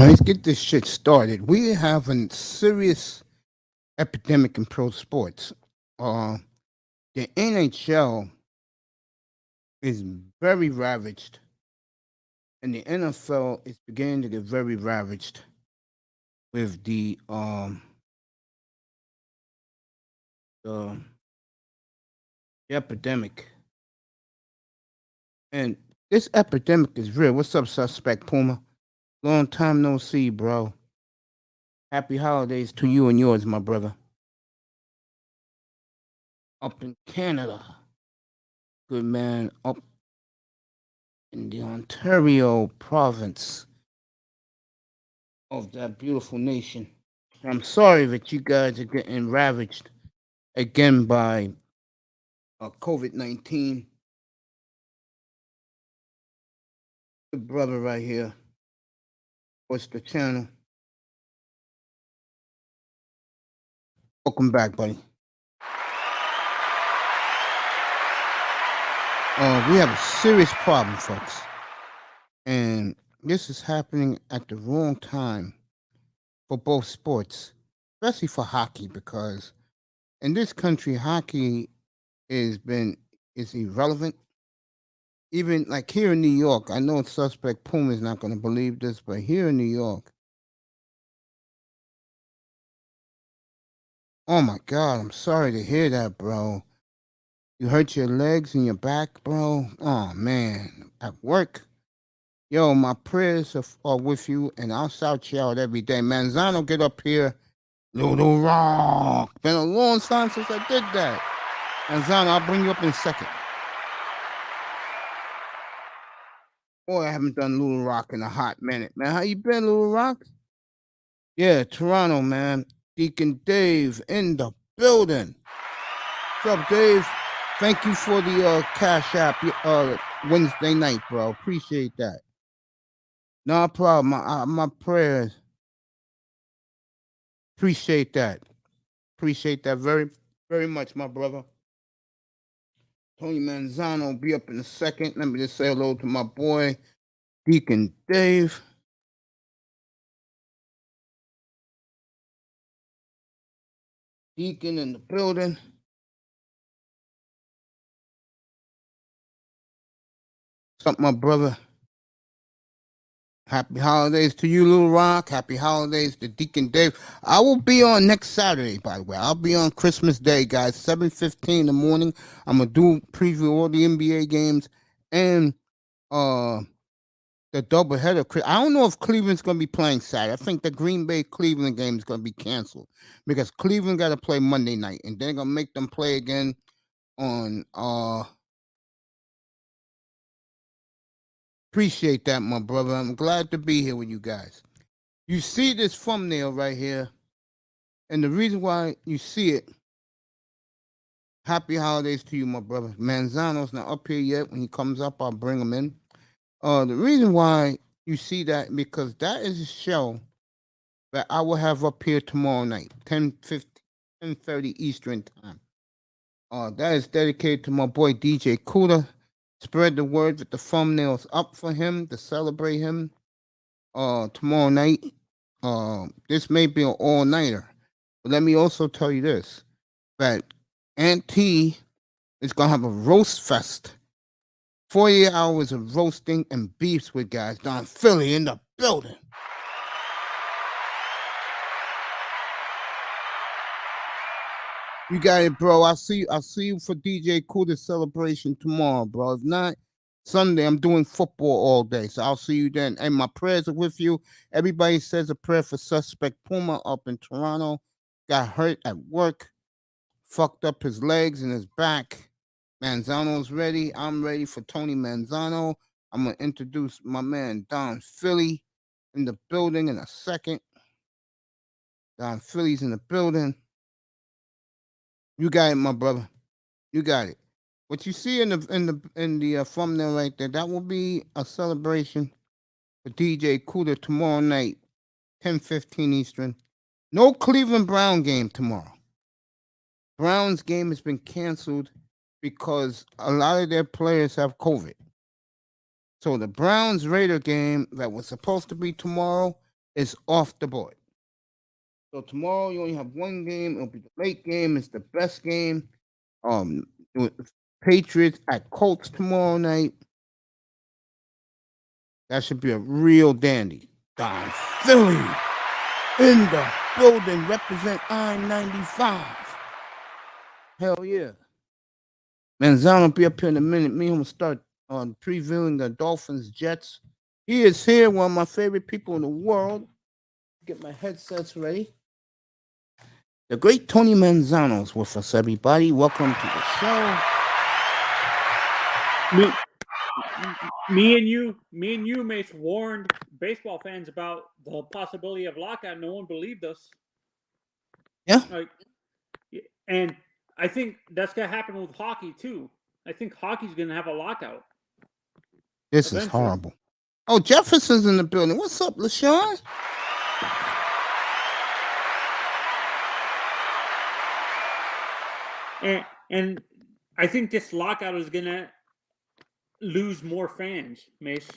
Let's get this shit started. We have a serious epidemic in pro sports. Uh, the NHL is very ravaged, and the NFL is beginning to get very ravaged with the, the epidemic. And this epidemic is real. What's up, suspect Puma? Long time no see, bro. Happy holidays to you and yours, my brother. Up in Canada, good man. Up in the Ontario province of that beautiful nation. I'm sorry that you guys are getting ravaged again by COVID-19. The brother right here. What's the channel? Welcome back, buddy. We have a serious problem, folks. And this is happening at the wrong time for both sports, especially for hockey, because in this country, hockey is irrelevant. Even like here in New York, I know suspect Puma is not going to believe this, but here in New York, oh my God, I'm sorry to hear that, bro. You hurt your legs and your back, bro. Oh man, at work. Yo, my prayers are with you, and I'll shout you out every day. Manzano, get up here. Little Rock. Been a long time since I did that. Manzano, I'll bring you up in a second. Boy, I haven't done Little Rock in a hot minute, man. How you been, Little Rock? Yeah, Toronto, man. Deacon Dave in the building. What's up, Dave? Thank you for the Cash App Wednesday night, bro. Appreciate that. No problem. My prayers. Appreciate that. Appreciate that very, very much, my brother. Tony Manzano will be up in a second. Let me just say hello to my boy, Deacon Dave. Deacon in the building. What's up, my brother? Happy holidays to you, Little Rock. Happy holidays to Deacon Dave. I will be on next Saturday, by the way. I'll be on Christmas Day, guys, 7:15 in the morning. I'm gonna do preview all the NBA games and the doubleheader. I don't know if Cleveland's gonna be playing Saturday. I think the Green Bay Cleveland game is gonna be canceled because Cleveland got to play Monday night, and they're gonna make them play again on Appreciate that, my brother. I'm glad to be here with you guys. You see this thumbnail right here, and the reason why you see it, happy holidays to you, my brother. Manzano's not up here yet. When he comes up, I'll bring him in. The reason why you see that, because that is a show that I will have up here tomorrow night, 10:30 Eastern time. That is dedicated to my boy DJ Kuda. Spread the word that the thumbnail's up for him to celebrate him tomorrow night. This may be an all-nighter. But let me also tell you this, that Aunt T is going to have a roast fest. 48 hours of roasting and beefs with guys down Philly in the building. You got it, bro. I'll see you for DJ Kuda's celebration tomorrow, bro. If not, Sunday, I'm doing football all day. So I'll see you then. And my prayers are with you. Everybody says a prayer for suspect Puma up in Toronto. Got hurt at work. Fucked up his legs and his back. Manzano's ready. I'm ready for Tony Manzano. I'm going to introduce my man Don Philly in the building in a second. Don Philly's in the building. You got it, my brother. You got it. What you see in the thumbnail right there, that will be a celebration for DJ Kuda tomorrow night, 10:15 Eastern. No Cleveland Brown game tomorrow. Browns game has been canceled because a lot of their players have COVID. So the Browns Raider game that was supposed to be tomorrow is off the board. So tomorrow you only have one game. It'll be the late game. It's the best game. With Patriots at Colts tomorrow night. That should be a real dandy. Don Philly in the building, represent I-95. Hell yeah. Manzano will be up here in a minute. Me, I'm going to start previewing the Dolphins Jets. He is here, one of my favorite people in the world. Get my headsets ready. The great Tony Manzano's with us, everybody. Welcome to the show. Me and you, Mace, warned baseball fans about the possibility of lockout. No one believed us. Yeah. And I think that's gonna happen with hockey too. I think hockey's gonna have a lockout. This eventually. Is horrible. Oh, Jefferson's in the building. What's up, LaShawn? And I think this lockout is gonna lose more fans, Mace.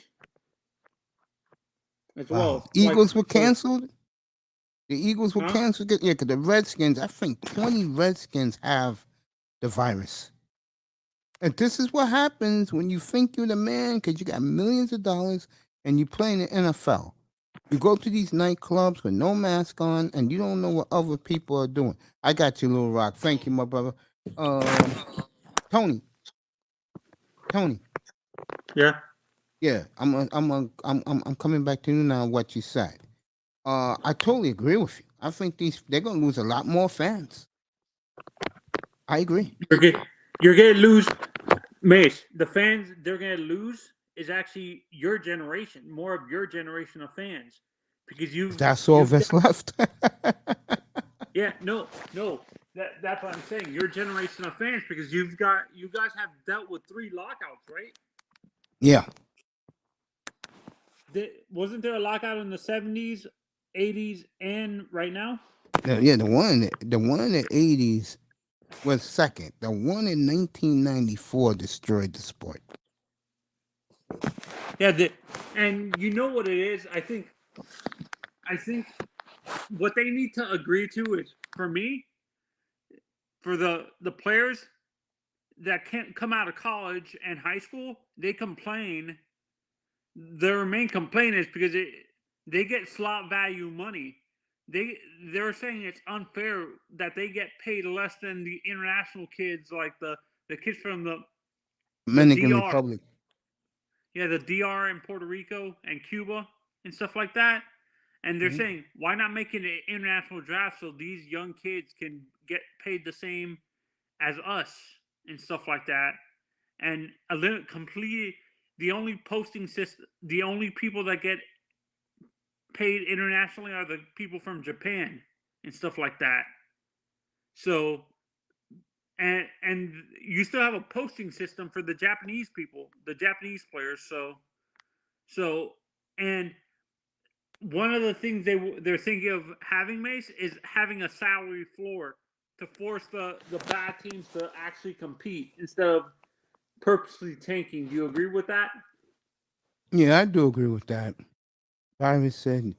As well. Eagles were canceled. The Eagles were canceled. Yeah, because the Redskins, I think 20 Redskins have the virus. And this is what happens when you think you're the man because you got millions of dollars and you play in the NFL. You go to these nightclubs with no mask on and you don't know what other people are doing. I got you, Little Rock. Thank you, my brother. Tony. Yeah. Yeah, I'm coming back to you now. What you said, I totally agree with you. I think they're gonna lose a lot more fans. I agree. You're gonna lose, Mace. The fans they're gonna lose is actually your generation, more of your generation of fans, because that's all that's left. Yeah, no. That's what I'm saying. Your generation of fans, because you guys have dealt with 3 lockouts, right? Yeah. Wasn't there a lockout in the 70s, 80s, and right now? Yeah, the one in the 80s was second. The one in 1994 destroyed the sport. Yeah, and you know what it is? I think what they need to agree to is, for me, for the players that can't come out of college and high school, they complain. Their main complaint is because they get slot value money. They're saying it's unfair that they get paid less than the international kids, like the kids from the Dominican DR. Republic. Yeah, the DR in Puerto Rico and Cuba and stuff like that. And they're saying, why not make it an international draft so these young kids can get paid the same as us and stuff like that? And completely, the only posting system, the only people that get paid internationally are the people from Japan and stuff like that. So, and you still have a posting system for the Japanese people, the Japanese players. So, and one of the things they're thinking of having, Mace, is having a salary floor to force the bad teams to actually compete instead of purposely tanking. Do you agree with that? Yeah, I do agree with that. Byron said,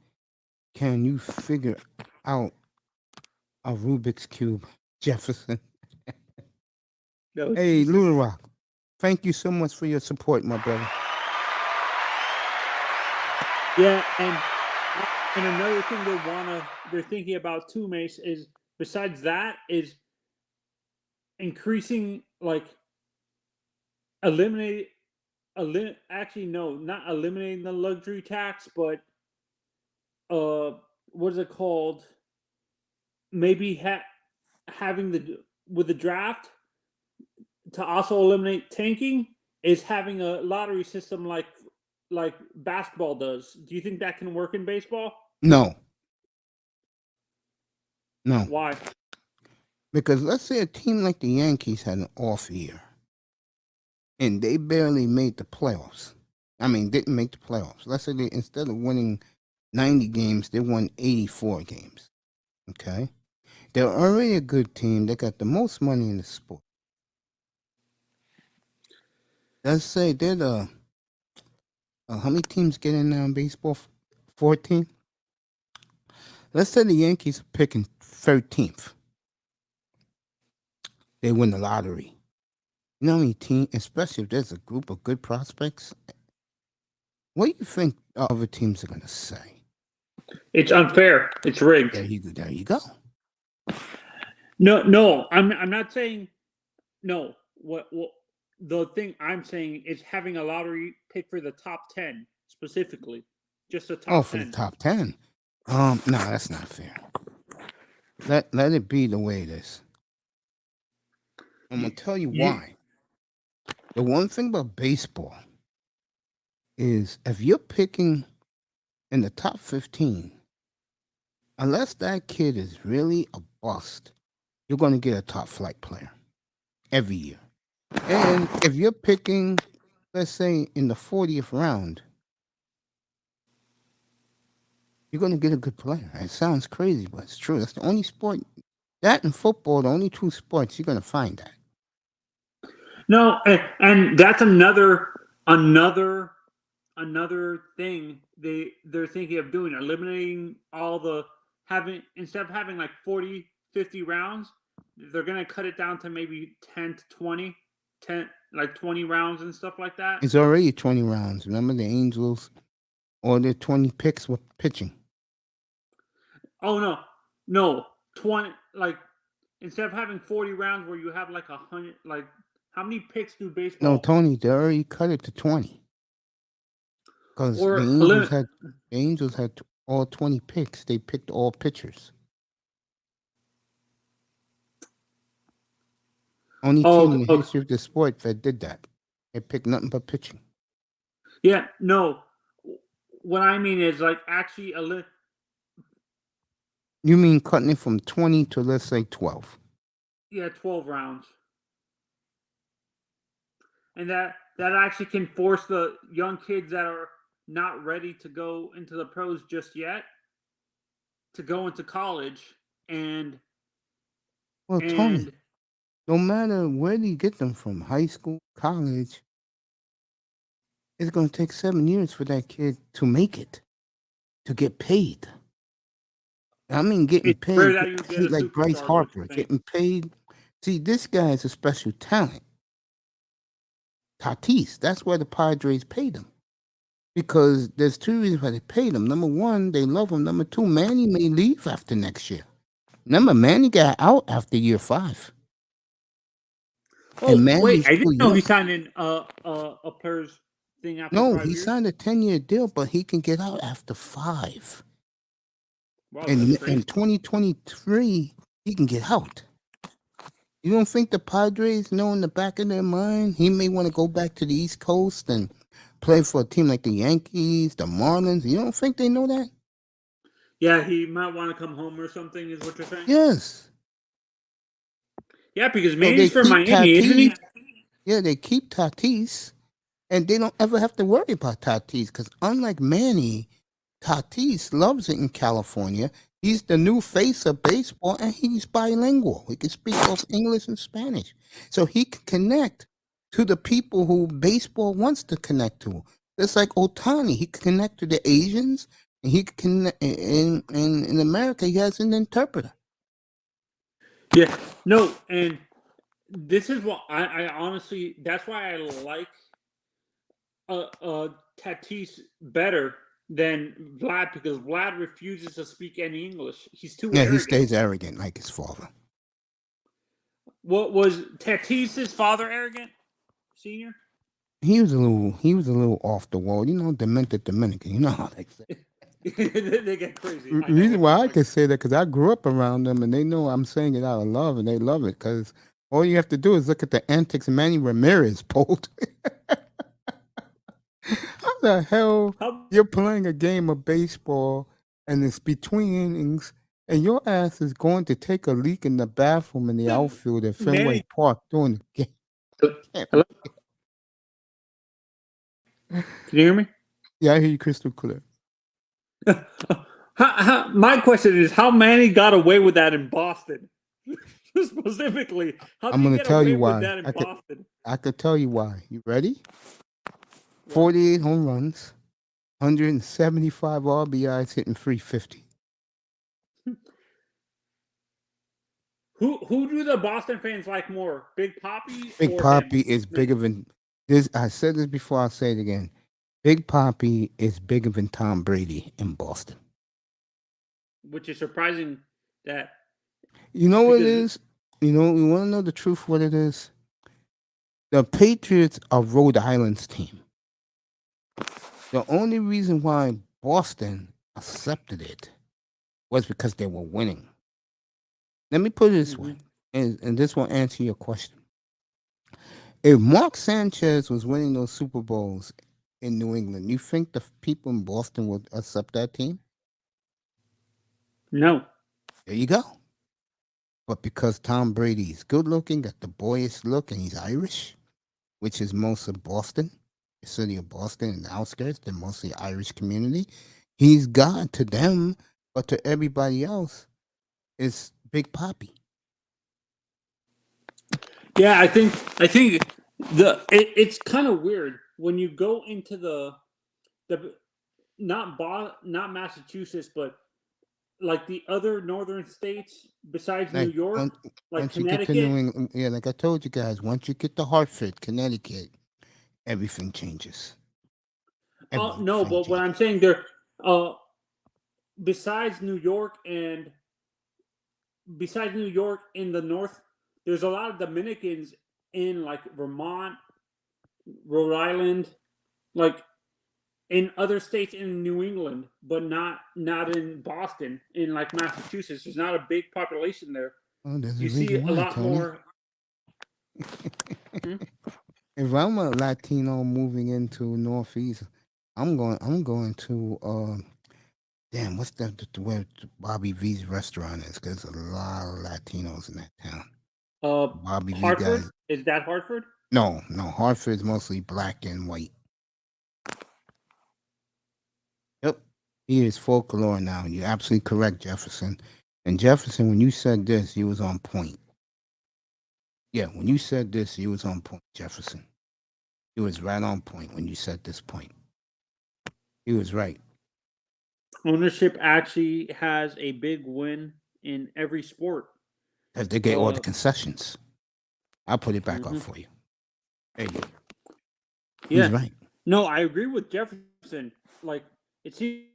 can you figure out a Rubik's Cube, Jefferson? Hey, Little Rock, thank you so much for your support, my brother. Yeah, and another thing they're thinking about too, Mace, is besides that is increasing, like, actually no, not eliminating the luxury tax, but what is it called? Maybe having with the draft to also eliminate tanking is having a lottery system like basketball does. Do you think that can work in baseball? No. Why? Because let's say a team like the Yankees had an off year and they barely made the playoffs. I mean, didn't make the playoffs. Let's say they, instead of winning 90 games, they won 84 games. Okay? They're already a good team. They got the most money in the sport. Let's say they're the how many teams get in now in baseball? 14? let's say the Yankees are picking 13th. They win the lottery. You know how many teams, especially if there's a group of good prospects, what do you think other teams are going to say? It's unfair. It's rigged. There you go. No, I'm not saying no. What the thing I'm saying is having a lottery pick for the top 10 specifically, just the top Oh, for 10. the top 10. No, that's not fair. Let it be the way it is. I'm gonna tell you why. The one thing about baseball is if you're picking in the top 15, unless that kid is really a bust, you're going to get a top flight player every year. And if you're picking, let's say, in the 40th round, you're going to get a good player. It sounds crazy, but it's true. That's the only sport, that and football, the only two sports you're going to find that. No, and that's another thing they're thinking of doing, eliminating all the instead of having like 40, 50 rounds, they're going to cut it down to maybe 10 to 20, 20 rounds and stuff like that. It's already 20 rounds. Remember the Angels or the 20 picks were pitching. Oh no, 20, like instead of having 40 rounds where you have like 100, like how many picks do baseball? No, Tony, they already cut it to 20. Because the Angels had all 20 picks. They picked all pitchers. Only team in the history of the sport that did that. They picked nothing but pitching. Yeah, no. What I mean is like actually You mean cutting it from 20 to, let's say, 12? Yeah, 12 rounds. And that actually can force the young kids that are not ready to go into the pros just yet to go into college and Tony, no matter where you get them from, high school, college, it's going to take 7 years for that kid to make it, to get paid. I mean, getting paid like Bryce Harper, getting paid. See, this guy is a special talent. Tatis, that's why the Padres paid him. Because there's two reasons why they paid him. Number one, they love him. Number two, Manny may leave after next year. Remember, Manny got out after year 5. Oh, and wait, I didn't know he signed in a player's thing after 5 years. No, he signed a 10-year deal, but he can get out after 5. Wow, and in 2023, he can get out. You don't think the Padres know in the back of their mind he may want to go back to the East Coast and play for a team like the Yankees, the Marlins? You don't think they know that? Yeah, he might want to come home or something, is what you're saying? Yes. Yeah, because Manny's from Miami, isn't he? Yeah, they keep Tatis, and they don't ever have to worry about Tatis because unlike Manny, Tatis loves it in California. He's the new face of baseball, and he's bilingual. He can speak both English and Spanish. So he can connect to the people who baseball wants to connect to. It's like Ohtani. He can connect to the Asians, and he can in America, he has an interpreter. Yeah. No, and this is what I honestly, that's why I like Tatis better than Vlad, because Vlad refuses to speak any English. He's too arrogant. He stays arrogant like his father. What was Tatis's father arrogant, Senior? He was a little off the wall, demented Dominican. You know how they say. They get crazy. The reason why I can say that because I grew up around them, and they know I'm saying it out of love, and they love it because all you have to do is look at the antics Manny Ramirez pulled. How the hell you're playing a game of baseball and it's between innings and your ass is going to take a leak in the bathroom in the outfield at Fenway Park during the game? Hello? Can you hear me? Yeah, I hear you crystal clear. My question is how Manny got away with that in Boston? Specifically, how I'm going to tell you why. Boston? I could tell you why. You ready? 48 home runs, 175 RBIs, hitting 350. Who do the Boston fans like more, Big Poppy Big or him? Poppy is bigger than this. I said this before. I'll say it again. Big Poppy is bigger than Tom Brady in Boston. Which is surprising that You know what it because is? You want to know the truth? What it is? The Patriots are Rhode Island's team. The only reason why Boston accepted it was because they were winning. Let me put it this way, and this will answer your question. If Mark Sanchez was winning those Super Bowls in New England, you think the people in Boston would accept that team? no. There you go. But because Tom Brady is good looking, got the boyish look, and he's Irish, which is most of Boston, the city of Boston and the outskirts, they're mostly Irish community. He's God to them, but to everybody else, it's Big Poppy. Yeah, I think it's kind of weird when you go into the not Massachusetts, but like the other northern states besides New Like York, like once you get to New Connecticut. England, yeah, like I told you guys, once you get to Hartford, Connecticut, everything changes. No, Everything but what changes. I'm saying there, uh, besides New York and besides New York in the north, there's a lot of Dominicans in like Vermont, Rhode Island, like in other states in New England, but not in Boston, in like Massachusetts. There's not a big population there. Oh, there's a You see reason a why, lot Tony. more. Hmm? If I'm a Latino moving into Northeast, I'm going to damn, what's where Bobby V's restaurant is? 'Cause there's a lot of Latinos in that town. Bobby V Hartford, guys. is that Hartford? No, Hartford's mostly black and white. Yep. He is folklore now. You're absolutely correct, Jefferson. And Jefferson, when you said this, you was on point. Yeah, when you said this, you was on point, Jefferson. You was right on point when you said this point. He was right. Ownership actually has a big win in every sport. Because they get all the Uh, concessions. I'll put it back up mhm. for you. There you go. He's Yeah. right. No, I agree with Jefferson. Like it seems.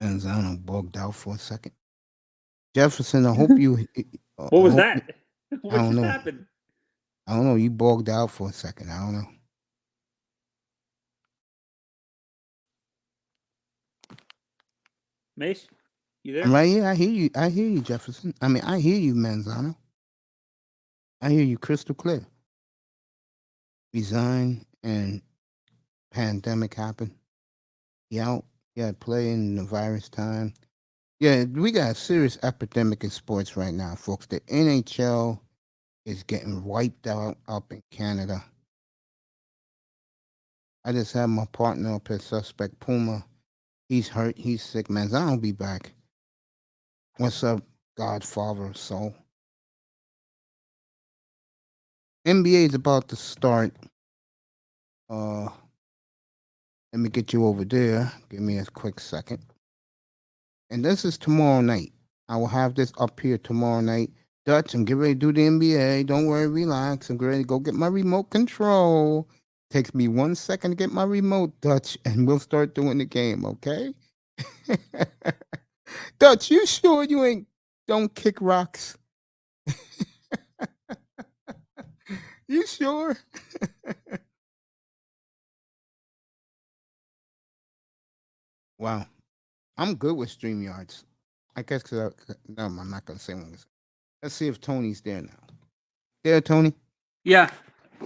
And I don't know, bogged out for a second. Jefferson, I hope you. What I was hope. that? I What don't just know. happened? I don't know. You bogged out for a second. I don't know. Mace, you I'm there? right here. I hear you. I hear you, Jefferson. I mean, I hear you, Manzano. I hear you crystal clear. Resign and pandemic happened. He out. He had play in the virus time. Yeah, we got a serious epidemic in sports right now, folks. The NHL is getting wiped out up in Canada. I just had my partner up at Suspect Puma. He's hurt. He's sick, man. I'll be back. What's up, Godfather of Soul? NBA is about to start. Uh, Let me get you over there. Give me a quick second. And this is tomorrow night. I will have this up here tomorrow night. Dutch, I'm getting ready to do the NBA. Don't worry, relax. I'm ready to go get my remote control. Takes me 1 second to get my remote, Dutch, and we'll start doing the game, okay? Dutch, you sure you ain't don't kick rocks? You sure? Wow. I'm good with StreamYards. I guess because no, I'm not gonna say one. Let's see if Tony's there now. There, Tony. Yeah.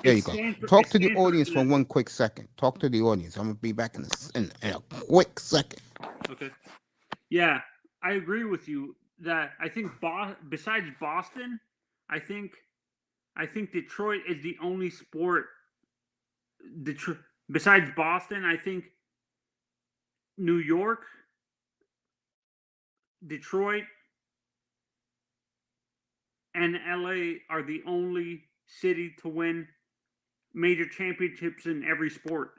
There It's you go. Stanford. Talk It's to the Stanford. audience for 1 quick second. Talk to the audience. I'm gonna be back in a quick second. Okay. Yeah, I agree with you that I think besides Boston, I think Detroit is the only sport. Detroit besides Boston, I think New York, Detroit, and LA are the only city to win major championships in every sport.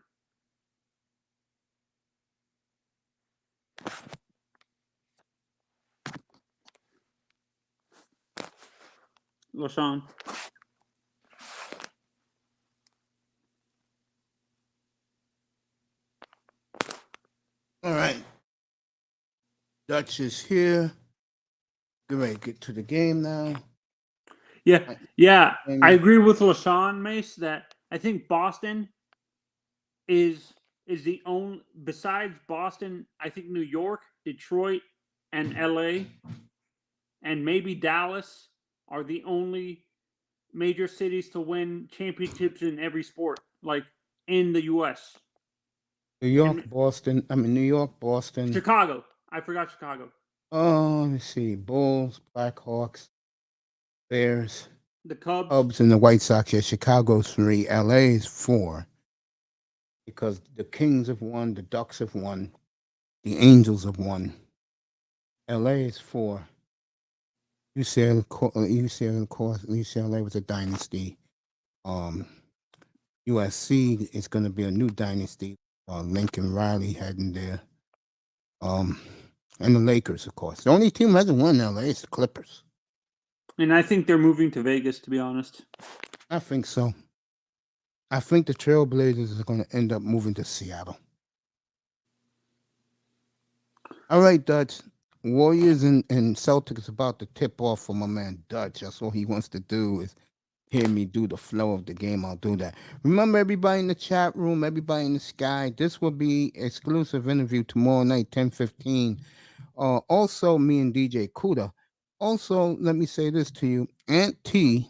LaShawn. All right. Dutch is here. Get ready to get to the game now. Yeah. I agree with LaShawn Mace that I think Boston is the only, besides Boston, I think New York, Detroit, and LA, and maybe Dallas are the only major cities to win championships in every sport, like in the US. New York, Boston. New York, Boston. Chicago. I forgot Chicago. Oh, let me see. Bulls, Blackhawks, Bears, The Cubs. Cubs, and the White Sox. Yeah, Chicago's 3. LA is 4. Because the Kings have won, the Ducks have won, the Angels have won. LA is 4. UCLA, of course, UCLA was a dynasty. USC is going to be a new dynasty. Lincoln Riley heading there. And the Lakers, of course. The only team that hasn't won in LA is the Clippers. And I think they're moving to Vegas, to be honest. I think so. I think the Trailblazers are going to end up moving to Seattle. All right, Dutch. Warriors and Celtics about to tip off for my man Dutch. That's all he wants to do is hear me do the flow of the game. I'll do that. Remember, everybody in the chat room, everybody in the sky, this will be exclusive interview tomorrow night, 10:15. Also, me and DJ Kuda. Also, let me say this to you. Aunt T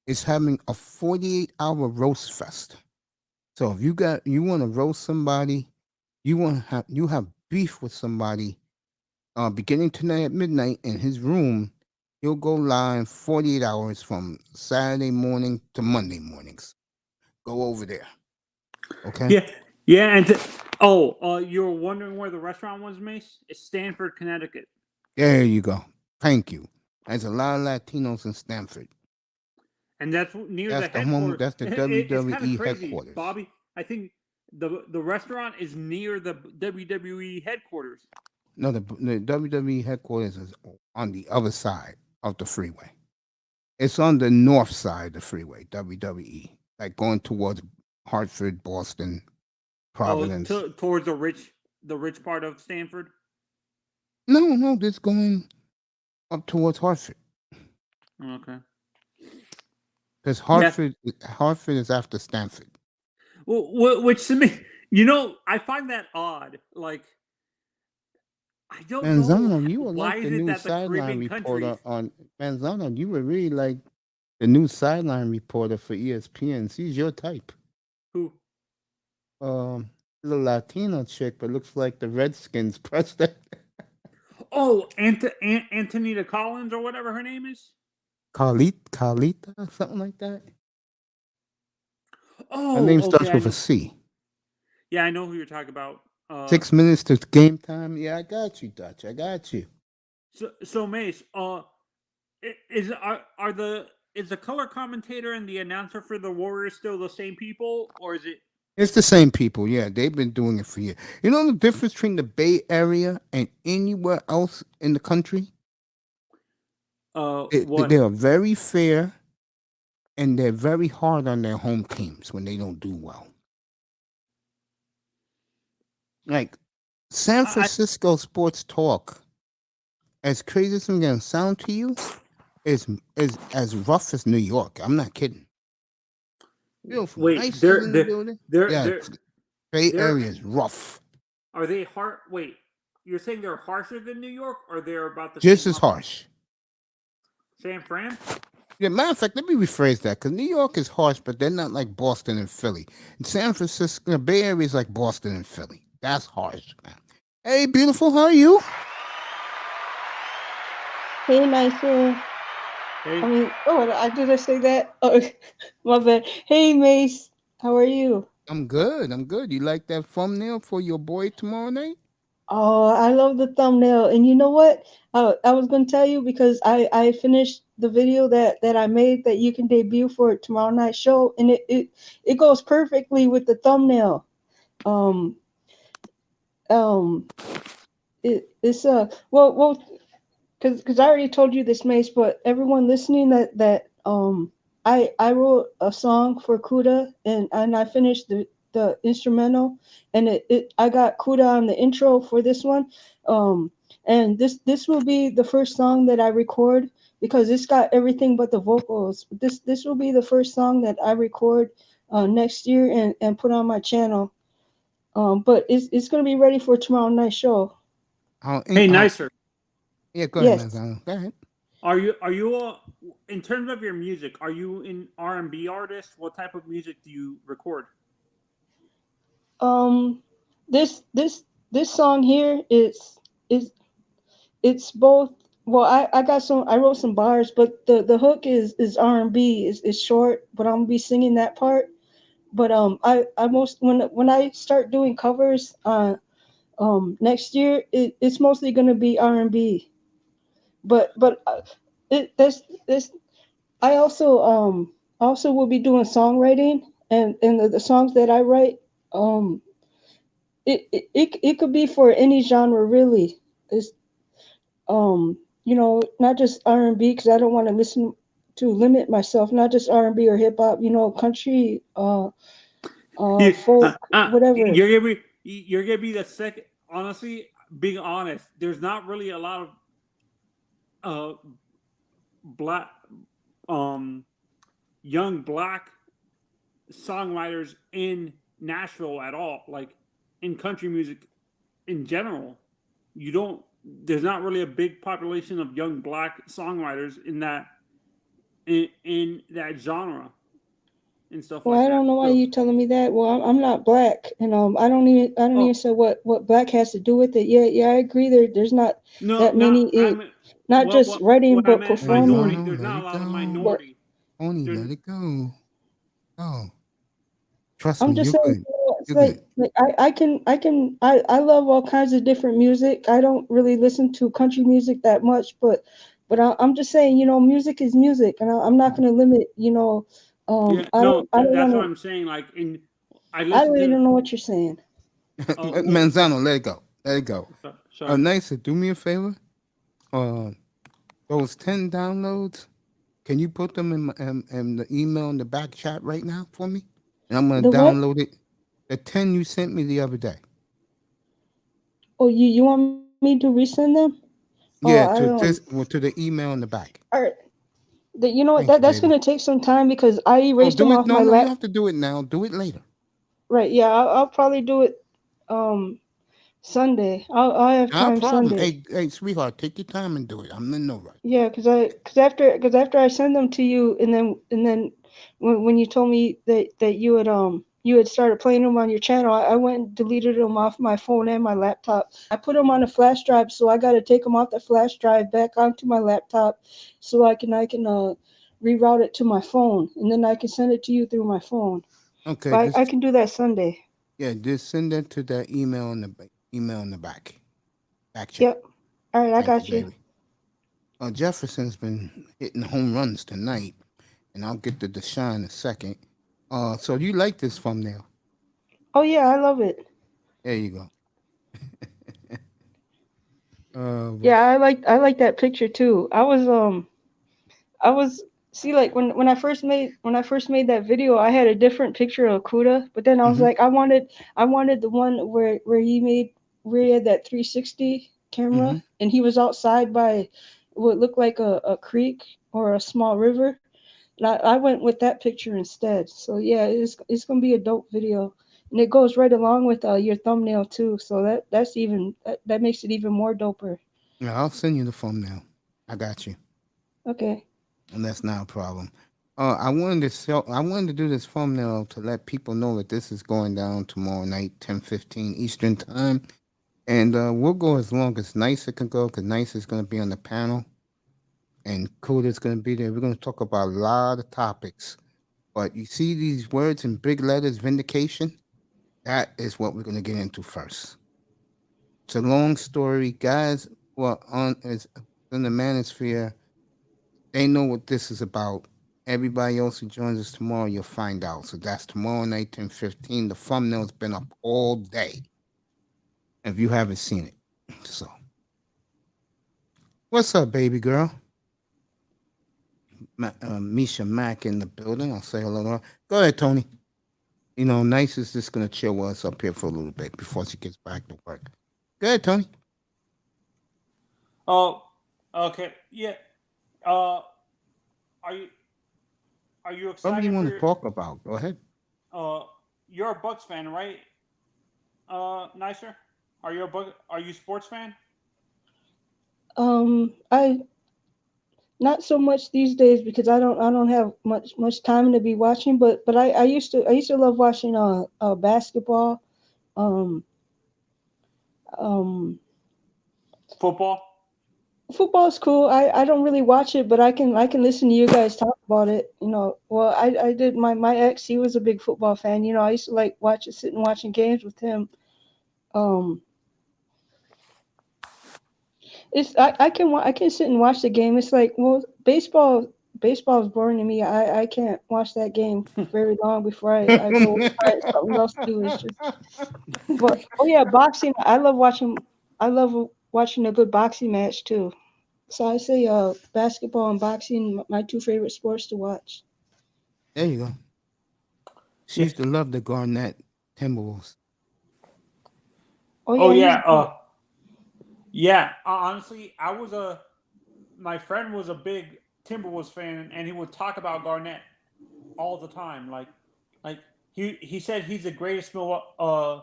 is having a 48-hour roast fest. So if you want to roast somebody, you have beef with somebody, beginning tonight at midnight in his room, he'll go live 48 hours from Saturday morning to Monday mornings. Go over there. Okay? Yeah, and you were wondering where the restaurant was, Mace? It's Stamford, Connecticut. There you go. Thank you. There's a lot of Latinos in Stamford. And that's near the headquarters. That's the WWE headquarters. Bobby, I think the restaurant is near the WWE headquarters. No, the WWE headquarters is on the other side of the freeway. It's on the north side of the freeway, WWE, like going towards Hartford, Boston, Providence. Towards the rich part of Stamford? No, this going up towards Hartford. Okay. Because Hartford is after Stamford. Well, which to me, I find that odd. Like, I don't know. You were like the new sideline reporter on Manzano. You were really like the new sideline reporter for ESPN. She's your type. Who? The Latino chick, but looks like the Redskins president. Oh, Antonita Collins or whatever her name is. Carlita, something like that. Oh, her name starts with a C. Yeah, I know who you're talking about. 6 minutes to game time. Yeah, I got you, Dutch. I got you. So Mace, is the color commentator and the announcer for the Warriors still the same people, or is it? It's the same people. Yeah, they've been doing it for years. You know the difference between the Bay Area and anywhere else in the country? What? They are very fair, and they're very hard on their home teams when they don't do well. Like San Francisco sports talk, as crazy as it's gonna sound to you, is as rough as New York. I'm not kidding. Beautiful. Wait, nice in the building. Bay Area is rough. Are they hard? Wait, you're saying they're harsher than New York, or they're about the just same as harsh? San Fran? Yeah, matter of fact, let me rephrase that, because New York is harsh, but they're not like Boston and Philly. In San Francisco, the Bay Area is like Boston and Philly. That's harsh, man. Hey, beautiful, how are you? Hey, Mason. Hey. Did I say that? Oh, my bad. Hey, Mace. How are you? I'm good. You like that thumbnail for your boy tomorrow night? Oh, I love the thumbnail. And you know what? I was going to tell you because I finished the video that I made that you can debut for tomorrow night's show, and it goes perfectly with the thumbnail. Well, because I already told you this, Mace, but everyone listening I wrote a song for Kuda and I finished the instrumental, and I got Kuda on the intro for this one. And this will be the first song that I record because it's got everything but the vocals. This will be the first song that I record next year and put on my channel. But it's gonna be ready for tomorrow night's show. Hey, Nicer, Yeah, go ahead, Yes. man. Go ahead. are you in terms of your music? Are you an R&B artist? What type of music do you record? Um, this song here is it's both. Well, I wrote some bars, but the hook is R&B. Is short, but I'm gonna be singing that part. But I most when I start doing covers next year, it's mostly gonna be R&B. But this I also will be doing songwriting, and the songs that I write, um it could be for any genre really. It's not just R&B, because I don't want to listen to limit myself, not just R&B or hip hop, country, folk, whatever. You're gonna be the second. Honestly, being honest, there's not really a lot of black um young black songwriters in Nashville at all. Like in country music in general, you don't. There's not really a big population of young black songwriters in that genre and stuff Well, like I that. don't know why So you telling me that. Well, I'm not black, and I don't even say what black has to do with it. Yeah, I agree. There's not no, that many. Not just writing, what I but meant performing. minority. Manzano, There's let not a it lot of go. But minority. Tony, There's let it go. Oh, trust me, I'm just you're saying, good. it's You're good. like I love all kinds of different music. I don't really listen to country music that much, but I'm just saying, music is music, and I'm not going to limit. yeah. I No, don't that's want what to. I'm saying. Like in, I I listened really to. don't know what you're saying. Well, Manzano, let it go. Let it go. sorry. Nice. Do me a favor. Uh, those 10 downloads. Can you put them in the email in the back chat right now for me? And I'm gonna The what? download it. The 10 you sent me the other day. Oh, you want me to resend them? Oh, Yeah, to this, well, to the email in the back. all right. You know what? Thank you, That's baby. gonna take some time because I Oh, erased them do it. off No, my no, you lap. have to do it now. Do it later. Right? Yeah, I'll probably do it um Sunday. I'll have No time problem. Sunday. Hey, sweetheart, take your time and do it. I'm in no rush. Yeah, because after I send them to you, and then when you told me that you had started playing them on your channel, I went and deleted them off my phone and my laptop. I put them on a flash drive, so I got to take them off the flash drive back onto my laptop, so I can reroute it to my phone, and then I can send it to you through my phone. Okay, But I just can do that Sunday. yeah, just send that to that email in the back chat. Yep. All right, I Thank you, got you. baby. Jefferson's been hitting home runs tonight, and I'll get to Deshaun in a second. So you like this thumbnail? Oh yeah, I love it. There you go. Yeah, I like that picture too. I was see, like when I first made that video, I had a different picture of Kuda, but then I was hmm like, I wanted the one where he had that 360 hmm camera and he was outside by what looked like a creek or a small river. And I went with that picture instead. So yeah, it's gonna be a dope video. And it goes right along with your thumbnail too. So that makes it even more doper. Yeah, I'll send you the thumbnail. I got you, Okay. and that's not a problem. I wanted to do this thumbnail to let people know that this is going down tomorrow night, 10:15 Eastern time, and we'll go as long as Nicer can go, because Nice is going to be on the panel, and Coda's going to be there. We're going to talk about a lot of topics. But you see these words in big letters, vindication? That is what we're going to get into first. It's a long story. Guys well on is in the manosphere, they know what this is about. Everybody else who joins us tomorrow, you'll find out. So that's tomorrow night, 10:15. The thumbnail's been up all day. If you haven't seen it. So What's up, baby girl? Misha Mack in the building. I'll say hello to her. Go ahead, Tony. You know, Nice is just gonna chill with us up here for a little bit before she gets back to work. Go ahead, Tony. Oh, okay. Yeah. Are you What do excited you want for to talk about? Go ahead. you're a Bucks fan, right? Nicer. Are you a sports fan? I not so much these days because I don't have much time to be watching. But I used to love watching basketball. Um, um, Football? Football's cool. I don't really watch it, but I can listen to you guys talk about it. Well, I did my ex. He was a big football fan. I used to like sitting watching games with him. Um, I can sit and watch the game. It's like, well, baseball is boring to me. I can't watch that game very long before I go find something else to do. It's just, but oh yeah, boxing. I love watching a good boxing match too. So I say basketball and boxing my two favorite sports to watch. There you go. She Yeah. used to love the Garnett Timberwolves. Oh Oh yeah, yeah. Yeah. Honestly, my friend was a big Timberwolves fan, and he would talk about Garnett all the time. Like he said he's the greatest Timberwolves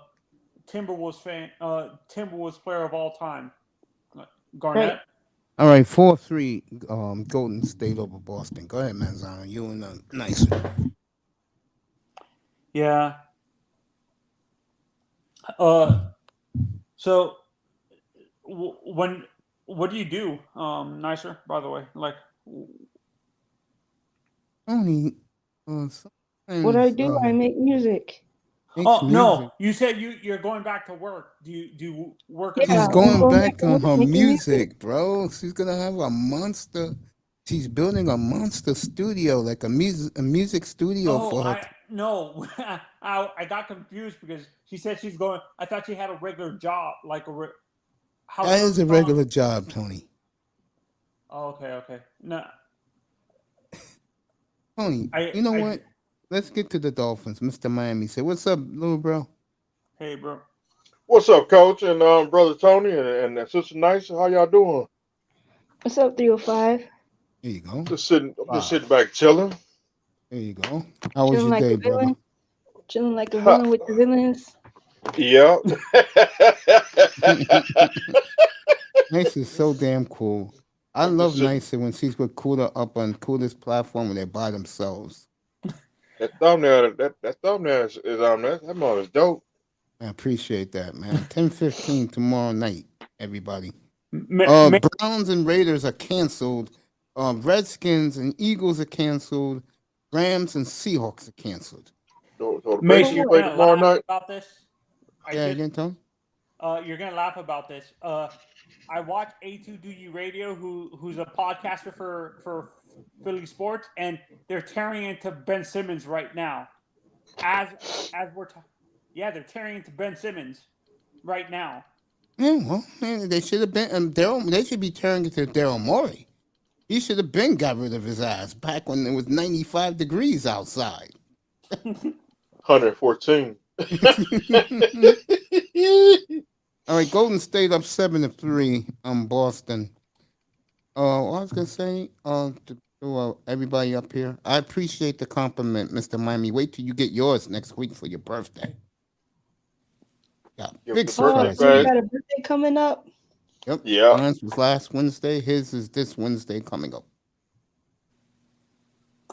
player of all time. Garnett. right. All right, 4-3, Golden State over Boston. Go ahead, Manzano. You and Nice. Yeah. So what do you do, Nicer? By the way, like, Only What I sometimes do, I make music. makes oh no, music. you said you're going back to work. Do you work as Yeah, She's a I'm going going back back to on work her making music. music, bro. She's gonna have a monster. She's building a monster studio, like a music studio Oh, for her. no, I got confused because she said she's going. I thought she had a regular job, like how That some is a songs- regular job, Tony. Oh, okay. No, Tony, I you know I what? Let's get to the Dolphins. Mr. Miami said, "What's up, little bro?" hey bro. What's up, Coach and brother Tony and Sister Nice? How y'all doing? What's up, 305? There you go. Just sitting, I'm just Wow. sitting back chilling. There you go. How was Chilling your like day, a brother? villain. Chilling like a villain with the villains. Yeah. Nice is so damn cool. I I'm love just sitting. Nice when she's with Cooler up on Cooler's platform when they're by themselves. That thumbnail, that thumbnail is that mother is dope. I appreciate that, man. 10:15 tomorrow night, everybody. Ma- Browns and Raiders are canceled. Redskins and Eagles are canceled. Rams and Seahawks are canceled. So the Mace, Bengals you're play gonna tomorrow laugh night. about this. I Yeah, just again, Tony? you're gonna laugh about this. I watch A2DU Radio, who's a podcaster for Philly sports, and they're tearing into Ben Simmons right now. As we're talking, yeah, they're tearing into Ben Simmons right now. Yeah, well, man, they should have been. They should be turning it to Daryl Morey. He should have been got rid of his ass back when it was 95 degrees outside. 114. All right, Golden State up 7-3 on Boston. What I was gonna say, to everybody up here, I appreciate the compliment, Mr. Miami. Wait till you get yours next week for your birthday. Yeah, Give big us the birthday surprise. So you bag. got a birthday coming up? Yep. Yeah. Mine's was last Wednesday. His is this Wednesday coming up.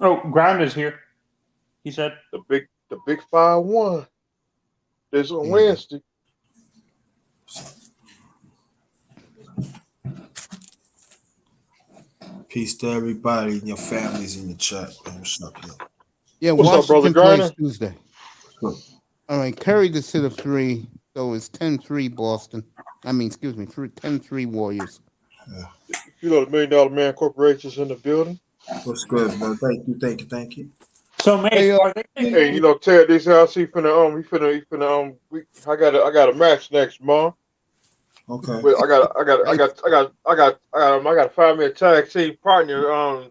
Oh, Ground is here. He said, The big 5-1. This on There you go. Wednesday. Peace to everybody and your families in the chat. Man, what's up, yo? Yeah, What's up, brother Washington plays Griner? Tuesday. Good. All right, carried the sit of 3, so it's 10-3 Boston. I mean, excuse me, 10-3 Warriors. You know the $1 Million Man Corporation's in the building. What's good, bro? Thank you. "So Mace, Hey, are they?" Hey, you know Ted this house he finna I got a match next month. Okay. Well, I got to find me a tag team partner.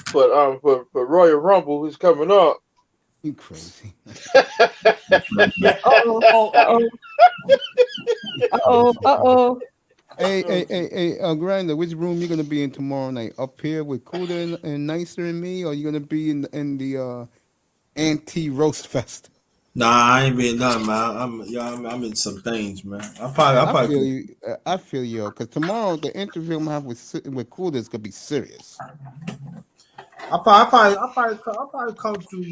For Royal Rumble is coming up. You crazy. Yeah. Uh-oh. Oh, Uh-oh. Uh-oh. Uh-oh. Hey, Grinder, which room you gonna be in tomorrow night? Up here with Kuda and Nicer and me, or you gonna be in the anti-roast fest? Nah, I ain't been nothing, man. I'm in some things, man. I probably feel could. you. I feel you. Because tomorrow the interview I'm gonna have with Kuda is gonna be serious. I probably come through, with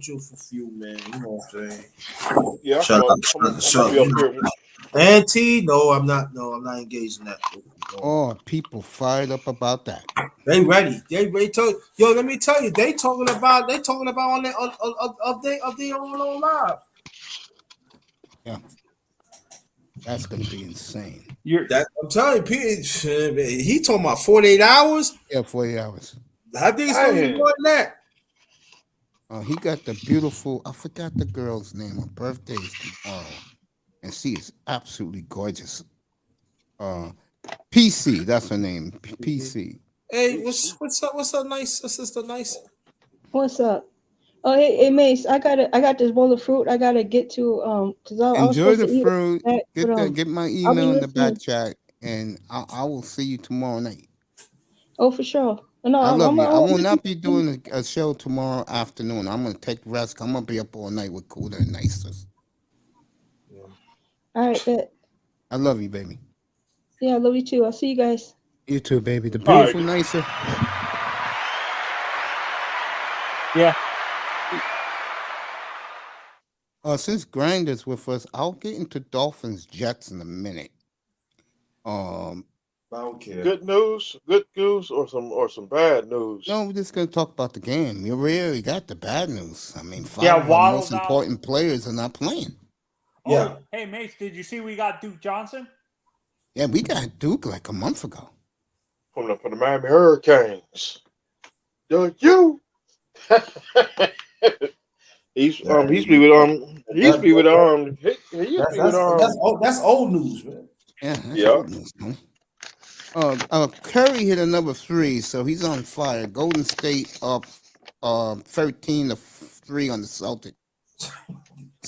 you for a few, man. You know what I'm saying? Yeah, Shut up, I'm shut gonna up. be up here. Auntie, no, I'm not. No, I'm not engaged in that. No. Oh, people fired up about that. They ready. They told yo. Let me tell you, they talking about on their of their own live. Yeah, that's gonna be insane. That I'm telling you, Pete, he talking about 48 hours. Yeah, 40 hours. I think it's gonna be Dang. more than that. He got the beautiful. I forgot the girl's name. Her birthday is tomorrow, and she is absolutely gorgeous. PC, that's her name. PC. Hey, what's up? What's up, nice sister, nice? What's up? Oh, hey, Mace, I got this bowl of fruit. I gotta get to because I was Enjoy supposed the to eat fruit. it, but Get my I'll be email in the back listening. chat, and I will see you tomorrow night. Oh, for sure. No, I love you. I will listen. not be doing a show tomorrow afternoon. I'm gonna take rest. I'm gonna be up all night with Kuda and Nicers. All right, bet. I love you, baby. Yeah, I love you too. I'll see you guys. You too, baby. The All right. beautiful Nicer. yeah. Since Grinder's with us, I'll get into Dolphins Jets in a minute. I don't care. Good news, or some bad news. No, we're just gonna talk about the game. You really got the bad news. I mean, five Yeah, of our Waddle's most out. important players are not playing. Yeah. Oh, hey, Mace, did you see we got Duke Johnson? Yeah, we got Duke like a month ago. From the Miami Hurricanes. You. He used to be with That's old news, man. Yeah, that's Yeah. old news, man. Curry hit another 3, so he's on fire. Golden State up 13-3 on the Celtics.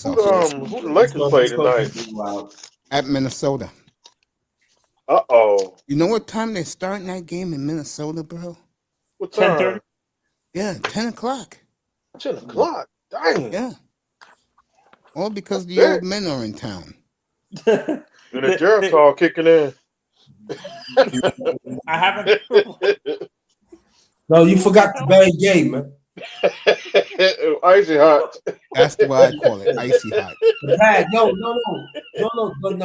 Who the Lakers play tonight? At Minnesota. Uh-oh. You know what time they're starting that game in Minnesota, bro? What time? 10:30. Yeah, 10 o'clock. 10 o'clock. Dang. Yeah. All because the That's old men are in town. And the Geritol kicking in. I haven't. No, you forgot the bad game, man. Icy hot. That's why I call it icy hot. The pad, no.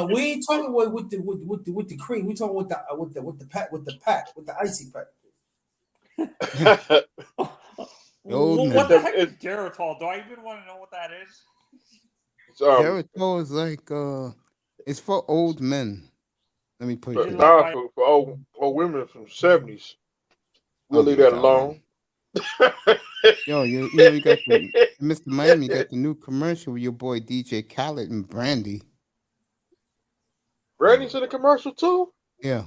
We ain't talking with the cream. We talking with the icy pack. Old man. What the heck is Geritol? Do I even want to know what that is? Geritol is like it's for old men. Let me put it. For old women from the 70s. We'll leave that alone. Yo, you know you got Mr. Miami. You got the new commercial with your boy DJ Khaled and Brandy. Brandy's in the commercial too? Yeah.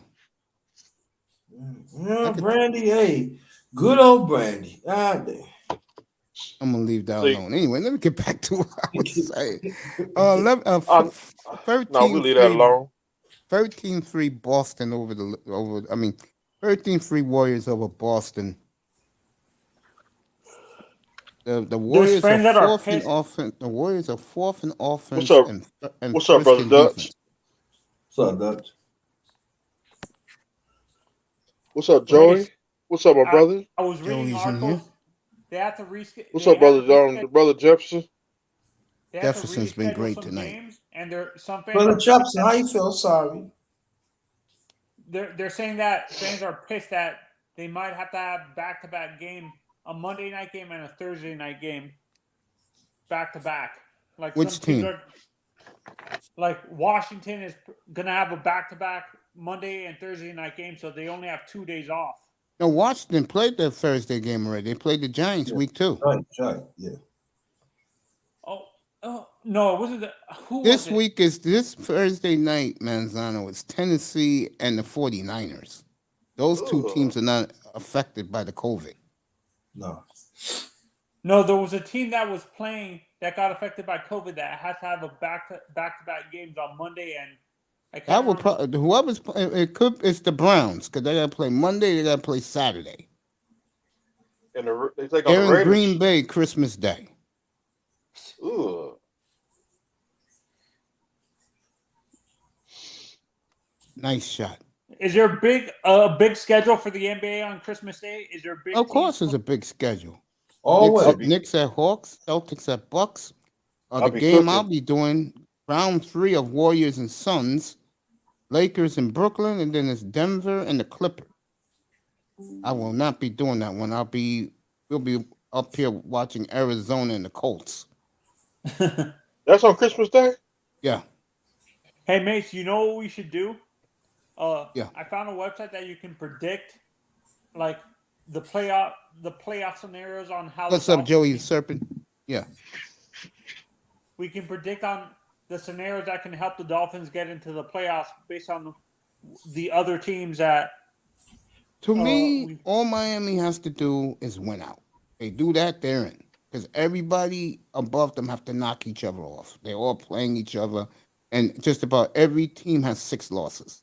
Yeah, Brandy, hey, good old Brandy. I'm gonna leave that alone. Anyway, let me get back to what I was saying. 13-3, no, we'll leave that alone. 13-3 Boston over 13-3 Warriors over Boston. The Warriors are fourth in offense. The Warriors are fourth in offense. What's up, brother Dutch? What's up, Dutch? What's up, Joey? What's up, my brother? I was reading articles. They have to reschedule. What's up, brother Jefferson? Jefferson's been great tonight. Games, and Brother Jefferson, how you feel? Sorry. They're saying that fans are pissed that they might have to have back-to-back game, a Monday night game and a Thursday night game, back-to-back. Like which team? Like Washington is gonna have a back-to-back Monday and Thursday night game, so they only have 2 days off. No, Washington played their Thursday game already. They played the Giants week 2. Right, yeah. No, it wasn't. Who This was it? week is this Thursday night, Manzano. It's Tennessee and the 49ers. Those two Ugh. teams are not affected by the COVID. No. No, there was a team that was playing that got affected by COVID that has to have a back-to-back games on Monday, and I That can't will remember. probably whoever's it's the Browns because they gotta play Monday. They gotta play Saturday. And they take on They're the in Raiders. Green Bay Christmas Day. Ugh. Nice shot. Is there a big schedule for the NBA on Christmas Day? Is there a big? Of course, teams? it's a big schedule. Always. Knicks at Hawks, Celtics at Bucks. The I'll be game I'll cooking. be doing round 3 of Warriors and Suns, Lakers in Brooklyn, and then it's Denver and the Clippers. I will not be doing that one. We'll be up here watching Arizona and the Colts. That's on Christmas Day? Yeah. Hey, Mace, you know what we should do? Yeah. I found a website that you can predict, like the playoff scenarios on how. What's the up, Joey Dolphins- Serpent? Yeah. We can predict on the scenarios that can help the Dolphins get into the playoffs based on the other teams that. To me, we- all Miami has to do is win out. They do that, they're in. Because everybody above them have to knock each other off. They're all playing each other, and just about every team has 6 losses.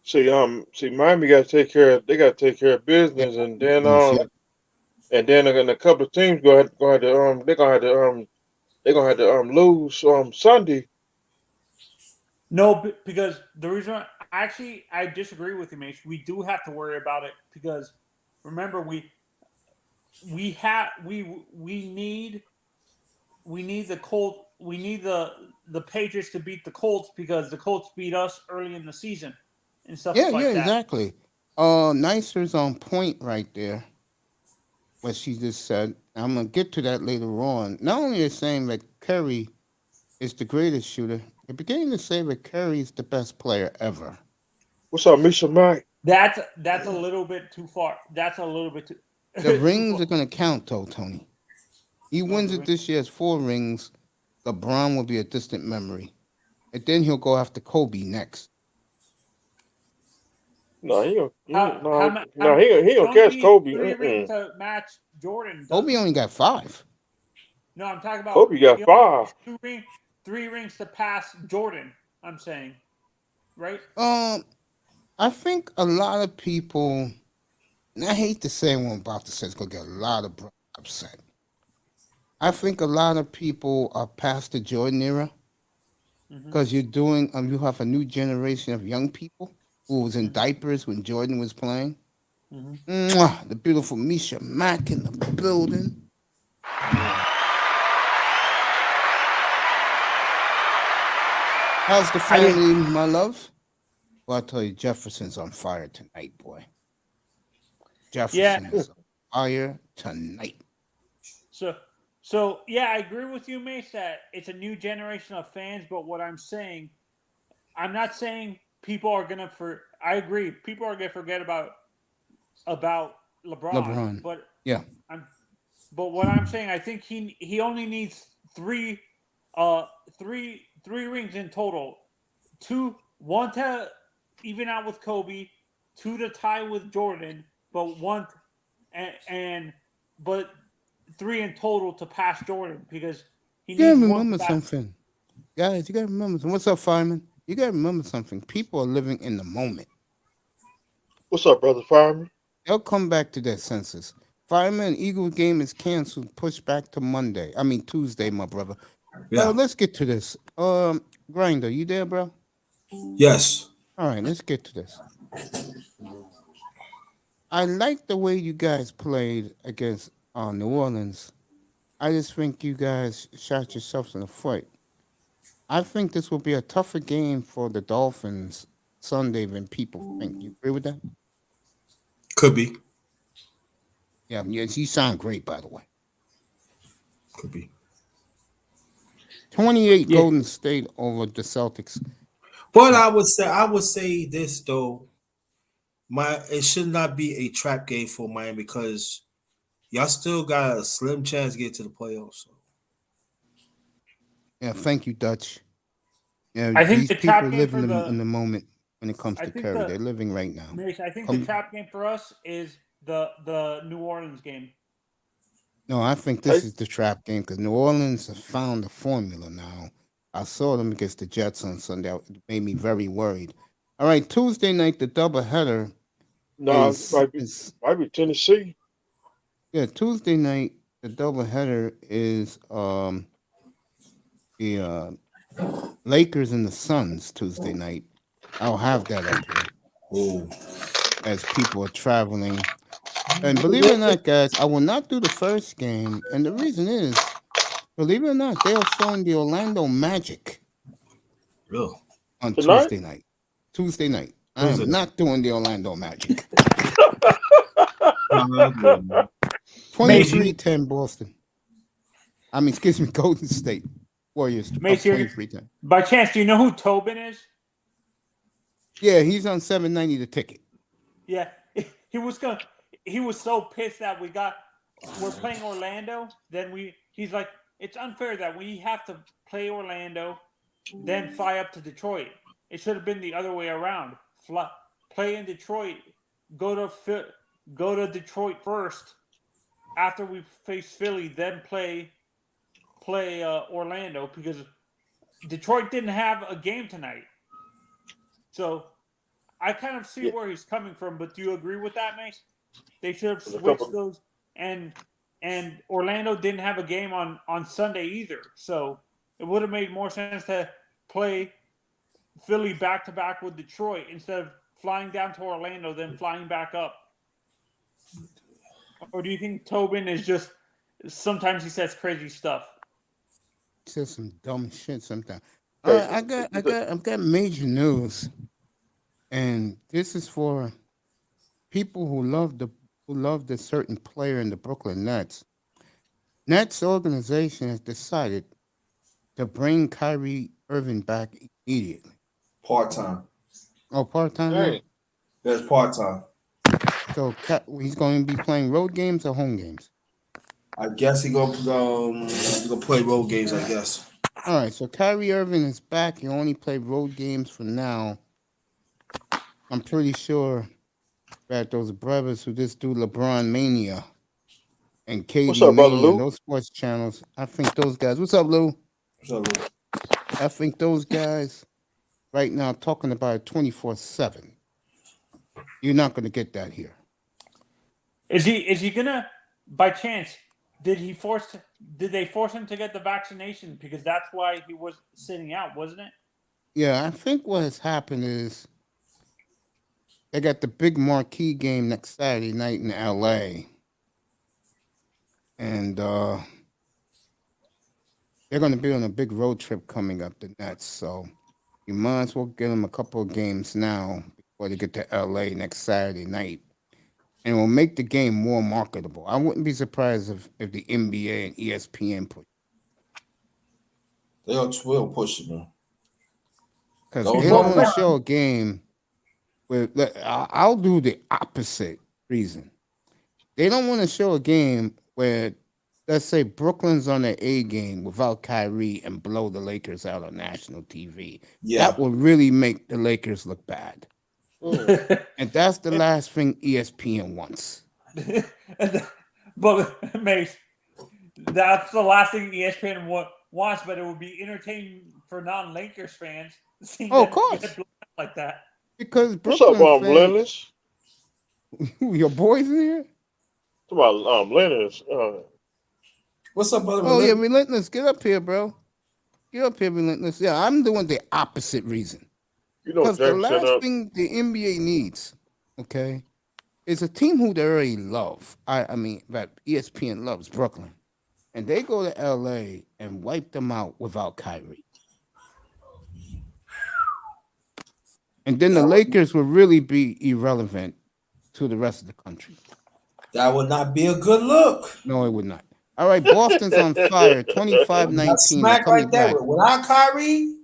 See, Miami got to take care of. They got to take care of business, and then Yeah. and then a couple of teams they're gonna have to lose Sunday. No, because the reason I disagree with you, Mace. We do have to worry about it because remember we need the Colts. We need the Patriots to beat the Colts because the Colts beat us early in the season and stuff like that. Exactly. Nicer's on point right there. What she just said. I'm gonna get to that later on. Not only are they saying that Curry is the greatest shooter, they're beginning to say that Curry is the best player ever. What's up, Misha Mike? That's a little bit too far. That's a little bit too. The rings are gonna count, though, Tony. He wins it this year. It's 4 rings. LeBron will be a distant memory, and then he'll go after Kobe next. No, he gonna Don't catch need Kobe. 3 rings to match Jordan. Kobe only got 5. No, I'm talking about Kobe got he only 5. needs 3 rings to pass Jordan. I'm saying, right? I think a lot of people, and I hate to say what I'm about to say, it's gonna get a lot of brothers upset. I think a lot of people are past the Jordan era because you have a new generation of young people who was in diapers when Jordan was playing. Mwah, the beautiful Misha Mack in the building. How's the family, my love? Well, I tell you, Jefferson's on fire tonight, boy. Jefferson is on fire tonight. So yeah, I agree with you, Mace, that it's a new generation of fans. But what I'm saying, I'm not saying people are gonna I agree, people are gonna forget about LeBron. But yeah, but what I'm saying, I think he only needs 3 rings in total. 1 to even out with Kobe, 2 to tie with Jordan, but 3 in total to pass Jordan because he needs you gotta one remember to pass. something. Guys, you gotta remember something. What's up, Fireman? You gotta remember something. People are living in the moment. What's up, brother Fireman? They'll come back to their senses. Fireman Eagles game is canceled, pushed back to Tuesday, my brother. Yeah. Let's get to this. Grinder, you there, bro? Yes. All right, let's get to this. I like the way you guys played against New Orleans. I just think you guys shot yourselves in the foot. I think this will be a tougher game for the Dolphins Sunday than people think. You agree with that? Could be. Yeah, you sound great, by the way. Could be. 28 Golden State over the Celtics. But I would say this though. It should not be a trap game for Miami because y'all still got a slim chance to get to the playoffs. So. Yeah, thank you, Dutch. Yeah, I think these the people trap game live for in the moment when it comes I to think Curry. the They're living right now. Mace, I think the Come, trap game for us is the New Orleans game. no, I think this is the trap game because New Orleans has found the formula now. I saw them against the Jets on Sunday. It made me very worried. All right, Tuesday night, the doubleheader No, it is might be Tennessee. yeah, Tuesday night, the doubleheader is the Lakers and the Suns Tuesday night. I'll have that up here Ooh. as people are traveling. And believe it or not, guys, I will not do the first game. And the reason is, believe it or not, they are showing the Orlando Magic Real. on Tonight? Tuesday night. Tuesday night. I Tuesday am night. not doing the Orlando Magic. Mace, 23-10 Boston. I mean, excuse me, Golden State Warriors up Mace, 23-10. by chance, do you know who Tobin is? Yeah, he's on $7.90 the ticket. Yeah, he was so pissed that we're playing Orlando. Then he's like, it's unfair that we have to play Orlando, then fly up to Detroit. It should have been the other way around. Play in Detroit, go to Detroit first. After we face Philly, then play Orlando because Detroit didn't have a game tonight. So I kind of see where he's coming from, but do you agree with that, Mace? They should have switched those, and Orlando didn't have a game on Sunday either. So it would have made more sense to play Philly back to back with Detroit instead of flying down to Orlando then flying back up. Or do you think Tobin is just sometimes he says crazy stuff? Says some dumb shit sometimes. All right, I've got major news, and this is for people who love the certain player in the Brooklyn Nets. Nets organization has decided to bring Kyrie Irving back immediately. part-time. Oh, part-time now? Dang. That's part-time. So he's going to be playing road games or home games? I guess he gonna play road games, I guess. All right, so Kyrie Irving is back. He only played road games for now. I'm pretty sure that those brothers who just do LeBron Mania and KD What's up, brother Mania, Lou? those sports channels, I think those guys, what's up, Lou? What's up, Lou? I think those guys right now talking about it 24/7. You're not going to get that here. Is he gonna, by chance, did they force him to get the vaccination? Because that's why he was sitting out, wasn't it? Yeah, I think what has happened is they got the big marquee game next Saturday night in LA. And they're going to be on a big road trip coming up, the Nets. So you might as well get them a couple of games now before they get to LA next Saturday night. And it will make the game more marketable. I wouldn't be surprised if the NBA and ESPN put They'll push it, man. because Don't they don't talk want to about show a game with. I'll do the opposite reason. They don't want to show a game where, let's say, Brooklyn's on their A game without Kyrie and blow the Lakers out on national TV. Yeah. That will really make the Lakers look bad. And that's the last thing ESPN wants. But Mace, that's the last thing ESPN wants. But it would be entertaining for non-Lakers fans. Oh, of course. Get blown out like that. Because What's up, Brooklyn fans, Lennox? your boys in here? Talk about Lennox. What's up, brother? Oh yeah, Relentless, get up here, bro. Get up here, Relentless. Yeah, I'm doing the opposite reason. You know, Because the James said, last thing the NBA needs, okay, is a team who they already love. I mean, that ESPN loves Brooklyn. And they go to LA and wipe them out without Kyrie. And then the Lakers will really be irrelevant to the rest of the country. That would not be a good look. No, it would not. All right, Boston's on fire, 25-19. They're Smack coming right there. back. Without Kyrie,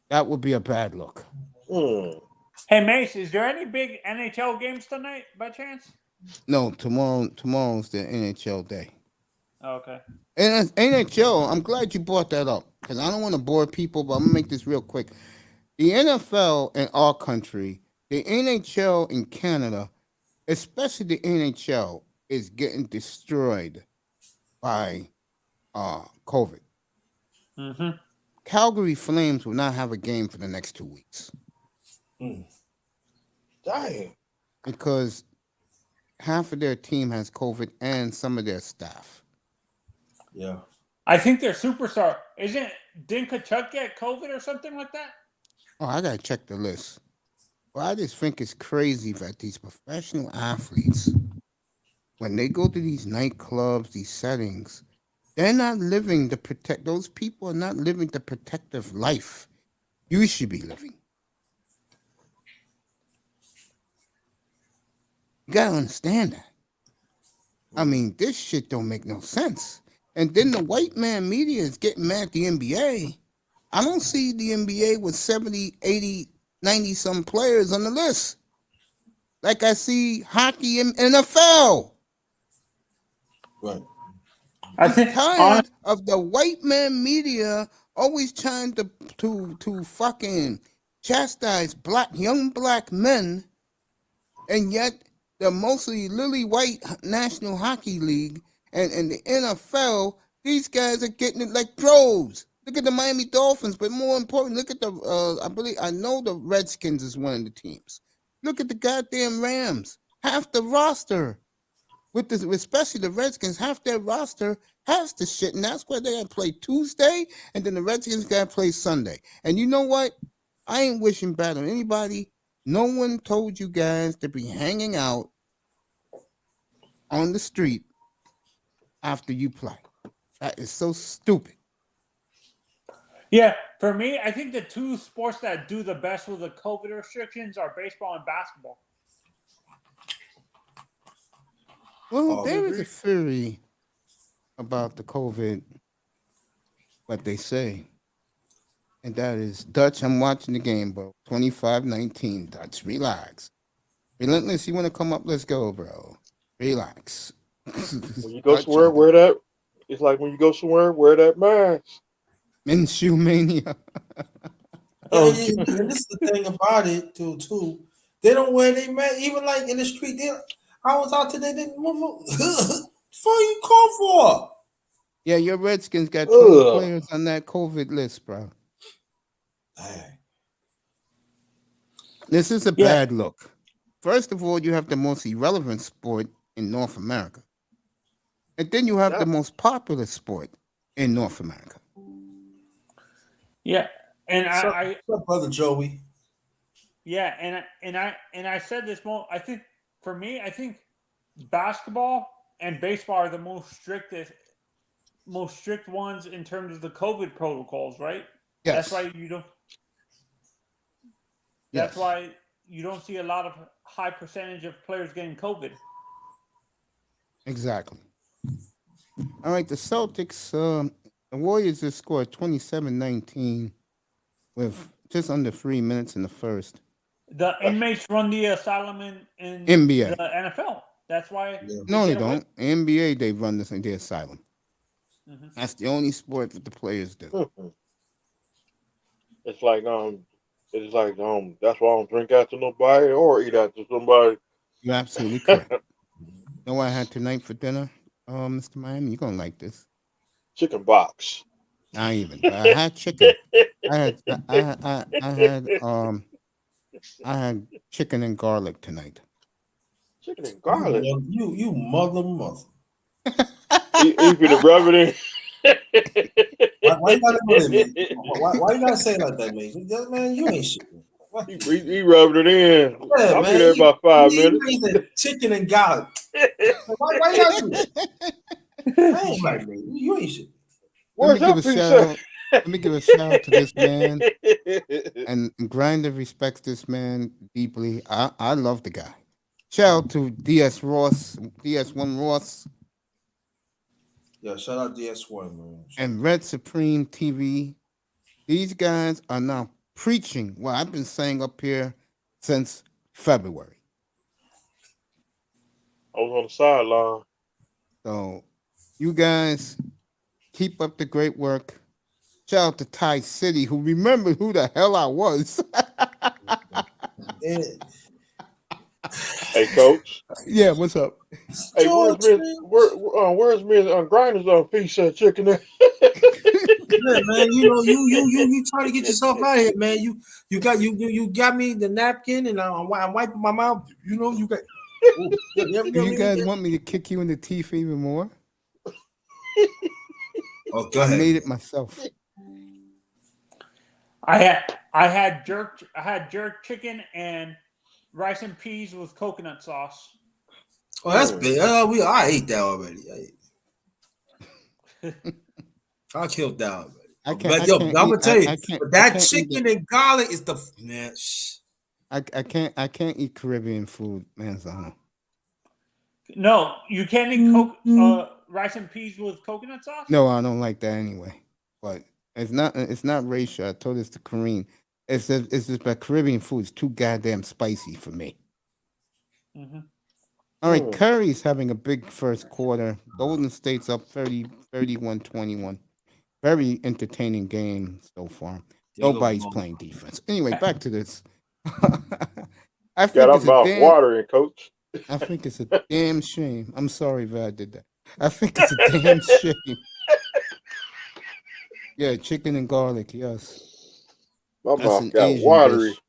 That would be a bad look. Hey Mace, is there any big NHL games tonight by chance? No, tomorrow's the NHL day. Oh, okay. And NHL, I'm glad you brought that up. because I don't want to bore people, but I'm gonna make this real quick. The NFL in our country, the NHL in Canada, especially the NHL, is getting destroyed by COVID. Mm-hmm. Calgary Flames will not have a game for the next 2 weeks Mm. Damn. because half of their team has COVID and some of their staff. Yeah. I think their superstar didn't Kachuk get COVID or something like that? Oh, I gotta check the list. Well, I just think it's crazy that these professional athletes, when they go to these nightclubs, these settings, they're not living those people are not living the protective life you should be living. You gotta understand that. I mean, this shit don't make no sense. And then the white man media is getting mad at the NBA. I don't see the NBA with 70, 80, 90 some players on the list. Like I see hockey in NFL. Right. I I'm think tired of the white man media always trying to fucking chastise young black men, and yet the mostly lily white National Hockey League and the NFL, these guys are getting it like pros. Look at the Miami Dolphins, but more important, look at I know the Redskins is one of the teams. Look at the goddamn Rams. Half the roster, especially the Redskins, half their roster has the shit, and that's why they gotta play Tuesday, and then the Redskins gotta play Sunday. And you know what? I ain't wishing bad on anybody. No one told you guys to be hanging out on the street after you play. That is so stupid. Yeah, for me, I think the two sports that do the best with the COVID restrictions are baseball and basketball. Well, there is a theory about the COVID, what they say. And that is, Dutch, I'm watching the game, bro. 25-19, Dutch, relax. Relentless, you want to come up? Let's go, bro. Relax. When you go somewhere, wear that. It's like when you go somewhere, wear that mask. Minshew mania. And this is the thing about it too. They don't wear they mask even like in the street. I was out today. They didn't move. For you call for? Yeah, your Redskins got 20 players on that COVID list, bro. Dang. This is a bad look. First of all, you have the most irrelevant sport in North America. And then you have the most popular sport in North America. Yeah, and What's up, brother Joey? Yeah, and I said this more. I think for me, I think basketball and baseball are the most strict ones in terms of the COVID protocols, right? Yes. That's why you don't. That's why you don't see a lot of high percentage of players getting COVID. Exactly. All right, the Celtics, the Warriors just scored 27-19 with just under 3 minutes in the first. The inmates run the asylum in NBA. the NFL. That's why. No, they don't. NBA, they run the asylum. Mm-hmm. That's the only sport that the players do. It's like that's why I don't drink after nobody or eat after somebody. You're absolutely correct. You know what I had tonight for dinner, Mr. Miami? You're gonna like this. Chicken box. Not even. But I had chicken. I had chicken and garlic tonight. Chicken and garlic. You mother. You finna rub it in. Why you gotta do it, man? Why you gotta say it like that, man? Man, you ain't shit. He rubbed it in. Yeah, I'll man. be there about 5 minutes. Chicken and garlic. Why you gotta do that? I ain't like, man. You ain't shit. Let me give a shout out to this man. And Grindr respects this man deeply. I love the guy. Shout out to DS1 Ross. Yeah, shout out DS1, man. And Red Supreme TV. These guys are now preaching what I've been saying up here since February. I was on the sideline. So you guys keep up the great work. Shout out to Ty City, who remembered who the hell I was. Yeah. Hey, coach. Yeah, what's up? Hey, where's George, Miss? Where's Miss Grinders on fish chicken? man, you trying to get yourself out of here, man. You got me the napkin, and I'm wiping my mouth. You know, you got. Ooh, Do you guys want me to kick you in the teeth even more? Oh, go I ahead. made it myself. I had jerk chicken and rice and peas with coconut sauce. Oh, that's big. I ate that already. I killed that already. I But can't I'm gonna tell you, but that can't eat chicken and garlic is the man. I can't eat Caribbean food, Manzano. No, you can't eat rice and peas with coconut sauce? No, I don't like that anyway. But it's not racial. I told this to Kareem. It's just that Caribbean food is too goddamn spicy for me. Mm-hmm. All right, Curry's having a big first quarter. Golden State's up 31-21. Very entertaining game so far. Nobody's playing defense. Anyway, back to this. I think Got it's about watering, coach. I think it's a damn shame. I'm sorry if I did that. I think it's a damn shame. Yeah, chicken and garlic, yes. My That's mouth an got Asian watery. dish.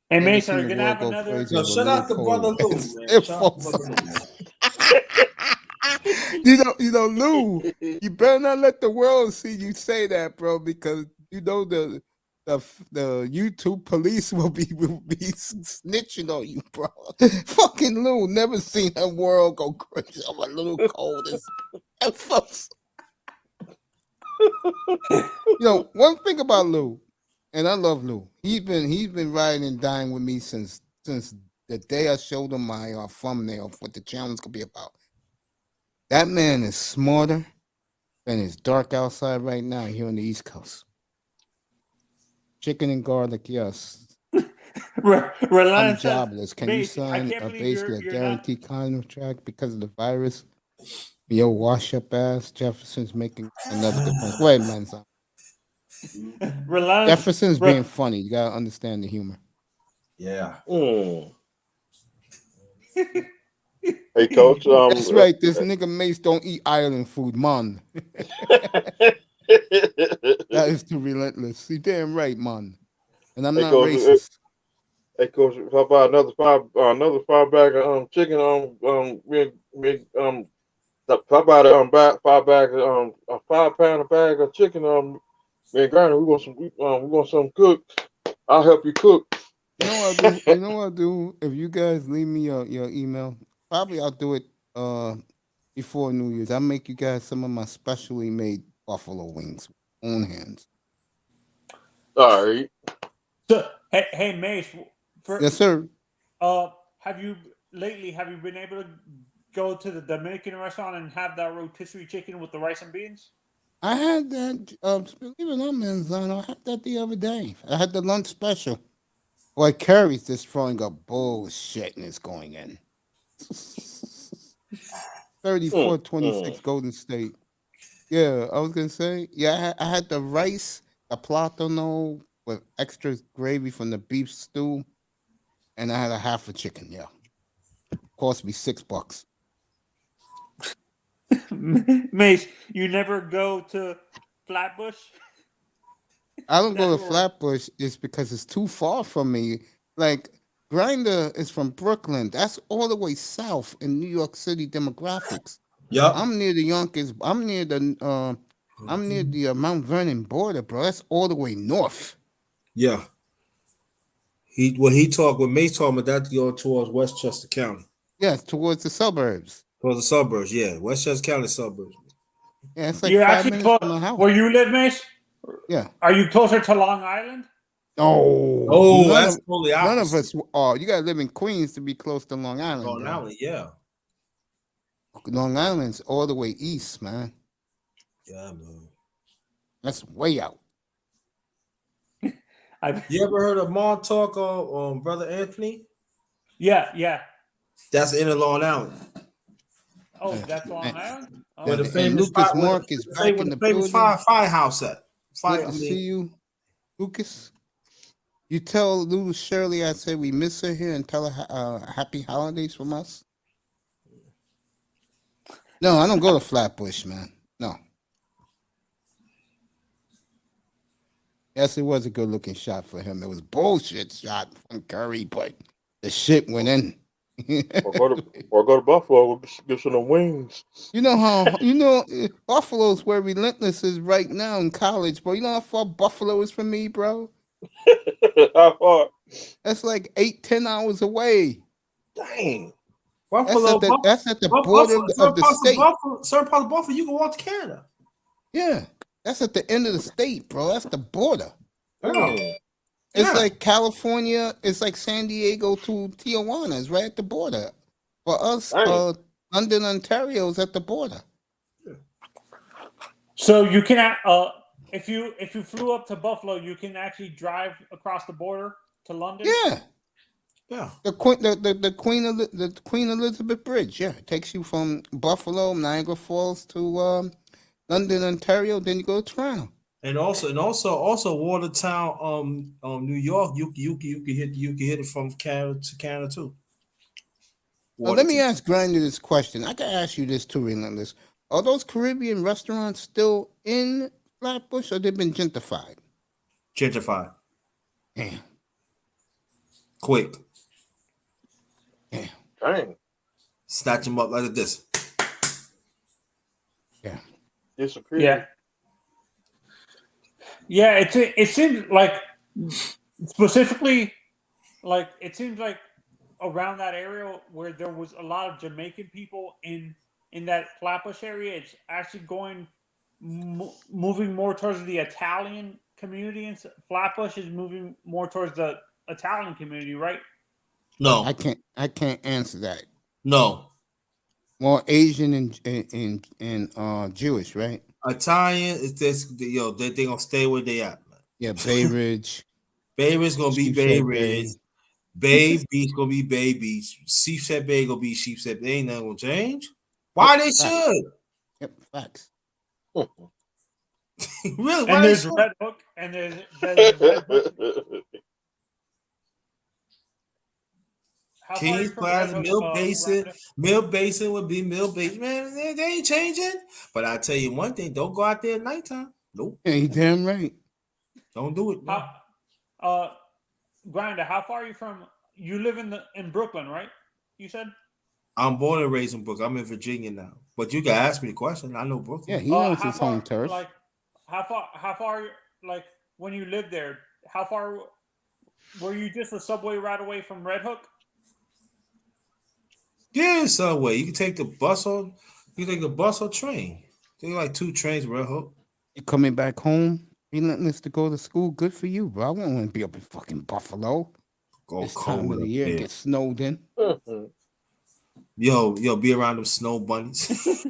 Hey, Never Mason, seen are you the gonna world have go another? crazy Yo, over a shout out to little brother cold. Lou, It's man. it Shout out to falls brother Lou. you know, Lou, you better not let the world see you say that, bro, because you know the YouTube police will be snitching on you, bro. Fucking Lou, never seen a world go crazy over a little cold. You know, one thing about Lou, and I love Lou. He's been riding and dying with me since the day I showed him my thumbnail for what the challenge could be about. That man is smarter than it's dark outside right now here on the East Coast. Chicken and garlic, yes. I'm jobless. Can you sign basically a guaranteed contract because of the virus? Yo, wash up ass. Jefferson's making another good point. Go ahead, man. Jefferson's being funny. You gotta understand the humor. Yeah. Hey, coach. That's right. This nigga Mace don't eat island food, man. That is too relentless. You damn right, man. And I'm not racist. Hey, coach. How about another five bag of chicken? How about a 5 pound bag of chicken? Man, Granny, we want some cooked. I'll help you cook. You know what I do? You know what I do? If you guys leave me your email, probably I'll do it before New Year's. I'll make you guys some of my specially made buffalo wings with own hands. All right. So, hey, Mace. Yes, sir. Have you been able to go to the Dominican restaurant and have that rotisserie chicken with the rice and beans? I had that. Believe it or not, Manzano, I had that the other day. I had the lunch special. Boy, Curry's just throwing up bullshit and it's going in. 34-26 Golden State. Yeah, I was gonna say. Yeah, I had the rice, the plátano with extra gravy from the beef stew, and I had a half a chicken. Yeah, cost me $6. Mace, you never go to Flatbush? I don't go to Flatbush is because it's too far from me. Like Grinder is from Brooklyn. That's all the way south in New York City demographics. Yeah. I'm near the Yonkers. I'm near the Mount Vernon border, bro. That's all the way north. Yeah. When Mace talking about that, to go towards Westchester County. Yeah, towards the suburbs. Towards the suburbs, yeah. Westchester County suburbs. Yeah, it's like You're 5 actually minutes from my house. Where you live, Mace? Yeah. Are you closer to Long Island? Oh, that's totally opposite. None of us are. You gotta live in Queens to be close to Long Island. Long Island, yeah. Long Island's all the way east, man. Yeah, man. That's way out. You ever heard of Montauk or Brother Anthony? Yeah. That's in Long Island. Oh, that's Long Island? Oh. Where the famous Lucas Mark is back in the famous building. firehouse at. Fire. Good to see you, Lucas. You tell Lou Shirley I said we miss her here and tell her happy holidays from us. No, I don't go to Flatbush, man. No. Yes, it was a good looking shot for him. It was bullshit shot from Curry, but the shit went in. or go to Buffalo, get some of them wings. You know how Buffalo's where Relentless is right now in college, bro. You know how far Buffalo is from me, bro? How far? That's like 8-10 hours away. Dang. Buffalo. That's at the border of the state. Certain parts of Buffalo, you can walk to Canada. Yeah, that's at the end of the state, bro. That's the border. Dang. It's like California. It's like San Diego to Tijuana. It's right at the border. For us, London, Ontario is at the border. So you can, if you flew up to Buffalo, you can actually drive across the border to London. Yeah. The Queen Elizabeth Bridge. Yeah, it takes you from Buffalo, Niagara Falls to London, Ontario. Then you go to Toronto. And also Watertown, New York. You can hit it from Canada to Canada too. Well, let me ask Grinder this question. I can ask you this too, Relentless. Are those Caribbean restaurants still in Flatbush, or they've been gentrified? Gentrified. Damn. Quick. Damn. Dang. Snatch them up like this. Yeah. Disappear. Yeah. Yeah, it seems like specifically, like it seems like around that area where there was a lot of Jamaican people in that Flatbush area, it's actually moving more towards the Italian community, and Flatbush is moving more towards the Italian community, right? No, I can't answer that. No. More Asian and Jewish, right? Italian is this. They gonna stay where they at. Man. Yeah, Bay Ridge. Bay Ridge gonna be Bay Sheepshead Ridge. Bay Beach gonna be Bay Beach. Sheepshead Bay gonna be Sheepshead. They ain't nothing gonna change. Why they should? Yep, facts. Really? And there's Red Hook, and there's Red Hook. Kings Plaza, Mill Basin would be Mill Basin. Man, they ain't changing. But I tell you one thing: don't go out there at nighttime. Nope. Yeah, you damn right. Don't do it. No. Grinder, how far are you from? You live in Brooklyn, right? You said. I'm born and raised in Brooklyn. I'm in Virginia now. But you can ask me the question. I know Brooklyn. Yeah, he knows his home turf. Like, how far? Like, when you lived there, how far were you? Just a subway right away from Red Hook? Yeah, subway. You can take the bus or train. Take like 2 trains, Red Hook. You coming back home, Relentless, to go to school? Good for you, bro. I won't want to be up in fucking Buffalo. Go this cold time of the year, get snowed in. Yo, be around them snow bunnies.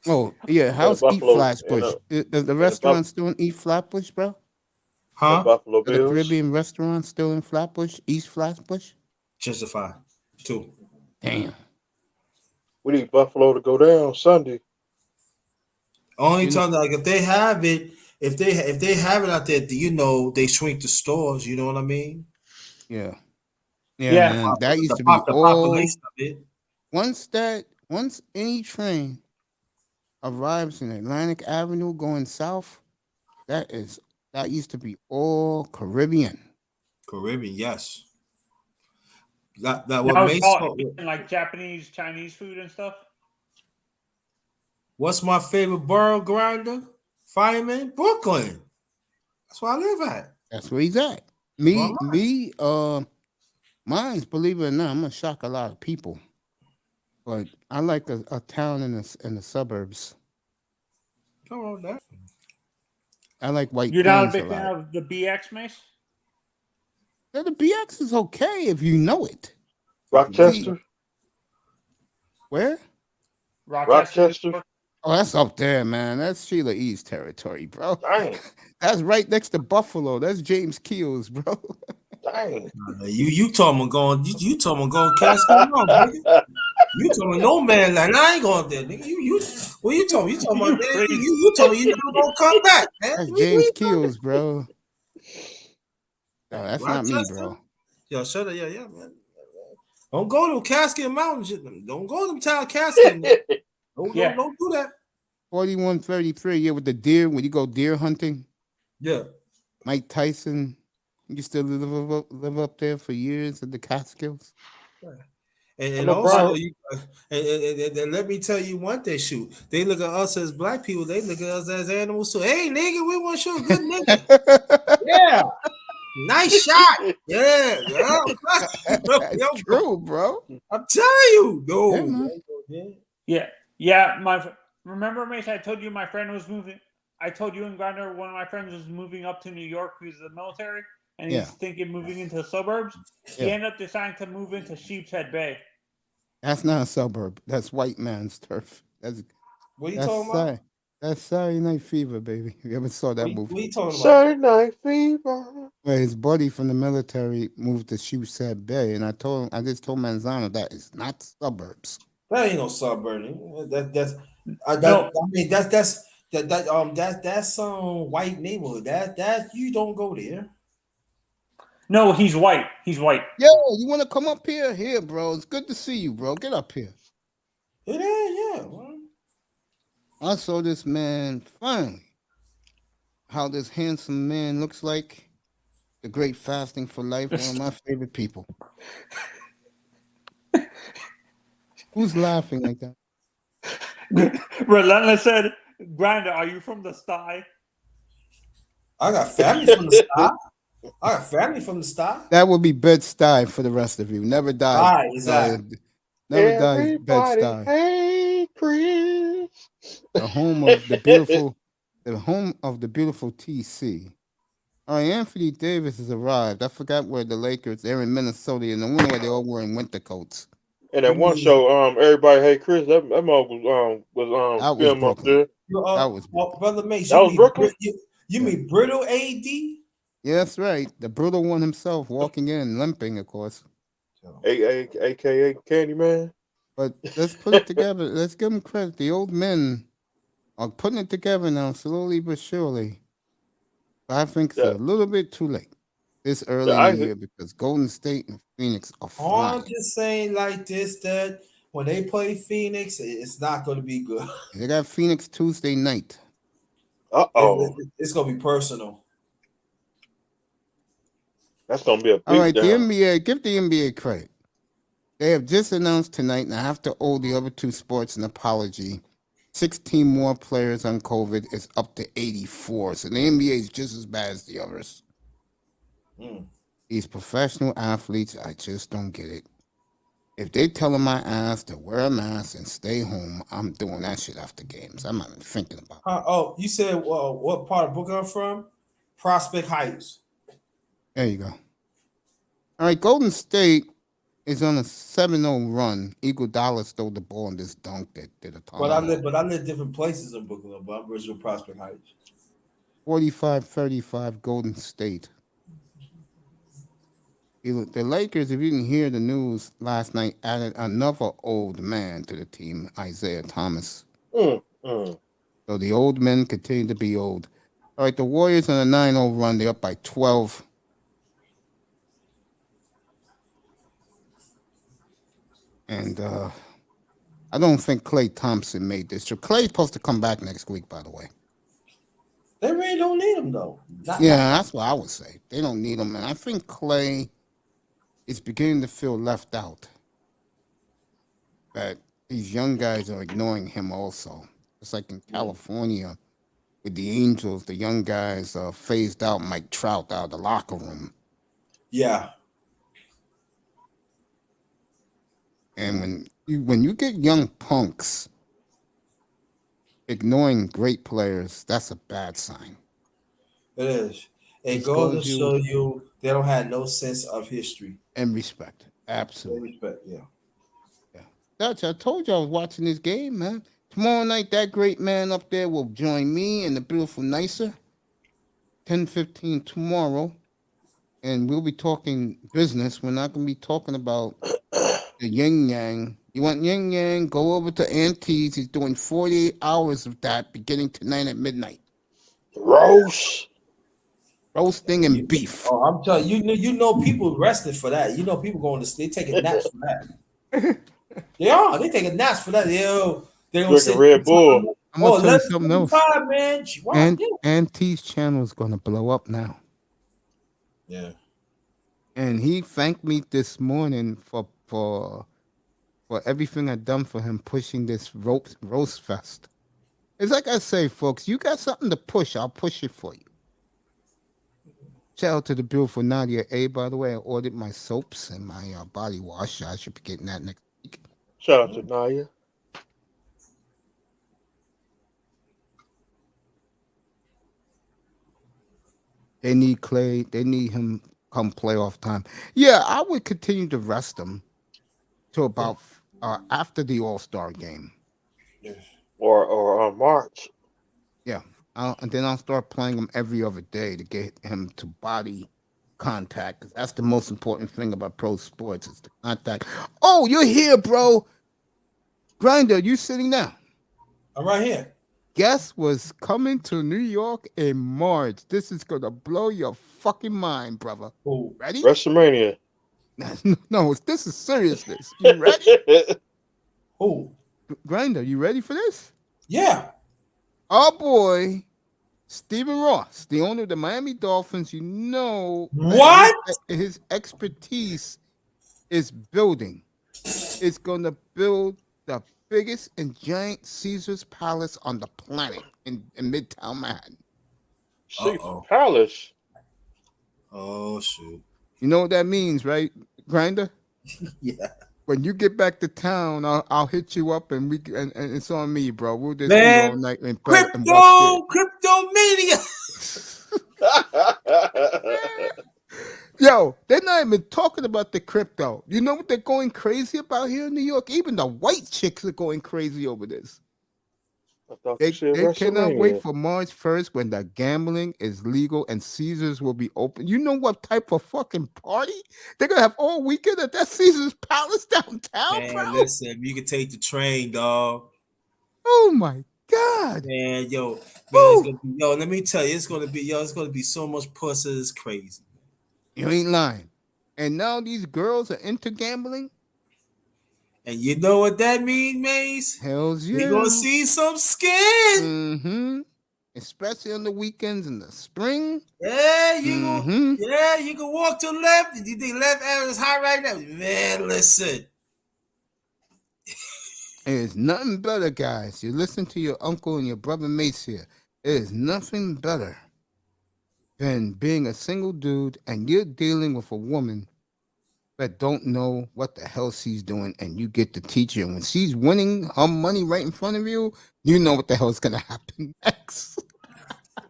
Oh yeah, how's Eat Flatbush? Is the restaurant still in East Flatbush, bro? Huh? Buffalo Are the Caribbean restaurant still in Flatbush, East Flatbush? Justify 2. Damn. We need Buffalo to go down Sunday. Only time like if they have it out there, they shrink the stores. You know what I mean? Yeah. Yeah. Man, that used to be all. Once any train arrives in Atlantic Avenue going south, that used to be all Caribbean. Caribbean, yes. That what makes like Japanese, Chinese food and stuff. What's my favorite borough, Grinder? Fireman, Brooklyn. That's where I live at. That's where he's at. Mine's, believe it or not, I'm gonna shock a lot of people, but I like a town in the suburbs. Come on, that. I like White. You're not a big fan of the BX, Mace? Yeah, the BX is okay if you know it. Rochester. Where? Rochester. Oh, that's up there, man. That's Sheila E's territory, bro. Dang. That's right next to Buffalo. That's James Keels, bro. Dang. You told him going. You told him going cast him out, baby. You talking about no man land? I ain't going there, nigga. You what you talking? You talking about You man? crazy. You told me you never gonna come back, man. That's What James you talking Keels, bro. No, that's not me, Rochester? bro. Yo, shut up, yeah, man. Don't go to Casket Mountain shit. Don't go to them town Casket. Don't do that. 41-33, yeah, with the deer, when you go deer hunting, Yeah. Mike Tyson used to live up there for years at the Catskills. And know also, Brian. and let me tell you one thing, shoot. They look at us as black people, they look at us as animals too. Hey, nigga, we want to shoot a good nigga. Yeah. Nice shot. Yeah. That's true, bro. I'm telling you. No. Yeah, man. Yeah. Remember, Mace, I told you my friend was moving. I told you and Grinder one of my friends was moving up to New York because of the military, and he's thinking moving into the suburbs. He ended up deciding to move into Sheepshead Bay. That's not a suburb. That's white man's turf. What are you talking about? That's Saturday Night Fever, baby. You ever saw that movie? What are you talking about? Saturday Night Fever. Where his buddy from the military moved to Sheepshead Bay, and I just told Manzano that it's not suburbs. That ain't no suburban. That's white neighborhood. That you don't go there. No, he's white. He's white. Yo, you want to come up here? Here, bro. It's good to see you, bro. Get up here. It is, yeah. I saw this man finally. How this handsome man looks like. The great fasting for life. One of my favorite people. Who's laughing like that? Relentless said, Grinder, are you from the sty? I got family from the sty. That would be Bed-Stuy for the rest of you. Never die. Exactly. Never die, Bed-Stuy. Hey, Chris. The home of the beautiful TC. All right, Anthony Davis has arrived. I forgot where the Lakers. They're in Minnesota, and the winter where they all wearing winter coats. And at one show, everybody, hey Chris, that mug was That was film up Brooklyn. there. That was Brother Mace. That was Brooklyn? You mean Brittle AD? Yeah, that's right. The brutal one himself, walking in, limping, of course. AKA Candyman. But let's put it together. Let's give them credit. The old men are putting it together now, slowly but surely. But I think it's a little bit too late this early in the year because Golden State and Phoenix are flying. I'm just saying like this, that when they play Phoenix, it's not going to be good. They got Phoenix Tuesday night. Uh-oh. It's going to be personal. That's going to be a beatdown. All right, the NBA, give the NBA credit. They have just announced tonight, and I have to owe the other two sports an apology. 16 more players on COVID is up to 84. So the NBA is just as bad as the others. These professional athletes, I just don't get it. If they telling my ass to wear a mask and stay home, I'm doing that shit after games. I'm not even thinking about it. You said what part of Brooklyn I'm from? Prospect Heights. There you go. All right, Golden State is on a 7-0 run. Iguodala stole the ball in this dunk that did a ton. But I live different places in Brooklyn, but I'm original Prospect Heights. 45-35 Golden State. The Lakers, if you didn't hear the news last night, added another old man to the team, Isaiah Thomas. So the old men continue to be old. All right, the Warriors on a 9-0 run. They're up by 12. And I don't think Klay Thompson made this. So Klay's supposed to come back next week, by the way. They really don't need him, though. That's what I would say. They don't need him. And I think Klay is beginning to feel left out. That these young guys are ignoring him also. It's like in California with the Angels, the young guys phased out Mike Trout out of the locker room. Yeah. And when you get young punks ignoring great players, that's a bad sign. It is. It goes to show you they don't have no sense of history. And respect. Absolutely. And respect, yeah. Dutch, I told you I was watching this game, man. Tomorrow night, that great man up there will join me and the beautiful Nicer. 10:15 tomorrow. And we'll be talking business. We're not going to be talking about the yin yang You want yin yang? Go over to Auntie's. He's doing 48 hours of that, beginning tonight at midnight. Roast. Roasting and beef. Oh, I'm telling you, you know people resting for that. You know people going to sleep, they taking naps for that. They taking naps for that. They don't Drinking Red Bull. I'm gonna tell you something else. Man. And Auntie's channel is gonna blow up now. Yeah. And he thanked me this morning for everything I've done for him pushing this roast fest. It's like I say, folks, you got something to push, I'll push it for you. Shout out to the beautiful Nadia A, by the way. I ordered my soaps and my body wash. I should be getting that next week. Shout out to Naya. They need Clay. They need him come playoff time. Yeah, I would continue to rest him to about after the All-Star game. Or March. Yeah. And then I'll start playing him every other day to get him to body contact. 'Cause that's the most important thing about pro sports is the contact. Oh, you're here, bro. Grinder, you sitting down. I'm right here. Guess was coming to New York in March. This is gonna blow your fucking mind, brother. Oh. Ready? WrestleMania. No, this is seriousness. You ready? Oh. Grinder, you ready for this? Yeah. Our boy, Stephen Ross, the owner of the Miami Dolphins, you know What? his expertise is building. It's gonna build the biggest and giant Caesar's Palace on the planet in Midtown Manhattan. Caesar's Palace. Oh shoot. You know what that means, right, Grinder? Yeah. When you get back to town, I'll hit you up and it's on me, bro. We'll just Man, eat all night and watch Cryptomania. Yo, they're not even talking about the crypto. You know what they're going crazy about here in New York? Even the white chicks are going crazy over this. They cannot wait for March 1st when the gambling is legal and Caesars will be open. You know what type of fucking party? They're going to have all weekend at that Caesars Palace downtown, Man, bro? listen, you can take the train, dog. Oh, my God. Man, it's gonna be, let me tell you, it's gonna be so much pussy, it's crazy. You ain't lying. And now these girls are into gambling? And you know what that means, Mace? Hells yeah. You're gonna see some skin. Mm-hmm. Especially on the weekends in the spring. Yeah, you can walk to the left. You think left arrow is high right now? Man, listen. There's nothing better, guys. You listen to your uncle and your brother Mace here. There's nothing better than being a single dude and you're dealing with a woman that don't know what the hell she's doing, and you get to teach her. And when she's winning her money right in front of you, you know what the hell's gonna happen next.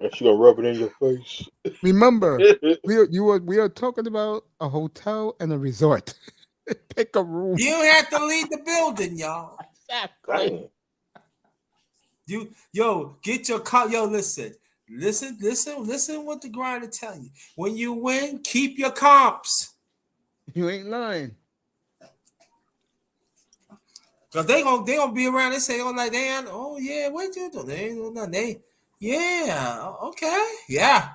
And she gonna rub it in your face. Remember, we are talking about a hotel and a resort. Pick a room. You have to leave the building, y'all. Exactly. Get your car. Listen what the grinder tell you. When you win, keep your comps. You ain't lying. Cause they gonna be around. They say, what you doing? They ain't doing nothing. Okay, yeah.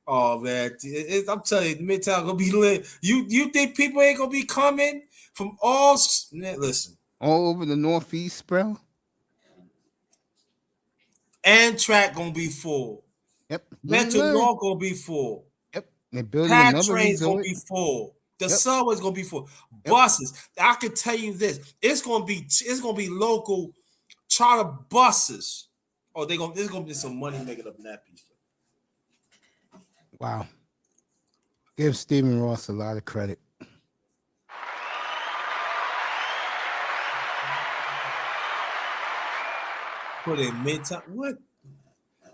Oh man, I'm telling you, Midtown gonna be lit. You think people ain't gonna be coming from all? Listen, all over the Northeast, bro. Amtrak gonna be full. Yep. Metro North gonna be full. Yep. They're building Path another trains resort. gonna be full. The subway's gonna be full. Buses. I can tell you this. It's gonna be local charter buses. Oh, there's gonna be some money making up in that piece. Wow. Give Stephen Ross a lot of credit. Put it in Midtown. What?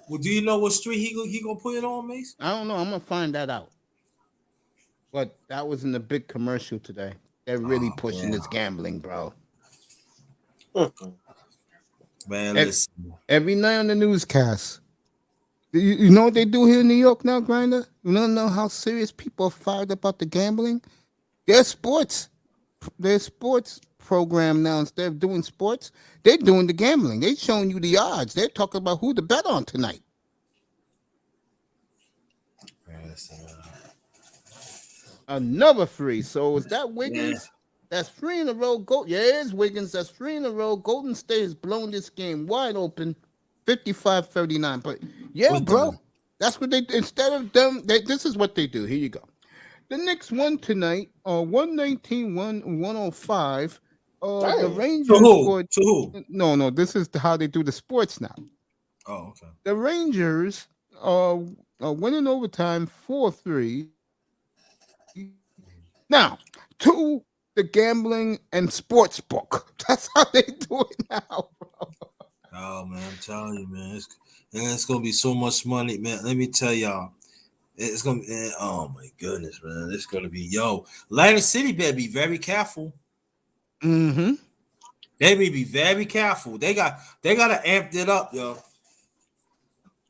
Well, do you know what street he gonna put it on, Mace? I don't know. I'm gonna find that out. But that was in the big commercial today. They're really pushing this gambling, bro. Man, listen. Every night on the newscast. You know what they do here in New York now, Grinder? You don't know how serious people are fired about the gambling? Their sports program now, instead of doing sports, they're doing the gambling. They're showing you the odds. They're talking about who to bet on tonight. Yes, Another free. So is that Wiggins? That's 3 in a row. Yeah, it is Wiggins. That's 3 in a row. Golden State has blown this game wide open, 55-39. But yeah, What's bro, that? that's what they instead of them. This is what they do. Here you go. The Knicks won tonight, 119-105. The Damn. Rangers To who? scored. To who? No. This is how they do the sports now. Oh, okay. The Rangers are winning overtime 4-3. Now, to the gambling and sports book. That's how they do it now, bro. Oh man, I'm telling you, man, it's gonna be so much money, man. Let me tell y'all, it's gonna be. Oh my goodness, man, it's gonna be Atlantic City better be very careful. Mm-hmm. They may be very careful. They gotta amp it up, yo.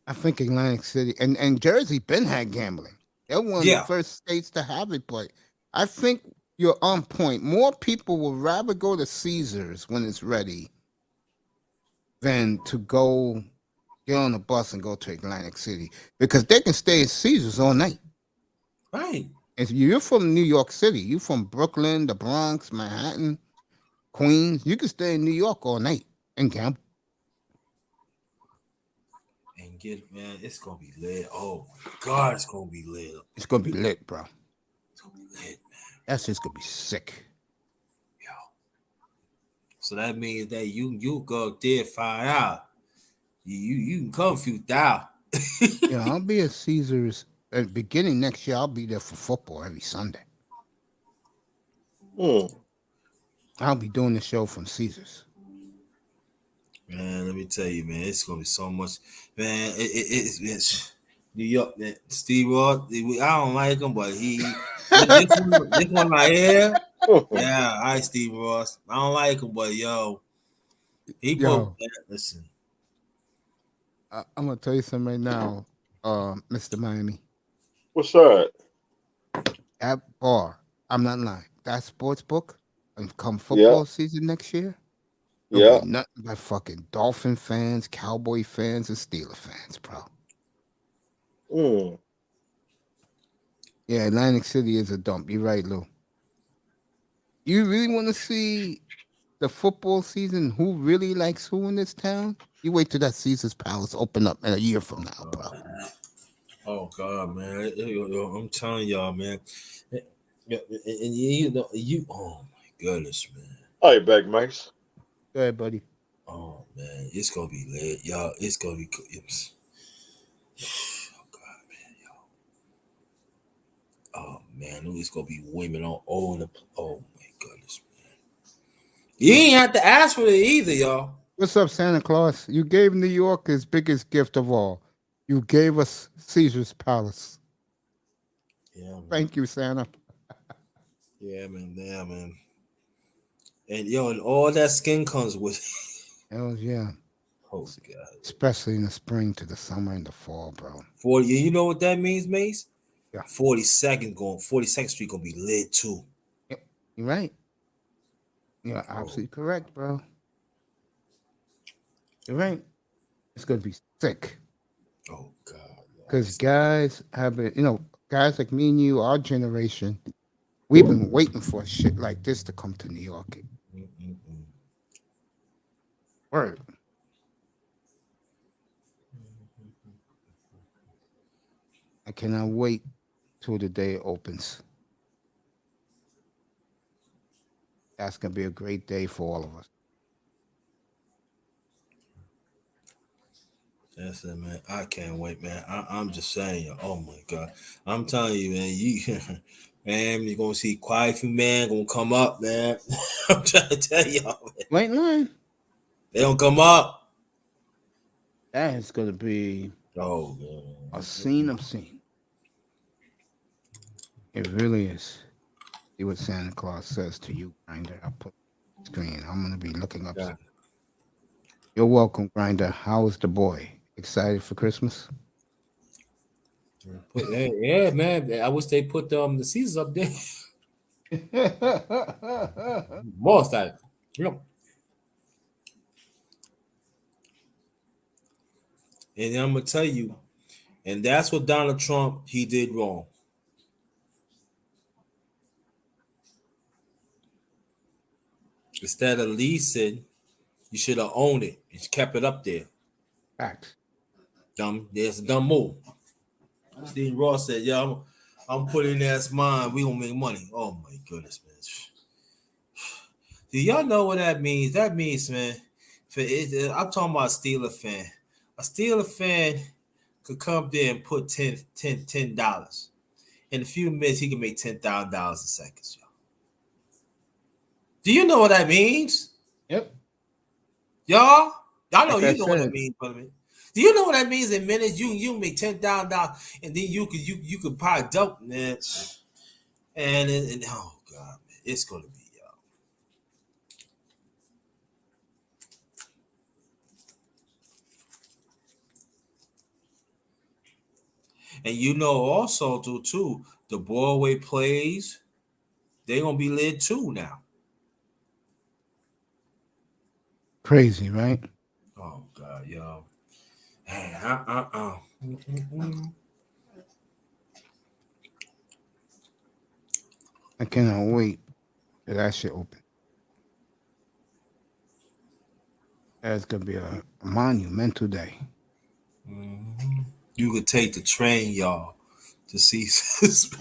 I think Atlantic City and Jersey been had gambling. They're one of the first states to have it, but I think you're on point. More people will rather go to Caesars when it's ready than to go get on a bus and go to Atlantic City, because they can stay at Caesars all night. Right. If you're from New York City, you're from Brooklyn, the Bronx, Manhattan, Queens, you can stay in New York all night and gamble. And man, it's gonna be lit. Oh my God, it's gonna be lit. It's gonna be lit, bro. It's gonna be lit, man. That's just gonna be sick. Yo. So that means that you go up there, find out. You can come a few thousand. Yeah, I'll be at Caesars beginning next year. I'll be there for football every Sunday. I'll be doing the show from Caesars. Man, let me tell you, man, it's gonna be so much. Man, it's New York, man. Steve Ross, I don't like him, but this one right here. Yeah, I Steve Ross. I don't like him, but listen. I'm gonna tell you something right now, Mr. Miami. What's that? That bar, I'm not lying. That sports book, and come football season next year, it'll be nothing but fucking Dolphin fans, Cowboy fans, and Steeler fans, bro. Yeah, Atlantic City is a dump. You're right, Lou. You really want to see the football season? Who really likes who in this town? You wait till that Caesar's Palace open up in a year from now, bro. Oh God, man! I'm telling y'all, man. And oh my goodness, man. All right, back, Max. Go ahead, buddy. Oh man, it's gonna be lit, y'all. It's gonna be good. Oh God, man, y'all. Oh man, it's gonna be women all over the. Oh my goodness, man. You ain't have to ask for it either, y'all. What's up, Santa Claus? You gave New York his biggest gift of all. You gave us Caesar's Palace. Yeah, man. Thank you, Santa. Yeah, man. Yeah, man. And and all that skin comes with. Hell yeah. Oh God. Especially in the spring to the summer and the fall, bro. 40. You know what that means, Mace? Yeah. 42nd Street gonna be lit too. Yep. You're right. You're absolutely correct, bro. You're right. It's gonna be sick. Oh God. Because guys have been, guys like me and you, our generation, we've been waiting for shit like this to come to New York. Word. I cannot wait till the day it opens. That's gonna be a great day for all of us. That's it, man. I can't wait, man. I'm just saying, oh my God. I'm telling you, man, man, you're gonna see quite a few men gonna come up, man. I'm trying to tell y'all, man. Wait in line. They don't come up. That is gonna be a scene of scene. It really is. See what Santa Claus says to you, Grinder. I'll put the screen. I'm gonna be looking up. Yeah. You're welcome, Grinder. How is the boy? Excited for Christmas? Yeah, man. I wish they put the Caesars up there. More excited. Yep. And I'm gonna tell you, and that's what Donald Trump he did wrong. Instead of leasing, you should have owned it and kept it up there. Facts. Dumb. There's a dumb move. Dean Ross said, "Yeah, I'm putting that's mine. We gonna make money." Oh my goodness, man. Do y'all know what that means? That means, man, I'm talking about a Steeler fan. A Steeler fan could come there and put $10. In a few minutes, he can make $10,000 in seconds, y'all. Do you know what that means? Yep. Y'all know Like you I know what that said. means, brother. Do you know what that means in minutes? You make $10,000 and then you could probably double, man. And oh god, man, it's gonna be y'all. And you know also too, the Broadway plays, they're gonna be lit too now. Crazy, right? Oh god, y'all. Man, I cannot wait till that shit open. That's gonna be a monumental day. You could take the train, y'all, to see this. Do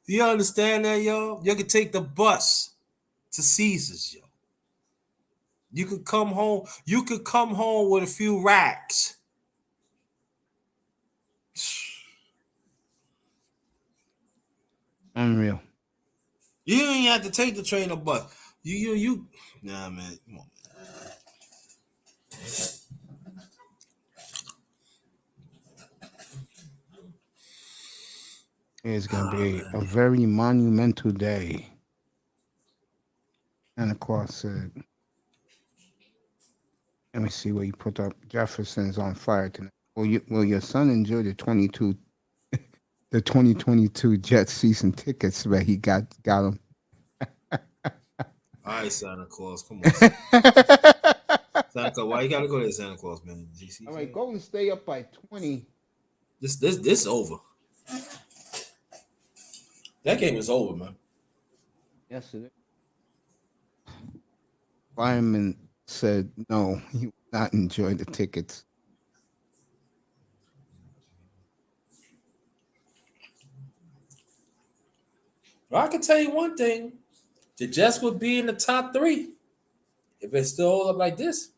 you understand that, y'all? You could take the bus to Caesars, yo. You could come home. You could come home with a few racks. Unreal. You ain't have to take the train or bus. You. Nah, man. Come on, man. It's gonna be a very monumental day. Santa Claus said. Let me see what you put up. Jefferson's on fire tonight. Will your son enjoy the 2022 Jets season tickets that he got him? All right, Santa Claus. Come on. Santa Claus, why you gotta go there, Santa Claus, man? All right, Golden stay up by 20. This over. That game is over, man. Yes, it is. Fireman said no, he would not enjoy the tickets. Well, I can tell you one thing. The Jets would be in the top 3 if it still hold up like this.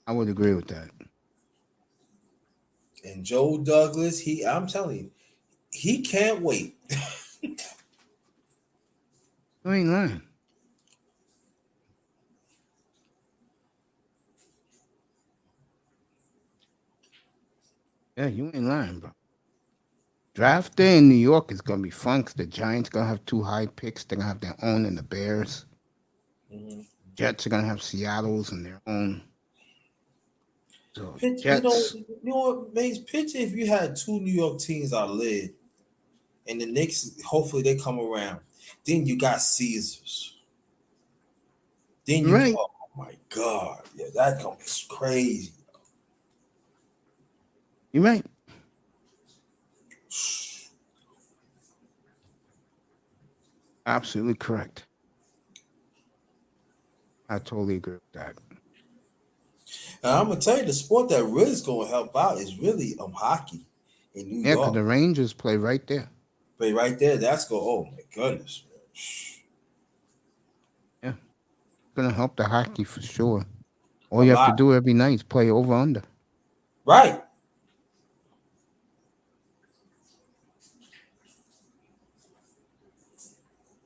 I would agree with that. And Joe Douglas, I'm telling you, he can't wait. You ain't lying. Yeah, you ain't lying, bro. Draft day in New York is gonna be fun because the Giants gonna have 2 high picks. They're gonna have their own and the Bears. Mm-hmm. Jets are gonna have Seattle's and their own. So Pitch, Jets. you know what makes picture if you had 2 New York teams are led, and the Knicks, hopefully they come around. Then you got Caesars. Then you Right. oh my god, yeah, that gonna be crazy. You're right. Absolutely correct. I totally agree with that. And I'm gonna tell you, the sport that really is gonna help out is really hockey in New Yeah, because York. the Rangers play right there. But right there, that's go. Oh my goodness. Yeah. Gonna help the hockey for sure. All you A have to lot. do every night is play over under. Right.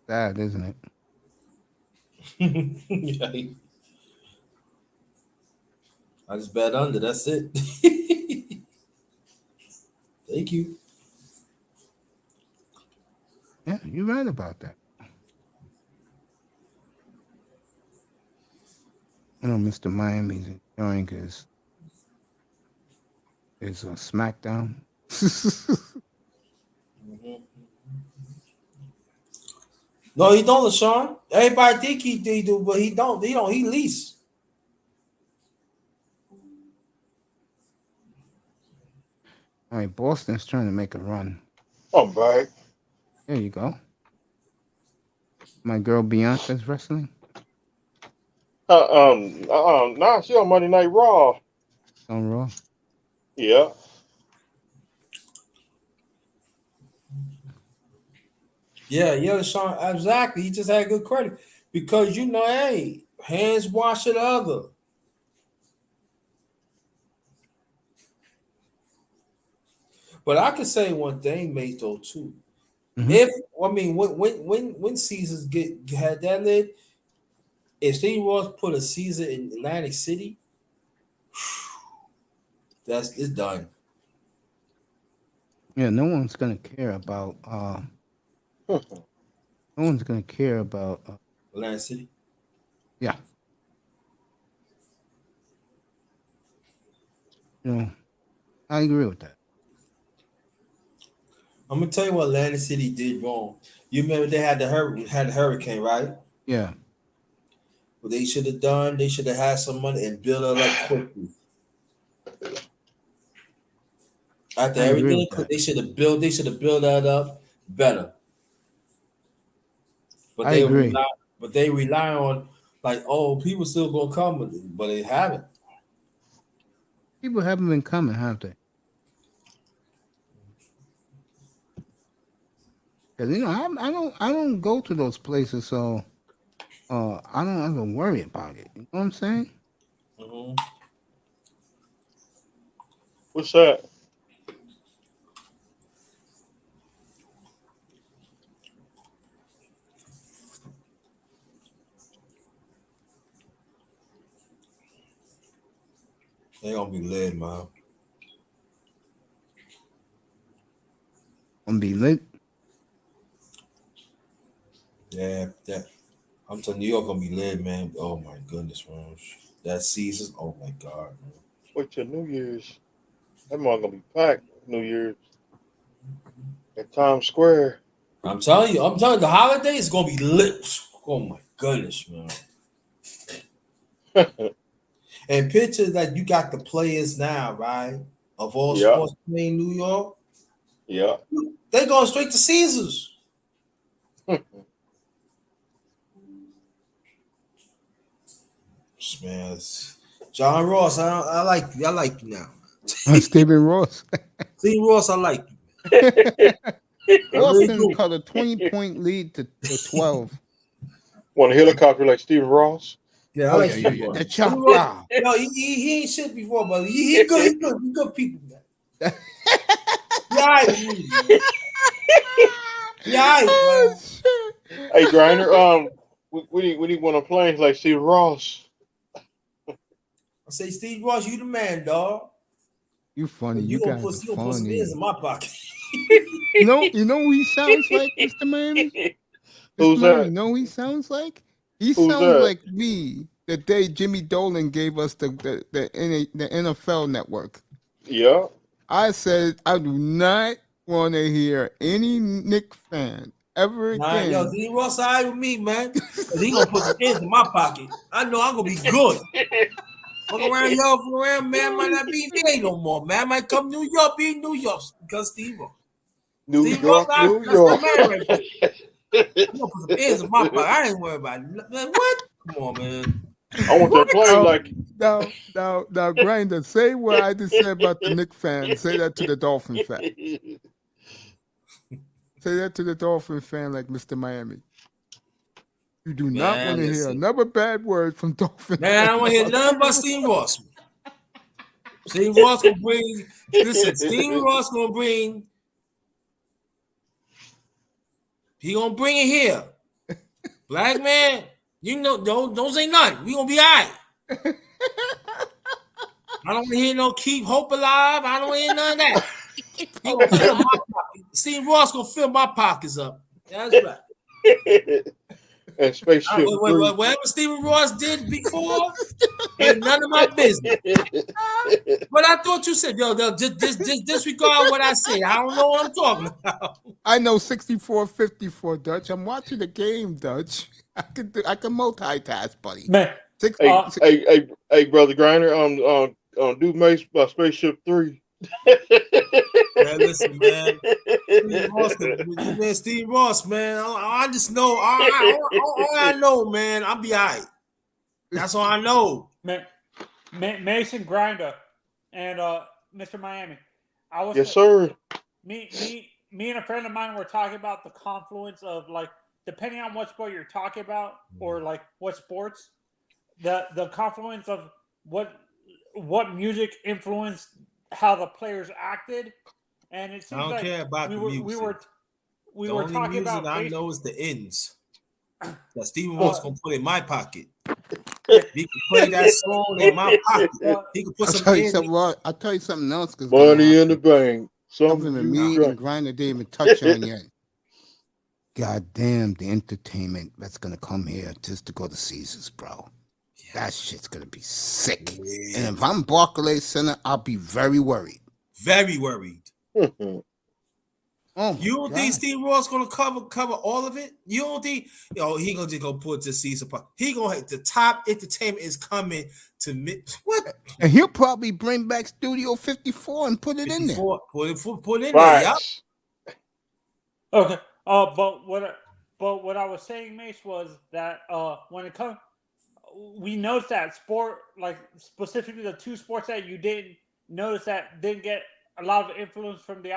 Sad, isn't it? I just bet under. That's it. Thank you. Yeah, you're right about that. I know Mr. Miami's enjoying his SmackDown. No, he don't, LaShawn. Everybody think he do, but he don't. He don't. He lease. All right, Boston's trying to make a run. I'm back. There you go. My girl Bianca's wrestling. Nah, she on Monday Night Raw. On Raw. Yeah. Yeah, LaShawn. Exactly. He just had good credit because hey, hands wash the other. But I can say one thing, mate, though, too. Mhm. When Caesars had that lid, if Steve Ross put a Caesar in Atlantic City, it's done. Yeah, no one's gonna care about. No one's gonna care about. Atlantic City. Yeah. You know, I agree with that. I'm gonna tell you what Atlantic City did wrong. You remember they had the hurricane, right? Yeah. What they should have done, they should have had some money and built it up quickly. After I agree everything, with that. they should have built that up better. But I agree. they rely on like, oh, people still gonna come, but they haven't. People haven't been coming, have they? Because I don't go to those places, so I don't have to worry about it. You know what I'm saying? Mm-hmm. What's that? They gonna be lit, man. Gonna be lit. Yeah, I'm telling New York gonna be lit, man. Oh my goodness, man. That season, oh my god, man. Wait till New Year's. That mall gonna be packed. New Year's at Times Square. I'm telling you, the holiday is gonna be lit. Oh my goodness, man. And picture that you got the players now, right? Of all Yeah. sports playing New York. Yeah. They going straight to Caesars. Man, John Ross, I like you. I like you now. Stephen Ross. Steve Ross, I like you. Boston cut a 20-point lead to 12. Want a helicopter like Stephen Ross? Yeah, I like Steve Ross. The chopper. No, he ain't shit before, but he good. He good people, man. Yeah, man. Hey, Griner, we need one of planes like Steve Ross. I say, Steve Ross, you the man, dog. You funny. You gonna guys put are some funny. ears in my pocket. You know who he sounds like, Mr. Miami? Who's Mr. Miami, that? you know who he sounds like? He Who's sounds that? like me the day Jimmy Dolan gave us the NFL network. Yeah. I said I do not want to hear any Knicks fan ever again. Yo, Steve Ross side with me, man. He gonna put some ears in my pocket. I know I'm gonna be good. Fuck around, man. Might not be NBA no more, man. Might come New York, be New York because Steve Ross. New Steve York, Ross, New that's York. my man right there. You gonna put some ears in my pocket. I ain't worried about it. Man, what? Come on, man. I want that plane like Now, Grinder, say what I just said about the Knicks fan. Say that to the Dolphin fan. Say that to the Dolphin fan like Mr. Miami. You do not Man, want to hear listen. another bad word from Dolphin. Man, I don't want to hear nothing but Steve Ross. Steve Ross gonna bring. Listen, Steve Ross gonna bring. He gonna bring it here. Black man, you know, don't say nothing. We gonna be all right. I don't want to hear no keep hope alive. I don't want to hear none of that. He gonna fill my pocket. Steve Ross gonna fill my pockets up. That's right. and Spaceship Three. Whatever Stephen Ross did before, ain't none of my business. But I thought you said, yo, just disregard what I say. I don't know what I'm talking about. I know 64-54, Dutch. I'm watching the game, Dutch. I can multitask, buddy. Man, Hey, brother Griner, do Mace by Spaceship 3. Man, listen, man. Steve Ross, man. I just know. All I know, man, I'll be all right. That's all I know. Mason Grinder and Mr. Miami. Yes, sir. Me and a friend of mine were talking about the confluence of, like, depending on what sport you're talking about or like what sports, the confluence of what music influenced how the players acted, and it seems I don't care about the music. We were talking about. I know is the ends that Stephen Ross gonna put in my pocket. He can play that song in my pocket. He can put some. I'll tell you something else. Money in the bank. Something that me and Grinder didn't even touch on yet. God damn the entertainment that's gonna come here just to go to Caesars, bro. That shit's gonna be sick. Yeah. And if I'm Barclays Center, I'll be very worried. Very worried. Oh, you don't think Steve Ross gonna cover all of it? You don't think he gonna just go put it to Caesar Park? He gonna the top entertainment is coming to me. What? And he'll probably bring back Studio 54 and put it in there. Put it in there. Yep. Okay. But what I was saying, Mace, was that when it comes, we noticed that sport, like specifically the two sports that you didn't notice that didn't get a lot of influence from the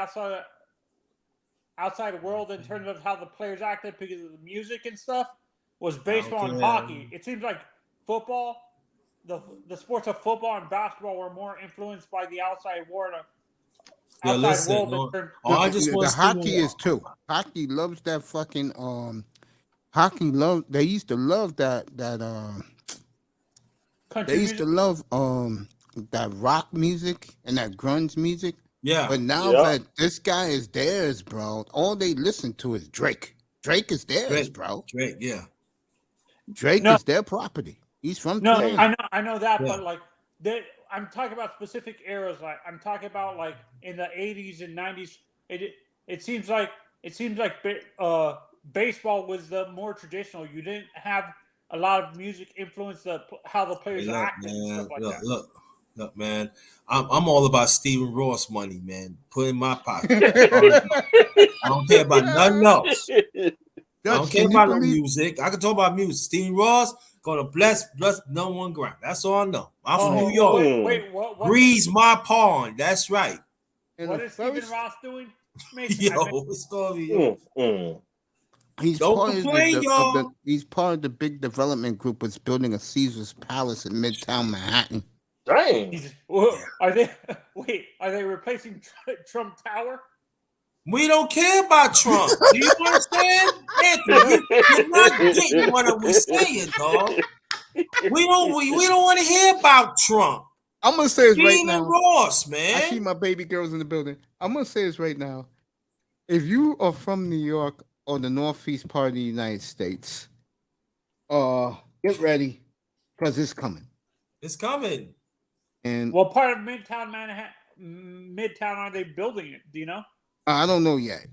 outside world in terms of how the players acted because of the music and stuff, was baseball and hockey. It seems like football, the sports of football and basketball were more influenced by the outside world. The hockey is too. Hockey loves that fucking They used to love that they used to love that rock music and that grunge music. Yeah. But now that this guy is theirs, bro, all they listen to is Drake. Drake is theirs, bro. Drake, yeah. Drake is their property. He's from Toronto. I know that, but like I'm talking about specific eras. Like I'm talking about like in the 80s and 90s. It seems like baseball was the more traditional. You didn't have a lot of music influence how the players acted and stuff like that. Look, man. I'm all about Stephen Ross money, man. Put in my pocket. I don't care about nothing else. I don't care about the music. I can talk about music. Stephen Ross gonna bless no one ground. That's all I know. I'm from New York. Wait, what? Breeze my pond. That's right. What is Stephen Ross doing? It's gonna be. He's part of the big development group that's building a Caesar's Palace in Midtown Manhattan. Dang. Are they replacing Trump Tower? We don't care about Trump. Do you understand? Anthony, you're not getting what we're saying, dog. We don't want to hear about Trump. I'm gonna say this right now. Ross, man. I see my baby girls in the building. I'm gonna say this right now. If you are from New York or the northeast part of the United States, get ready because it's coming. It's coming. And what part of Midtown are they building it? Do you know? I don't know yet.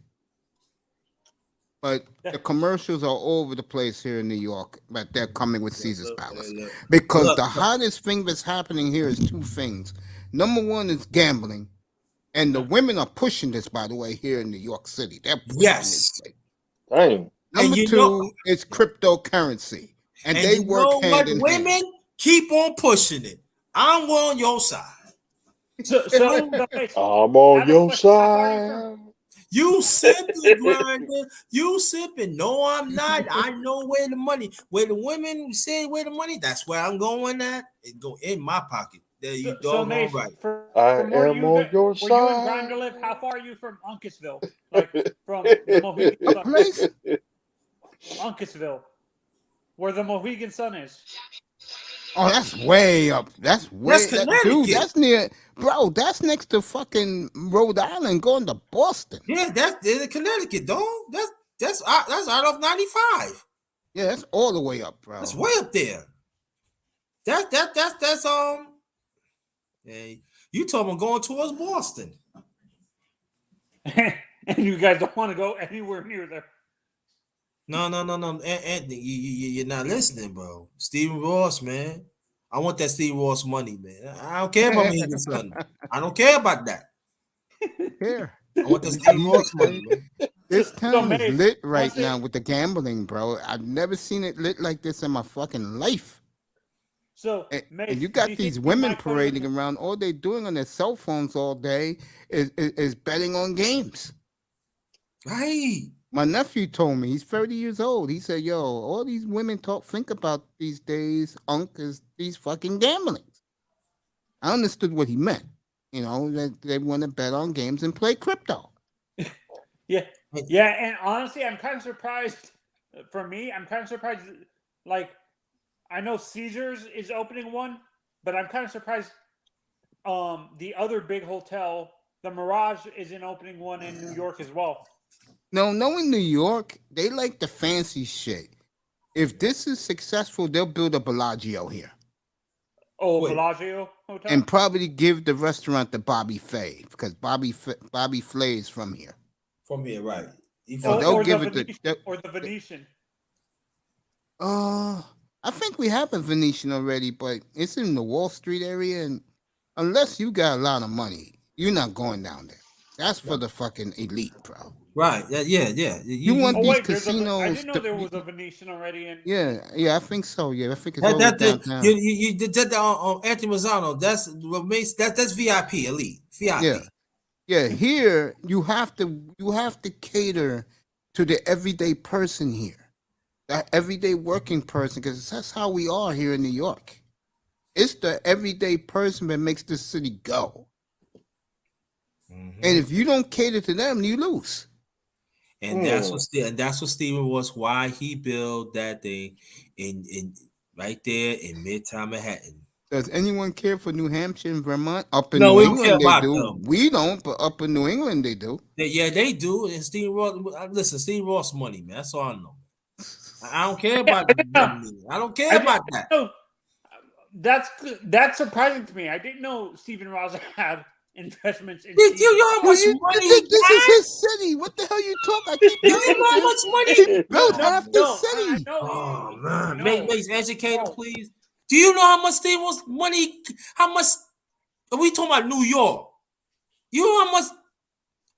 But the commercials are all over the place here in New York, but they're coming with Caesar's Palace. Because the hottest thing that's happening here is two things. Number one is gambling. And the women are pushing this, by the way, here in New York City. They're pushing this thing. Dang. Number two is cryptocurrency. And they work hand in hand. Women keep on pushing it. I'm on your side. I'm on your side. You sipping, Grinder. You sipping. No, I'm not. I know where the money. Where the women say where the money. That's where I'm going at. It go in my pocket. There you go. Right. I am on your side. Where you and Grinder live, how far are you from Uncasville? Like from the Mohegan place? Uncasville, where the Mohegan Sun is. Oh, that's way up. That's Connecticut. Dude, that's near, bro. That's next to fucking Rhode Island, going to Boston. Yeah, that's in Connecticut, dog. That's out of 95. Yeah, that's all the way up, bro. That's way up there. That's Hey, you told me going towards Boston. And you guys don't want to go anywhere near there. No. Anthony, you're not listening, bro. Stephen Ross, man. I want that Steve Ross money, man. I don't care about me and son. I don't care about that. Here. I want that Steve Ross money, man. This town is Mace, lit right that's it. now with the gambling, bro. I've never seen it lit like this in my fucking life. So, And Mace, you do got you these think women might go to parading the- around. All they doing on their cell phones all day is betting on games. Right. My nephew told me, he's 30 years old. He said, yo, all these women think about these days, is these fucking gamblings. I understood what he meant. You know, that they want to bet on games and play crypto. Yeah, and honestly, I'm kind of surprised. For me, I'm kind of surprised. Like, I know Caesars is opening one, but I'm kind of surprised. The other big hotel, the Mirage, isn't opening one in New York as well. No, in New York, they like the fancy shit. If this is successful, they'll build a Bellagio here. Oh, Wait. Bellagio Hotel. And probably give the restaurant to Bobby Flay, because Bobby Flay is from here. From here, right. Oh, they'll or give the it the- Venetian, they'll- or the Venetian. I think we have a Venetian already, but it's in the Wall Street area, and unless you got a lot of money, you're not going down there. That's for the fucking elite, bro. Right. Yeah. You want Oh these wait, I casinos didn't know to- there was a Venetian already. In Yeah, I think so. Yeah, I think it's all that downtown. you did that on Anthony Mazzano. That's what makes that's VIP elite. VIP. Yeah, here you have to cater to the everyday person here, that everyday working person, because that's how we are here in New York. It's the everyday person that makes this city go. Mhm. And if you don't cater to them, you lose. And that's what Stephen was. Why he built that thing in right there in Midtown Manhattan. Does anyone care for New Hampshire and Vermont? Up in No, New we don't care England, they about do. them. We don't, but up in New England, they do. Yeah, they do. And Steve Ross, listen, Steve Ross money, man. That's all I know. I don't care about them. I don't care about that. No, that's surprising to me. I didn't know Stephen Ross had investments in. You know how much This money is his city. What the hell you talking? I keep You know how much money? built half the I city. know. Oh man, No. Mace, educate him, please. Do you know how much Steve Ross money? How much? Are we talking about New York? You know how much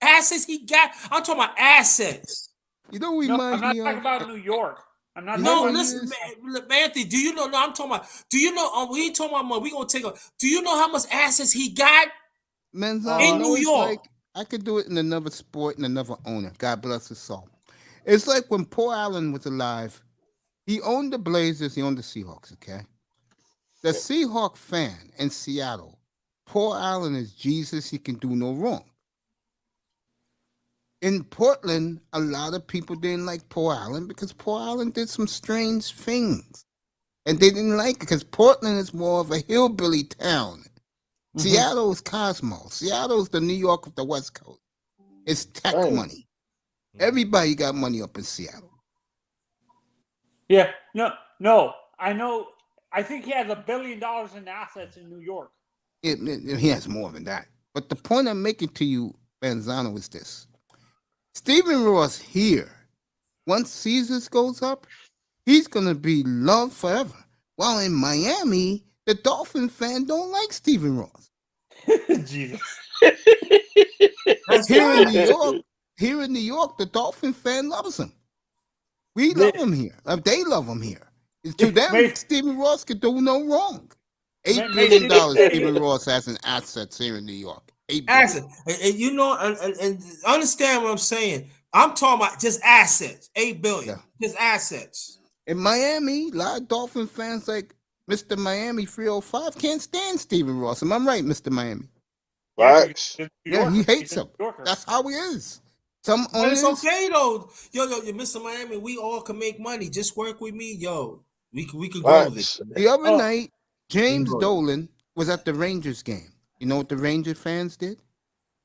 assets he got? I'm talking about assets. You know what No, reminds I'm not me talking of? about New York. I'm not. You know No, what it listen, is? man, Anthony. Do you know? No, I'm talking about. Do you know? We ain't talking about money. We gonna take a. Do you know how much assets he got? Manzano, In you know, New it's York. like I could do it in another sport and another owner. God bless his soul. It's like when Paul Allen was alive. He owned the Blazers. He owned the Seahawks. Okay, the Seahawk fan in Seattle. Paul Allen is Jesus. He can do no wrong. In Portland, a lot of people didn't like Paul Allen because Paul Allen did some strange things. And they didn't like it because Portland is more of a hillbilly town. Seattle is Cosmo. Seattle is the New York of the West Coast. It's tech Right. money. Everybody got money up in Seattle. Yeah, no. I know. I think he has $1 billion in assets in New York. He has more than that. But the point I'm making to you, Manzano, is this. Stephen Ross here, once Caesars goes up, he's going to be loved forever. While in Miami, the Dolphin fan don't like Stephen Ross. Jesus. That's Here in right. New York, the Dolphin fan loves him. We love him here. They love him here. To them, Mate. Stephen Ross could do no wrong. $8 Mate, billion did he- Stephen Ross has in assets here in New York. $8 billion. Asset. And you know, and understand what I'm saying. I'm talking about just assets. 8 billion. Just assets. In Miami, a lot of Dolphin fans like Mr. Miami 305 can't stand Stephen Ross. Am I right, Mr. Miami? Facts. He's a New Yeah, he Yorker. hates He's a him. New Yorker. That's how he is. Some But it's owners, okay though. Yo, Mr. Miami, we all can make money. Just work with me, yo. We could go Facts. this. the other Oh. night, James Bingo. Dolan was at the Rangers game. You know what the Ranger fans did?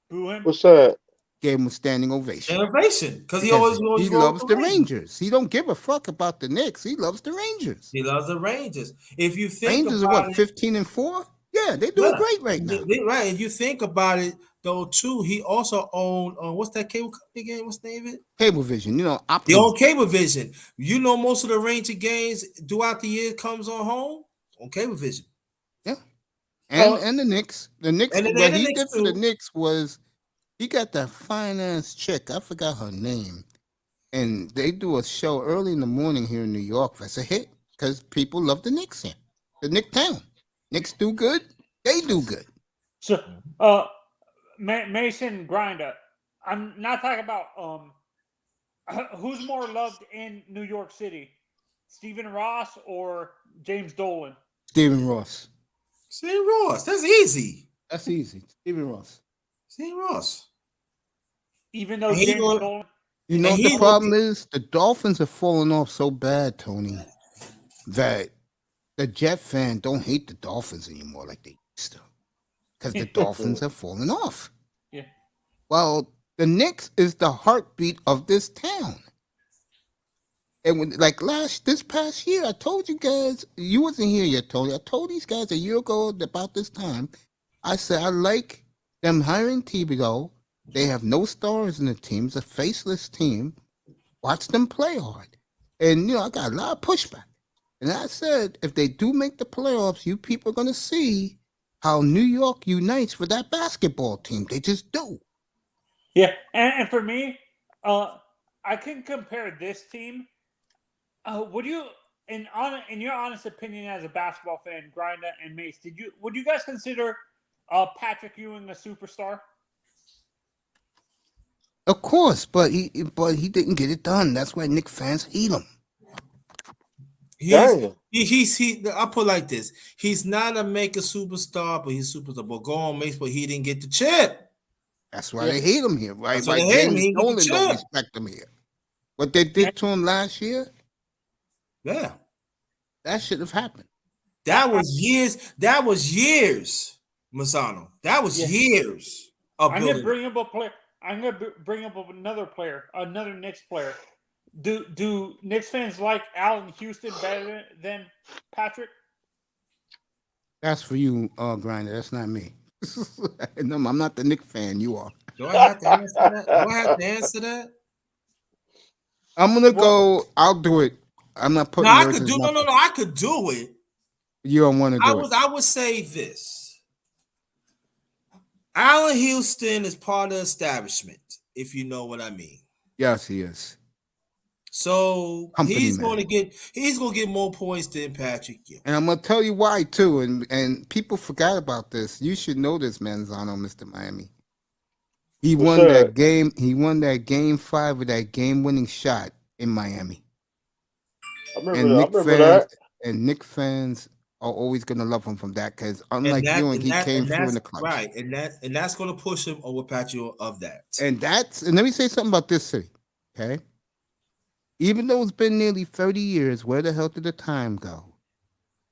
Boo him. What's that? gave him a standing ovation. Innovation, because he Because always he goes loves the Rangers. He don't give a fuck about the Knicks. He loves the Rangers. He loves the Rangers. If you think Rangers are about what, it, 15-4? Yeah, they're doing great right now. Right. If you think about it, though, too, he also owned what's that cable company again? What's the name of it? Cablevision, you know, He Optimum. owned Cablevision. You know, most of the Ranger games throughout the year comes on home on Cablevision. Yeah. And the Knicks. The Knicks, And what the he Knicks did for the too. Knicks was he got that finance chick. I forgot her name. And they do a show early in the morning here in New York. That's a hit because people love the Knicks here. The Knick town. Knicks do good. They do good. So, Mason Grinder, I'm not talking about who's more loved in New York City, Stephen Ross or James Dolan? Stephen Ross. Stephen Ross. That's easy. That's easy. Stephen Ross. Stephen Ross. Even though And he James gonna- Dolan. You know And what the he- problem is? The Dolphins are falling off so bad, Tony, that the Jet fan don't hate the Dolphins anymore like they used to. Because the Dolphins have fallen off. Yeah. Well, the Knicks is the heartbeat of this town. And when, like this past year, I told you guys, you wasn't here yet, Tony. I told these guys a year ago about this time. I said I like them hiring Thibodeau. They have no stars in the team. It's a faceless team. Watch them play hard. And, you know, I got a lot of pushback. And I said, if they do make the playoffs, you people are going to see how New York unites for that basketball team. They just do. Yeah, and for me, I can compare this team. Would you, in your honest opinion as a basketball fan, Grinder and Mace, would you guys consider Patrick Ewing a superstar? Of course, but he didn't get it done. That's why Knicks fans hate him. Dang. I put it like this. He's not a make a superstar, but he's a superstar. But go on, Mace, but he didn't get the chip. That's why they hate him here, right? That's why Like they hate him. James He didn't get Dolan the don't chip. respect him here. What they did to him last year, Yeah. that should have happened. That was years. Massano. That was years of I'm going to building. bring up a player. I'm going to bring up another player, another Knicks player. Do Knicks fans like Allen Houston better than Patrick? That's for you, Grinder. That's not me. No, I'm not the Knicks fan. You are. Do I have to answer that? Do I have to answer that? I'm gonna go. I'll do it. I'm not putting. No, I words could in do. his No. mouth. I could do it. You don't want to do it. I would say this. Allen Houston is part of the establishment, if you know what I mean. Yes, he is. So Company he's man. gonna get more points than Patrick Ewing. And I'm gonna tell you why too. And people forgot about this. You should know this, Manzano, Mr. Miami. He What's won that? that game. He won that game 5 with that game-winning shot in Miami. I remember that. And Knicks fans are always gonna love him from that because unlike Ewing, he came through in the clutch. Right, and that's gonna push him over Patrick of that. And let me say something about this city, okay? Even though it's been nearly 30 years, where the hell did the time go?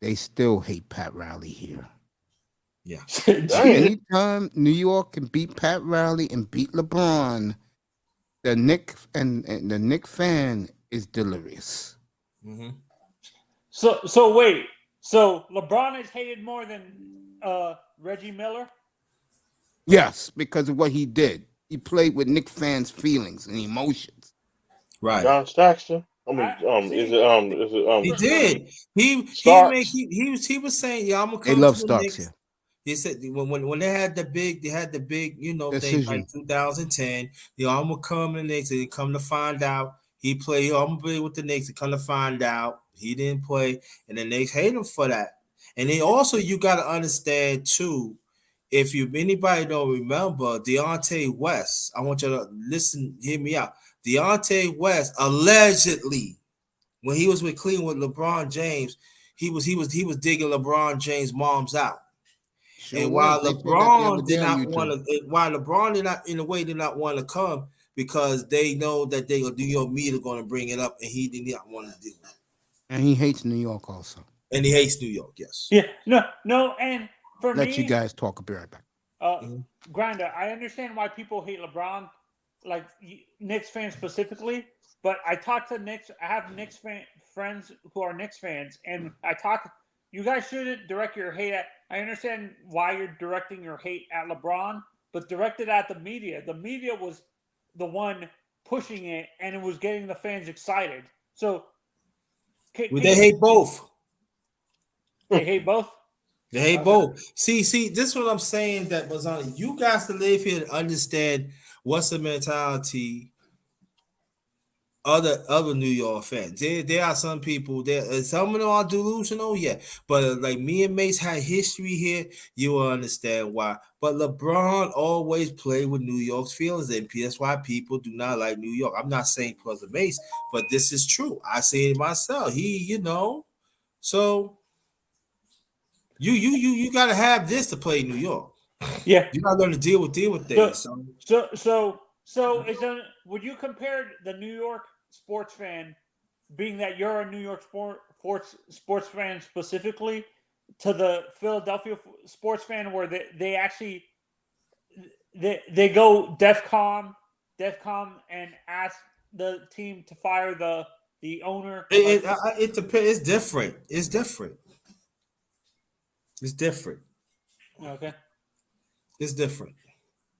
They still hate Pat Riley here. Yeah. Anytime New York can beat Pat Riley and beat LeBron, the Knick and the Knick fan is delirious. Mm-hmm. So wait. So LeBron is hated more than Reggie Miller? Yes, because of what he did. He played with Knick fans' feelings and emotions. Right. John Stockton. I mean, He did. Starks. He was saying, "Yeah, I'm gonna come." They love to the Starks Knicks. here. He said when they had the big, thing Decision. like 2010. I'm gonna come to the Knicks, and come to find out he played. I'm gonna play with the Knicks, and come to find out he didn't play, and the Knicks hate him for that. And then also you got to understand too, if anybody don't remember Deontay West, I want you to listen, hear me out. Deontay West allegedly, when he was with Cleveland with LeBron James, he was digging LeBron James' moms out. Sure And was. while They said that the LeBron other did day on not YouTube. want to, while LeBron did not, in a way, did not want to come because they know that New York media are going to bring it up, and he did not want to do it. And he hates New York also. And he hates New York. Yes. Yeah. No. And for Let me, you guys talk. I'll be right back. Grinder, I understand why people hate LeBron like Knicks fans specifically, but I talk to Knicks. I have Knicks friends who are Knicks fans, and I talk. You guys shouldn't direct your hate at. I understand why you're directing your hate at LeBron, but direct it at the media. The media was the one pushing it, and it was getting the fans excited. So They hate both. They hate both. They hate both. See, this is what I'm saying. That was on you guys to live here and understand what's the mentality. Other New York fans. There are some people there. Some of them are delusional, yeah. But like me and Mace had history here, you will understand why. But LeBron always played with New York's feelings, and that's why people do not like New York. I'm not saying because of Mace, but this is true. I see it myself. So you gotta have this to play New York. Yeah, you gotta learn to deal with things. So would you compare the New York sports fan, being that you're a New York sports fan specifically, to the Philadelphia sports fan where they actually they go DEFCON and ask the team to fire the owner? It depends. It's different. It's different. Okay. It's different.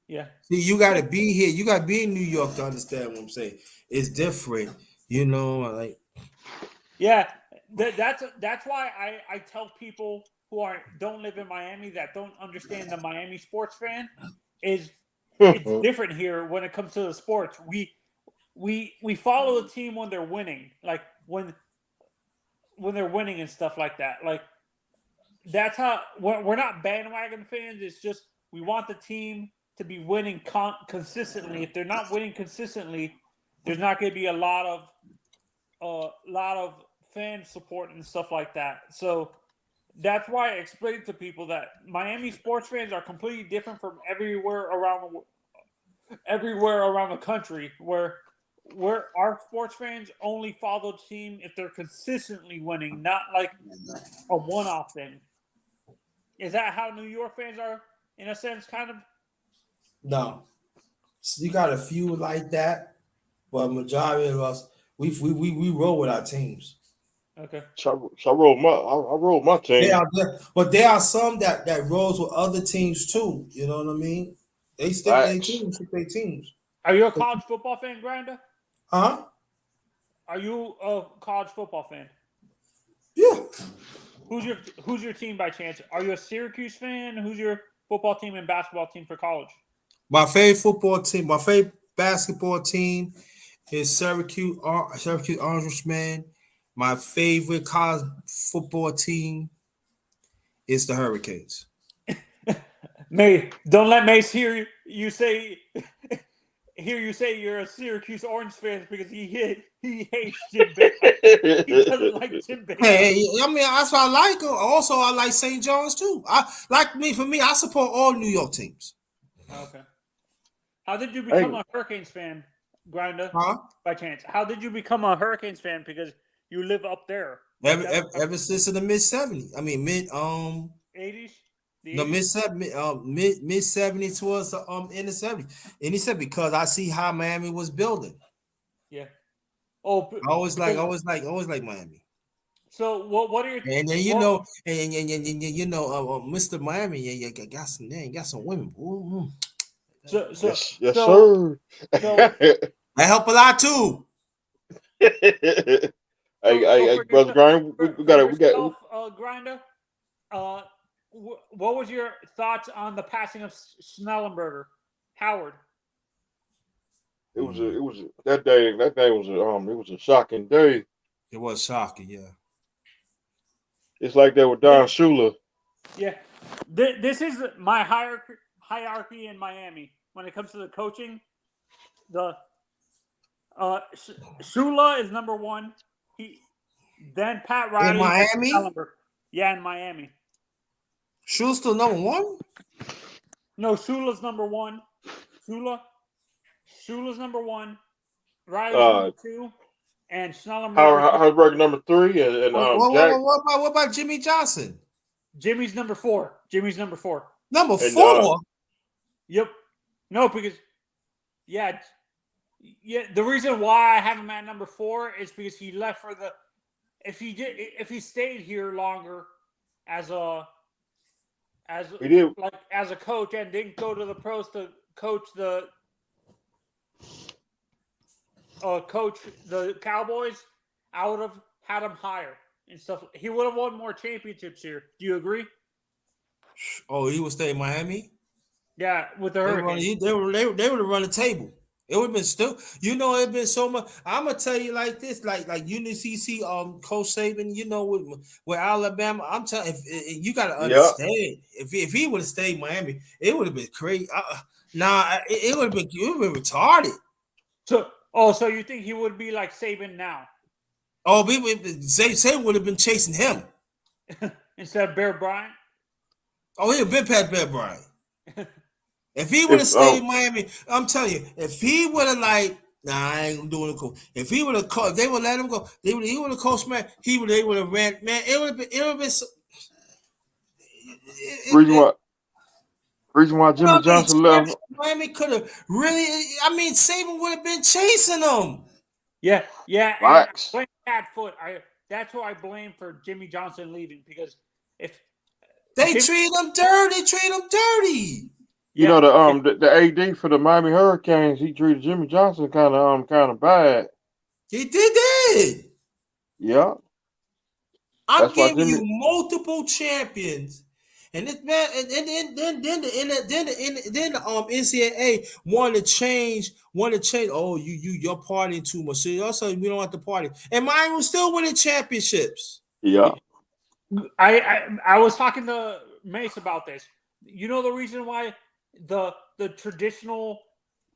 Yeah. See, you got to be here. You got to be in New York to understand what I'm saying. It's different, like. Yeah, that's why I tell people who don't live in Miami, that don't understand the Miami sports fan, is it's different here when it comes to the sports. We follow the team when they're winning, like when they're winning and stuff like that. Like that's how we're not bandwagon fans. It's just we want the team to be winning consistently. If they're not winning consistently, there's not going to be a lot of fan support and stuff like that. So that's why I explain to people that Miami sports fans are completely different from everywhere around the country. Where our sports fans only follow the team if they're consistently winning, not like a one-off thing. Is that how New York fans are, in a sense, kind of? No, you got a few like that, but majority of us, we roll with our teams. Okay. So I roll my team. But there are some that rolls with other teams too. You know what I mean? They stick their teams. Are you a college football fan, Grinder? Huh? Are you a college football fan? Yeah. Who's your team by chance? Are you a Syracuse fan? Who's your football team and basketball team for college? My favorite football team, my favorite basketball team is Syracuse Orangemen. My favorite college football team is the Hurricanes. Don't let Mace hear you say you're a Syracuse Orange fan because he hates Jim Boeheim. He doesn't like Jim Boeheim. Hey, I mean that's why I like him. Also, I like St. John's too. I support all New York teams. Okay. How did you become a Hurricanes fan, Grinder? Huh? By chance? How did you become a Hurricanes fan? Because you live up there. Ever since in the mid 70s. I mean mid 80s. No, mid 70s towards in the 70s. And he said because I see how Miami was building. Yeah. Oh, I always like Miami. So what are your and then Mr. Miami, yeah, got some women. Ooh. Yes, sir. So that help a lot too. Hey, brother Grinder, we got Grinder. What was your thoughts on the passing of Schnellenberger, Howard? It was that day. That day was it was a shocking day. It was shocking, yeah. It's like that with Don Shula. Yeah, this is my hierarchy in Miami when it comes to the coaching. The Shula is number one. Then Pat Riley in Miami. Yeah, in Miami. Shula's still number one? No, Shula's number one. Shula's number one. Riley's number two. And Schnellenberger. Howard number three. And what about Jimmy Johnson? Jimmy's number four. Number four? Yep. No, because Yeah, the reason why I have him at number 4 is because he left for the. If he stayed here longer, as a He did. as a coach and didn't go to the pros to coach the Cowboys, I would have had him higher and stuff. He would have won more championships here. Do you agree? Oh, he would stay in Miami. Yeah, with the Hurricanes. They would have run the table. It would have been still, it'd been so much. I'm gonna tell you like this, like UNCC, Coach Saban, with Alabama. I'm telling if you gotta understand, if he would have stayed in Miami, it would have been crazy. It would have been retarded. So you think he would be like Saban now? Oh, Saban would have been chasing him instead of Bear Bryant. Oh, he'd have been past Bear Bryant. If he would have stayed in Miami, I'm telling you, if he would have I ain't doing it. Cool. If he would have called, they would let him go. He would have coached, man. They would have ran, man. It would have been. Reason why Jimmy Johnson left. Miami could have really. Saban would have been chasing him. Yeah. And blame Pat Foot. That's who I blame for Jimmy Johnson leaving, because if they treat him dirty. You know the AD for the Miami Hurricanes, he treated Jimmy Johnson kind of bad. He did. Yeah. I'm giving you multiple champions, and this man, and then the NCAA want to change. Oh, you're partying too much. So also we don't have to party, and Miami was still winning championships. Yeah. I was talking to Mace about this. You know the reason why the traditional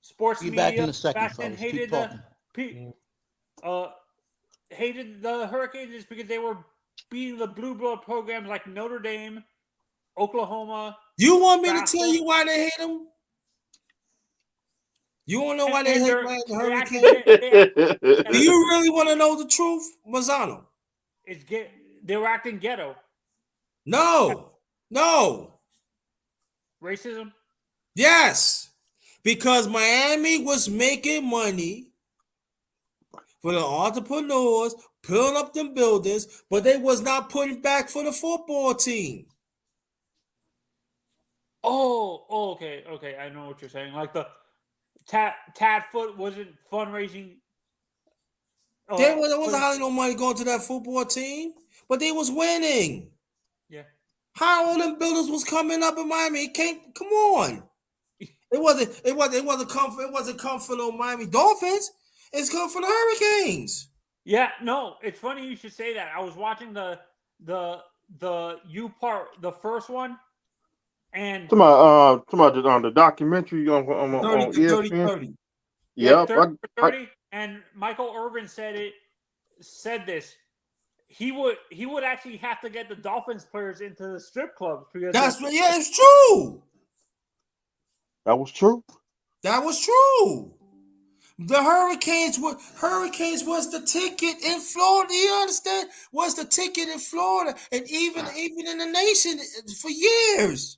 sports media back then hated the Hurricanes is because they were beating the blue blood programs like Notre Dame, Oklahoma. You want me to tell you why they hate them? You want to know why they hate the Hurricanes? Do you really want to know the truth, Mazzano? They were acting ghetto. No. Racism? Yes. Because Miami was making money for the entrepreneurs, pulling up them buildings, but they was not putting back for the football team. Oh, okay. I know what you're saying. Like the Tad Foot wasn't fundraising. There wasn't hardly no money going to that football team, but they was winning. Yeah. How all them buildings was coming up in Miami? It can't. Come on. It wasn't come from no Miami Dolphins. It's come from the Hurricanes. Yeah, no, it's funny you should say that. I was watching the the first one, and talking about the documentary on 30. Yeah, 30, and Michael Irvin said this. He would actually have to get the Dolphins players into the strip clubs because it's true. That was true. The Hurricanes was the ticket in Florida. You understand? Was the ticket in Florida and even in the nation for years.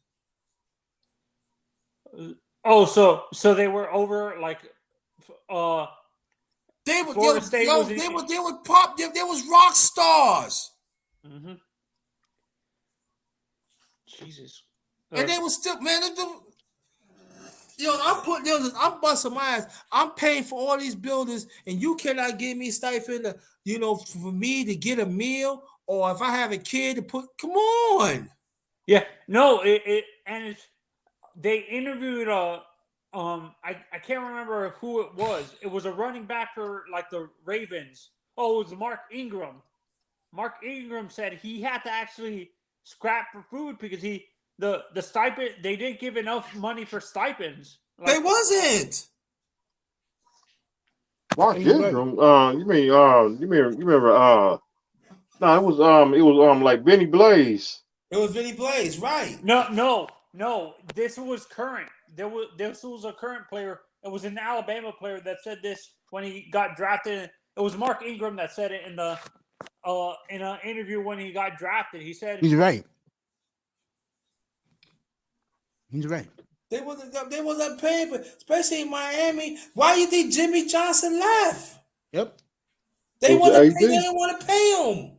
Oh, so they were over like they would pop. There was rock stars. Mm-hmm. Jesus. And they was still, man. I'm busting my ass. I'm paying for all these buildings, and you cannot give me stipend, for me to get a meal, or if I have a kid to put. Come on. Yeah, no, they interviewed I can't remember who it was. It was a running back for like the Ravens. Oh, it was Mark Ingram. Mark Ingram said he had to actually scrap for food because the stipend, they didn't give enough money for stipends. They wasn't. Mark Ingram. You remember? No, it was like Benny Blaze. It was Benny Blaze, right? No. This was current. This was a current player. It was an Alabama player that said this when he got drafted. It was Mark Ingram that said it in an interview when he got drafted. He said he's right. They wasn't paying, but especially in Miami. Why you think Jimmy Johnson left? Yep. They It was want to the pay. They AD. didn't want to pay him.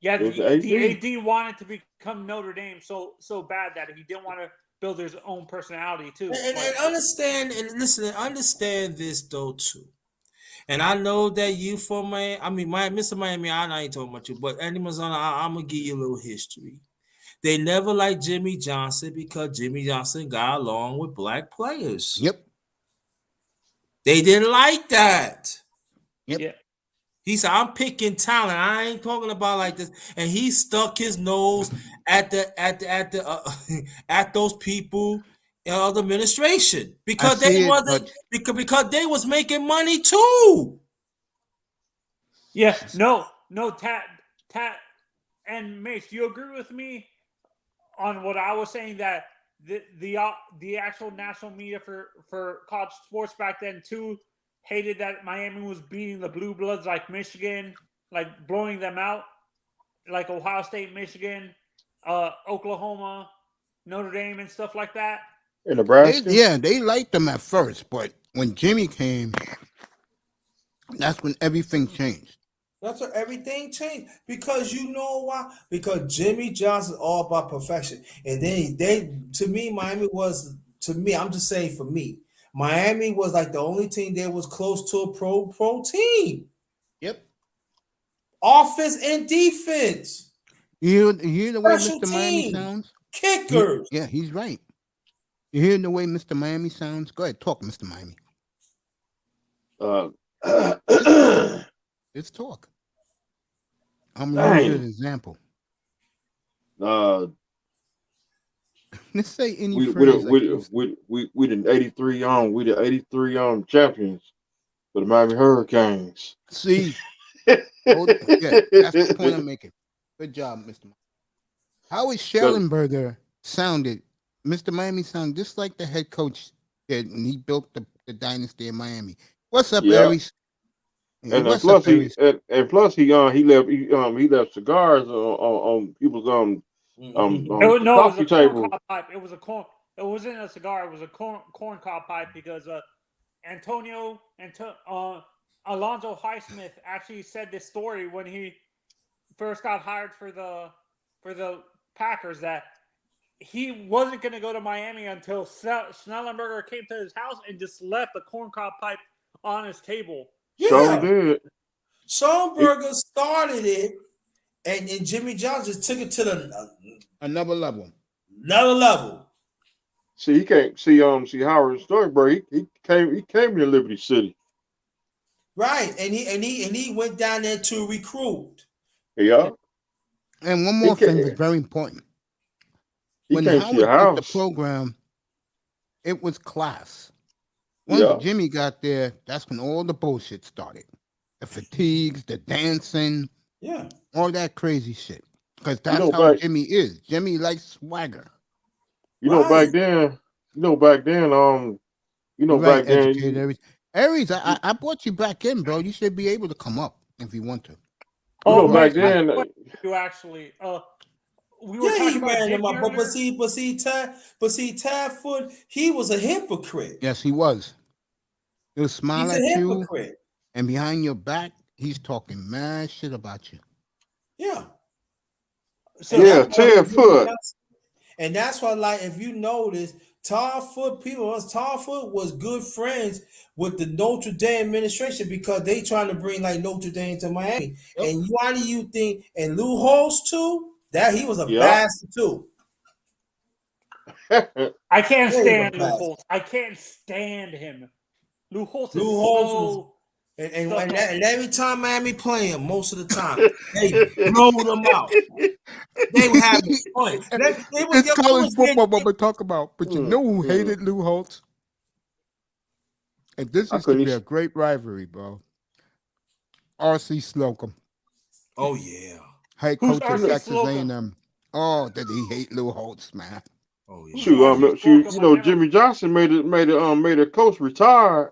Yeah, It was the the AD wanted to become Notre Dame so bad that he didn't want to build his own personality too. And understand and listen and understand this though too. And I know that you from Mr. Miami, I ain't talking about you, but Andy Mazzano, I'm gonna give you a little history. They never liked Jimmy Johnson because Jimmy Johnson got along with black players. Yep. They didn't like that. Yep. Yeah. He said, "I'm picking talent. I ain't talking about like this." And he stuck his nose at at those people of the administration because they see it, wasn't because they was making money too. Yeah, no, Tat, and Mace, do you agree with me on what I was saying that the actual national media for college sports back then too hated that Miami was beating the Blue Bloods like Michigan, like blowing them out, like Ohio State, Michigan, Oklahoma, Notre Dame, and stuff like that. in Nebraska. They liked them at first, but when Jimmy came, that's when everything changed. That's where everything changed because you know why? Because Jimmy Johnson is all about perfection, and they to me Miami was to me. I'm just saying for me, Miami was like the only team that was close to a pro team. Yep. Offense and defense. You hear the way Special Mr. Miami teams. sounds? Kickers. Yeah, he's right. You hear the way Mr. Miami sounds? Go ahead, talk, Mr. Miami. Let's talk. I'm gonna use you as an example. Let's say any we phrase. the 83 we the 83 champions for the Miami Hurricanes. See, yeah, that's the point I'm making. Good job, Mr. Miami. How is Schellenberger sounded? Mr. Miami sounded just like the head coach did when he built the dynasty in Miami. What's up, Aries? And plus he left cigars on people's coffee table. Corn cob pipe. It wasn't a cigar. It was a corn cob pipe because Alonzo Highsmith actually said this story when he first got hired for the Packers that he wasn't going to go to Miami until Schnellenberger came to his house and just left the corn cob pipe on his table. Yeah. So did. Schellenberger started it, and Jimmy Johnson took it to another level. Another level. See, he can't see Howard Sternberg. He came to Liberty City. Right, and he went down there to recruit. Yeah. And one more thing is very important. When Howard built the program, it was class. Once Jimmy got there, that's when all the bullshit started. The fatigues, the dancing, all that crazy shit. Because that's how Jimmy is. Jimmy likes swagger. Back then. Aries, I brought you back in, bro. You should be able to come up if you want to. Back then. You actually, we were talking about him up, but see, Tad Foot, he was a hypocrite. Yes, he was. He'll smile at you, hypocrite. And behind your back, he's talking mad shit about you. Yeah. So Tad Foot. And that's why, like, if you notice, Tad Foot was good friends with the Notre Dame administration because they trying to bring like Notre Dame to Miami. Yep. And why do you think? And Lou Holtz too. That he was a bastard too. I can't stand Lou Holtz. I can't stand him. Lou Holtz is so. And every time Miami play him, most of the time they blow them out. They were having fun. It's college football what we talk about. But you know who hated Lou Holtz? And this used to be a great rivalry, bro. R.C. Slocum. Oh yeah. Hey, coach at Texas A&M. Oh, did he hate Lou Holtz, man? Oh yeah. Shoot, Jimmy Johnson made a coach retire.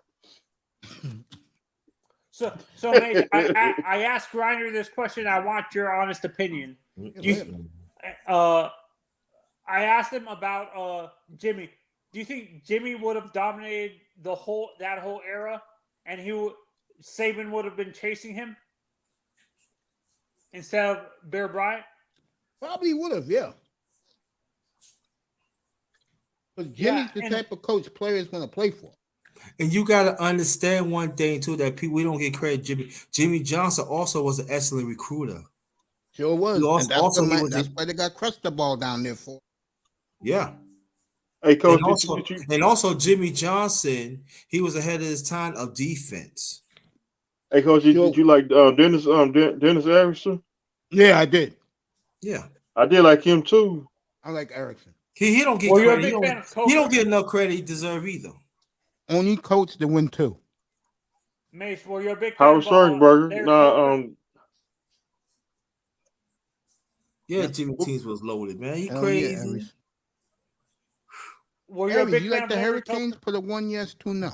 So Nate, I asked Griner this question. I want your honest opinion. I asked him about Jimmy. Do you think Jimmy would have dominated that whole era, and Saban would have been chasing him instead of Bear Bryant? Probably would have, yeah. But Jimmy's the type of coach players want to play for. And you got to understand one thing too, that we don't get credit. Jimmy Johnson also was an excellent recruiter. Sure was. And that's why they got Cristobal down there for. Yeah. Hey, coach. And also Jimmy Johnson, he was ahead of his time of defense. Hey, coach, did you like Dennis Erickson? Yeah, I did. Yeah, I did like him too. I like Erickson. He don't get credit. He don't get enough credit he deserve either. Only coach to win two. Mace, were you a big fan Howard Sternberger? Jimmy teams was loaded, man. He crazy. Yeah, were you a big you fan like the Hurricanes? Put a 1 yes, 2 no.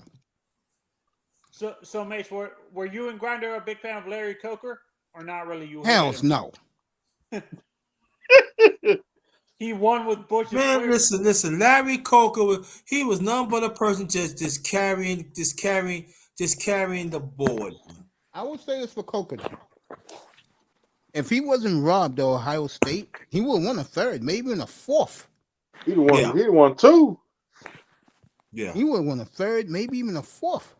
So Mace, were you and Grinder a big fan of Larry Coker, or not really? You Hells no. He won with Bush. Man, listen. Larry Coker, he was none but a person just carrying the board. I would say this for Coker. If he wasn't robbed at Ohio State, he would have won a third, maybe even a fourth. He won two. Yeah. He would have won a third, maybe even a fourth.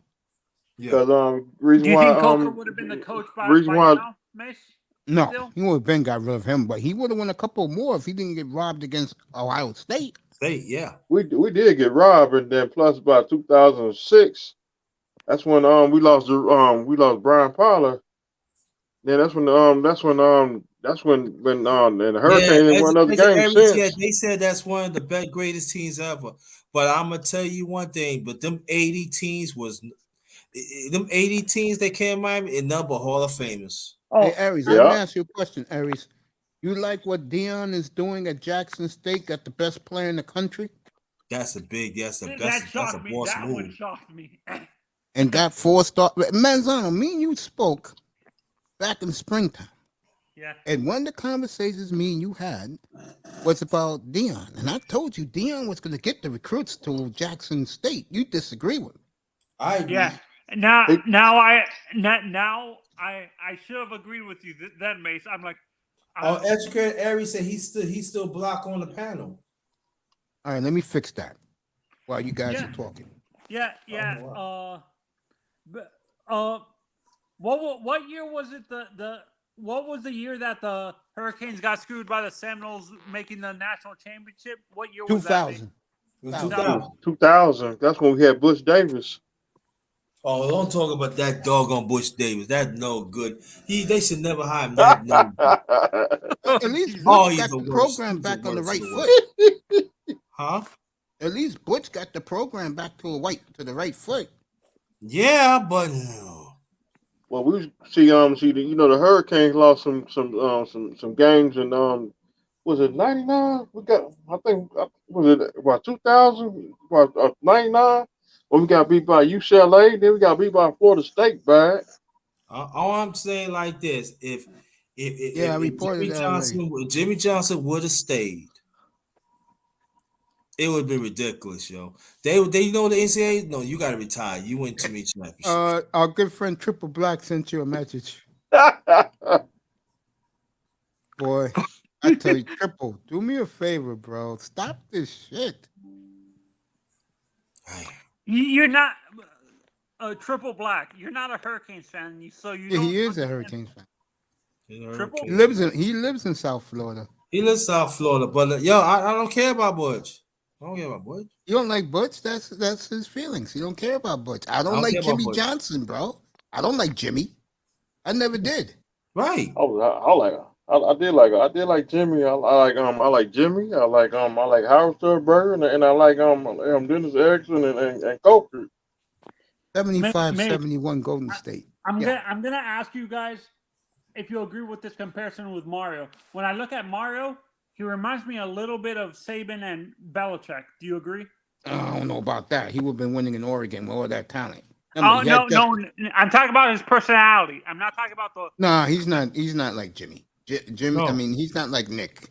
Because do you think Coker would have been the coach by now, Mace? No, Still? he would have been got rid of him, but he would have won a couple more if he didn't get robbed against Ohio State. Yeah. We did get robbed, and then plus about 2006, that's when we lost Brian Parler. Then that's when and the Hurricanes won another game since. They said that's one of the greatest teams ever. But I'm gonna tell you one thing. But them 80 teams that came Miami, and number Hall of Famers. Hey Aries, let me ask you a question, Aries. You like what Deion is doing at Jackson State? Got the best player in the country? That's a boss That move. one shocked me. And got 4-star. Manzano, me and you spoke back in the springtime. Yeah. And one of the conversations me and you had was about Deion. And I told you Deion was going to get the recruits to Jackson State. You disagree with me. I agree. Yeah. Now I should have agreed with you then, Mace. I'm like, Educated Aries said he's still blocked on the panel. All right, let me fix that while you guys are talking. Yeah. What year was it? What was the year that the Hurricanes got screwed by the Seminoles making the national championship? What year was that? 2000. 2000. That's when we had Butch Davis. Oh, don't talk about that doggone Butch Davis. That's no good. They should never hire him. That no good. At least Butch got the program back on the right foot. Huh? At least Butch got the program back to the right foot. Yeah, but well, we see the Hurricanes lost some games, and was it 99? We got, I think, was it about 2000? About 99? When we got beat by UCLA, then we got beat by Florida State back. All I'm saying like this: if Jimmy Johnson would have stayed, it would be ridiculous, yo. They know the NCAA. No, you got to retire. You win too many championships. Our good friend Triple Black sent you a message. Boy, I tell you, Triple, do me a favor, bro. Stop this shit. You're not Triple Black. You're not a Hurricanes fan, He is a Hurricanes fan. Triple? He lives in South Florida. He lives in South Florida, but I don't care about Butch. I don't care about Butch. You don't like Butch? That's his feelings. You don't care about Butch. I don't like Jimmy Johnson, bro. I don't like Jimmy. I never did. Right. I did like Jimmy. I like Jimmy. I like Howard Sternberger, and I like Dennis Erickson and Coker. 75-71 Golden State. I'm gonna ask you guys if you agree with this comparison with Mario. When I look at Mario, he reminds me a little bit of Saban and Belichick. Do you agree? I don't know about that. He would have been winning in Oregon with all that talent. No. I'm talking about his personality. I'm not talking about the. No, he's not. He's not like Jimmy. Jimmy. No. I mean, he's not like Nick.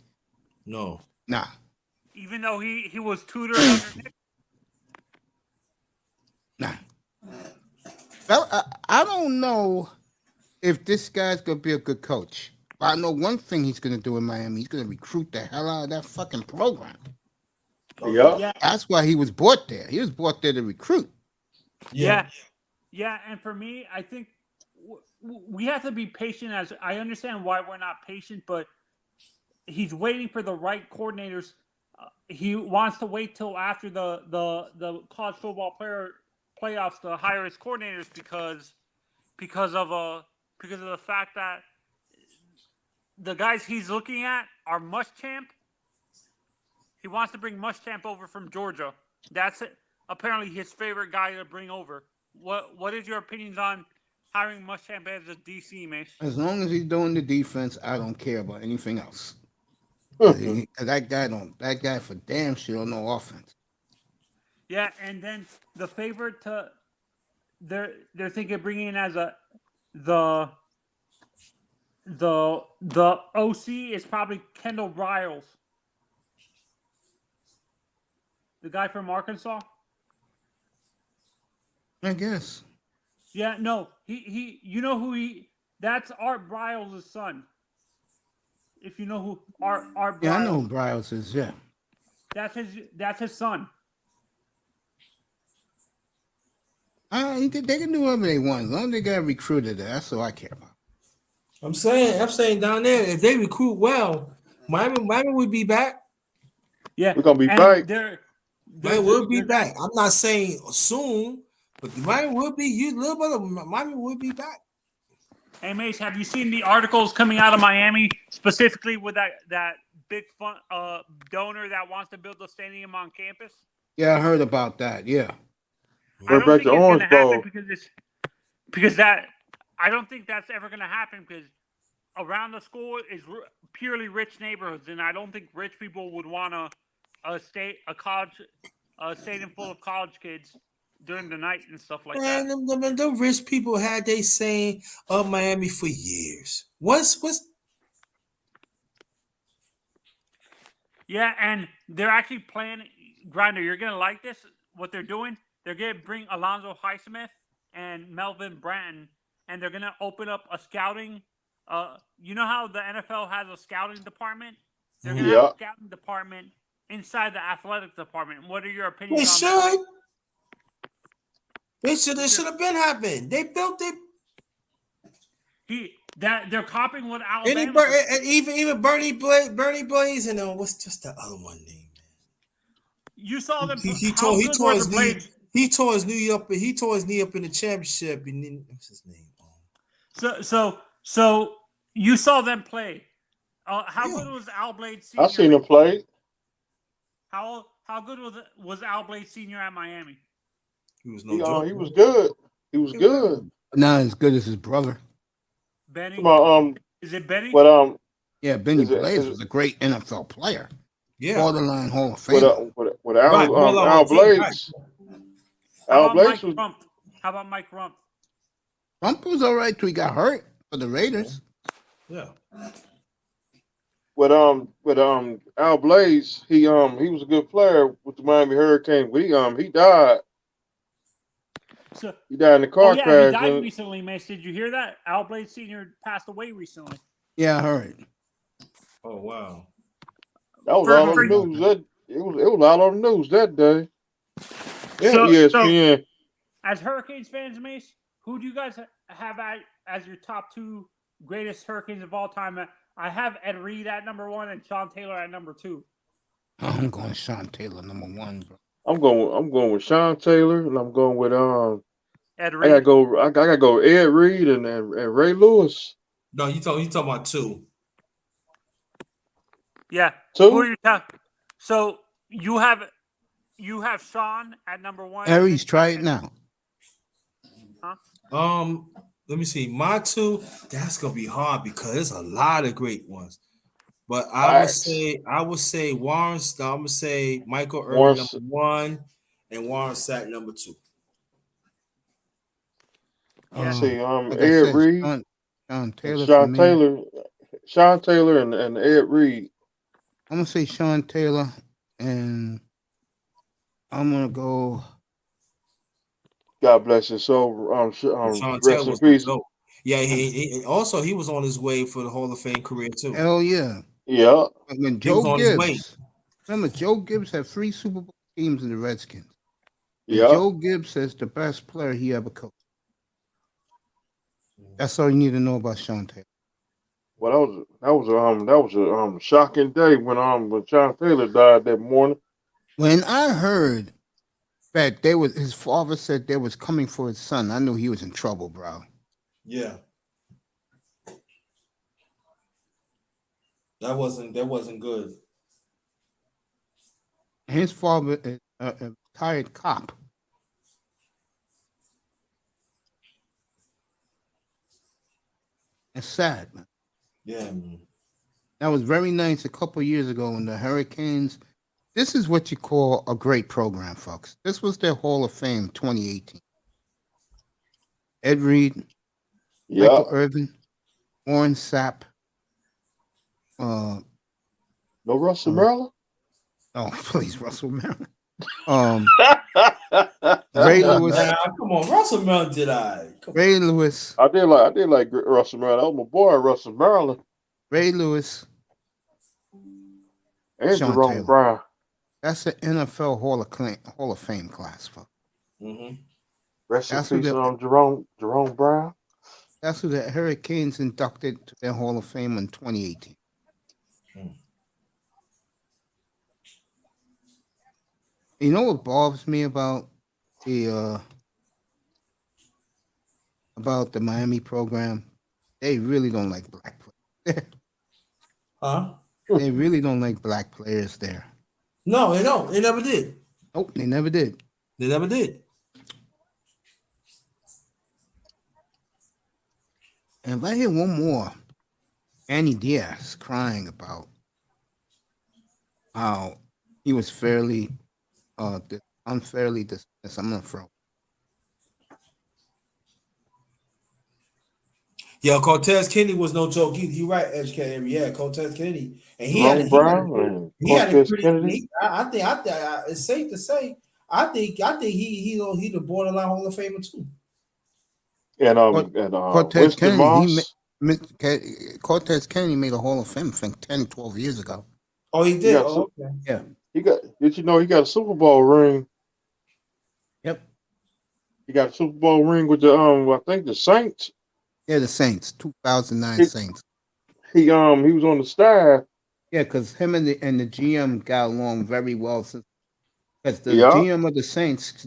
No. Nah. Even though he was tutored under Nick. Nah. Well, I don't know if this guy's gonna be a good coach. But I know one thing he's gonna do in Miami. He's gonna recruit the hell out of that fucking program. Yeah. Yeah, That's why he was brought there. He was brought there to recruit. yeah, and for me, I think we have to be patient. As I understand why we're not patient, but he's waiting for the right coordinators. He wants to wait till after the college football playoffs to hire his coordinators because of the fact that the guys he's looking at are Muschamp. He wants to bring Muschamp over from Georgia. That's apparently his favorite guy to bring over. What is your opinions on hiring Muschamp as a DC, Mace? As long as he's doing the defense, I don't care about anything else. That guy for damn sure don't know offense. Yeah, and then the favorite they're thinking of bringing in as the OC is probably Kendall Briles, the guy from Arkansas. I guess. Yeah, no, he you know who that's Art Briles' son. If you know who Art Briles. Yeah, I know who Briles is. Yeah. That's his son. They can do whatever they want as long as they got recruited. That's all I care about. I'm saying down there, if they recruit well, Miami would be back. Yeah, We're gonna be back. Miami will be back. I'm not saying soon, but Miami will be. Miami will be back. Hey Mace, have you seen the articles coming out of Miami specifically with that big donor that wants to build a stadium on campus? Yeah, I heard about that. Yeah. I don't back think to it's Orange going to happen Bowl. because that I don't think that's ever going to happen because around the school is purely rich neighborhoods, and I don't think rich people would want a stadium full of college kids during the night and stuff like that. Man, the rich people had they saying of Miami for years. What's Yeah, and they're actually planning. Grinder, you're gonna like this. What they're doing, they're gonna bring Alonzo Highsmith and Melvin Branton, and they're gonna open up a scouting. You know how the NFL has a scouting department? They're gonna have a scouting department inside the athletic department. What are your opinions they on that? should? They should have been happened. They built it. They're copying what Alabama. Even Bernie Blaze and what's just the other one name? You saw them. He tore his knee up in the championship. And then, what's his name? So you saw them play. How good was Al Blade Senior? I seen him play. How good was Al Blade Senior at Miami? He was no joke. He was good. He was good. Not as good as his brother. Benny. Is it Benny? But yeah, Benny Blaze was a great NFL player. Yeah, borderline Hall of Fame. With Al Blades. Al Blades was. How about Mike Rump? Rump was all right till he got hurt for the Raiders. Yeah. With Al Blades, he was a good player with the Miami Hurricanes. But he died. He died in the car crash. He died recently, Mace. Did you hear that? Al Blade Sr. passed away recently. Yeah, I heard. Oh wow. That was all on the news. It was all on the news that day. Yeah, ESPN. So, as Hurricanes fans, Mace, who do you guys have as your top two greatest Hurricanes of all time? I have Ed Reed at number 1 and Sean Taylor at number 2. I'm going Sean Taylor number 1, bro. I'm going with Sean Taylor, and I'm going with Ed Reed. I gotta go Ed Reed and Ray Lewis. No, you talking about 2. Yeah. 2? Who are your top? So you have Sean at number 1. Aries, try it now. Huh? Let me see. My 2, that's gonna be hard because there's a lot of great ones. But I would say Warren. I'm gonna say Michael Irvin number 1 and Warren Sapp number 2. See, Ed Reed, Sean Taylor, and Ed Reed. I'm gonna say Sean Taylor, and I'm gonna go God bless his soul. Sean Rest Taylor in was the peace. GOAT. Yeah, he also he was on his way for the Hall of Fame career too. Hell yeah. Yeah. When He was Joe on his way. Gibbs, remember Joe Gibbs had 3 Super Bowl teams in the Redskins. And Yeah. Joe Gibbs says the best player he ever coached. That's all you need to know about Sean Taylor. Well, that was a shocking day when Sean Taylor died that morning. When I heard that his father said they was coming for his son, I knew he was in trouble, bro. Yeah. That wasn't good. His father is a retired cop. It's sad, man. Yeah, man. That was very nice a couple years ago when the Hurricanes. This is what you call a great program, folks. This was their Hall of Fame 2018. Ed Reed, Yeah. Michael Irvin, Warren Sapp. No Russell Maryland? Oh, please, Russell Maryland. Ray Lewis. Come on, Russell Maryland did Ray Lewis. I did like Russell Maryland. That was my boy, Russell Maryland. Ray Lewis. And Sean Jerome Taylor. Brown. That's the NFL Hall of Fame class, folks. Mm-hmm. Rest in That's who peace, the- Jerome Brown. That's who the Hurricanes inducted to their Hall of Fame in 2018. You know what bothers me about the Miami program? They really don't like black players. Huh? They really don't like black players there. No, they don't. They never did. Nope, they never did. They never did. And if I hear one more, Andy Diaz crying about how he was unfairly dismissed, I'm gonna throw. Yeah, Cortez Kennedy was no joke. He right, educated. Yeah, Cortez Kennedy, and he Jerome had Brown and he had a Cortez pretty. Kennedy. I think it's safe to say. I think he the borderline Hall of Famer too. And Cortez Winston Kennedy, Moss. Cortez Kennedy made a Hall of Fame, I think, 10, 12 years ago. Oh, he did. Yeah, Oh, okay. Yeah. Did you know he got a Super Bowl ring? Yep. He got a Super Bowl ring with the I think the Saints. Yeah, the Saints, 2009 He- Saints. He was on the staff. Yeah, because him and the GM got along very well since because the Yeah. GM of the Saints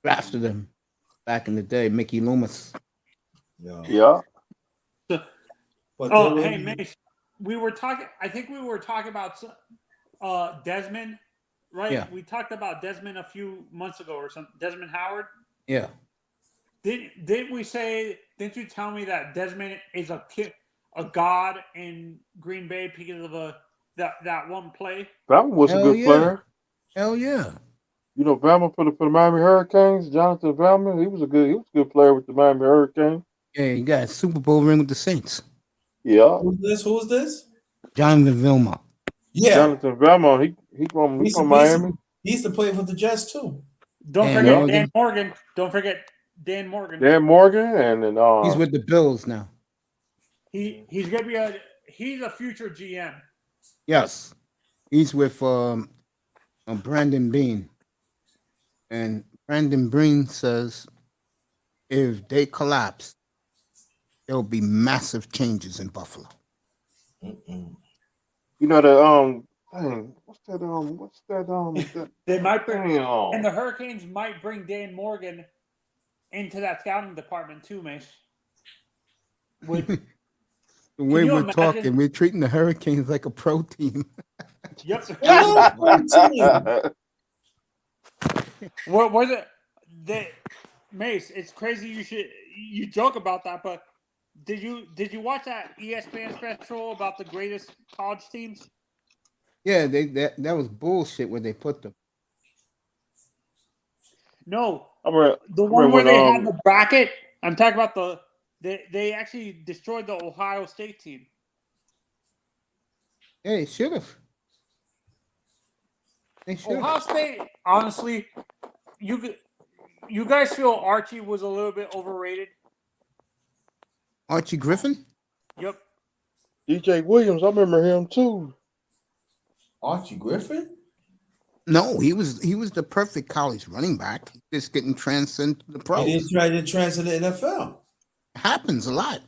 drafted him back in the day, Mickey Loomis. Yeah. But Oh, hey, Mace. I think we were talking about Desmond, right? Yeah. We talked about Desmond a few months ago or something. Desmond Howard. Yeah. Didn't we say? Didn't you tell me that Desmond is a god in Green Bay because of that one play? Bama was a Hell good yeah. player. Hell yeah. You know, Bama for the Miami Hurricanes, Jonathan Bama, he was a good player with the Miami Hurricanes. Yeah, you got a Super Bowl ring with the Saints. Yeah. Who's this? Jonathan Vilma. Yeah, Jonathan Bama, he from Miami. He used to play for the Jets too. Don't Dan forget Morgan. Dan Morgan. Don't forget Dan Morgan. Dan Morgan and then He's with the Bills now. He's gonna be he's a future GM. Yes. He's with Brandon Bean. And Brandon Bean says if they collapse, there will be massive changes in Buffalo. you know the dang, what's that They might bring, damn. and the Hurricanes might bring Dan Morgan into that scouting department too, Mace. With The way you we're imagine- talking, we're treating the Hurricanes like a pro team. yep. Oh, What was it? Mace, it's crazy you joke about that, but did you watch that ESPN special about the greatest college teams? Yeah, that was bullshit where they put them. No, I remember, the one where when, they had the bracket. I'm talking about they actually destroyed the Ohio State team. Yeah, they should have. They should Ohio have. State, honestly, you guys feel Archie was a little bit overrated? Archie Griffin? Yep. DJ Williams, I remember him too. Archie Griffin? No, he was the perfect college running back. Just getting transcend to the He pros. didn't try to transfer to the NFL. Happens a lot.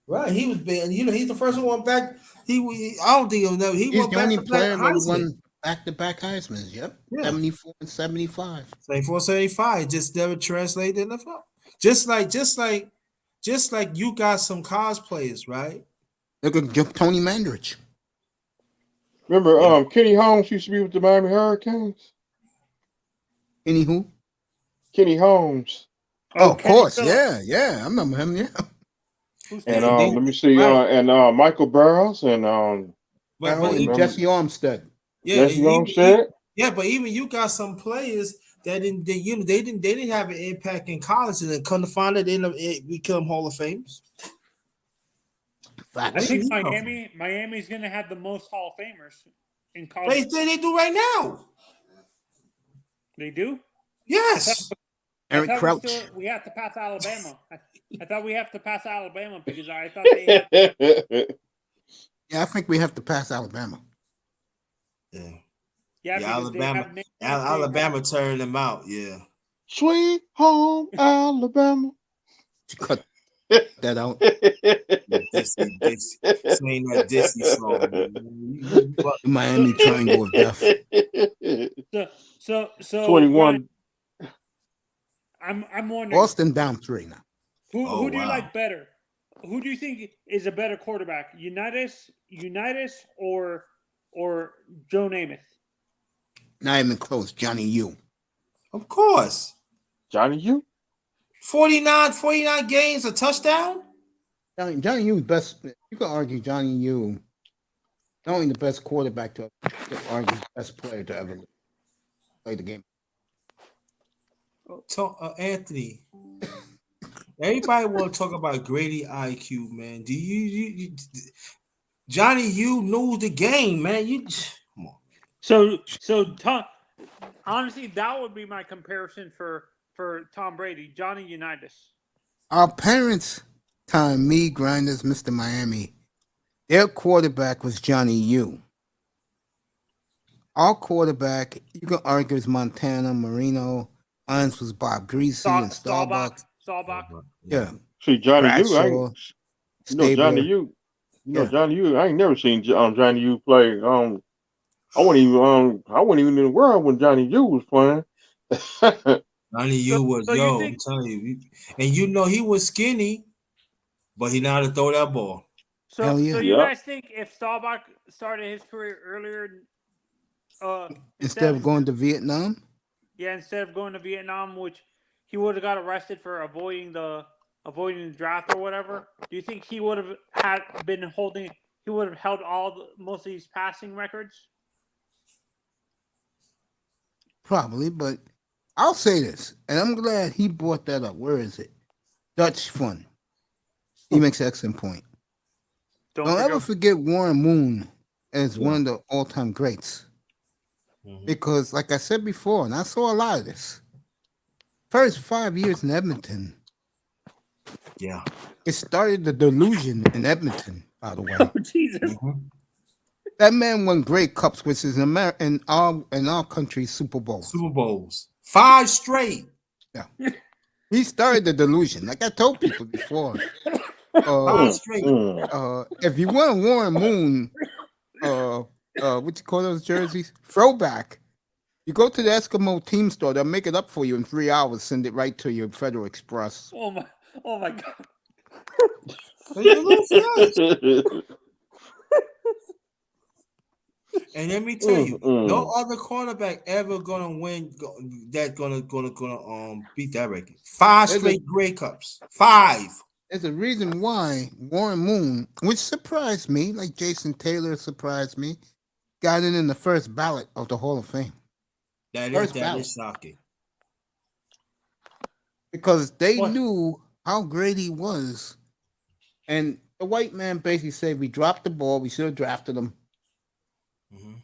Right, he was big. You know, he's the first one back. I don't think he'll never. He He's went the back only to player back that Heisman. won back-to-back Heisman's. Yep, Yeah. 74 and 75. 74-75, just never translated in the NFL. Just like you got some cosplayers, right? Look at Tony Mandrich. Remember, Kenny Holmes used to be with the Miami Hurricanes. Anywho, Kenny Holmes. oh, of Kenny course, Phillips. yeah, I remember him. Yeah, Who's And Kenny? let me see, Right. and Michael Burrows and But Harold and even, Jesse Armstead. yeah, Jesse Armstead. yeah, but even you got some players that they didn't have an impact in college, and then come to find it, they become Hall of Famers. I Facts. think you know. Miami's going to have the most Hall of Famers in college. They do right now. They do? Yes. Eric I thought Crouch. we have to pass Alabama. I thought we have to pass Alabama because I thought they had. Yeah, I think we have to pass Alabama. Yeah. Yeah, because they have names- Alabama turned them out. Yeah. Sweet home Alabama. Cut that out. Dissy, saying that Dissy song. The Miami Triangle of Death. So 21. Brian, I'm wondering Boston down 3 now. who do you wow. like better? Who do you think is a better quarterback? Unitas or Joe Namath? Not even close. Johnny U. Of course. Johnny U. 49 games, a touchdown? Johnny U is best. You can argue Johnny U not only the best quarterback to argue best player to ever play the game. Anthony, everybody want to talk about Grady IQ, man. Do you Johnny U knows the game, man? Come on. So Tom, honestly, that would be my comparison for Tom Brady, Johnny Unitas. Our parents' time, me, Grinders, Mr. Miami, their quarterback was Johnny U. Our quarterback, you can argue, is Montana, Marino. Ours was Bob Greasy and Staubach. Staubach. Yeah. See, Johnny U. Bradshaw, Johnny Stabler. U. Yeah. Johnny U. I ain't never seen Johnny U play. I wasn't even in the world when Johnny U was playing. Johnny U was I'm telling you, and he was skinny, but he know how to throw that ball. So Hell yeah. you Yep. guys think if Staubach started his career earlier, Instead of going to Vietnam? instead of going to Vietnam, which he would have got arrested for avoiding the draft or whatever, do you think he would have held most of these passing records? Probably, but I'll say this, and I'm glad he brought that up. Where is it? Dutch Fun. He makes an excellent point. Don't ever forget Warren Moon as one of the all-time greats. Mhm. Because, like I said before, and I saw a lot of this, first 5 years in Edmonton, Yeah. it started the delusion in Edmonton, by the way. Oh, Jesus. Mhm. That man won Grey Cups, which is in our country's Super Bowl. Super Bowls, 5 straight. He started the delusion. Like I told people before. 5 straight. If you want a Warren Moon, what you call those jerseys? Throwback. You go to the Eskimo team store, they'll make it up for you in 3 hours, send it right to your Federal Express. Oh my God. And let me tell you, no other cornerback ever gonna win gonna beat that record. 5 straight Grey Cups. 5. There's a reason why Warren Moon, which surprised me, like Jason Taylor surprised me, got in the first ballot of the Hall of Fame. That First is ballot. shocking. Because they What? knew how great he was. And the white man basically said, we dropped the ball, we should have drafted him. Mhm.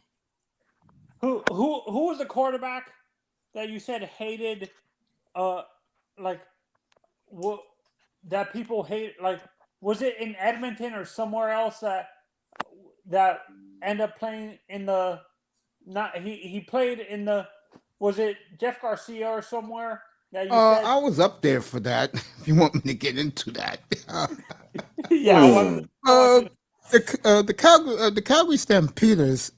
Who was the quarterback that you said hated like what that people hate? Like, was it in Edmonton or somewhere else that end up playing in the? Not he played in the. Was it Jeff Garcia or somewhere that you said? I was up there for that. If you want me to get into that, Yeah, I wanted the Calgary Stampeders.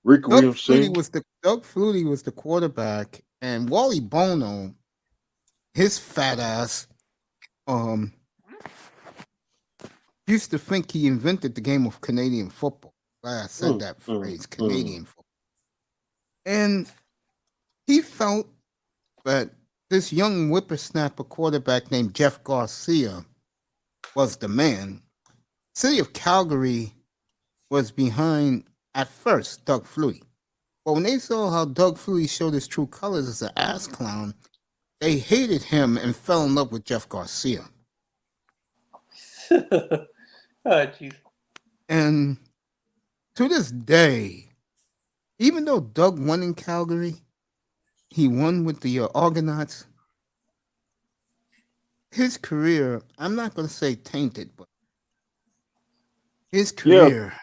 Rick Doug Williams Flutie was the quarterback, and Wally Bono, his fat ass, used to think he invented the game of Canadian football. I said that phrase, Canadian football, and he felt that this young whippersnapper quarterback named Jeff Garcia was the man. City of Calgary was behind, at first, Doug Flutie. But when they saw how Doug Flutie showed his true colors as an ass clown, they hated him and fell in love with Jeff Garcia. Oh, jeez. And to this day, even though Doug won in Calgary, he won with the Argonauts, his career, I'm not going to say tainted, but his career.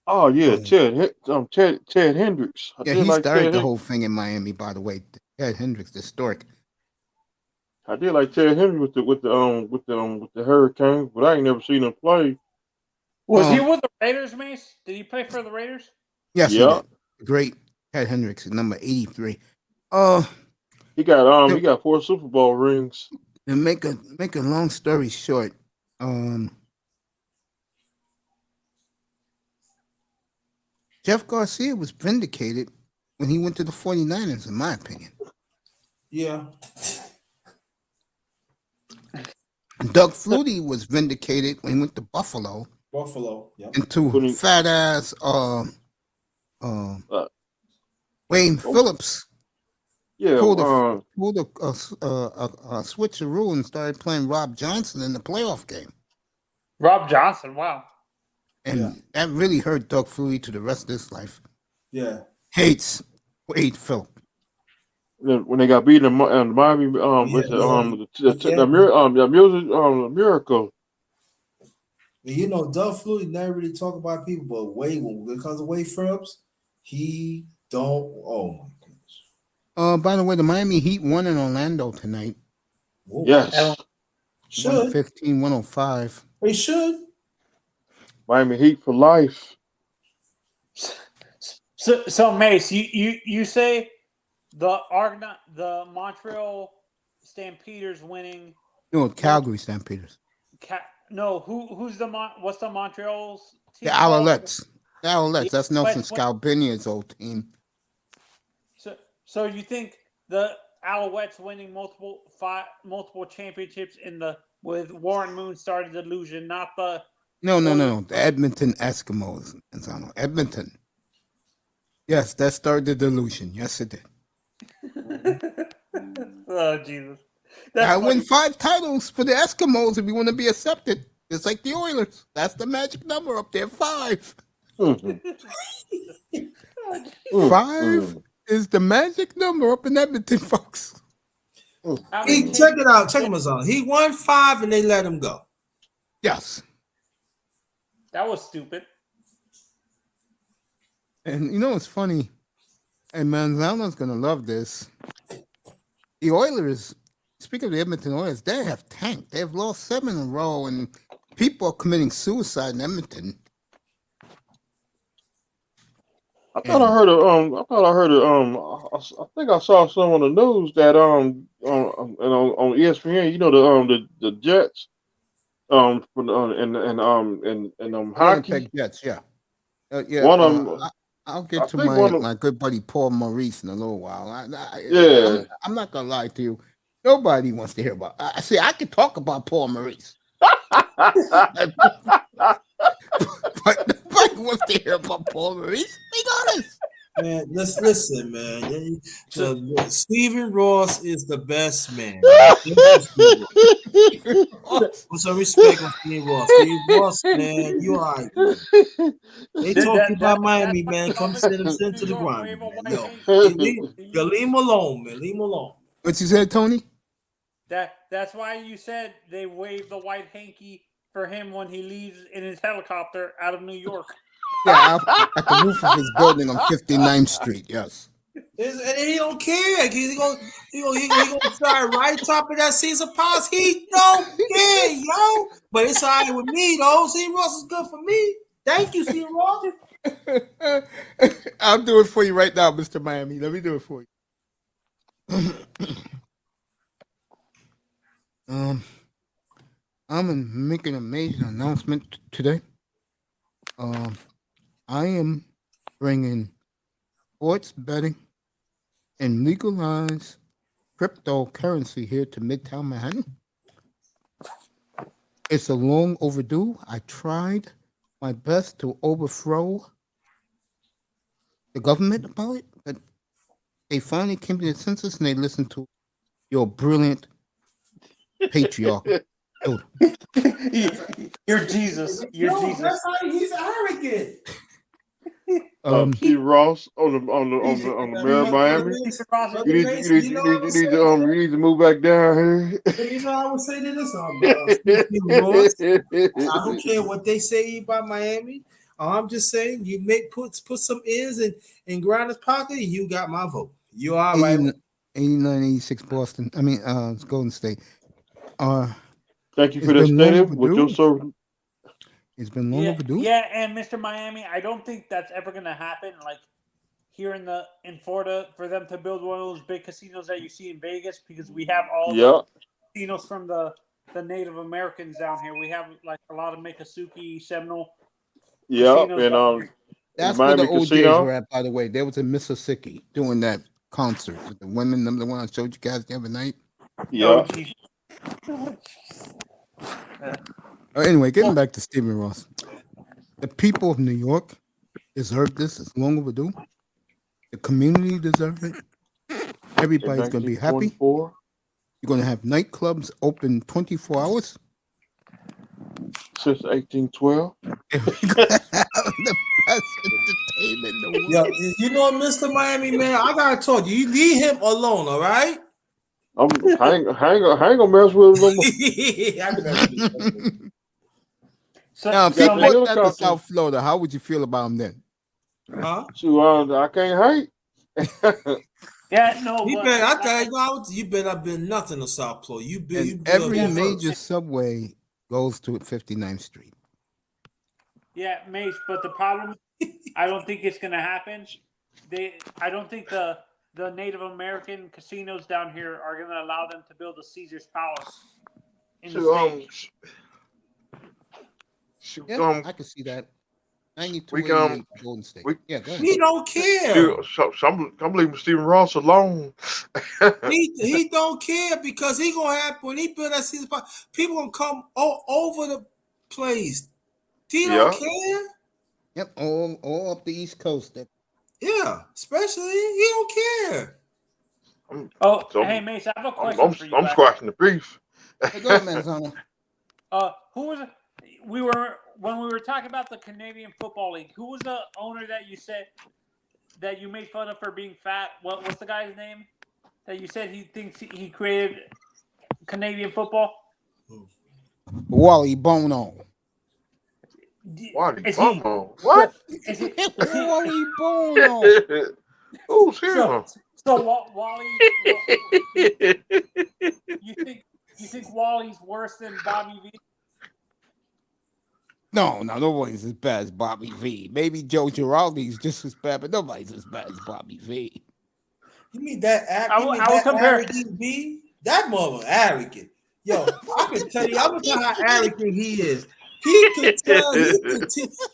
Oh yeah, Ted Hendricks. Yeah, he started the whole thing in Miami, by the way. Ted Hendricks, the historic. I did like Ted Hendricks with the Hurricanes, but I ain't never seen him play. Was he with the Raiders, Mace? Did he play for the Raiders? Yes, he did. Great Ted Hendricks, number 83. He got 4 Super Bowl rings. And make a long story short, Jeff Garcia was vindicated when he went to the 49ers, in my opinion. Yeah. Doug Flutie was vindicated when he went to Buffalo. Yep. And to fat ass Wayne Phillips. Yeah, pulled a switcheroo and started playing Rob Johnson in the playoff game. Rob Johnson, wow. And that really hurt Doug Flutie to the rest of his life. Yeah. Hates Wade Phillips. When they got beaten in Miami, with the miracle. You know, Doug Flutie never really talk about people, but Wade, when it comes to Wade Phillips, he don't. Oh my goodness. By the way, the Miami Heat won in Orlando tonight. Whoa. Yes. Should 115-105. They should. Miami Heat for life. So Mace, you say the Montreal Stampeders winning? No, Calgary Stampeders. Who's what's the Montreal's team? The Alouettes. The Alouettes. That's Nelson Scalabinia's old team. So you think the Alouettes winning multiple championships with Warren Moon started the illusion, not the No. The Edmonton Eskimos. Edmonton. Yes, that started the delusion. Yes, it did. Oh, Jesus. I win 5 titles for the Eskimos if you want to be accepted. It's like the Oilers. That's the magic number up there, 5. 5 is the magic number up in Edmonton, folks. Check it out. Check him out. He won 5 and they let him go. Yes. That was stupid. And you know what's funny? And Manzano's going to love this. The Oilers, speaking of the Edmonton Oilers, they have tanked. They've lost 7 in a row, and people are committing suicide in Edmonton. I think I saw some on the news that on ESPN, you know, the Jets and hockey. Jets, yeah. One of them. I'll get to my good buddy Paul Maurice in a little while. I'm not gonna lie to you. Nobody wants to hear about. I can talk about Paul Maurice, but nobody wants to hear about Paul Maurice. Be honest. Man, let's listen, man. Stephen Ross is the best man. Put some respect on Stephen Ross. Stephen Ross, man, you all right, man. They talking about Miami, man. Come send him to the grind, man. Yo, leave him alone, man. Leave him alone. What you said, Tony? That's why you said they wave the white hanky for him when he leaves in his helicopter out of New York. Yeah, at the roof of his building on 59th Street. Yes. And he don't care. He gonna start right top of that Caesar Palace. He don't care, yo. But it's all right with me, though. Steve Ross is good for me. Thank you, Steve Ross. I'll do it for you right now, Mr. Miami. Let me do it for you. I'm making a major announcement today. I am bringing sports betting and legalized cryptocurrency here to Midtown Manhattan. It's a long overdue. I tried my best to overthrow the government about it, but they finally came to the census and they listened to your brilliant patriarch. You're Jesus. You're Jesus. That's how he's arrogant. Steve Ross on the mayor of Miami. You need to move back down here. You know, I would say to this, Steve Ross, I don't care what they say about Miami. I'm just saying, you put some ears in Grinders' pocket, and you got my vote. You are right. 89-86 Boston. I mean, Golden State. Thank you for that statement. With your service. It's been long overdue. Yeah, and Mr. Miami, I don't think that's ever going to happen. Like here in Florida, for them to build one of those big casinos that you see in Vegas, because we have all the casinos from the Native Americans down here. We have like a lot of Miccosukee, Seminole. Yeah, and that's where the OJs were at. By the way, they was in Mississippi doing that concert with the women. The one I showed you guys the other night. Yeah. Anyway, getting back to Stephen Ross. The people of New York deserve this. It's long overdue. The community deserves it. Everybody's going to be happy. You're going to have nightclubs open 24 hours. Since 1812. The best entertainment in the world. Yeah, you know, Mr. Miami, man, I got to talk to you. You leave him alone, all right? I ain't gonna mess with him. Now, if he brought that to South Florida, how would you feel about him then? Huh? I can't hate. Yeah, no. You better have been nothing to South Florida. You every major subway goes to 59th Street. Yeah, Mace, but the problem, I don't think it's going to happen. I don't think the Native American casinos down here are going to allow them to build a Caesar's Palace in the state. I can see that. 92 Golden State. Go ahead. He don't care. I'm leaving Stephen Ross alone. he don't care because he gonna have when he build that Caesar's Palace, people gonna come all over the place. He don't care. Yep, all up the East Coast. Yeah, especially he don't care. Hey Mace, I have a question for you. I'm squashing the beef. Hey, go ahead, Manzano. Who was when we were talking about the Canadian Football League? Who was the owner that you said that you made fun of for being fat? What's the guy's name that you said he thinks he created Canadian football? Wally Bono. Wally Bono. What? Wally Bono. Who's him? So Wally, you think Wally's worse than Bobby V? No, nobody's as bad as Bobby V. Maybe Joe Girardi's just as bad, but nobody's as bad as Bobby V. You mean that? I would compare arrogant V? That mother arrogant. Yo, I can tell you. I'm gonna tell how arrogant he is. He could tell.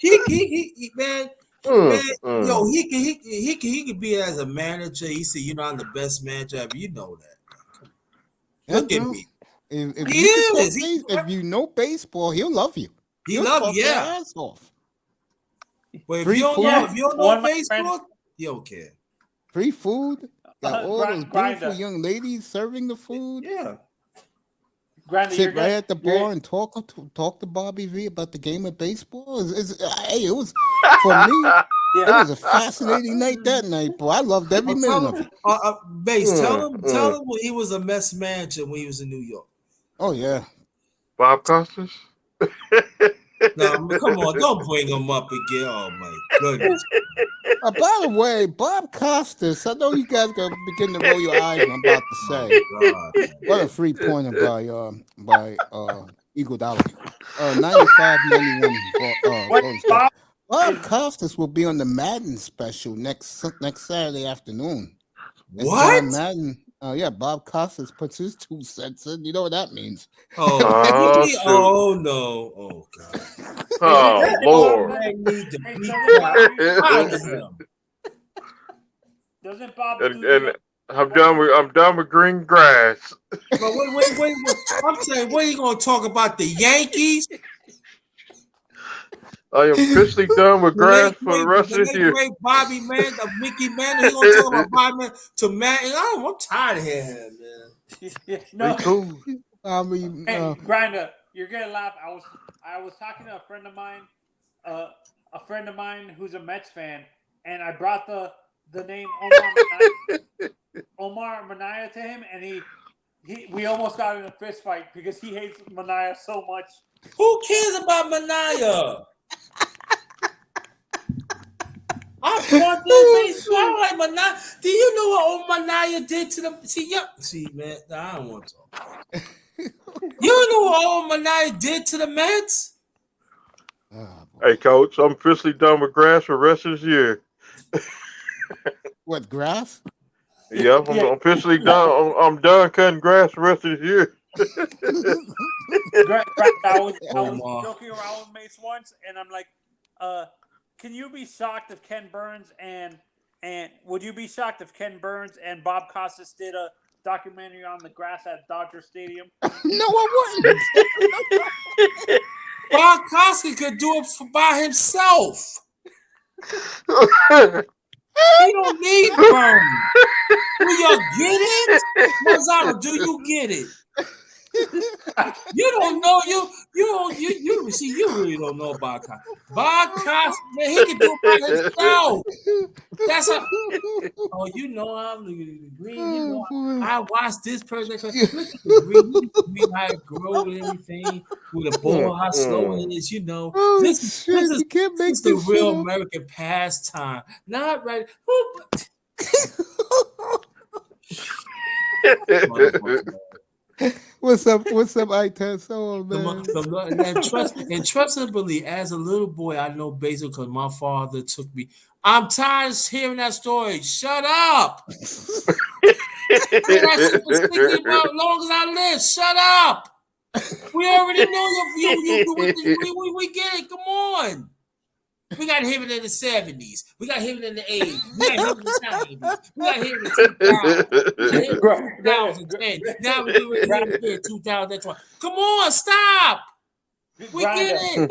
He man. Yo, he could be as a manager. He said, "You know, I'm the best manager ever." You know that. Look at me. If you know baseball, he'll love you. He love you, yeah. Ass off. But if you don't know baseball, you don't care. Free food. Got all those beautiful young ladies serving the food. Yeah. Sit right at the bar and talk to Bobby V about the game of baseball. Hey, it was for me. It was a fascinating night that night, boy. I loved every minute of it. Bass, tell him when he was a mess manager when he was in New York. Oh yeah. Bob Costas. No, come on, don't bring him up again. Oh my goodness. By the way, Bob Costas, I know you guys gonna begin to roll your eyes. I'm about to say, God. what a 3-pointer by Eagle Dollar. 95-91. Wait, Bob, Bob Costas will be on the Madden special next Saturday afternoon. As What? John Madden. Yeah, Bob Costas puts his 2 cents in. You know what that means. Oh, Oh, really? shoot. Oh no. Oh God. Oh Lord. I need to Hey, beat doesn't Bob that usually- out of him. Doesn't Bob And, do and I'm done with green grass. But wait. I'm saying, what are you gonna talk about? The Yankees? I am officially done with grass for the rest of the this year. great Bobby Man, the Mickey Man. He gonna talk about Bobby Man to Matt. I'm tired of him, man. Yeah, Me no. too. I mean, Hey, Grinder, you're gonna laugh. I was talking to a friend of mine who's a Mets fan, and I brought the name Omar Minaya to him, and we almost got in a fist fight because he hates Minaya so much. Who cares about Minaya? I brought this baseball like Minaya. Do you know what old Minaya did to them? See, man, I don't want to talk. You know what old Minaya did to the Mets? Hey, coach, I'm officially done with grass for the rest of this year. what, grass? Yep, I'm officially done. I'm done cutting grass for the rest of this year. I was joking around with Mace once, and I'm like, can you be shocked if Ken Burns and would you be shocked if Ken Burns and Bob Costas did a documentary on the grass at Dodger Stadium? No, I wouldn't. Bob Costas could do it by himself. He don't need Burns. Do you get it? Mazzaro, do you get it? You don't know you see you really don't know about Costas. Bob Costas, man, he can do it by himself. That's a you know I'm the green. You know I watched this person. Look at the green, how it grows and everything with the ball, how slow it is. You know, this is the real American pastime. Not right. What's up, I-10? Oh, man. And trust and believe, as a little boy, I know basically because my father took me. I'm tired of hearing that story. Shut up. That shit was sticking about as long as I live. Shut up. We already know you. We get it. Come on. We got him in the 70s. We got him in the 80s. We got him in the 90s. We got him in 2010. Now we're doing here 2020. Come on, stop. We get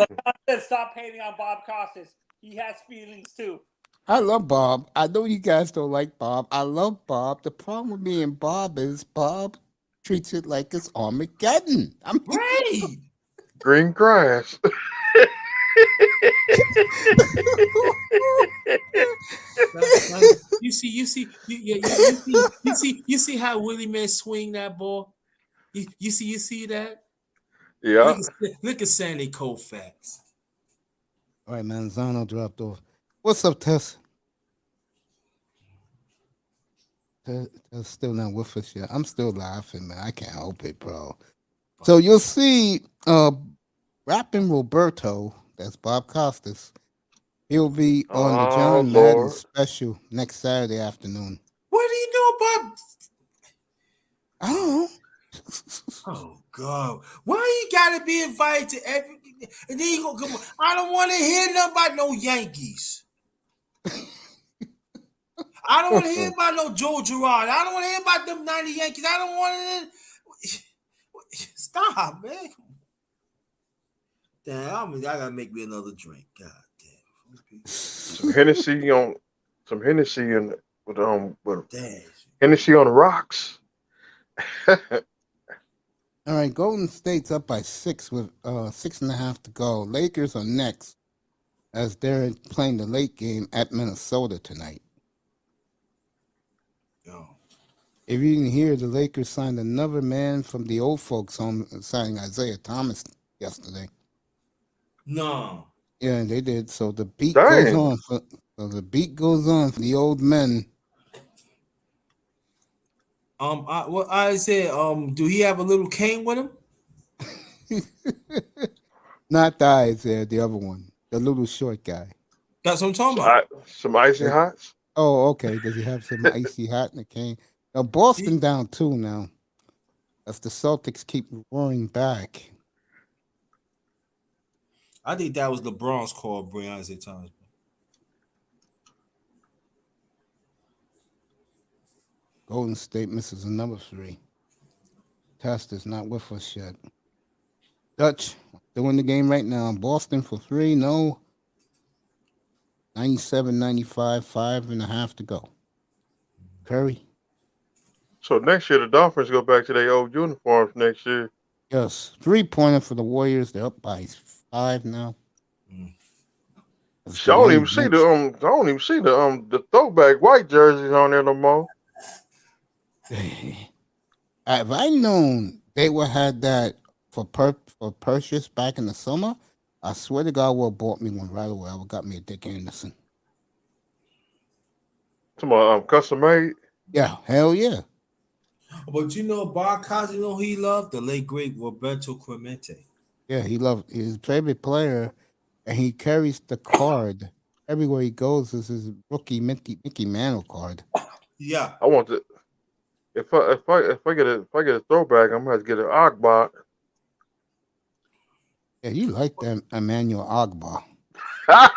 it. Stop hating on Bob Costas. He has feelings too. I love Bob. I know you guys don't like Bob. I love Bob. The problem with me and Bob is Bob treats it like it's Armageddon. I'm right. Green grass. You see how Willie May swing that ball. You see that? Yeah. Look at Sandy Koufax. All right, Manzano dropped off. What's up, Tess? Tess still not with us yet. I'm still laughing, man. I can't help it, bro. So you'll see Rapping Roberto, that's Bob Costas. He'll be on the John Madden special next Saturday afternoon. What do you know about? I don't know. Oh God! Why you gotta be invited to every? And then you go, come on. I don't want to hear nothing about no Yankees. I don't want to hear about no Joe Girard. I don't want to hear about them 90 Yankees. I don't want to. Stop, man. Damn, I gotta make me another drink. God damn. Some Hennessy and with Hennessy on the rocks. All right, Golden State's up by 6 with 6.5 to go. Lakers are next as they're playing the late game at Minnesota tonight. Yo. If you didn't hear, the Lakers signed another man from the old folks home, signing Isaiah Thomas yesterday. No. Yeah, they did. So the beat goes on. So the beat goes on for the old men. I said, do he have a little cane with him? Not the Isaiah, the other one, the little short guy. That's what I'm talking about. Some icy hots. Oh, okay. Does he have some icy hot in the cane? Now Boston down 2 now. As the Celtics keep roaring back. I think that was LeBron's call, bring Isaiah Thomas. Golden State misses another 3. Test is not with us yet. Dutch doing the game right now. Boston for 3. No. 97-95, 5.5 to go. Curry. So next year the Dolphins go back to their old uniforms next year. Yes. 3-pointer for the Warriors. They're up by 5 now. I don't even see the throwback white jerseys on there no more. If I known they would had that for purchase back in the summer, I swear to God, would have bought me one right away. I would got me a Dick Anderson. Tomorrow, custom made. Yeah, hell yeah. But you know, Bob Cosby, you know who he loved? The late great Roberto Clemente. Yeah, he loved his favorite player, and he carries the card everywhere he goes. Is his rookie Mickey Mantle card. Yeah, I want to. If I get a throwback, I'm gonna have to get an Ogbot. Yeah, you like that Emmanuel Ogba. yeah.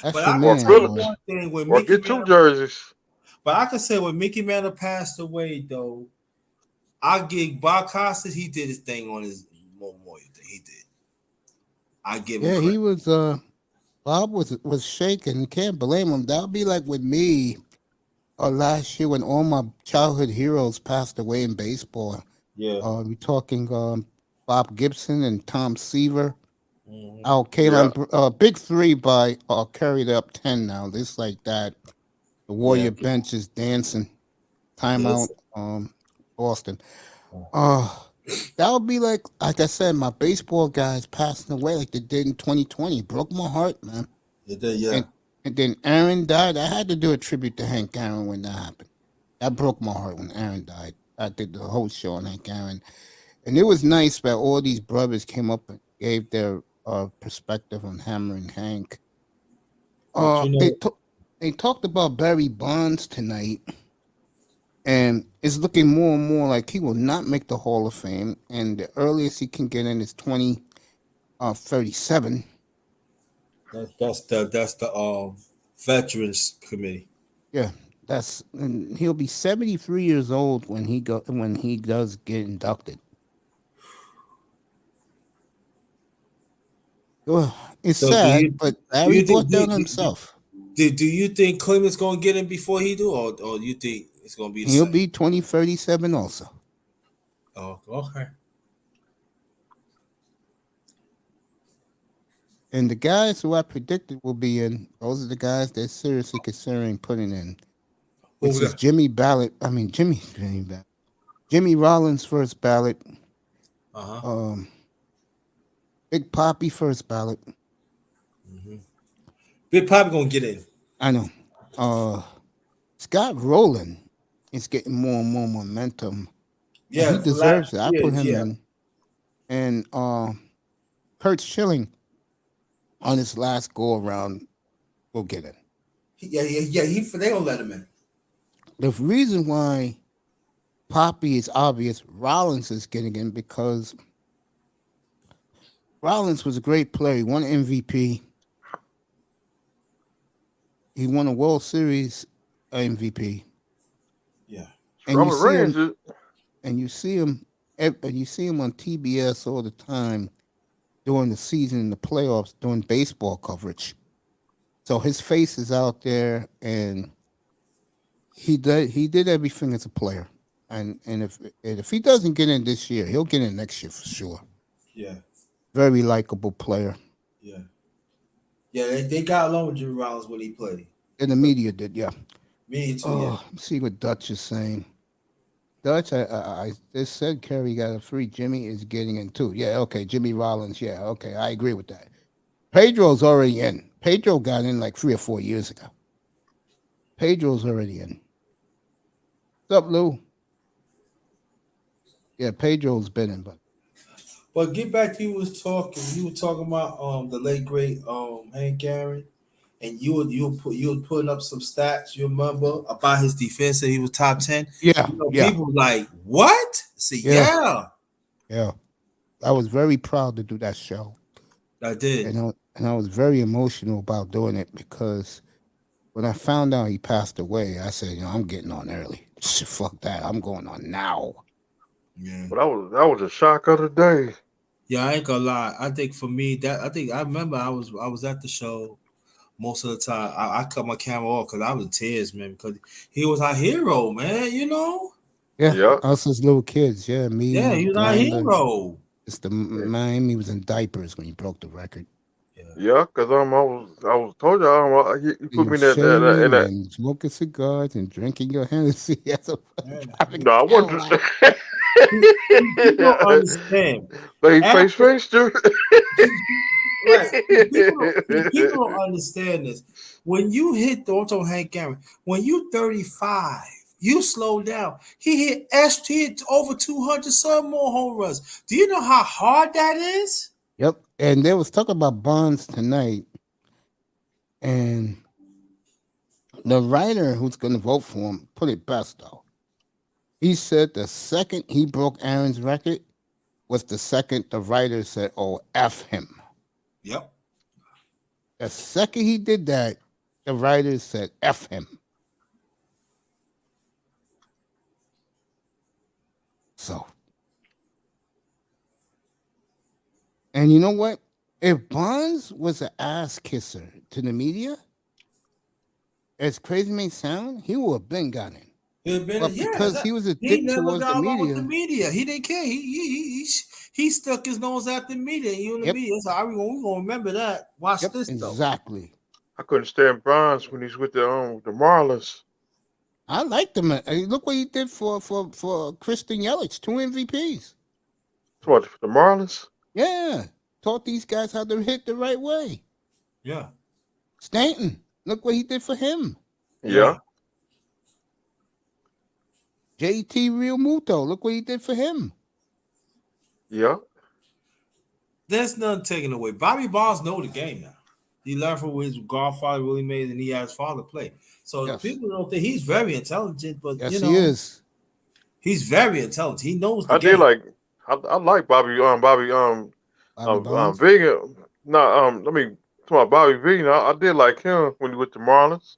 That's But your I man. can tell you boy. one thing when Or Mickey get 2 Mantle, jerseys. but I can say when Mickey Mantle passed away, though, I give Bob Costas, he did his thing on his memorial thing. He did. I give him Yeah, credit. he was. Bob was shaking. Can't blame him. That would be like with me. Last year when all my childhood heroes passed away in baseball. Yeah. We're talking Bob Gibson and Tom Seaver. Mhm. Al Kaline, big 3 by carried up 10 now. This like that. The Warrior bench is dancing. Timeout. Boston. That would be like I said, my baseball guys passing away like they did in 2020. Broke my heart, man. It did, yeah. And then Aaron died. I had to do a tribute to Hank Aaron when that happened. That broke my heart when Aaron died. I did the whole show on Hank Aaron. And it was nice that all these brothers came up and gave their perspective on Hammer and Hank. But you know, They talked about Barry Bonds tonight. And it's looking more and more like he will not make the Hall of Fame. And the earliest he can get in is 2037. that's the Veterans Committee. Yeah, and he'll be 73 years old when he does get inducted. Well, it's So sad, but Larry you think- brought down do- himself. Do you think Clement's gonna get him before he do, or you think it's gonna be the He'll same? be 2037 also. Oh, okay. And the guys who I predicted will be in, those are the guys they're seriously considering putting in. Which Who's is that? Jimmy Rollins first ballot. Big Papi first ballot. Big Pop gonna get in. I know. Scott Rowland is getting more and more momentum. Yeah, he deserves it. I last put year, him yeah. in. And Kurt Schilling on his last go around will get in. Yeah. They gonna let him in. The reason why Papi is obvious, Rollins is getting in because Rollins was a great player. He won MVP. He won a World Series MVP. Yeah. And Robert Reyes you see him on TBS all the time during the season and the playoffs doing baseball coverage. So his face is out there, and he did everything as a player. And if he doesn't get in this year, he'll get in next year for sure. Yeah. Very likable player. Yeah. Yeah, they got along with Jimmy Rollins when he played. And the media did, yeah. Me too. Oh, let's see what Dutch is saying. Dutch, I just said Kerry got a free. Jimmy is getting in too. Yeah, okay. Jimmy Rollins, yeah, okay. I agree with that. Pedro's already in. Pedro got in like 3 or 4 years ago. Pedro's already in. What's up, Lou? Yeah, Pedro's been in, But get back to you were talking about the late great Hank Aaron, and you were putting up some stats. You remember about his defense that he was top 10. yeah, yeah, People like what? See, yeah, yeah. I was very proud to do that show, I did. and I was very emotional about doing it because when I found out he passed away, I said, I'm getting on early. Fuck that, I'm going on now. Yeah. But that was a shock of the day. Yeah, I ain't gonna lie. I think for me I remember I was at the show most of the time. I cut my camera off because I was in tears, man, because he was our hero, man. Yeah, us as little kids. Yeah, me. Yeah, he was our hero. It's the Miami was in diapers when he broke the record. Yeah, because I was told y'all you put me in that and smoking cigars and drinking your Hennessy. No, I wasn't. You don't understand. Face, dude. Right. People don't understand this. When you hit I'm talking Hank Aaron, when you 35, you slow down. He hit over 200 some more home runs. Do you know how hard that is? Yep. And they was talking about Bonds tonight, and the writer who's going to vote for him put it best though. He said the second he broke Aaron's record was the second the writer said, "Oh, F him." Yep. The second he did that, the writer said, "F him." So, and you know what? If Bonds was an ass kisser to the media, as crazy may sound, he would have been got in. But because he was a dick towards the media. He didn't care. He stuck his nose at the media. The media. So we're gonna remember that. Watch this though. Exactly. I couldn't stand Bonds when he's with the Marlins. I liked him. Look what he did for Christian Yelich, 2 MVPs. What, for the Marlins? Yeah. Taught these guys how to hit the right way. Yeah. Stanton, look what he did for him. Yeah. JT Realmuto, look what he did for him. Yeah. There's nothing taken away. Bobby Bonds know the game now. He learned from his godfather Willie Mays, and he had his father play. So people don't think he's very intelligent, but he is. He's very intelligent. He knows the game. I like Bobby Vegan. No, let me talk about Bobby Vegan. I did like him when he went to Marlins.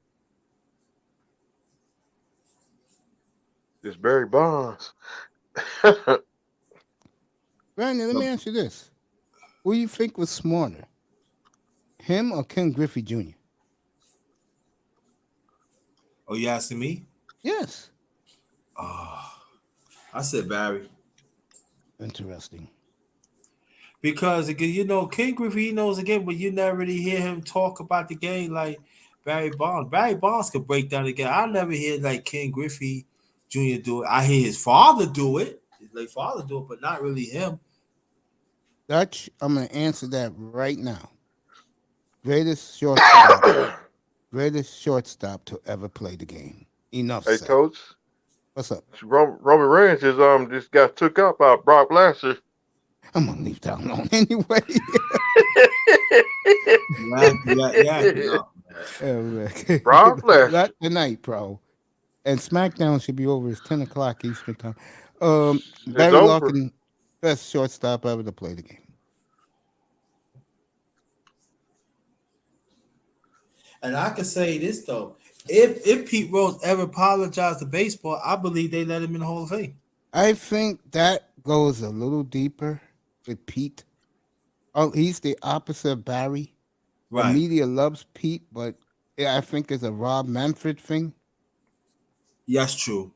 It's Barry Bonds. Brandon, let me ask you this. Who do you think was smarter? Him or Ken Griffey Jr.? Oh, you asking me? Yes. I said Barry. Interesting. Because Ken Griffey, he knows the game, but you never really hear him talk about the game like Barry Bonds. Barry Bonds could break down the game. I never hear like Ken Griffey Jr. do it. I hear his father do it. His late father do it, but not really him. Dutch, I'm going to answer that right now. Greatest shortstop to ever play the game. Enough Hey, said. Coach. What's up? Robert Reyes just got took up by Brock Lesnar. I'm gonna leave that alone anyway. Brock Lesnar. Not tonight, bro. And SmackDown should be over. It's 10 o'clock Eastern time. Barry Larkin, best shortstop ever to play the game. And I can say this though, if Pete Rose ever apologized to baseball, I believe they let him in the Hall of Fame. I think that goes a little deeper with Pete. Oh, he's the opposite of Barry. Right. The media loves Pete, but I think it's a Rob Manfred thing. That's true.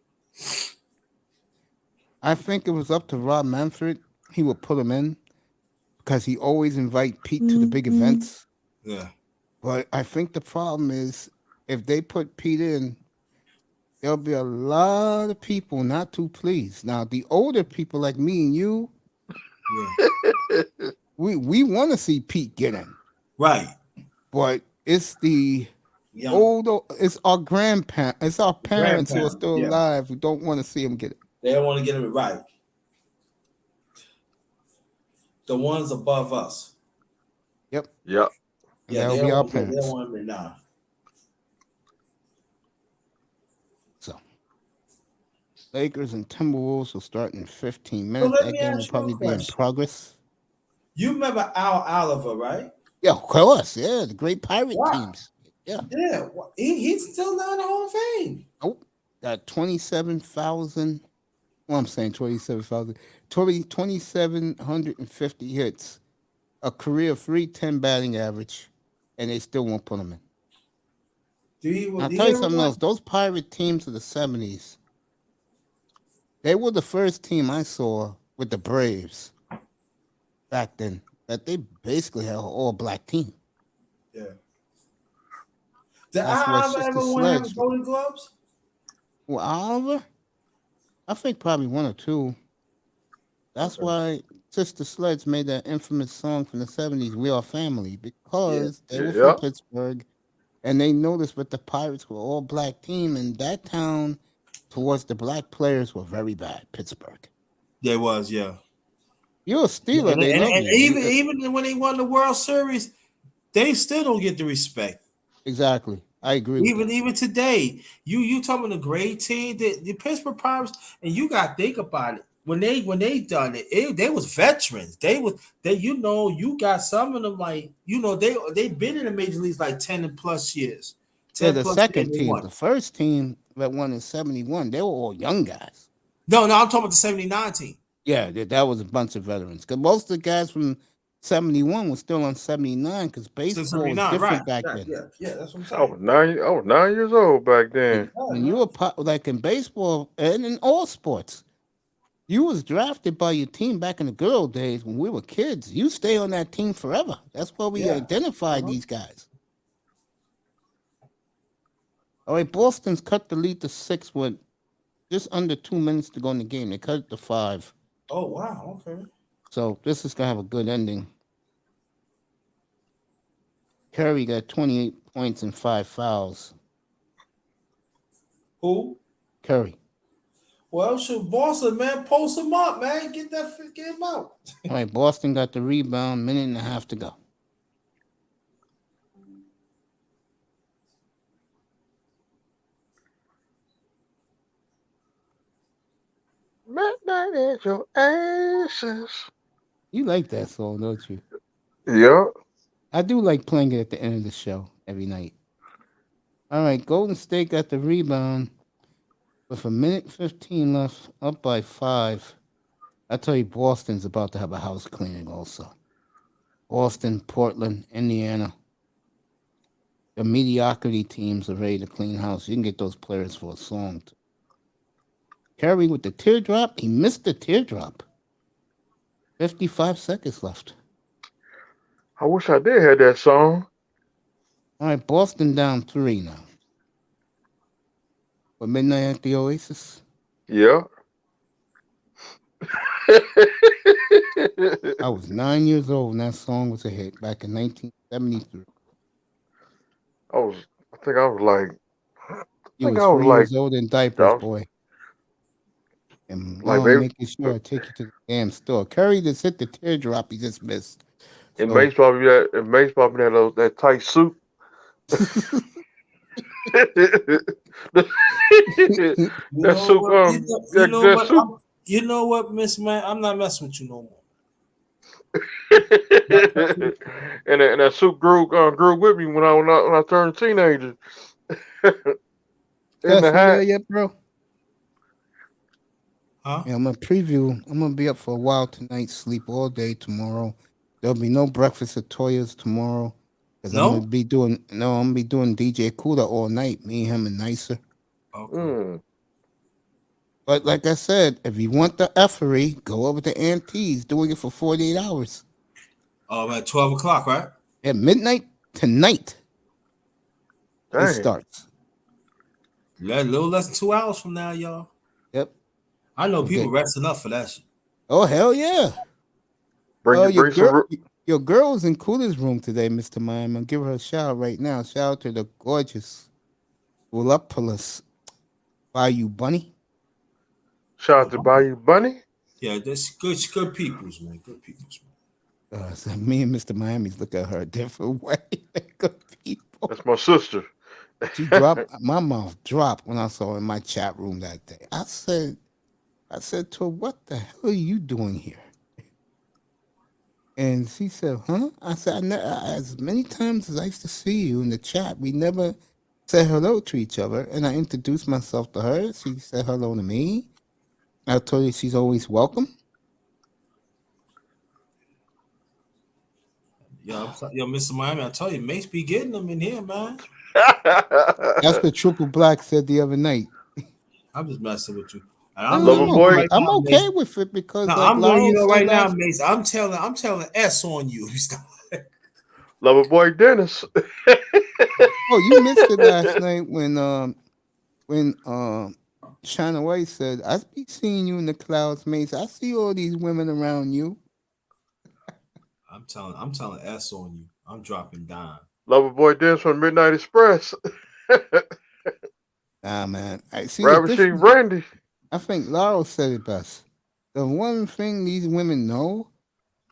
I think it was up to Rob Manfred. He would put him in because he always invite Pete to the big events. Yeah. But I think the problem is if they put Pete in, there'll be a lot of people not too pleased. Now, the older people like me and you, Yeah. we want to see Pete get in, Right. but it's the Young. older, it's our grandparents, it's our parents who are Grandparents, still yeah. alive who don't want to see him get it. They don't want to get it right. The ones above us. Yep. And Yeah, that'll they be don't our want- they parents. don't want to nah. So, Lakers and Timberwolves will start in 15 So minutes. let That me game will ask you a probably be in question. progress. You remember Al Oliver, right? Yeah, of course. Yeah, the great pirate Wow. teams. Yeah. Yeah, he's still not in the Hall of Fame. Nope. Got 27,000. Well, I'm saying 27,000. 2,750 hits. A career 310 batting average. And they still won't put him in. I'll tell you something else. Those pirate teams of the 70s, they were the first team I saw with the Braves back then that they basically had an all-black team. Yeah. Did That's what Al Sister ever win Sledge- Golden Gloves? Well, Oliver, I think probably one or two. That's Okay. why Sister Sledge made that infamous song from the 70s, We Are Family, because they were Yeah. from Pittsburgh and they noticed that the Pirates were all black team and that town towards the black players were very bad, Pittsburgh. There was, yeah. You're a Steeler, And, they and- love and you. even when they won the World Series, they still don't get the respect. Exactly. I agree with that. Even today, you talking about a great team, the Pittsburgh Pirates, and you got to think about it. When they done it, they was veterans. You got some of them like they been in the major leagues like 10 and plus years. Yeah, the plus second years they team, won. the first team that won in 71, they were all young guys. No, I'm talking about the 79 team. Yeah, that was a bunch of veterans. Because most of the guys from 71 were still on 79 because baseball was 79, different right. back Yeah, then. yeah, that's what I'm I saying. was 9 years old back then. When you were like in baseball and in all sports, you was drafted by your team back in the good old days when we were kids. You stay on that team forever. That's why we Yeah. identified these guys. All right, Boston's cut the lead to 6 with just under 2 minutes to go in the game. They cut it to 5. Oh wow, okay. So this is gonna have a good ending. Curry got 28 points and 5 fouls. Who? Curry. Well, shoot, Boston, man, post him up, man. Get him out. All right, Boston got the rebound, minute and a half to go. Midnight at your asses. You like that song, don't you? Yeah. I do like playing it at the end of the show every night. All right, Golden State got the rebound with a minute 15 left, up by 5. I tell you, Boston's about to have a house cleaning also. Boston, Portland, Indiana. The mediocrity teams are ready to clean house. You can get those players for a song. Curry with the teardrop. He missed the teardrop. 55 seconds left. I wish I did have that song. All right, Boston down 3 now. But Midnight at the Oasis. Yeah. I was 9 years old when that song was a hit back in 1973. I think I was like, You think was I was 3 like- years old in diapers, I was- boy. And Like, Mom baby- making sure I take you to the damn store. Curry just hit the teardrop he just missed. it So- makes probably that tight suit. That soup, You know what, Miss Man? I'm not messing with you no more. and that suit grew with me when I turned a teenager. Gus, In you the there hat. yet, bro? Huh? Yeah, I'm gonna preview. I'm gonna be up for a while tonight. Sleep all day tomorrow. There'll be no breakfast at Toya's tomorrow. 'Cause No? I'm gonna be doing DJ Kuda all night. Me, him, and Nicer. Okay. Mm. But like I said, if you want the effery, go over to Auntie's. Doing it for 48 hours At 12 o'clock, right? at midnight tonight. It Dang. starts. A little less than 2 hours from now, y'all. Yep. I know Okay. people resting up for that shit. Oh hell yeah. Bring some. Your girl was in Cooler's room today, Mr. Mime. I'll give her a shout out right now. Shout out to the gorgeous Voluptuous Bayou Bunny. Shout out to Bayou Bunny. Yeah, that's good peoples, man. Good peoples, man. So me and Mr. Miami's look at her a different way. Good people. That's my sister. She dropped my mouth dropped when I saw her in my chat room that day. I said to her, what the hell are you doing here? And she said, huh? I said, as many times as I used to see you in the chat, we never said hello to each other. And I introduced myself to her. She said hello to me. I told her she's always welcome. Yo, Mr. Miami, I tell you, Mace be getting them in here, man. That's what Triple Black said the other night. I'm just messing with you. I'm Loverboy. okay with it because No, like I'm letting you know Laurel right said now, last- Mace. I'm telling S on you. Loverboy Dennis. Oh, you missed it last night when China White said, I be seeing you in the clouds, Mace. I see all these women around you. I'm telling S on you. I'm dropping down. Loverboy Dennis from Midnight Express. Nah, man. I see. Ravishing Randy. I think Laurel said it best. The one thing these women know,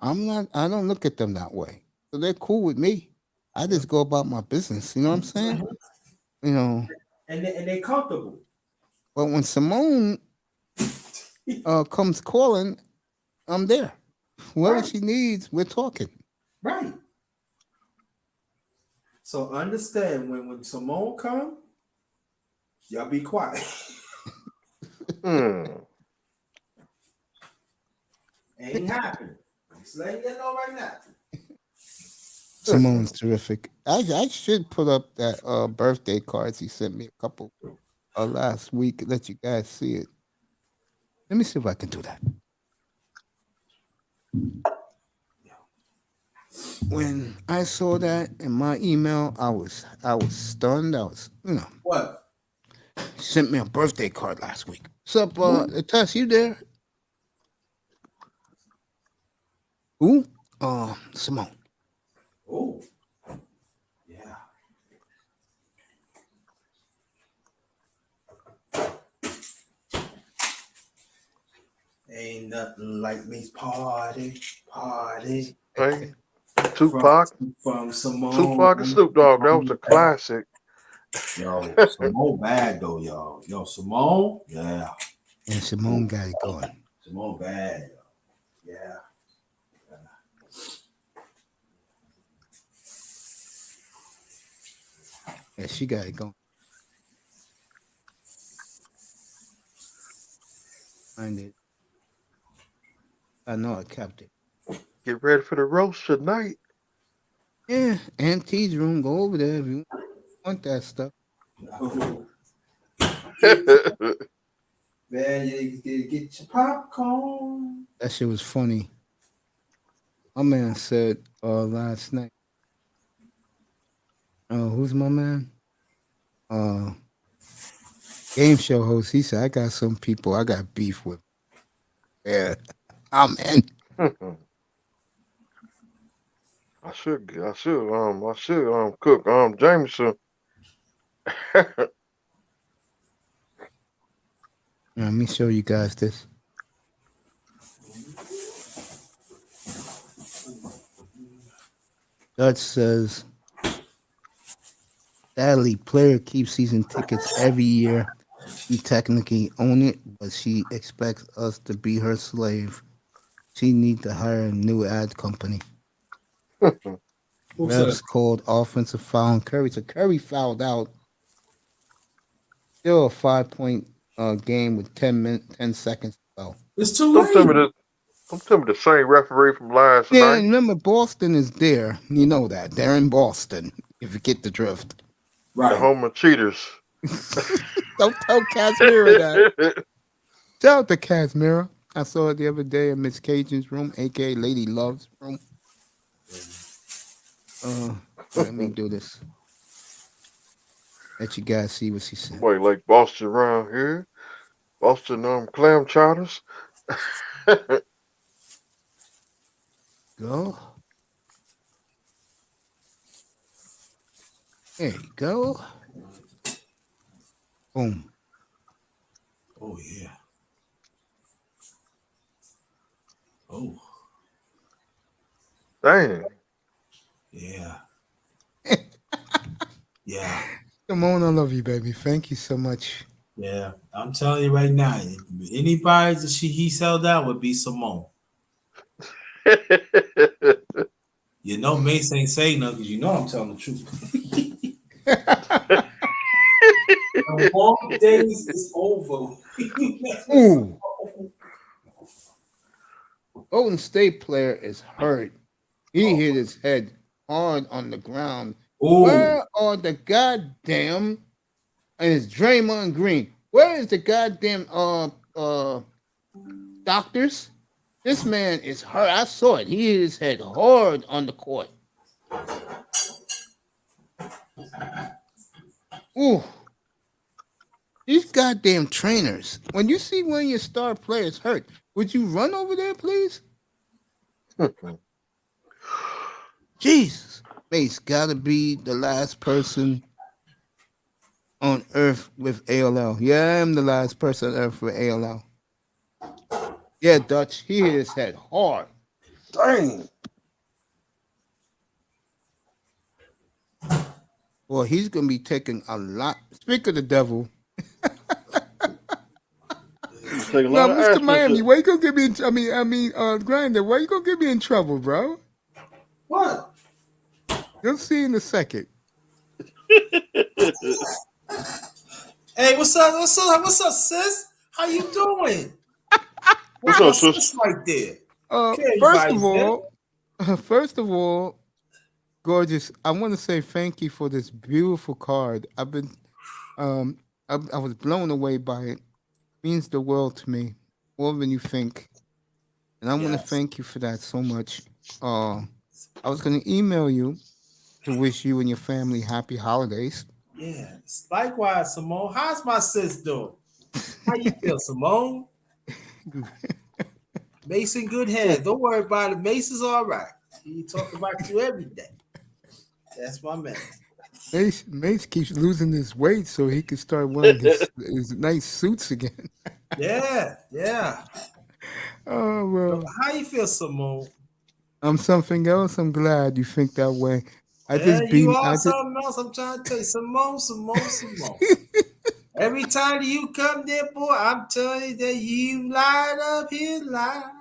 I don't look at them that way. So they're cool with me. I just go about my business. You know what I'm saying? You know. And they comfortable. But when Simone comes calling, I'm there. Whoever she needs, we're talking. Right. So understand when Simone come, y'all be quiet. Ain't happening. I'm just letting you know right now. Simone's terrific. I should put up that birthday cards he sent me a couple last week. Let you guys see it. Let me see if I can do that. When I saw that in my email, I was stunned. I was, What? She sent me a birthday card last week. What's up, Tess? You there? Who? Simone. Oh. Yeah. Ain't nothing like me party. Hey, Tupac. From Simone. Tupac and Snoop Dogg. That was a classic. Yo, Simone bad though, y'all. Yo, Simone, yeah. And Simone got it going. Simone bad, yo. Yeah. Yeah, she got it going. Find it. I know I kept it. Get ready for the roast tonight. Yeah, Auntie's room. Go over there if you want that stuff. Man, you get your popcorn. That shit was funny. My man said last night. Who's my man? Game show host. He said, I got some people I got beef with. Yeah. I'm in. I should cook Jameson. Let me show you guys this. Dutch says, sadly, player keeps season tickets every year. She technically own it, but she expects us to be her slave. She need to hire a new ad company. Refs called offensive foul on Curry. So Curry fouled out. Still a 5-point game with 10 seconds to go. It's too late. Don't tell me the same referee from last Yeah, night. remember Boston is there. You know that. They're in Boston, if you get the drift. Right. The home of cheaters. Don't tell Casimiro that. Shout out to Casimiro. I saw it the other day in Miss Cajun's room, aka Lady Love's room. Let me do this. Let you guys see what she said. Wait, like Boston around here? Boston clam chowders? Go. There you go. Boom. Oh yeah. Oh Dang. yeah. Yeah. Simone, I love you, baby. Thank you so much. Yeah. I'm telling you right now, anybody that he sold out would be Simone. You know, Mace ain't saying nothing because you know I'm telling the truth. The long days is over. Ooh. Golden State player is hurt. He hit his head hard on the ground. Ooh. Where are the goddamn and it's Draymond Green? Where is the goddamn doctors? This man is hurt. I saw it. He hit his head hard on the court. Ooh. These goddamn trainers. When you see one of your star players hurt, would you run over there, please? Jesus. Mace gotta be the last person on earth with ALL. Yeah, I'm the last person on earth with ALL. Yeah, Dutch. He hit his head hard. Dang. Well, he's gonna be taking a lot. Speak of the devil. Take a Now, lot of Mr. aspirin. Miami, why you gonna get me in Grinder, why you gonna get me in trouble, bro? What? You'll see in a second. Hey, what's up? What's up, sis? How you doing? What's up, sis? Right there. First of all, gorgeous. I want to say thank you for this beautiful card. I've been, I was blown away by it. Means the world to me, more than you think, and I want to thank you for that so much. I was gonna email you to wish you and your family happy holidays. Yeah, likewise, Simone. How's my sis doing? How you feel, Simone? Mace in good hands. Don't worry about it. Mace is all right. He talk about you every day. That's my man. Mace keeps losing his weight so he can start wearing his nice suits again. Yeah. Oh well. How you feel, Simone? I'm something else. I'm glad you think that way. Something else. I'm trying to tell you, Simone. Every time you come there, boy, I'm telling you that you light up his light.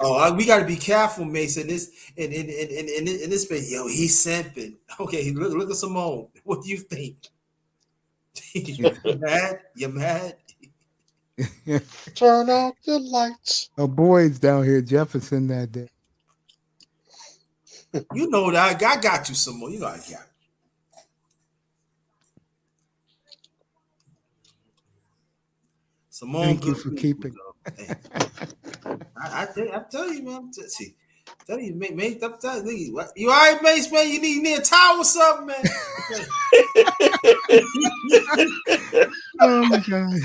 Oh, we got to be careful, Mason. This in this space, yo, he's simping. Okay, look at Simone. What do you think? You mad? You mad? Turn off the lights. A boy's down here, Jefferson, that day. You know that I got you, Simone. You know I got you. Simone, thank you for keeping. I tell you, man. See, tell you, mate. I'm telling you, what, you all right, Mace, man? You need a towel or something, man? Oh my God.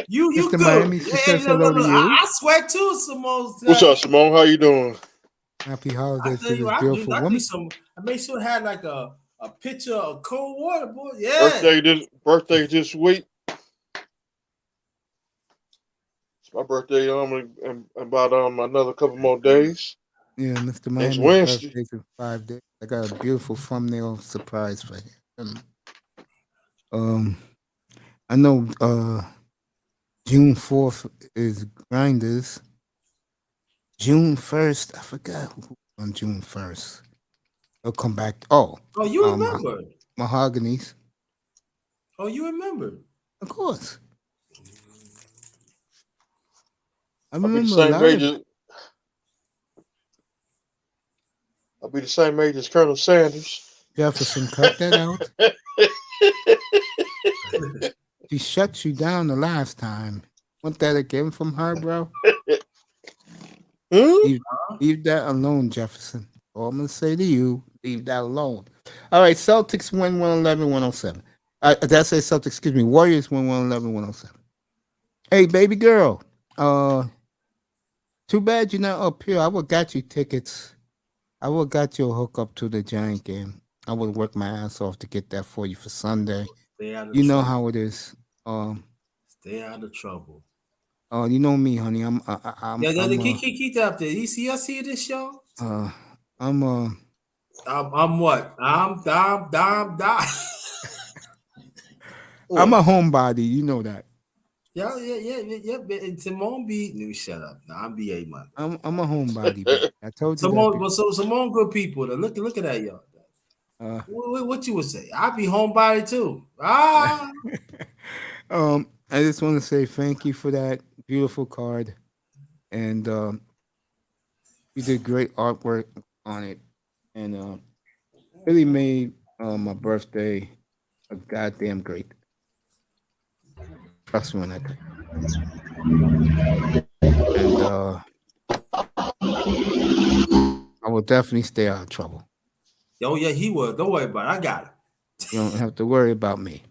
You Mr. good? Miami, she says hello to you. I swear too, Simone. What's up, Simone? How you doing? Happy holidays to I this beautiful woman. I made sure I had like a pitcher of cold water, boy. Yeah. Birthday this week. It's my birthday in about another couple more days. Yeah, Mr. Next Miami's Wednesday. birthday's in 5 days. I got a beautiful thumbnail surprise for him. I know June 4th is Grinders. June 1st, I forgot who on June 1st. They'll come back. Oh, you remember? Mahogany's. Oh, you remember? Of course. I I'll be the remember a same lot age of as I'll be the same age as Colonel Sanders. Jefferson. Cut that out. She shut you down the last time. Want that again from her, bro? Leave that alone, Jefferson. All I'm gonna say to you, leave that alone. All right, Celtics win 111-107. That's a Celtics, excuse me, Warriors win 111-107. Hey, baby girl. Too bad you're not up here. I would got you tickets. I would got you a hookup to the Giant game. I would work my ass off to get that for you for Sunday. Stay out of You know trouble. how it is. Stay out of trouble. You know me, honey. I'm Keep that up there. You see this show? I'm what? I'm I'm a homebody. You know that. Yeah. And Simone B. Let me shut up. No, I'm BA man. I'm a homebody. Baby. I told you. Simone good people. Look at that, y'all. What you would say? I'd be homebody too. I just want to say thank you for that beautiful card, and you did great artwork on it, and really made my birthday a goddamn great. Trust me on that. And I will definitely stay out of trouble. Oh yeah, he will. Don't worry about it. I got it. You don't have to worry about me.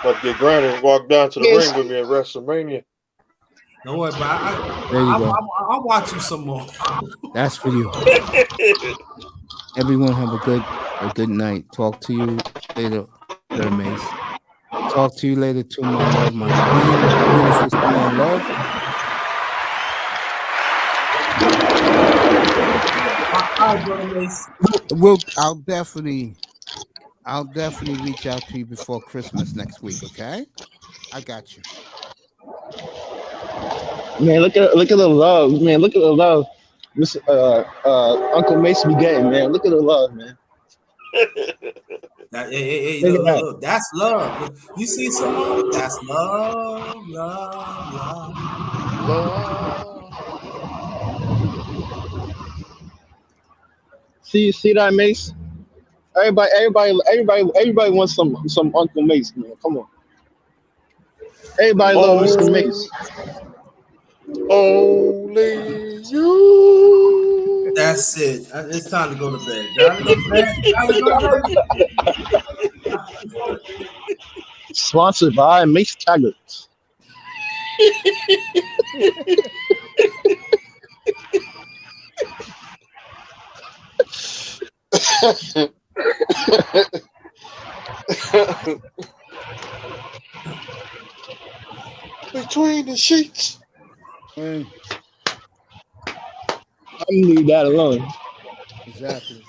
But get granted and walk down to the ring with me at WrestleMania. Don't worry about it. There you go. I'll watch you some more. That's for you. Everyone have a good night. Talk to you later, Mace. Talk to you later too, my love, my beautiful small love. I'll definitely reach out to you before Christmas next week, okay? I got you. Man, look at the love, man. Look at the love. This Uncle Mace be getting, man. Look at the love, man. Look, that's love. You see Simone? That's love. See that, Mace? Everybody wants some Uncle Mace, man. Come on. Everybody loves Mr. Mace. Only you. That's it. It's time to go to bed. Sponsored by Mace Taggart. Between the sheets. Mm, I'm gonna leave that alone. exactly.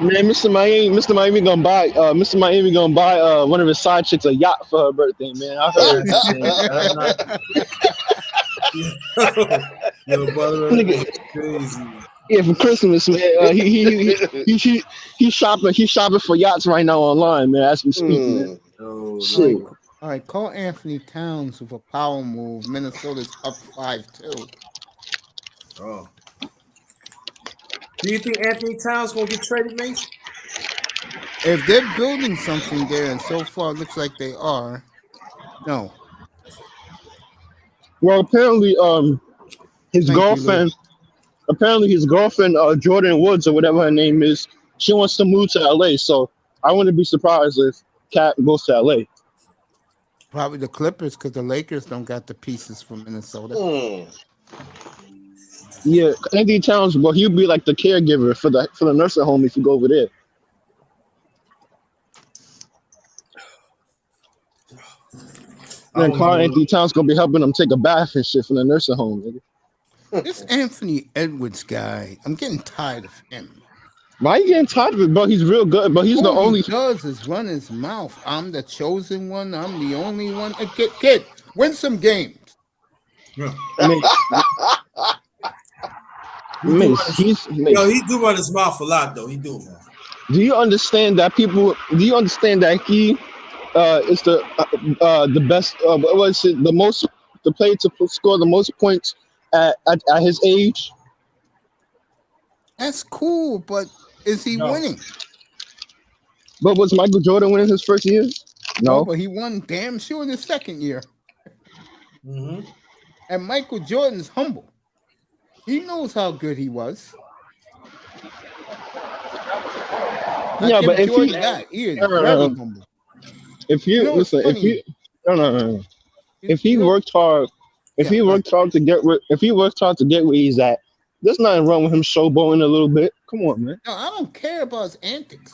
Man, Mr. Miami gonna buy one of his side chicks a yacht for her birthday, man. I heard. Yo, brother, that's crazy. Yeah, for Christmas, man. He's shopping for yachts right now online, man. As we speak, man. Oh, Shit. All right, call Anthony Towns with a power move. Minnesota's up 5-2. Oh. Do you think Anthony Towns gonna get traded, Mace? If they're building something there, and so far it looks like they are, no. Well, apparently, his girlfriend, Jordan Woods or whatever her name is, she wants to move to LA. So I wouldn't be surprised if Cat goes to LA. Probably the Clippers, because the Lakers don't got the pieces from Minnesota. Yeah, Anthony Towns, well, he'll be like the caregiver for the nursing home if you go over there. And Carl Anthony Towns gonna be helping him take a bath and shit from the nursing home. Nigga. This Anthony Edwards guy, I'm getting tired of him. Why you getting tired of it, bro? He's real good, but he's the only. He does is run his mouth. I'm the chosen one. I'm the only one. Hey, kid, win some games. Mace, Yo, he do run his mouth a lot, though. He do, man. Do you understand that he is the best? The player to score the most points at his age? That's cool, but is he winning? But was Michael Jordan winning his first year? No, No, but he won damn sure in his second year. Mm-hmm. And Michael Jordan's humble. He knows how good he was. I yeah, give but if Jordan he, that. He is no, no, very no. humble. If You you know what's listen, if funny? you, no. If he You know, worked hard, if yeah, he right. worked hard to get if he worked hard to get where he's at, there's nothing wrong with him showboating a little bit. Come on, man. No, I don't care about his antics.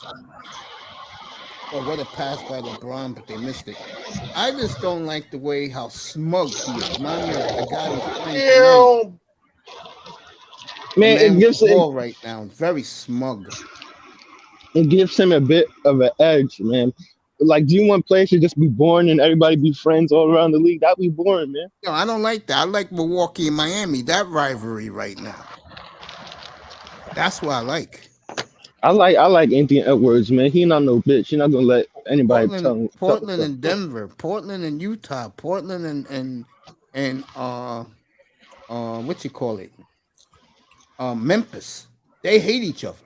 Or what a pass by LeBron, but they missed it. I just don't like the way how smug he is. Remind me of the guy who's playing tonight. Yeah. Man, The man it with gives the it, ball right now. Very smug. it gives him a bit of an edge, man. Like, do you want players to just be boring and everybody be friends all around the league? That'd be boring, man. No, I don't like that. I like Milwaukee and Miami. That rivalry right now. That's what I like. I like Anthony Edwards, man. He not no bitch. He not gonna let anybody tell him. Portland and Denver, Portland and Utah, Portland and what you call it? Memphis. They hate each other.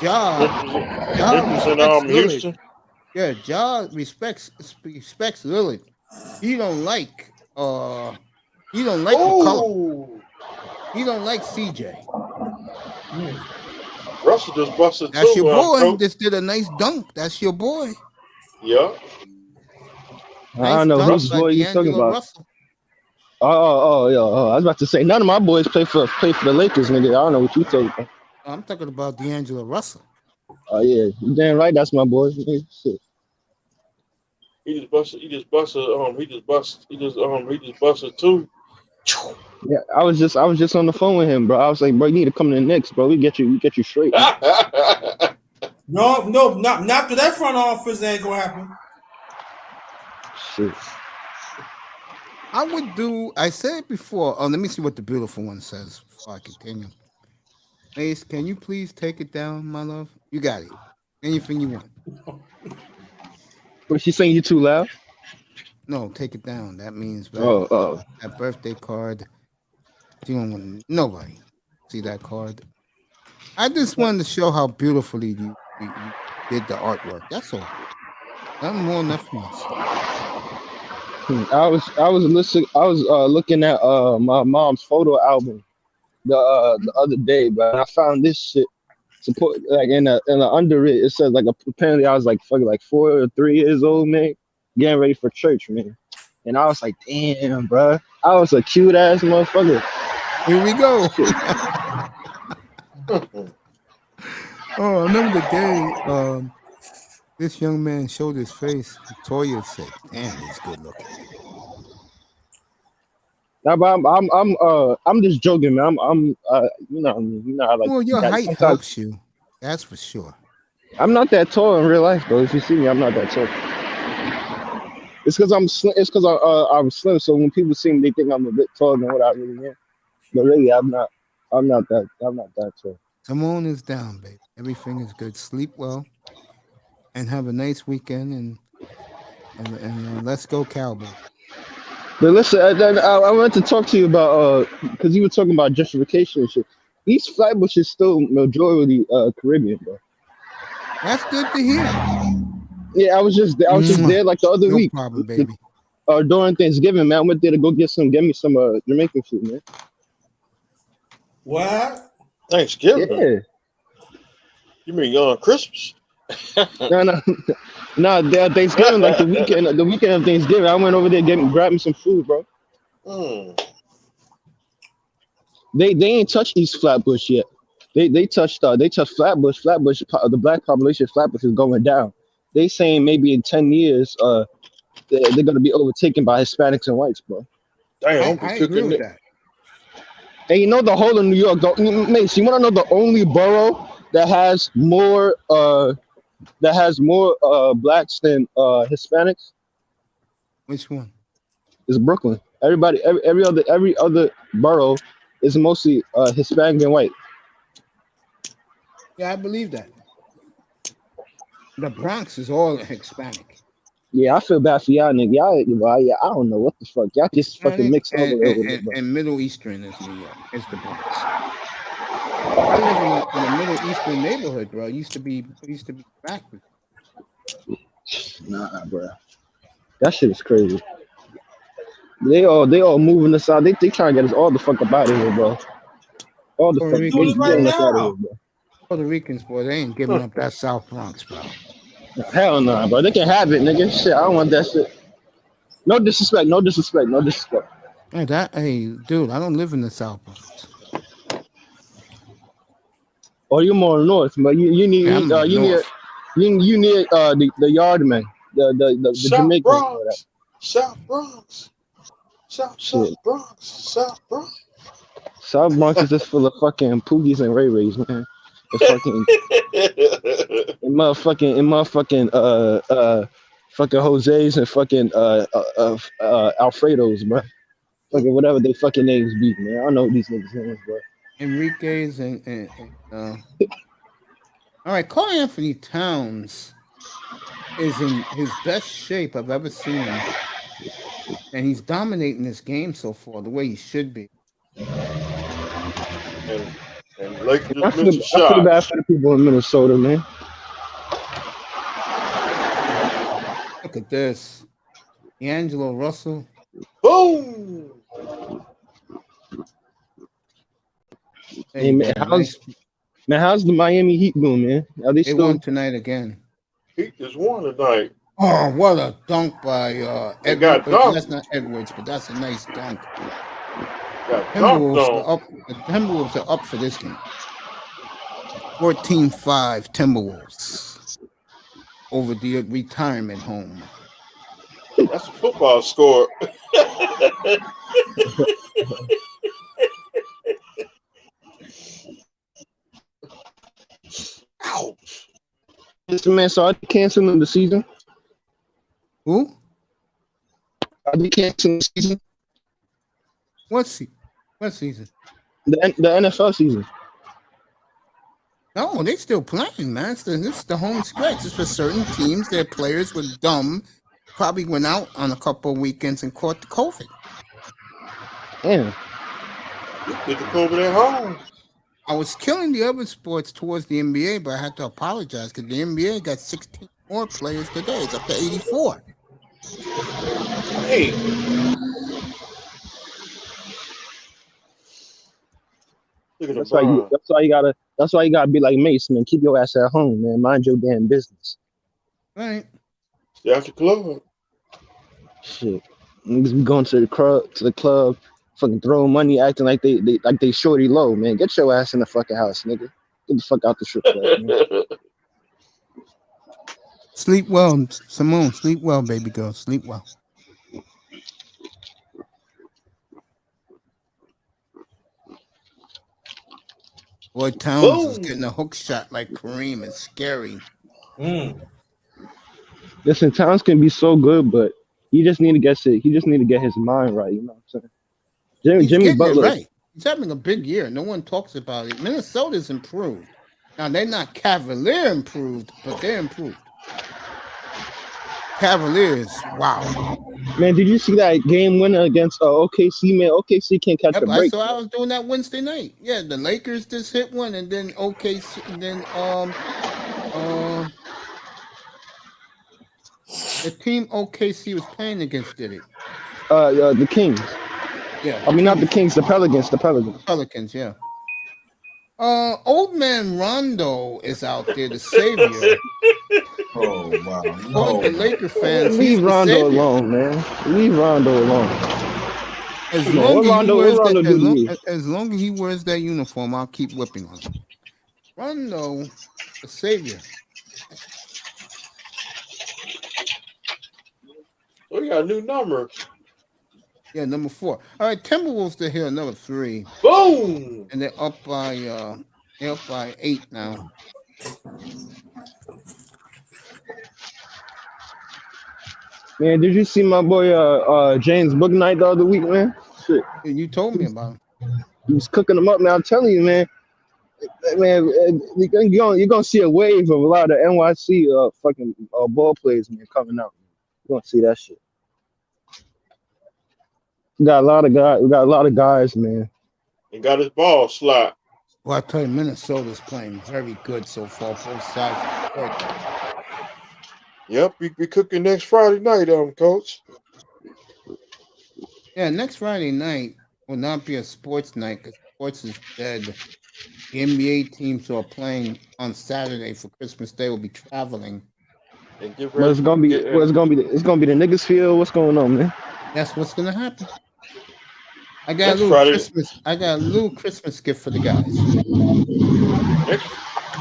Ja Memphis and respects Lillard. Houston. Yeah, Ja respects Lillard. He don't like McCollum. Oh, He don't like CJ. Russell just busted That's too. your boy. Coach. Just did a nice dunk. That's your boy. Yeah. I don't know dunk whose by boy you talking D'Angelo about. Russell. Oh, I was about to say none of my boys play for the Lakers, nigga. I don't know what you talking about. I'm talking about D'Angelo Russell. Oh yeah, you damn right, that's my boy. Nigga. Shit. He just busted too. Yeah, I was just on the phone with him, bro. I was like, bro, you need to come to the Knicks, bro. We get you straight. No, not after that front office ain't gonna happen. Shit. I said it before. Oh, let me see what the beautiful one says before I continue. Ace, can you please take it down, my love? You got it. Anything you want. But she's saying you too loud. No, take it down. That means Oh. that birthday card. You don't want nobody see that card. I just wanted to show how beautifully you did the artwork. That's all. Nothing more, nothing less. I was looking at my mom's photo album the other day, but I found this shit support like in the under it says like apparently I was like fucking like 4 or 3 years old, man, getting ready for church, man. And I was like, damn, bro, I was a cute ass motherfucker. Here we go. Oh, I remember the day this young man showed his face. Toya said, "Damn, he's good looking." Nah, but I'm just joking, man. I'm you know how, like Well, your that- height sometimes- helps you. That's for sure. I'm not that tall in real life, though. If you see me, I'm not that tall. It's because I'm slim. It's because I'm slim. So when people see me, they think I'm a bit taller than what I really am. But really, I'm not that tall. Simone is down, baby. Everything is good. Sleep well, and have a nice weekend. And let's go, Cowboys. But listen, I wanted to talk to you about because you were talking about gentrification and shit. East Flatbush is still majority Caribbean, bro. That's good to hear. Yeah, I was just there like the other No week. problem, baby. During Thanksgiving, man. I went there to go get me some Jamaican food, man. What? Thanksgiving. Yeah. You mean Christmas? No, Thanksgiving, like the weekend of Thanksgiving. I went over there grab me some food, bro. Mm. They ain't touched East Flatbush yet. They touched Flatbush. Flatbush, the black population of Flatbush is going down. They saying maybe in 10 years, they're gonna be overtaken by Hispanics and whites, bro. Damn, I agree with that. And you know the whole of New York, Mace, you wanna know the only borough that has more blacks than Hispanics? Which one? Is Brooklyn. Every other borough is mostly Hispanic and white. Yeah, I believe that. The Bronx is all Hispanic. Yeah, I feel bad for y'all, nigga. Y'all, I don't know what the fuck. Y'all just fucking mix all the way over there, bro. And Middle Eastern is New York. It's the Bronx. I live in a Middle Eastern neighborhood, bro. It used to be backwards. Nah, bro. That shit is crazy. They all moving us out. They trying to get us all the fuck up out of here, bro. All the Puerto fuck. Rican, They getting us out of here, bro. Puerto Ricans, boy, they ain't giving up that South Bronx, bro. Hell no, bro. They can have it, nigga. Shit, I don't want that shit. No disrespect, no disrespect, no disrespect. Hey, dude, I don't live in the South Bronx. Or you're more north, but you need Yeah, I'm you need north. you need the yardmen, the South Jamaicans. Bronx, South Bronx, South Shit. Bronx, South Bronx. South Bronx is just full of fucking Poogies and Ray Rays, man. The fucking and motherfucking fucking Jose's and fucking Alfredos, bro. Fucking whatever they fucking names be, man. I don't know what these niggas names, bro. Enriquez and all right, Carl Anthony Towns is in his best shape I've ever seen him. And he's dominating this game so far the way he should be. And Lakers I just missed a feel shot. bad for the people in Minnesota, man. Look at this. D'Angelo Russell. Boom! Hey, man, how's the Miami Heat doing, man? Are they They still won tonight again. Heat just won tonight. Oh, what a dunk by They got Edwards. dunked. That's not Edwards, but that's a nice dunk. Got dunked on. The Timberwolves are up for this game. 14-5 Timberwolves over the retirement home. That's a football score. Ouch. Listen, man, so are they canceling the season? Who? Are they canceling the season? What season? The NFL season. No, they still playing, man. This is the home stretch. It's for certain teams. Their players were dumb. Probably went out on a couple of weekends and caught the COVID. Damn. Get the COVID at home. I was killing the other sports towards the NBA, but I had to apologize because the NBA got 16 more players today. It's up to 84. Hey. Look at That's why you gotta be like Mace, man. Keep your ass at home, man. Mind your damn business. Right. Stay out the club. Shit. Niggas be going to the club, fucking throwing money, acting like they shorty low, man. Get your ass in the fucking house, nigga. Get the fuck out the strip club, man. Sleep well, Simone. Sleep well, baby girl. Sleep well. Boy, Towns is getting a hook shot like Kareem. It's scary. Listen, Towns can be so good, but he just need to get his mind right. You know what I'm saying? He's Jimmy getting Butler. it right. He's having a big year. No one talks about it. Minnesota's improved. Now they're not Cavalier improved, but they're improved. Cavaliers, wow. Man, did you see that game winner against OKC? Man, OKC can't catch a break. I was doing that Wednesday night. Yeah, the Lakers just hit one, and then OKC, and then the team OKC was playing against did it. The Kings. Yeah. I mean, not the Kings, the Pelicans. Pelicans, yeah. Old man Rondo is out there, the savior. Oh wow! All the Laker fans, Leave Rondo alone, man. Leave Rondo alone. As long as he wears that uniform, I'll keep whipping on him. Rondo, the savior. Oh, you got a new number. Yeah, number 4. All right, Timberwolves to hit another 3. Boom! And they're up by 8 now. Man, did you see my boy James Bouknight the other week, man? Shit. You told me about him. He was cooking them up, man. I'm telling you, man. Man, you're gonna see a wave of a lot of NYC fucking ball players, man, coming out. You're gonna see that shit. We got a lot of guys, man. He got his ball slot. Well, I tell you, Minnesota's playing very good so far, both sides. Yep, we cooking next Friday night, Coach. Yeah, next Friday night will not be a sports night because sports is dead. The NBA teams who are playing on Saturday for Christmas Day will be traveling. And get But ready it's gonna be get, it's gonna be the niggas field. What's going on, man? That's what's gonna happen. I got next a little Friday. Christmas. I got a little Christmas gift for the guys.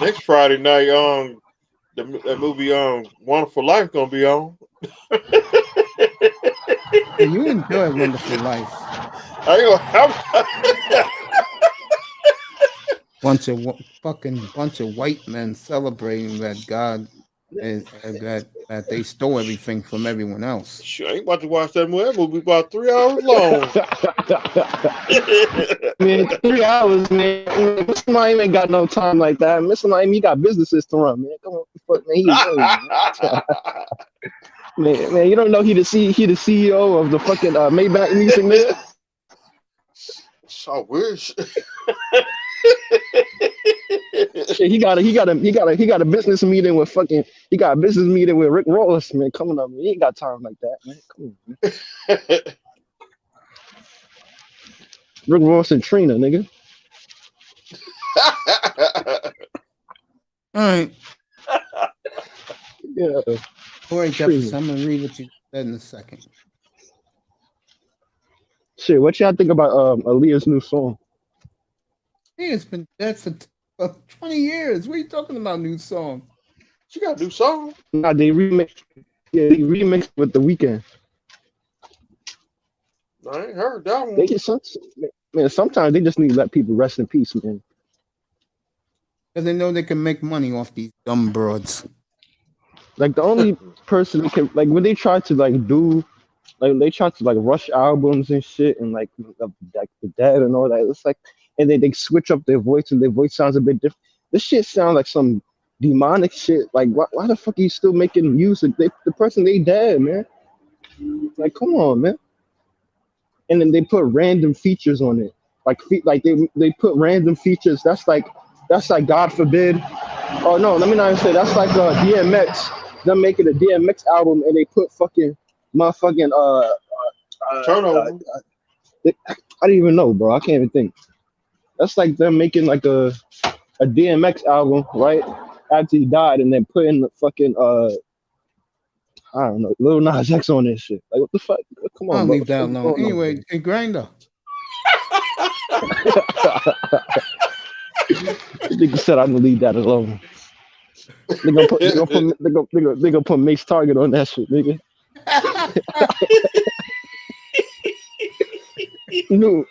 Next Friday night, that movie Wonderful Life gonna be on. Hey, you enjoy Wonderful Life. I ain't gonna Bunch of white men celebrating that God and that they stole everything from everyone else. Sure, I ain't about to watch that movie. That movie about 3 hours long. Man, 3 hours, man. Mr. Miami ain't got no time like that. Mr. Miami, he got businesses to run, man. Come on, fuck, man. He man, you don't know he the CEO of the fucking Maybach Music, man. I wish. Shit, he got a business meeting with Rick Ross, man. Coming up, man. He ain't got time like that, man. Come on, man. Rick Ross and Trina, nigga. All right. Yeah. All right, Jefferson, I'm gonna read what you said in a second. Shit, what y'all think about Aaliyah's new song? Hey, it's been dead for 20 years. What are you talking about, new song? She got a new song. Nah, they remixed with The Weeknd. I ain't heard that one. They just sometimes they just need to let people rest in peace, man. Because they know they can make money off these dumb broads. Like the only person that can, like, when they try to rush albums and shit and like the dead and all that, it's like, and then they switch up their voice and their voice sounds a bit different. This shit sounds like some demonic shit. Like, why the fuck are you still making music? The person they dead, man. Like, come on, man. And then they put random features on it, like they put random features. That's like God forbid. Oh no, let me not even say that's like DMX. Them making a DMX album and they put fucking motherfucking Turnover. I don't even know, bro. I can't even think. That's like them making like a DMX album right after he died, and then putting the fucking I don't know, Lil Nas X on this shit. Like, what the fuck? Come on, I'll bro. leave that alone. Anyway, hey, Grinder. Nigga said I'm gonna leave that alone. They gonna put Mace Target on that shit, nigga.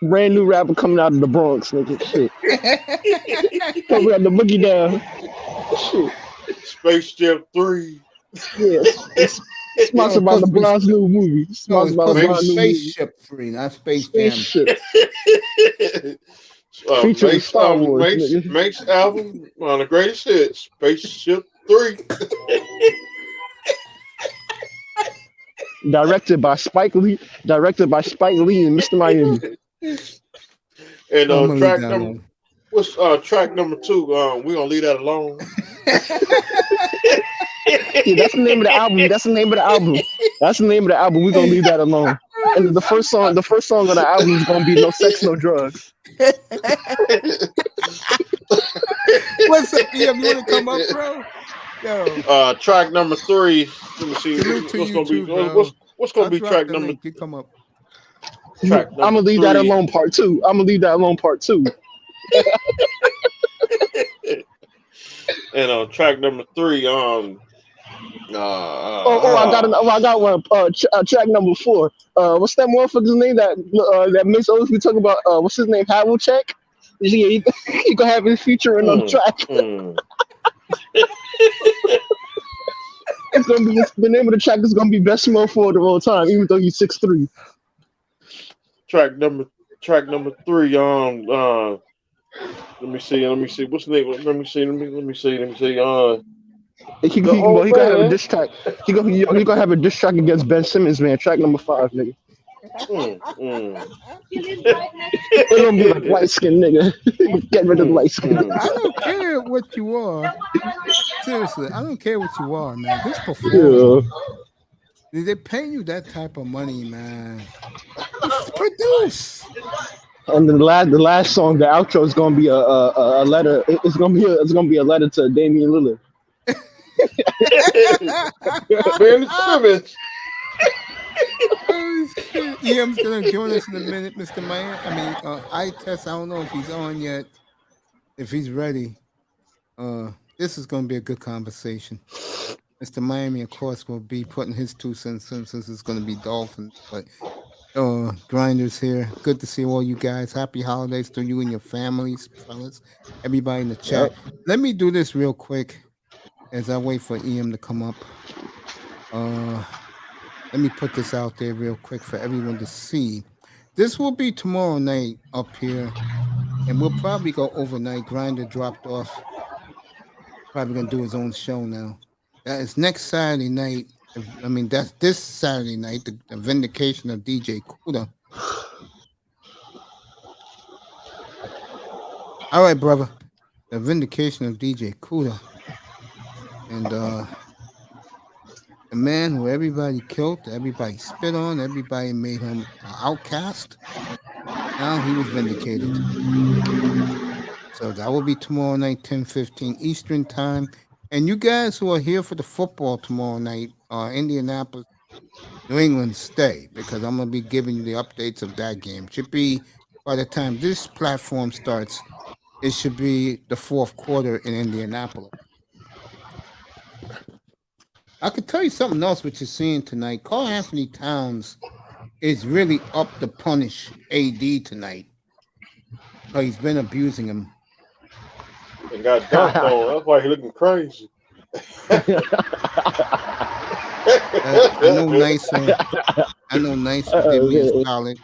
Brand new rapper coming out of the Bronx, nigga. Shit. We got the boogie down. Shit. Space Jam 3. Yeah. Sponsored by LeBron's new movie. Sponsored by LeBron's new movie. Spaceship 3, not Space Jam. Spaceship. Featuring Star Wars. Mace album, one of the greatest hits. Spaceship 3. Directed by Spike Lee and Mr. Miami. And track number, what's track number 2? We're gonna leave that alone. Yeah, that's the name of the album. We're gonna leave that alone. And the first song on the album is gonna be No Sex, No Drugs. What's up, you want to come up, bro? Yo. Track number 3. Let me see. What's gonna be track number? You come up. I'm gonna leave that alone. Part 2. And track number 3. I got one. Track number 4. What's that motherfucker's name that Miss O's we talking about? What's his name? Havlicek. He gonna have his feature on the track. It's gonna be the name of the track is gonna be Best Small Forward of all time, even though he's 6'3". Track number 3. Let me see. What's the name? Let me see. He gonna have a diss track. He gonna have a diss track against Ben Simmons, man. Track number 5, nigga. It's gonna be like light skinned nigga. Get rid of the light skin. I don't care what you are. Seriously, I don't care what you are, man. Just perform. Yeah. They pay you that type of money, man. Just produce. And the last song, the outro is gonna be a letter. It's gonna be a letter to Damian Lillard. Ben Simmons. Oh, shit. EM's gonna join us in a minute, Mr. Miami. I test. I don't know if he's on yet. If he's ready, this is gonna be a good conversation. Mr. Miami, of course, will be putting his 2 cents in since it's gonna be Dolphins. But Grinders here. Good to see all you guys. Happy holidays to you and your families, fellas. Everybody in the chat. Let me do this real quick as I wait for EM to come up. Let me put this out there real quick for everyone to see. This will be tomorrow night up here, and we'll probably go overnight. Grinder dropped off. Probably gonna do his own show now. That is next Saturday night. That's this Saturday night, the vindication of DJ Kuda. All right, brother. The vindication of DJ Kuda. And the man who everybody killed, everybody spit on, everybody made him an outcast. Now he was vindicated. So that will be tomorrow night, 10:15 Eastern time. And you guys who are here for the football tomorrow night, Indianapolis, New England, stay, because I'm going to be giving you the updates of that game. Should be, by the time this platform starts, it should be the fourth quarter in Indianapolis. I could tell you something else what you're seeing tonight. Karl Anthony Towns is really up to punish AD tonight. So he's been abusing him. And got dunked on. That's why he looking crazy. I know Nice did me a solid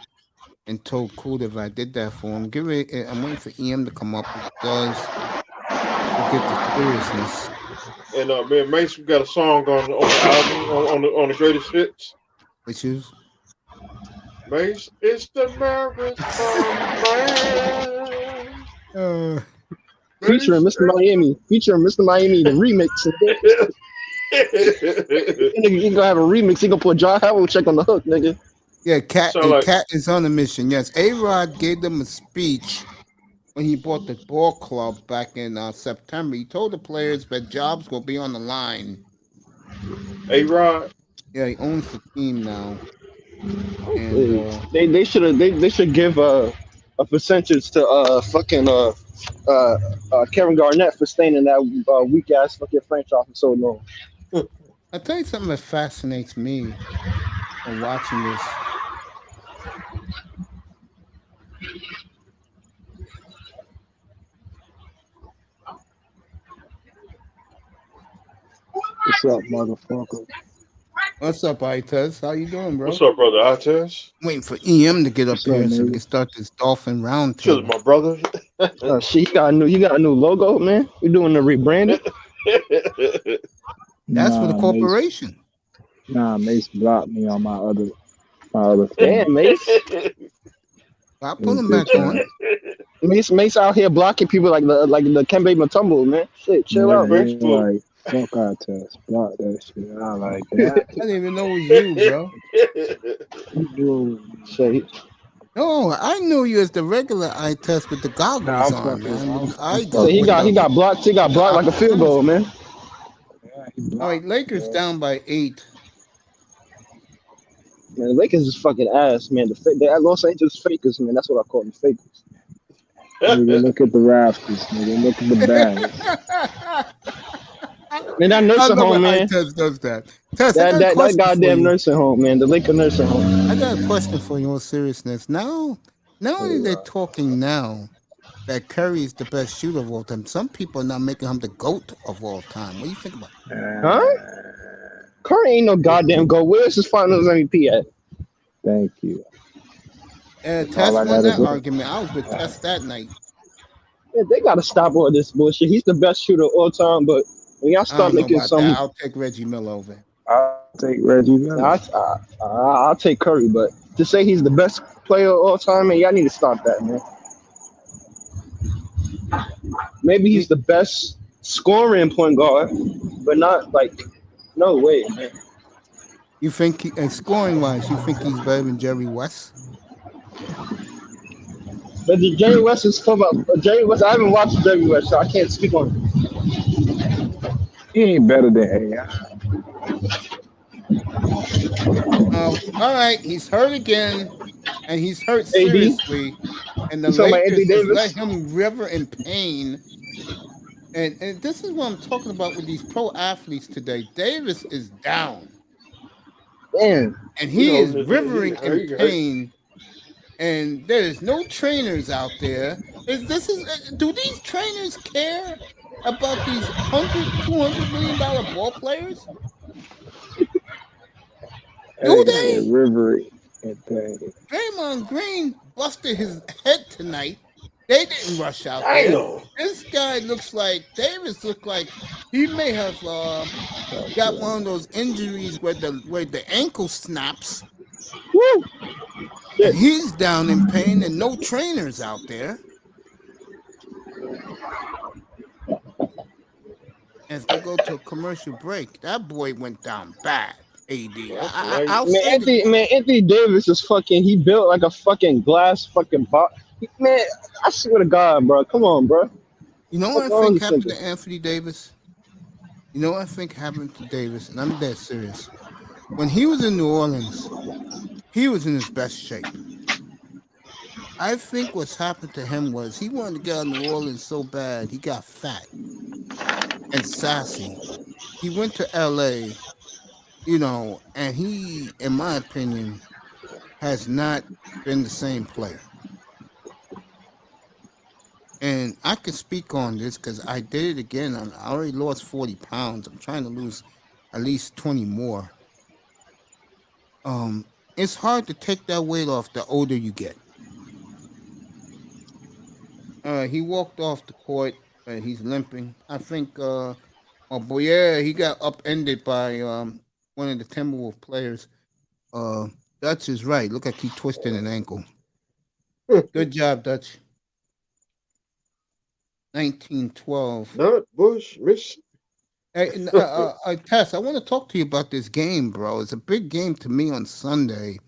and told Kuda if I did that for him. I'm waiting for EM to come up. It does get the seriousness. And me and Mace, we got a song on the album on the greatest hits. Which is Mace, it's the marathon man. Featuring Mr. Miami, the remix. Nigga, you gonna have a remix. He gonna put John Havlicek on the hook, nigga. Yeah, Cat is on a mission. Yes, A-Rod gave them a speech when he bought the ball club back in September. He told the players that jobs will be on the line. A-Rod? Yeah, he owns the team now. And, they should give a percentage to Kevin Garnett for staying in that weak ass fucking franchise for so long. I'll tell you something that fascinates me when watching this. What's up, motherfucker? What's up, Itez? How you doing, bro? What's up, brother Itez? Waiting for EM to get up here so we can start this Dolphin round table. My brother. Shit, you got a new logo, man. You doing the rebranding? That's for the corporation. Mace blocked me on my other phone. Damn, Mace. I'll put him back on. Mace out here blocking people like the Kembe Mutombo, man. Shit, chill out, man. Like, fuck our test. Block that shit. I like that. I didn't even know it was you, bro. Shit. No, I knew you as the regular eye test with the goggles on, man. He got blocked. He got blocked like a field goal, man. All right, Lakers down by 8. Man, the Lakers is fucking ass, man. The Los Angeles Fakers, man. That's what I call them, Fakers. Nigga, look at the rafters, nigga. Look at the bags. Man, that nursing home, man. Test does that. That goddamn nursing home, man. The Laker nursing home. I got a question for you in all seriousness. Now, not only they're talking now that Curry is the best shooter of all time, some people are now making him the GOAT of all time. What do you think about that? Huh? Curry ain't no goddamn GOAT. Where's his finals MVP at? Thank you. Tess won that argument. I was with Tess that night. Yeah, they got to stop all this bullshit. He's the best shooter of all time, but when y'all start making some... I'll take Reggie Miller over. I'll take Reggie Miller. I'll take Curry, but to say he's the best player of all time, man, y'all need to stop that, man. Maybe he's the best scoring point guard, but not like no way, man. You think scoring wise, you think he's better than Jerry West? But the Jerry West is from Jerry West. I haven't watched Jerry West, so I can't speak on him. He ain't better than AI. All right, he's hurt again, and he's hurt AD? seriously. And the You talking about Lakers Anthony has Davis? let him river in pain. And this is what I'm talking about with these pro athletes today. Davis is down, Damn. and he You know, is he rivering hurt. in pain. And there is no trainers out there. Do these trainers care about these $200 million ball players? Do they? River and Pain. Draymond Green busted his head tonight. They didn't rush out there. Damn. This guy looks like Davis. Looked like he may have got one of those injuries where the ankle snaps. Woo! And he's down in pain, and no trainers out there. As they go to a commercial break, that boy went down bad. AD. I'll say Man, Anthony Davis is fucking. He built like a fucking glass fucking box. Man, I swear to God, bro. Come on, bro. You know what I think happened to Anthony Davis? You know what I think happened to Davis? And I'm dead serious. When he was in New Orleans, he was in his best shape. I think what's happened to him was he wanted to get out of New Orleans so bad, he got fat and sassy. He went to LA, and he, in my opinion, has not been the same player. And I can speak on this because I did it again. I already lost 40 pounds. I'm trying to lose at least 20 more. It's hard to take that weight off the older you get. He walked off the court. He's limping. I think, he got upended by one of the Timberwolves players. Dutch is right. Look like he twisted an ankle. Good job, Dutch. 1912. Not Bush, Miss. Hey, Tess, I want to talk to you about this game, bro. It's a big game to me on Sunday,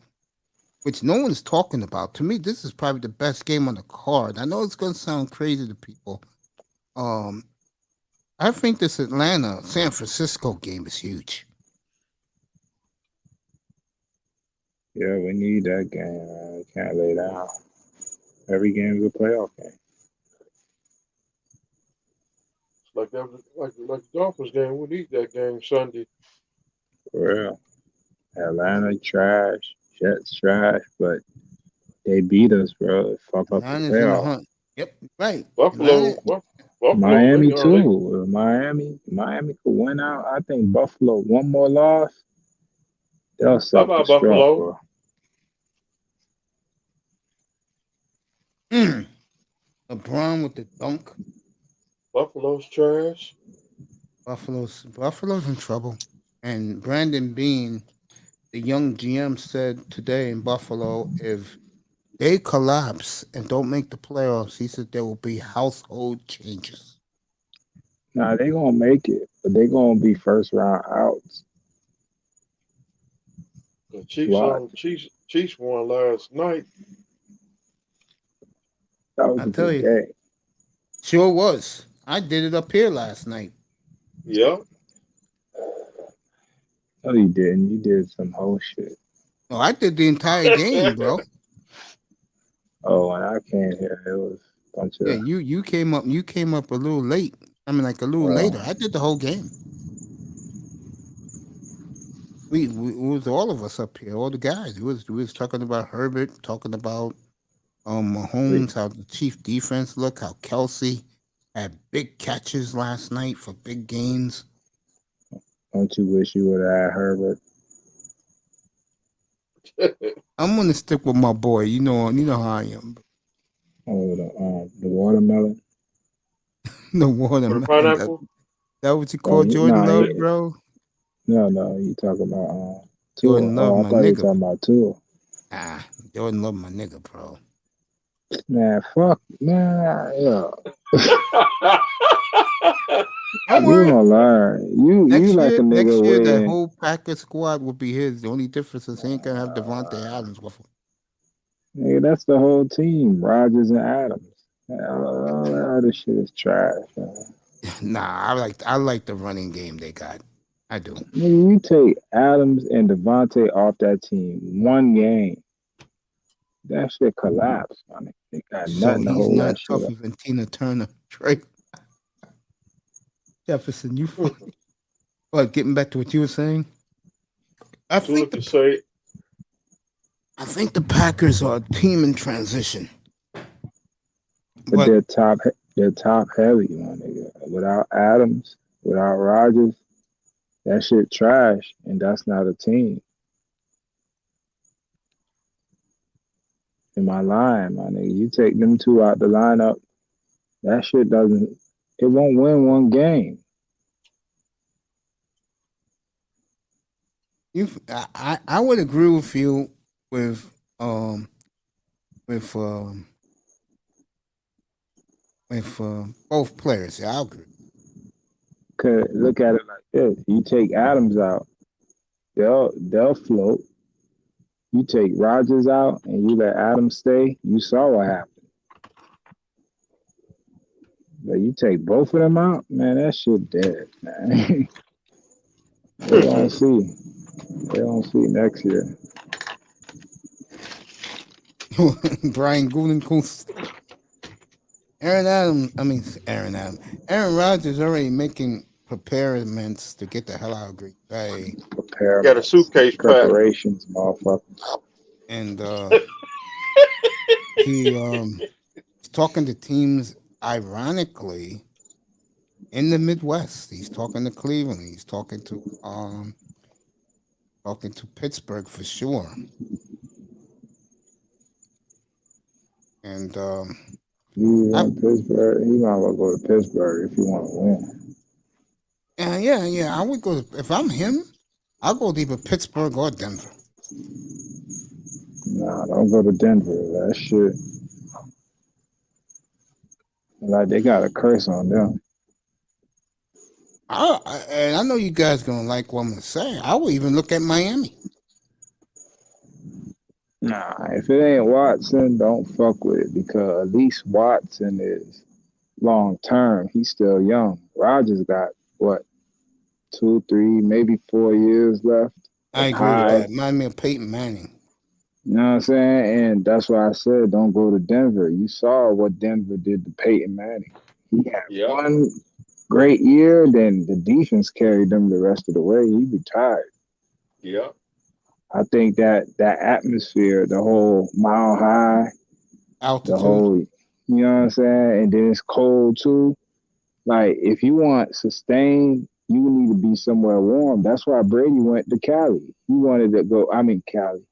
which no one's talking about. To me, this is probably the best game on the card. I know it's going to sound crazy to people. I think this Atlanta-San Francisco game is huge. Yeah, we need that game, man. We can't lay down. Every game is a playoff game. Like that, like the Dolphins game. We need that game Sunday. For real. Atlanta trash, Jets trash, but they beat us, bro. Fuck up the Atlanta's in the playoff. hunt. Yep, right. Buffalo, Miami too. Miami could win out. I think Buffalo one more loss. They'll suck about the straw, Buffalo? bro. LeBron with the dunk. Buffalo's trash. Buffalo's in trouble. And Brandon Bean, the young GM, said today in Buffalo, if they collapse and don't make the playoffs, he said there will be household changes. Nah, they gonna make it, but they gonna be first round outs. The Chiefs won last night. That was I a tell good you. game. Sure was. I did it up here last night. Yeah. No, you didn't. You did some whole shit. No, I did the entire game, bro. Oh, and I can't hear. It was a bunch of. Yeah, you came up a little late. I mean, like a little later. I did the whole game. We it was all of us up here, all the guys. We was talking about Herbert, talking about Mahomes, how the Chief defense look, how Kelsey had big catches last night for big gains. Don't you wish you would have had Herbert? I'm gonna stick with my boy. You know how I am. Oh, the watermelon. The watermelon. Pineapple. That what you call Jordan Love, bro? No, you talking about Tua. Jordan Love, I my thought you were nigga. talking about Tua. Jordan love my nigga, bro. Man, fuck, man, yeah. Don't You worry. gonna lie. You like a Next nigga year, that with whole Packers squad will be his. The only difference is he ain't gonna have Devontae Adams with him. nigga, that's the whole team. Rodgers and Adams. All that other shit is trash, man. Nah, I like the running game they got. I do. Nigga, you take Adams and Devontae off that team one game, that shit collapsed, man. They got So nothing to he's hold not that shit up. tougher than Tina Turner. Trey Jefferson, you funny. But getting back to what you were saying, I think to say the Packers are a team in transition. But they're top heavy, my nigga. Without Adams, without Rodgers, that shit trash, and that's not a team. In my line, my nigga, you take them two out the lineup, that shit it won't win one game. I would agree with you with both players. Yeah, I agree. Cause look at it like this: you take Adams out, they'll float. You take Rodgers out and you let Adams stay. You saw what happened. But you take both of them out, man, that shit dead, man. They don't see. They don't see next year. Brian Gutekunst. Aaron Rodgers already making preparedments to get the hell out of Green Bay. Got a suitcase preparations, motherfucker. And he's talking to teams, ironically, in the Midwest. He's talking to Cleveland. He's talking to Pittsburgh for sure. And Pittsburgh. He might well go to Pittsburgh if you want to win. Yeah. I would go if I'm him. I'll go to either Pittsburgh or Denver. Nah, don't go to Denver. That shit. Like they got a curse on them. And I know you guys gonna like what I'm gonna say. I would even look at Miami. Nah, if it ain't Watson, don't fuck with it because at least Watson is long term. He's still young. Rodgers got what, 2, 3, maybe 4 years left. I agree with that. Remind me of Peyton Manning. You know what I'm saying? And that's why I said don't go to Denver. You saw what Denver did to Peyton Manning. He had one great year, then the defense carried them the rest of the way. He retired. Yeah. I think that atmosphere, the whole mile high, altitude, the whole, you know what I'm saying? And then it's cold too. Like, if you want sustain, you need to be somewhere warm. That's why Brady went to Cali. He wanted to go, Cali.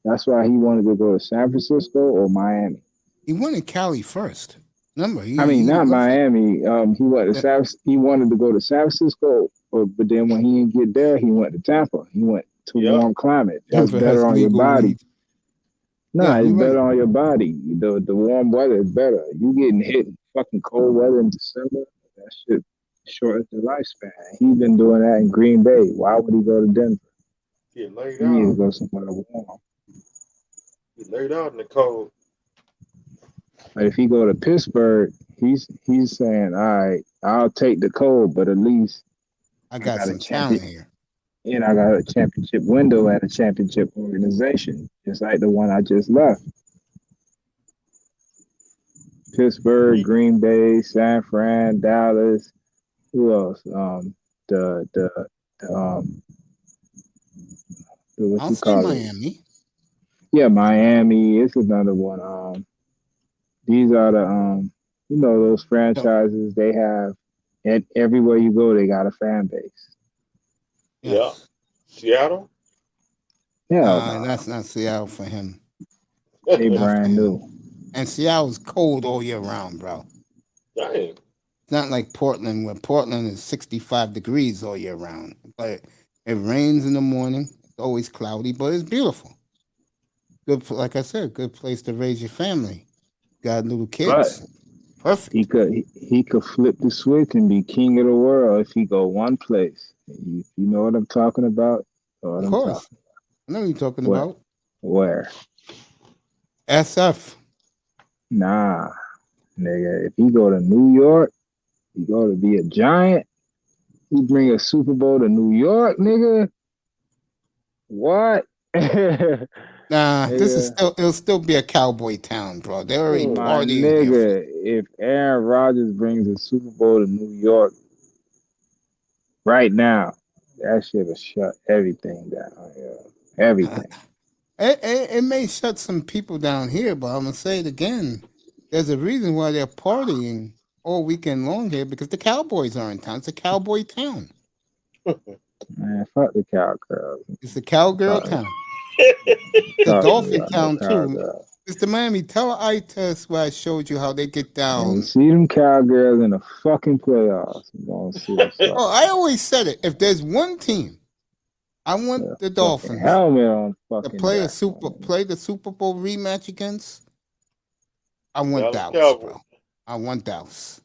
That's why he wanted to go to San Francisco or Miami. He went to Cali first. Remember? Not Miami. He wanted to go to San Francisco, but then when he didn't get there, he went to Tampa. He went to warm climate. That's better on your body. It's better on your body. The warm weather is better. You getting hit in fucking cold weather in December, that shit shortens the lifespan. He's been doing that in Green Bay. Why would he go to Denver? He laid out. He needs to go somewhere warm. He laid out in the cold. But if he go to Pittsburgh, he's saying, all right, I'll take the cold, but at least I got some talent here. And I got a championship window at a championship organization, just like the one I just left. Pittsburgh, Green Bay, San Fran, Dallas. Who else? I'll say Miami. Yeah, Miami. It's another one. These are the those franchises they have. And everywhere you go, they got a fan base. Yeah. Seattle? Yeah, that's not Seattle for him. They brand new. And Seattle's cold all year round, bro. Dang. It's not like Portland, where Portland is 65 degrees all year round. But it rains in the morning. It's always cloudy, but it's beautiful. Good, like I said, good place to raise your family. Got little But kids. Perfect. he could flip the switch and be king of the world if he go one place. You know what I'm talking about? Know what Of I'm talking course. I know what you're talking Where? about. Where? SF. Nah, nigga. If he go to New York, he go to be a giant. He bring a Super Bowl to New York, nigga. What? Nah, this is Nigga, it'll still be a cowboy town, bro. They're already my partying here. nigga, if Aaron Rodgers brings a Super Bowl to New York right now, that shit will shut everything down. Yeah. Everything. It may shut some people down here, but I'm gonna say it again. There's a reason why they're partying all weekend long here because the Cowboys are in town. It's a cowboy town. Man, fuck the cowgirls. It's a cowgirl Talk, town. It's a talk to me dolphin about no town too. cowgirls. Mr. Miami, tell ITES where I showed you how they get And you down. see them cowgirls in the fucking playoffs. You gonna see what's up. Oh, I always said it. If there's one team, I want The the fucking Dolphins helmet on to fucking play back. play the Super Bowl rematch against. I want Dallas Dallas, Cowboys. bro. I want Dallas.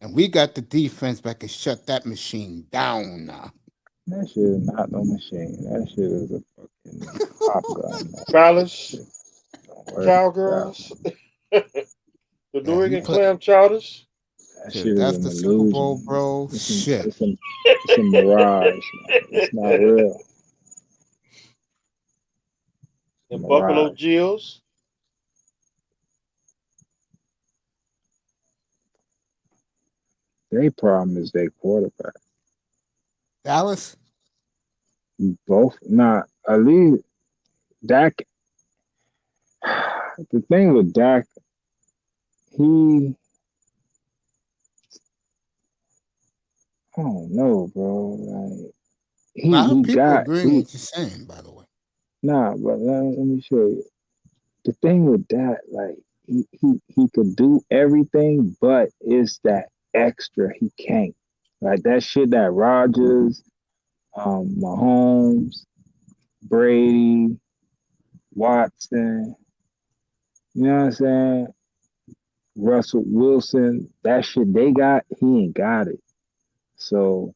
And we got the defense that can shut that machine down now. That shit is not no machine. That shit is a fucking pop gun. Phallus, Don't worry about Cowgirls, the Yeah, New you England put Clam Chowders, that shit, shit is that's an the Super Bowl, illusion. bro. Shit. It's a mirage. Man. It's not real. the Buffalo Mirage. Jills. Their problem is their quarterback. Dallas? Both not at least Dak. The thing with Dak, he I don't know, bro. Like A lot he of people got agreeing with what you're saying, by the way. nah, but let me show you. The thing with that, like he could do everything, but it's that extra he can't. Like that shit that Rodgers, Mahomes, Brady, Watson, you know what I'm saying? Russell Wilson, that shit they got, he ain't got it. So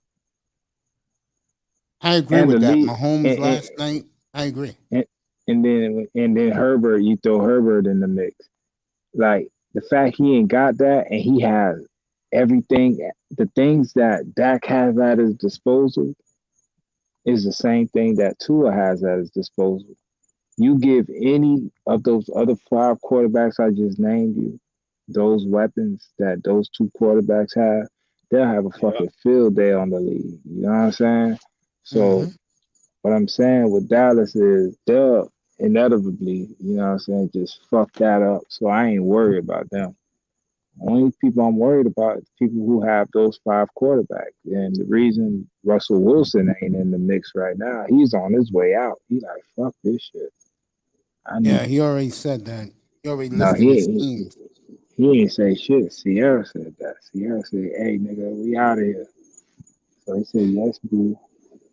I agree and with the that. league Mahomes last night, I agree. and then Herbert, you throw Herbert in the mix. Like the fact he ain't got that and he has everything, the things that Dak has at his disposal is the same thing that Tua has at his disposal. You give any of those other 5 quarterbacks I just named you those weapons that those 2 quarterbacks have, they'll have a fucking field day on the league. You know what I'm saying? So what I'm saying with Dallas is they'll inevitably, you know what I'm saying, just fuck that up. So I ain't worried about them. Only people I'm worried about is people who have those 5 quarterbacks. And the reason Russell Wilson ain't in the mix right now, he's on his way out. He's like, fuck this shit. Yeah, he already said that. He already No, listed his teams. he ain't say shit. Sierra said that. Sierra said, hey, nigga, we out of here. So he said, yes, boo.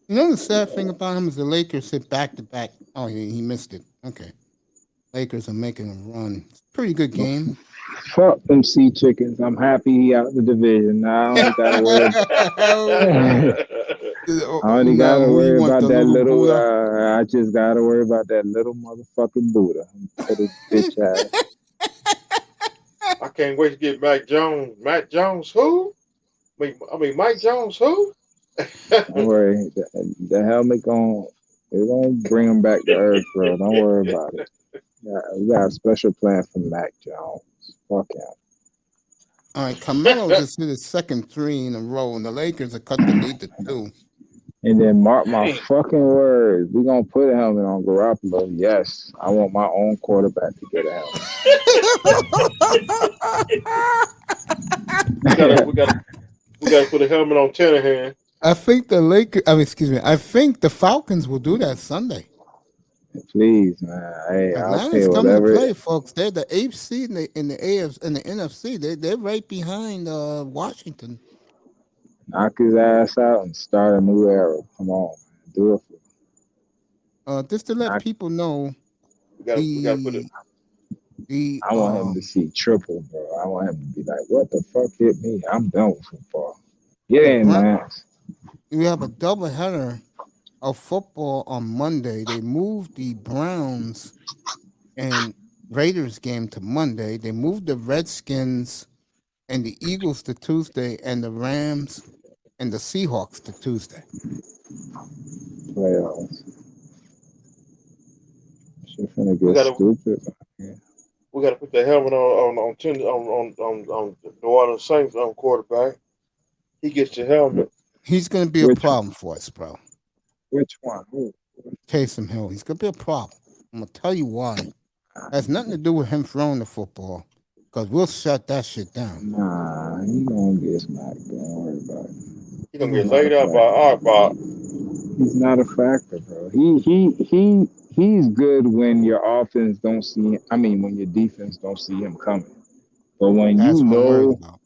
You know the sad thing about him is the Lakers hit back to back. Oh, he missed it. Okay. Lakers are making a run. It's a pretty good game. Fuck them sea chickens. I'm happy he out the division. Now I only gotta worry. I only gotta worry about that little. I just gotta worry about that little motherfucking Buddha. Put his bitch ass. I can't wait to get Mac Jones. Mac Jones, who? I mean, Mike Jones, who? Don't worry. The helmet they're gonna bring him back to earth, bro. Don't worry about it. Yeah, we got a special plan for Mac Jones. Fuck him. All right, Carmelo just hit his second 3 in a row, and the Lakers have cut the lead to 2. And then mark my fucking words. We're gonna put a helmet on Garoppolo. Yes. I want my own quarterback to get a helmet. we gotta put a helmet on Tannehill. I think I think the Falcons will do that Sunday. Please, man. Hey, I'll pay Atlanta's coming to whatever. play, folks. They're the 8th seed in the AFC and the NFC. They're right behind Washington. Knock his ass out and start a new era. Come on, man. Do it. Just to let people know, We gotta put it. I want him to see triple, bro. I want him to be like, "What the fuck hit me? I'm done with football." Get in, Max. We have a doubleheader of football on Monday. They moved the Browns and Raiders game to Monday. They moved the Redskins and the Eagles to Tuesday, and the Rams and the Seahawks to Tuesday. Playoffs. Shit finna get stupid. We gotta put the helmet on the New Orleans Saints quarterback. He gets the helmet. He's gonna be a problem for us, bro. Which one? Who? Taysom Hill. He's gonna be a problem. I'm gonna tell you why. It has nothing to do with him throwing the football, because we'll shut that shit down. Nah, he gonna get smacked. Don't worry about it. He gonna get laid out by Arbach. He's not a factor, bro. He's good when your offense don't see. I mean, when your defense don't see him coming. But when That's you what I'm worried know, about.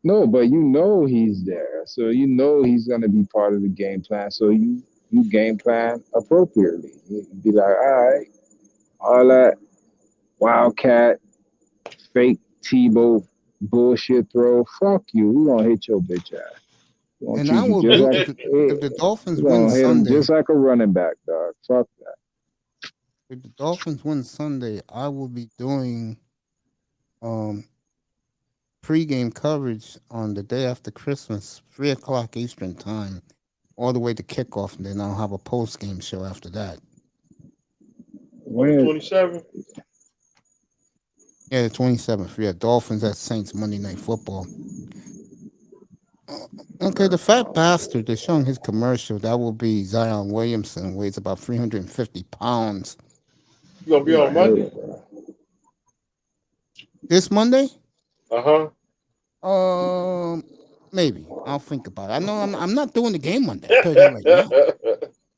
no, but you know he's there, so you know he's gonna be part of the game plan. So you game plan appropriately. You be like, all right, all that Wildcat, fake Tebow bullshit throw. Fuck you. We gonna hit your bitch ass. And I will do if the Dolphins win Sunday. Just like a running back, dog. Fuck that. If the Dolphins win Sunday, I will be doing pregame coverage on the day after Christmas, 3:00 Eastern time, all the way to kickoff, and then I'll have a post-game show after that. When 27? Yeah, the 27th. Yeah, Dolphins at Saints Monday Night Football. Okay, the fat bastard, they're showing his commercial. That will be Zion Williamson, weighs about 350 pounds. You gonna be on Monday? This Monday? Uh-huh. Maybe. I'll think about it. I know I'm not doing the game Monday. I'll tell you that right now.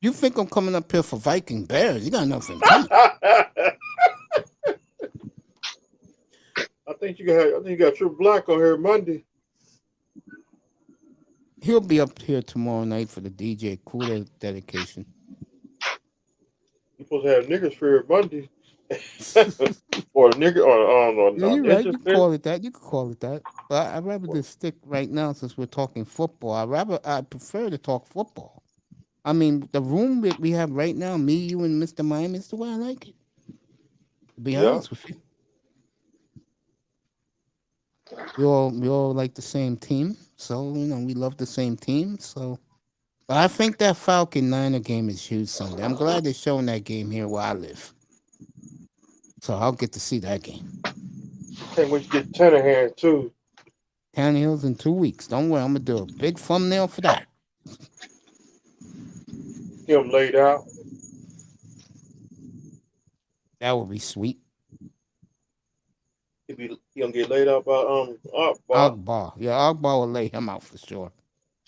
You think I'm coming up here for Viking Bears? You got nothing coming. I think you got True Black on here Monday. He'll be up here tomorrow night for the DJ Cooler dedication. You're supposed to have niggas for Monday. Or nigga or yeah, you're right. You can call it that. You can call it that. But I'd rather just stick right now since we're talking football. I prefer to talk football. I mean, the room that we have right now, me, you, and Mr. Miami, is the way I like it. To be honest with you. We all like the same team, so we love the same team. So, but I think that Falcon Niner game is huge Sunday. I'm glad they're showing that game here where I live, so I'll get to see that game. Can't wait to get Tannehill too. Tannehill's in 2 weeks. Don't worry, I'm gonna do a big thumbnail for that. Him laid out. That would be sweet. He gonna get laid out by Agbar. Yeah, Agbar will lay him out for sure.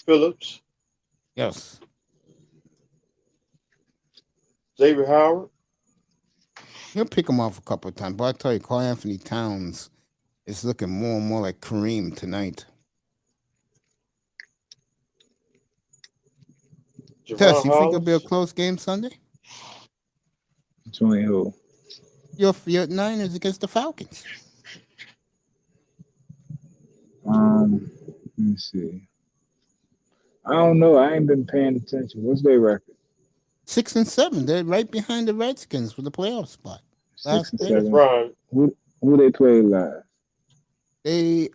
Phillips. Yes. Xavier Howard. He'll pick him off a couple of times, but I tell you, Carl Anthony Towns is looking more and more like Kareem tonight. Tess, you think it'll be a close game Sunday? Between who? Your Niners against the Falcons. Let me see. I don't know. I ain't been paying attention. What's their record? 6-7. They're right behind the Redskins for the playoff spot. 6-7. Right. Who they played last? They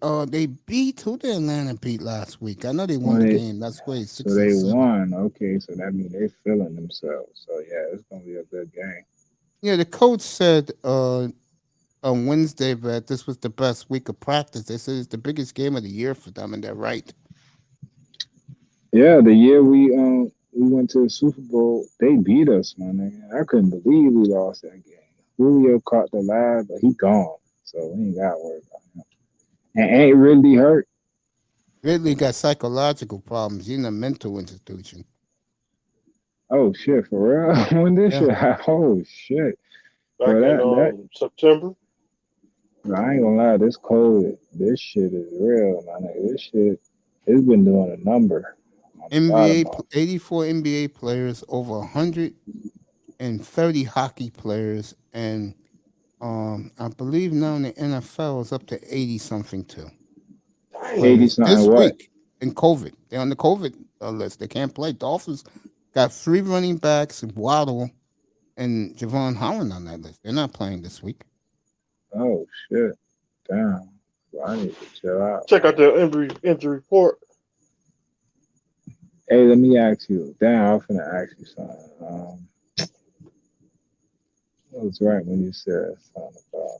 beat who did Atlanta beat last week? I know they won the game. That's why it's 6-7. So they won. Okay, so that means they're feeling themselves. So yeah, it's gonna be a good game. Yeah, the coach said on Wednesday that this was the best week of practice. They said it's the biggest game of the year for them, and they're right. Yeah, the year we went to the Super Bowl, they beat us, man. I couldn't believe we lost that game. Julio caught the live, but he gone, so we ain't got to worry about him. And ain't really hurt. Ridley got psychological problems. He's in a mental institution. Oh shit, for real? When this shit happened? Oh shit. Back in September. I ain't gonna lie, this COVID, this shit is real, man. This shit, it's been doing a number. 84 NBA players, over 100 and 30 hockey players, and I believe now in the NFL is up to 80 something too. Damn. 80 something This what? week in COVID, they're on the COVID list. They can't play. Dolphins got 3 running backs, Waddle and Javon Holland on that list. They're not playing this week. Oh shit. Damn. Well, I need to chill out. Check out the injury report. Hey, let me ask you. Damn, I was gonna ask you something. I was right when you said something about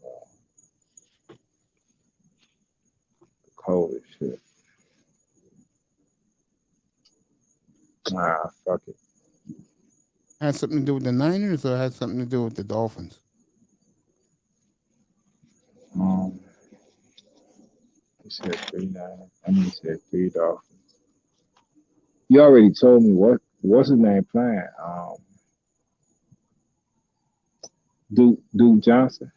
COVID shit. Fuck it. Had something to do with the Niners or had something to do with the Dolphins? You said 3-9. I mean, you said 3 Dolphins. You already told me what's his name playing. Duke Johnson.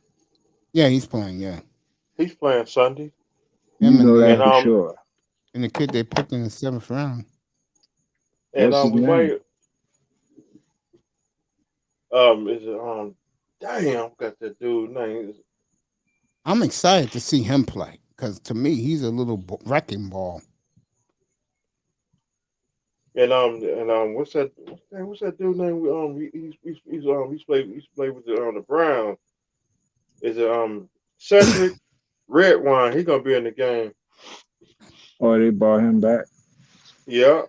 Yeah, he's playing. Yeah, He's playing Sunday. You Him know and, that and, for sure. and the kid they picked in the 7th round. And What's his we name? might is it damn got that dude name. I'm excited to see him play because to me he's a little wrecking ball. And what's that dude name? He's played with the Browns. Is it Cedric Redwine? He gonna be in the game. Oh, they brought him back. Yeah.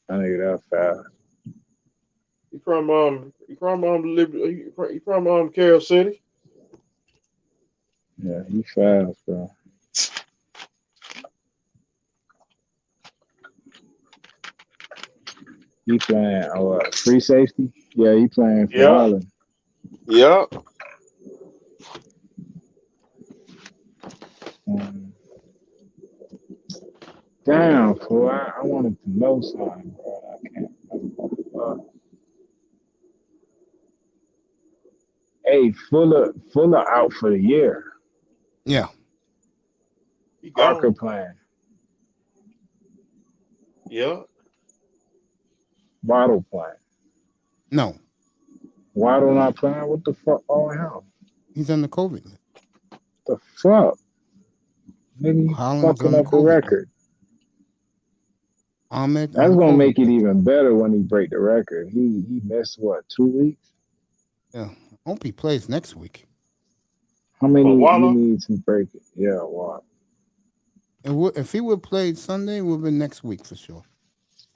I think that fast. He from Carroll City. Yeah, he fast, bro. He playing free safety? Yeah, he playing for Holland. Yeah. Damn, fool. I wanted to know something, bro. I can't. Hey, Fuller out for the year. Yeah. Parker playing. Yeah. Waddle playing. No. Waddle not playing? What the fuck on him? He's on the COVID list. The fuck? Nigga, Holland's fucking on up the the COVID record. Ahmed. That's gonna make it even better when he break the record. He missed what, 2 weeks? Yeah. I hope he plays next week. How many you need to break it? Yeah, what? If he would play Sunday, it would be next week for sure.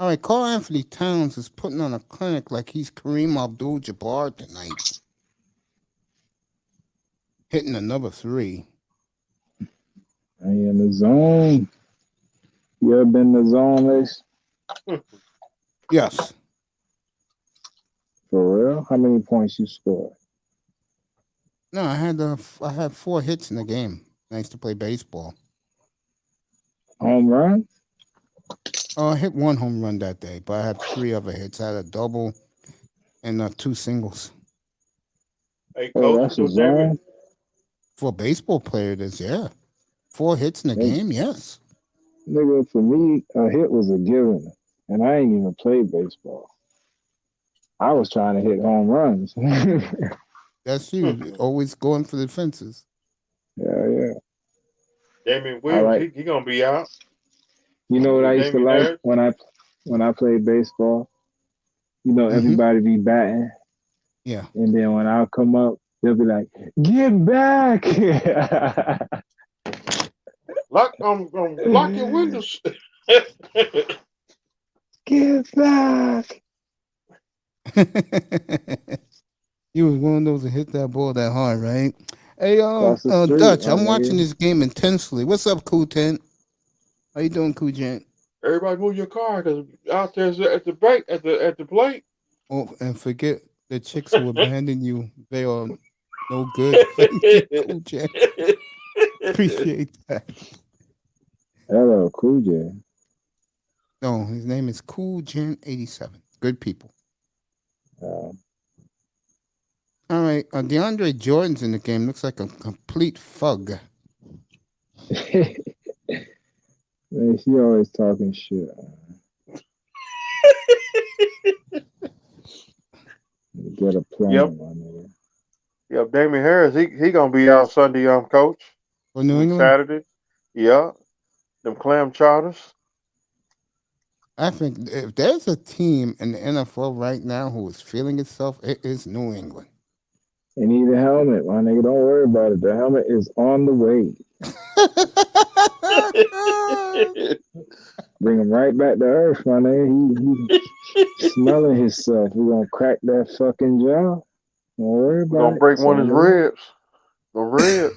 All right, Carl Anthony Towns is putting on a clinic like he's Kareem Abdul-Jabbar tonight. Hitting another 3. Are you in the zone? You ever been in the zone, Lace? Yes. For real? How many points you scored? No, I had 4 hits in the game. I used to play baseball. Home run? I hit 1 home run that day, but I had 3 other hits. I had a double and 2 singles. Hey, Coach, that's a zone? For a baseball player, it is, yeah. 4 hits in a game, yes. Nigga, for me, a hit was a given, and I ain't even played baseball. I was trying to hit home runs. That's you, always going for the fences. Yeah. Damian Williams, he gonna be out. You know what I used to like when I played baseball? You know, everybody be batting. Yeah. And then when I come up, they'll be like, "Get back!" Lock your windows. Get back! You was one of those that hit that ball that hard, right? Hey, Dutch, I'm watching this game intensely. What's up, Cool Tent? How you doing, Cool Gent? Everybody move your car because out there at the bank at the plate. Oh, and forget the chicks who abandoned you. They are no good. Thank you, Cool Gent. Appreciate that. Hello, Cool J. No, his name is Cool Gent 87. Good people. All right, DeAndre Jordan's in the game. Looks like a complete fug. Man, she always talking shit. game, my nigga. Yep, Damien Harris, he gonna be out Sunday, coach. For New England? Saturday. Yeah. Them clam chowders. I think if there's a team in the NFL right now who is feeling itself, it is New England. They need a helmet, my nigga. Don't worry about it. The helmet is on the way. Bring him right back to earth, my nigga. He smelling himself. We're gonna crack that fucking jaw. Don't worry about it. Gonna break one of his ribs. The ribs.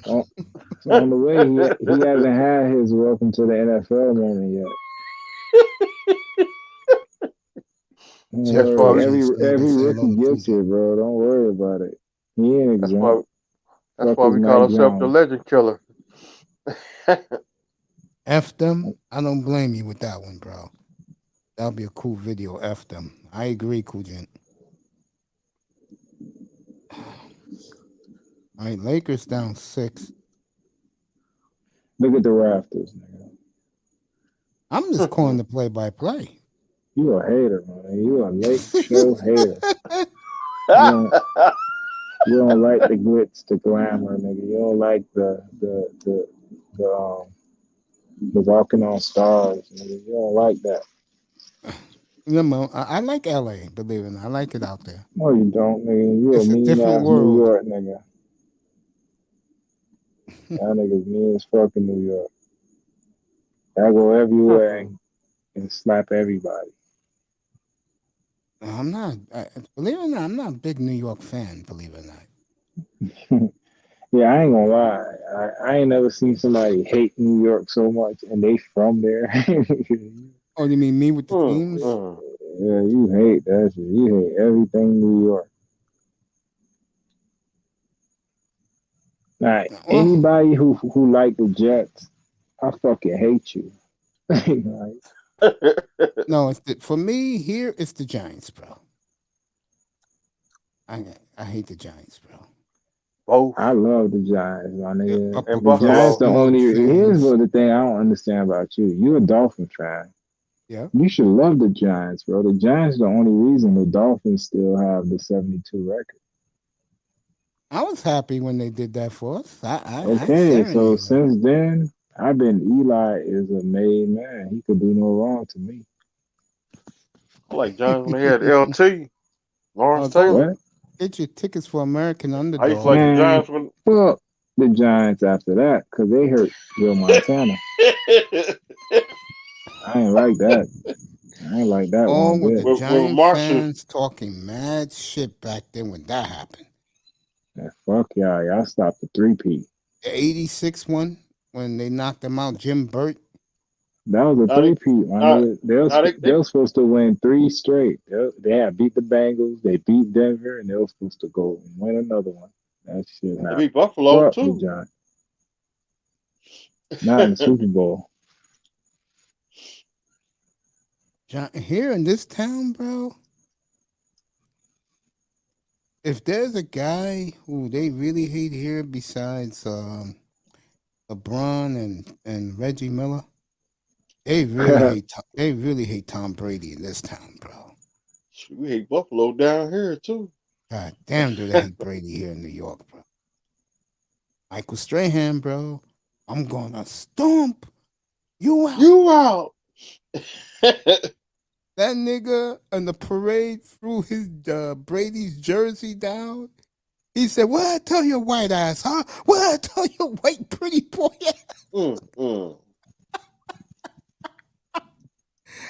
It's on the way. He hasn't had his welcome to the NFL moment yet. Every rookie gets it, bro. Don't worry about it. He ain't exempt. That's why we call ourselves the legend killer. F them. I don't blame you with that one, bro. That'll be a cool video. F them. I agree, Kujin. All right, Lakers down 6. Look at the rafters, nigga. I'm just calling the play-by-play. You a hater, man. You a late show hater. You don't like the glitz, the glamour, nigga. You don't like the walking on stars, nigga. You don't like that. No, I like LA, believe it or not. I like it out there. No, you don't, nigga. You It's a a mean different ass world. New York, nigga. That nigga's mean as fucking New York. I go everywhere and slap everybody. I'm not. Believe it or not, I'm not a big New York fan. Believe it or not. Yeah, I ain't gonna lie. I ain't never seen somebody hate New York so much, and they from there. Oh, you mean me with the teams? Yeah, you hate that shit. You hate everything New York. Now, anybody who like the Jets, I fucking hate you. Like, No, it's for me here. It's the Giants, bro. I hate the Giants, bro. Oh, I love the Giants, my nigga. Yeah, and The Giants the Buffalo only. fans. Here's what the thing I don't understand about you. You're a Dolphin fan. Yeah. You should love the Giants, bro. The Giants the only reason the Dolphins still have the 72 record. I was happy when they did that for us. Okay, so since then, I've been Eli is a made man. He could do no wrong to me. I like Giants when they had LT. Lawrence Taylor. What? Get your tickets for American I Underdog. used to like the Giants when Fuck the Giants after that because they hurt Joe Montana. I ain't like that. I ain't like that All one with bit. the Giant Marshall- fans talking mad shit back then when that happened. Yeah, fuck y'all. Y'all stopped the 3-peat. The 86 one when they knocked them out, Jim Burt. That was a Now they- 3-peat. They were supposed to win 3 straight. They had beat the Bengals, they beat Denver, and they were supposed to go and win another one. That shit they happened. beat Buffalo Fuck the too. Giants. Not in the Super Bowl. Here in this town, bro, if there's a guy who they really hate here besides LeBron and Reggie Miller, they really hate Tom Brady in this town, bro. We hate Buffalo down here too. God damn, do they hate Brady here in New York, bro. Michael Strahan, bro, I'm gonna stomp you out. You out. That nigga in the parade threw his Brady's jersey down. He said, "What I tell your white ass, huh? What I tell your white pretty boy ass?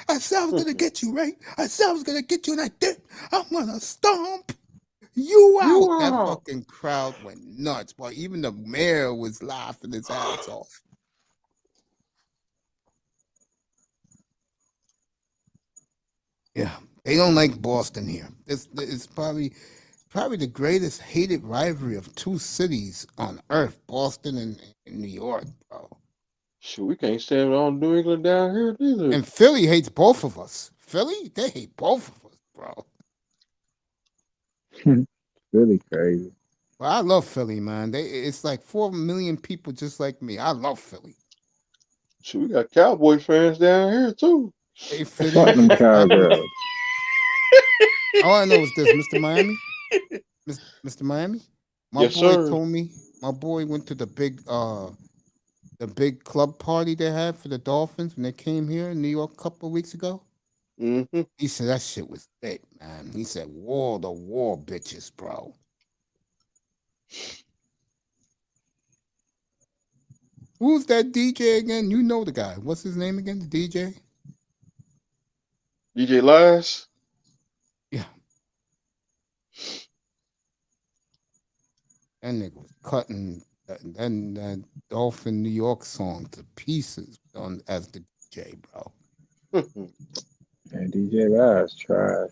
I said I was gonna get you, right? I said I was gonna get you, and I did. I'm gonna stomp you out." That fucking crowd went nuts, boy. Even the mayor was laughing his ass off. Yeah, they don't like Boston here. It's probably the greatest hated rivalry of 2 cities on earth, Boston and New York, bro. Shoot, we can't stand on New England down here neither. And Philly hates both of us. Philly, they hate both of us, bro. Really crazy. Well, I love Philly, man. It's like 4 million people just like me. I love Philly. Shoot, we got Cowboy fans down here too. Hey, Philly. Fuck them cowgirls. All I know is this, Mr. Miami. Mr. Miami. My Yes, boy sir. told me. My boy went to the big club party they had for the Dolphins when they came here in New York a couple of weeks ago. Mm-hmm. He said that shit was lit, man. He said wall to wall bitches, bro. Who's that DJ again? You know the guy. What's his name again? The DJ? DJ Lies. Yeah. That nigga was cutting that Dolphin New York song to pieces as the DJ, bro. And DJ Live's trash.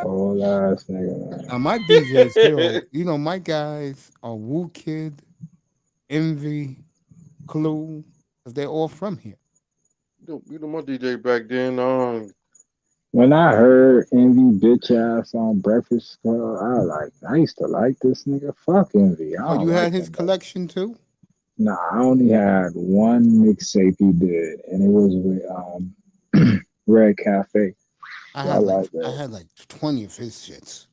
Whole ass nigga, man. Now my DJs here, you know, my guys are Woo Kid, Envy, Clue, because they're all from here. You know my DJ back then. When I heard Envy bitch ass on Breakfast Club, I used to like this nigga. Fuck Envy. I Oh, don't you had like his him. collection too? Nah, I only had one mixtape he did, and it was with Red Cafe. I I had like that. I had like 20 of his shits.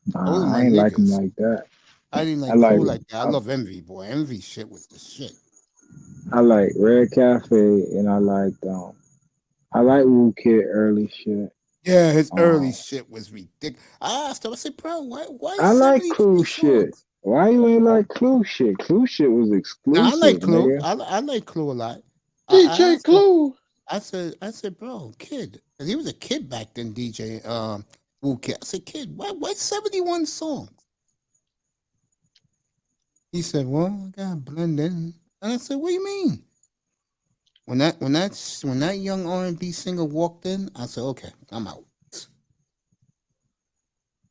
Those Nah, are my I ain't like him niggas. like that. I didn't I like like Clue like that. I love Envy, boy. Envy shit was the shit. I like Red Cafe, and I like Woo Kid early shit. Yeah, his early shit was ridiculous. I asked him, I said, bro, why I like 73 Clue songs? shit. Why you ain't like Clue shit? Clue shit was exclusive. Now, I like Clue. Nigga. I like Clue a lot. DJ Clue. I said, bro, Kid, because he was a kid back then, DJ Woo Kid. I said, Kid, why 71 songs? He said, well, I gotta blend in. And I said, what do you mean? When that young R&B singer walked in, I said, okay, I'm out.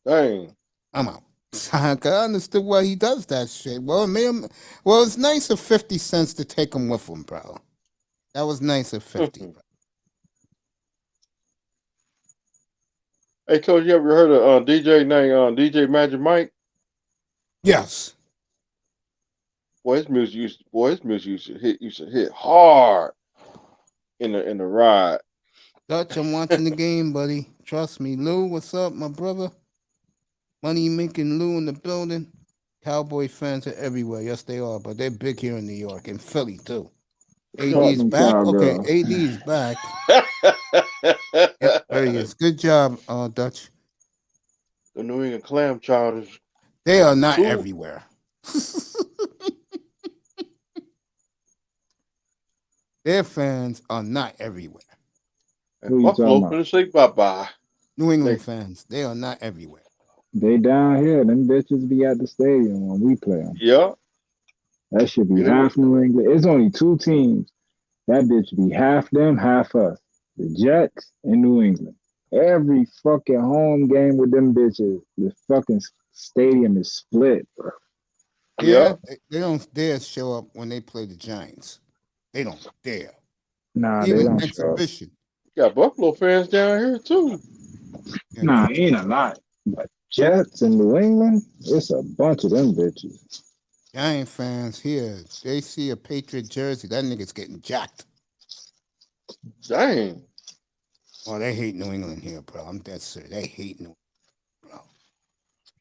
Dang. I'm out. I understood why he does that shit. Well, it's nice of 50 cents to take him with him, bro. That was nice of 50, bro. Hey, Coach, you ever heard of DJ named DJ Magic Mike? Yes. Boy, his music used to hit hard in the ride. Dutch, I'm watching the game, buddy. Trust me. Lou, what's up, my brother? Money making Lou in the building. Cowboy fans are everywhere. Yes, they are, but they're big here in New York and Philly too. AD's back. Okay, AD's back. Yep, there he is. Good job, Dutch. The New England Clam Chowders. They are not everywhere. Their fans are not everywhere. And Buffalo finna say bye-bye. New England fans, they are not everywhere. They down here. Them bitches be at the stadium when we play them. Yeah. That should be half New England. It's only two teams. That bitch be half them, half us. The Jets and New England. Every fucking home game with them bitches, the fucking stadium is split, bro. Yeah, they don't dare show up when they play the Giants. They don't dare. Nah, even they don't exhibition. Show up. Got Buffalo fans down here too. Yeah, nah, ain't a lot. But Jets and New England, it's a bunch of them bitches. Giant fans here, they see a Patriot jersey, that nigga's getting jacked. Dang. Oh, they hate New England here, bro. I'm dead serious. They hate New England, bro.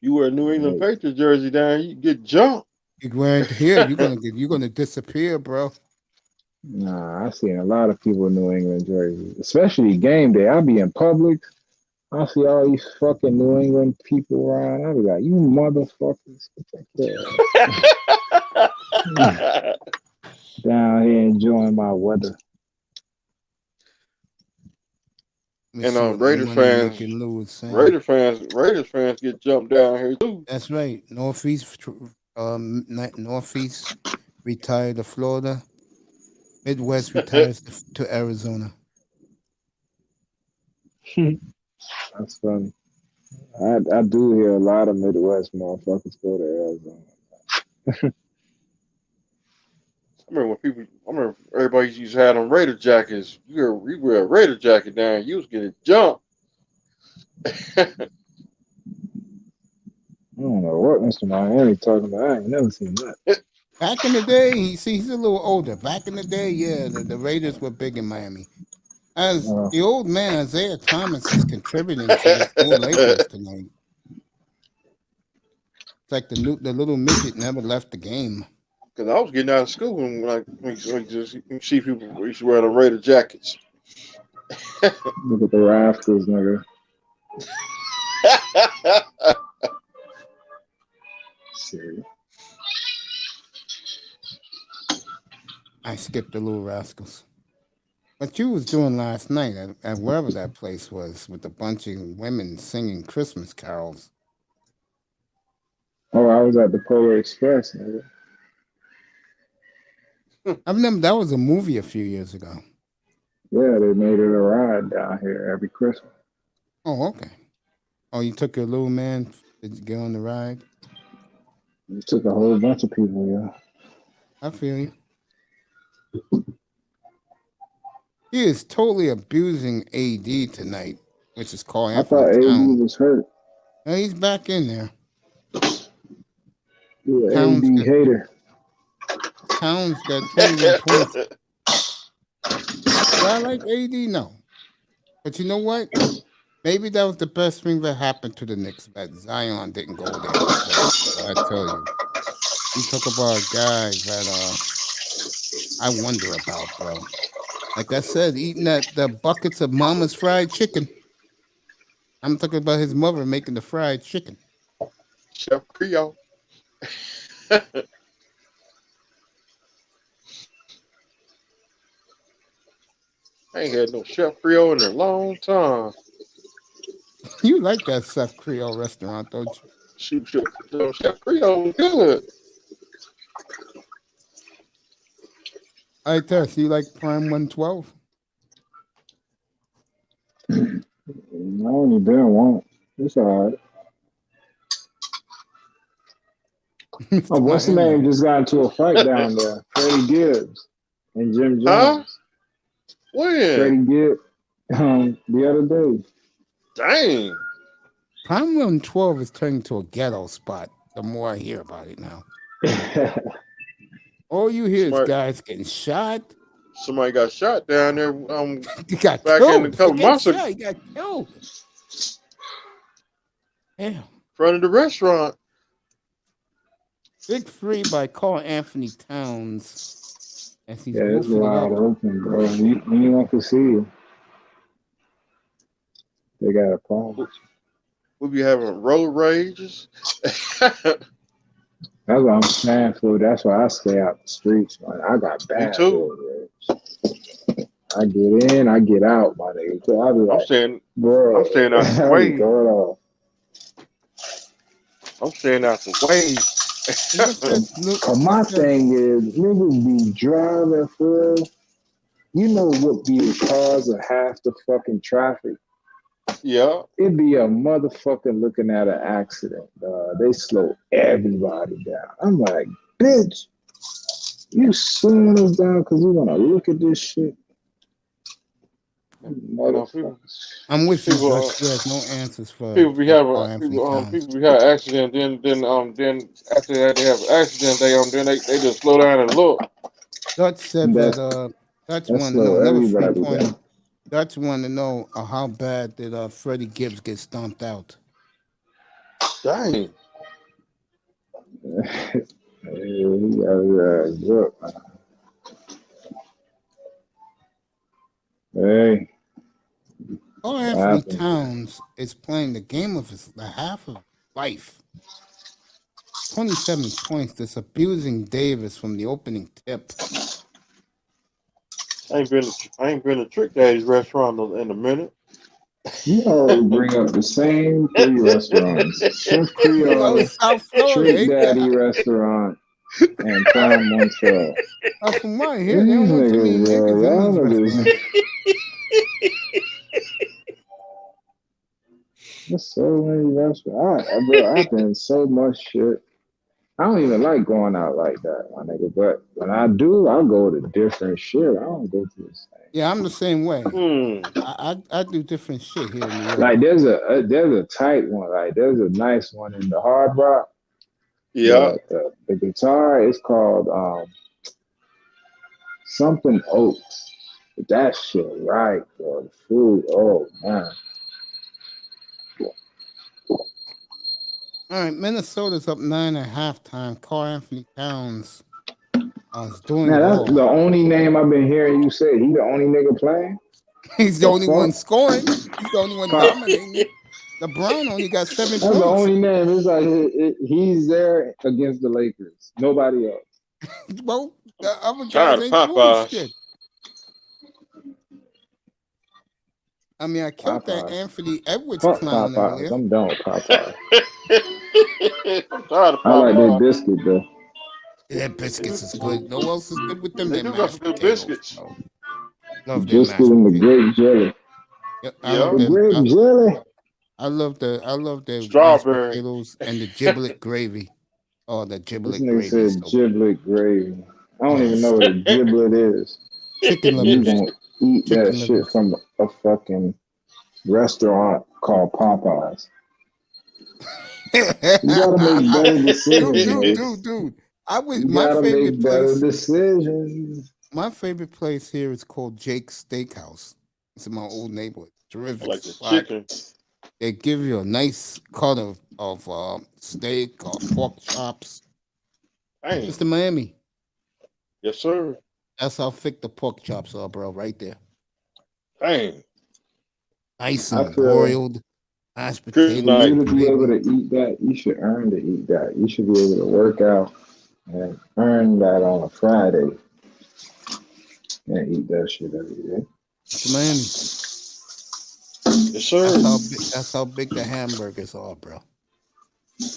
You wear a New England Patriot jersey down, you get jumped. You wearing here, you're gonna disappear, bro. Nah, I seen a lot of people in New England jerseys, especially game day. I'll be in Publix. I see all these fucking New England people around. I'll be like, you motherfuckers. Down here enjoying my weather. And Raiders fans get jumped down here too. That's right. Northeast retired to Florida. Midwest retires to Arizona. That's funny. I do hear a lot of Midwest motherfuckers go to Arizona. I remember everybody used to have them Raider jackets. You wear a Raider jacket down, you was getting jumped. I don't know what Mr. Miami talking about. I ain't never seen that. Back in the day, he's a little older. Back in the day, yeah, the Raiders were big in Miami. As the old man Isaiah Thomas is contributing to this new Lakers tonight. It's like the little midget never left the game. Because I was getting out of school when you see people used to wear the Raider jackets. Look at the Raptors, nigga. Serious. I skipped the Little Rascals. What you was doing last night at wherever that place was with a bunch of women singing Christmas carols. Oh, I was at the Polar Express, nigga. I remember that was a movie a few years ago. Yeah, they made it a ride down here every Christmas. Oh, okay. Oh, you took your little man to get on the ride? It took a whole bunch of people, yeah. I feel you. He is totally abusing AD tonight, which is calling. I thought AD was hurt. No, he's back in there. You're an AD hater. Towns got 21 points. Do I like AD? No. But you know what? Maybe that was the best thing that happened to the Knicks, that Zion didn't go there. So I tell you. You talk about a guy that I wonder about, bro. Like I said, eating the buckets of Mama's fried chicken. I'm talking about his mother making the fried chicken. Chef Creole. I ain't had no Chef Creole in a long time. You like that Chef Creole restaurant, don't you? Chef Creole was good. All right, Tess, you like Prime 112? I only been one. It's all right. Oh, what's the name? Just got into a fight down there. Freddie Gibbs and Jim Jones. Huh? When? Freddie Gibbs the other day. Dang. Prime 112 is turning to a ghetto spot the more I hear about it now. All you hear is guys getting shot. Somebody got shot down there. He got back killed. in a couple months ago. He got killed. Damn. In front of the restaurant. Big Free by Carl Anthony Towns. As he's it's wide open, bro. Anyone can see you. They got a problem. We be having road rages. That's what I'm saying, fool. That's why I stay out the streets, man. I got bad road rage. I get in, I get out, my nigga. So I be like, I'm staying bro, out the way. Going off. I'm staying out the way. My thing is, niggas be driving, fool. You know what be the cause of half the fucking traffic? Yeah. It be a motherfucker looking at an accident. They slow everybody down. I'm like, bitch, you slowing us down because you want to look at this shit? I'm with you, Josh. There's no answers for people be having accident. Then after that they have an accident. Then they just slow down and look. Dutch said that Dutch wanted to know. Never free point. Dutch wanted to know how bad did Freddie Gibbs get stomped out. Dang. Hey. Carl Anthony Towns is playing the game of the half of life. 27 points. That's abusing Davis from the opening tip. I ain't been to Trick Daddy's restaurant in a minute. You always bring up the same three restaurants: Chef Creole, Trick Daddy restaurant, and Prime 112. From what I hear, they don't want too many niggas in these restaurants. There's so many restaurants. I've been so much shit. I don't even like going out like that, my nigga. But when I do, I go to different shit. I don't go to the same. Yeah, I'm the same way. I do different shit here in New York. Like there's a tight one. Like there's a nice one in the Hard Rock. Yeah. The guitar is called something Oaks. That shit right, bro. The food, oh man. All right, Minnesota's up 9 at halftime. Carl Anthony Towns is doing Man, it that's all. the only name I've been hearing you say. He the only nigga playing? He's the only fuck? one scoring. He's the only one Pop. dominating. LeBron only got 7 That's points. the only name. It's like he's there against the Lakers. Nobody else. Well, the other Tired guys of ain't doing Popeyes. shit. I mean, I killed that Popeyes. Anthony Edwards Fuck clown Popeyes. earlier. I'm done with Popeyes. I'm tired of I like their Popeyes. biscuit though. Their biscuits is good. No one else is good with them. They Their do got mashed some good potatoes. biscuits. Bro. Love their Biscuit mashed and the potatoes. grape jelly. Yep, I Yeah. love The them. grape jelly. I love the mashed Strawberry. potatoes and the giblet gravy. Oh, the This giblet nigga gravy. said So giblet gravy. I don't Oh, even know what a giblet is. chicken And you livers. gonna eat that Chicken shit livers. from a fucking restaurant called Popeyes. You gotta make better decisions, Mace. dude. I was You my gotta favorite make better place. decisions. My favorite place here is called Jake's Steakhouse. It's in my old neighborhood. I Terrific like the spot. chicken. They give you a nice cut of steak or pork chops. Dang. Mr. Miami. Yes, sir. That's how thick the pork chops are, bro. Right there. Dang. Nice I and feel- boiled. Mashed Good potatoes. For night. you to be able gravy. to eat that, you should earn to eat that. You should be able to work out and earn that on a Friday and eat that shit every day. Mr. Miami. Yes, sir. That's how big the hamburgers are, bro.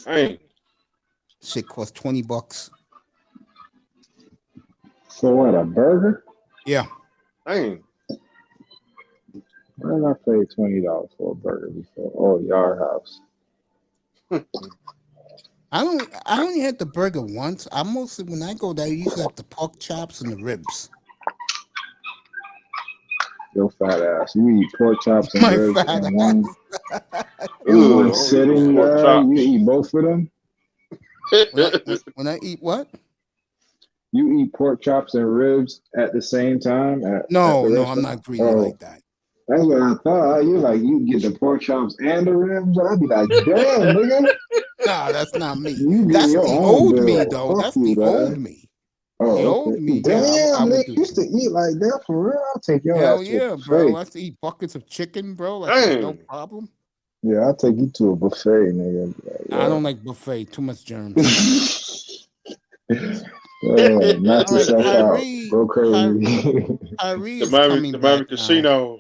Dang. Shit costs $20. So what, a burger? Yeah. Dang. Where did I pay $20 for a burger before? Oh, Yard House. I only had the burger once. I mostly when I go there, I usually have the pork chops and the ribs. Your fat ass. You eat pork chops and My ribs fat in one, ass. in Ugh, one I don't eat sitting. pork chops. You eat both of them? When I eat what? You eat pork chops and ribs at the same time? At No, the I'm restaurant? not greedy Oh. like that. That's what I thought. You like you get the pork chops and the ribs. I'd be like, damn, nigga. Nah, that's not me. You get That's your the own old bill. me, though. Fuck That's you, the man. old me. Oh, The old okay. me, yeah, I Damn, would Nick, do you used to that. eat like that for real. I'll take your Hell ass to yeah, a bro. I buffet. used to eat buckets of chicken, bro. Like there's no Dang. problem. Yeah, I'll take you to a buffet, nigga. I don't like buffet. Too much germs. Knock All right, yourself out. Kyrie. Go crazy. Kyrie The is Miami coming back now. Casino.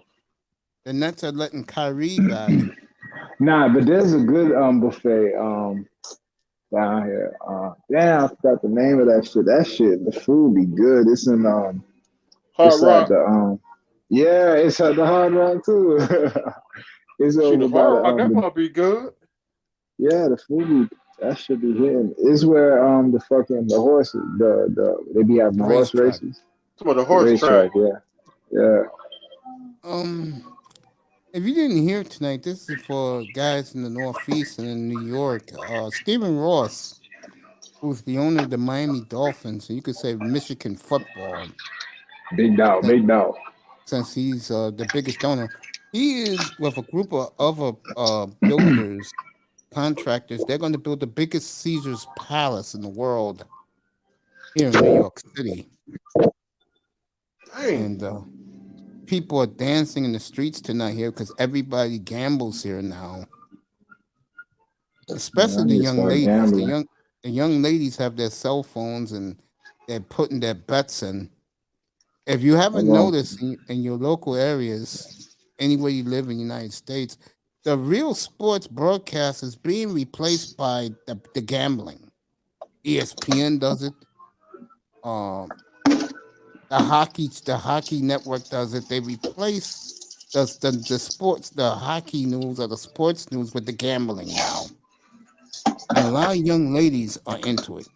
The Nets are letting Kyrie back. Nah, but there's a good buffet down here. Damn, I forgot the name of that shit. That shit, the food be good. It's in Hard it's Rock. at the yeah, it's at the Hard Rock too. It's See, over the by Hard Rock, the that might be good. yeah, the food that should be hitting. It's where the fucking the horses they be having The the horse racetrack. races. Some of the The horse track. racetrack, yeah. If you didn't hear tonight, this is for guys in the Northeast and in New York. Stephen Ross, who's the owner of the Miami Dolphins, and you could say Michigan football, Big dog, big dog. since he's the biggest owner. He is with a group of other builders, contractors. They're going to build the biggest Caesar's Palace in the world here in New York City. Dang. And people are dancing in the streets tonight here because everybody gambles here now. Especially the young ladies. The young ladies have their cell phones and they're putting their bets in. If you haven't noticed in your local areas, anywhere you live in the United States, the real sports broadcast is being replaced by the gambling. ESPN does it. The hockey network does it. They replace the sports, the hockey news or the sports news with the gambling now. And a lot of young ladies are into it.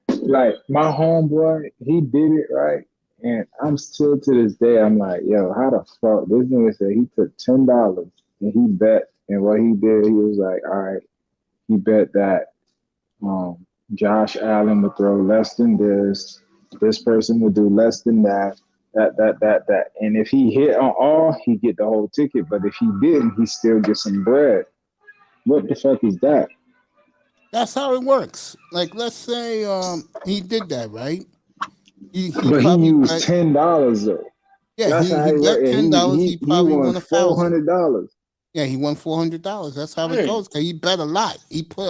Like my homeboy, he did it right, and I'm still to this day. I'm like, yo, how the fuck? This nigga said he took $10 and he bet, and what he did, he was like, all right, he bet that Josh Allen would throw less than this person would do less than that, That. And if he hit on all, he get the whole ticket. But if he didn't, he still get some bread. What the fuck is that? That's how it works. Like, let's say he did that, right? He But he probably used bet, $10 though. yeah, That's he how it bet worked. And $10. He he probably won won $1,000. $400. Yeah, he won $400. That's how it Hey, goes. Cause he bet a lot. He put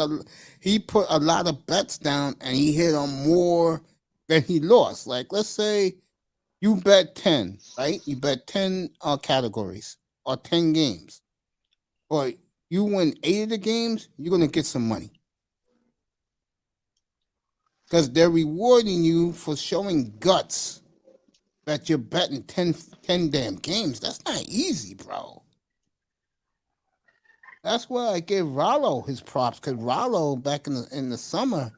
a lot of bets down, and he hit on more than he lost. Like, let's say you bet 10, right? You bet 10 categories or 10 games, but you win 8 of the games, you're gonna get some money because they're rewarding you for showing guts that you're betting 10 damn games. That's not easy, bro. That's why I gave Rollo his props, because Rollo back in the summer,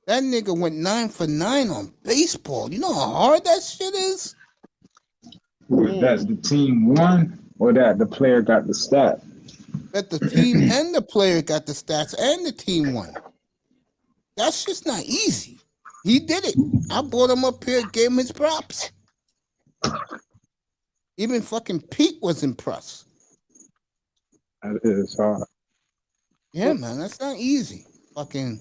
that nigga went 9 for 9 on baseball. You know how hard that shit is? Was that the team won or that the player got the stat? That the team and the player got the stats and the team won. That's just not easy. He did it. I brought him up here, gave him his props. Even fucking Pete was impressed. That is hard. Yeah, man, that's not easy. Fucking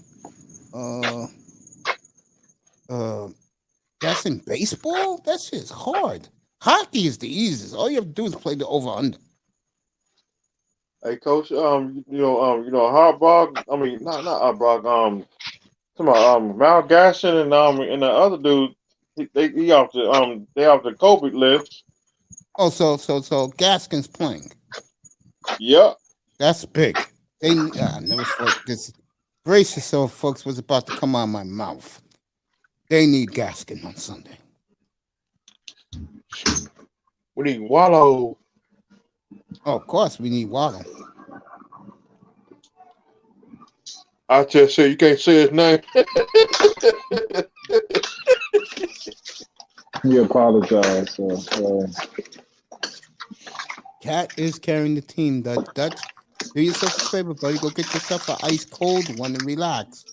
that's in baseball? That shit's hard. Hockey is the easiest. All you have to do is play the over under. hey, coach. Harbaugh. I mean, not Harbaugh. Come on, Mal Gasson and the other dude. He off the they off the COVID list. Oh, so Gaskin's playing. Yep. That's big. They I never thought this. Brace yourself, folks. Was about to come out of my mouth. They need Gaskin on Sunday. We need Wallow. Oh, of course, we need Waddle. I just say you can't say his name. He apologized. So, Cat is carrying the team. Dutch, do yourself a favor, buddy. Go get yourself an ice cold one and relax.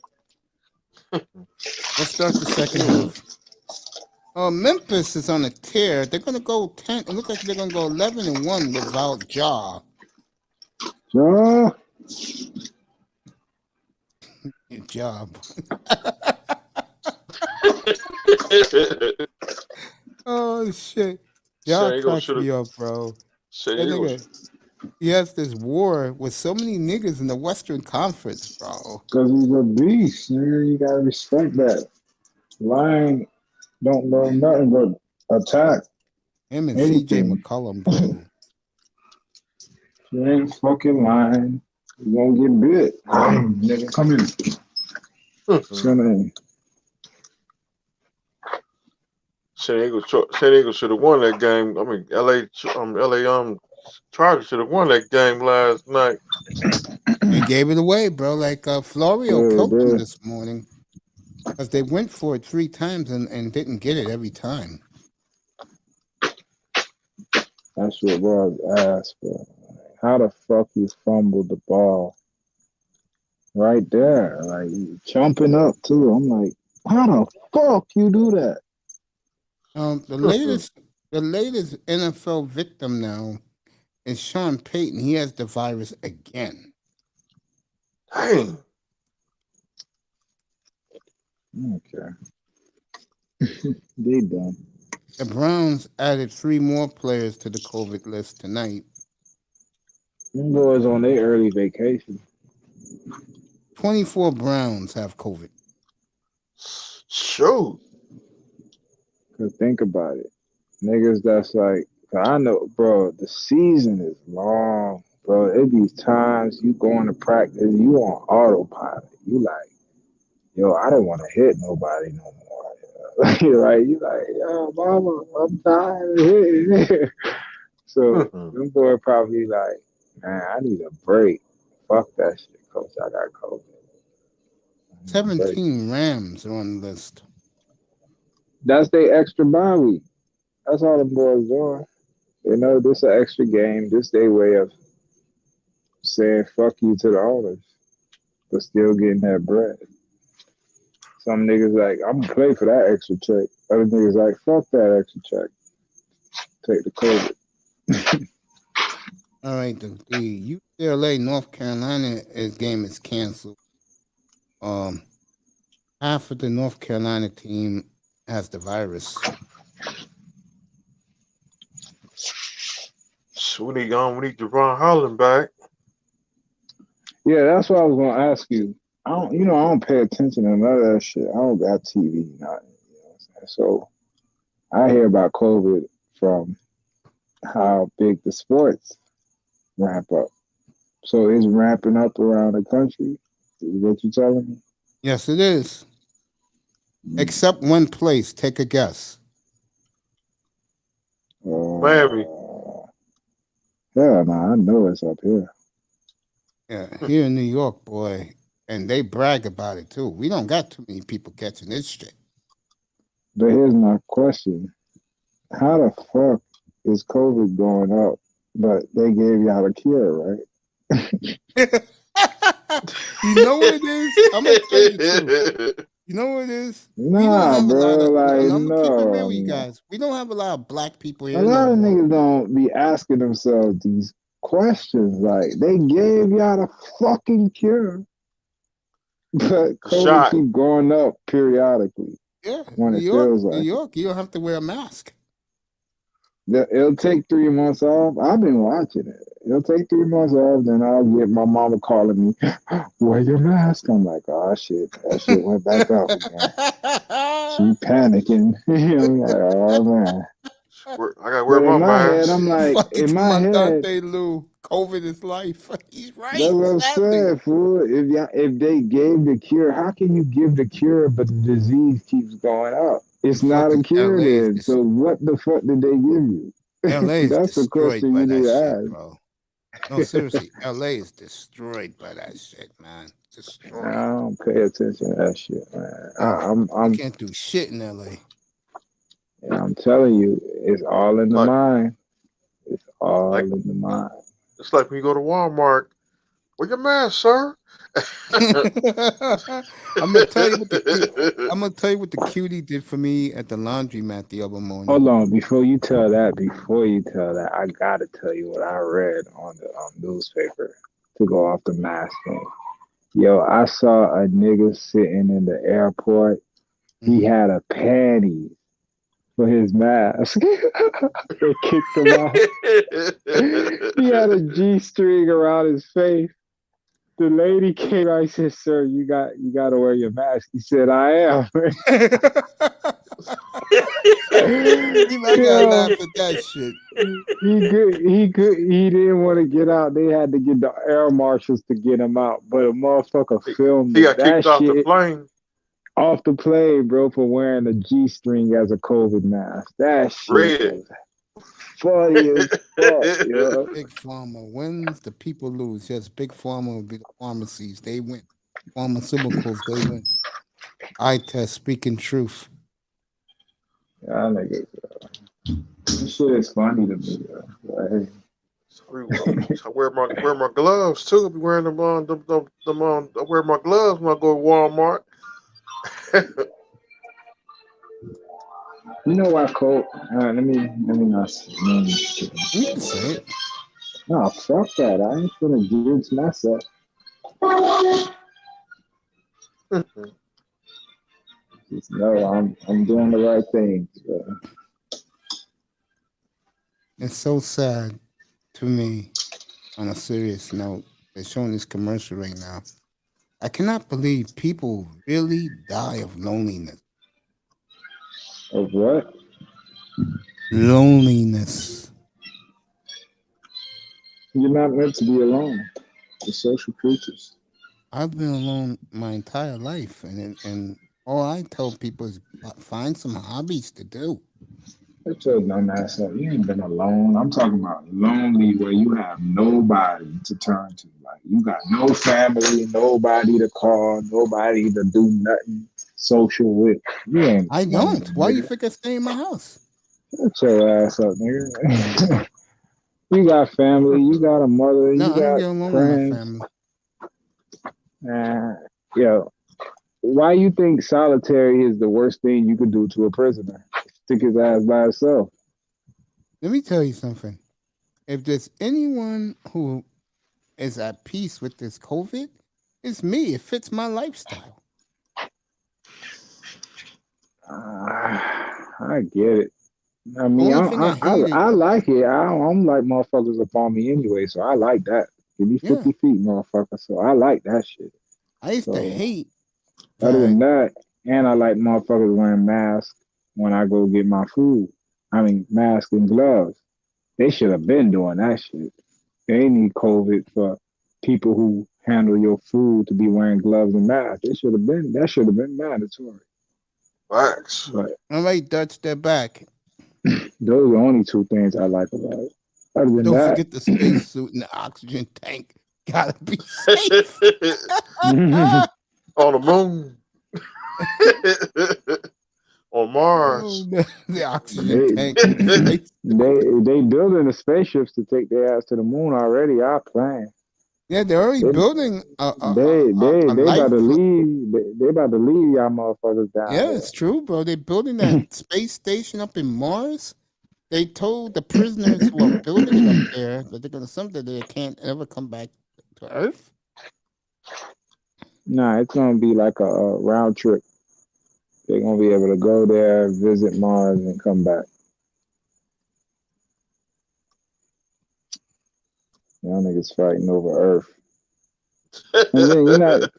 Let's start the second half. Memphis is on a tear. They're gonna go 10. It looks like they're gonna go 11-1 without Jaw. John, Good job. Oh shit. Jaw San Diego cracks should've- me up, bro. San That Diego. nigga, he has this war with so many niggas in the Western Conference, bro. because he's a beast, nigga. You gotta respect that. Lion don't know nothing but attack. Him and Anything. CJ McCollum, bro. You ain't fucking lying. You won't get bit. Nigga, come in. Come in. San Diego should have won that game. I mean, LA Chargers should have won that game last night. They gave it away, bro. Like Florio Yeah, killed them bro. this morning. Because they went for it 3 times and didn't get it every time. That shit was ass, bro. How the fuck you fumbled the ball right there? Like jumping up too. I'm like, how the fuck you do that? The latest NFL victim now is Sean Payton. He has the virus again. Dang. Okay. They done. The Browns added 3 more players to the COVID list tonight. Them boys on their early vacation. 24 Browns have COVID. Shoot. Cause think about it. Niggas that's like, 'cause I know, bro, the season is long, bro. It be times you going to practice, you on autopilot. You like, yo, I don't want to hit nobody no more. You like, yo, mama, I'm tired of hitting. So them boy probably like, man, I need a break. Fuck that shit, coach. I got COVID. 17 Rams are on the list. That's their extra bye week. That's all the boys doing. You know, this an extra game. This their way of saying fuck you to the owners, but still getting that bread. Some niggas like, I'm gonna play for that extra check. Other niggas like, fuck that extra check. Take the COVID. All right, the UCLA North Carolina game is canceled. Half of the North Carolina team has the virus. So we need Javon Holland back. Yeah, that's what I was gonna ask you. I don't pay attention to none of that shit. I don't got TV, nothing. You know what I'm saying? So I hear about COVID from how big the sports ramp up. So it's ramping up around the country. Is what you telling me? Yes, it is. Except one place. Take a guess. Miami. Yeah, I know it's up here. Yeah, here in New York, boy. And they brag about it too. We don't got too many people catching this shit. But here's my question. How the fuck is COVID going up, but they gave y'all a cure, right? You know what it is? I'm gonna tell you the truth. You know what it is? Nah, bro. I'm gonna keep it real, you guys. We don't have a lot of black people here. A lot of niggas don't be asking themselves these questions. Like, they gave y'all the fucking cure, but COVID keep going up periodically. Yeah, when it feels like New York, you don't have to wear a mask. It'll take 3 months off. I've been watching it. It'll take 3 months off, then I'll get my mama calling me, wear your mask. I'm like, oh shit, that shit went back up again. She panicking. I'm like, oh man. I gotta wear my mask. I'm like, in my head, Dante Lou, COVID is life. He's right. That's what I'm saying, fool. If they gave the cure, how can you give the cure but the disease keeps going up? It's not a cure then. So what the fuck did they give you? LA is That's the question you need to ask. Bro. No, seriously, LA is destroyed by that shit, man. Destroyed. I don't pay attention to that shit, man. I can't do shit in LA. And I'm telling you, it's all in the mind. It's all in the mind. It's like when you go to Walmart. Wear your mask, sir. I'm gonna tell you what the cutie did for me at the laundromat the other morning. Hold on, before you tell that, I gotta tell you what I read on the newspaper to go off the mask thing. Yo, I saw a nigga sitting in the airport. He had a panty for his mask. They kicked him out. He had a G-string around his face. The lady came out and said, "Sir, you got to wear your mask." He said, "I am." You gotta laugh at that shit. He didn't want to get out. They had to get the air marshals to get him out. But a motherfucker filmed he got that kicked off shit the plane. Off the plane, bro, for wearing a G-string as a COVID mask. That shit was funny as fuck, yo. Big Pharma wins, the people lose. Yes, Big Pharma will be the pharmacies. They win. Pharmaceuticals, they win. Eye test, speaking truth. Yeah, nigga. This shit is funny to me, bro. Like, I wear my gloves too. I be wearing them I wear my gloves when I go to Walmart. You know why cold? Let me not say. You can say it. No, fuck that. I ain't gonna jinx myself. Just know I'm doing the right thing. So. It's so sad to me. On a serious note, they're showing this commercial right now. I cannot believe people really die of loneliness. Of what? Loneliness. You're not meant to be alone. We're social creatures. I've been alone my entire life, and all I tell people is find some hobbies to do. That's your dumb ass up. You ain't been alone. I'm talking about lonely where you have nobody to turn to. Like you got no family, nobody to call, nobody to do nothing social with. You ain't. I don't. Why you think I stay in my house? Shut your ass up, nigga. You got family. You got a mother. No, you I don't got get along friends. with my family. Yo, why you think solitary is the worst thing you could do to a prisoner? Stick his ass by himself. Let me tell you something. If there's anyone who is at peace with this COVID, it's me. It fits my lifestyle. I get it. I mean, Only thing I hated, I like it. I'm like motherfuckers upon me anyway, so I like that. Give me 50 yeah. feet, motherfucker. So I like that shit. I used to So hate other than that. that, and I like motherfuckers wearing masks when I go get my food. I mean, masks and gloves. They should have been doing that shit. They need COVID for people who handle your food to be wearing gloves and masks. That should have been mandatory. Facts. But All right, Dutch, they're back. those are the only two things I like about it. Other than Don't that, forget the spacesuit and the oxygen tank. Gotta be safe. On the moon. On Mars. Oh, the oxygen they tank. they building the spaceships to take their ass to the moon already. Our plan. Yeah, they're already They building a about to life. leave. They about to leave y'all motherfuckers down Yeah, there. it's true, bro. They're building that space station up in Mars. They told the prisoners who are building it up there that they're gonna someday they can't ever come back to Earth. Nah, it's gonna be like a round trip. They're gonna be able to go there, visit Mars, and come back. Y'all niggas fighting over Earth. And then you're not.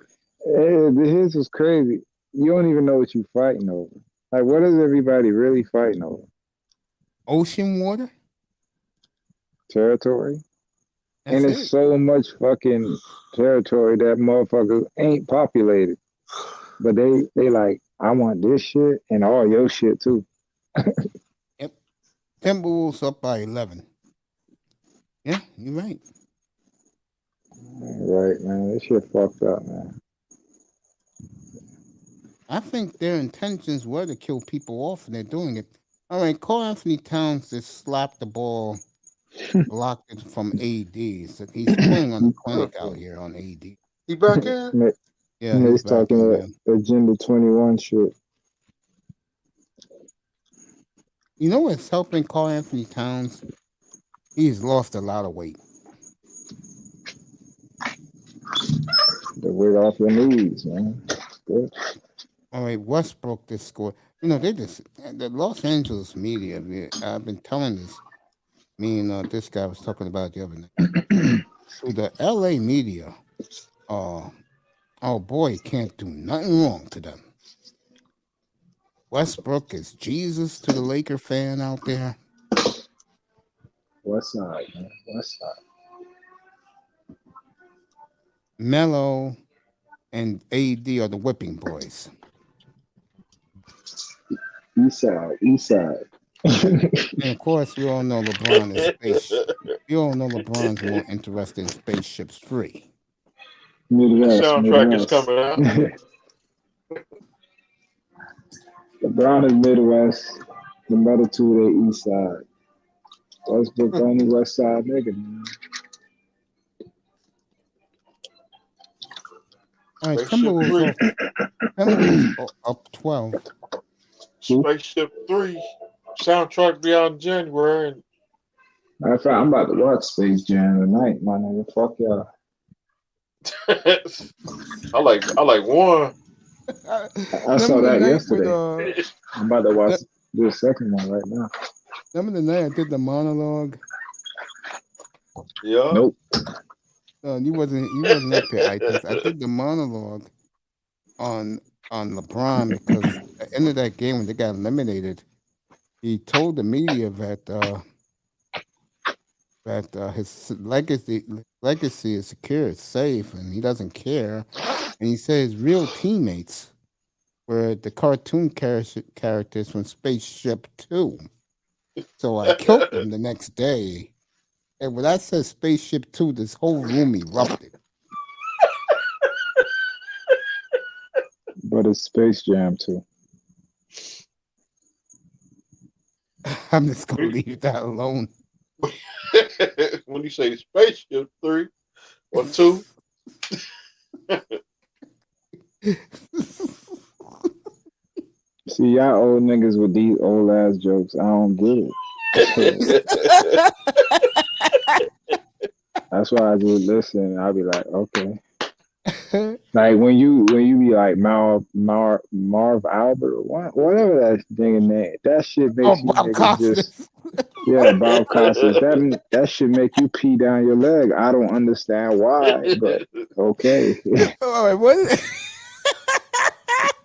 His was crazy. You don't even know what you're fighting over. Like, what is everybody really fighting over? Ocean water. Territory. That's And it. it's so much fucking territory that motherfuckers ain't populated. But they like, I want this shit and all your shit too. Yep. Timberwolves up by 11. Yeah, you're right. Right, man. This shit fucked up, man. I think their intentions were to kill people off, and they're doing it. All right, Carl Anthony Towns just slapped the ball, blocked it from AD. So he's pulling on the clinic out here on AD. He back in? Yeah, He's he's back talking in about there. Agenda 21 shit. You know what's helping Carl Anthony Towns? He's lost a lot of weight. The weight off your knees, man. Good. All right, Westbrook just scored. You know, the Los Angeles media, I've been telling this. Me and this guy was talking about it the other night. So the LA media, oh boy, can't do nothing wrong to them. Westbrook is Jesus to the Laker fan out there. West side, man. West side. Melo and AD are the whipping boys. East side, east side. And of course, we all know LeBron is we all know LeBron's more interested in spaceships free. Midwest, The soundtrack Midwest. is coming out. LeBron is Midwest. The other two, they east side. Westbrook only west side nigga, man. All right, Spaceship Timberwolves up 12. Spaceship 3 soundtrack be out in January. Matter of fact, I'm about to watch Space Jam tonight, my nigga. Fuck y'all. I like one. I saw that yesterday. I'm about to watch the second one right now. Remember the night I did the monologue? Yeah. Nope. You wasn't up there. I did the monologue on LeBron because at the end of that game when they got eliminated, he told the media that his legacy is secure, it's safe, and he doesn't care. And he said his real teammates were the cartoon characters from Spaceship 2. So I killed them the next day. And when I said Spaceship 2, this whole room erupted. But it's Space Jam too. I'm just gonna leave that alone. When you say Spaceship 3 or 2. See, y'all old niggas with these old ass jokes, I don't get it. That's why I just listen. I'll be like, okay. Like when you be like Marv Albert or whatever that nigga name, that shit makes you Bob niggas just Costas. Bob Costas. That should make you pee down your leg. I don't understand why, but okay. All right, what?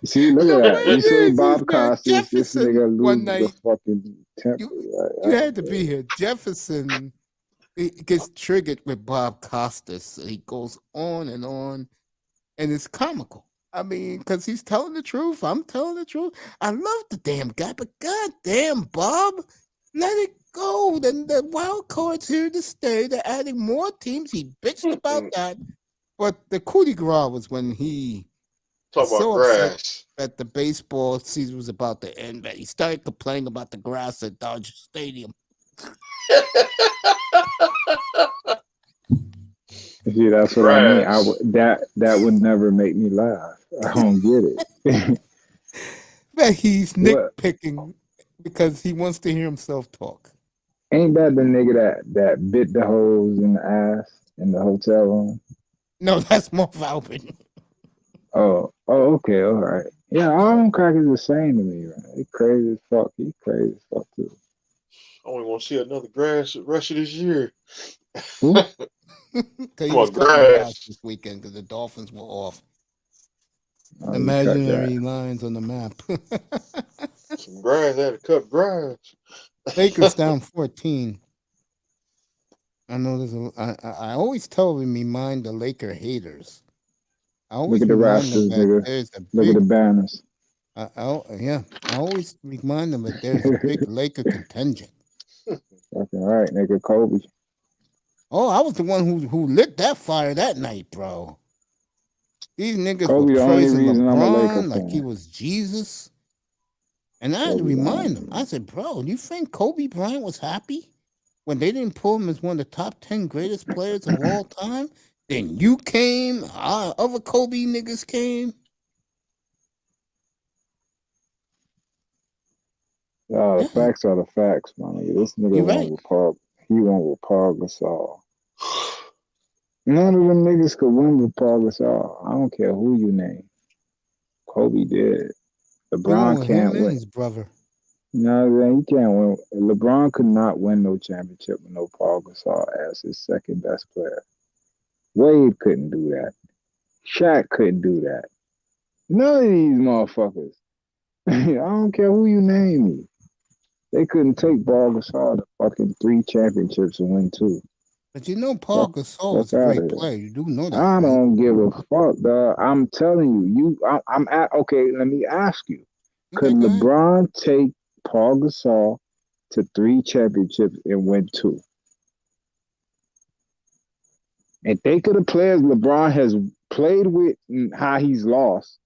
See, look at that. You say Bob Man, Costas, this Jefferson nigga one loses the night. fucking temper. You had to be here. Jefferson he gets triggered with Bob Costas. He goes on, and it's comical. I mean, because he's telling the truth. I'm telling the truth. I love the damn guy, but goddamn, Bob, let it go. Then the wild card's here to stay. They're adding more teams. He bitched about that, but the coup de grace was when he Talk was so about upset grass. that the baseball season was about to end. That he started complaining about the grass at Dodger Stadium. See, that's what I mean. That would never make me laugh. I don't get it. But he's nitpicking because he wants to hear himself talk. Ain't that the nigga that bit the hoes in the ass in the hotel room? No, that's Marv Albert. Oh, okay, all right. Yeah, all them crackers the same to me, right? He crazy as fuck. He crazy as fuck too. I only want to see another grass the rest of this year. Who? He was cutting grass this weekend because the Dolphins were off. Imaginary lines on the map. Some grass, I had to cut grass. Lakers down 14. I know I always tell them remind the Laker haters. I always look at the remind Raptors, them that nigga. Look at the banners. I always remind them that there's a big Laker contingent. Fucking right, nigga. Kobe. Oh, I was the one who lit that fire that night, bro. These niggas Kobe were the only praising reason I'm a Laker LeBron like fan. he was Jesus. And I had to remind them. I said, bro, you think Kobe Bryant was happy when they didn't pull him as one of the top 10 greatest players of all time? Then you came, other Kobe niggas came. The facts are the facts, my nigga. This nigga went with Paul. He went with Paul Gasol. None of them niggas could win with Paul Gasol. I don't care who you name. Kobe did. LeBron can't win. His brother. No, he can't win. LeBron could not win no championship with no Paul Gasol as his second best player. Wade couldn't do that. Shaq couldn't do that. None of these motherfuckers. I don't care who you name me. They couldn't take Paul Gasol to fucking 3 championships and win 2. But you know Paul Gasol is a great player. You do know that. I don't give a fuck, dog. I'm telling you. Okay, let me ask you. Could LeBron take Paul Gasol to 3 championships and win 2? And think of the players LeBron has played with and how he's lost.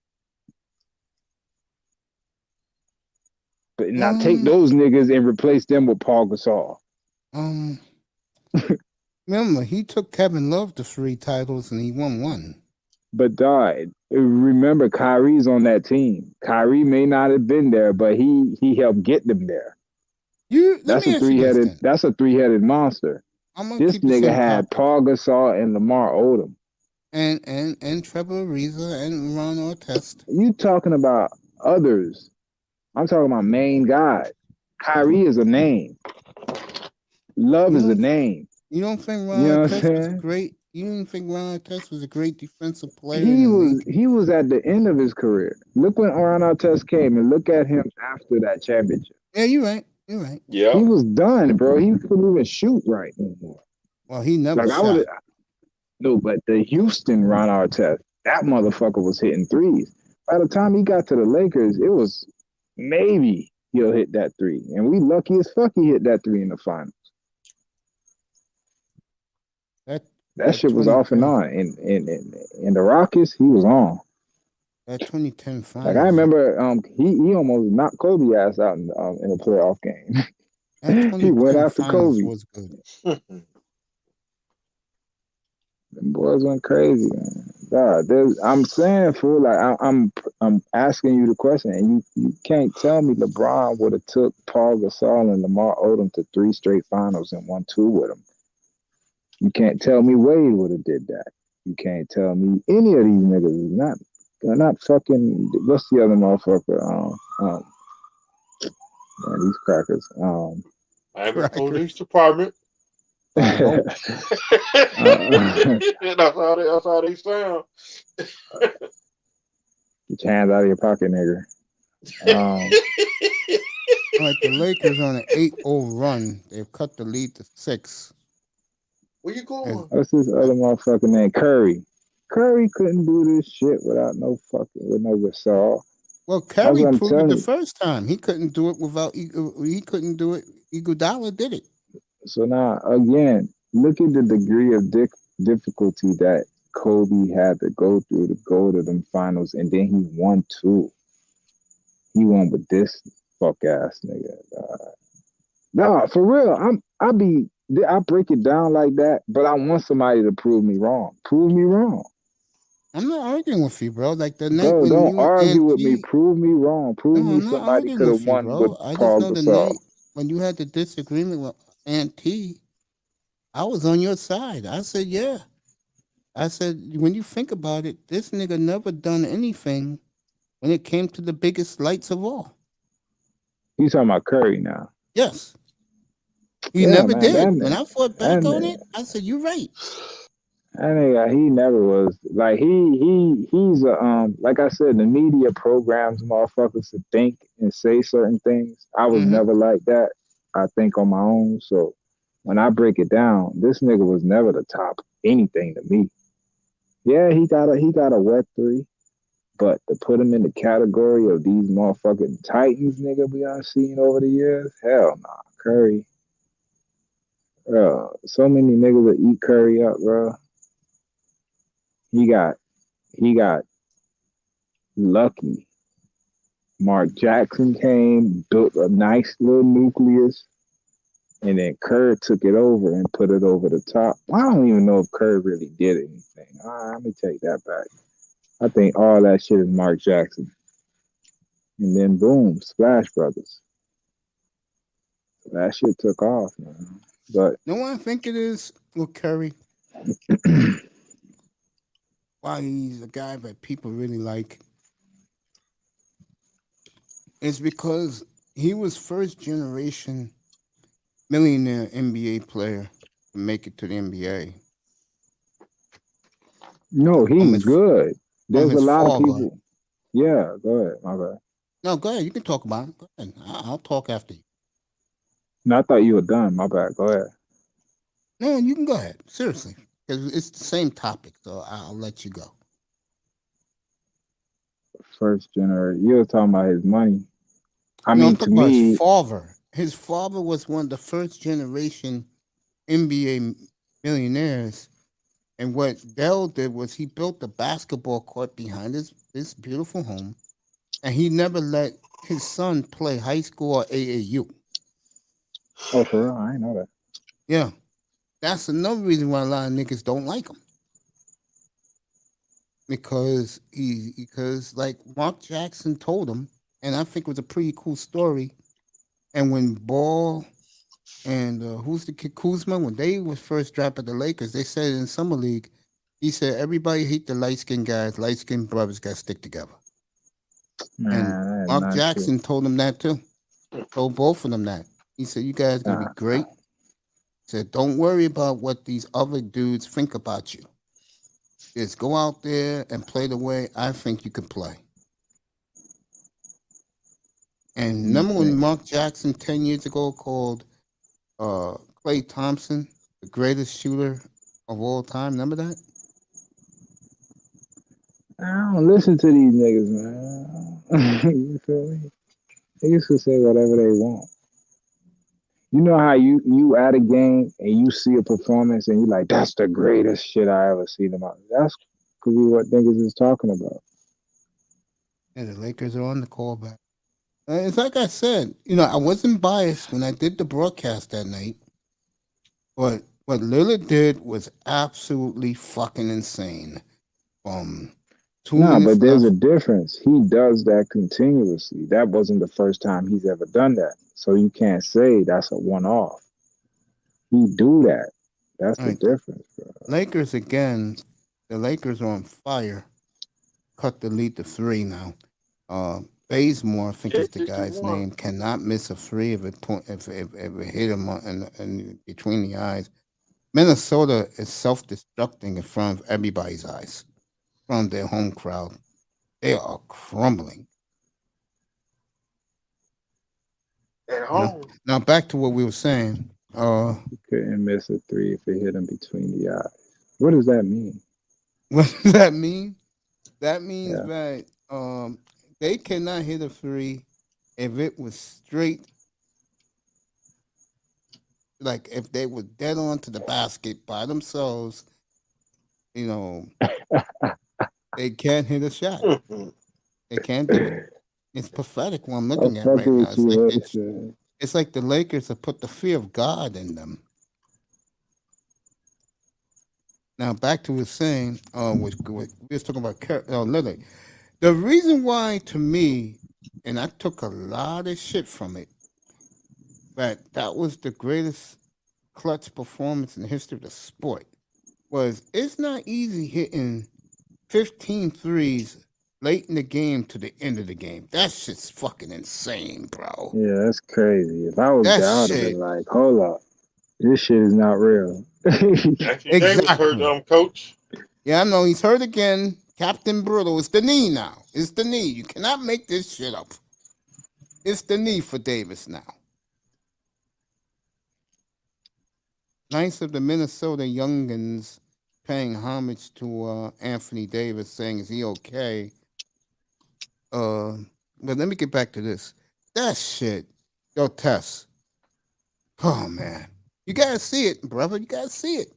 But now take those niggas and replace them with Paul Gasol. Remember, he took Kevin Love to 3 titles and he won 1. But remember, Kyrie's on that team. Kyrie may not have been there, but he helped get them there. That's a 3-headed monster. This nigga had Paul Gasol and Lamar Odom. And Trevor Ariza and Ron Artest. You talking about others. I'm talking about main guys. Kyrie is a name. Love is a name. You don't think Ron Artest was great? You didn't think Ron Artest was a great defensive player? He was at the end of his career. Look when Ron Artest came and look at him after that championship. Yeah, you're right. You're right. Yeah. He was done, bro. He couldn't even shoot right anymore. Well, he never shot. No, but the Houston Ron Artest, that motherfucker was hitting threes. By the time he got to the Lakers, it was maybe he'll hit that 3. And we lucky as fuck he hit that 3 in the finals. That shit was off and on. In the Rockets, he was on. That 2010 finals. Like I remember, he almost knocked Kobe ass out in a playoff game. He went after Kobe. Was good. Them boys went crazy, man. God, I'm saying, fool. Like I'm asking you the question, and you can't tell me LeBron would have took Paul Gasol and Lamar Odom to 3 straight finals and won 2 with them. You can't tell me Wade would have did that. You can't tell me any of these niggas is not fucking. What's the other motherfucker? Man, these crackers. Miami Police Department. That's how they sound. Get your hands out of your pocket, nigga. Like the Lakers on an 8-0 run, they've cut the lead to 6. Where you going? What's this other motherfucker named Curry? Curry couldn't do this shit without no Gasol. Well, Curry proved it the first time. He couldn't do it without. He couldn't do it. Iguodala did it. So now again, look at the degree of difficulty that Kobe had to go through to go to them finals, and then he won 2. He won with this fuck ass nigga. No, for real. I break it down like that, but I want somebody to prove me wrong. Prove me wrong. I'm not arguing with you, bro. Like the night when don't argue with me. Prove me wrong. Prove me somebody could have won with I Paul just know Gasol. the night when you had the disagreement with Aunt T, I was on your side. I said, yeah. I said, when you think about it, this nigga never done anything when it came to the biggest lights of all. You talking about Curry now? Yes. He never did. When I fought back on it, I said, you're right. That nigga, he never was like he's a like I said, the media programs motherfuckers to think and say certain things. I was never like that. I think on my own. So when I break it down, this nigga was never the top anything to me. Yeah, he got a wet 3, but to put him in the category of these motherfucking Titans, nigga, we done seen over the years, hell nah, Curry. Bro, so many niggas that eat Curry up, bro. He got lucky. Mark Jackson came, built a nice little nucleus, and then Kerr took it over and put it over the top. I don't even know if Kerr really did anything. Let me take that back. I think all that shit is Mark Jackson. And then boom, Splash Brothers. That shit took off, man. But you know what I think it is with Curry? Why he's a guy that people really like is because he was first generation millionaire NBA player to make it to the NBA. No, he's good. There's a lot of people. Yeah, go ahead. My bad. No, go ahead. You can talk about it. Go ahead. I'll talk after you. No, I thought you were done. My bad. Go ahead. No, you can go ahead. Seriously. Because it's the same topic, so I'll let you go. First generation. You were talking about his money. I'm talking about his father. His father was one of the first generation NBA millionaires. And what Dell did was he built a basketball court behind his beautiful home. And he never let his son play high school or AAU. Oh, for real? I didn't know that. Yeah. That's another reason why a lot of niggas don't like him. Because like Mark Jackson told him, and I think it was a pretty cool story. And when Ball and who's the kid, Kuzma, when they was first drafted the Lakers, they said in Summer League, he said everybody hate the light-skinned guys, light-skinned brothers got to stick together. And Mark Jackson told them that too. Told both of them that. He said, you guys gonna be great. He said, don't worry about what these other dudes think about you. Just go out there and play the way I think you can play. And remember when Mark Jackson 10 years ago called Klay Thompson the greatest shooter of all time? Remember that? I don't listen to these niggas, man. You feel me? Niggas can say whatever they want. You know how you at a game and you see a performance and you like, that's the greatest shit I ever seen them out. That's could be what niggas is talking about. Yeah, the Lakers are on the callback. It's like I said, I wasn't biased when I did the broadcast that night. But what Lillard did was absolutely fucking insane. 2 Nah, minutes but there's a left. difference. He does that continuously. That wasn't the first time he's ever done that. So you can't say that's a one-off. He do that. That's All the right, difference, bro. Lakers again. The Lakers are on fire. Cut the lead to 3 now. Bazemore, I think is the guy's 51. name, cannot miss a free if it hit him in between the eyes. Minnesota is self-destructing in front of everybody's eyes, from their home crowd. They are crumbling. At home. Now back to what we were saying. He couldn't miss a 3 if it hit him between the eyes. What does that mean? What does that mean? That means Yeah. that they cannot hit a 3 if it was straight. Like if they were dead on to the basket by themselves, you know, they can't hit a shot. They can't do it. It's pathetic what I'm looking at right fucking now. with you, It's like the Lakers have put the fear of God in them. Now back to what saying, we was talking about Lillard. The reason why, to me, and I took a lot of shit from it, but that was the greatest clutch performance in the history of the sport, was it's not easy hitting 15 threes late in the game to the end of the game. That shit's fucking insane, bro. Yeah, that's crazy. If I was That there, I would have shit. been like, hold up. This shit is not real. Anthony Davis hurt, coach. Yeah, I know he's hurt again. Captain Brittle. It's the knee now. It's the knee. You cannot make this shit up. It's the knee for Davis now. Nice of the Minnesota youngins paying homage to Anthony Davis, saying, is he okay? But let me get back to this. That shit. Yo, Tess. Oh, man. You got to see it, brother. You got to see it.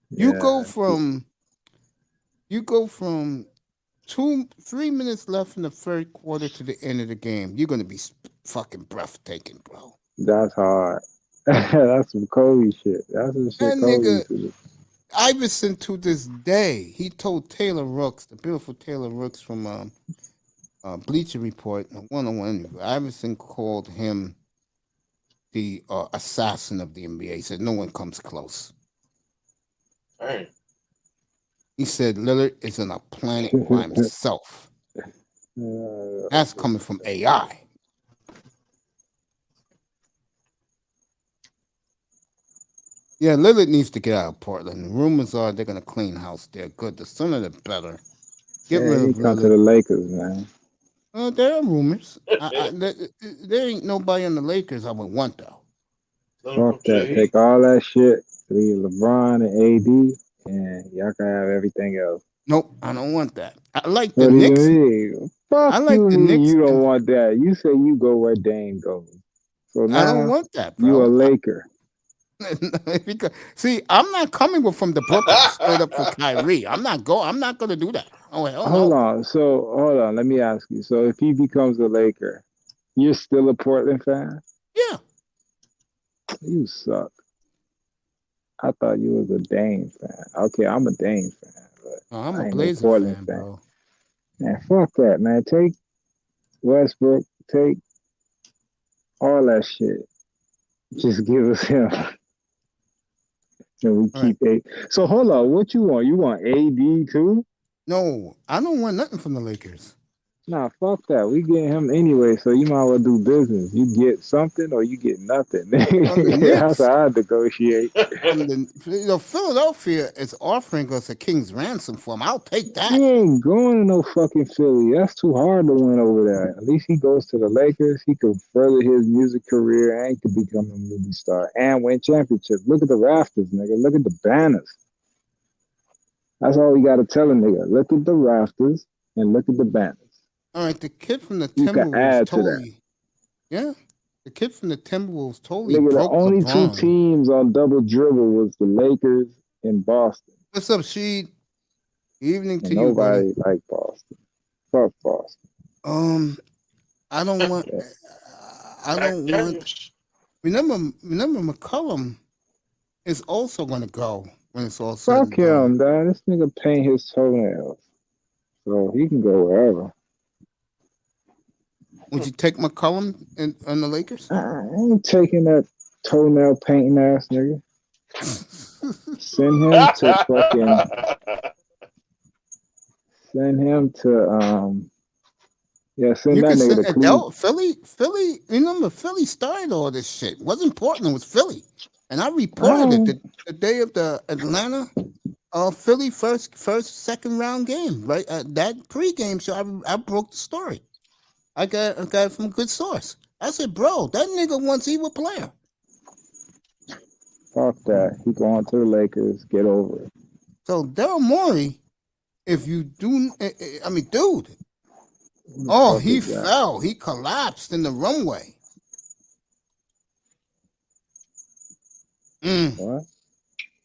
You go from 3 minutes left in the third quarter to the end of the game. You're going to be fucking breathtaking, bro. That's hard. That's some Kobe shit. That's some shit That Kobe nigga, used to do. Iverson, to this day, he told Taylor Rooks, the beautiful Taylor Rooks from Bleacher Report, a one-on-one interview. Iverson called him the assassin of the NBA. He said no one comes close. Dang. He said Lillard is on a planet by himself. That's coming from AI. Yeah, Lillard needs to get out of Portland. Rumors are they're gonna clean house there. Good. The sooner the better. Get rid he of come to Lillard. the Lakers, man. There are rumors. There ain't nobody on the Lakers I would want though. Fuck that. Take all that shit, leave LeBron and AD, and y'all can have everything else. Nope, I don't want that. I like the What do you Knicks. mean? Fuck I like you, the Knicks. you don't want that. You say you go where Dame goes. So now I don't want that, bro. you a Laker. Because, see, I'm not coming from the Brooklyn straight up for Kyrie. I'm not gonna do that. Oh hell Hold no. on. So hold on. Let me ask you. So if he becomes a Laker, you're still a Portland fan? Yeah. You suck. I thought you was a Dame fan. Okay, I'm a Dame fan, but I'm I a ain't Blazer no Portland fan, fan. bro. Man, fuck that, man. Take Westbrook. Take all that shit. Just give us him. And we keep eight. So hold on. What you want? You want AD too? No, I don't want nothing from the Lakers. Nah, fuck that. We get him anyway, so you might as well do business. You get something or you get nothing. That's how I negotiate. Philadelphia is offering us a king's ransom for him. I'll take that. He ain't going to no fucking Philly. That's too hard to win over there. At least he goes to the Lakers. He could further his music career and he could become a movie star and win championships. Look at the rafters, nigga. Look at the banners. That's all we got to tell a nigga. Look at the rafters and look at the banners. All right, the kid from the You can add Timberwolves to that. totally. Yeah, the kid from the Timberwolves totally Nigga, the broke only LeBron. two teams on double dribble was the Lakers and Boston. What's up, Sheed? Evening to And you, nobody buddy. liked Boston. Fuck Boston. I don't want. I don't want. Remember, McCollum is also going to go when it's all said and Fuck done. him, dog. This nigga paint his toenails. so he can go wherever. Would you take McCollum on the Lakers? I ain't taking that toenail painting ass nigga. Send him to fucking. Send him to send You that can nigga send to Cleveland. Philly. Remember, Philly started all this shit. It wasn't Portland, it was Philly, and I reported it the day of the Atlanta, Philly second round game. Right, that pregame show, I broke the story. I got it from a good source. I said, bro, that nigga wants he a player. Fuck that. He going to the Lakers. Get over it. So Daryl Morey, if you do, I mean, dude. Oh, he fell. He collapsed in the runway. What?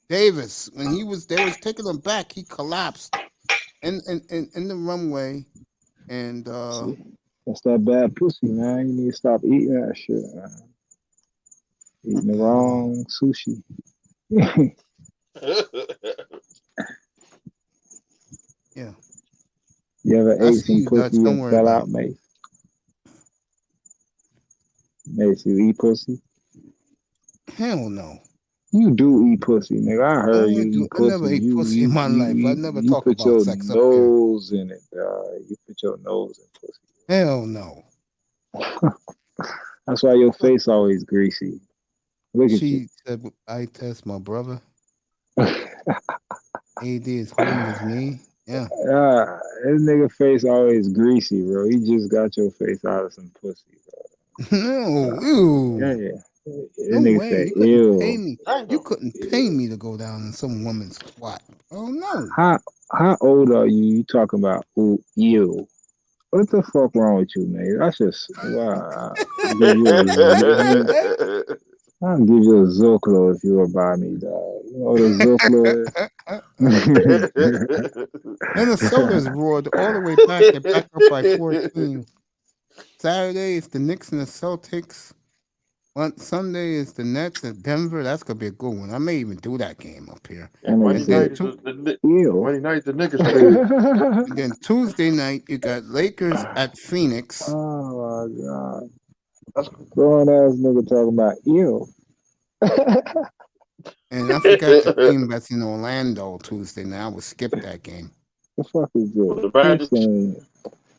Davis, when they was taking him back, he collapsed in the runway, and that's that bad pussy, man. You need to stop eating that shit, man. Eating the wrong sushi. Yeah. You ever ate some pussy and fell out, mate? Mace, you eat pussy? Hell no. You do eat pussy, nigga. I heard you eat pussy. I never ate pussy in my life. I never talk about sex up here. You put your nose in it, you put your nose in pussy. Hell no. That's why your face always greasy. Look at you. She said, I test my brother. AD is holding his knee. Yeah. His nigga face always greasy, bro. He just got your face out of some pussy, bro. No, ew. Yeah. No nigga way. said, You couldn't pay me to go down in some woman's twat. Oh no. How old are you? You talking about you? What the fuck wrong with you, man? That's just I'll give you a Zocalo if you were by me, dog. You know what a Zocalo is? Minnesota's roared all the way back. They're back up by 14. Saturday is the Knicks and the Celtics. Sunday is the Nets at Denver. That's gonna be a good one. I may even do that game up here. And Wednesday night, the niggas. And then Tuesday night, you got Lakers at Phoenix. Oh my god. That's grown ass nigga talking about you. And I forgot the team that's in Orlando Tuesday night. I would skip that game. The fuck is this? The Magic.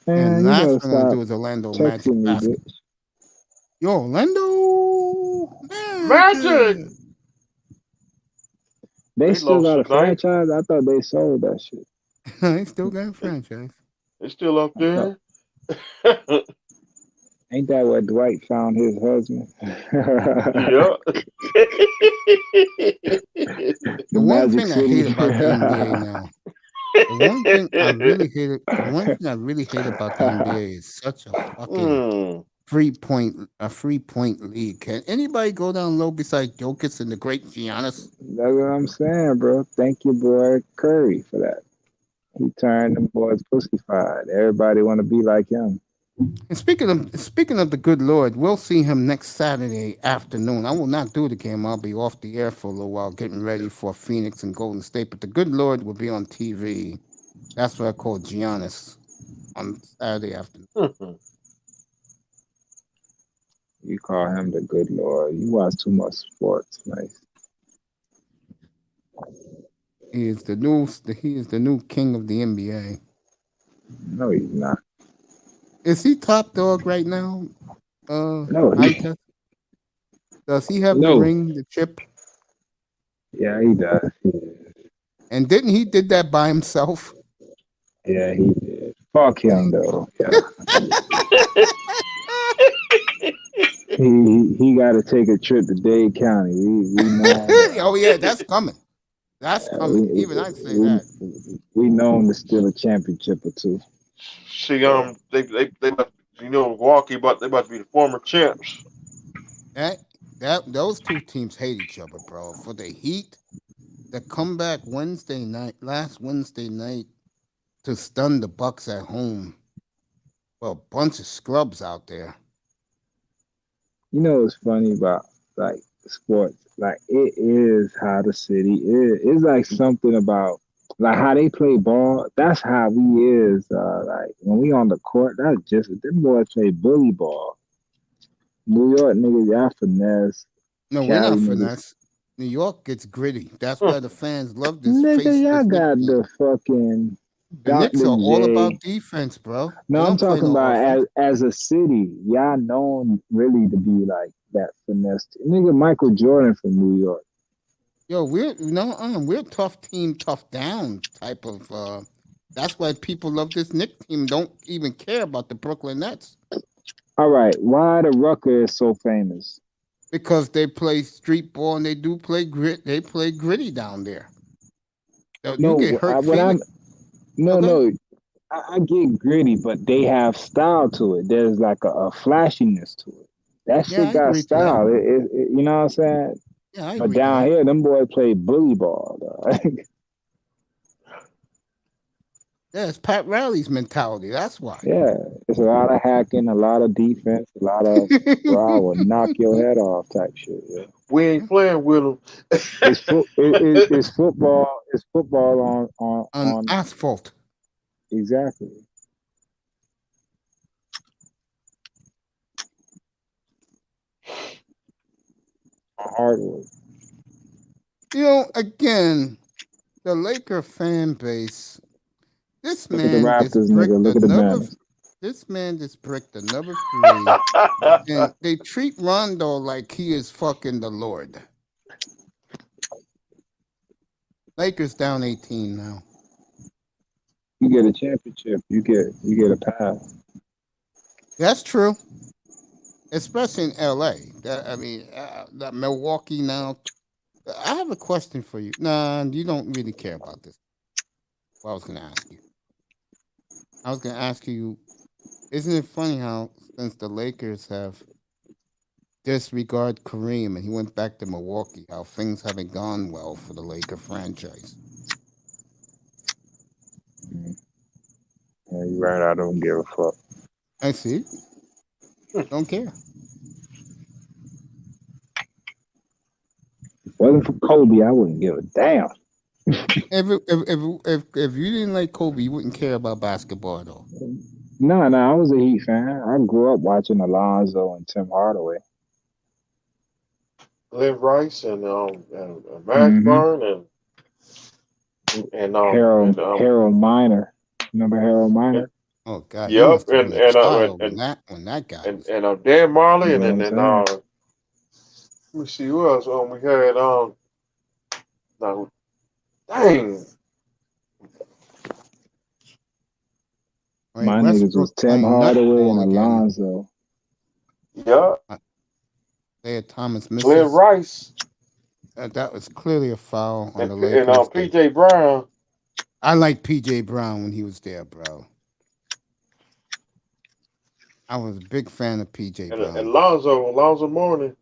And last one I'm gonna do is Orlando Magic basketball. Yo, Orlando Magic. They still got a franchise? I thought they sold that shit. They still got a franchise. They still up there. Ain't that where Dwight found his husband? Yeah. The one thing I hate about the NBA now. The one thing I really hate about the NBA is such a fucking free point league. Can anybody go down low besides Jokic and the great Giannis? That's what I'm saying, bro. Thank you, boy Curry, for that. He turned them boys pussified. Everybody want to be like him. And speaking of the good Lord, we'll see him next Saturday afternoon. I will not do the game. I'll be off the air for a little while, getting ready for Phoenix and Golden State. But the good Lord will be on TV. That's what I call Giannis on Saturday afternoon. You call him the good Lord. You watch too much sports, man. He is the new king of the NBA. No, he's not. Is he top dog right now? No. Does he have the ring, the chip? Yeah, he does. And didn't he did that by himself? Yeah, he did. Fuck him though. Yeah. he got to take a trip to Dade County. We know. Oh yeah, that's coming. That's coming. Even I say that. We know him to steal a championship or two. See, they Milwaukee, but they about to be the former champs. Those two teams hate each other, bro. For the Heat, the comeback last Wednesday night, to stun the Bucks at home. Well, a bunch of scrubs out there. You know what's funny about like sports? Like it is how the city is. It's like something about like how they play ball. That's how we is. Like when we on the court, that's just them boys play bully ball. New York niggas, y'all finesse. No, we're Cali not niggas, finesse. New York gets gritty. That's why the fans love this nigga, y'all faceless Knicks got team. the fucking The Knicks Dr. are all J. about defense, bro. They No, I'm don't play talking no about offense. as a city, y'all known really to be like that finesse. Nigga, Michael Jordan from New York. Yo, we're a tough team, tough down type of. That's why people love this Knicks team. Don't even care about the Brooklyn Nets All right, why the Rucker is so famous? because they play street ball and they do play grit. They play gritty down there. You No, get hurt when I'm feeling. Okay. no, I get gritty, but they have style to it. There's like a flashiness to it. That Yeah, shit I got agree to that. style. You know what I'm saying? Yeah, I But agree to down that. here, them boys play bully ball. Yeah, it's Pat Riley's mentality. That's why. Yeah, it's a lot of hacking, a lot of defense, a lot of bro, I will knock your head off type shit. Yeah. We ain't playing with them. It's football. It's football on asphalt. Exactly. On hardwood. You know, again, the Laker fan base. This Look at the man just Raptors, bricked nigga. Look at the another. banners. This man just bricked another 3, and they treat Rondo like he is fucking the Lord. Lakers down 18 now. You get a championship. You get a pass. That's true, especially in LA. That Milwaukee now. I have a question for you. Nah, you don't really care about this. Well, I was going to ask you. I was going to ask you, isn't it funny how since the Lakers have disregard Kareem and he went back to Milwaukee, how things haven't gone well for the Laker franchise? Yeah, you're right. I don't give a fuck. I see. Don't care. If it wasn't for Kobe, I wouldn't give a damn. If you didn't like Kobe, you wouldn't care about basketball at all. No, I was a Heat fan. I grew up watching Alonzo and Tim Hardaway. Glenn Rice and Max Burn and Harold Miner. Remember Harold Miner? Oh God! Yep, when that guy and Dan Marley and let me see who else. We had no, dang. My niggas was Tim Hardaway and Alonzo. Yeah. They had Thomas Glenn Rice. That was clearly a foul on the Lakers. And P.J. Brown. I like P.J. Brown when he was there, bro. I was a big fan of P.J. Brown. And Alonzo Mourning.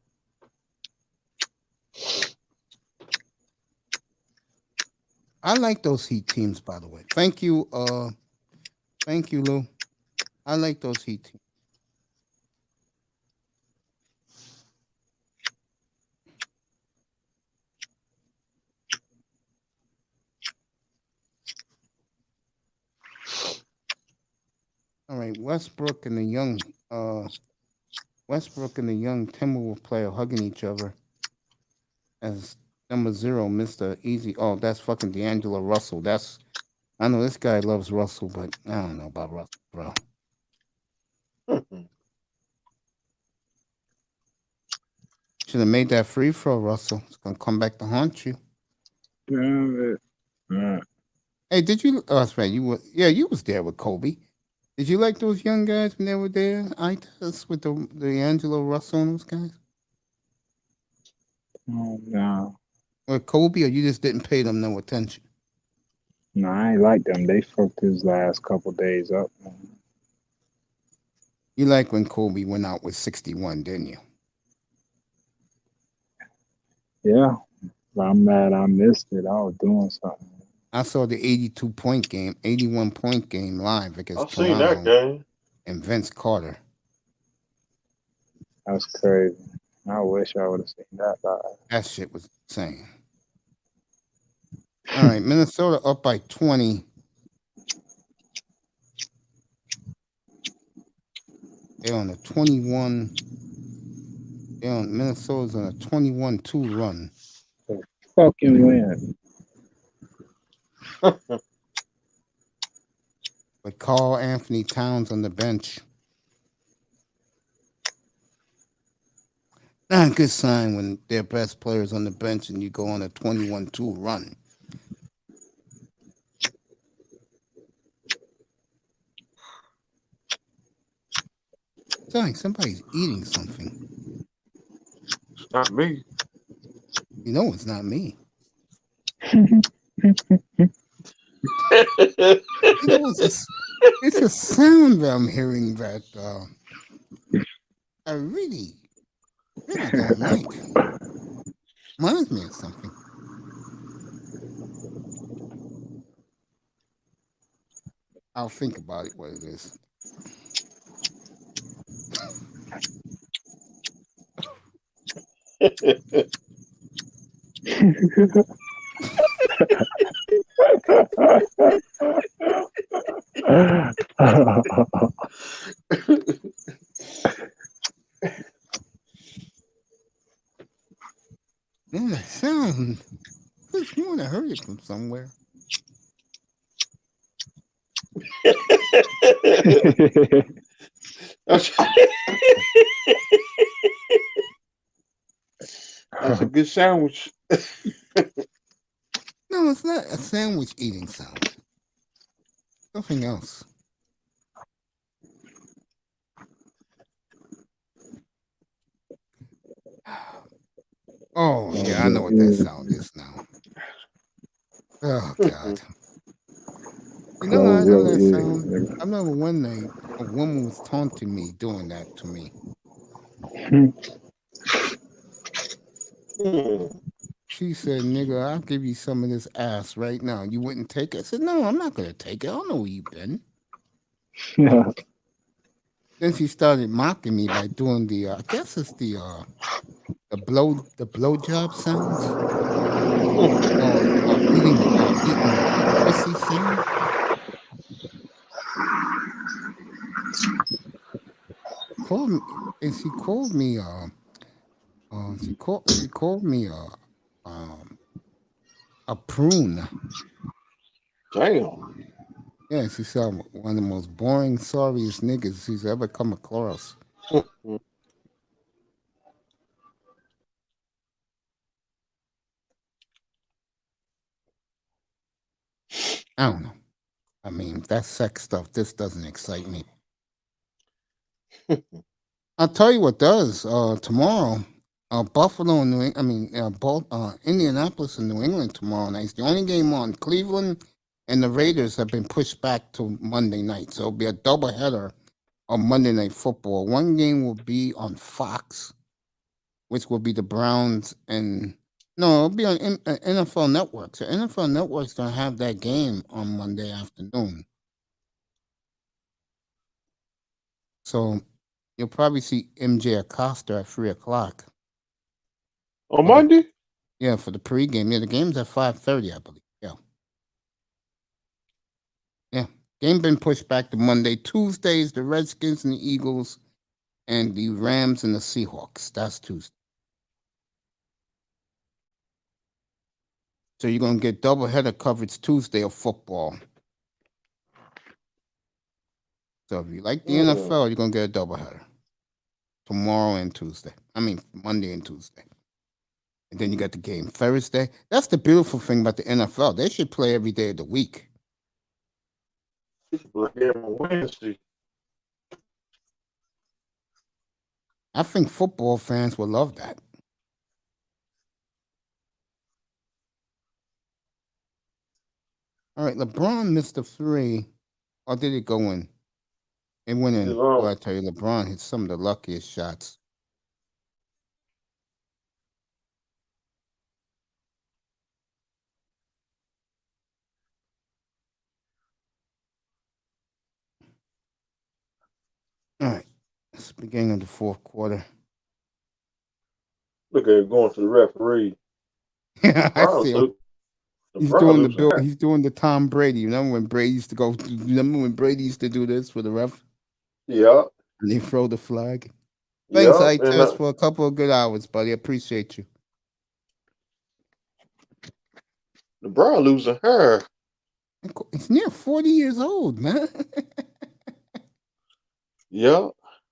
I like those Heat teams, by the way. Thank you, Lou. I like those Heat teams. All right, Westbrook and the young Timberwolves player hugging each other as number 0, Mr. Easy. Oh, that's fucking D'Angelo Russell. I know this guy loves Russell, but I don't know about Russell, bro. Should have made that free throw, Russell. It's gonna come back to haunt you. Hey, did you? Oh, that's right. You was there with Kobe. Did you like those young guys when they were there? With the Angelo Russell and those guys? Oh, no. With Kobe, or you just didn't pay them no attention? No, I ain't like them. They fucked his last couple days up. You like when Kobe went out with 61, didn't you? Yeah. I'm mad I missed it. I was doing something. I saw the 81-point game live against Toronto. I've seen that game. And Vince Carter. That's crazy. I wish I would have seen that live. That shit was insane. All right, Minnesota up by 20. They're on a 21. Minnesota's on a 21-2 run. Fucking win. With Carl Anthony Towns on the bench. Not a good sign when their best players on the bench and you go on a 21-2 run. It's like somebody's eating something. It's not me. You know it's not me. You know, it's a sound that I'm hearing that I really don't like. Reminds me of something. I'll think about it, what it is. Man, that sound. Which one? I heard it from somewhere. That's a good sandwich. No, it's not a sandwich eating sound. Something else. Oh, yeah, I know what that sound is now. Oh, God. You know, I know that sound. I remember one night a woman was taunting me doing that to me. She said, nigga, I'll give you some of this ass right now. You wouldn't take it? I said, no, I'm not going to take it. I don't know where you've been. Then she started mocking me by doing the, I guess it's the blowjob sounds. Eating pussy sound. Called me, and she called me she called me a prune. Damn. Yeah, she said I'm one of the most boring, sorriest niggas she's ever come across. I don't know. I mean, that sex stuff, this doesn't excite me. I'll tell you what does. Tomorrow, Buffalo and Indianapolis and New England tomorrow night. It's the only game on. Cleveland and the Raiders have been pushed back to Monday night, so it'll be a doubleheader on Monday Night Football. One game will be on Fox, which will be the Browns, and no, it'll be on NFL Network. So NFL Network's gonna have that game on Monday afternoon. So you'll probably see MJ Acosta at 3:00. On Monday? Yeah, for the pregame. Yeah, the game's at 5:30, I believe. Yeah. Yeah. Game been pushed back to Monday. Tuesdays, the Redskins and the Eagles, and the Rams and the Seahawks. That's Tuesday. So you're gonna get doubleheader coverage Tuesday of football. So if you like the NFL, you're gonna get a doubleheader tomorrow and Tuesday. I mean Monday and Tuesday. And then you got the game Thursday. That's the beautiful thing about the NFL. They should play every day of the week. Wednesday. I think football fans will love that. All right, LeBron missed a 3. Or did it go in? It went in. Well, I tell you, LeBron hit some of the luckiest shots. All right. It's the beginning of the fourth quarter. Look at it going to the referee. Yeah, I see him. He's LeBron doing the losing Bill. hair. He's doing the Tom Brady. Remember when Brady used to go? Remember when Brady used to do this for the ref Yeah, and they throw the flag? Thanks, yeah, I and test for a couple of good hours, buddy. Appreciate you. LeBron losing hair. He's near 40 years old, man. Yeah.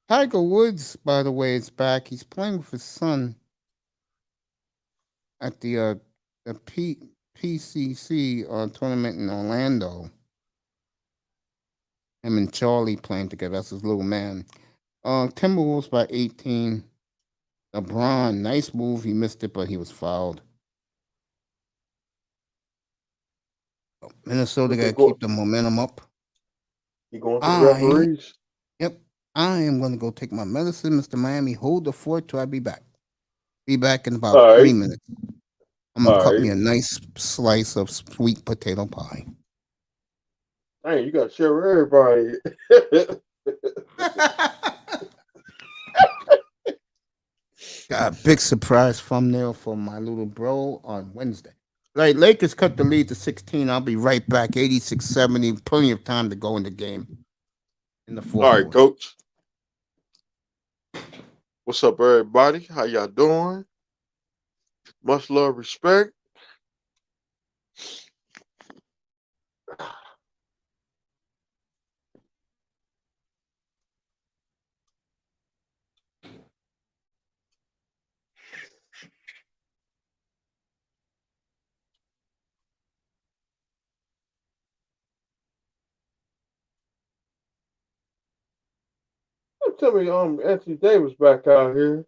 Tiger Woods, by the way, is back. He's playing with his son at the PCC tournament in Orlando. Him and Charlie playing together. That's his little man. Timberwolves by 18. LeBron, nice move. He missed it, but he was fouled. Minnesota Look got to at go. keep the momentum up. He going to the I referees. Yep. I am going to go take my medicine, Mr. Miami. Hold the fort till I be back. Be back in about All 3 right. minutes. I'm going to All cut right. me a nice slice of sweet potato pie. Dang, you got to share with everybody. Got a big surprise thumbnail for my little bro on Wednesday. Right, Lakers cut the lead to 16. I'll be right back. 86-70. Plenty of time to go in the game in the fourth All right, quarter. coach. What's up, everybody? How y'all doing? Much love, respect. Tell me, Anthony Davis back out here.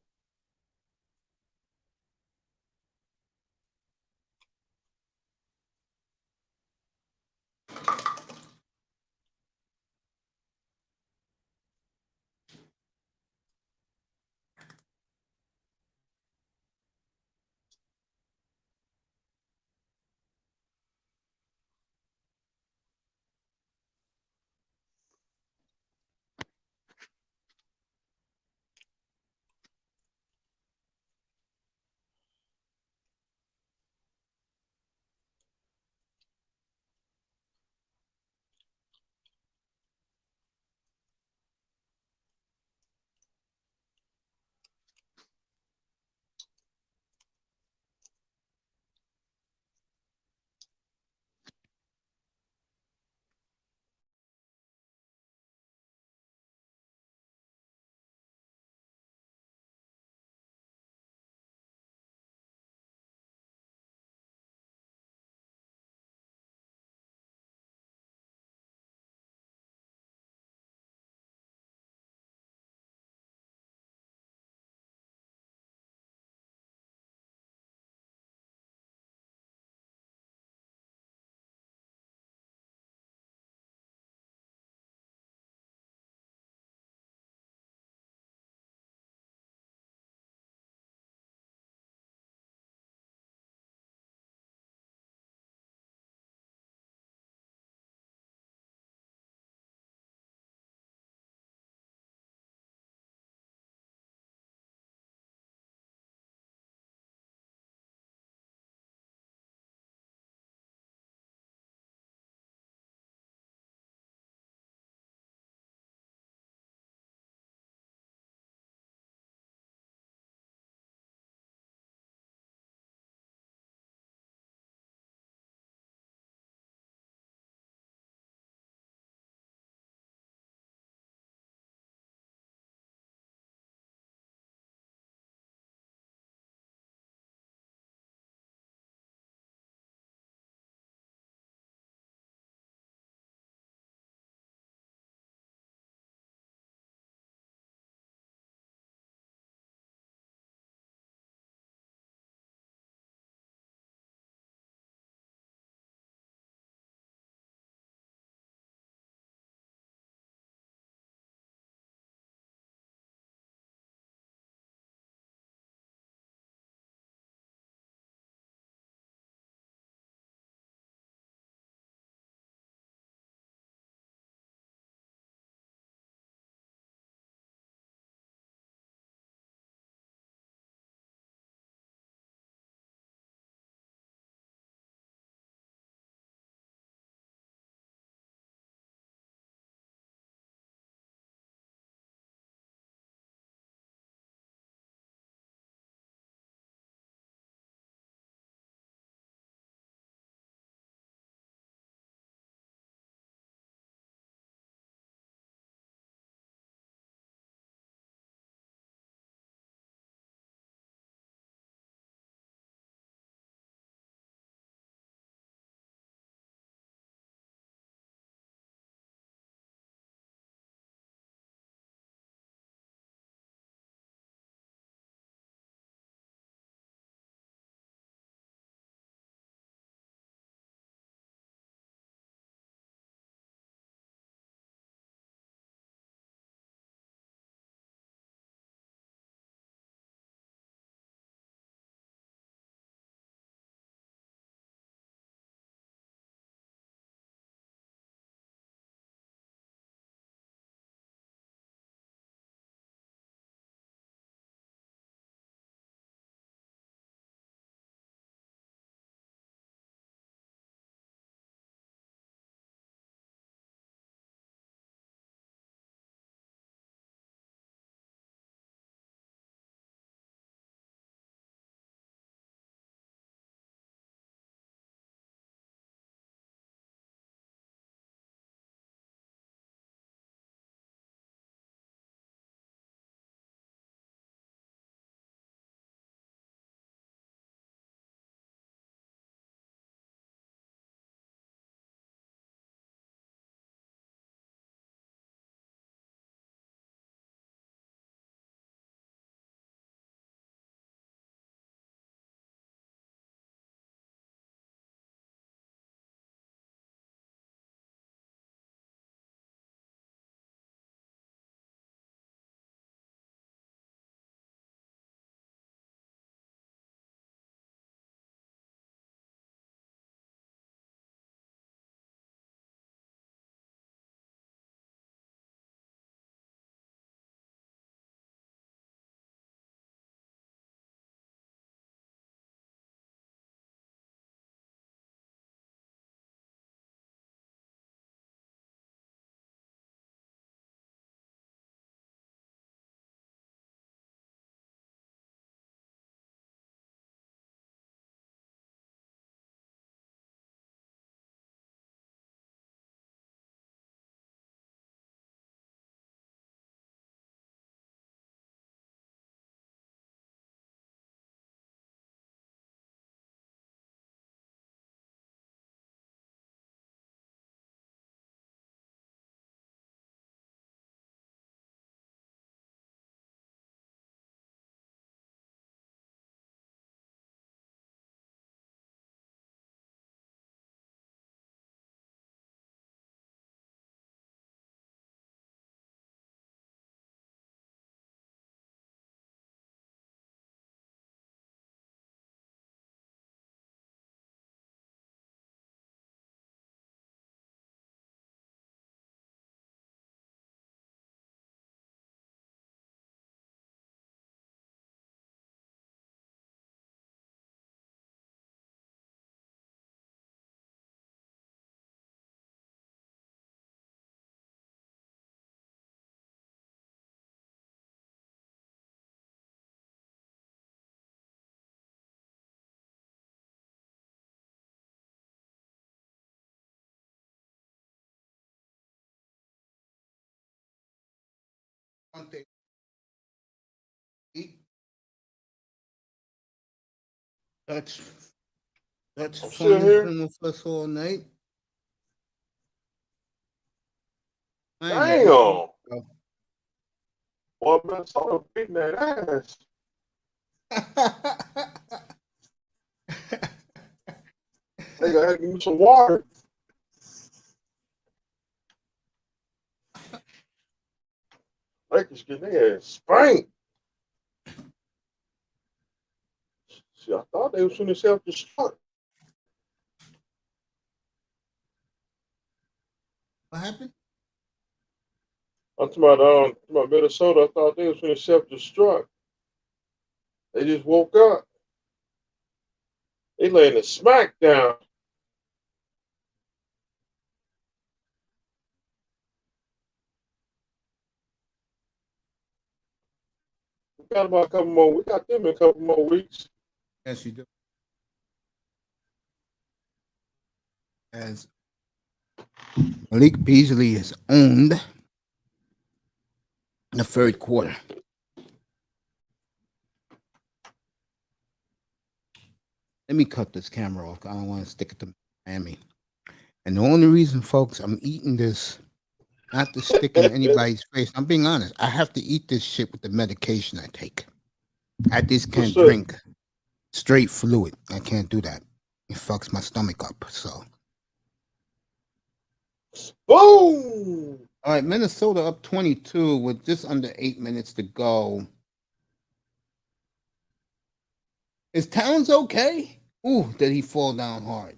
That's I'm fun. still It's here. been with us all night. Damn. Boy, Minnesota beating that ass. They gotta give me some water. Lakers getting their ass spanked. See, I thought they was finna self-destruct. What happened? I'm talking about Minnesota. I thought they was finna self-destruct. They just woke up. They laying the smack down. We got about a couple more. We got them in a couple more weeks. Yes, you do. As Malik Beasley is owned in the third quarter. Let me cut this camera off. I don't want to stick it to Miami. And the only reason, folks, I'm eating this, not to stick in anybody's face. I'm being honest. I have to eat this shit with the medication I take. I just can't drink straight fluid. I can't do that. It fucks my stomach up. So, boom. All right, Minnesota up 22 with just under 8 minutes to go. Is Towns okay? Ooh, did he fall down hard?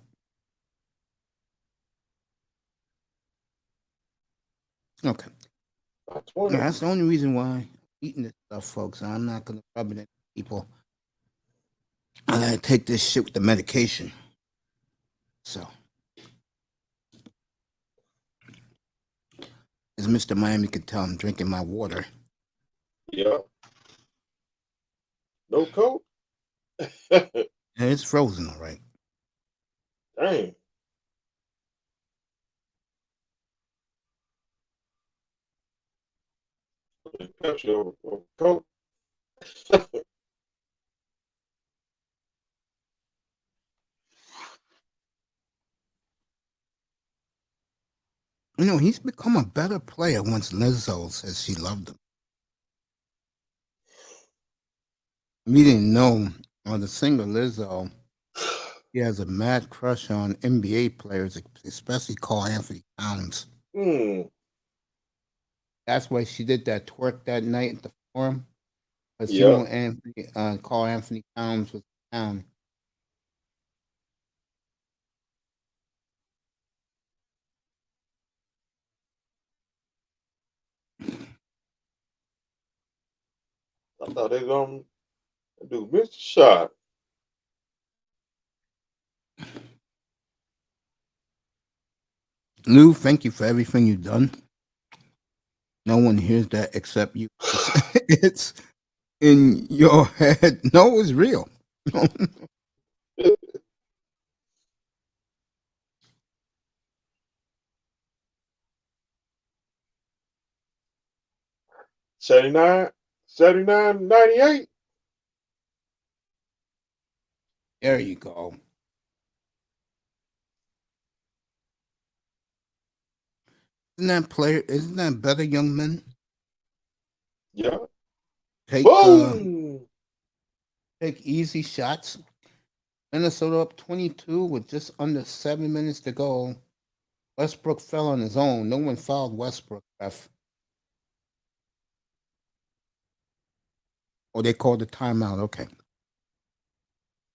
Okay. That's the only reason why I'm eating this stuff, folks. I'm not going to rub it in people. I got to take this shit with the medication. So, as Mr. Miami could tell, I'm drinking my water. Yeah. No coke? And it's frozen, all right. Dang. Pepsi over coke. You know, he's become a better player once Lizzo says she loved him. We didn't know, the singer Lizzo, he has a mad crush on NBA players, especially Karl Anthony Towns. That's why she did that twerk that night at the Forum. But you know, Karl Anthony Towns was down. I thought they was gonna do Mr. Shot. Lou, thank you for everything you've done. No one hears that except you. It's in your head. No, it's real. $79, $79.98. There you go. Isn't that better, young men? Yeah. Take easy shots. Minnesota up 22 with just under 7 minutes to go. Westbrook fell on his own. No one fouled Westbrook, ref. Oh, they called the timeout. Okay.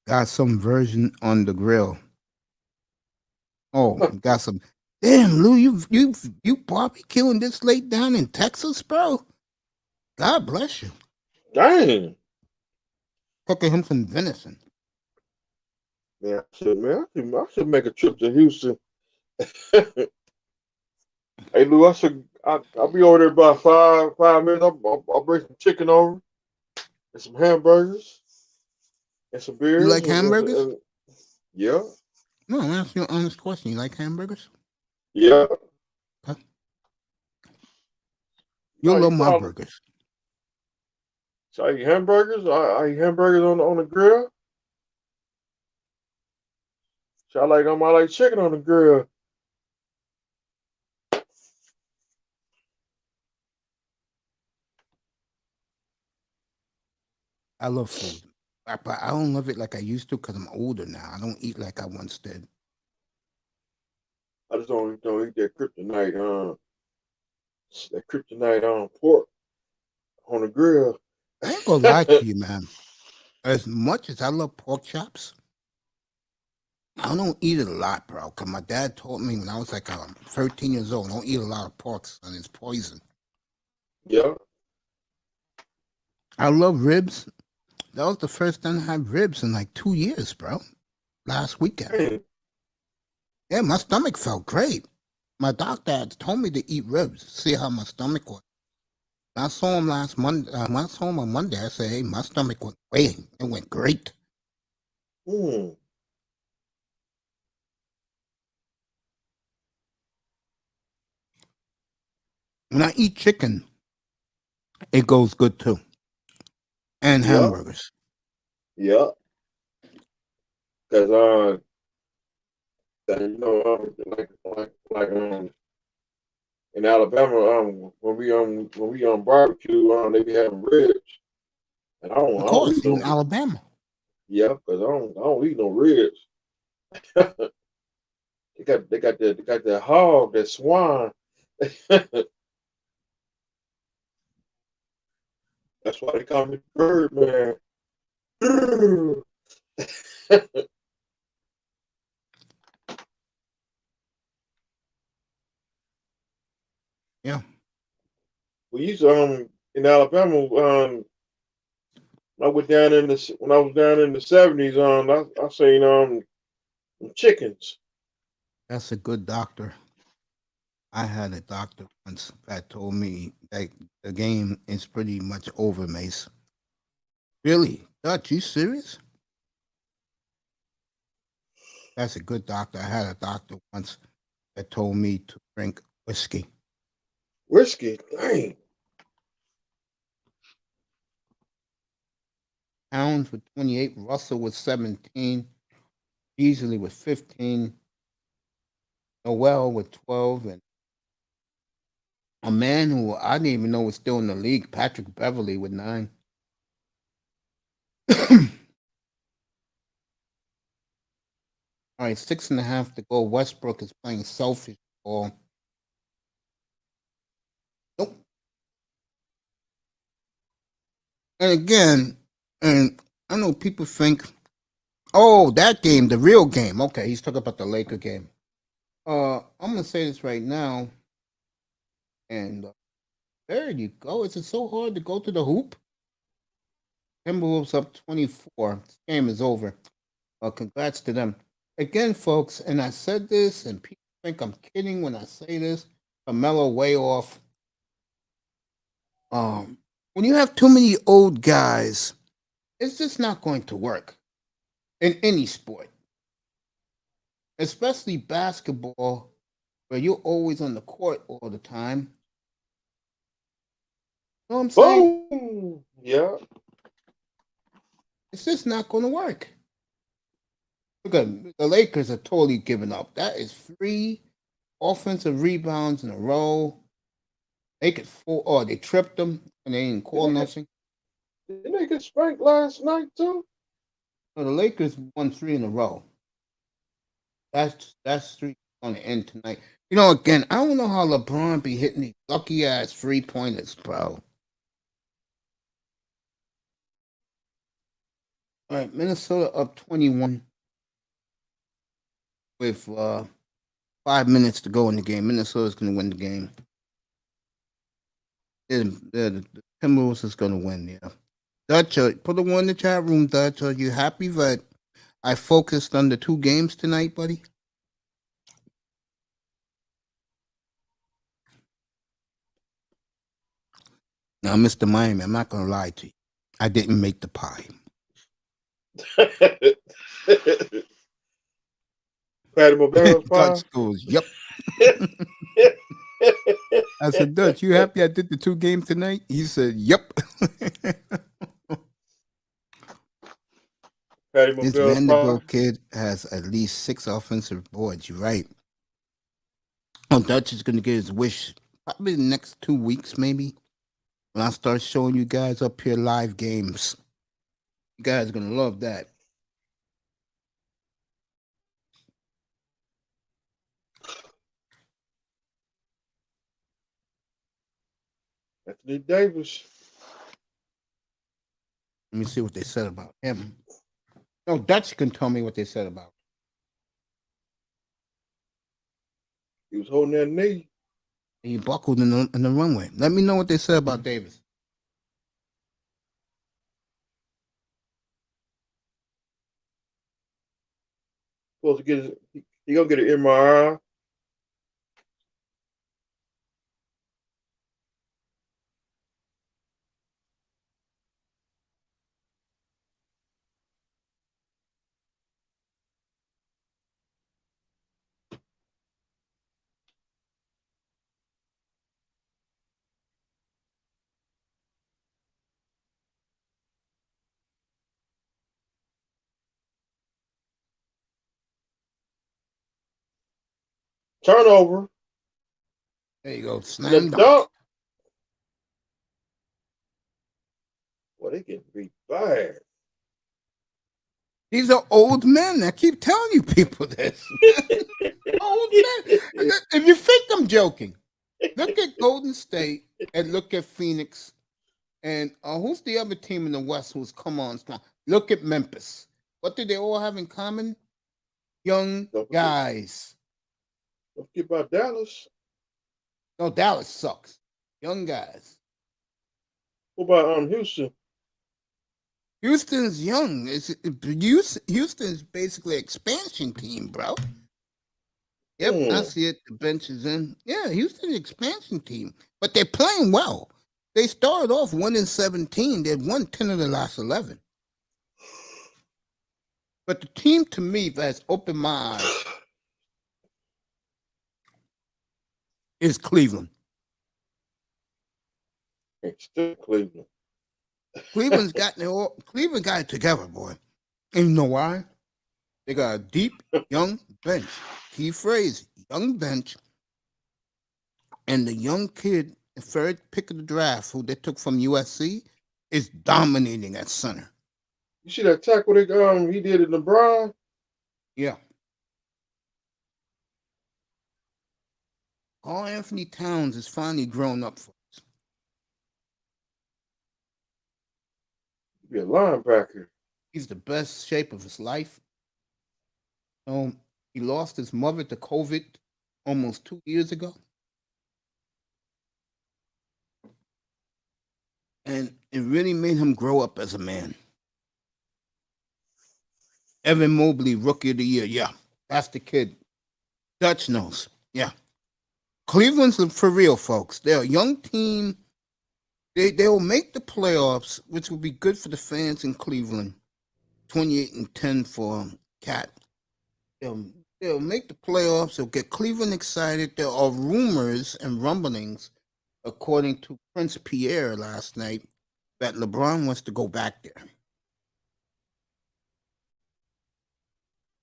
Got some version on the grill. Oh, got some. Damn, Lou, you barbecuing this late down in Texas, bro? God bless you. Dang. Cooking him some venison. Yeah, I should make a trip to Houston. Hey, Lou, I'll be over there about 5 minutes. I'll bring some chicken over and some hamburgers and some beers. You like hamburgers? Yeah. No, I'm asking you an honest question. You like hamburgers? Yeah. Huh? You'll love my burgers. So I eat hamburgers. I eat hamburgers on the grill. So I like chicken on the grill. I love food, but I don't love it like I used to because I'm older now. I don't eat like I once did. I just don't eat that kryptonite pork on the grill. I ain't gonna lie to you, man. As much as I love pork chops, I don't eat it a lot, bro. Cause my dad taught me when I was like 13 years old, don't eat a lot of pork, son. It's poison. Yeah. I love ribs. That was the first time I had ribs in like 2 years, bro. Last weekend. Man. Yeah, my stomach felt great. My doctor had told me to eat ribs, see how my stomach was. I saw him last Monday. When I saw him on Monday, I said, "Hey, my stomach went great. It went great." Mm. When I eat chicken, it goes good too, and Yeah. hamburgers. Yeah. Because like in Alabama, when we barbecue, they be having ribs, and I Of don't course, eat in no. Alabama. Yeah, because I don't eat no ribs. They got that hog, that swine. That's why they call me Bird Man. Yeah. We used to in Alabama I went down when I was down in the 70s I seen chickens. That's a good doctor. I had a doctor once that told me that the game is pretty much over, Mace. Really? Dutch, you serious? That's a good doctor. I had a doctor once that told me to drink whiskey. Whiskey? Dang. Towns with 28, Russell with 17, Beasley with 15, Noel with 12, and a man who I didn't even know was still in the league, Patrick Beverly with 9. All right, 6.5 to go. Westbrook is playing selfish ball. Nope. And again, and I know people think, oh, that game, the real game. Okay, he's talking about the Laker game. I'm gonna say this right now, and there you go. Is it so hard to go to the hoop? Timberwolves up 24. This game is over. Congrats to them. Again, folks, and I said this, and people think I'm kidding when I say this. Carmelo way off. When you have too many old guys, it's just not going to work in any sport, especially basketball, where you're always on the court all the time. You know what I'm saying? Boom. Yeah. It's just not going to work. Look at the Lakers are totally giving up. That is 3 offensive rebounds in a row. They could they tripped them and they didn't call nothing. Didn't they get spanked last night too? So the Lakers won 3 in a row. That's 3 on the end tonight. You know, again, I don't know how LeBron be hitting these lucky ass 3-pointers, bro. All right, Minnesota up 21 with 5 minutes to go in the game. Minnesota's going to win the game. The Timberwolves is going to win, yeah. Dutch, put a 1 in the chat room, Dutch. Are you happy that I focused on the 2 games tonight, buddy? Now, Mr. Miami, I'm not going to lie to you. I didn't make the pie. Patty Mabero's pie? Dutch goes, yep. I said, Dutch, you happy I did the 2 games tonight? He said, yep. Patty This McGill Vanderbilt kid has at least 6 offensive boards. You're right. Oh, Dutch is going to get his wish probably the next 2 weeks, maybe. When I start showing you guys up here live games. You guys are going to love that. Anthony Davis. Let me see what they said about him. No, Dutch can tell me what they said about him. He was holding that knee. He buckled in the runway. Let me know what they said about Davis. Supposed to get he gonna get an MRI. Turnover. There you go. And Slam a dunk. dunk. Well, they get beat bad. These are old men. I keep telling you people this. Old men. If you think I'm joking, look at Golden State and look at Phoenix. And who's the other team in the West who's come on strong? Look at Memphis. What do they all have in common? Young guys. Don't forget about Dallas. No, Dallas sucks. Young guys. What about Houston? Houston's young. Houston's basically an expansion team, bro. Yep, I see it. The bench is in. Yeah, Houston's an expansion team. But they're playing well. They started off 1-17. They've won 10 of the last 11. But the team to me that has opened my eyes is Cleveland. It's still Cleveland. Cleveland got it together, boy. And you know why? They got a deep, young bench. Key phrase, young bench. And the young kid, the third pick of the draft, who they took from USC, is dominating at center. You see that tackle that he did at LeBron? Yeah. Carl Anthony Towns has finally grown up for us. Be a linebacker. He's the best shape of his life. He lost his mother to COVID almost 2 years ago. And it really made him grow up as a man. Evan Mobley, Rookie of the Year. Yeah, that's the kid. Dutch knows. Yeah. Cleveland's for real, folks. They're a young team. They'll make the playoffs, which will be good for the fans in Cleveland. 28-10 for Cat. They'll make the playoffs. They'll get Cleveland excited. There are rumors and rumblings, according to Prince Pierre last night, that LeBron wants to go back there.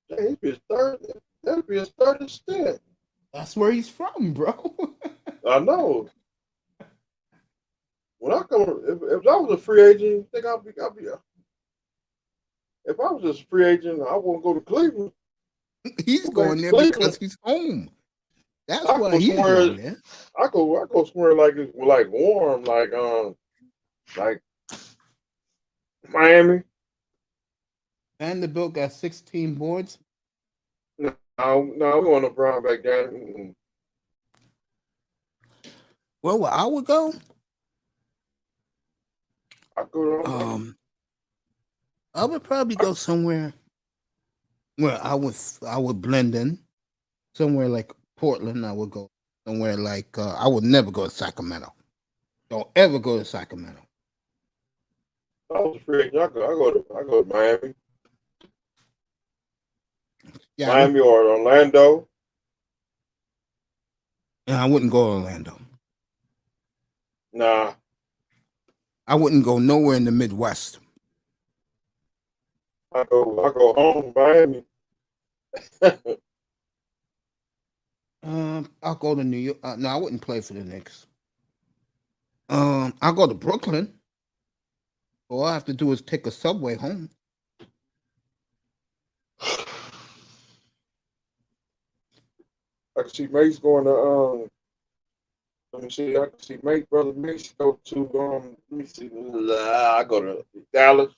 That'd be his third stint. That's where he's from, bro. I know. When I come, if I was a free agent, I think I'll be. If I was a free agent, I won't go to Cleveland. He's going there because he's home. That's why he's going there. I go somewhere like warm, like Miami. Vanderbilt got 16 boards. No, we want LeBron back down. Mm-mm. Well, where I would go. I would probably go somewhere where I would blend in. Somewhere like Portland, I would go. Somewhere like I would never go to Sacramento. Don't ever go to Sacramento. I was afraid. I go to Miami. Yeah, Miami or Orlando. Yeah, I wouldn't go to Orlando. Nah. I wouldn't go nowhere in the Midwest. I go home, Miami. I'll go to New York. No, I wouldn't play for the Knicks. I'll go to Brooklyn. All I have to do is take a subway home. I can see Mace going to let me see. I can see Mace, brother Mace go to let me see. I go to Dallas.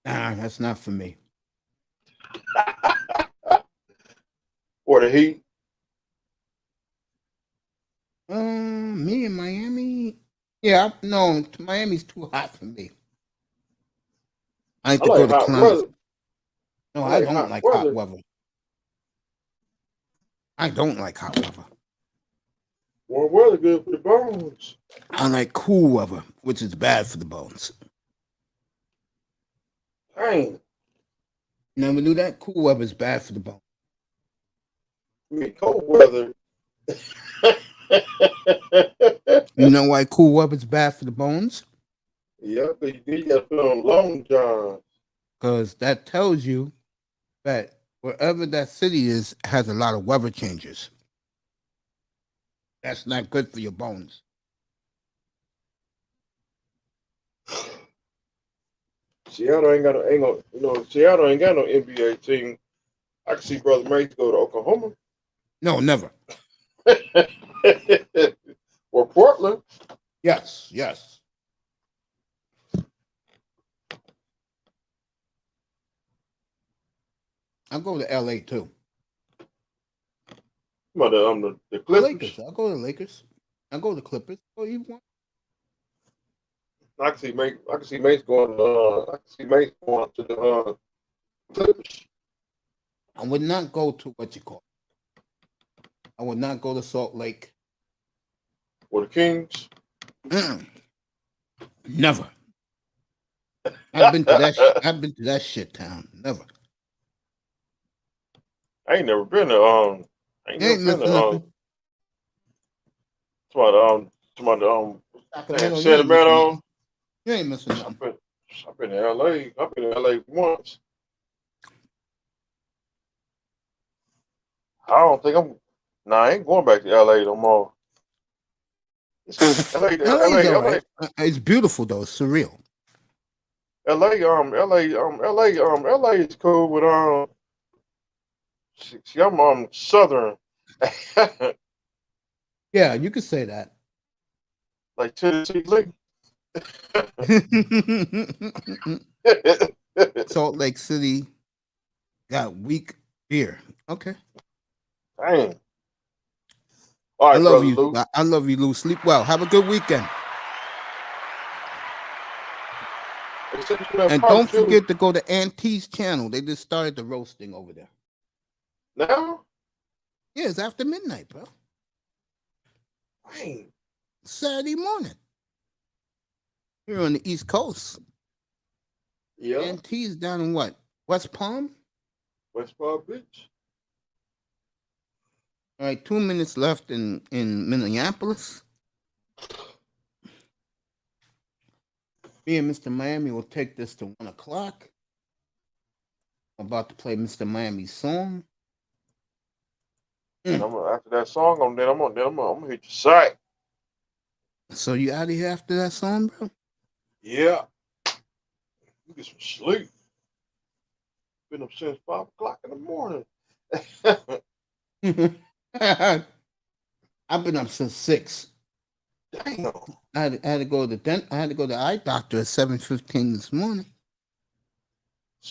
Nah, that's not for me. Or the Heat. Me in Miami. Yeah, no, Miami's too hot for me. I like I to like go to hot climate. weather. No, I I like don't hot like weather. hot weather. I don't like hot weather. Warm weather good for the bones. I like cool weather, which is bad for the bones. Dang. Never knew that? Cool weather is bad for the bones. I mean, cold weather. You know why cool weather is bad for the bones? Yeah, because you got to put on long johns. Because that tells you that wherever that city is has a lot of weather changes. That's not good for your bones. Seattle ain't got no NBA team. I can see Brother Mace go to Oklahoma. No, never. Or Portland. Yes, yes. I'll go to LA too. The The Clippers. Lakers. I'll go to the Lakers. I'll go to the Clippers. Oh, you want? I can see Mace going. I can see Mace going to the Clippers. I would not go to what you call. I would not go to Salt Lake. Or the Kings. Never. I've been to that. I've been to that shit town. Never. I ain't never been to I ain't You ain't never been missing to nothing. Sacramento, you ain't missing Sacramento. nothing. You ain't missing nothing. I've been to LA. I've been to LA once. I don't think I ain't going back to LA no more. LA, It's beautiful though. It's surreal. LA is cool with see, I'm southern. Yeah, you could say that. Like Tennessee Lee. Salt Lake City got weak beer. Okay. Dang. All right, I love brother you. Lou. I love you, Lou. Sleep well. Have a good weekend. And don't forget to go to Auntie's channel. They just started the roasting over there. Now? Yeah, it's after midnight, bro. Dang. Saturday morning. Here on the East Coast. Yeah. Auntie's down in what? West Palm? West Palm Beach. All right, 2 minutes left in Minneapolis. Me and Mr. Miami will take this to 1 o'clock. I'm about to play Mr. Miami's song. And after that song, I'm gonna hit your site. So you out of here after that song, bro? Yeah. You get some sleep. Been up since 5 o'clock in the morning. I've been up since 6. Damn. I had to go to the eye doctor at 7:15 this morning. I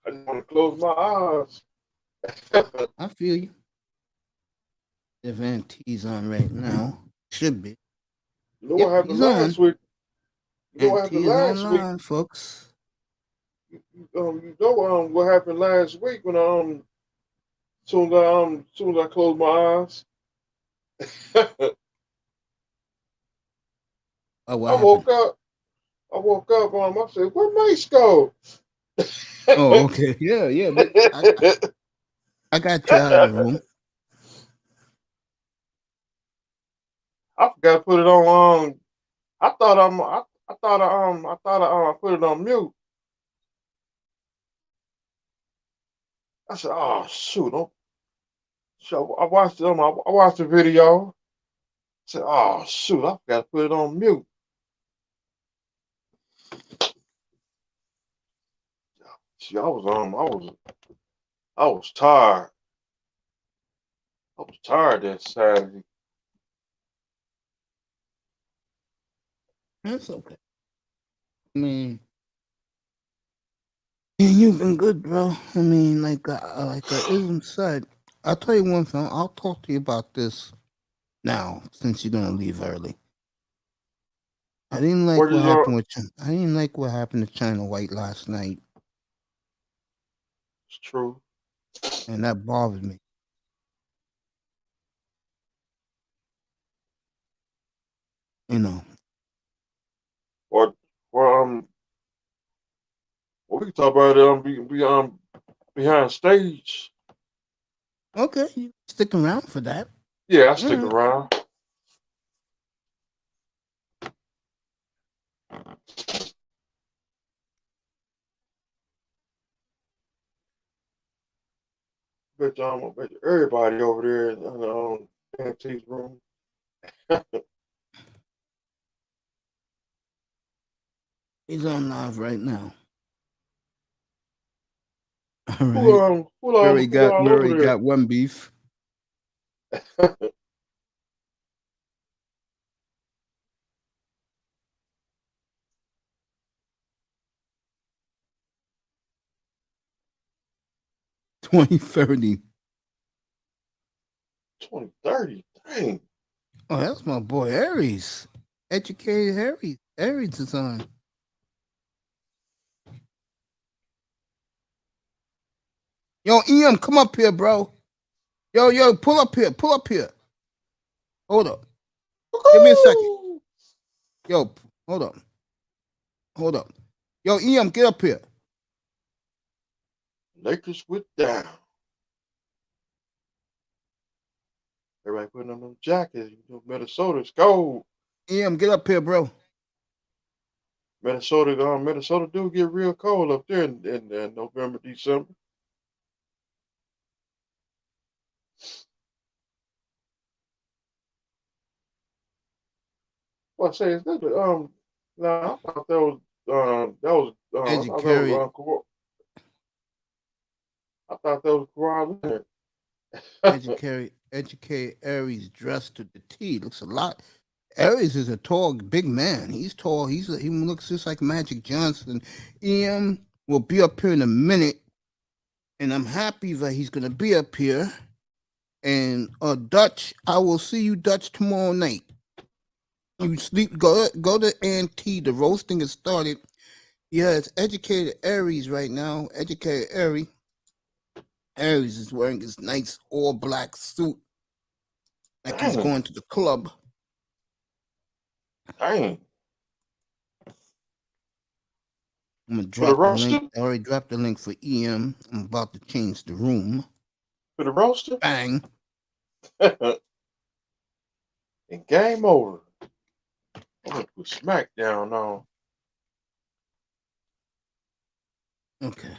didn't want to close my eyes. I feel you. If Auntie's on right now, should be. You know what happened last week? You know what happened last week, online, folks. You know what happened last week when soon as I closed my eyes. Oh, I woke up. I said, "Where Mace go?" Oh, okay. Yeah. But I got you out of the room. I forgot to put it on. I I thought I put it on mute. I said, "Oh shoot!" So I watched I watched the video. I said, "Oh shoot! I forgot to put it on mute." See, I was tired. I was tired that Saturday. That's okay. I mean, and you've been good, bro. I mean, like Ism said, I'll tell you one thing. I'll talk to you about this now, since you're gonna leave early. I didn't like Where what you happened go? with I didn't like what happened to China White last night, It's true. and that bothered me. You know. Or we can talk about it behind stage. Okay, you stick around for that. Yeah, I stick around. Bet everybody over there in NXT's room. He's on live right now. All right. Who all over there? Got one beef. $20.30. 2030. Dang. Oh, that's my boy Aries. Educated Aries. Aries is on. Yo, EM, come up here, bro. Yo, pull up here. Pull up here. Hold up. Give me a second. Yo, hold up. Hold up. Yo, EM, get up here. Lakers with down. Everybody putting on them jackets. Minnesota's cold. EM, get up here, bro. Minnesota do get real cold up there in November, December. Well, I say is that no, I thought that was I thought that was I thought that was Kawhi Leonard. Educated Aries dressed to the T. Looks a lot. Aries is a tall, big man. He's tall. He looks just like Magic Johnson. EM will be up here in a minute, and I'm happy that he's gonna be up here. And Dutch, I will see you, Dutch, tomorrow night. You sleep. Go to Auntie. The roasting has started. Yeah, it's Educated Aries right now. Educated Aries. Aries is wearing his nice all black suit, like he's going to the club. Dang. I'm gonna drop the link. I already dropped the link for EM. I'm about to change the room. For the roaster? Bang. And game over. I'm gonna put SmackDown on. Okay.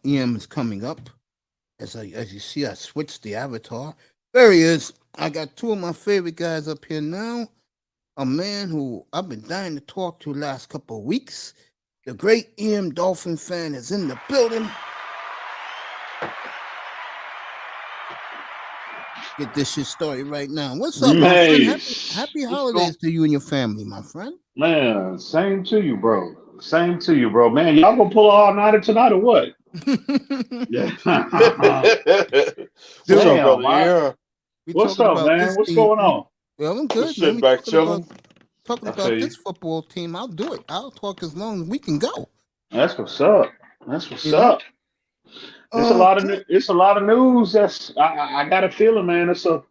EM is coming up. As you see, I switched the avatar. There he is. I got two of my favorite guys up here now. A man who I've been dying to talk to last couple of weeks. The great EM Dolphin fan is in the building. Get this shit started right now. What's up, my friend? Happy holidays to you and your family, my friend. Man, same to you, bro. Same to you, bro. Man, y'all gonna pull all nighter tonight or what? Yeah. What's up, man? What's going on? Well, I'm good. Sitting back chilling. Talking about this football team, I'll do it. I'll talk as long as we can go. That's what's up. That's what's up. It's a lot of news. I got a feeling, man. It's a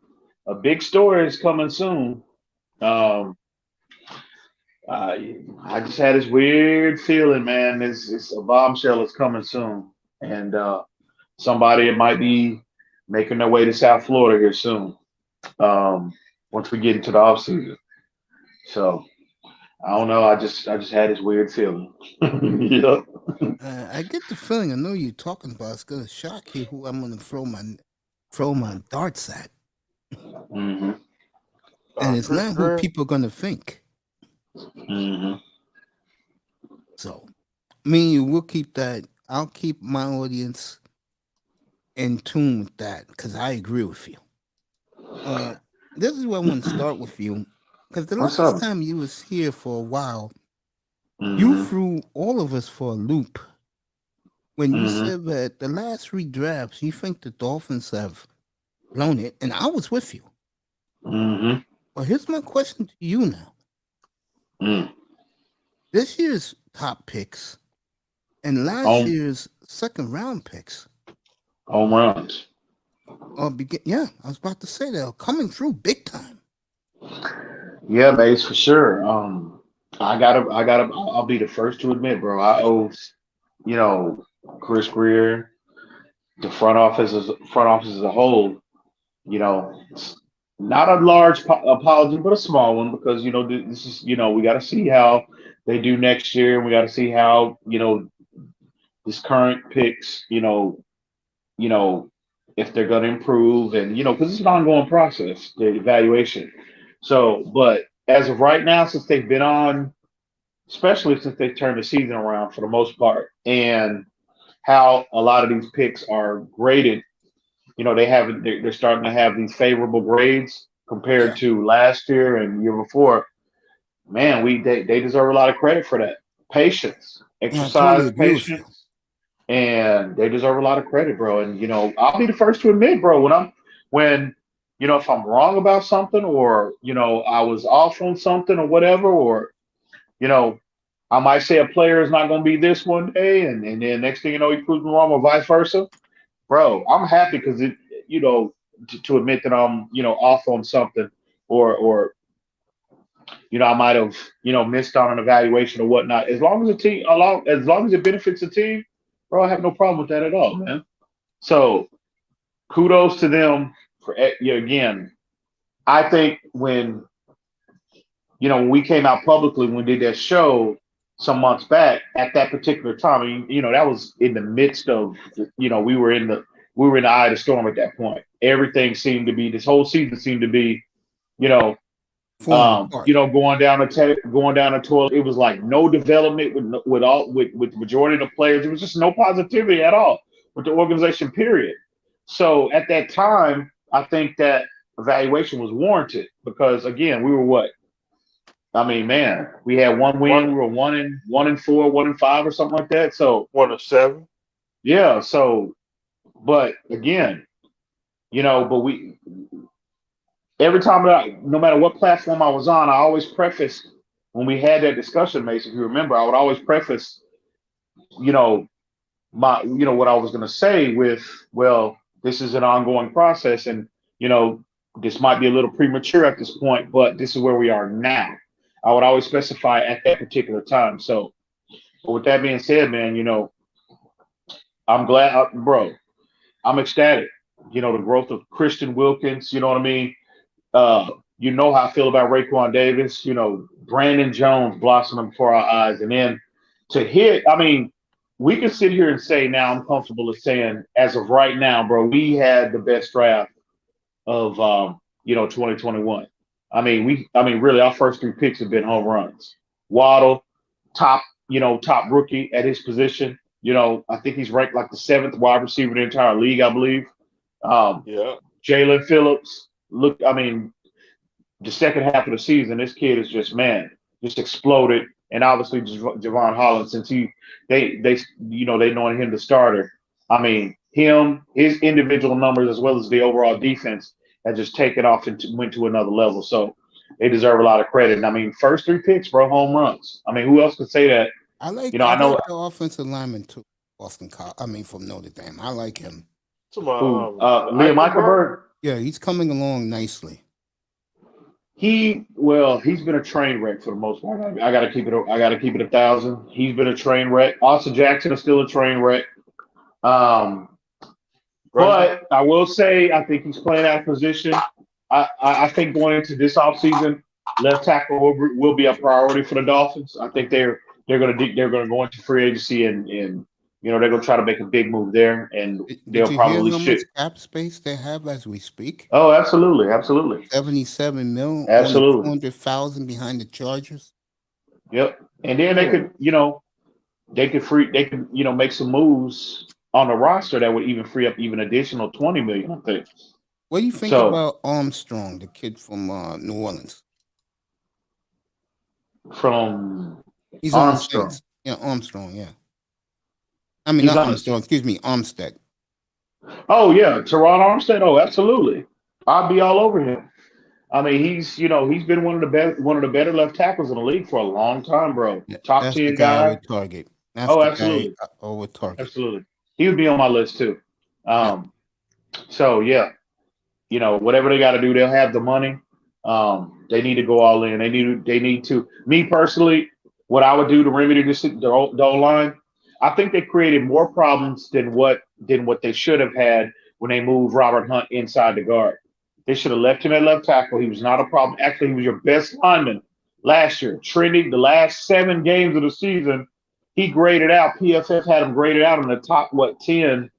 big story is coming soon. I just had this weird feeling, man. It's a bombshell is coming soon, and somebody might be making their way to South Florida here soon. Once we get into the off season, so I don't know. I just had this weird feeling. Yeah. I get the feeling I know you're talking about. It's gonna shock you who I'm gonna throw my darts at, Mm-hmm. and it's Chris not who Grant. people are gonna think. Mm-hmm. So, me and you, we'll keep that. I'll keep my audience in tune with that because I agree with you. This is where I want to start with you because the What's last up? time you was here for a while, you Mm-hmm. threw all of us for a loop when you Mm-hmm. said that the last 3 drafts you think the Dolphins have blown it, and I was with you. Mm-hmm. Well, here's my question to you now: Mm. this year's top picks and last Home year's second round picks home runs. yeah, I was about to say they're coming through big time. Yeah, Mace, for sure. I'll be the first to admit, bro. I owe, you know, Chris Greer, the front office as a whole, you know, not a large apology, but a small one because this is we got to see how they do next year, and we got to see how this current picks, you know, if they're going to improve, and because it's an ongoing process, the evaluation. So, but as of right now, since they've been on, especially since they turned the season around for the most part, and how a lot of these picks are graded, they're starting to have these favorable grades Yeah, compared to last year and year before. Man, they deserve a lot of credit for that. Patience, no, I totally exercise agree with you. patience, and they deserve a lot of credit, bro. And I'll be the first to admit, bro, when if I'm wrong about something, or I was off on something or whatever, or you know I might say a player is not going to be this one day, and then next thing you know he proves me wrong, or vice versa, bro. I'm happy because you know to admit that I'm off on something, or I might have missed on an evaluation or whatnot. As long as it benefits the team, bro, I have no problem with that at all, man. So kudos to them for again. I think when we came out publicly, when we did that show some months back, at that particular time, I mean, that was in the midst of we were in the eye of the storm at that point. Everything seemed to be, this whole season seemed to be, you know, Falling apart. going down the toilet. It was like no development with majority of the players. It was just no positivity at all with the organization. Period. So at that time, I think that evaluation was warranted because again, we were what? I mean, man, we had one win. One We were 1-4, 1-5, or something like that. So one of 7. yeah. So, but again, but every time no matter what platform I was on, I always prefaced when we had that discussion, Mason. If you remember, I would always preface, you know, what I was going to say with, well, this is an ongoing process, and you know, this might be a little premature at this point, but this is where we are now. I would always specify at that particular time. So, but with that being said, man, I'm glad, bro. I'm ecstatic. The growth of Christian Wilkins. You know what I mean? How I feel about Raekwon Davis. Brandon Jones blossoming before our eyes, and then to hit. I mean, we can sit here and say now. I'm comfortable with saying, as of right now, bro, we had the best draft of 2021. Really, our first 3 picks have been home runs. Waddle, top, top rookie at his position. I think he's ranked like the 7th wide receiver in the entire league, I believe. Yeah. Jalen Phillips, the second half of the season, this kid is just exploded. And obviously Javon Holland, since they knowing him the starter. I mean, his individual numbers as well as the overall defense had just taken off and went to another level. So they deserve a lot of credit. And I mean, first 3 picks, bro, home runs. I mean, who else could say that? I like I know the offensive lineman too. From Notre Dame. I like him. To who my Liam Eichenberg. Yeah, he's coming along nicely. He's been a train wreck for the most part. I gotta keep it 1,000. He's been a train wreck. Austin Jackson is still a train wreck. But I will say I think he's playing out of position. I think going into this offseason, left tackle will be a priority for the Dolphins. I think they're going to go into free agency and they're going to try to make a big move there, and Did they'll you probably hear how much shit. cap space they have as we speak? Oh, absolutely. 77 mil, only Absolutely. 200,000 behind the Chargers. Yep. And then they could, make some moves on the roster that would even free up even additional 20 million, I think. What do you think So- about Armstrong, the kid from New Orleans? From He's on the Armstrong. Saints. Yeah, Armstrong. Yeah. I mean, He's not on the Armstrong. Excuse me, Armstead. Oh yeah, Teron Armstead. Oh, absolutely. I'd be all over him. I mean, he's been one of the better left tackles in the league for a long time, bro. Yeah, Top that's 10 the guy I guy. would target. That's Oh, the absolutely. guy I would target. Absolutely. He would be on my list too. So yeah, whatever they got to do, they'll have the money. They need to go all in. They need to. Me personally, what I would do to remedy the O-line, I think they created more problems than what they should have had when they moved Robert Hunt inside the guard. They should have left him at left tackle. He was not a problem. Actually, he was your best lineman last year. Trending the last 7 games of the season, he graded out. PFF had him graded out in the top 10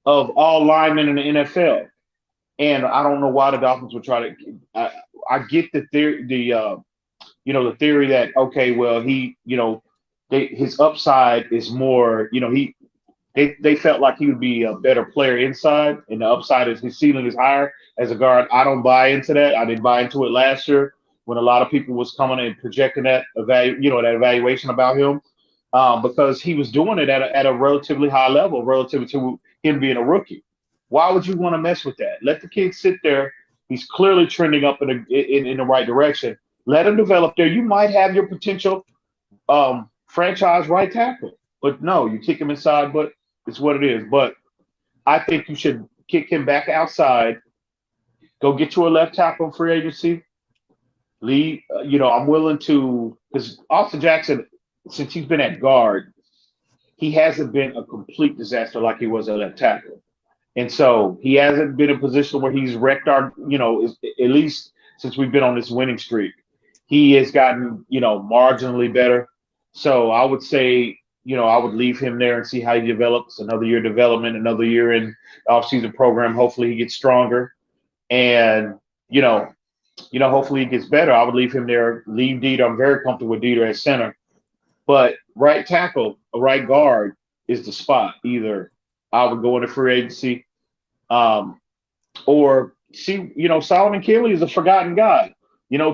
of all linemen in the NFL. And I don't know why the Dolphins would try to. I get the theory that okay, well his upside is more. They felt like he would be a better player inside, and the upside is his ceiling is higher as a guard. I don't buy into that. I didn't buy into it last year when a lot of people was coming and projecting that evaluation about him, because he was doing it at a relatively high level relative to him being a rookie. Why would you want to mess with that? Let the kid sit there. He's clearly trending up in the right direction. Let him develop there. You might have your potential franchise right tackle, but no, you kick him inside. But it's what it is. But I think you should kick him back outside. Go get you a left tackle in free agency. Lee, I'm willing to, because Austin Jackson, since he's been at guard, he hasn't been a complete disaster like he was at left tackle. And so he hasn't been in a position where he's wrecked our, at least since we've been on this winning streak. He has gotten, marginally better. So I would say, I would leave him there and see how he develops. Another year of development, another year in the offseason program. Hopefully he gets stronger. And, hopefully he gets better. I would leave him there. Leave Dieter. I'm very comfortable with Dieter at center. But right tackle, a right guard is the spot. Either I would go into free agency, or see, Solomon Kinley is a forgotten guy.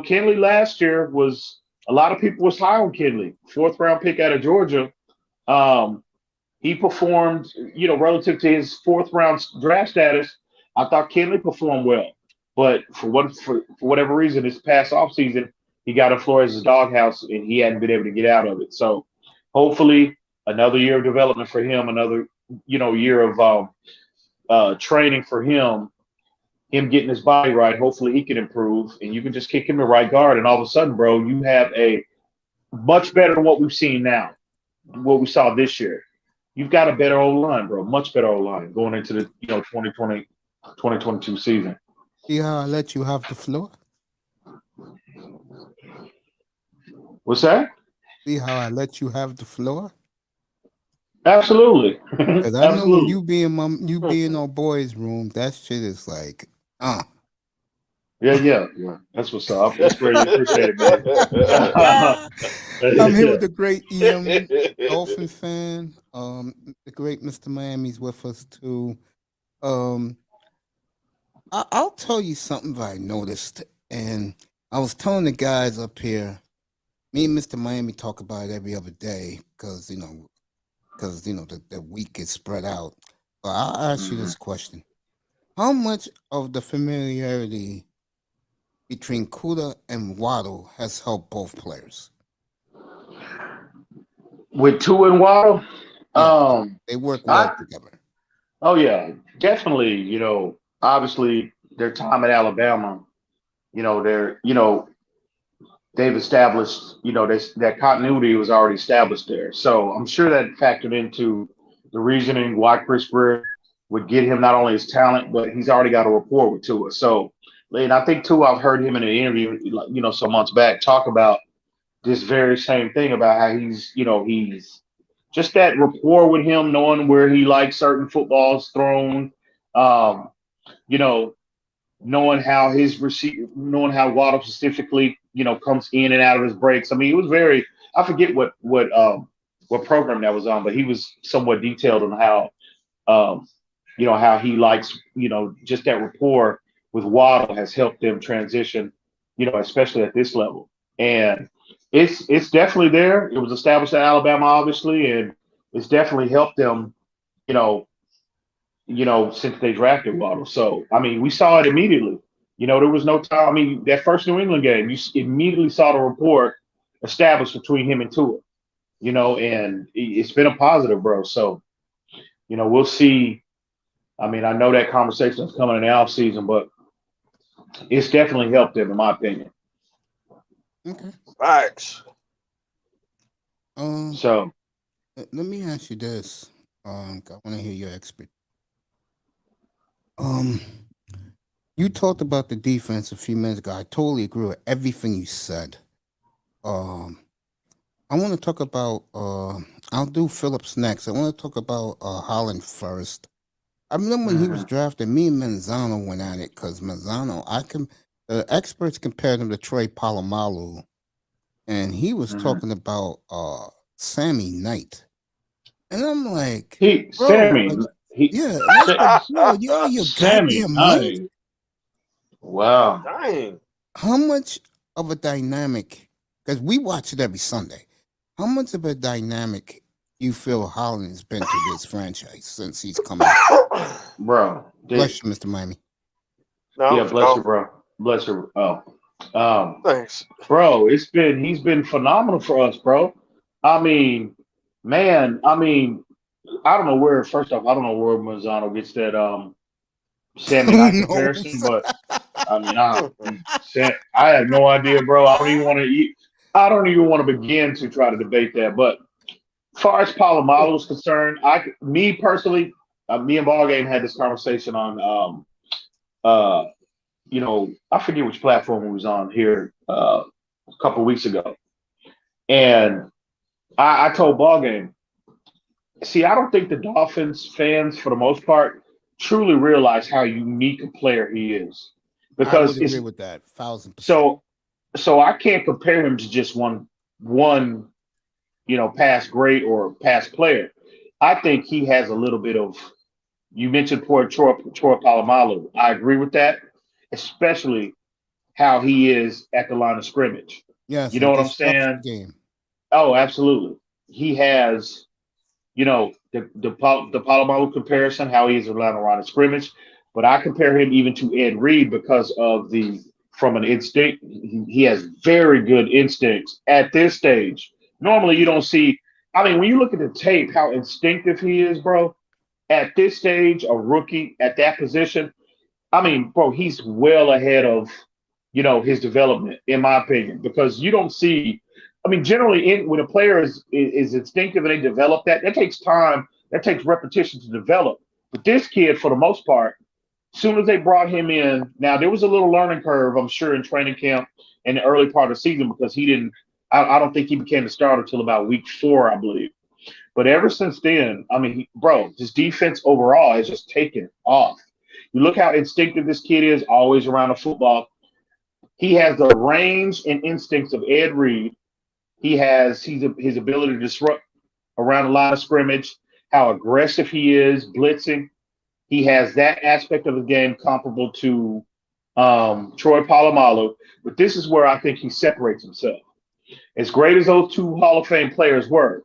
Kinley last year was, a lot of people was high on Kinley, 4th round pick out of Georgia. He performed, relative to his 4th round draft status. I thought Kinley performed well, but for whatever reason, this past offseason, he got in Flores' doghouse and he hadn't been able to get out of it. So hopefully another year of development for him, another year of training for him getting his body right. Hopefully he can improve, and you can just kick him to right guard, and all of a sudden, bro, you have a much better than what we've seen now, what we saw this year. You've got a better O-line, bro, much better O-line going into the 2022 season. See how I let you have the floor? What's that? See how I let you have the floor? Absolutely. Because I know when you be in our boys' room, that shit is like, Yeah. That's what's up. That's great. Appreciate it, man. I'm here with the great EM Dolphin fan. The great Mr. Miami's with us too. I'll tell you something that I noticed, and I was telling the guys up here. Me and Mr. Miami talk about it every other day because the week is spread out. But I'll ask you this question: how much of the familiarity between Kuda and Waddle has helped both players? With Tua and Waddle, they work well together. Oh yeah, definitely. Obviously their time at Alabama, they've established, that continuity was already established there. So I'm sure that factored into the reasoning why Chris Greer would get him not only his talent, but he's already got a rapport with Tua. So and I think too, I've heard him in an interview, some months back, talk about this very same thing about how he's just that rapport with him, knowing where he likes certain footballs thrown, um, you know, knowing how Waddle specifically, comes in and out of his breaks. I mean, it was very. I forget what program that was on, but he was somewhat detailed on how he likes, just that rapport with Waddle has helped them transition, especially at this level. And it's definitely there. It was established at Alabama, obviously, and it's definitely helped them, since they drafted Waddle. So, I mean, we saw it immediately. There was no time. I mean, that first New England game, you immediately saw the rapport established between him and Tua, and it's been a positive, bro. So, we'll see. I mean, I know that conversation is coming in the offseason, but it's definitely helped them, in my opinion. Okay. Facts. So, let me ask you this. I want to hear your expert. You talked about the defense a few minutes ago. I totally agree with everything you said. I want to talk about. I'll do Phillips next. I want to talk about Holland first. I remember when he was drafted, me and Manzano went at it because Manzano, the experts compared him to Troy Polamalu, and he was talking about Sammy Knight, and I'm like, Sammy, yeah, and I said, bro, you Sammy goddamn mind. Knight. Wow. Dang. How much of a dynamic? Because we watch it every Sunday. How much of a dynamic you feel Holland has been to this franchise since he's come out? Bro. Bless you, Mr. Miami. No, yeah, bless you, bro. Bless you. Oh. Thanks. Bro, he's been phenomenal for us, bro. I mean, man, I don't know where, first off, I don't know where Manzano gets that Sammy Knight comparison, but I mean, I have no idea, bro. I don't even want to begin to try to debate that. But as far as Polamalu is concerned, me personally, me and Ballgame had this conversation on, I forget which platform we was on here a couple of weeks ago, and I told Ballgame, see, I don't think the Dolphins fans, for the most part, truly realize how unique a player he is. Because I would agree with that, 1,000%. So I can't compare him to just one past great or past player. I think he has a little bit of. You mentioned poor Troy Polamalu. I agree with that, especially how he is at the line of scrimmage. Yes, you know what I'm saying? Game. Oh, absolutely. He has, the Polamalu comparison, how he is at the line of scrimmage. But I compare him even to Ed Reed because of from an instinct, he has very good instincts at this stage. Normally, you don't see. I mean, when you look at the tape, how instinctive he is, bro. At this stage, a rookie at that position, I mean, bro, he's well ahead of, his development, in my opinion, because you don't see. I mean, generally, when a player is instinctive and they develop that takes time, that takes repetition to develop. But this kid, for the most part, as soon as they brought him in, now there was a little learning curve, I'm sure, in training camp in the early part of the season because he didn't. I don't think he became the starter until about week 4, I believe. But ever since then, I mean, his defense overall has just taken off. You look how instinctive this kid is, always around the football. He has the range and instincts of Ed Reed. He has his ability to disrupt around the line of scrimmage, how aggressive he is, blitzing. He has that aspect of the game comparable to Troy Polamalu. But this is where I think he separates himself. As great as those two Hall of Fame players were,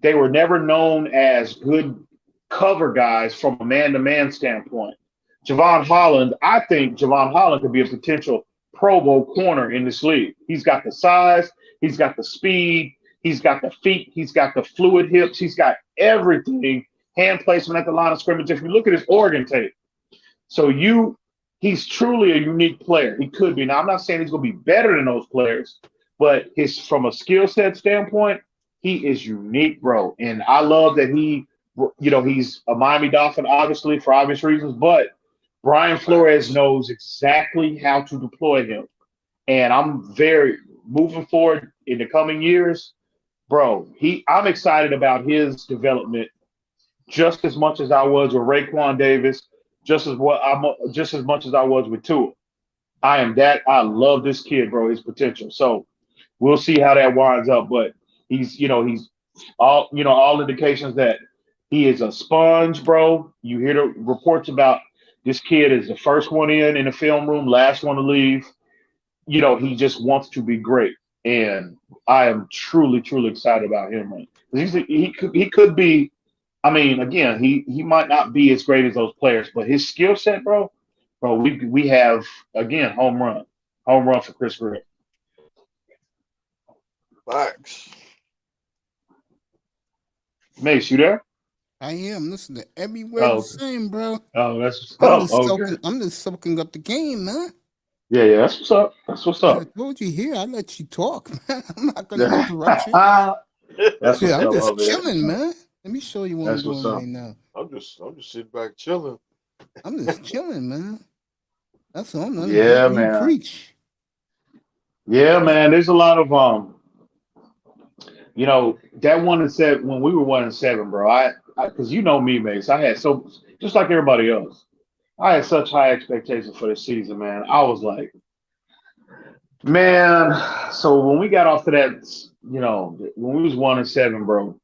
they were never known as good cover guys from a man-to-man standpoint. Javon Holland, I think Javon Holland could be a potential Pro Bowl corner in this league. He's got the size, he's got the speed, he's got the feet, he's got the fluid hips, he's got everything, hand placement at the line of scrimmage. If you look at his Oregon tape, he's truly a unique player. He could be. Now, I'm not saying he's going to be better than those players, but from a skill set standpoint, he is unique, bro. And I love that he's a Miami Dolphin, obviously, for obvious reasons. But, Brian Flores knows exactly how to deploy him. And I'm very moving forward in the coming years, bro. I'm excited about his development just as much as I was with Raekwon Davis, just as much as I was with Tua. I love this kid, bro, his potential. So we'll see how that winds up. But he's all indications that he is a sponge, bro. You hear the reports about this kid is the first one in the film room, last one to leave. He just wants to be great. And I am truly, truly excited about him, man. He could be, I mean, again, he might not be as great as those players, but his skill set, bro, we have, again, home run for Chris Grimm. Facts. Mace, you there? I am listening to every word you're saying, bro. Oh, that's I'm just soaking up the game, man. Yeah, that's what's up. That's what's up. I told you here, I let you talk, man. I'm not gonna interrupt you. That's Shit, I'm what's just up, chilling, man. Let me show you what That's I'm what's doing up. right now. I'm just sitting back chilling. I'm just chilling, man. That's all. Yeah, You man. preach. Yeah, man. There's a lot of that 1-7 when we were 1-7, bro. I because you know me, Mace. I had just like everybody else. I had such high expectations for this season, man. I was like, man. So when we got off to that, when we was 1-7, bro,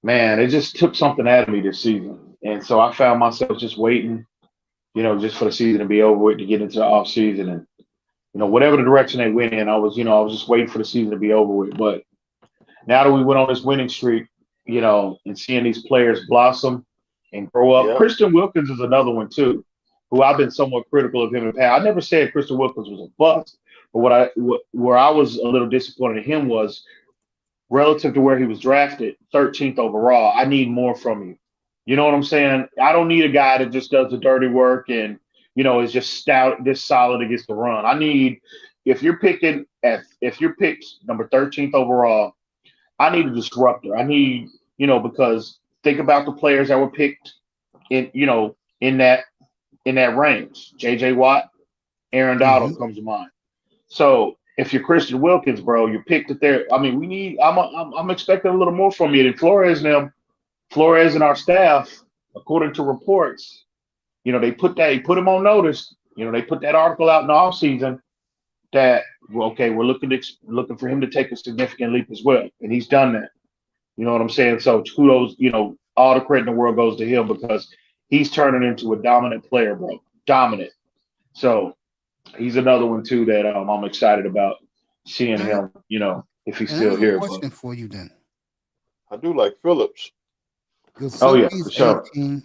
man, it just took something out of me this season, and so I found myself just waiting, just for the season to be over with, to get into the off season, and whatever the direction they went in, I was just waiting for the season to be over with. But now that we went on this winning streak, and seeing these players blossom and grow up. Yep. Christian Wilkins is another one too, who I've been somewhat critical of him in the past. I never said Christian Wilkins was a bust, but where I was a little disappointed in him was relative to where he was drafted, 13th overall. I need more from you. You know what I'm saying? I don't need a guy that just does the dirty work and is just stout, this solid against the run. I need, if you're picked number 13th overall, I need a disruptor. I need, because think about the players that were picked in that range. J.J. Watt, Aaron Donald comes to mind. So if you're Christian Wilkins, bro, you're picked at there. I mean, I'm expecting a little more from you than Flores and them. Flores and our staff, according to reports, they put him on notice. They put that article out in the offseason that, we're looking for him to take a significant leap as well. And he's done that. You know what I'm saying? So kudos, all the credit in the world goes to him because he's turning into a dominant player, bro. Dominant. So he's another one too that I'm excited about seeing him, if he's still here. Question for you then. I do like Phillips. Oh yeah, for sure. 18.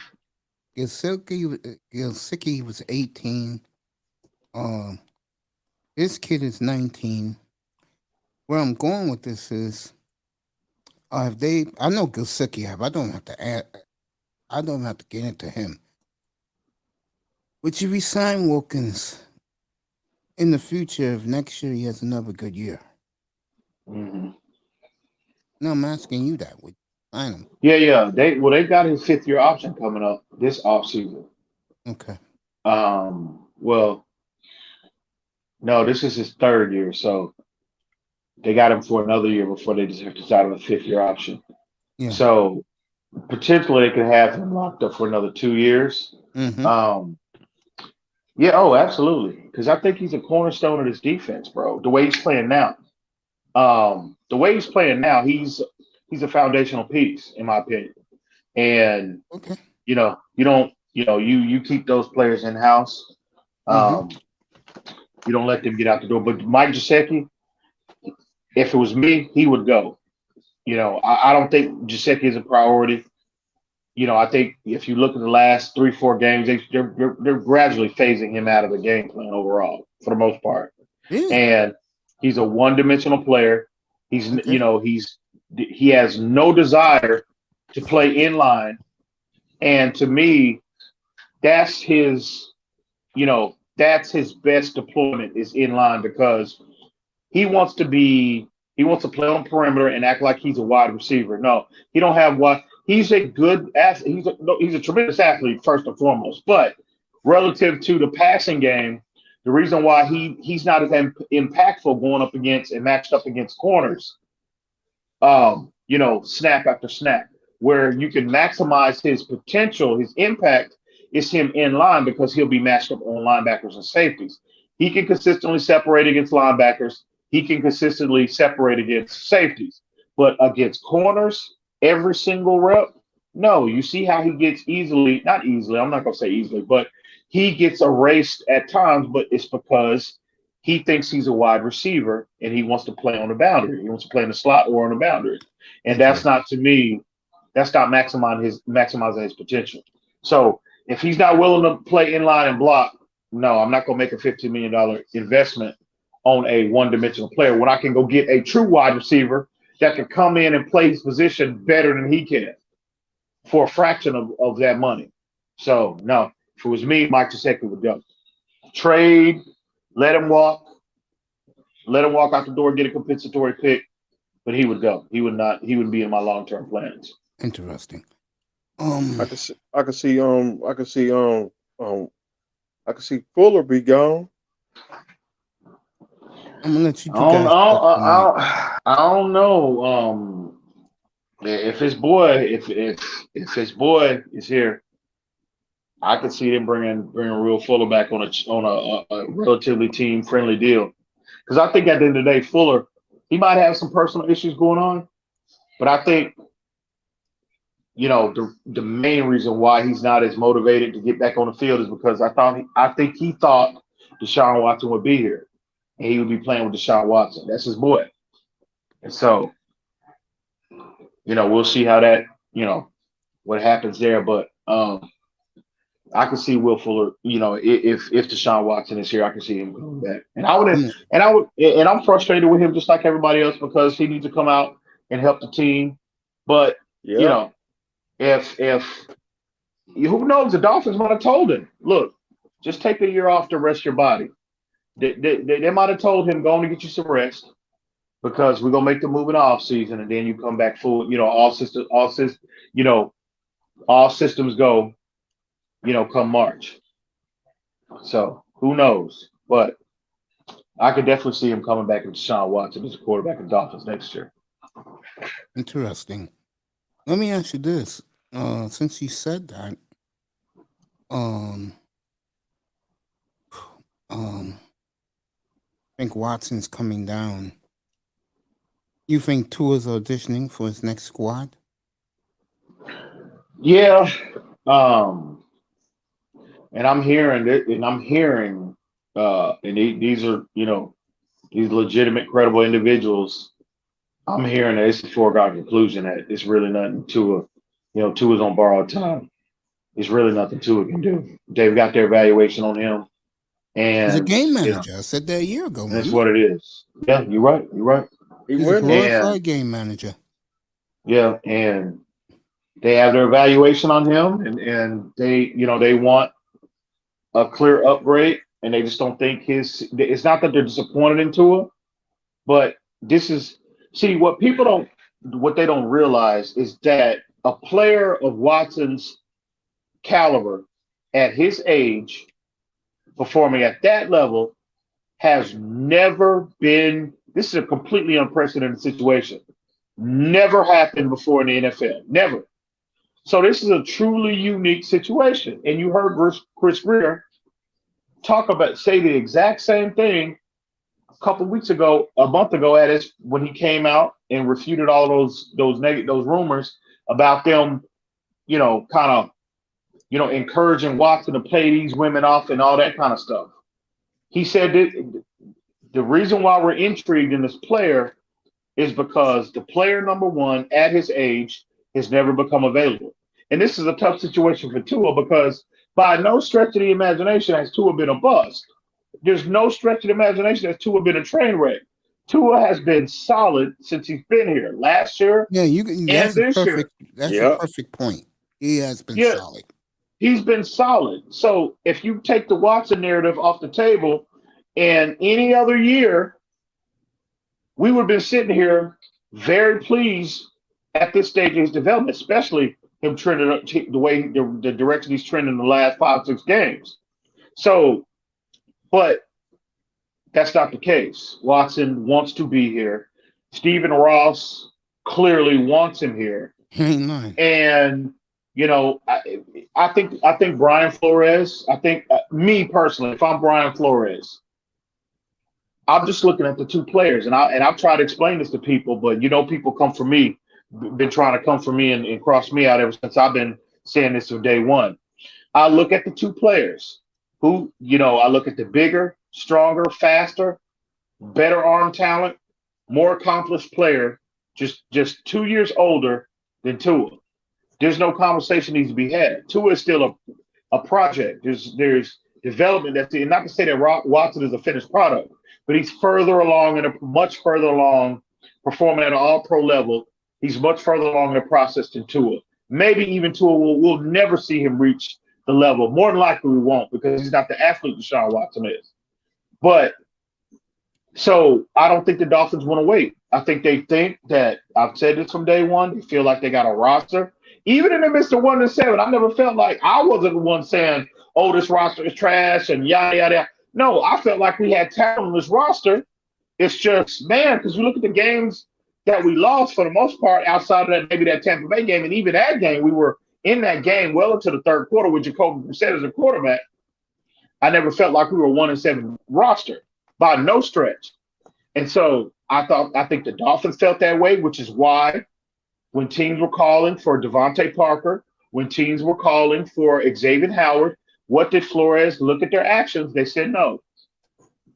Gesicki was 18. This kid is 19. Where I'm going with this is, I know Gesicki have. I don't have to get into him. Would you resign Wilkins in the future if next year he has another good year? Mm-hmm. No, I'm asking you that. Would you sign him? Yeah. They've got his 5th-year option coming up this offseason. Okay. Well, no, this is his 3rd year, so they got him for another year before they just have to decide on a 5th-year option. Yeah. So potentially they could have him locked up for another 2 years. Mm-hmm. Yeah, absolutely. Because I think he's a cornerstone of this defense, bro. The way he's playing now. He's a foundational piece, in my opinion. And okay. You keep those players in house. You don't let them get out the door. But Mike Gesicki, if it was me, he would go. I don't think Gesicki is a priority. I think if you look at the last 3-4 games, they're gradually phasing him out of the game plan overall, for the most part. Yeah. And he's a one-dimensional player. He's he has no desire to play in line. And to me, that's his best deployment is in line because he wants to play on the perimeter and act like he's a wide receiver. No, he don't have what he's a good athlete. He's a tremendous athlete first and foremost. But relative to the passing game, the reason why he's not as impactful going up against and matched up against corners, snap after snap, where you can maximize his potential, his impact is him in line because he'll be matched up on linebackers and safeties. He can consistently separate against linebackers. He can consistently separate against safeties. But against corners, every single rep, no. You see how he gets not easily, I'm not going to say easily, but he gets erased at times, but it's because he thinks he's a wide receiver and he wants to play on the boundary. He wants to play in the slot or on the boundary. And that's not, to me, that's not maximizing his potential. So if he's not willing to play in line and block, no, I'm not going to make a $15 million investment on a one-dimensional player when I can go get a true wide receiver that can come in and play his position better than he can for a fraction of that money. So, no, if it was me, Mike Gesicki would go. Trade, let him walk out the door, get a compensatory pick, but he would go. He wouldn't be in my long-term plans. Interesting. I could see Fuller be gone. I'm gonna let you two guys. I don't know. If his boy is here, I could see them bringing Will Fuller back on a relatively team friendly deal. Because I think at the end of the day, Fuller, he might have some personal issues going on, but I think, the main reason why he's not as motivated to get back on the field is because I think he thought Deshaun Watson would be here and he would be playing with Deshaun Watson. That's his boy. And so, we'll see how that, what happens there. But I can see Will Fuller, if Deshaun Watson is here, I can see him coming back. And I'm frustrated with him just like everybody else because he needs to come out and help the team. But if who knows, the Dolphins might have told him, look, just take a year off to rest your body. They might have told him, go on and get you some rest because we're gonna make the move in the off season and then you come back full, all systems go, come March. So who knows? But I could definitely see him coming back with Deshaun Watson as a quarterback of the Dolphins next year. Interesting. Let me ask you this. Since you said that, I think Watson's coming down. You think Tua's auditioning for his next squad? Yeah. And I'm hearing it, and these are, these legitimate, credible individuals. I'm hearing that it's a foregone conclusion that it's really nothing Tua. Tua's on borrowed time. It's really nothing Tua can do. They've got their evaluation on him. And he's a game manager. I said that a year ago. That's what it is. Yeah, you're right. He's a glorified game manager. Yeah, and they have their evaluation on him, and they want a clear upgrade, and they just don't think it's not that they're disappointed in Tua, but what they don't realize is that a player of Watson's caliber at his age performing at that level has never been, this is a completely unprecedented situation. Never happened before in the NFL. Never. So this is a truly unique situation. And you heard Chris Grier say the exact same thing a month ago when he came out and refuted all those rumors about them, encouraging Watson to pay these women off and all that kind of stuff. He said that the reason why we're intrigued in this player is because the player number one at his age has never become available. And this is a tough situation for Tua because by no stretch of the imagination has Tua been a bust. There's no stretch of the imagination has Tua been a train wreck. Tua has been solid since he's been here last year. Yeah, that's a perfect point. He has been solid. He's been solid. So if you take the Watson narrative off the table, and any other year, we would have been sitting here very pleased at this stage of his development, especially him trending up the way the direction he's trending in the last 5-6 games. So, but that's not the case. Watson wants to be here. Stephen Ross clearly wants him here. He ain't lying. And I think Brian Flores. I think me personally, if I'm Brian Flores, I'm just looking at the two players, and I've tried to explain this to people, but people come for me, been trying to come for me and cross me out ever since I've been saying this from day one. I look at the two players who, I look at the bigger, stronger, faster, better arm talent, more accomplished player, just 2 years older than Tua. There's no conversation needs to be had. Tua is still a project. There's development that's and not to say that Watson is a finished product, but he's further along and much further along, performing at an all-pro level. He's much further along in the process than Tua. Maybe even Tua we'll never see him reach the level. More than likely we won't, because he's not the athlete Deshaun Watson is. But so I don't think the Dolphins want to wait. I think they think that, I've said this from day one, they feel like they got a roster. Even in the midst of 1-7, I never felt like I wasn't the one saying, oh, this roster is trash and yada, yada, yada. No, I felt like we had talent on this roster. It's just, man, because you look at the games that we lost for the most part outside of that, maybe that Tampa Bay game, and even that game, we were in that game well into the third quarter with Jacoby Brissett as a quarterback. I never felt like we were a 1-7 roster by no stretch. And so I think the Dolphins felt that way, which is why when teams were calling for Devontae Parker, when teams were calling for Xavier Howard, what did Flores look at their actions? They said no.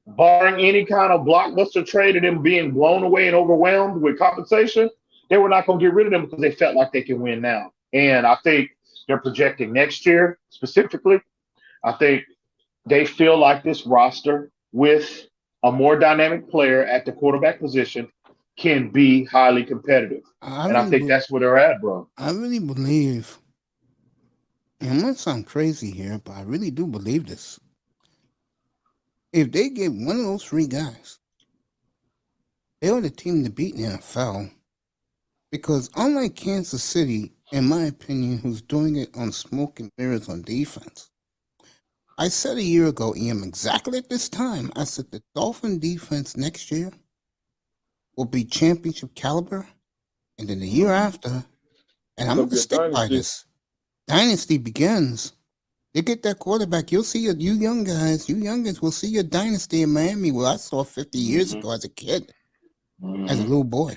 Barring any kind of blockbuster trade of them being blown away and overwhelmed with compensation, they were not going to get rid of them because they felt like they can win now. And I think they're projecting next year specifically. I think they feel like this roster with a more dynamic player at the quarterback position can be highly competitive. I think that's where they're at, bro. I really believe, and it might sound crazy here, but I really do believe this. If they get one of those three guys, they are the team to beat in the NFL. Because unlike Kansas City, in my opinion, who's doing it on smoke and mirrors on defense, I said a year ago, Ian, exactly at this time, I said the Dolphin defense next year will be championship caliber, and then the year after, and I'm going to stick by this, dynasty begins. You get that quarterback, you'll see you young guys will see your dynasty in Miami, where I saw 50 years ago as a kid, as a little boy.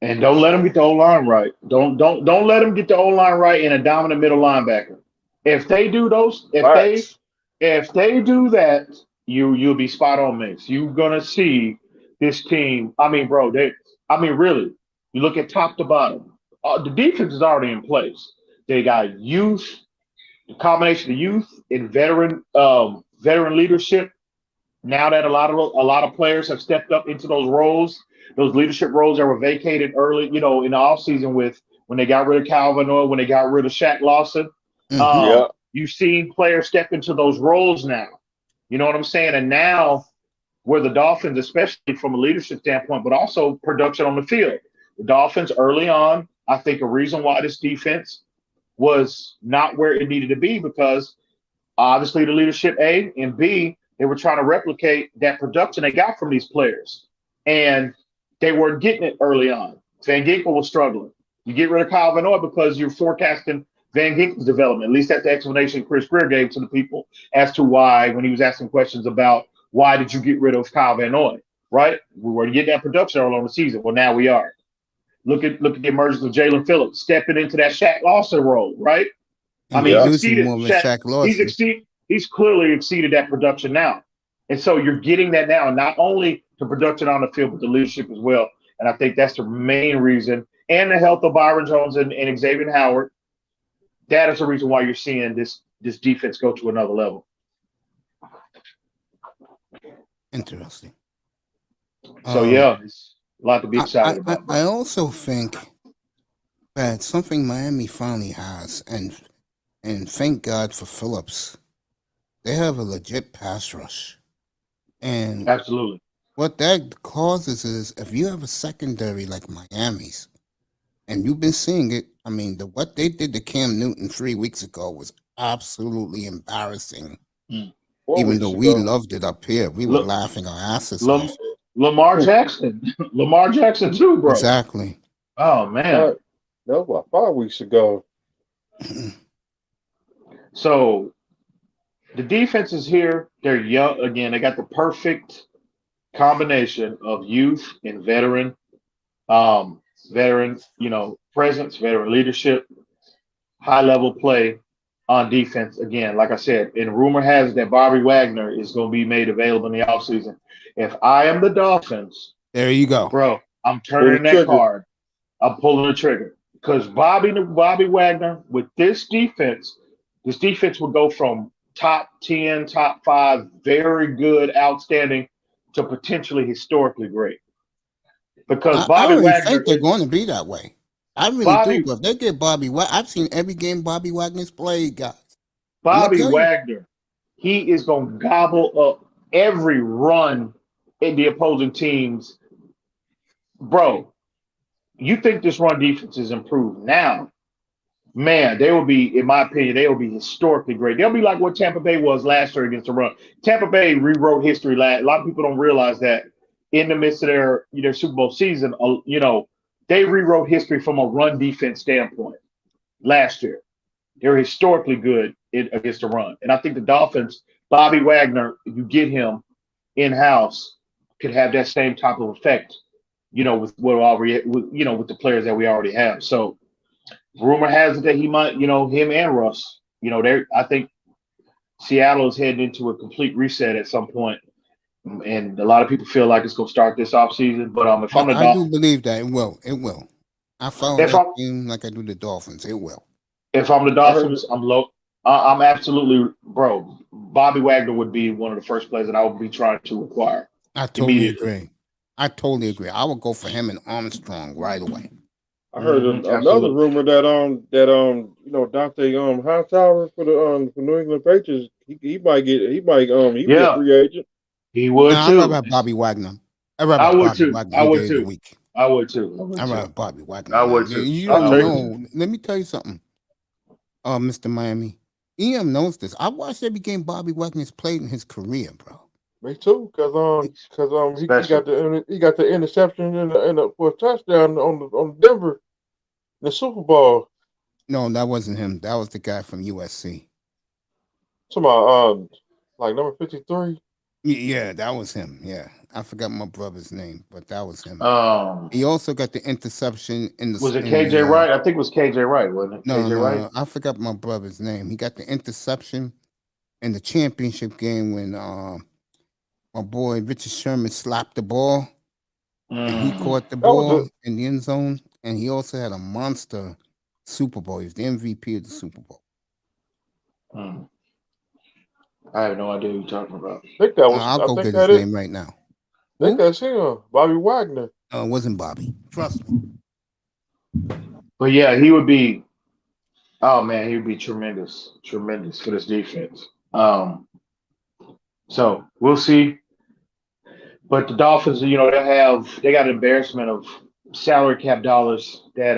And don't let them get the O-line right. Don't let them get the O-line right in a dominant middle linebacker. If they do those, if they do that, you'll be spot on, Mix. You're gonna see this team. I mean, bro, really, you look at top to bottom. The defense is already in place. They got youth, the combination of youth and veteran leadership. Now that a lot of players have stepped up into those roles, those leadership roles that were vacated early, in the offseason when they got rid of Calvin or when they got rid of Shaq Lawson. You've seen players step into those roles now. You know what I'm saying? And now where the Dolphins, especially from a leadership standpoint, but also production on the field, the Dolphins early on, I think a reason why this defense was not where it needed to be, because obviously the leadership, A, and B, they were trying to replicate that production they got from these players. And they weren't getting it early on. Van Ginkel was struggling. You get rid of Kyle Van Noy because you're forecasting Van Ginkel's development. At least that's the explanation Chris Greer gave to the people as to why, when he was asking questions about why did you get rid of Kyle Van Noy, right? We were getting that production early on the season. Well, now we are. Look at the emergence of Jalen Phillips stepping into that Shaq Lawson role, right? I mean, he's clearly exceeded that production now. And so you're getting that now, not only the production on the field, but the leadership as well. And I think that's the main reason. And the health of Byron Jones and Xavier Howard. That is the reason why you're seeing this defense go to another level. Interesting. So, it's a lot to be excited about. I also think that something Miami finally has, and thank God for Phillips, they have a legit pass rush. And absolutely, what that causes is if you have a secondary like Miami's, and you've been seeing it, I mean, what they did to Cam Newton 3 weeks ago was absolutely embarrassing. 4 Even weeks though we ago. loved it up here, we were Look, laughing our asses Lam- off. Lamar Jackson, Lamar Jackson too, bro. Exactly. Oh man. That was about 5 weeks ago. So the defense is here. They're young again. They got the perfect combination of youth and veteran, presence, veteran leadership, high level play on defense. Again, like I said, and rumor has it that Bobby Wagner is going to be made available in the offseason. If I am the Dolphins, There you go. bro, I'm Pull turning the that trigger. card. I'm pulling the trigger because Bobby Wagner with this defense would go from top 10, top 5, very good, outstanding to potentially historically great. Because I Bobby already Wagner think they're is going to be that way. I really do. But if they get Bobby Wagner, I've seen every game Bobby Wagner's played, guys. Bobby tell you. Wagner. He is going to gobble up every run in the opposing teams. Bro, you think this run defense is improved now? Man, they will be, in my opinion, they will be historically great. They'll be like what Tampa Bay was last year against the run. Tampa Bay rewrote history. A lot of people don't realize that in the midst of their Super Bowl season, they rewrote history from a run defense standpoint last year. They're historically good against the run. And I think the Dolphins, Bobby Wagner, if you get him in-house, could have that same type of effect, with with the players that we already have. So rumor has it that he might, him and Russ, I think Seattle is heading into a complete reset at some point. And a lot of people feel like it's going to start this offseason. But if I'm the I do Dolphins, believe that it will. It will. I follow that team like I do the Dolphins. It will. If I'm the Dolphins, I'm low. I'm absolutely, bro. Bobby Wagner would be one of the first players that I would be trying to acquire. I totally agree. I would go for him and Armstrong right away. I heard another rumor that Dante Hightower for the for New England Patriots, he might be a free agent. He would too. I'd rather have Bobby Wagner. I would too. I would too. I'd rather Bobby Wagner. I would too. You don't know. Let me tell you something. Mr. Miami, EM knows this. I watched every game Bobby Wagner's played in his career, bro. Me too, because he got the interception for a touchdown on Denver in the Super Bowl. No, that wasn't him. That was the guy from USC. Somebody like number 53. Yeah, that was him. Yeah, I forgot my brother's name, but that was him. He also got the interception in the. Was it KJ Wright? I think it was KJ Wright, wasn't it? No, KJ Wright? I forgot my brother's name. He got the interception in the championship game when my boy Richard Sherman slapped the ball, and he caught the ball in the end zone, and he also had a monster Super Bowl. He was the MVP of the Super Bowl. I have no idea who you're talking about. I think that was. I'll go get his name right now. I think that's him, Bobby Wagner. No, it wasn't Bobby. Trust me. But yeah, he would be. Oh man, he would be tremendous for this defense. So we'll see. But the Dolphins, they got an embarrassment of salary cap dollars that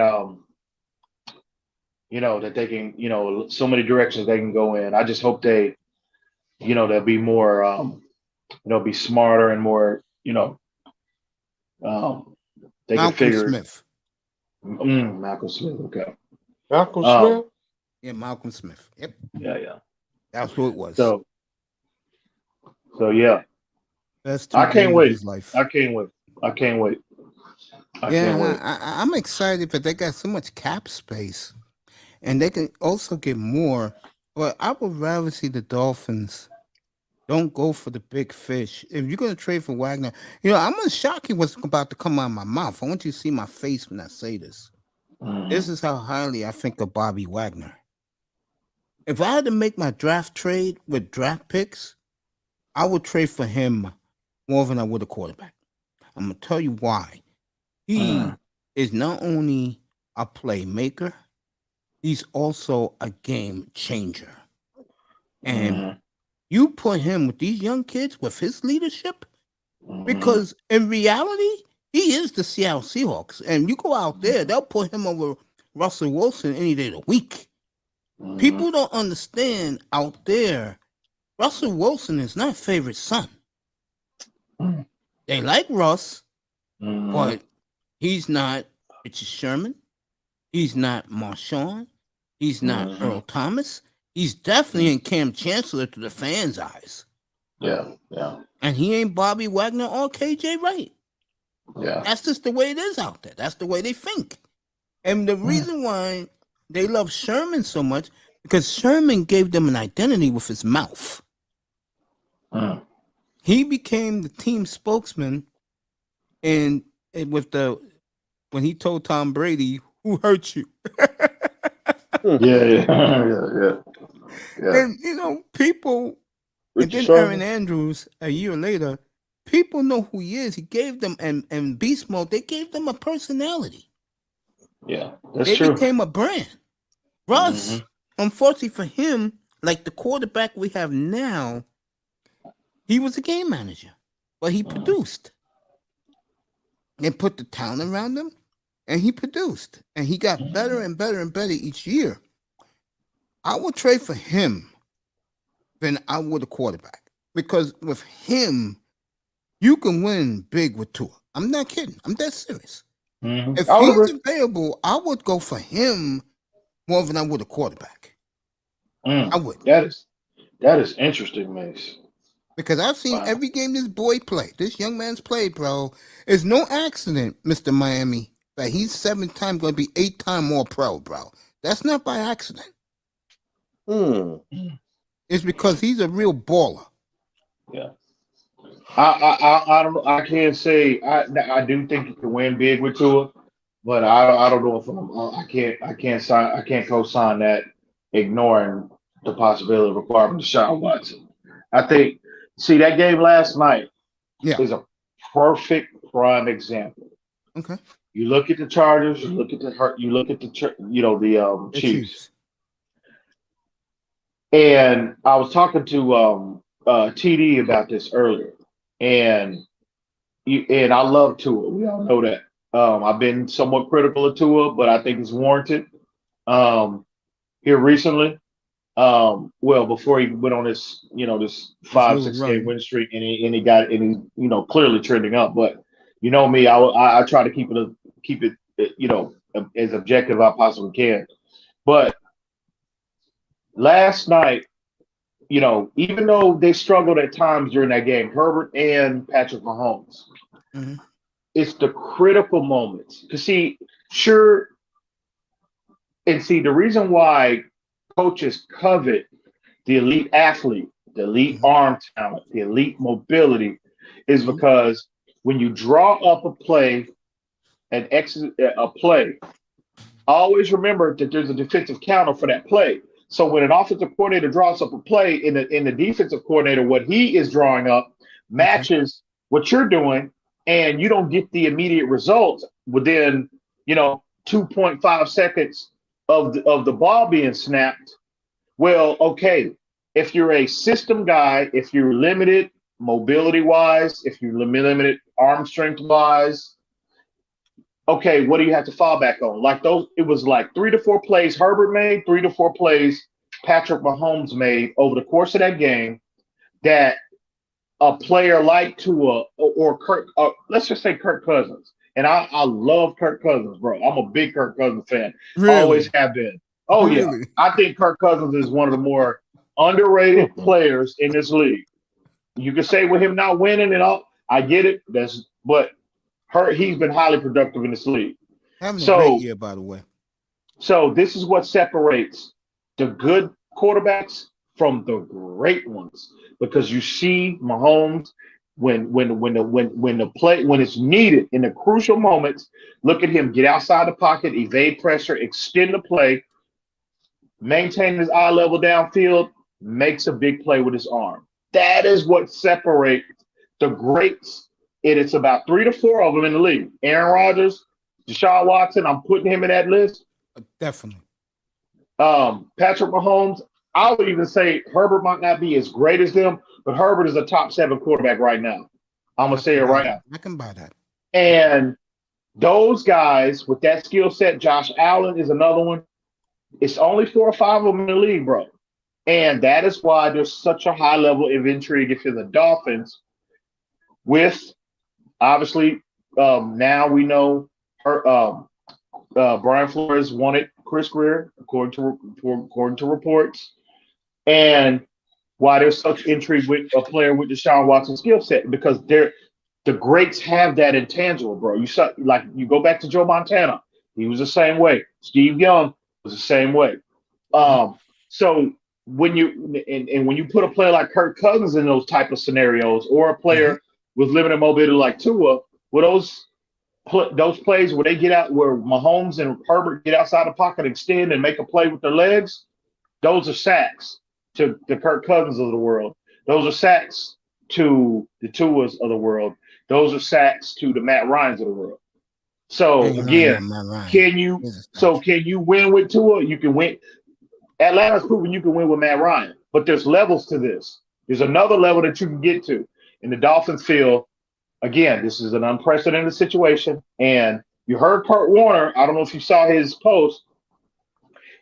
that they can, so many directions they can go in. I just hope they, they'll be more, be smarter and more, they Malcolm can figure. Smith. Malcolm Smith. Okay. Malcolm Smith. Yeah, Malcolm Smith. Yep. Yeah. That's who it was. So yeah. I can't wait. I can't wait. I'm excited, but they got so much cap space, and they can also get more. But I would rather see the Dolphins don't go for the big fish. If you're going to trade for Wagner, I'm going to shock you what's about to come out of my mouth. I want you to see my face when I say this. This is how highly I think of Bobby Wagner. If I had to make my draft trade with draft picks, I would trade for him more than I would a quarterback. I'm going to tell you why. He is not only a playmaker, he's also a game changer. And you put him with these young kids with his leadership, because in reality, he is the Seattle Seahawks. And you go out there, they'll put him over Russell Wilson any day of the week. People don't understand out there Russell Wilson is not favorite son. Mm. They like Russ, Mhm. but he's not Richard Sherman. He's not Marshawn. He's not Mhm. Earl Thomas. He's definitely in Cam Chancellor to the fans' eyes. Yeah, yeah, And he ain't Bobby Wagner or KJ Wright. yeah. That's just the way it is out there. That's the way they think. And the reason why they love Sherman so much, because Sherman gave them an identity with his mouth. Mm. He became the team spokesman, and when he told Tom Brady, "Who hurt you?" Yeah. And people. And Richard then Aaron Sherman. Andrews, a year later, people know who he is. He gave them, and Beast Mode, they gave them a personality. Yeah, that's They true. became a brand. Russ, Mhm. unfortunately for him, like the quarterback we have now, he was a game manager, but he produced. They put the talent around him, and he produced. And he got better and better and better each year. I would trade for him than I would a quarterback. Because with him, you can win big with Tua. I'm not kidding. I'm dead serious. Mhm. If I would he's agree. available, I would go for him more than I would a quarterback. Mm. I would. That is interesting, Mace. Because I've seen Wow. every game this boy play. This young man's played, bro. It's no accident, Mr. Miami, that he's 7-time going to be 8-time more pro, bro. That's not by accident. Hmm. It's because he's a real baller. Yeah. I don't know. I can't say I do think you can win big with Tua, but I don't know if I can't co-sign that, ignoring the possibility of acquiring Deshaun Watson. I think that game last night Yeah. is a perfect prime example. Okay. You look at the Chargers, you look at the The Chiefs. Chiefs. And I was talking to TD about this earlier, and I love Tua. We all know that. I've been somewhat critical of Tua, but I think it's warranted. Here recently, well, before he went on this 5-6 game win streak, and he's clearly trending up. But you know me, I try to keep it as objective as I possibly can. But last night, even though they struggled at times during that game, Herbert and Patrick Mahomes, it's the critical moments. To see, the reason why coaches covet the elite athlete, the elite arm talent, the elite mobility, is because when you draw up a play and exit a play, always remember that there's a defensive counter for that play. So when an offensive coordinator draws up a play, in the defensive coordinator, what he is drawing up matches what you're doing, and you don't get the immediate results within 2.5 seconds of the ball being snapped. Well, okay, if you're a system guy, if you're limited mobility wise, if you're limited arm strength wise, okay, what do you have to fall back on? Like it was like 3 to 4 plays Herbert made, 3 to 4 plays Patrick Mahomes made over the course of that game that a player like Tua or Kirk, let's just say Kirk Cousins. And I love Kirk Cousins, bro. I'm a big Kirk Cousins fan. Really? Always have been. Oh, really? Yeah. I think Kirk Cousins is one of the more underrated players in this league. You can say with him not winning and all, I get it. But he's been highly productive in this league. Having a great year, by the way. So this is what separates the good quarterbacks from the great ones, because you see Mahomes when it's needed in the crucial moments. Look at him get outside the pocket, evade pressure, extend the play, maintain his eye level downfield, makes a big play with his arm. That is what separates the greats. It's about 3 to 4 of them in the league. Aaron Rodgers, Deshaun Watson, I'm putting him in that list. Definitely. Patrick Mahomes, I would even say Herbert might not be as great as them, but Herbert is a top 7 quarterback right now. I'm going to say it right now. I can buy that. And those guys with that skill set, Josh Allen is another one. It's only 4 or 5 of them in the league, bro. And that is why there's such a high level of intrigue if you're the Dolphins. With obviously now we know Brian Flores wanted Chris Greer according to reports, and why there's such intrigue with a player with Deshaun Watson's skill set, because the greats have that intangible, bro. You go back to Joe Montana, he was the same way. Steve Young was the same way. So when you put a player like Kirk Cousins in those type of scenarios, or a player with limited mobility like Tua, well, those plays where they get out, where Mahomes and Herbert get outside the pocket, extend, and make a play with their legs, those are sacks to the Kirk Cousins of the world. Those are sacks to the Tuas of the world. Those are sacks to the Matt Ryans of the world. So again, can you win with Tua? You can win. Atlanta's proven you can win with Matt Ryan, but there's levels to this. There's another level that you can get to. And the Dolphins feel, again, this is an unprecedented situation. And you heard Kurt Warner, I don't know if you saw his post,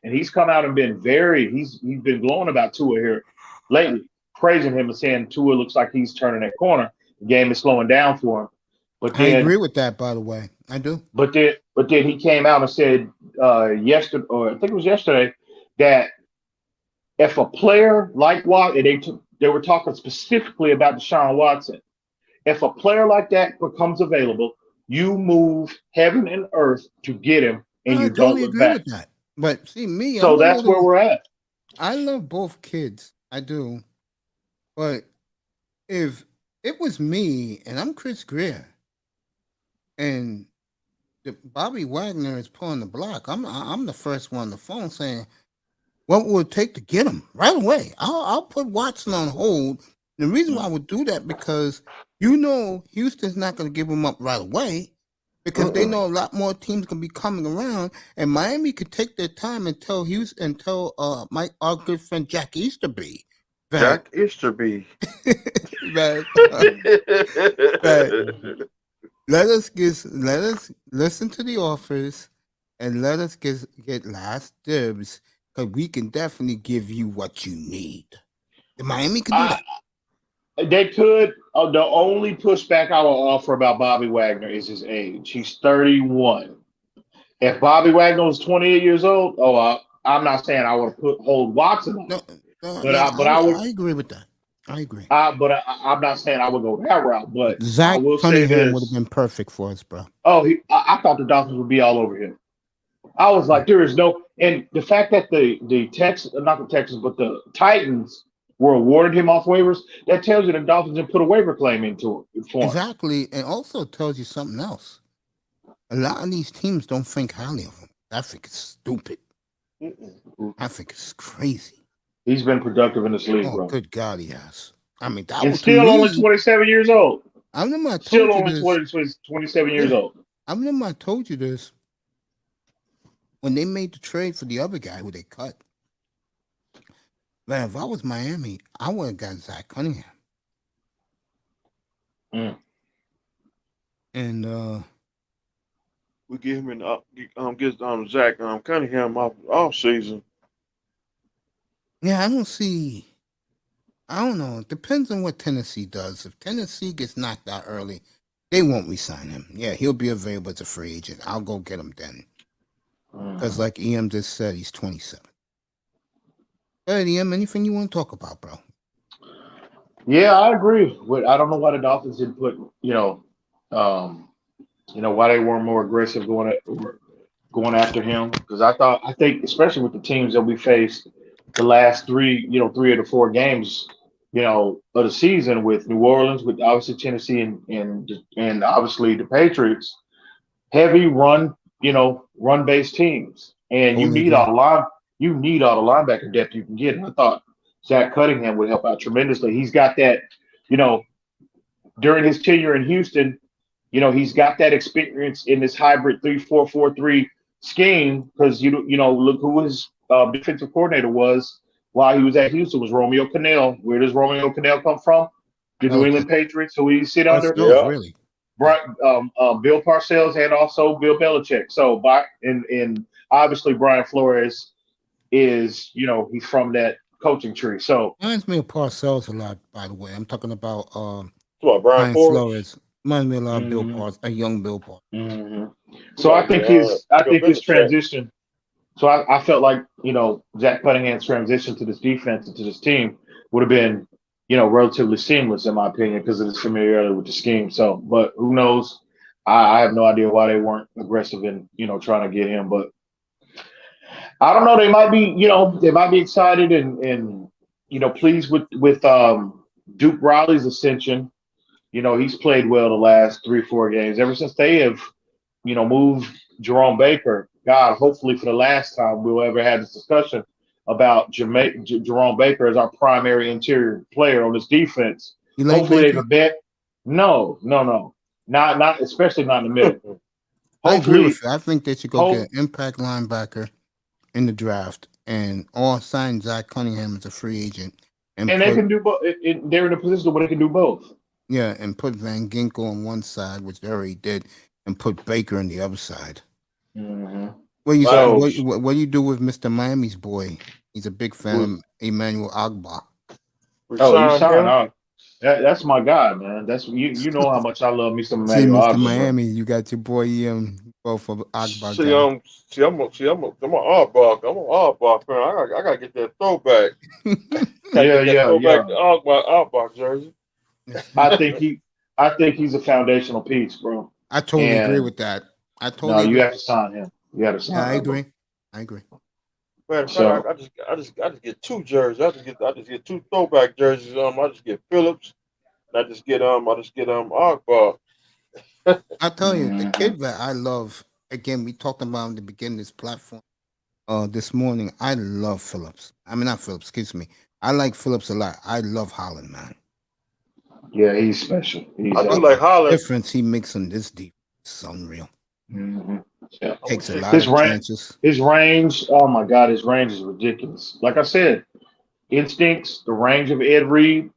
and he's come out and been he's been glowing about Tua here lately, praising him and saying Tua looks like he's turning that corner. The game is slowing down for him. But I agree with that, by the way. I do. But then he came out and said yesterday, or I think it was yesterday, that if a player like Watson, they were talking specifically about Deshaun Watson, if a player like that becomes available, you move heaven and earth to get him, and you don't look back. With that. But see, me. So that's where we're at. I love both kids. I do. But if it was me and I'm Chris Greer, and Bobby Wagner is pulling the block, I'm the first one on the phone saying, what will it take to get him right away? I'll put Watson on hold. The reason why I would do that, because Houston's not going to give him up right away, because they know a lot more teams can be coming around, and Miami could take their time and tell Houston, our good friend Jack Easterby. Jack Easterby. Let us listen to the offers, and let us get last dibs, because we can definitely give you what you need. Miami can do that. They could. The only pushback I will offer about Bobby Wagner is his age. He's 31. If Bobby Wagner was 28 years old, I'm not saying I would hold Watson on. I agree with that. I agree. But I'm not saying I would go that route. But Zach Cunningham would have been perfect for us, bro. I thought the Dolphins would be all over him. I was like, there is no, and the fact that the Texans, not the Texans, but the Titans were awarded him off waivers, that tells you the Dolphins didn't put a waiver claim into it. Exactly, and also tells you something else. A lot of these teams don't think highly of him. I think it's stupid. I think it's crazy. He's been productive in this league, bro. Good God, he has. I mean, that and was still only 27 years old. I remember I told still you only this. 27 years old. I remember I told you this when they made the trade for the other guy who they cut. Man, if I was Miami, I would have got Zach Cunningham. And we get him in get Zach Cunningham off season. Yeah, I don't know. It depends on what Tennessee does. If Tennessee gets knocked out early, they won't re-sign him. Yeah, he'll be available as a free agent. I'll go get him then. Because like EM just said, he's 27. Hey, EM, anything you want to talk about, bro? Yeah, I agree. I don't know why the Dolphins didn't put, why they weren't more aggressive going after him. Because I think, especially with the teams that we faced the last three of the 4 games, of the season, with New Orleans, with obviously Tennessee and obviously the Patriots, heavy run-based teams, and you need all the linebacker depth you can get. And I thought Zach Cunningham would help out tremendously. He's got that, during his tenure in Houston, he's got that experience in this hybrid 3-4-4-3 scheme, because look who his defensive coordinator was while he was at Houston was Romeo Cannell. Where does Romeo Cannell come from? The New England Patriots, who he sit under. Really? Bill Parcells and also Bill Belichick. So, and obviously Brian Flores is, he's from that coaching tree. So Reminds me of Parcells a lot, by the way. I'm talking about What, Brian Brian Flores? Flores. Reminds me a lot of Bill mhm, Parcells, a young Bill Parcells. mhm. So I think Phil his Belichick. transition. So I felt like, Zach Cunningham's transition to this defense and to this team would have been, relatively seamless in my opinion because of his familiarity with the scheme. So, but who knows? I have no idea why they weren't aggressive in, trying to get him. But I don't know. They might be, excited and pleased with Duke Riley's ascension. He's played well the last 3-4 games ever since they have, moved Jerome Baker. God, hopefully for the last time we'll ever have this discussion about Jerome Baker as our primary interior player on this defense. You like Hopefully they've Baker? a bet. No, not especially not in the middle. I agree Hopefully, with you. I think they should go hope, get an impact linebacker in the draft or sign Zach Cunningham as a free agent and and they put can do both. They're in a position where they can do both. and put Van Ginkel on one side, which they already did, and put Baker on the other side. Mm-hmm. What you So- what do you do with Mr. Miami's boy? He's a big fan of Emmanuel Agba. Oh, you Resign signed him. on. That's my guy, man. That's you know how much I love me some See, Emmanuel Mr. Ogba, bro. Miami, you got your boy both of Agba See, guy. I'm an Aardbach. I'm an Aardbach fan. I gotta get that throwback. Throwback to Aardbach jersey. I think he's a foundational piece, bro. I totally agree And- with that. I No, totally you agree. have to sign him. You got to sign Yeah, I him. bro. agree. I agree. Man, So- I just get 2 jerseys. I just get 2 throwback jerseys. I just get Phillips. I just get Aardbach. I tell you, the Mhm. kid that I love, again, we talked about in the beginning of this platform this morning. I love Phillips. I mean, not Phillips, excuse me. I like Phillips a lot. I love Holland, man. Yeah, he's special. He's I do out like there. Holland. Difference he makes on this defense is unreal. Mhm. Yeah. Takes a lot His of range- chances. His range, oh my God, his range is ridiculous. Like I said, instincts, the range of Ed Reed,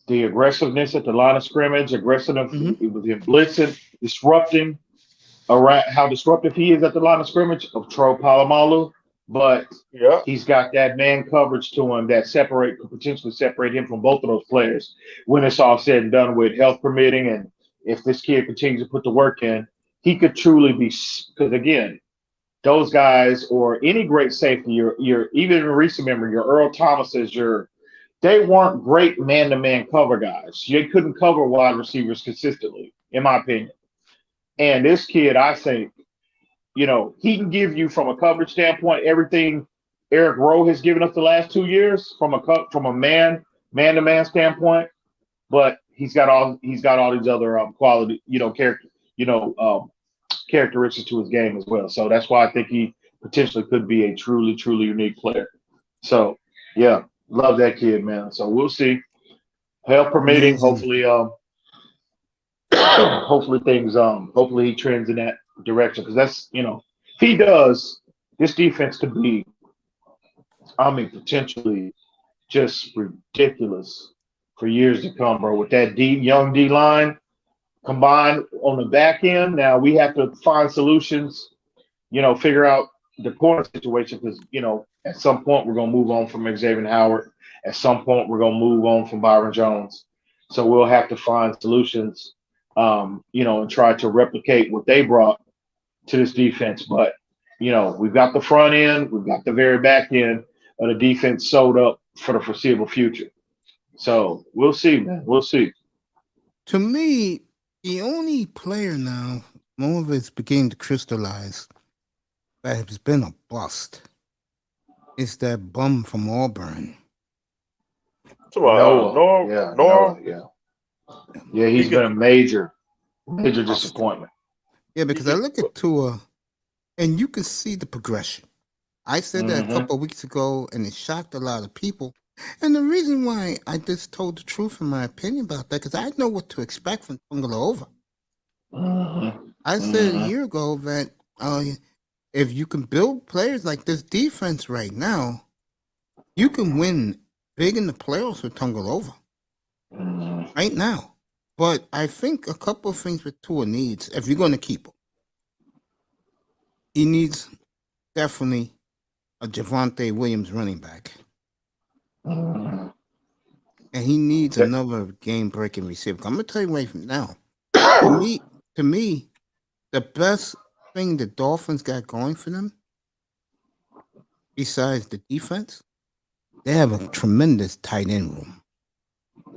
the aggressiveness at the line of scrimmage, aggressiveness with him blitzing, disrupting, around how disruptive he is at the line of scrimmage of Tro Palomalu. But Yeah. he's got that man coverage to him that could potentially separate him from both of those players when it's all said and done with health permitting. And if this kid continues to put the work in, he could truly be, because again, those guys or any great safety, your even in recent memory, your Earl Thomases, they weren't great man-to-man cover guys. They couldn't cover wide receivers consistently, in my opinion. And this kid, I think, he can give you from a coverage standpoint everything Eric Rowe has given us the last 2 years from a man-to-man standpoint. But he's got all these other quality, characteristics to his game as well. So that's why I think he potentially could be a truly, truly unique player. So yeah, love that kid, man. So we'll see. Health permitting, Amazing. hopefully he trends in that direction because that's if he does, this defense could be, potentially just ridiculous for years to come, bro. With that young D line combined on the back end, now we have to find solutions. Figure out the corner situation because at some point we're gonna move on from Xavier Howard. At some point we're gonna move on from Byron Jones. So we'll have to find solutions, and try to replicate what they brought to this defense. But, we've got the front end, we've got the very back end of the defense sewed up for the foreseeable future. So we'll see, man. We'll see. To me, the only player now, more of it's beginning to crystallize, that has been a bust is that bum from Auburn. Noah. Yeah, he's been a major disappointment. Yeah, because I look at Tua, and you can see the progression. I said that a couple of weeks ago, and it shocked a lot of people. And the reason why I just told the truth in my opinion about that, because I know what to expect from Tungaloova. I said a year ago that if you can build players like this defense right now, you can win big in the playoffs with Tungaloova right now. But I think a couple of things with Tua needs, if you're going to keep him, he needs definitely a Javonte Williams running back. Mhm. And he needs Yeah. another game-breaking receiver. I'm gonna tell you right from now. To me, the best thing the Dolphins got going for them, besides the defense, they have a tremendous tight end room.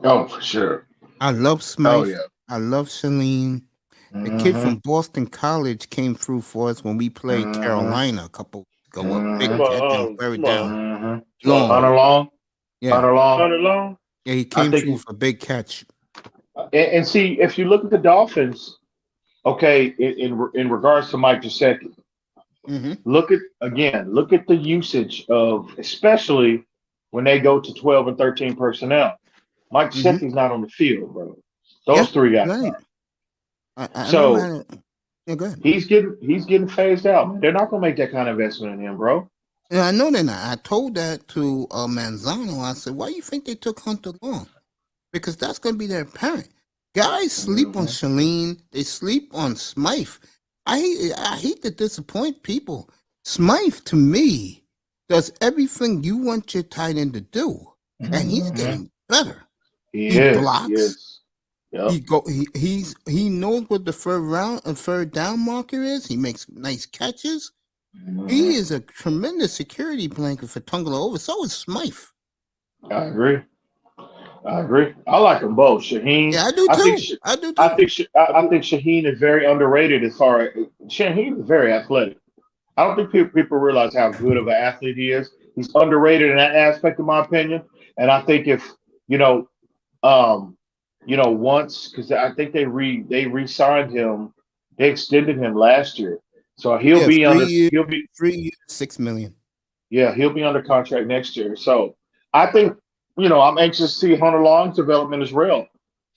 Oh, for sure. I love Oh Smythe. yeah. I love Shalene. The kid Mhm. from Boston College came through for us when we played Mhm. Carolina a couple weeks ago. A big Mhm. catch on third down. Mhm. Long. Hunter Long. Yeah. Hunter Long. Hunter Long. Yeah, he I came think through for a big catch. and see if you look at the Dolphins, okay, in regards to Mike Gesicki, Mm-hmm. look at the usage of, especially when they go to 12 and 13 personnel. Mike Mhm. Gesicki's not on the field, bro. Yeah, Those three guys right. are. I know So that. Yeah, go ahead. he's getting phased out. They're not gonna make that kind of investment in him, bro. Yeah, I know they're not. I told that to Manzano. I said, why you think they took Hunter Long? Because that's going to be their parent. Guys sleep on Shalene. They sleep on Smythe. I hate to disappoint people. Smythe, to me, does everything you want your tight end to do. And he's Mhm. getting better. He He is. blocks. He is. Yep. He knows what the third down marker is. He makes nice catches. He Mhm. is a tremendous security blanket for Tungaloova. So is Smythe. I agree. I like them both. Shaheen. Yeah, I do I think. too. I do I too. think. I think Shaheen is very underrated as far as Shaheen is very athletic. I don't think people realize how good of an athlete he is. He's underrated in that aspect, in my opinion. And I think if you know, um, once because I think they re-signed him, they extended him last year, so Yeah, 3 years, 6 million. he'll be under contract next year. So I think I'm anxious to see Hunter Long's development as well.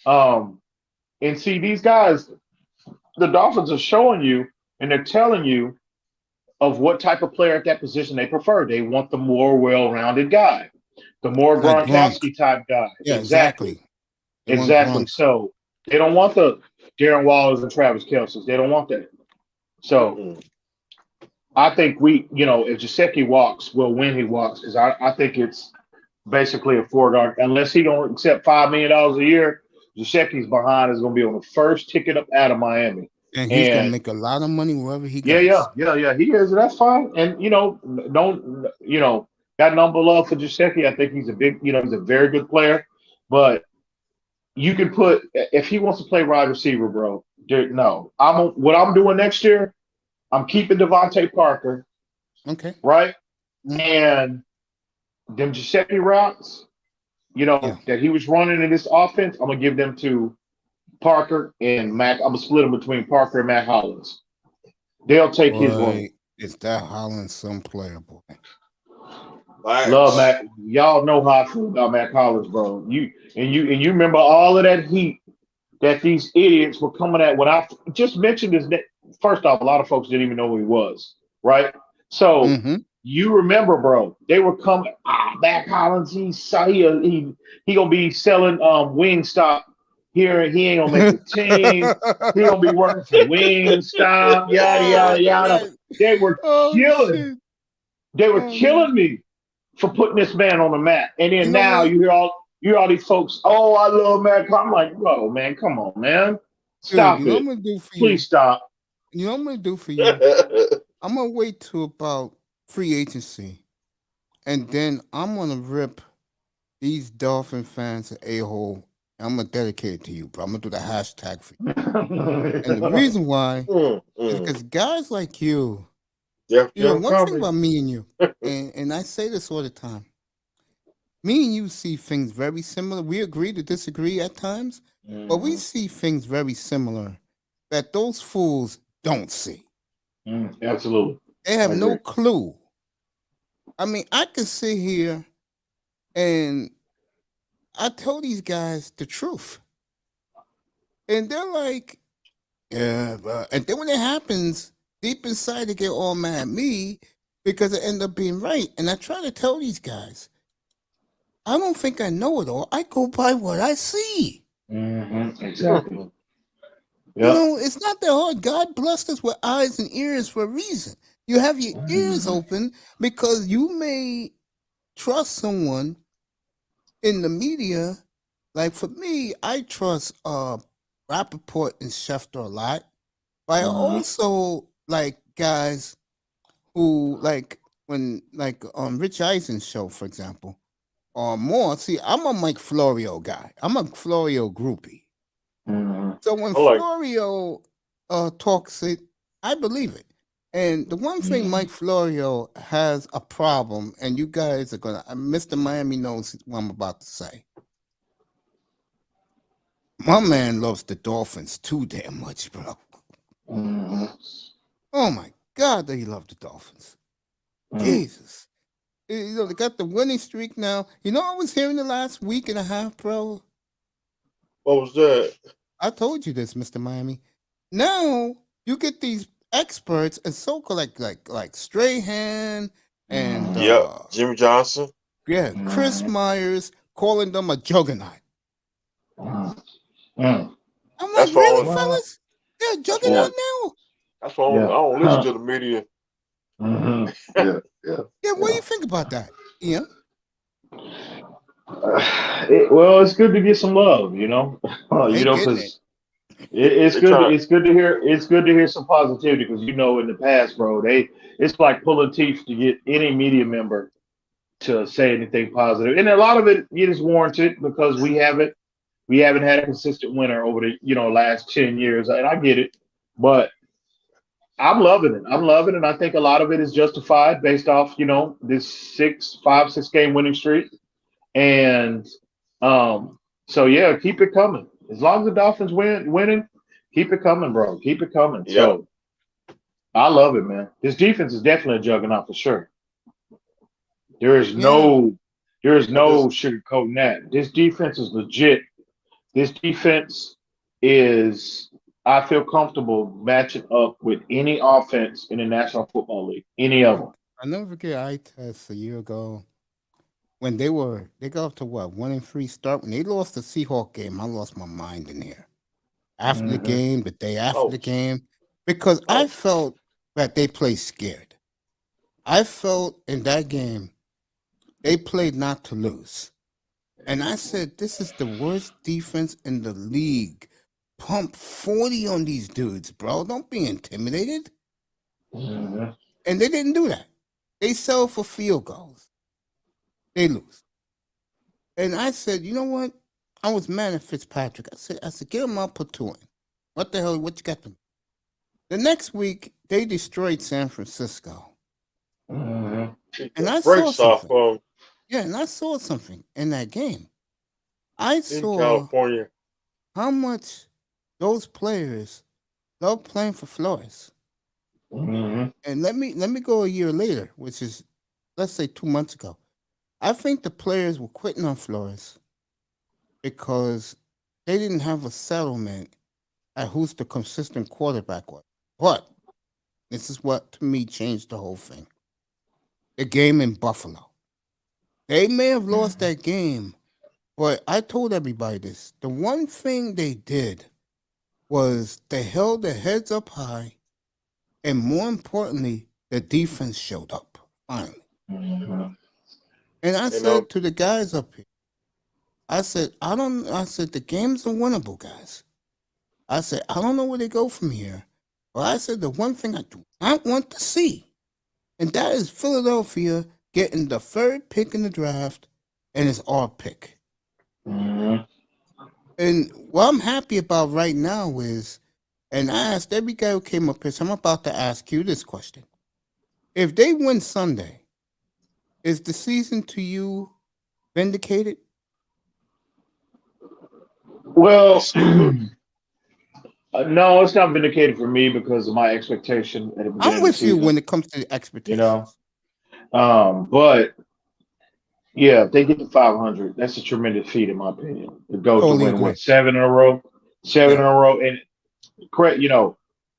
And see these guys, the Dolphins are showing you and they're telling you of what type of player at that position they prefer. They want the more well-rounded guy, the more Like Gronk. Gronkowski type guy. Yeah, Exactly. They want Exactly. Gronk. So they don't want the Darren Wallers and Travis Kelce's. They don't want that. So I think if Gesicki walks, well, when he walks, because I think it's basically a foregone. Unless he don't accept $5 million a year, Gesicki's behind is going to be on the first ticket up out of Miami. And he's going to make a lot of money wherever he goes. Yeah. He is. That's fine. And got number love for Gesicki. I think he's he's a very good player. But you can put if he wants to play wide receiver, bro. No, what I'm doing next year. I'm keeping Devontae Parker. Okay. Right, and them Gesicki routes, that he was running in this offense. I'm gonna give them to Parker and Mac. I'm gonna split them between Parker and Mac Hollins. They'll take his role. Is that Hollins some player, boy? Love Mac. Y'all know how I feel about Mac Hollins, bro. You remember all of that heat that these idiots were coming at when I just mentioned his name. First off, a lot of folks didn't even know who he was, right? So you remember, bro, they were coming. Mac Hollins, he gonna be selling Wingstop here. He ain't gonna make the team. He gonna be working for Wingstop. Yada yada. They were killing. They were killing me for putting this man on the map. And then now you hear all these folks. Oh, I love Mac. I'm like, bro, man, come on, man, stop Dude, it. I'm gonna do for Please stop. You know what I'm gonna do for you? I'm gonna wait till about free agency, and then I'm gonna rip these Dolphin fans an a-hole. I'm gonna dedicate it to you, bro. I'm gonna do the hashtag for you. And the reason why is because guys like you, one thing about me and you, and I say this all the time. Me and you see things very similar. We agree to disagree at times, but we see things very similar that those fools don't see. Absolutely. They have no clue. I mean, I can sit here and I tell these guys the truth. And they're like, yeah, but and then when it happens, deep inside they get all mad at me because it end up being right. And I try to tell these guys, I don't think I know it all. I go by what I see. Exactly. You know, it's not that hard. God blessed us with eyes and ears for a reason. You have your ears open because you may trust someone in the media, like for me, I trust Rappaport and Schefter a lot. But I also like guys who like when like on Rich Eisen's show, for example, or more. See, I'm a Mike Florio guy. I'm a Florio groupie. So when Florio talks it, I believe it. And the one thing Mike Florio has a problem, and you guys are gonna, Mr. Miami knows what I'm about to say. My man loves the Dolphins too damn much, bro. Oh my God, they love the Dolphins. Jesus. You know, they got the winning streak now. You know, I was hearing the last week and a half, bro. What was that? I told you this, Mr. Miami. Now you get these experts and so-called like Strahan and Jimmy Johnson. Yeah, Chris Myers calling them a juggernaut. I'm like, really, fellas? They're a juggernaut now? That's why I don't listen to the media. Yeah, what do you think about that? Yeah. Well, it's good to get some love, you know. Because it's good. It's good to hear. It's good to hear some positivity because in the past, bro, it's like pulling teeth to get any media member to say anything positive, and a lot of it is warranted because we haven't had a consistent winner over the last 10 years, and I get it, but I'm loving it. And I think a lot of it is justified based off this 5-6 game winning streak, and so yeah, keep it coming. As long as the Dolphins winning, keep it coming, bro. Keep it coming. Yep. So I love it, man. This defense is definitely a juggernaut for sure. There is no sugarcoating that. This defense is legit. This defense is, I feel comfortable matching up with any offense in the National Football League. Any of them. I never forget eye test a year ago when they got up to 1-3 start. When they lost the Seahawks game, I lost my mind in here. After the game, the day after the game, because I felt that they played scared. I felt in that game they played not to lose. And I said, this is the worst defense in the league. Pump 40 on these dudes, bro. Don't be intimidated. And they didn't do that. They sell for field goals. They lose. And I said, you know what? I was mad at Fitzpatrick. I said, get him out, put 2 in. What the hell? What you got them? The next week, they destroyed San Francisco. And I saw something. Yeah, and I saw something in that game. I saw California how much those players love playing for Flores. And let me go a year later, which is, let's say 2 months ago. I think the players were quitting on Flores because they didn't have a settlement at who's the consistent quarterback was. But this is what, to me, changed the whole thing. The game in Buffalo. They may have lost that game, but I told everybody this. The one thing they did was they held their heads up high, and more importantly, the defense showed up, finally. And I said to the guys up here, I said, the games are winnable, guys. I said, I don't know where they go from here, but I said the one thing I do not want to see, and that is Philadelphia getting the 3rd pick in the draft, and it's our pick. And what I'm happy about right now is, and I asked every guy who came up here, so I'm about to ask you this question. If they win Sunday, is the season to you vindicated? Well, no, it's not vindicated for me because of my expectation at the beginning I'm with of the season. you when it comes to the expectations. But yeah, if they get to 500, that's a tremendous feat in my opinion. To go to win 7 in a row, and correct.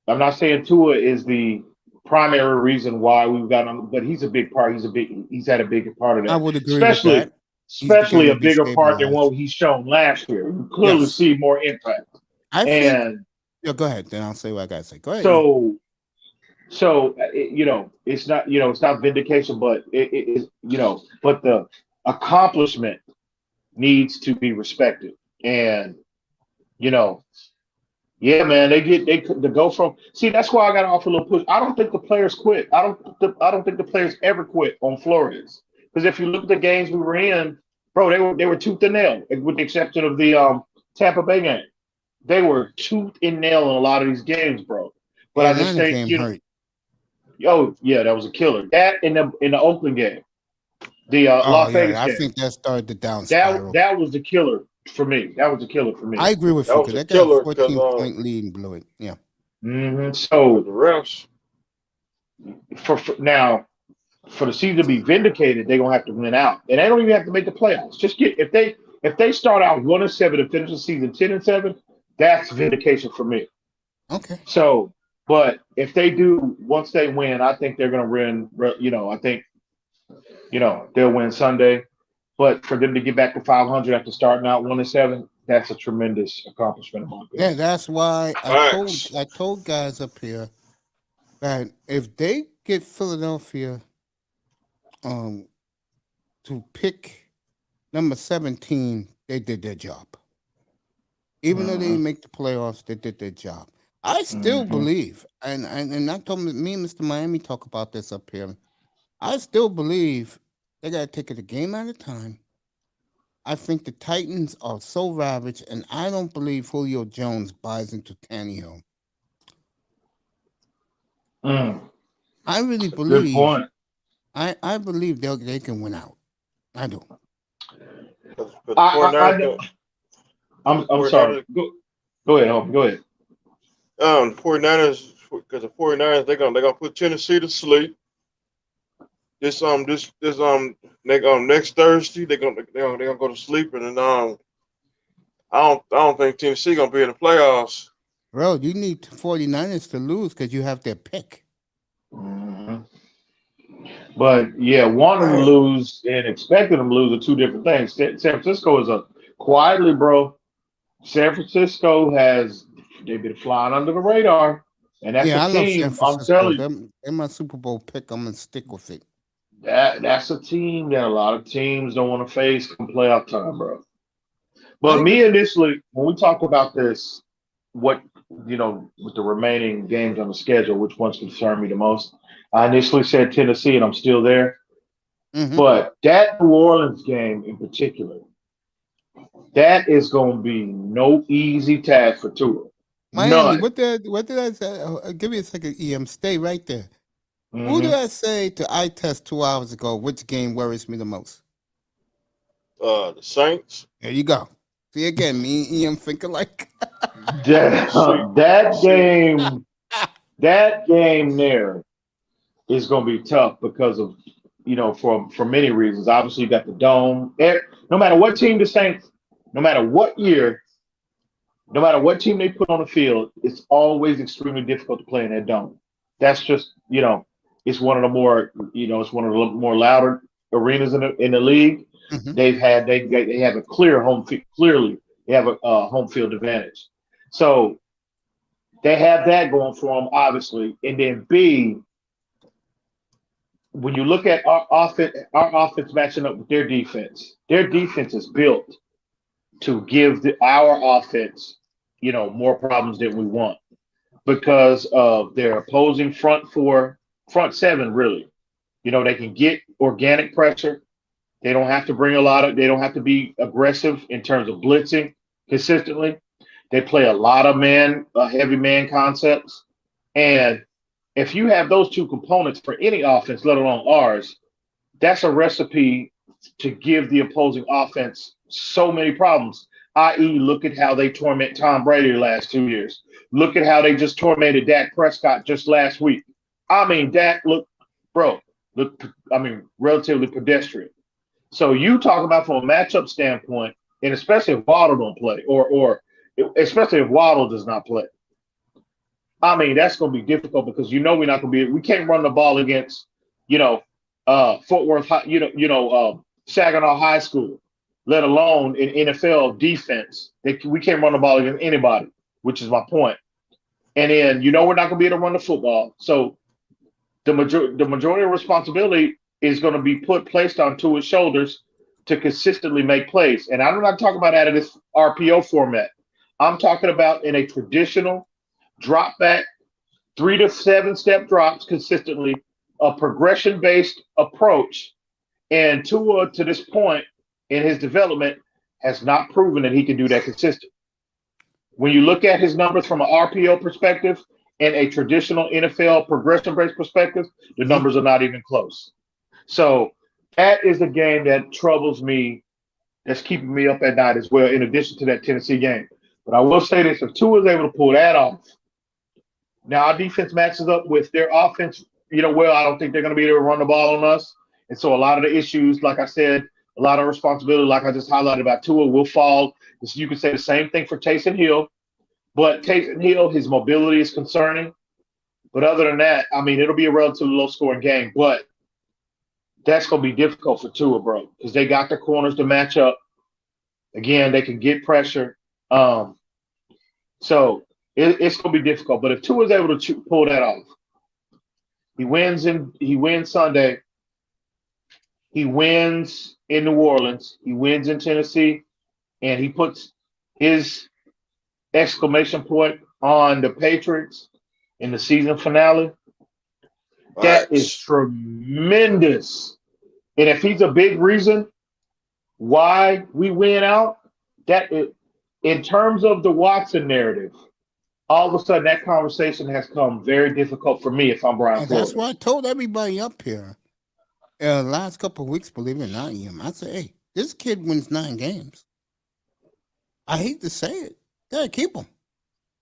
I'm not saying Tua is the primary reason why we've got him, but he's a big part. He's had a bigger part of that. I would agree with that. Especially a bigger part than what he's shown last year. You clearly see more impact. Go ahead. Then I'll say what I gotta say. Go ahead. So it's not vindication, but but the accomplishment needs to be respected. And you know, yeah, man, they could to go from. See, that's why I got to offer a little push. I don't think the players quit. I don't think the players ever quit on Flores. Because if you look at the games we were in, bro, they were tooth and nail, with the exception of the Tampa Bay game. They were tooth and nail in a lot of these games, bro. But The I just Atlanta think, game hurt. oh yeah, that was a killer. That in the Oakland game, the Oh Las yeah, Vegas I game, think that started the down spiral. that was the killer for me. That was the killer for me. I agree with That you was because a they got a killer because 14-point lead and blew it. Yeah. So the refs. for now, for the season to be vindicated, they're gonna have to win out, and they don't even have to make the playoffs. Just get if they start out 1-7 and finish the season 10-7, that's vindication for me. Okay. So, but if they do, once they win, I think they're gonna win. I think they'll win Sunday. But for them to get back to 500 after starting out 1-7, that's a tremendous accomplishment in my opinion. Yeah, that's why Facts. I told guys up here that if they get Philadelphia to pick number 17, they did their job. Even though they didn't make the playoffs, they did their job. I still believe, and I told me and Mr. Miami talk about this up here. I still believe they got to take it a game at a time. I think the Titans are so ravaged, and I don't believe Julio Jones buys into Tannehill. I really Good believe. point. I believe they can win out. I do. I'm sorry. Go ahead, Hope. Go ahead. 49ers, because the 49ers they're gonna put Tennessee to sleep. This next Thursday they're gonna go to sleep, and then I don't think Tennessee gonna be in the playoffs. Bro, you need 49ers to lose because you have their pick. But yeah, wanting to lose and expecting them to lose are two different things. San Francisco is quietly, bro. San Francisco they've been flying under the radar, and that's I a love team. San Francisco. I'm telling you, They're my Super Bowl pick. I'm gonna stick with it. that's a team that a lot of teams don't want to face come playoff time, bro. But me initially, when we talk about this, with the remaining games on the schedule, which ones concern me the most? I initially said Tennessee, and I'm still there. But that New Orleans game in particular, that is going to be no easy task for Tua. Miami, None. what did I say? Give me a second, EM. Stay right there. Who did I say to eye test 2 hours ago? Which game worries me the most? The Saints. There you go. See again, me and EM think alike. that game there is going to be tough because of for many reasons. Obviously, you got the dome. No matter what team the Saints, no matter what year, no matter what team they put on the field, it's always extremely difficult to play in that dome. That's just it's one of the more it's one of the more louder arenas in the league. They have a clear home field. Clearly, they have a home field advantage. So they have that going for them, obviously. And then B, when you look at our offense matching up with their defense is built to give our offense, more problems than we want because of their opposing front seven, really. They can get organic pressure. They don't have to they don't have to be aggressive in terms of blitzing consistently. They play a lot of heavy man concepts. And if you have those two components for any offense, let alone ours, that's a recipe to give the opposing offense so many problems, i.e., look at how they torment Tom Brady the last 2 years. Look at how they just tormented Dak Prescott just last week. I mean, Dak relatively pedestrian. So you talk about from a matchup standpoint, and especially if Waddle don't play, or especially if Waddle does not play. I mean, that's going to be difficult because we're not going to we can't run the ball against, Fort Worth, Saginaw High School, let alone in NFL defense. We can't run the ball against anybody, which is my point. And then, we're not going to be able to run the football. So the majority of responsibility is going to be placed on Tua's shoulders to consistently make plays. And I'm not talking about out of this RPO format. I'm talking about in a traditional drop back, 3 to 7 step drops consistently, a progression based approach. And Tua, to this point in his development, has not proven that he can do that consistently. When you look at his numbers from an RPO perspective and a traditional NFL progression based perspective, the numbers are not even close. So that is the game that troubles me, that's keeping me up at night as well, in addition to that Tennessee game. But I will say this, if Tua is able to pull that off, now our defense matches up with their offense, well, I don't think they're going to be able to run the ball on us. And so a lot of the issues, like I said, a lot of responsibility, like I just highlighted about Tua, will fall. You can say the same thing for Taysom Hill. But Taysom Hill, his mobility is concerning. But other than that, I mean, it'll be a relatively low-scoring game. But that's going to be difficult for Tua, bro, because they got the corners to match up. Again, they can get pressure. So it's going to be difficult. But if Tua is able to pull that off, he wins Sunday. He wins in New Orleans. He wins in Tennessee. And he puts his exclamation point on the Patriots in the season finale. That is tremendous. And if he's a big reason why we win out, in terms of the Watson narrative, all of a sudden that conversation has come very difficult for me if I'm Brian Flores. That's why I told everybody up here last couple of weeks, believe it or not, I said, hey, this kid wins 9 games. I hate to say it. Gotta keep him.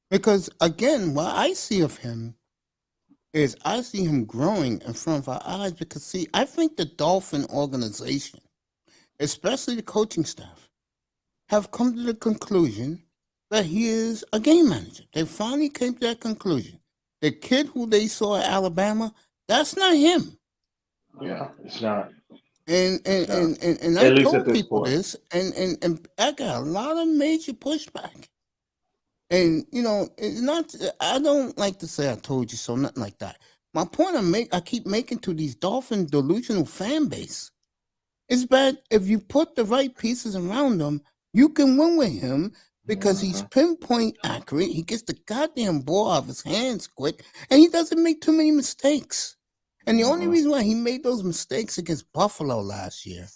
Because, again, what I see of him is I see him growing in front of our eyes. Because, see, I think the Dolphin organization, especially the coaching staff, have come to the conclusion that he is a game manager. They finally came to that conclusion. The kid who they saw at Alabama, that's not him. Yeah, it's not. And I told people this, and I got a lot of major pushback. And it's not. I don't like to say I told you so, nothing like that. My point I keep making to these Dolphin delusional fan base is that if you put the right pieces around him, you can win with him because he's pinpoint accurate. He gets the goddamn ball out of his hands quick, and he doesn't make too many mistakes. And the only reason why he made those mistakes against Buffalo last year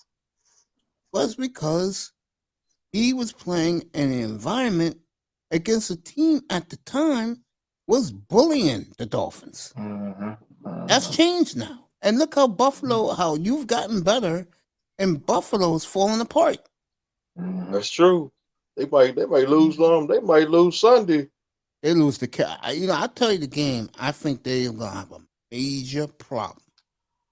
was because he was playing in an environment against a team at the time was bullying the Dolphins. That's changed now. And look how how you've gotten better, and Buffalo's falling apart. That's true. They might lose them. They might lose Sunday. They lose the I tell you the game. I think they're gonna have a major problem.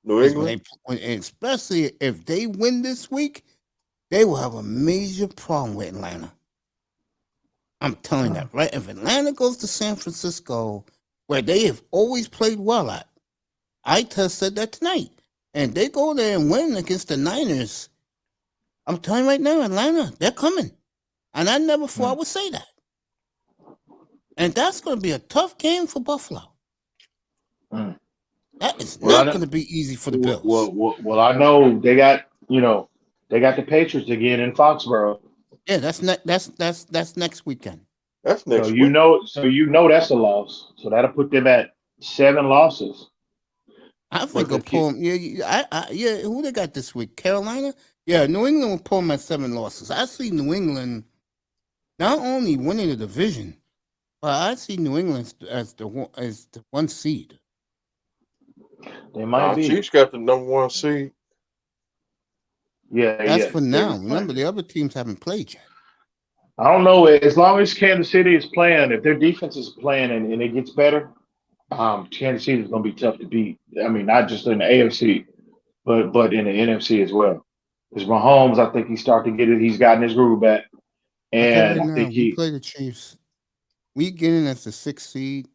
New England, and especially if they win this week, they will have a major problem with Atlanta. I'm telling you that, right? If Atlanta goes to San Francisco, where they have always played well at, I just said that tonight, and they go there and win against the Niners, I'm telling you right now, Atlanta, they're coming. And I never thought I would say that. And that's going to be a tough game for Buffalo. That is not going to be easy for the Bills. Well, I know they got the Patriots again in Foxborough. Yeah, that's next weekend. That's next. So that's a loss. So that'll put them at 7 losses. I think they'll pull them. Yeah. Who they got this week? Carolina. Yeah, New England will pull them at 7 losses. I see New England not only winning the division, but I see New England as the 1 seed. They might be. Chiefs got the number 1 seed. Yeah, that's for now. Remember, the other teams haven't played yet. I don't know. As long as Kansas City is playing, if their defense is playing and it gets better, Kansas City is going to be tough to beat. I mean, not just in the AFC, but in the NFC as well. Because Mahomes, I think he's starting to get it. He's gotten his groove back, and I think we play the Chiefs. We get in as the 6th seed.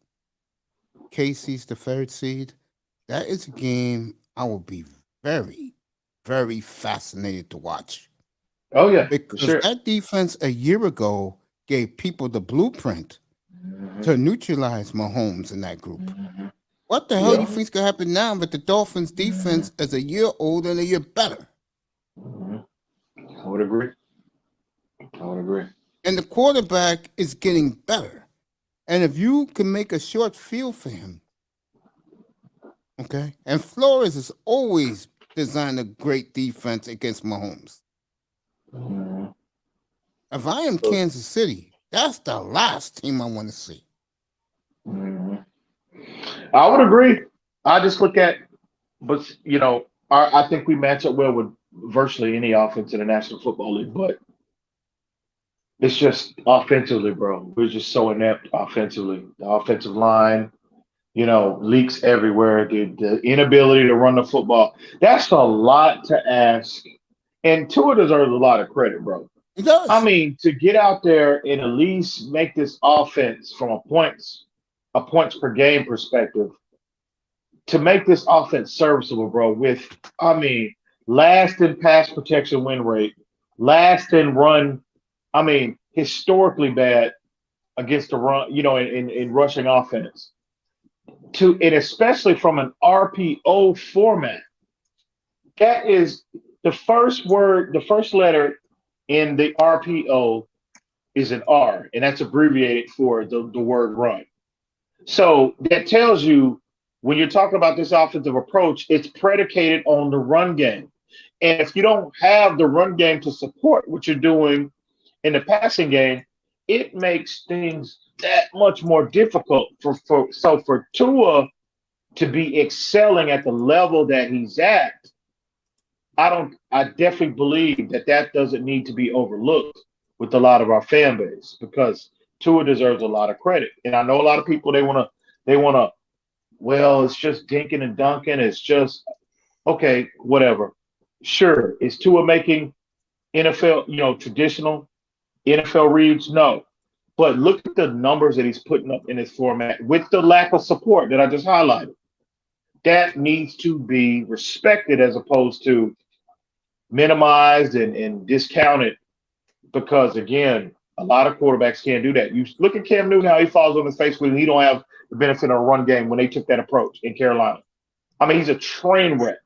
KC's the 3rd seed. That is a game I will be very, very fascinated to watch. Oh, yeah. Because that defense a year ago gave people the blueprint to neutralize Mahomes in that group. What the hell do you think's going to happen now? But the Dolphins defense is a year older and a year better. would agree. I would agree. And the quarterback is getting better. And if you can make a short field for him, okay, and Flores has always designed a great defense against Mahomes. Mm-hmm. If I am Kansas City, that's the last team I want to see. Mm-hmm. I would agree. I just look at, but you know, I think we match up well with virtually any offense in the National Football League, but it's just offensively, bro. We're just so inept offensively. The offensive line, you know, leaks everywhere. The inability to run the football. That's a lot to ask. And Tua deserves a lot of credit, bro. He does. I mean, to get out there and at least make this offense from a points per game perspective, to make this offense serviceable, bro, with, I mean, last in pass protection win rate, last in run, I mean, historically bad against the run, you know, in rushing offense. And especially from an RPO format. That is the first word, the first letter in the RPO is an R, and that's abbreviated for the word run. So that tells you when you're talking about this offensive approach, it's predicated on the run game. And if you don't have the run game to support what you're doing in the passing game, it makes things that much more difficult for Tua to be excelling at the level that he's at. I definitely believe that doesn't need to be overlooked with a lot of our fan base, because Tua deserves a lot of credit. And I know a lot of people, they want to, well, it's just dinking and dunking. It's just, okay, whatever. Sure. Is Tua making NFL, you know, traditional NFL reads? No. But look at the numbers that he's putting up in his format with the lack of support that I just highlighted. That needs to be respected as opposed to minimized and discounted, because, again, a lot of quarterbacks can't do that. You look at Cam Newton, how he falls on his face when he don't have the benefit of a run game when they took that approach in Carolina. I mean, he's a train wreck.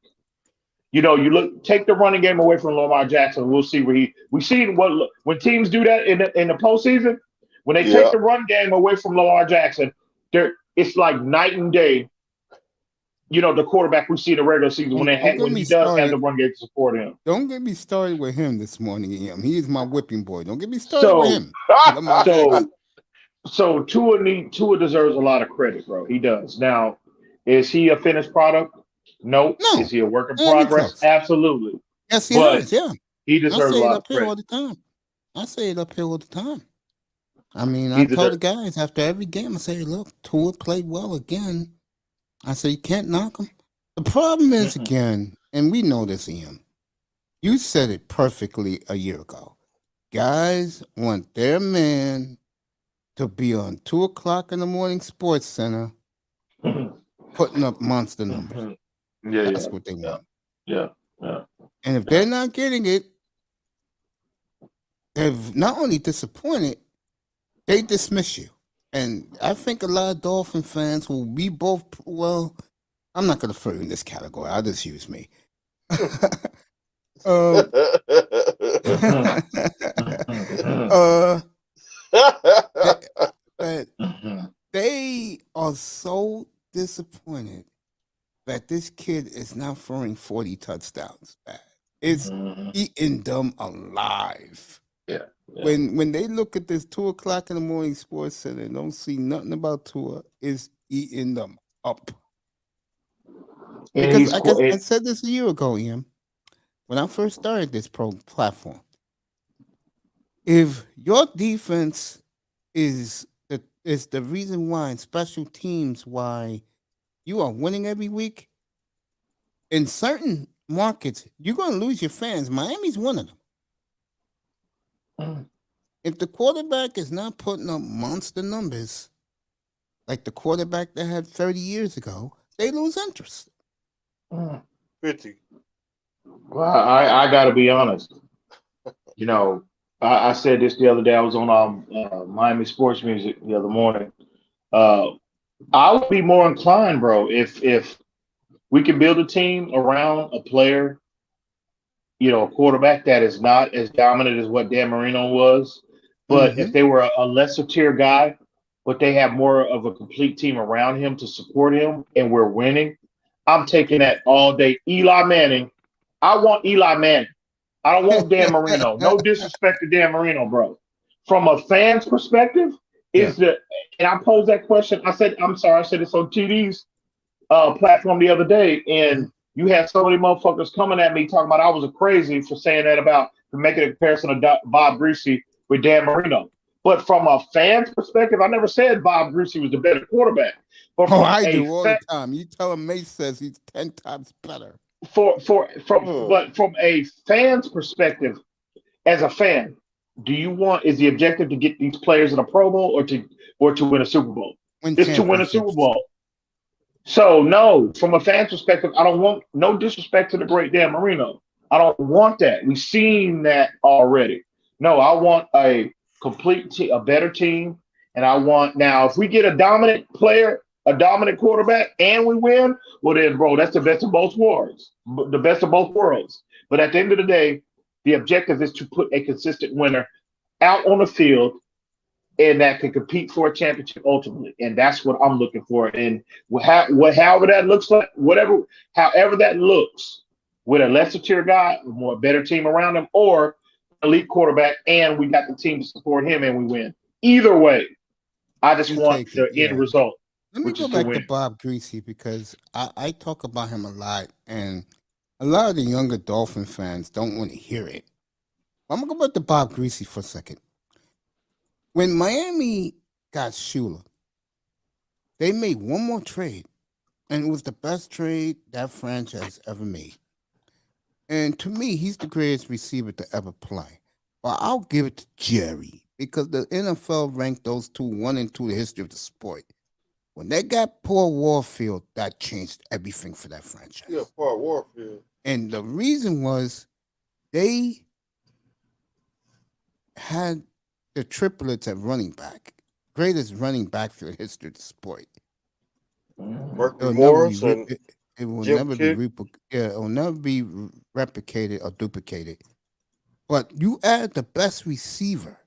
You know, take the running game away from Lamar Jackson, we'll see where we see when teams do that in the postseason, when they take the run game away from Lamar Jackson, it's like night and day. You know, the quarterback we see in the regular season when he does have the run game to support him. Don't get me started with him this morning, Em. He is my whipping boy. Don't get me started with him. So Tua deserves a lot of credit, bro. He does. Now, is he a finished product? Nope. No. Is he a work in progress? Absolutely. Yes, he is. Yeah. He deserves a lot of credit. All the time. I say it up here all the time. I mean, I tell the guys after every game, I say, look, Tua played well again. I say, you can't knock him. The problem is, again, and we know this, Ian, you said it perfectly a year ago. Guys want their man to be on 2:00 in the morning Sports Center putting up monster numbers. That's what they want. Yeah. And if they're not getting it, they're not only disappointed, they dismiss you. And I think a lot of Dolphin fans will be both, well, I'm not going to throw you in this category. I'll just use me. They are so disappointed that this kid is now throwing 40 touchdowns back. It's eating them alive. Yeah. When they look at this 2:00 in the morning Sports Center and don't see nothing about Tua, is eating them up. Because I said this a year ago, Ian, when I first started this platform. If your defense is the reason why, in special teams, why you are winning every week, in certain markets, you're going to lose your fans. Miami's one of them. If the quarterback is not putting up monster numbers like the quarterback that had 30 years ago, they lose interest. 50. Well, I got to be honest. You know, I said this the other day. I was on Miami Sports Music the other morning. I would be more inclined, bro, if we can build a team around a player a quarterback that is not as dominant as what Dan Marino was. But if they were a lesser tier guy, but they have more of a complete team around him to support him, and we're winning, I'm taking that all day. Eli Manning. I want Eli Manning. I don't want Dan Marino. No disrespect to Dan Marino, bro. From a fan's perspective, and I posed that question. I said this on TD's platform the other day, and you had so many motherfuckers coming at me talking about I was crazy for saying that about making a comparison of Bob Greasy with Dan Marino. But from a fan's perspective, I never said Bob Greasy was the better quarterback. But I do all the time. You tell him Mace says he's 10 times better. But from a fan's perspective, as a fan, is the objective to get these players in a Pro Bowl or to win a Super Bowl? It's to win a Super Bowl. So no, from a fan's perspective, I don't want no disrespect to the great Dan Marino. I don't want that. We've seen that already. No, I want a a better team, and I want now if we get a dominant player, a dominant quarterback, and we win, well then, bro, that's the best of both worlds. The best of both worlds. But at the end of the day, the objective is to put a consistent winner out on the field and that can compete for a championship ultimately. And that's what I'm looking for. And however that looks like, however that looks, with a lesser tier guy, a more better team around him, or elite quarterback, and we got the team to support him and we win. Either way, I just want the end result. Let me go back to Bob Greasy because I talk about him a lot, and a lot of the younger Dolphin fans don't want to hear it. I'm going to go back to Bob Greasy for a second. When Miami got Shula, they made one more trade, and it was the best trade that franchise ever made. And to me, he's the greatest receiver to ever play. But I'll give it to Jerry because the NFL ranked those two 1 and 2 in the history of the sport. When they got Paul Warfield, that changed everything for that franchise. Yeah, Paul Warfield. And the reason was they had the triplets at running back, greatest running back for the history of the sport. Mercury Morris and it will Jim never Kidd. it will never be replicated or duplicated. But you add the best receiver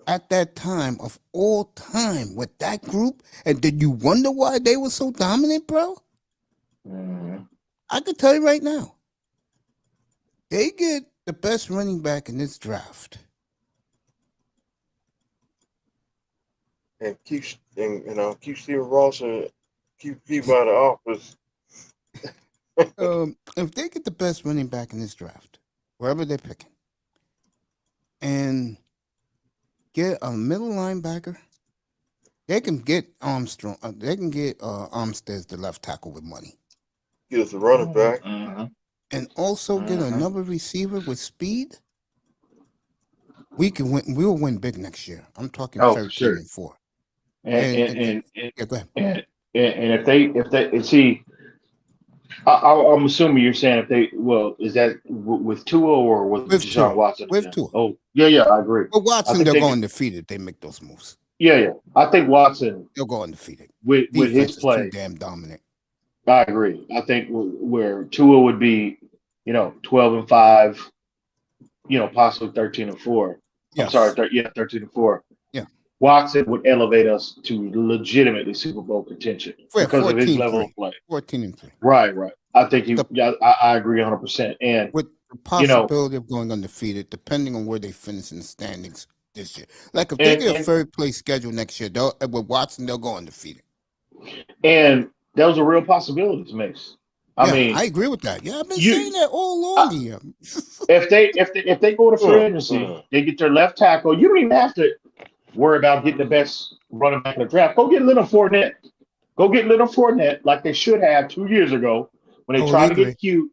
at that time of all time with that group, and did you wonder why they were so dominant, bro? I can tell you right now, they get the best running back in this draft. And keep Stephen Ross and keep out of office. If they get the best running back in this draft, wherever they're picking, and get a middle linebacker, they can get Armstrong. They can get Armstead, the left tackle, with money. Get us a running back. And also get another receiver with speed. We can win. We'll win big next year. I'm talking 13 and 4. And go ahead. And if they see, I'm assuming you're saying is that with Tua or with Deshaun Watson? With Tua. Oh, yeah, I agree. But Watson, they'll go undefeated. They make those moves. Yeah. I think Watson, they'll go undefeated. With his play, too damn dominant. I agree. I think where Tua would be, 12 and 5, possibly 13 and 4. Yes. I'm sorry, 13 and 4. Yeah. Watson would elevate us to legitimately Super Bowl contention because of his level of play. 14 and 3. Right. I think I agree 100%. And with the possibility of going undefeated, depending on where they finish in the standings this year. Like if they get a third place schedule next year, with Watson, they'll go undefeated. And those are real possibilities, Mace. I mean, I agree with that. Yeah, I've been saying that all along here. If they go to free agency, they get their left tackle. You don't even have to worry about getting the best running back in the draft. Go get Leonard Fournette. Go get Leonard Fournette like they should have 2 years ago when they tried to get cute.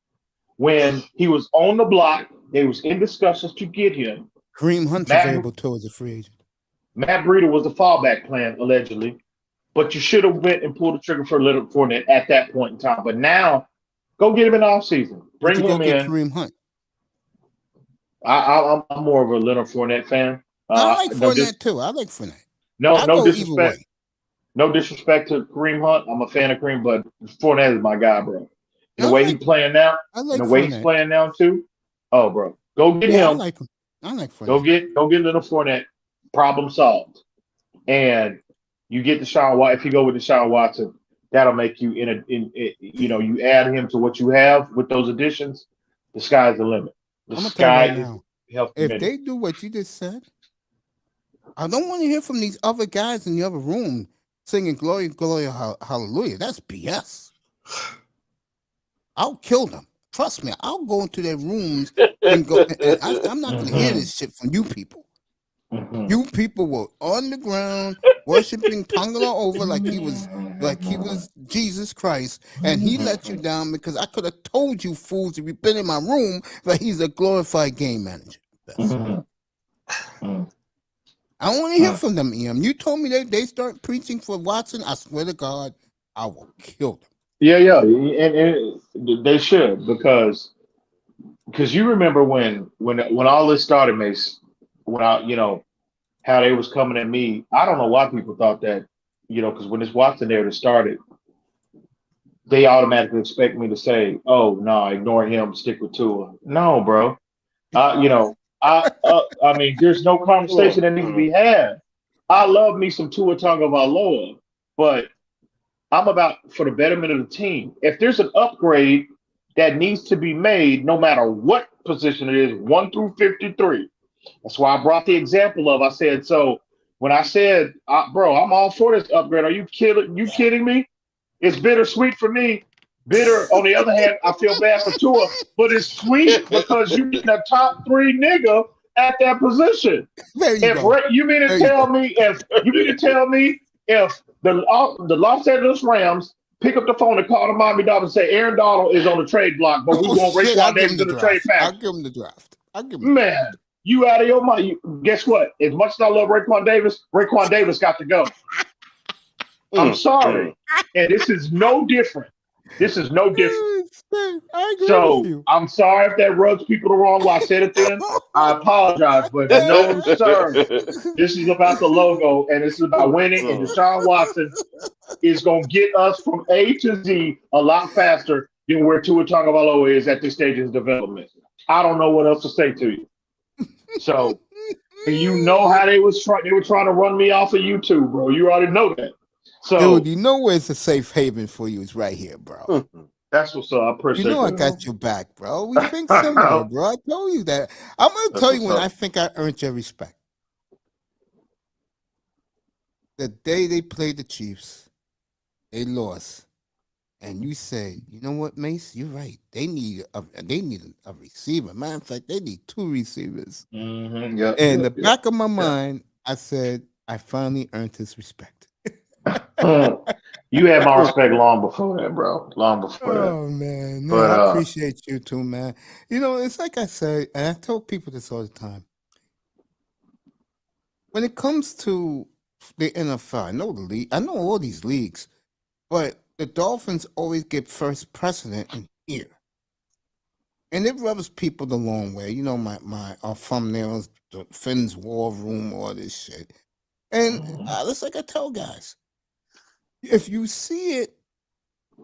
When he was on the block, they was in discussions to get him. Kareem Hunt's available too as a free agent. Matt Breida was the fallback plan, allegedly. But you should have went and pulled the trigger for Leonard Fournette at that point in time. But now, go get him in the offseason. Bring him in. Kareem Hunt. I'm more of a Leonard Fournette fan. I like Fournette too. I like Fournette. No disrespect. No disrespect to Kareem Hunt. I'm a fan of Kareem, but Fournette is my guy, bro. And the way he's playing now, I like and the way he's playing now too. Oh, bro, go get him. I like him. I like Fournette. Go get Leonard Fournette. Problem solved. And you get Deshaun Watson. If you go with Deshaun Watson, that'll make you you add him to what you have with those additions. The sky's the limit. The sky is health. If they do what you just said, I don't want to hear from these other guys in the other room singing "Glory, Glory, Hallelujah." That's BS. I'll kill them. Trust me. I'll go into their rooms and go. And I'm not going to hear this shit from you people. You people were on the ground worshiping Tangela over like he was Jesus Christ, and he let you down because I could have told you fools if you've been in my room that he's a glorified game manager. I don't want to hear from them, Em. You told me they start preaching for Watson. I swear to God, I will kill them. Yeah, and they should because you remember when all this started, Mace. When how they was coming at me, I don't know why people thought that, because when this Watson narrative started, they automatically expect me to say, "Oh no, ignore him, stick with Tua." No, bro. I mean, there's no conversation that needs to be had. I love me some Tua Tagovailoa, but I'm about for the betterment of the team. If there's an upgrade that needs to be made, no matter what position it is, 1 through 53. That's why I brought the example of. I said, so when I said, bro, I'm all for this upgrade. Are you kidding me? It's bittersweet for me. Bitter, on the other hand, I feel bad for Tua, but it's sweet because you're getting a top 3 nigga at that position. You mean to tell me if the Los Angeles Rams pick up the phone and call the Miami Dolphins and say Aaron Donald is on the trade block, but we want Raekwon Davis in the trade pack. I'll give him the draft. Man, you out of your mind. Guess what? As much as I love Raekwon Davis got to go. I'm sorry. And this is no different. I agree So with you. I'm sorry if that rubs people the wrong way. I said it then. I apologize, but no, sir. This is about the logo, and this is about winning. And Deshaun Watson is going to get us from A to Z a lot faster than where Tua Tagovailoa is at this stage of his development. I don't know what else to say to you. So you know how they were trying to run me off of YouTube, bro. You already know that. So dude, you know where's a safe haven for you is right here, bro. That's what's up. I appreciate it. You know I got your back, bro. We think similar, bro. I told you that. I'm gonna tell you when I think I earned your respect. The day they played the Chiefs, they lost. And you say, you know what, Mace? You're right. They need a receiver. Matter of fact, they need 2 receivers. In the back of my mind, I said, I finally earned his respect. You had my respect long before that, bro. Long before that. Oh man, no, I appreciate you too, man. It's like I say, and I tell people this all the time. When it comes to the NFL, I know the league, I know all these leagues, but the Dolphins always get first precedent in here. And it rubs people the long way. My thumbnails, the Finn's War Room, all this shit. And it's like I tell guys, if you see it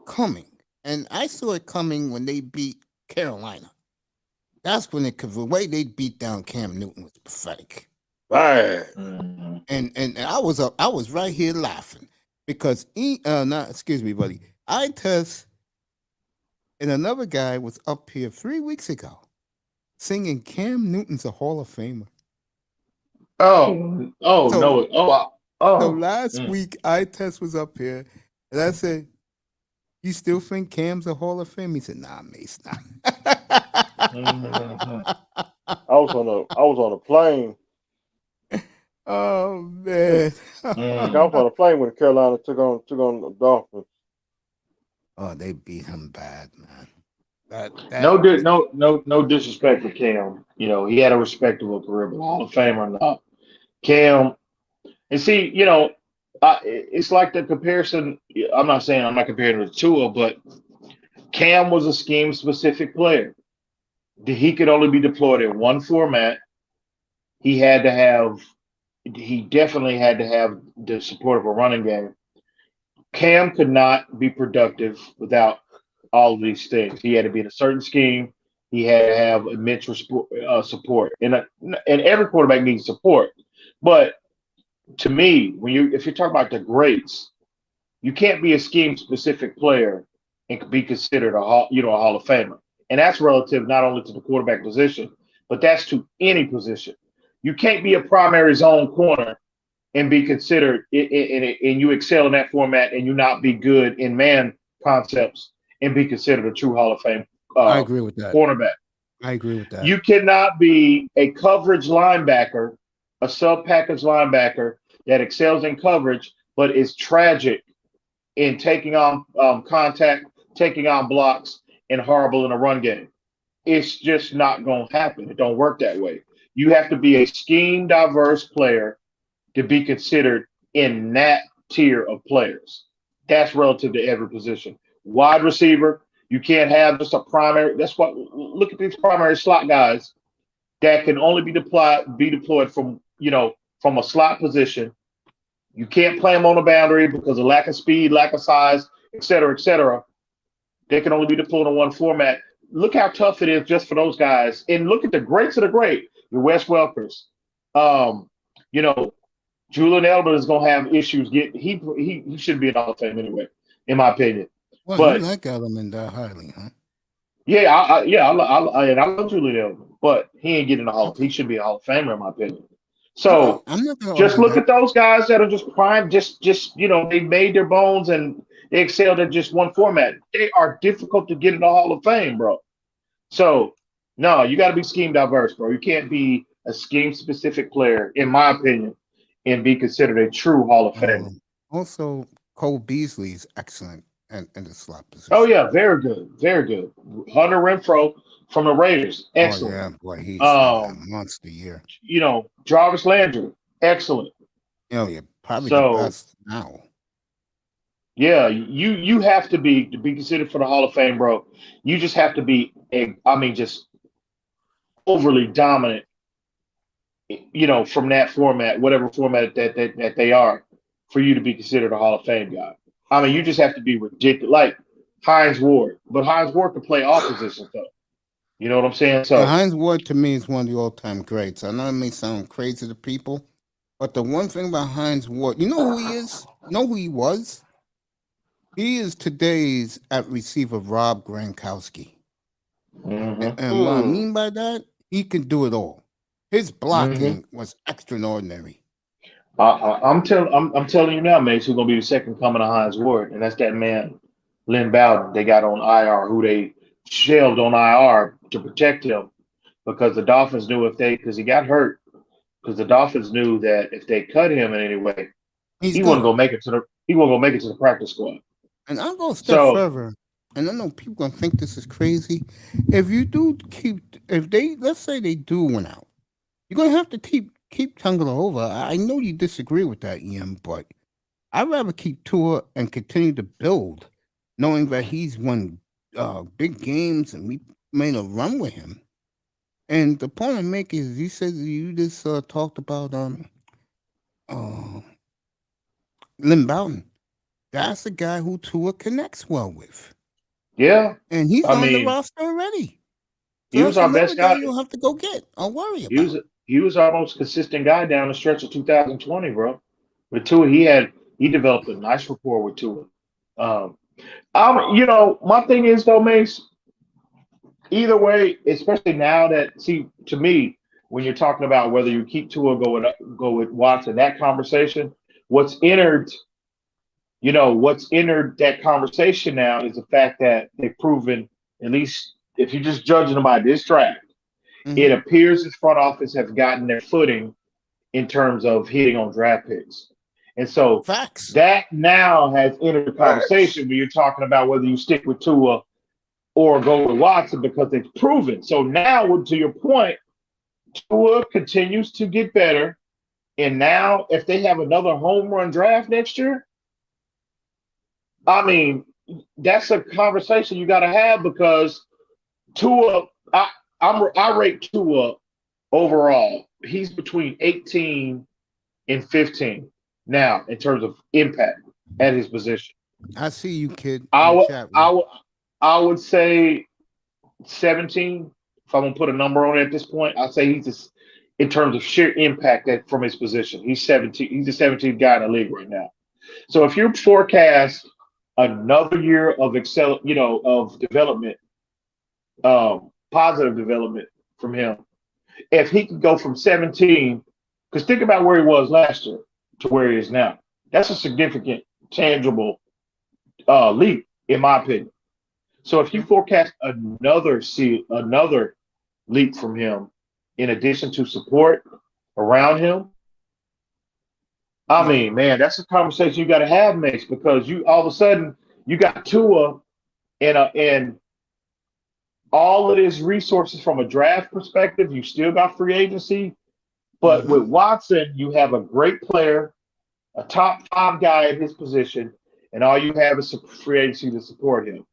coming, and I saw it coming when they beat Carolina, that's when the way they beat down Cam Newton was pathetic. Right. And I was right here laughing because buddy. I test and another guy was up here 3 weeks ago singing Cam Newton's a Hall of Famer. So last week, iTest was up here, and I said, "You still think Cam's a Hall of Fame?" He said, "Nah, Mace, nah." I was on a plane. Oh man! I was on a plane when Carolina took on the Dolphins. Oh, they beat him bad, man. No disrespect for Cam. He had a respectable career, but Hall of Famer or not. Cam, and see, it's like the comparison. I'm not comparing it to Tua, but Cam was a scheme-specific player. He could only be deployed in one format. He definitely had to have the support of a running game. Cam could not be productive without all of these things. He had to be in a certain scheme. He had to have immense support, and every quarterback needs support. But to me, if you're talking about the greats, you can't be a scheme specific player and be considered a Hall of Famer. And that's relative not only to the quarterback position, but that's to any position. You can't be a primary zone corner and be considered and you excel in that format and you not be good in man concepts and be considered a true Hall of Fame I agree with that. cornerback. I agree with that. You cannot be a coverage linebacker, a sub-package linebacker that excels in coverage, but is tragic in taking on contact, taking on blocks, and horrible in a run game. It's just not going to happen. It don't work that way. You have to be a scheme diverse player to be considered in that tier of players. That's relative to every position. Wide receiver, you can't have just a primary. That's what, look at these primary slot guys that can only be deployed from a slot position. You can't play them on the boundary because of lack of speed, lack of size, et cetera, et cetera. They can only be deployed in one format. Look how tough it is just for those guys. And look at the greats of the great. Your Wes Welkers. Julian Edelman is gonna have issues. He should be in the Hall of Fame anyway, in my opinion. Well, but you like Edelman that highly, huh? Yeah, I love Julian Edelman, but he ain't getting the Hall. He should be a Hall of Famer in my opinion. So just look at those guys that are just prime, just they made their bones and they excelled at just one format. They are difficult to get in the Hall of Fame, bro. So no, you got to be scheme diverse, bro. You can't be a scheme specific player, in my opinion, and be considered a true Hall of Famer. Also, Cole Beasley is excellent in the slot position. Oh yeah, very good, very good. Hunter Renfrow from the Raiders, excellent. Oh, yeah, boy, he's a monster year. Jarvis Landry, excellent. Oh yeah, probably the best now. Yeah, you have to be considered for the Hall of Fame, bro. You just have to be just overly dominant, from that format, whatever format that they are, for you to be considered a Hall of Fame guy. I mean, you just have to be ridiculous, like Hines Ward. But Hines Ward can play all positions, though. You know what I'm saying? So Hines Ward to me is one of the all-time greats. I know it may sound crazy to people, but the one thing about Hines Ward, you know who he is? You know who he was? He is today's at receiver Rob Gronkowski. Mm-hmm. And what I mean by that, he can do it all. His blocking was extraordinary. I'm telling you now, Mace, who's gonna be the second coming of Hines Ward, and that's that man, Lynn Bowden. They got on IR, who they shelved on IR to protect him because the Dolphins knew because he got hurt, because the Dolphins knew that if they cut him in any way, he wasn't gonna make it to the practice squad. And I'll go a step further. And I know people gonna think this is crazy. If let's say they do win out, you're gonna have to keep Tagovailoa. I know you disagree with that, Ian, but I'd rather keep Tua and continue to build, knowing that he's won big games and we made a run with him. And the point I make is, you said you just talked about Lynn Bowden. That's the guy who Tua connects well with. Yeah, and he's on the roster already. So he was our best guy. You don't have to go get. I'll worry about. He was our most consistent guy down the stretch of 2020, bro. With Tua, he developed a nice rapport with Tua. My thing is though, Mace. Either way, especially now that to me, when you're talking about whether you keep Tua go with Watson, that conversation, what's entered that conversation now is the fact that they've proven, at least if you're just judging them by this draft, it appears his front office has gotten their footing in terms of hitting on draft picks. And so that now has entered the conversation when you're talking about whether you stick with Tua or go with Watson, because it's proven. So now, to your point, Tua continues to get better. And now if they have another home run draft next year, I mean, that's a conversation you got to have, because Tua, I rate Tua overall. He's between 18 and 15 now in terms of impact at his position. I see you, kid. I I would say 17. If I'm gonna put a number on it at this point, I'd say he's just in terms of sheer impact from his position. He's 17. He's the 17th guy in the league right now. So if you forecast another year of of development, positive development from him, if he could go from 17, because think about where he was last year to where he is now. That's a significant, tangible leap, in my opinion. So if you forecast another leap from him, in addition to support around him, I mean, man, that's a conversation you got to have, Mace, because you all of a sudden you got Tua and all of his resources from a draft perspective. You still got free agency, but with Watson, you have a great player, a top 5 guy at his position, and all you have is free agency to support him.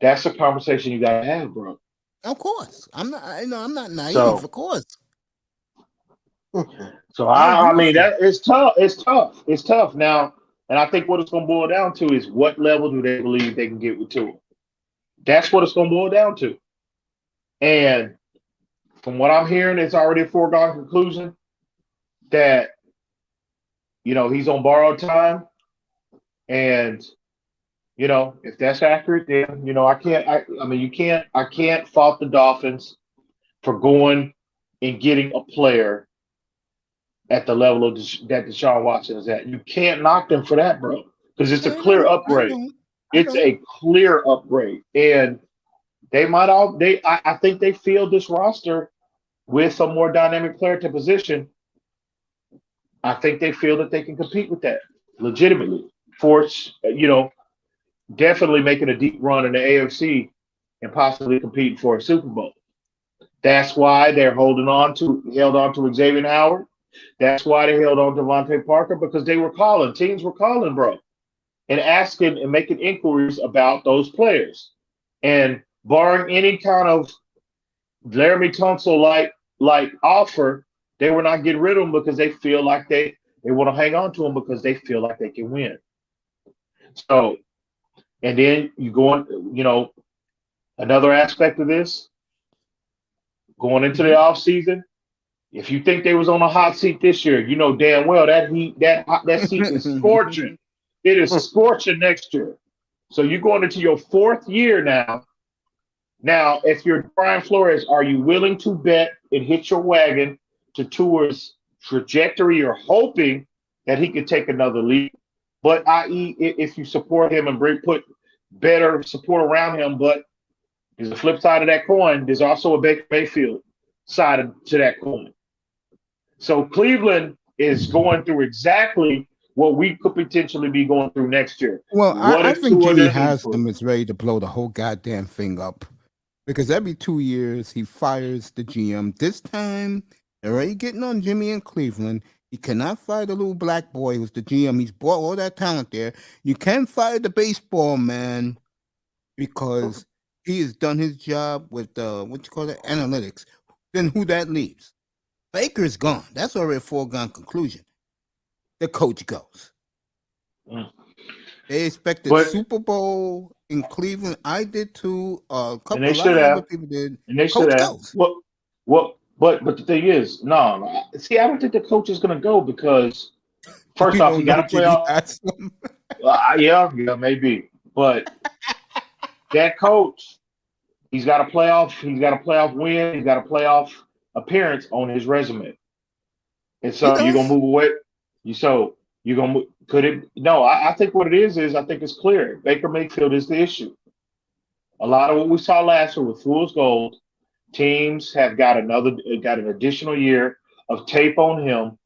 That's a conversation you got to have, bro. Of course, I'm not naive. So, of course. So I mean that it's tough. It's tough now, and I think what it's going to boil down to is what level do they believe they can get with Tua. That's what it's going to boil down to. And from what I'm hearing, it's already a foregone conclusion that he's on borrowed time, and if that's accurate, then I can't fault the Dolphins for going and getting a player at the level of that Deshaun Watson is at. You can't knock them for that, bro, because it's a clear upgrade. It's a clear upgrade, and I think they feel this roster with a more dynamic player to position. I think they feel that they can compete with that legitimately for definitely making a deep run in the AFC and possibly competing for a Super Bowl. That's why they're held on to Xavier Howard. That's why they held on to Devontae Parker, because teams were calling, bro, and asking and making inquiries about those players. And barring any kind of Laramie Tunsil like offer, they were not getting rid of them because they feel like they want to hang on to them because they feel like they can win. So, and then you go on, another aspect of this, going into the offseason, if you think they was on a hot seat this year, you know damn well that seat is scorching. It is scorching next year. So you're going into your 4th year now. Now, if you're Brian Flores, are you willing to bet and hit your wagon to Tua's trajectory? You're hoping that he could take another leap, but i.e., if you support him and put better support around him. But there's a flip side of that coin. There's also a Baker Mayfield side to that coin. So Cleveland is going through exactly what we could potentially be going through next year. Well, I think Jimmy Haslam is ready to blow the whole goddamn thing up, because every 2 years he fires the GM. This time, they're already getting on Jimmy in Cleveland. He cannot fire the little black boy who's the GM. He's brought all that talent there. You can't fire the baseball man because he has done his job with analytics. Then who that leaves? Baker's gone. That's already a foregone conclusion. The coach goes. They expected Super Bowl in Cleveland. I did too. A couple of other people did. And they coach should have. goes. But the thing is, no. See, I don't think the coach is going to go because first off, you got to play off. Yeah, maybe. But that coach, he's got a playoff. He's got a playoff win. He's got a playoff appearance on his resume. And so you're gonna move away. Could it? No, I think what it is I think it's clear. Baker Mayfield is the issue. A lot of what we saw last year with Fool's Gold, teams have got an additional year of tape on him,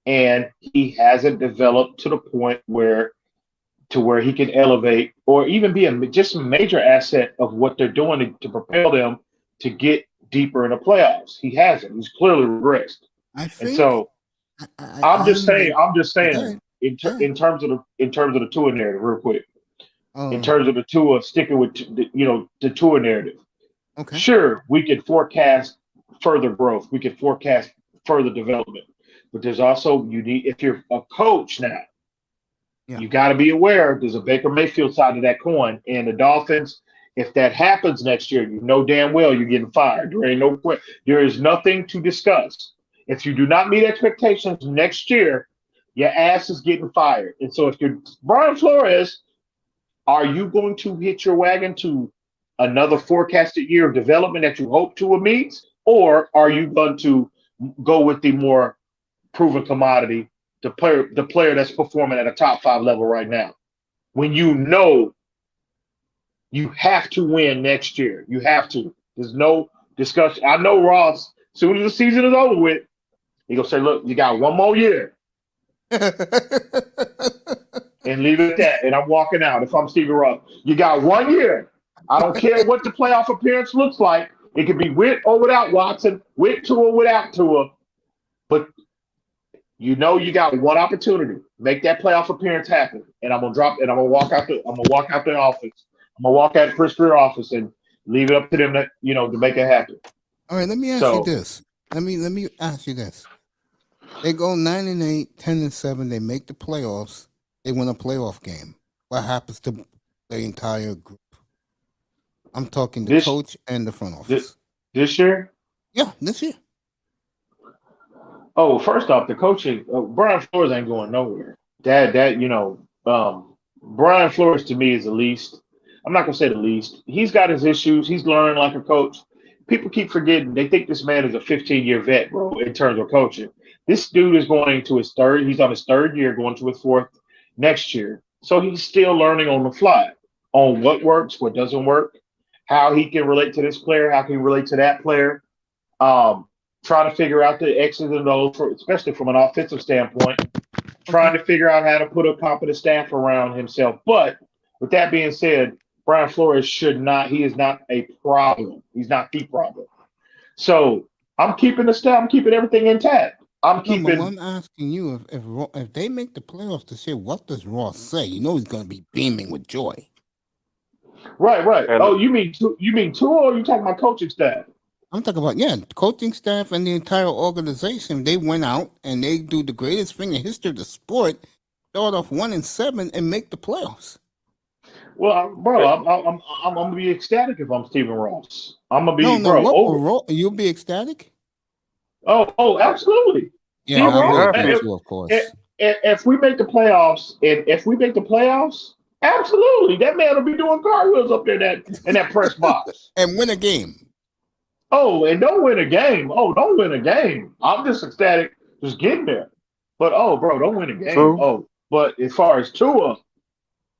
and he hasn't developed to the point where he can elevate or even be just a major asset of what they're doing to propel them to get deeper in the playoffs. He hasn't. He's clearly regressed. And so I'm just saying in terms of the Tua narrative, real quick. In terms of the Tua sticking with the Tua narrative. Okay. Sure, we could forecast further growth. We could forecast further development. But there's also if you're a coach now, you got to be aware there's a Baker Mayfield side of that coin, and the Dolphins If that happens next year, you know damn well you're getting fired. There is nothing to discuss. If you do not meet expectations next year, your ass is getting fired. And so if you're Brian Flores, are you going to hitch your wagon to another forecasted year of development that you hope to meet? Or are you going to go with the more proven commodity, the player that's performing at a top 5 level right now? When you know you have to win next year. You have to. There's no discussion. I know Ross, as soon as the season is over with, he gonna say, look, you got one more year. And leave it at that. And I'm walking out if I'm Stephen Ross. You got 1 year. I don't care what the playoff appearance looks like. It could be with or without Watson, with Tua, without Tua. But you know you got one opportunity. Make that playoff appearance happen. And I'm gonna walk out the office. I'm gonna walk out Chris Greer office and leave it up to them to make it happen. All right, let me ask you this. Let me ask you this. They go 9-8, 10-7. They make the playoffs. They win a playoff game. What happens to the entire group? I'm talking the coach and the front office. This year? Yeah, this year. Oh, first off, the coaching. Brian Flores ain't going nowhere. Brian Flores to me is the least. I'm not gonna say the least. He's got his issues. He's learning like a coach. People keep forgetting. They think this man is a 15-year vet, bro, in terms of coaching. This dude is going to his third. He's on his third year, going to his fourth next year. So he's still learning on the fly on what works, what doesn't work, how he can relate to this player, how he can relate to that player. Trying to figure out the X's and O's, especially from an offensive standpoint. Trying to figure out how to put a competent staff around himself. But with that being said, Brian Flores he is not a problem. He's not the problem. So I'm keeping the staff. I'm keeping everything intact. I'm asking you if they make the playoffs this year, what does Ross say? You know he's going to be beaming with joy. Right. And you mean Tua, or you talking about coaching staff? I'm talking about coaching staff and the entire organization. They went out and they do the greatest thing in history of the sport, start off 1-7 and make the playoffs. Well, bro, I'm gonna be ecstatic if I'm Stephen Ross. I'm gonna be You'll be ecstatic. Oh, absolutely. Yeah, of course. If we make the playoffs, absolutely, that man will be doing cartwheels up there in that press box and win a game. Oh, and don't win a game. I'm just ecstatic just getting there. But bro, don't win a game. True. But as far as Tua,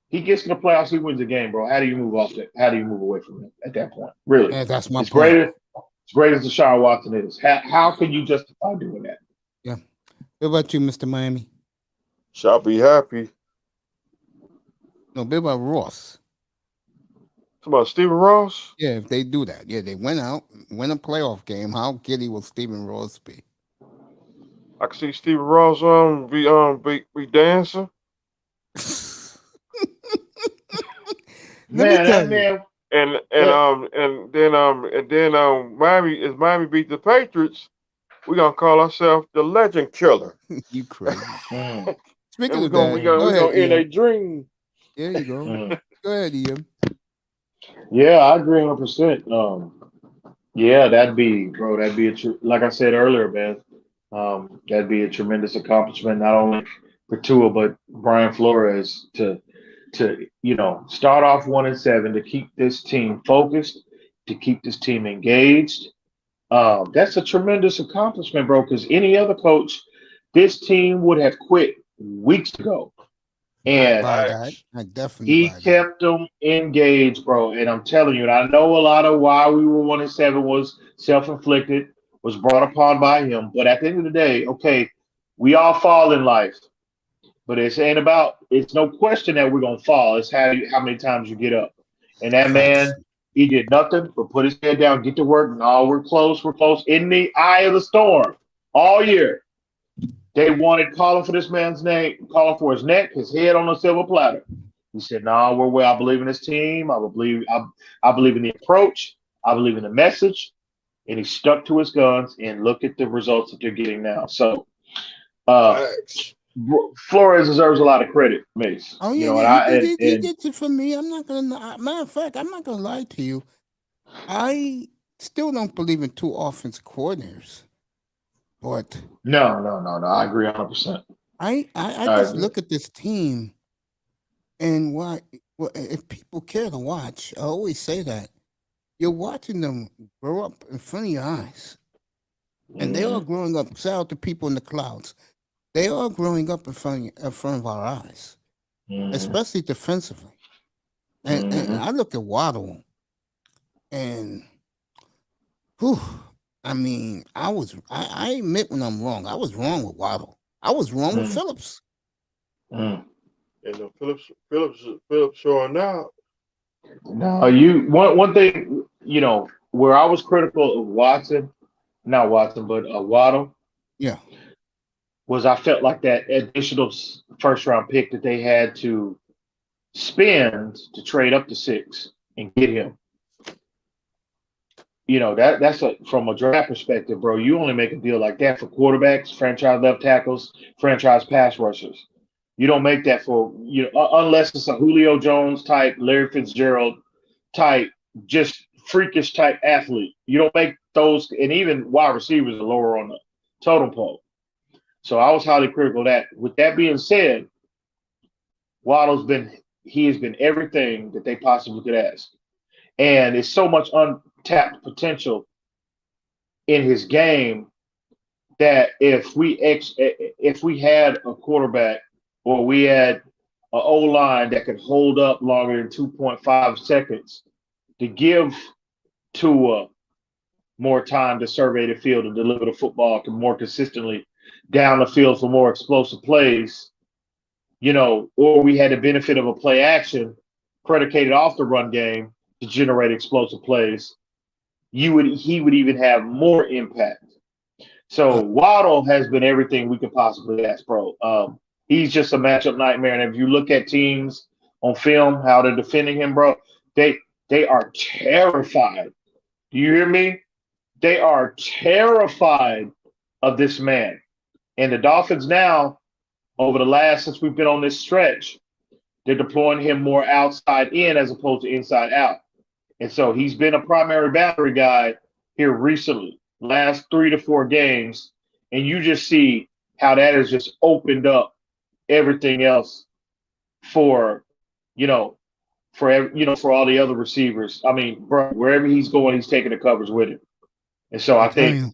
he gets to the playoffs, he wins a game, bro. How do you move off that? How do you move away from it at that point? Really? Yeah, that's my point. As great as Deshaun Watson is, how can you justify doing that? Yeah. What about you, Mr. Miami? Shall be happy. No, what about Ross? About Stephen Ross? Yeah, if they do that. Yeah, they went out, win a playoff game. How giddy will Stephen Ross be? I can see Stephen Ross be dancing. Man. And then Miami beat the Patriots, we're gonna call ourselves the Legend Killer. You crazy. Speaking of that, we're gonna end a dream. There you go. Go ahead, Ian. Yeah, I agree 100%. That'd be like I said earlier, man. That'd be a tremendous accomplishment, not only for Tua but Brian Flores to start off 1-7, to keep this team focused, to keep this team engaged. That's a tremendous accomplishment, bro. Because any other coach, this team would have quit weeks ago. And he kept them engaged, bro. And I'm telling you, and I know a lot of why we were 1-7 was self-inflicted, was brought upon by him. But at the end of the day, okay, we all fall in life. But it's no question that we're gonna fall. It's how many times you get up. And that man, he did nothing but put his head down, get to work. No, we're close in the eye of the storm all year. They wanted calling for this man's name, calling for his neck, his head on a silver platter. He said, "No, we're where I believe in this team. I believe in the approach. I believe in the message." And he stuck to his guns. And look at the results that they're getting now. So, Flores deserves a lot of credit, Mace. Oh You yeah, know, yeah, and he gets it from me. I'm not gonna. Matter of fact, I'm not gonna lie to you. I still don't believe in two offensive coordinators, but no. I agree 100%. I just look at this team, and why? Well, if people care to watch, I always say that you're watching them grow up in front of your eyes, and they are growing up. Shout out to people in the clouds. They are growing up in front of our eyes, especially defensively. And I look at Waddle, and whew, I mean, I admit when I'm wrong. I was wrong with Waddle. I was wrong with Phillips. And Phillips showing out. No, one thing, you know, where I was critical of Waddle. Yeah. Was I felt like that additional first round pick that they had to spend to trade up to 6 and get him. You know, that's from a draft perspective, bro. You only make a deal like that for quarterbacks, franchise left tackles, franchise pass rushers. You don't make that for, you know, unless it's a Julio Jones type, Larry Fitzgerald type, just freakish type athlete. You don't make those, and even wide receivers are lower on the totem pole. So I was highly critical of that. With that being said, Waddle's been everything that they possibly could ask. And it's so much untapped potential in his game that if we had a quarterback or we had an O-line that could hold up longer than 2.5 seconds to give Tua more time to survey the field and deliver the football more consistently down the field for more explosive plays, you know, or we had the benefit of a play action predicated off the run game to generate explosive plays, he would even have more impact. So Waddle has been everything we could possibly ask, bro. He's just a matchup nightmare. And if you look at teams on film, how they're defending him, bro, they are terrified. Do you hear me? They are terrified of this man. And the Dolphins now, over the last, since we've been on this stretch, they're deploying him more outside in as opposed to inside out. And so he's been a primary boundary guy here recently, last 3 to 4 games. And you just see how that has just opened up everything else for all the other receivers. I mean, bro, wherever he's going, he's taking the covers with him. And so I think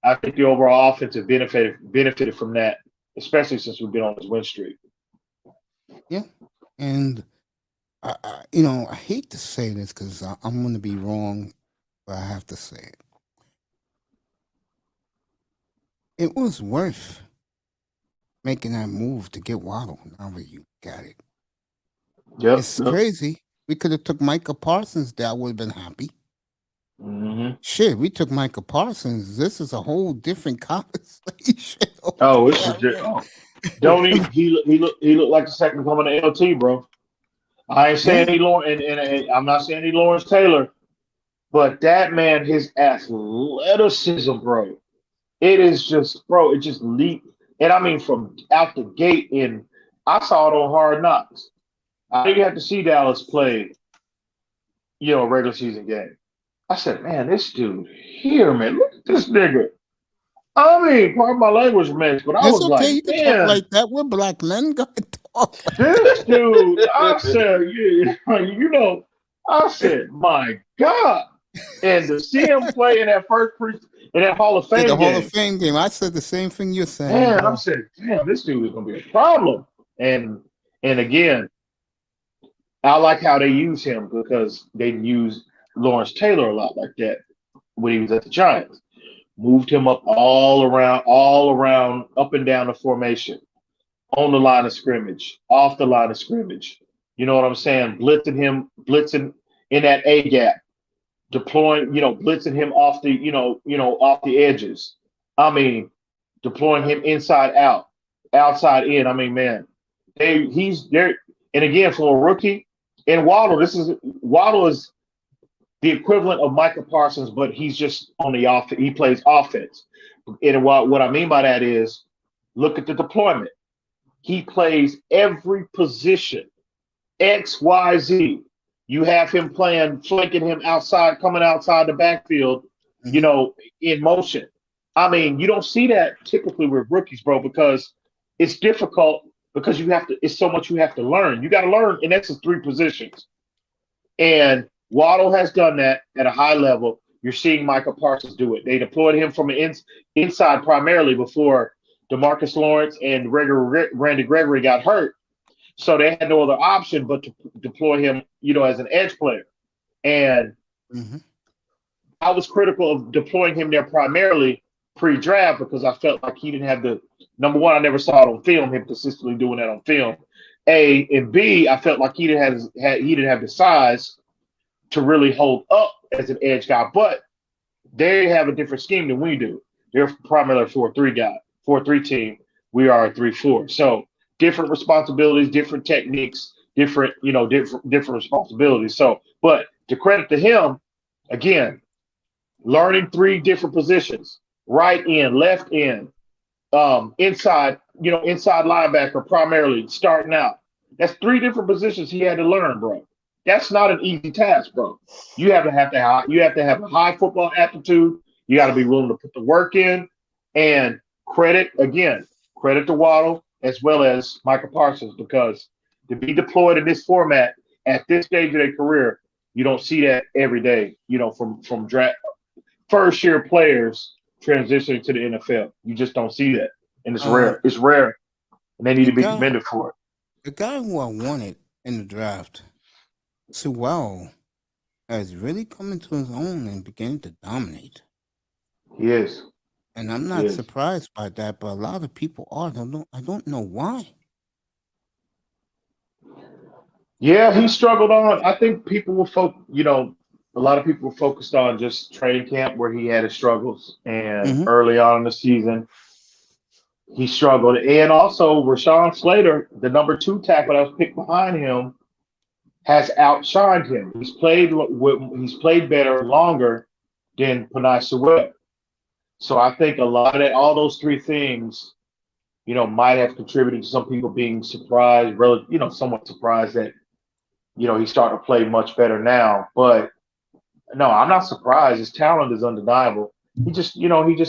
the overall offense has benefited from that, especially since we've been on this win streak. Yeah, and I hate to say this because I'm going to be wrong, but I have to say it. It was worth making that move to get Waddle. Now that you got it, it's crazy. We could have took Micah Parsons. That would have been happy. Mm-hmm. Shit, we took Micah Parsons. This is a whole different conversation. Oh, it's don't he looked like the second coming of LT, bro. I ain't saying he Lawrence, and I'm not saying he Lawrence Taylor, but that man, his athleticism, bro, it is just, bro, it just leaped. And I mean, from out the gate, I saw it on Hard Knocks. I didn't have to see Dallas play, a regular season game. I said, man, this dude here, man, look at this nigga. I mean, pardon my language, man, but I was okay. like, You can talk like that. We're black men. Go talk. This dude, I said, I said, my God. And to see him play in that in that Hall of Fame game. Hall of Fame game. I said the same thing you're saying. Man, I said, damn, this dude is going to be a problem. And again, I like how they use him because they use Lawrence Taylor a lot like that when he was at the Giants. Moved him up all around, up and down the formation, on the line of scrimmage, off the line of scrimmage. You know what I'm saying? Blitzing in that A gap, deploying, blitzing him off the edges. I mean, deploying him inside out, outside in. I mean, man, he's there. And again, for a rookie, and Waddle is the equivalent of Micah Parsons, but he's just on the offense. He plays offense. And what I mean by that is, look at the deployment. he plays every position. X, Y, Z. You have him playing, flanking him outside, coming outside the backfield, you know, in motion. I mean, you don't see that typically with rookies, bro, because it's difficult because you have to, it's so much you have to learn. You got to learn in essence 3 positions. And Waddle has done that at a high level. You're seeing Micah Parsons do it. They deployed him from an inside primarily before DeMarcus Lawrence and Randy Gregory got hurt. So they had no other option but to deploy him, you know, as an edge player. And I was critical of deploying him there primarily pre-draft because I felt like he didn't have the number one. I never saw it on film. Him consistently doing that on film. A and B, I felt like he didn't have the size to really hold up as an edge guy. But they have a different scheme than we do. They're primarily a 4-3 guy, 4-3 team. We are a 3-4. So different responsibilities, different techniques, different responsibilities. So, but to credit to him, again, learning 3 different positions, right end, left end, inside linebacker primarily starting out. That's 3 different positions he had to learn, bro. That's not an easy task, bro. You have to have a high football aptitude. You got to be willing to put the work in, and credit to Waddle as well as Micah Parsons, because to be deployed in this format at this stage of their career, you don't see that every day, you know, from draft first year players transitioning to the NFL. You just don't see that. And it's rare. It's rare. And they need to be commended for it. The guy who I wanted in the draft, Sewell, has really come into his own and beginning to dominate. Yes. And I'm not surprised by that, but a lot of people are. I don't know why. Yeah, he struggled on. I think people were a lot of people were focused on just training camp where he had his struggles, and early on in the season he struggled. And also Rashawn Slater, the number 2 tackle that was picked behind him, has outshined him. He's played better longer than Penei Sewell. So I think a lot of that, all those 3 things, you know, might have contributed to some people being surprised, somewhat surprised that, you know, he's starting to play much better now. But no, I'm not surprised. His talent is undeniable. He just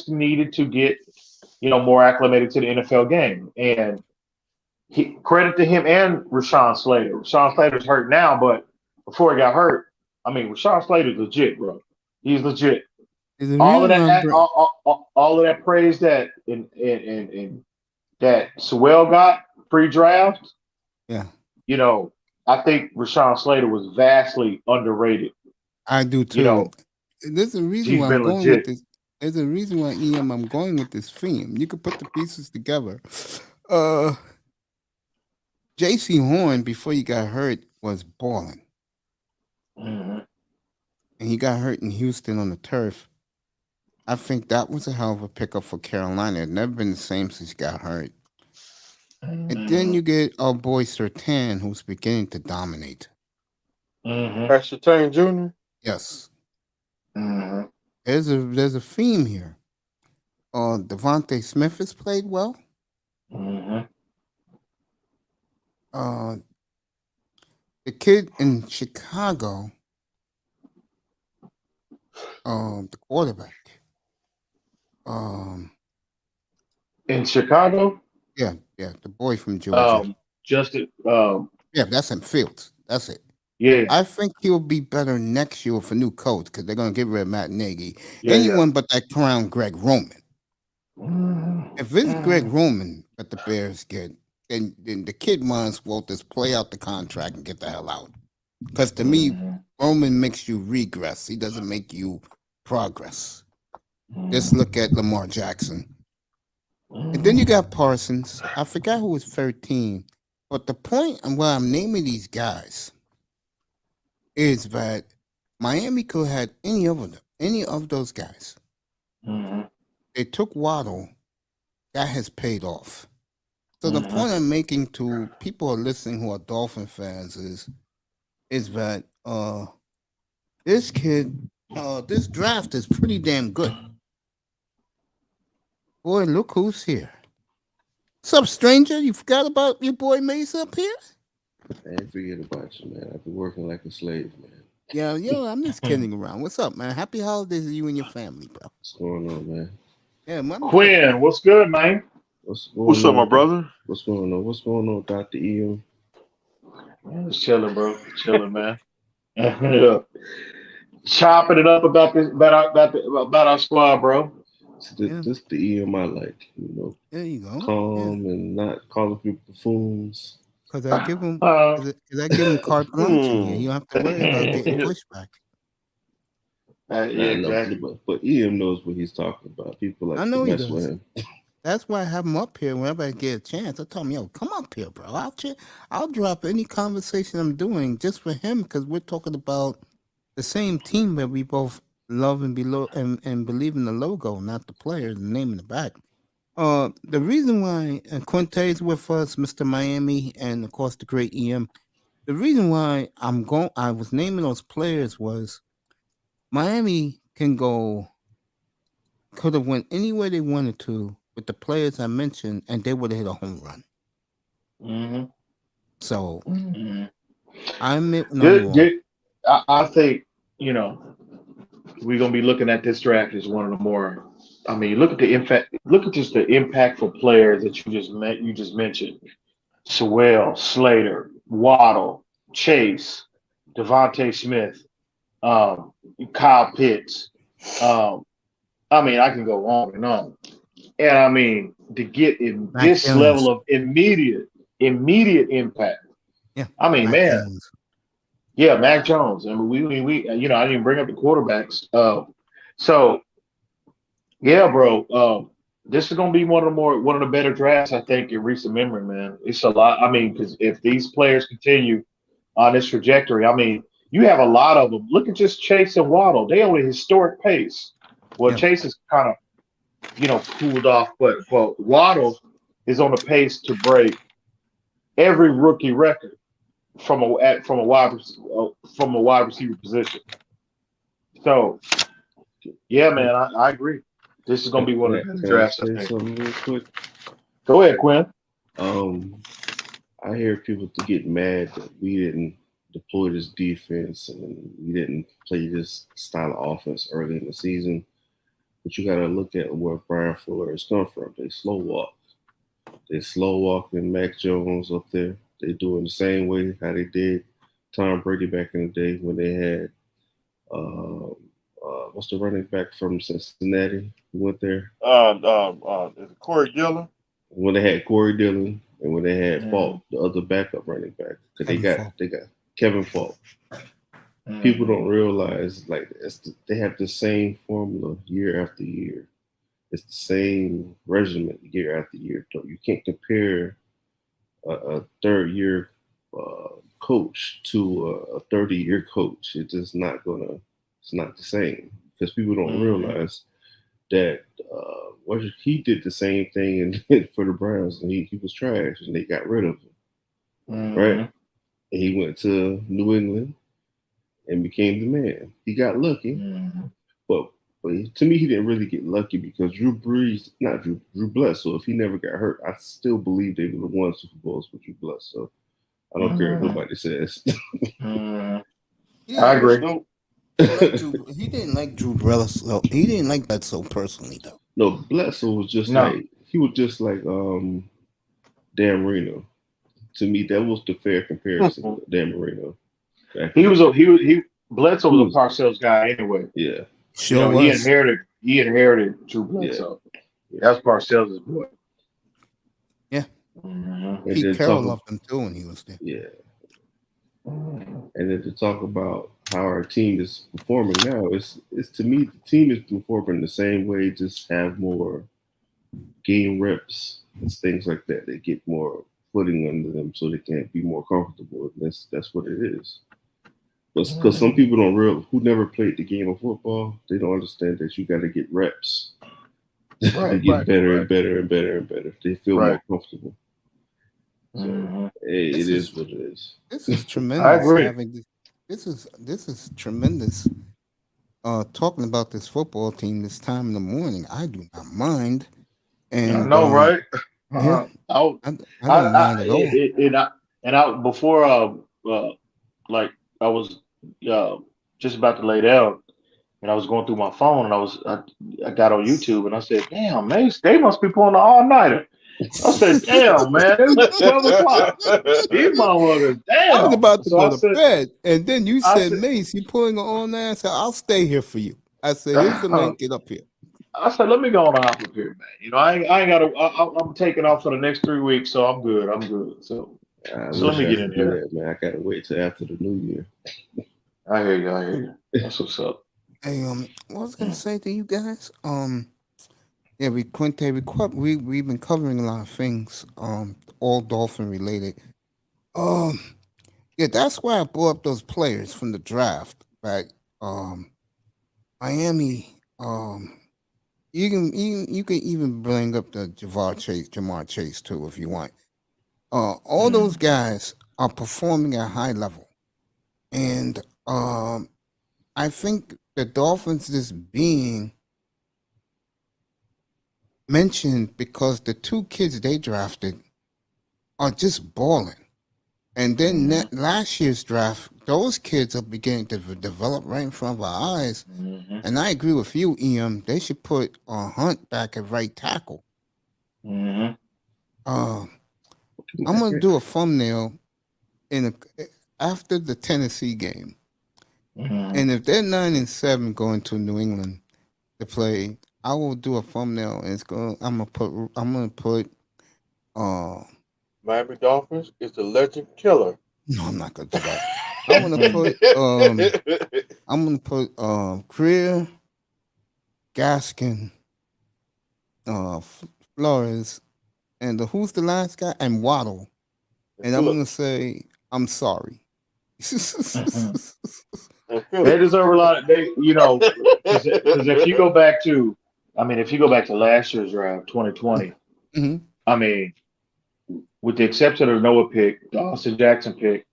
needed to get, you know, more acclimated to the NFL game. And credit to him and Rashawn Slater. Rashawn Slater's hurt now, but before he got hurt, I mean, Rashawn Slater's legit, bro. He's legit. All of that praise that and that Sewell got pre-draft. Yeah. You know, I think Rashawn Slater was vastly underrated. I do too. You know, there's a reason why I'm going with this. There's a reason why I'm going with this theme. You could put the pieces together. J.C. Horn, before he got hurt, was balling. And he got hurt in Houston on the turf. I think that was a hell of a pickup for Carolina. It's never been the same since he got hurt. And then you get our boy Surtain, who's beginning to dominate. Surtain Jr.? Yes. There's a theme here. Devontae Smith has played well. The kid in Chicago, the quarterback. In Chicago? Yeah, the boy from Georgia. Yeah, that's in Fields. That's it. Yeah. I think he'll be better next year with a new coach because they're going to get rid of Matt Nagy. Anyone but that clown Greg Roman. If it's Greg Roman that the Bears get, then the kid might as well just play out the contract and get the hell out. Because to me, Roman makes you regress. He doesn't make you progress. Just look at Lamar Jackson. And then you got Parsons. I forgot who was 13. But the point and why I'm naming these guys is that Miami could have had any of those guys. They took Waddle. That has paid off. So the point I'm making to people who are listening who are Dolphin fans is that this kid, this draft is pretty damn good. Boy, look who's here. What's up, stranger? You forgot about your boy Mace up here? I ain't forget about you, man. I've been working like a slave, man. Yeah, yo, I'm just kidding around. What's up, man? Happy holidays to you and your family, bro. What's going on, man? Yeah, man. Quinn, what's good, man? What's up, my brother? What's going on? What's going on, Dr. EM? Man, just chilling, bro. Chilling, man. Yeah. Chopping it up about this about our squad, bro. This the EM I like, you know. There you go. Calm and not calling people buffoons. Because I give them, carte blanche in here. You don't have to worry about getting pushback. Yeah, exactly. But EM knows what he's talking about. People like I know to he mess with him. That's why I have him up here whenever I get a chance. I tell him, yo, come up here, bro. I'll drop any conversation I'm doing just for him because we're talking about the same team that we both love and believe in the logo, not the players, the name in the back. The reason why Quinte is with us, Mr. Miami, and of course the great EM. The reason why I was naming those players was Miami could have went anywhere they wanted to with the players I mentioned, and they would have hit a home run. Mm-hmm. So I think, you know, we're gonna be looking at this draft as one of the more. I mean, look at the impact. Look at just the impactful players that you just mentioned: Sewell, Slater, Waddle, Chase, Devontae Smith, Kyle Pitts. I mean, I can go on and on. And I mean, to get in this level of immediate impact. Yeah. I mean, man. Yeah, Mac Jones. I mean, we I didn't even bring up the quarterbacks. So yeah, bro. This is gonna be one of the better drafts I think in recent memory, man. It's a lot. I mean, because if these players continue on this trajectory, I mean, you have a lot of them. Look at just Chase and Waddle. They on a historic pace. Well, Chase is kind of, cooled off, but Waddle is on a pace to break every rookie record from a wide receiver position. So, yeah, man, I agree. This is gonna be one of the drafts. I think. Something real quick. Go ahead, Quinn. I hear people to get mad that we didn't deploy this defense and we didn't play this style of offense early in the season. But you got to look at where Brian Fuller has come from. They slow walk. They slow walking Mac Jones up there. They doing the same way how they did Tom Brady back in the day when they had what's the running back from Cincinnati who went there? Corey Dillon. When they had Corey Dillon and when they had Falk, the other backup running back, because they got Kevin Falk. People don't realize they have the same formula year after year. It's the same regimen year after year. You can't compare a third-year coach to a 30-year coach. It's just not gonna. It's not the same because people don't realize that he did the same thing for the Browns, and he was trash, and they got rid of him, right? And he went to New England and became the man. He got lucky, but to me, he didn't really get lucky because Drew Bledsoe, if he never got hurt, I still believe they would have won Super Bowls with Drew Bledsoe. I don't care what nobody says. I agree. He didn't like Drew Bledsoe. He didn't like Bledsoe personally, though. No, Bledsoe was just like Dan Marino. To me, that was the fair comparison to Dan Marino. Bledsoe was a Parcells guy anyway. Yeah. Sure was. He inherited Drew Bledsoe. Yeah. That's Parcells' boy. Yeah. Pete Carroll loved him too when he was there. Yeah. And then to talk about how our team is performing now, it's to me the team is performing the same way, just have more game reps and things like that. They get more footing under them so they can be more comfortable. That's what it is. Because some people who never played the game of football, they don't understand that you got to get reps to get better and better and better and better. They feel more comfortable. So it is what it is. This is tremendous. I agree. This is tremendous. Talking about this football team this time in the morning, I do not mind. And I know, right? Yeah, I, I don't mind at all. before like I was just about to lay down, and I was going through my phone, and I got on YouTube, and I said, "Damn, man, they must be pulling an all nighter." I said, "Damn, man, it's 12 o'clock. These motherfuckers, I was damn." about to So go I to said, bed, and then you I said, said, Mace, you pulling on that? I said, I'll stay here for you. I said, here's the link, get up here. let me go on and hop up here, man. You know, I ain't got to. I'm taking off for the next 3 weeks, so I'm good. I'm good. So I let wish me I get in could do there. that, man. I gotta wait till after the new year. I hear you. I hear you. That's what's up. Hey, what was I gonna say to you guys? Yeah, we've been covering a lot of things, all Dolphin related. Um, yeah, that's why I brought up those players from the draft back. Miami. You can even bring up the Jamar Chase too, if you want. All those guys are performing at a high level, and I think the Dolphins just being mentioned because the two kids they drafted are just balling. And then last year's draft, those kids are beginning to develop right in front of our eyes. And I agree with you, Em. They should put Hunt back at right tackle. I'm gonna do a thumbnail after the Tennessee game, and if they're 9-7 going to New England to play, I will do a thumbnail, and I'm gonna put Miami Dolphins is the legend killer. No, I'm not gonna do that. I'm gonna put Greer, Gaskin, Flores, and who's the last guy? And Waddle. And I'm gonna say I'm sorry. They deserve a lot. Because if you go back to, last year's draft, 2020, I mean, with the exception of the Noah pick, the Austin Jackson pick,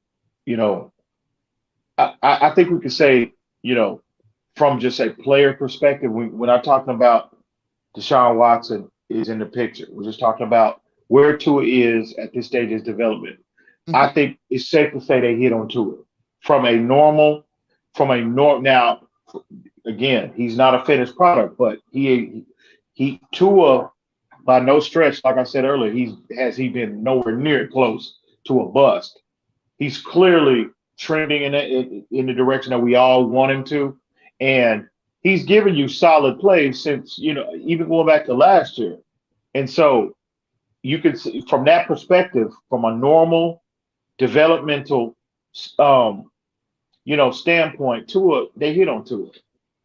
I think we could say, from just a player perspective, we're not talking about Deshaun Watson is in the picture. We're just talking about where Tua is at this stage of his development. I think it's safe to say they hit on Tua now. Again, he's not a finished product, but Tua, by no stretch, like I said earlier, has he been nowhere near close to a bust. He's clearly trending in the direction that we all want him to, and he's given you solid plays since even going back to last year. And so you could see from that perspective, from a normal developmental standpoint, they hit on Tua.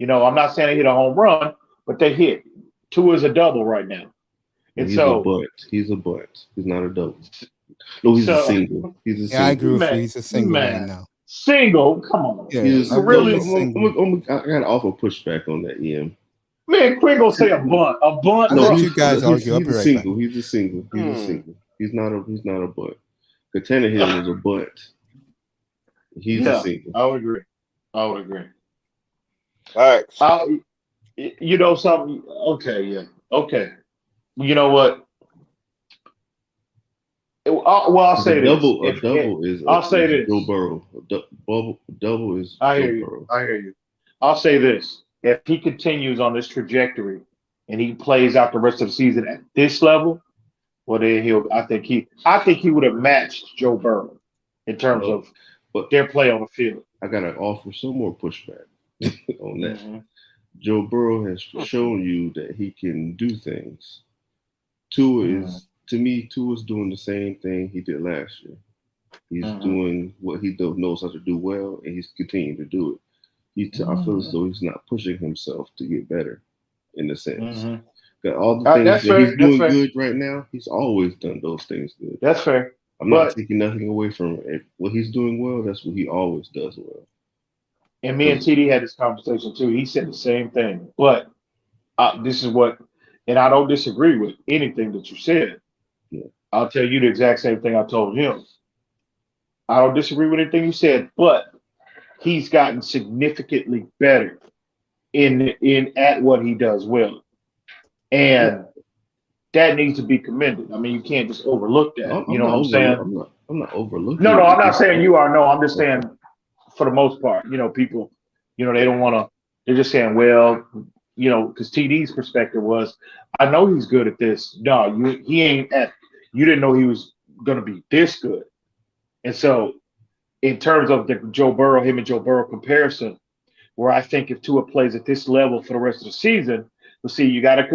I'm not saying they hit a home run, but they hit. Tua is a double right now. And He's a bunt. He's not a double. No, he's a single. He's a single. I agree with you. He's a single right now. Single? Come on. Yeah, I gotta offer pushback on that, Em. Man, Quinn gonna say a bunt. A bunt. No, you guys argue. He's a single. He's a single. He's not a bunt. Tannehill was a bunt. He's a single. I would agree. All right. Something. Okay, yeah. Okay. You know what? I'll say this. I'll say this. Joe Burrow. Double is. I hear you. I'll say this. If he continues on this trajectory and he plays out the rest of the season at this level, well, then I think he would have matched Joe Burrow in terms of their play on the field. I gotta offer some more pushback on that. Joe Burrow has shown you that he can do things. Tua's doing the same thing he did last year. He's doing what he knows how to do well, and he's continuing to do it. I feel as though he's not pushing himself to get better, in a sense. Got all the things that he's doing good right now. He's always done those things good. That's fair. I'm not taking nothing away from it. What he's doing well, that's what he always does well. And me and TD had this conversation too. He said the same thing. But this is what, and I don't disagree with anything that you said. Yeah. I'll tell you the exact same thing I told him. I don't disagree with anything you said, but he's gotten significantly better in at what he does well. And that needs to be commended. I mean, you can't just overlook that. You know what I'm saying? I'm not overlooking. No, it. I'm not saying you are. No, I'm just saying for the most part, people, they don't want to. They're just saying, well, because TD's perspective was, I know he's good at this. No, he ain't at. You didn't know he was going to be this good, and so in terms of the him and Joe Burrow comparison, where I think if Tua plays at this level for the rest of the season, let's see, you gotta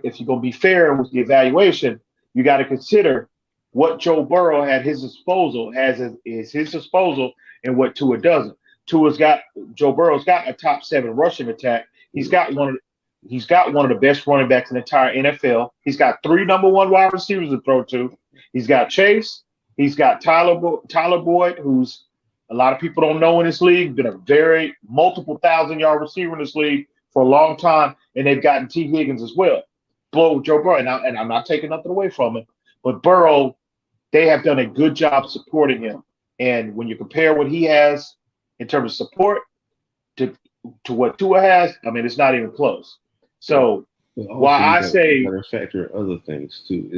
if you're gonna be fair with the evaluation, you gotta consider what Joe Burrow had his disposal is his disposal and what Tua doesn't. Joe Burrow's got a top 7 rushing attack. He's got one of the best running backs in the entire NFL. He's got 3 number 1 wide receivers to throw to. He's got Chase. He's got Tyler Boyd, who's a lot of people don't know in this league, been a very multiple 1,000-yard receiver in this league for a long time, and they've gotten T. Higgins as well. Blow Joe Burrow, and I'm not taking nothing away from him, but Burrow, they have done a good job supporting him. And when you compare what he has in terms of support to what Tua has, I mean, it's not even close. So while I say you got to factor in other things too.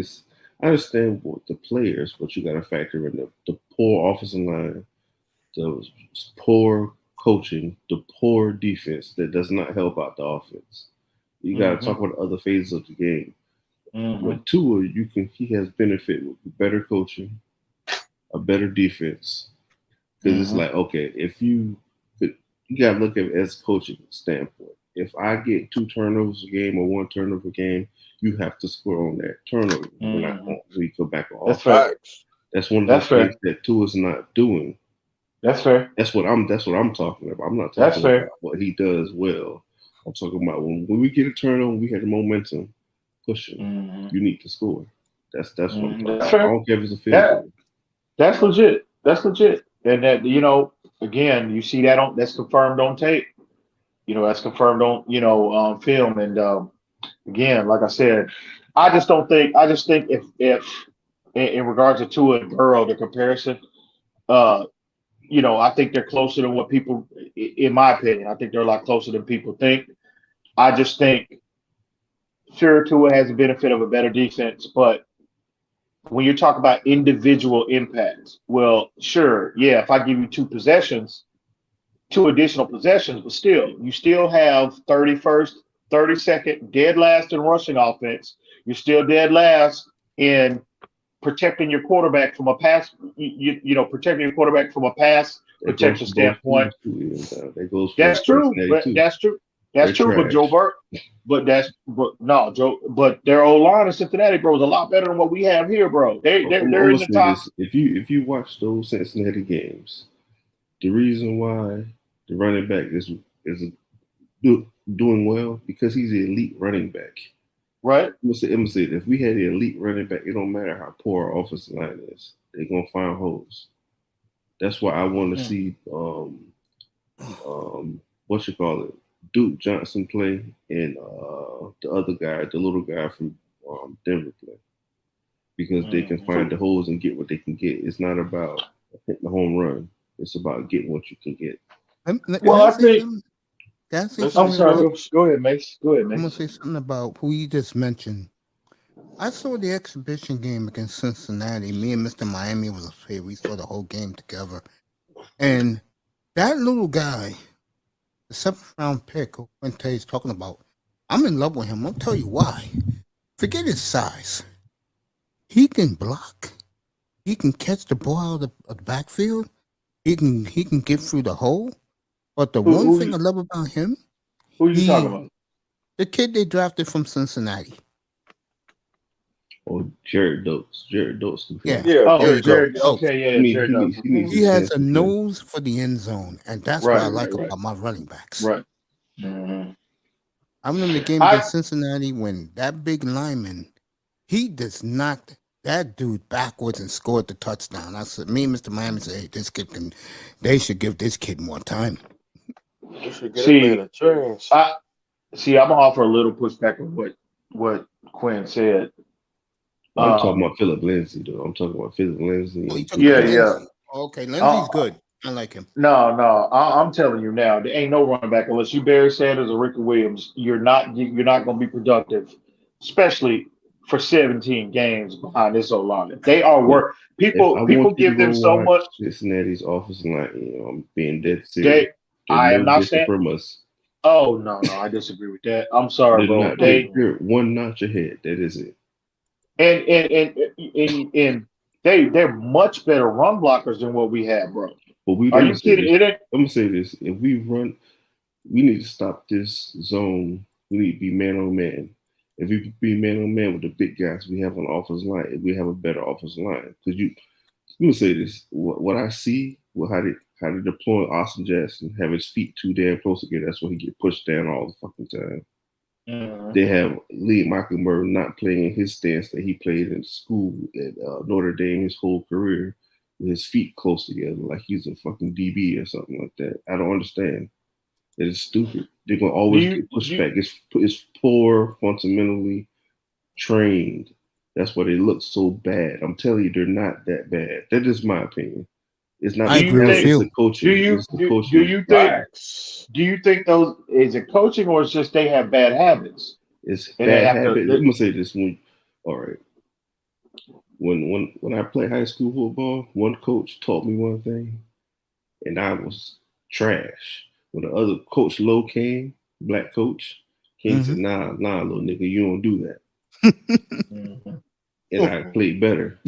I understand what the players, but you got to factor in the poor offensive line, the poor coaching, the poor defense that does not help out the offense. You got to talk about other phases of the game. With Tua, he has benefit with better coaching, a better defense. Because it's like, okay, if you got to look at it as a coaching standpoint. If I get 2 turnovers a game or 1 turnover a game, you have to score on that turnover. When we go back on That's offense. facts. That's one of the things that Tua's not doing. That's fair. That's what I'm talking about. I'm not talking about what he does well. I'm talking about when we get a turnover, we have the momentum pushing. You need to score. That's what I'm talking about. I don't care if it's a field goal. That's legit. That's legit. And that, again, you see that's confirmed on tape. That's confirmed on film. And again, like I said, I just think if in regards to Tua and Burrow, the comparison, I think they're closer than what people, in my opinion, I think they're a lot closer than people think. I just think, sure, Tua has the benefit of a better defense, but when you talk about individual impacts, well, sure, yeah, if I give you 2 additional possessions, but still, you still have 31st, 32nd, dead last in rushing offense. You're still dead last in protecting your quarterback from a pass, protecting your quarterback from a pass protection standpoint. That's true. That's true. That's true. But Joe Burrow, but their O-line in Cincinnati, bro, is a lot better than what we have here, bro. They're in the top. If you watch those Cincinnati games, the reason why the running back is doing well because he's an elite running back. Right. I'm gonna say if we had an elite running back, it don't matter how poor our offensive line is, they're gonna find holes. That's why I want to see Duke Johnson play and the other guy, the little guy from Denver play. Because they can find the holes and get what they can get. It's not about hitting the home run. It's about getting what you can get. I think. I'm sorry. Go ahead, Mace. I'm gonna say something about who you just mentioned. I saw the exhibition game against Cincinnati. Me and Mr. Miami was here. We saw the whole game together. And that little guy, the 7th round pick, who Quinte is talking about, I'm in love with him. I'll tell you why. Forget his size. He can block. He can catch the ball out of the backfield. He can get through the hole. But the one thing I love about him, who are you talking about? The kid they drafted from Cincinnati. Oh, Jared Doaks. Jared Doaks. Yeah. Jared. Okay, yeah, Jared Doaks. He has a nose for the end zone, and that's what I like about my running backs. Right. I remember the game against Cincinnati when that big lineman, he just knocked that dude backwards and scored the touchdown. I said, me and Mr. Miami said, hey, they should give this kid more time. They should get him in a chance. I'm gonna offer a little pushback on what Quinn said. I'm talking about Philip Lindsay, though. I'm talking about Philip Lindsay. Yeah. Okay, Lindsay's good. I like him. No, I'm telling you now, there ain't no running back unless you Barry Sanders or Ricky Williams. You're not going to be productive, especially for 17 games behind this O-line. They are work. If I People want you give to go them so watch much. Cincinnati's offensive line, I'm being dead serious. I They're am no not different saying. from us. Oh no, I disagree with that. I'm sorry, They're bro. not. They're one notch ahead. That is it. And they're much better run blockers than what we have, bro. But Are you kidding? I'm gonna say this. If we run, we need to stop this zone. We need to be man on man. If we be man on man with the big guys we have on the offensive line, if we have a better offensive line, because let me say this: what I see, how they deploy Austin Jackson, have his feet too damn close together. That's why he get pushed down all the fucking time. Mm-hmm. They have Lee Michael Murray not playing his stance that he played in school at Notre Dame his whole career, with his feet close together like he's a fucking DB or something like that. I don't understand. It is stupid. They're gonna always get pushed back. It's poor, fundamentally trained. That's why they look so bad. I'm telling you, they're not that bad. That is my opinion. It's not. I agree with you. The coaching. Do you think those is it coaching or it's just they have bad habits? It's bad habits. I'm gonna say this one. All right. When I played high school football, one coach taught me one thing, and I was trash. When the other coach Lowe came, black coach, came and said, nah, little nigga, you don't do that. And I played better.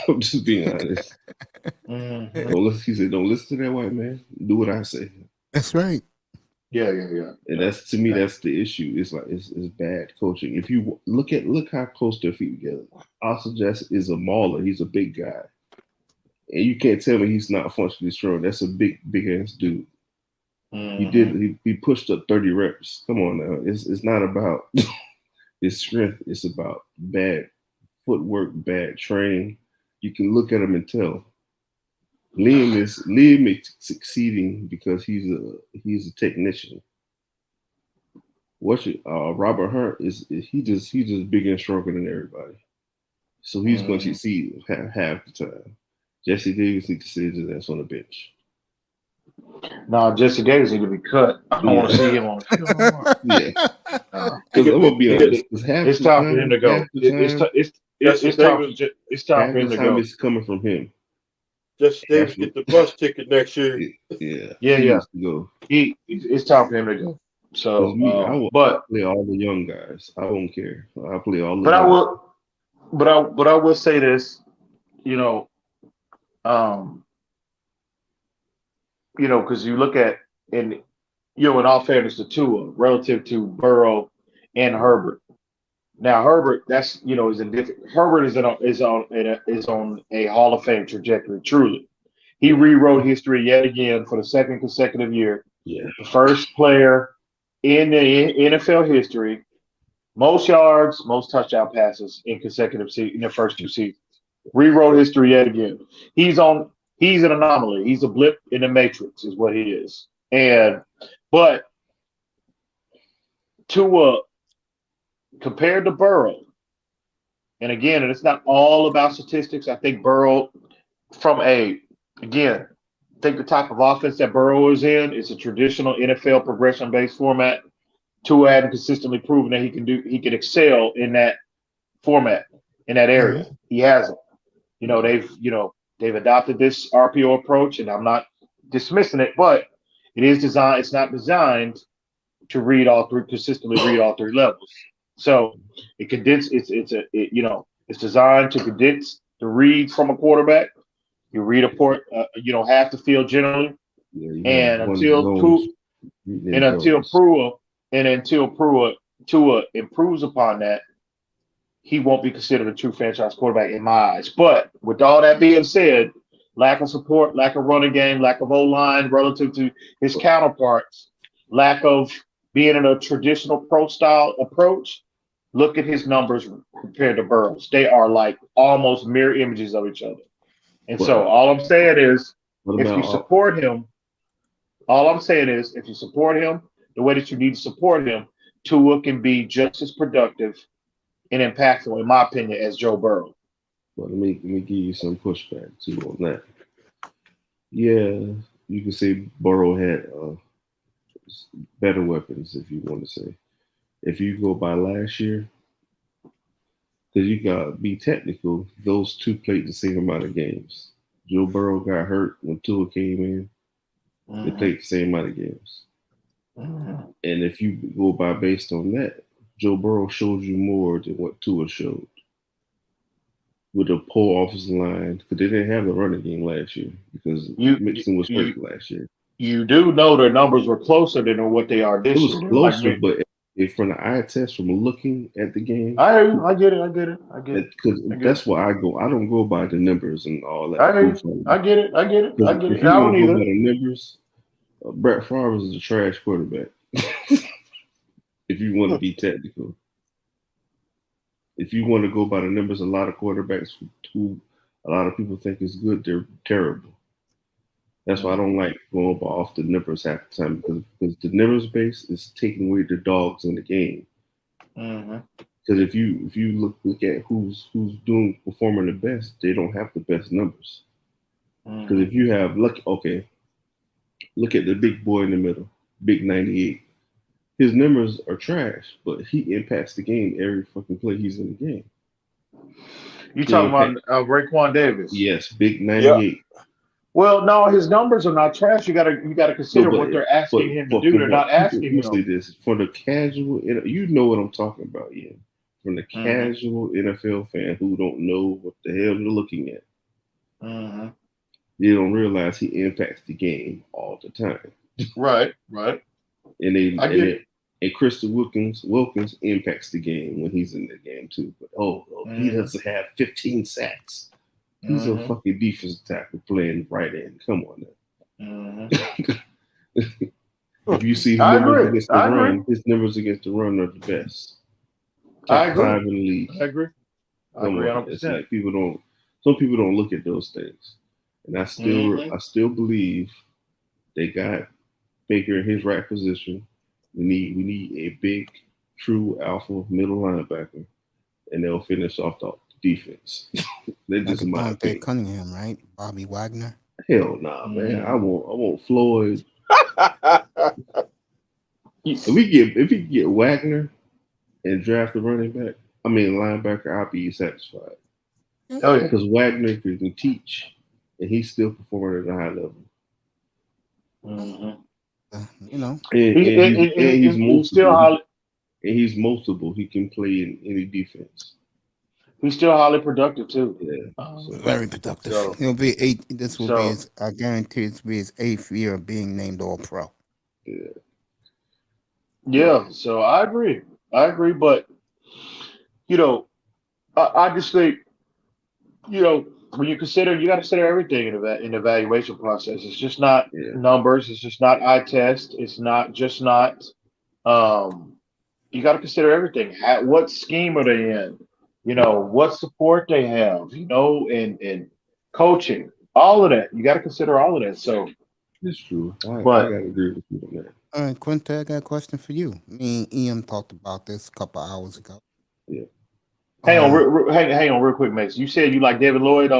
I'm just being honest. He said, don't listen to that white man. Do what I say. That's right. Yeah. And that's, to me, that's the issue. It's like it's bad coaching. If you look how close their feet together. Austin Jackson is a mauler. He's a big guy, and you can't tell me he's not functionally strong. That's a big ass dude. He pushed up 30 reps. Come on now. It's not about his strength. It's about bad footwork, bad training. You can look at him and tell. Liam is succeeding because he's a technician. Robert Hunt is just bigger and stronger than everybody. So he's going to succeed half the time. Jesse Davis needs to sit his ass on the bench. No, Jesse Davis need to be cut. I don't want to see him on the field no more. Yeah. Because I'm gonna be honest. It's time for him to go. It's time for him to go. It's coming from him. Jesse Davis get the bus ticket next year. Yeah. To go. It's time for him to go. So, I play all the young guys. I don't care. I play all the. But I will say this, because you look at in all fairness to Tua relative to Burrow and Herbert. Now Herbert, that's is a different. Herbert is on a Hall of Fame trajectory. Truly, he rewrote history yet again for the second consecutive year. Yeah, the first player in the NFL history, most yards, most touchdown passes in consecutive in the first two seasons. Rewrote history yet again. He's an anomaly. He's a blip in the matrix, is what he is. But Tua, compared to Burrow, and again, it's not all about statistics. I think Burrow, think the type of offense that Burrow is in, it's a traditional NFL progression-based format. Tua hadn't consistently proven that he can excel in that format, in that area. Mm-hmm. He hasn't. They've adopted this RPO approach, and I'm not dismissing it, but it's not designed to consistently read all three levels. So it's designed to condense the reads from a quarterback. You read half the field generally, until Tua improves upon that, he won't be considered a true franchise quarterback in my eyes. But with all that being said, lack of support, lack of running game, lack of O-line relative to his counterparts, lack of being in a traditional pro-style approach, look at his numbers compared to Burrow's. They are like almost mirror images of each other. And so all I'm saying is, if you support him the way that you need to support him, Tua can be just as productive and impactful, in my opinion, as Joe Burrow. Well, let me give you some pushback too on that. Yeah, you can say Burrow had better weapons, if you want to say. If you go by last year, Because you got to be technical. Those two played the same amount of games. Joe Burrow got hurt when Tua came in. They played the same amount of games. And if you go by based on that, Joe Burrow showed you more than what Tua showed. With a poor offensive line, because they didn't have the running game last year because Mixon was hurt last year. You do know their numbers were closer than what they are this It was year. closer, but if from the eye test, from looking at the game, I get it. Because that's why I go. I don't go by the numbers and all that. I get it. If you I want to don't go either. by the numbers, Brett Favre is a trash quarterback. If you want to be technical. If you want to go by the numbers, a lot of quarterbacks who a lot of people think is good, they're terrible. That's why I don't like going off the numbers half the time because the numbers base is taking away the dogs in the game. Because if you look at who's performing the best, they don't have the best numbers. Because if you have look at the big boy in the middle, big 98. His numbers are trash, but he impacts the game every fucking play he's in the game. You talking about Raekwon Davis? Yes, big 98. Yeah. Well, no, his numbers are not trash. You gotta consider what they're asking him to do. They're not asking him. Say this for the casual, you know what I'm talking about, yeah. From the casual NFL fan who don't know what the hell they're looking at, they don't realize he impacts the game all the time. Right. And Christian Wilkins impacts the game when he's in the game too. But he doesn't have 15 sacks. He's a fucking defensive tackle playing right end. Come on now. If you see his numbers against the run, his numbers against the run are the best. Top 5 in the league. I agree. I agree 100%. It's like some people don't look at those things. And I still believe they got Baker in his right position. We need a big, true alpha middle linebacker, and they'll finish off the defense. They're just my opinion. Cunningham, right? Bobby Wagner. Hell nah, man. I want Floyd. If we get Wagner and draft a linebacker, I'll be satisfied. Oh yeah, because Wagner can teach, and he's still performing at a high level. He's multiple. He can play in any defense. He's still highly productive too. Yeah, very productive. So, he'll be 8. This will be his, I guarantee it's be his 8th year of being named All Pro. Yeah. So I agree, but I just think, when you got to consider everything in the evaluation process. It's just not numbers. It's just not eye test. It's not. You got to consider everything. What scheme are they in? What support they have. And coaching. All of that. You got to consider all of that. So it's true. I gotta agree with you on that. All right, Quinta, I got a question for you. Me and Ian talked about this a couple hours ago. Yeah. Hang on, real quick, Max. You said you like David Lloyd.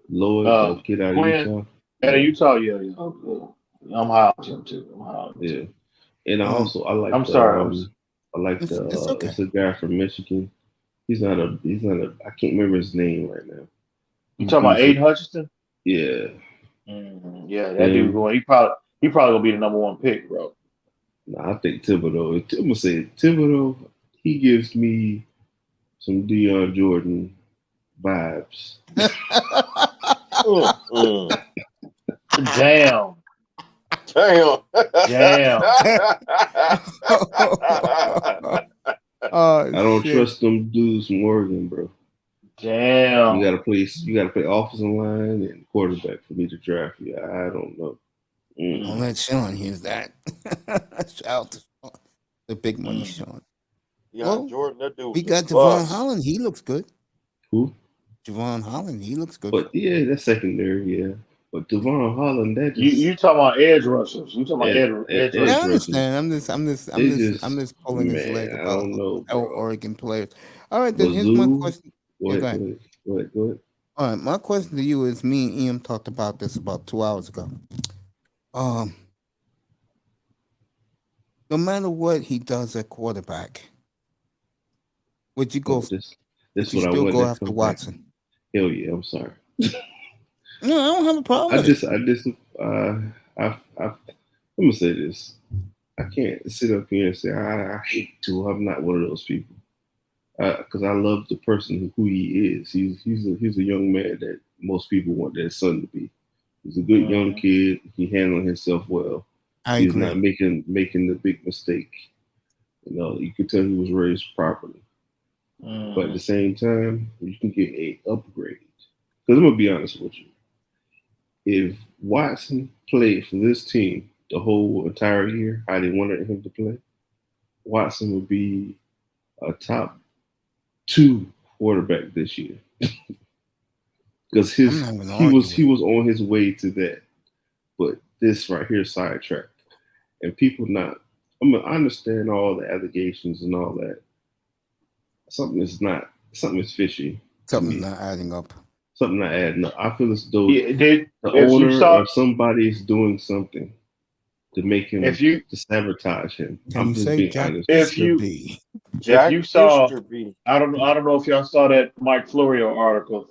Lloyd, kid out of Utah. Out of Utah, yeah. Okay. I'm high on him too. Yeah, and I like. I'm sorry. I like it's a guy from Michigan. He's not a. I can't remember his name right now. You talking about Aiden Hutchinson? Yeah. Yeah, that dude going. He probably gonna be the number 1 pick, bro. Nah, I think Thibodeau. I'm gonna say Thibodeau. He gives me some Deion Jordan vibes. Damn. I don't trust them dudes from Oregon, bro. Damn. You gotta play offensive line and quarterback for me to draft you. I don't know. Don't let Sean hear that. Shout out to Sean. The big money Sean. Yeah, Jordan, that dude. We got Javon Holland. He looks good. Who? Javon Holland. He looks good. But yeah, that's secondary. Yeah, but Javon Holland. That just, you talking about edge rushers? You talking about edge rushers? I understand. I'm just pulling his leg about I don't know, Oregon players. All right, then here's my question. Go ahead. All right, my question to you is: me and Ian talked about this about 2 hours ago. No matter what he does at quarterback, Would you go? This Would what you I still want go to after come back. Watson? Hell yeah, I'm sorry. No, I don't have a problem. I'm gonna say this. I can't sit up here and say I hate to. I'm not one of those people. Because I love the person who he is. He's a young man that most people want their son to be. He's a good young kid. He handled himself well. He's not making the big mistake. You can tell he was raised properly. But at the same time, you can get a upgrade. Because I'm gonna be honest with you. If Watson played for this team the whole entire year, how they wanted him to play, Watson would be a top 2 quarterback this year. Because he was on his way to that. But this right here sidetracked. And people I understand all the allegations and all that. Something is fishy. Something's not adding up. Something not adding up. I feel as though the owner or somebody is doing something to make him to sabotage him. I'm just being honest. If you saw, I don't know if y'all saw that Mike Florio article.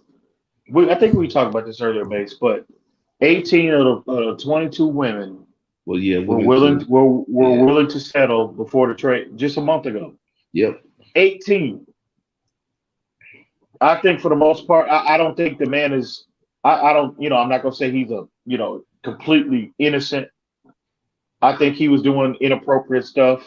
I think we talked about this earlier, Mace, but 18 of the 22 women were willing to settle before the trade just a month ago. Yep. 18. I think for the most part, I don't think the man is. I don't. I'm not gonna say he's completely innocent. I think he was doing inappropriate stuff.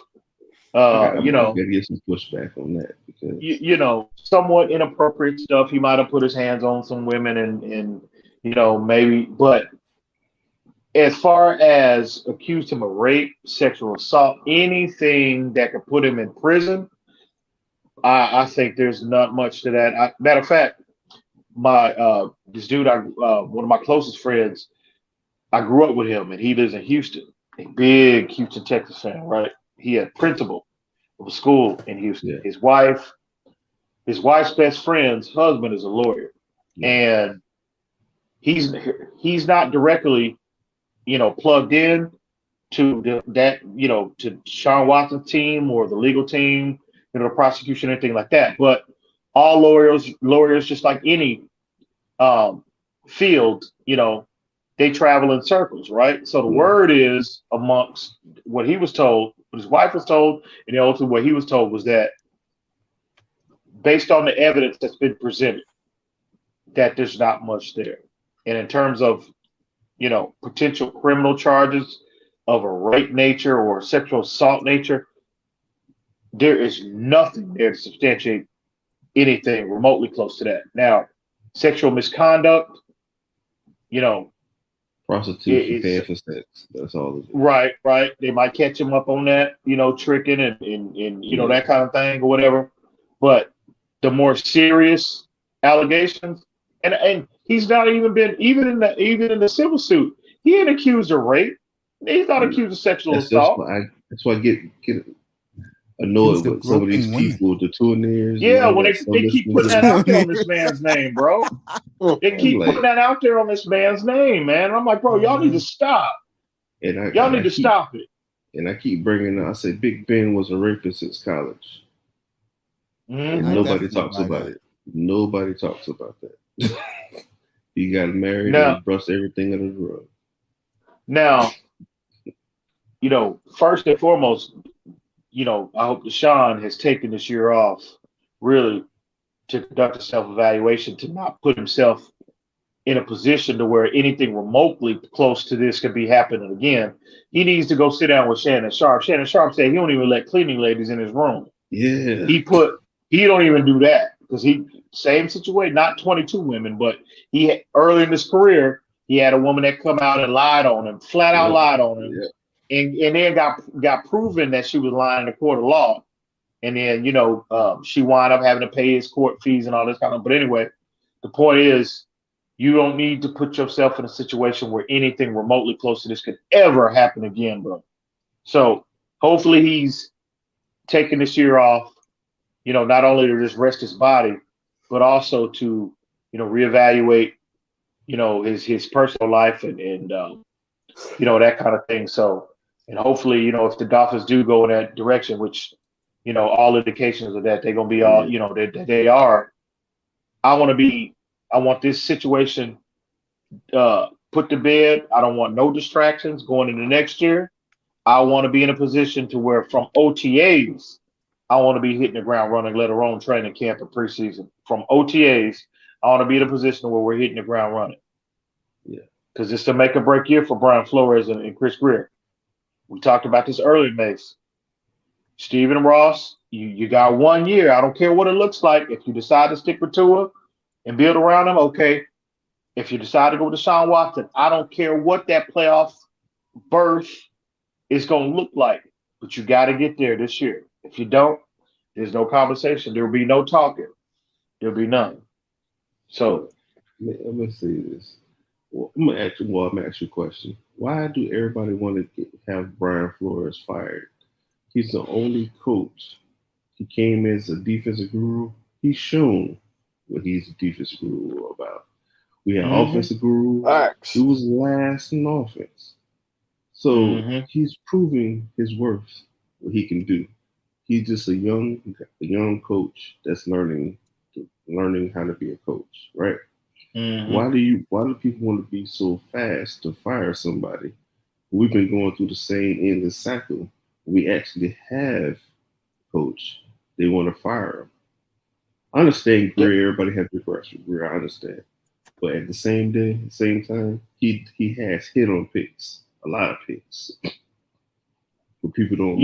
I gotta get some pushback on that because somewhat inappropriate stuff. He might have put his hands on some women and maybe. But as far as accused him of rape, sexual assault, anything that could put him in prison, I think there's not much to that. Matter of fact, this dude, one of my closest friends, I grew up with him, and he lives in Houston. A big Houston, Texas fan, right? He had principal of a school in Houston. Yeah. His wife's best friend's husband is a lawyer, and he's not directly, plugged in to to Sean Watson's team or the legal team, the prosecution, anything like that. But all lawyers, just like any field, they travel in circles, right? So the word is amongst what he was told, what his wife was told, and also what he was told was that based on the evidence that's been presented, that there's not much there. And in terms of, potential criminal charges of a rape nature or sexual assault nature, there is nothing there to substantiate anything remotely close to that. Now, sexual misconduct, prostitution, paying for sex. That's all it is. Right. They might catch him up on that, tricking and that kind of thing or whatever. But the more serious allegations, and he's not even been even in the civil suit, he ain't accused of rape. He's not accused of sexual assault. That's why I get annoyed with some of these people, the tourniers. Yeah, when they keep putting that out there on this man's name, bro. They keep putting that out there on this man's name, man. I'm like, bro, y'all need to stop. Y'all need to stop it. And I keep bringing up, I say Big Ben was a rapist since college. And nobody talks about it. Nobody talks about that. He got married and he brushed everything under the rug. Now, first and foremost, I hope Deshaun has taken this year off really to conduct a self-evaluation, to not put himself in a position to where anything remotely close to this could be happening again. He needs to go sit down with Shannon Sharp. Shannon Sharp said he don't even let cleaning ladies in his room. Yeah. He don't even do that because same situation, not 22 women, but early in his career, he had a woman that come out and lied on him, flat out lied on him. Yeah. And then got proven that she was lying in a court of law. And then, she wound up having to pay his court fees and all this kind of. But anyway, the point is, you don't need to put yourself in a situation where anything remotely close to this could ever happen again, bro. So hopefully he's taking this year off, not only to just rest his body, but also to, reevaluate, his personal life and that kind of thing. So, and hopefully, if the Dolphins do go in that direction, which you know, all indications of that they're gonna be all, you know, they are. I want this situation put to bed. I don't want no distractions going into next year. I want to be in a position to where from OTAs, I want to be hitting the ground running, let alone training camp and preseason. From OTAs, I want to be in a position where we're hitting the ground running. Yeah. Because it's a make or break year for Brian Flores and Chris Greer. We talked about this earlier, Mace. Stephen Ross, you got 1 year. I don't care what it looks like. If you decide to stick with Tua and build around him, okay. If you decide to go with Deshaun Watson, I don't care what that playoff berth is going to look like, but you got to get there this year. If you don't, there's no conversation. There will be no talking. There'll be none. So I'm gonna say this. Well, I'm gonna ask you a question. Why do everybody want to have Brian Flores fired? He's the only coach. He came as a defensive guru. He's shown what he's a defensive guru about. We had offensive guru. He was last in offense. So he's proving his worth, what he can do. He's just a young coach that's learning how to be a coach, right? Why do people want to be so fast to fire somebody? We've been going through the same endless cycle. We actually have a coach. They want to fire him. I understand Greer. Everybody has their grasp with Greer. I understand. But at the same time, he has hit on picks, a lot of picks. But people don't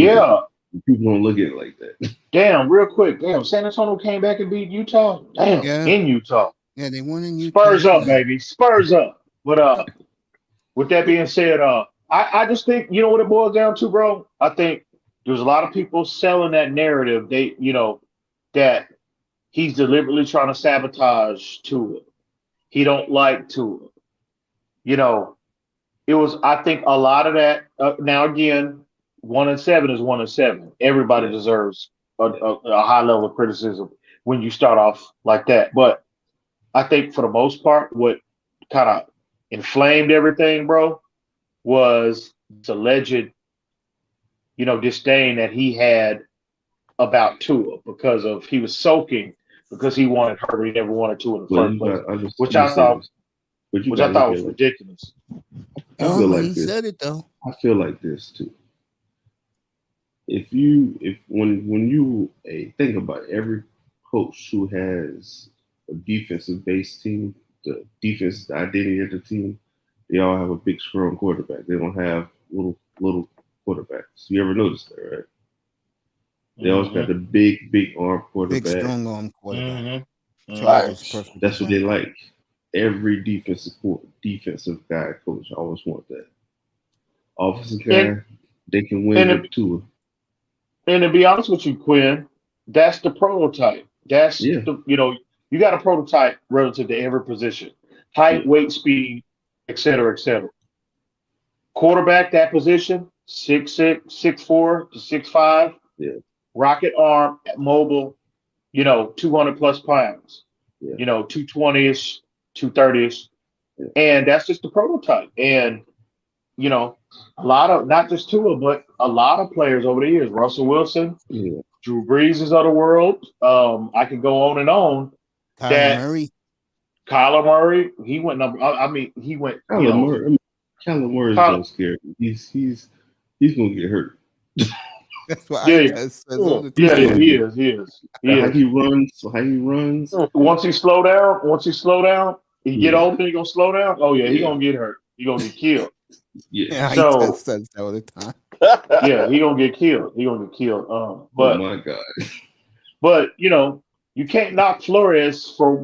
look at it like that. Damn, real quick. Damn, San Antonio came back and beat Utah. Damn, in Utah. Yeah, they won in Utah. Spurs up, baby. Spurs up. But with that being said, I just think, you know what it boils down to, bro? I think there's a lot of people selling that narrative. They, you know, that he's deliberately trying to sabotage Tua. He don't like Tua. You know, it was, I think, a lot of that. Now, again, 1-7 is 1-7. Everybody deserves a high level of criticism when you start off like that. But I think for the most part, what kind of inflamed everything, bro, was the alleged, you know, disdain that he had about Tua because of he was soaking because he wanted Herbert. He never wanted Tua in the first place, which I thought was ridiculous. I feel like he this. said it though. I feel like this too. When you think about every coach who has a defensive based team, the defense, the identity of the team, they all have a big strong quarterback. They don't have little quarterbacks. You ever notice that, right? They always got the big arm quarterback. Big strong arm quarterback. That's what they like. Every defensive guy coach always want that. Offensive guy, they can win with Tua. And to be honest with you, Quinn, that's the prototype. That's the, you know, you got a prototype relative to every position. Height, weight, speed, et cetera, et cetera. Quarterback, that position, 6'6", 6'4" to 6'5". Yeah. Rocket arm, mobile, you know, 200 plus pounds. Yeah. You know, 220-ish, 230-ish. Yeah. And that's just the prototype. And, you know, a lot of, not just Tua, but a lot of players over the years, Russell Wilson, Drew Brees of the world. I could go on and on. Kyler Murray, he went number. I mean, he went. Kyler Murray's gonna scare me. He's gonna get hurt. That's what I says all the time. Yeah, he is. How he runs. Once he slow down, he get older, he gonna slow down. Oh yeah, he gonna get hurt. He gonna get killed. Yeah, so he says that all the time. Yeah, he gonna get killed. But oh my God. But you know, you can't knock Flores for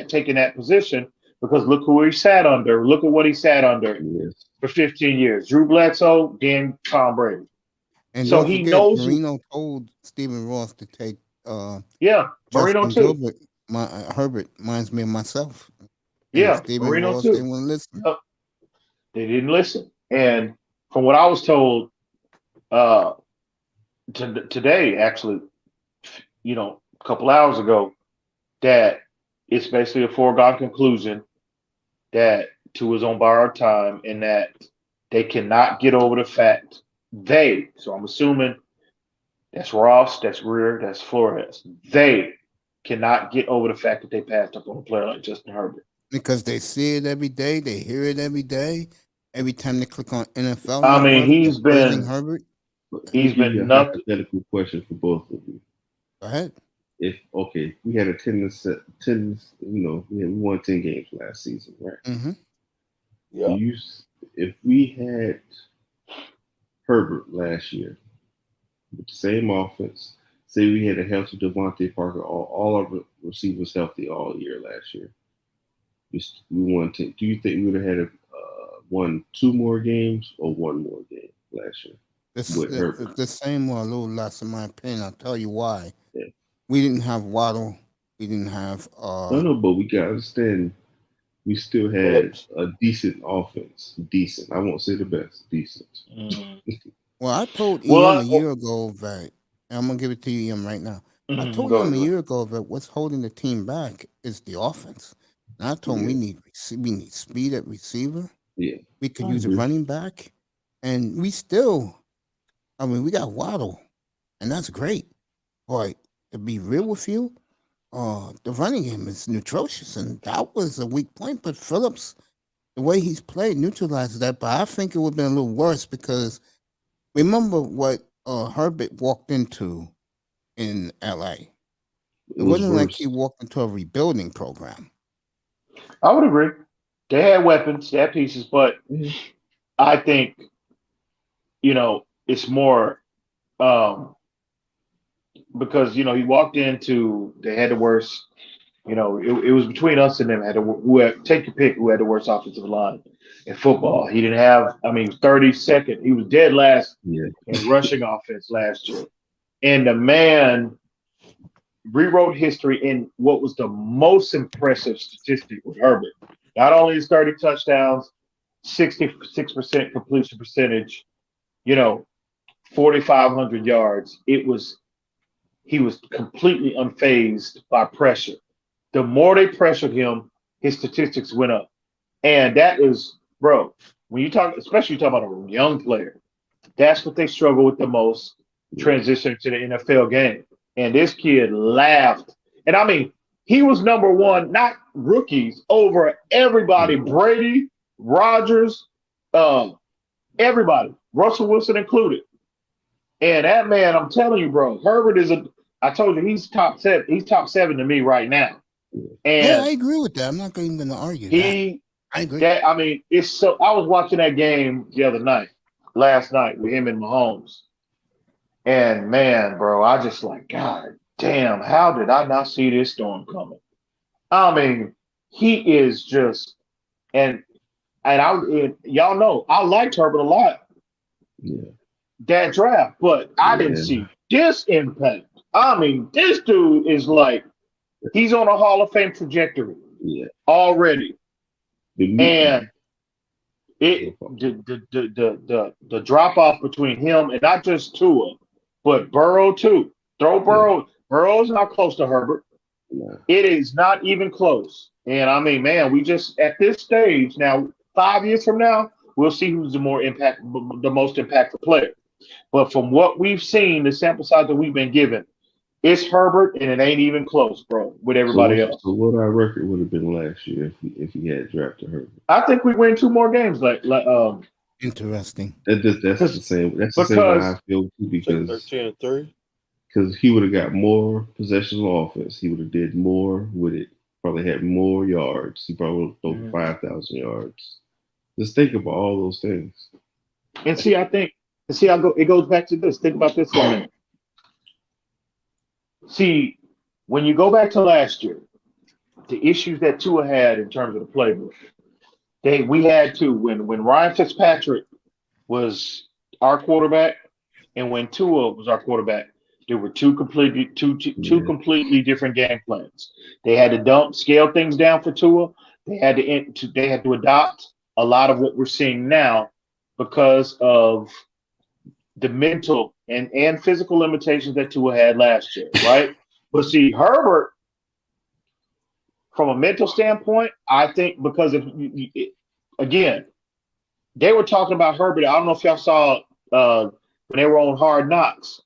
taking that position because look who he sat under. Look at what he sat under for 15 years. Drew Bledsoe, then Tom Brady. And so he knows. Marino told Stephen Ross to take. Marino too. Herbert reminds me of myself. Marino Ross, too. They wouldn't listen. They didn't listen. And from what I was told today, actually, you know, a couple hours ago, that it's basically a foregone conclusion that Tua's on borrowed time and that they cannot get over the fact so I'm assuming that's Ross, that's Greer, that's Flores. They cannot get over the fact that they passed up on a player like Justin Herbert. Because they see it every day, they hear it every day. Every time they click on NFL I mean, Network, they're praising Herbert. Let me he's give you been a nothing. hypothetical question for both of you. Go ahead. If we had a 10, we won 10 games last season, right? Mm-hmm. Yeah. If we had Herbert last year with the same offense, say we had a healthy Devontae Parker, all our receivers healthy all year last year, we won 10. Do you think we would have had won 2 more games or 1 more game last year? The same or a little less, in my opinion. I'll tell you why. Yeah. We didn't have Waddle. We didn't have. No, but we got to understand. We still had a decent offense. Decent. I won't say the best. Decent. Well, I told Ian a year ago that, and I'm gonna give it to you, Ian, right now. I told him a year ago that what's holding the team back is the offense. And I told him we need speed at receiver. Yeah, we could use a running back, and we got Waddle, and that's great. Boy, to be real with you, the running game is atrocious, and that was a weak point. But Phillips, the way he's played, neutralizes that. But I think it would have been a little worse because remember what Herbert walked into in LA. It wasn't like he walked into a rebuilding program. I would agree. They had weapons, they had pieces, but I think, it's more because, he walked into, they had the worst, it was between us and them. Take your pick, who had the worst offensive line in football. He didn't have, 32nd. He was dead last in rushing offense last year. And the man rewrote history in what was the most impressive statistic with Herbert. Not only his 30 touchdowns, 66% completion percentage, 4,500 yards. He was completely unfazed by pressure. The more they pressured him, his statistics went up. And that is, bro, when you talk, especially you talk about a young player, that's what they struggle with the most, transitioning to the NFL game. And this kid laughed. And he was number one, not rookies, over everybody. Brady, Rodgers, everybody, Russell Wilson included. And that man, I'm telling you, bro, Herbert I told you, he's top 7. He's top 7 to me right now. And I agree with that. I'm not even going to argue that. I agree. It's so. I was watching that game last night with him and Mahomes. And man, bro, I just God damn, how did I not see this storm coming? He is just, and y'all know, I liked Herbert a lot. Yeah. That draft, but I didn't see this impact. This dude is he's on a Hall of Fame trajectory already. And the drop off between him and not just Tua, but Burrow too. Throw Burrow. Burrow's not close to Herbert. Yeah. It is not even close. And man, we just at this stage now, 5 years from now, we'll see who's the most impactful player. But from what we've seen, the sample size that we've been given, it's Herbert, and it ain't even close, bro, with everybody else. So what our record would have been last year if he had drafted Herbert? I think we win 2 more games. Interesting. That's the same. That's the same way I feel too, because 13-3. Because he would have got more possessions on offense. He would have did more with it. Probably had more yards. He probably would have thrown 5,000 yards. Just think about all those things. And see, it goes back to this. Think about this for a minute. See, when you go back to last year, the issues that Tua had in terms of the playbook, we had to when Ryan Fitzpatrick was our quarterback, and when Tua was our quarterback, there were two completely different game plans. They had to scale things down for Tua. They had to adopt a lot of what we're seeing now because of the mental and physical limitations that Tua had last year, right? But see, Herbert, from a mental standpoint, I think because again, they were talking about Herbert. I don't know if y'all saw when they were on Hard Knocks.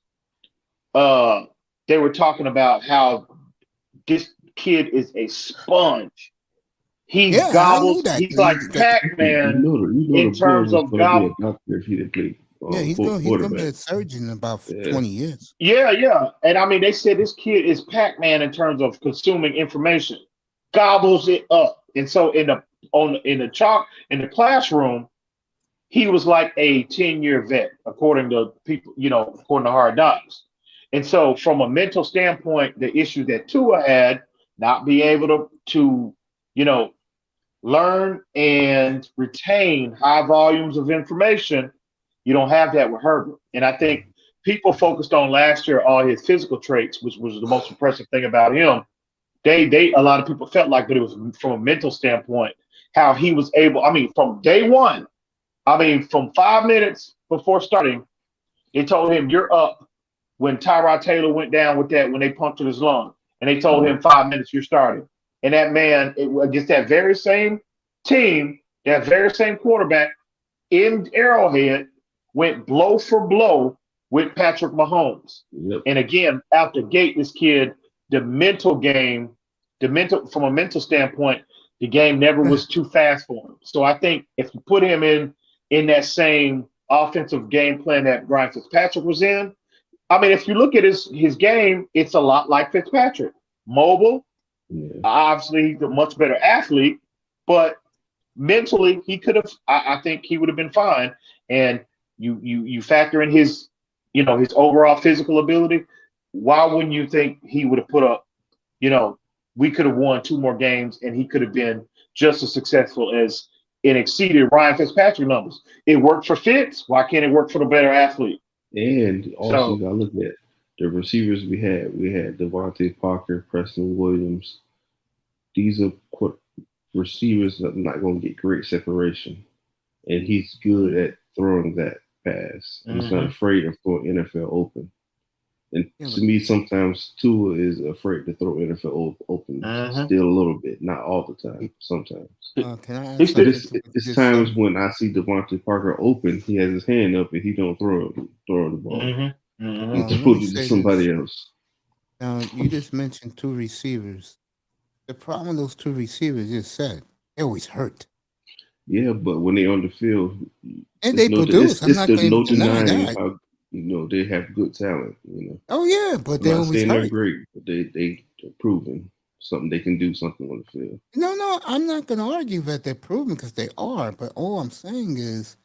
they were talking about how this kid is a sponge. He Yeah, I knew gobbles. that. He's like Pac-Man You know in the boy terms was of going to be a gobble. doctor if he didn't play Yeah, he's gonna be quarterback. a surgeon in about Yeah. 20 years. Yeah. And I mean, they said this kid is Pac-Man in terms of consuming information, gobbles it up. And so in the classroom, he was like a 10-year vet, according to people, according to Hard Knocks. And so from a mental standpoint, the issue that Tua had, not being able to learn and retain high volumes of information, you don't have that with Herbert. And I think people focused on last year all his physical traits, which was the most impressive thing about him. A lot of people felt like, but it was from a mental standpoint, how he was able. I mean, from day one, from 5 minutes before starting, they told him you're up when Tyrod Taylor went down with that when they punctured his lung, and they told him 5 minutes you're starting. And that man, against that very same team, that very same quarterback in Arrowhead, went blow for blow with Patrick Mahomes. Yep. And again, out the gate, this kid, from a mental standpoint, the game never was too fast for him. So I think if you put him in that same offensive game plan that Brian Fitzpatrick was in, I mean, if you look at his game, it's a lot like Fitzpatrick. Mobile. Yeah. Obviously, he's a much better athlete, but mentally, he could have. I think he would have been fine. And you factor in his overall physical ability. Why wouldn't you think he would have put up? We could have won 2 more games, and he could have been just as successful as and exceeded Ryan Fitzpatrick numbers. It worked for Fitz. Why can't it work for the better athlete? And also, you got to look at the receivers we had. We had Devontae Parker, Preston Williams. These are receivers that are not going to get great separation. And he's good at throwing that pass. He's not afraid of throwing NFL open. And to me, sometimes Tua is afraid to throw NFL open still a little bit. Not all the time, sometimes. Can I ask It's times when I see Devontae Parker open, he has his hand up and he don't throw the ball. He throws it to somebody else. Now, you just mentioned 2 receivers. The problem with those 2 receivers you said, they always hurt. Yeah, but when they're on the field, and they produce. I'm not going to deny that. How, they have good talent. Oh yeah, but they always hurt. They're great, but they're proven something they can do something on the field. No, I'm not going to argue that they're proven because they are. But all I'm saying is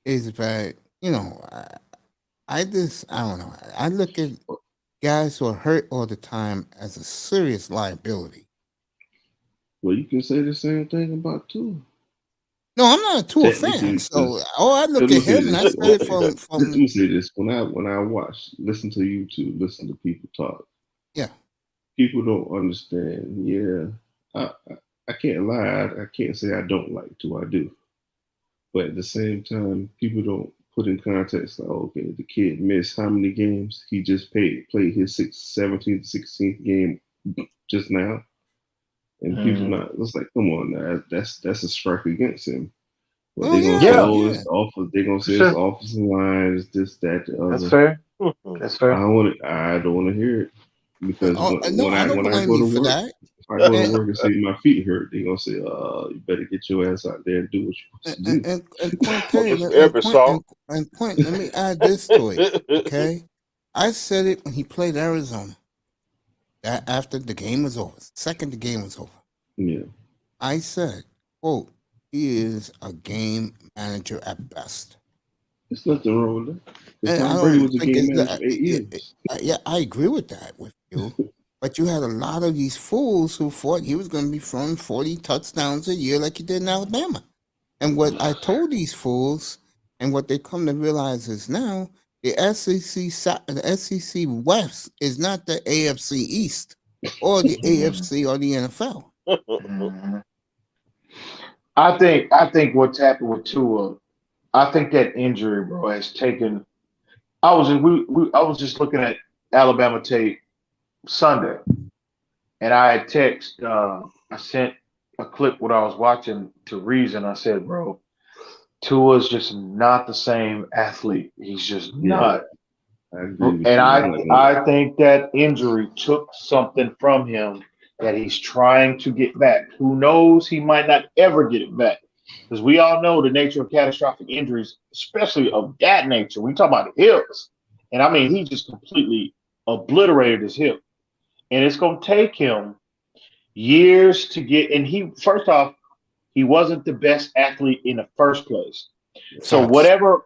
that I don't know. I look at guys who are hurt all the time as a serious liability. Well, you can say the same thing about Tua. No, I'm not a Tua fan. So I look at him and I said it from. Let me say this: when I listen to YouTube, listen to people talk. Yeah. People don't understand. Yeah, I can't lie. I can't say I don't like Tua. I do. But at the same time, people don't put in context like, okay, the kid missed how many games? He just played his 17th, 16th game just now. And people not, it's like, come on, now, that's a strike against him. But they're gonna say, they're gonna say it's offensive line, it's this, that, the other. That's fair. That's fair. I don't want to hear it because when I go to work, if I go to work and say my feet hurt, they're gonna say, you better get your ass out there and do what you're supposed to do. And Quint, let me add this to it, okay? I said it when he played Arizona. After the game was over, second the game was over. Yeah. I said, quote, he is a game manager at best. There's nothing wrong with that. Tom Brady was a game manager for 8 years. Yeah, I agree with that with you. But you had a lot of these fools who thought he was going to be throwing 40 touchdowns a year like he did in Alabama. And what I told these fools, and what they come to realize is now, the SEC West is not the AFC East or the AFC or the NFL. I think what's happened with Tua, I think that injury, bro, has taken. I was just looking at Alabama tape Sunday, and I had I sent a clip what I was watching to Reason. I said, bro, Tua's just not the same athlete. He's just not. I agree with And you. I think that injury took something from him that he's trying to get back. Who knows? He might not ever get it back. Because we all know the nature of catastrophic injuries, especially of that nature. We talk about the hips. And I mean, he just completely obliterated his hip. And it's going to take him years to get. And he, first off, he wasn't the best athlete in the first place. So whatever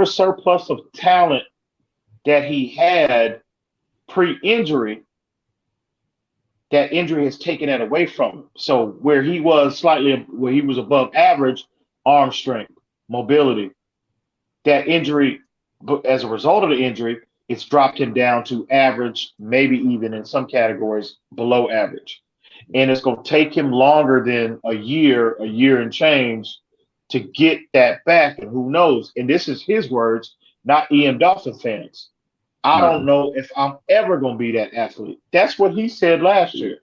surplus of talent that he had pre-injury, that injury has taken that away from him. So where he was above average arm strength, mobility, that injury, as a result of the injury, it's dropped him down to average, maybe even in some categories below average. And it's going to take him longer than a year and change to get that back. And who knows? And this is his words, not EM Dolphin fans. I don't know if I'm ever going to be that athlete. That's what he said last year.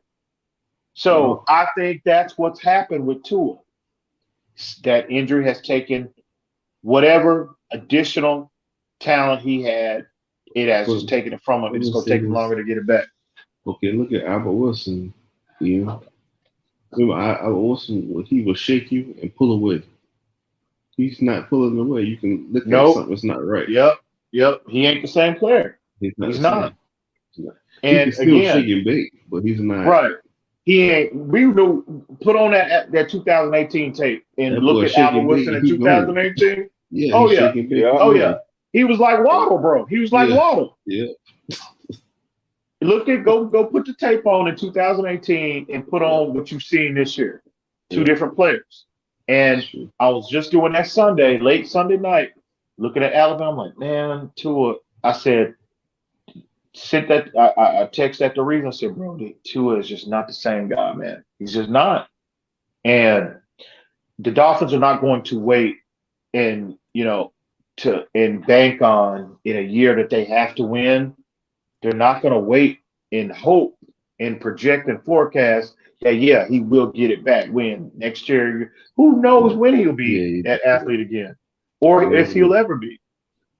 So I think that's what's happened with Tua. That injury has taken whatever additional talent he had. It has just taken it from him. It's going to take him longer to get it back. Okay, look at Albert Wilson. Yeah. Remember, Albert Wilson, he will shake you and pull away. He's not pulling away. You can look at something that's not right. Yep. He ain't the same player. He's not. And he's still shaking big, but he's not. Right. He ain't. We put on that 2018 tape and look at Albert Wilson in 2018. Yeah. Oh yeah. He was like Waddle, bro. He was like Waddle. Yeah. Go put the tape on in 2018 and put on what you've seen this year. Two different players. And I was just doing that late Sunday night, looking at Alabama. I'm like, man, Tua. I said, I text that to Reason. I said, bro, Tua is just not the same guy, man. He's just not. And the Dolphins are not going to wait and bank on in a year that they have to win. They're not going to wait and hope and project and forecast that, he will get it back when next year. Who knows when he'll be that athlete again or if he'll ever be.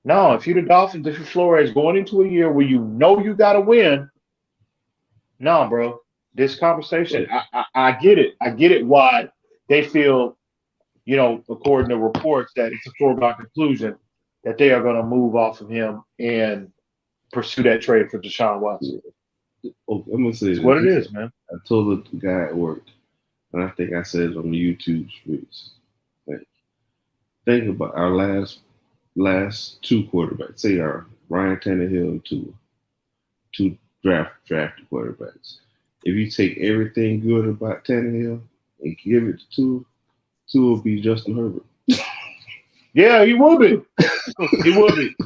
No, if you're the Dolphins, if you're Flores going into a year where you got to win, no, bro, this conversation, I get it. I get it why they feel, according to reports, that it's a foregone conclusion that they are going to move off of him and pursue that trade for Deshaun Watson. I'm going to say it's what it is, man. I told the guy at work, and I think I said it on the YouTube streets. Like, think about our last two quarterbacks. Say our Ryan Tannehill and two drafted quarterbacks. If you take everything good about Tannehill and give it to Tua will be Justin Herbert. Yeah, he will be. He will be.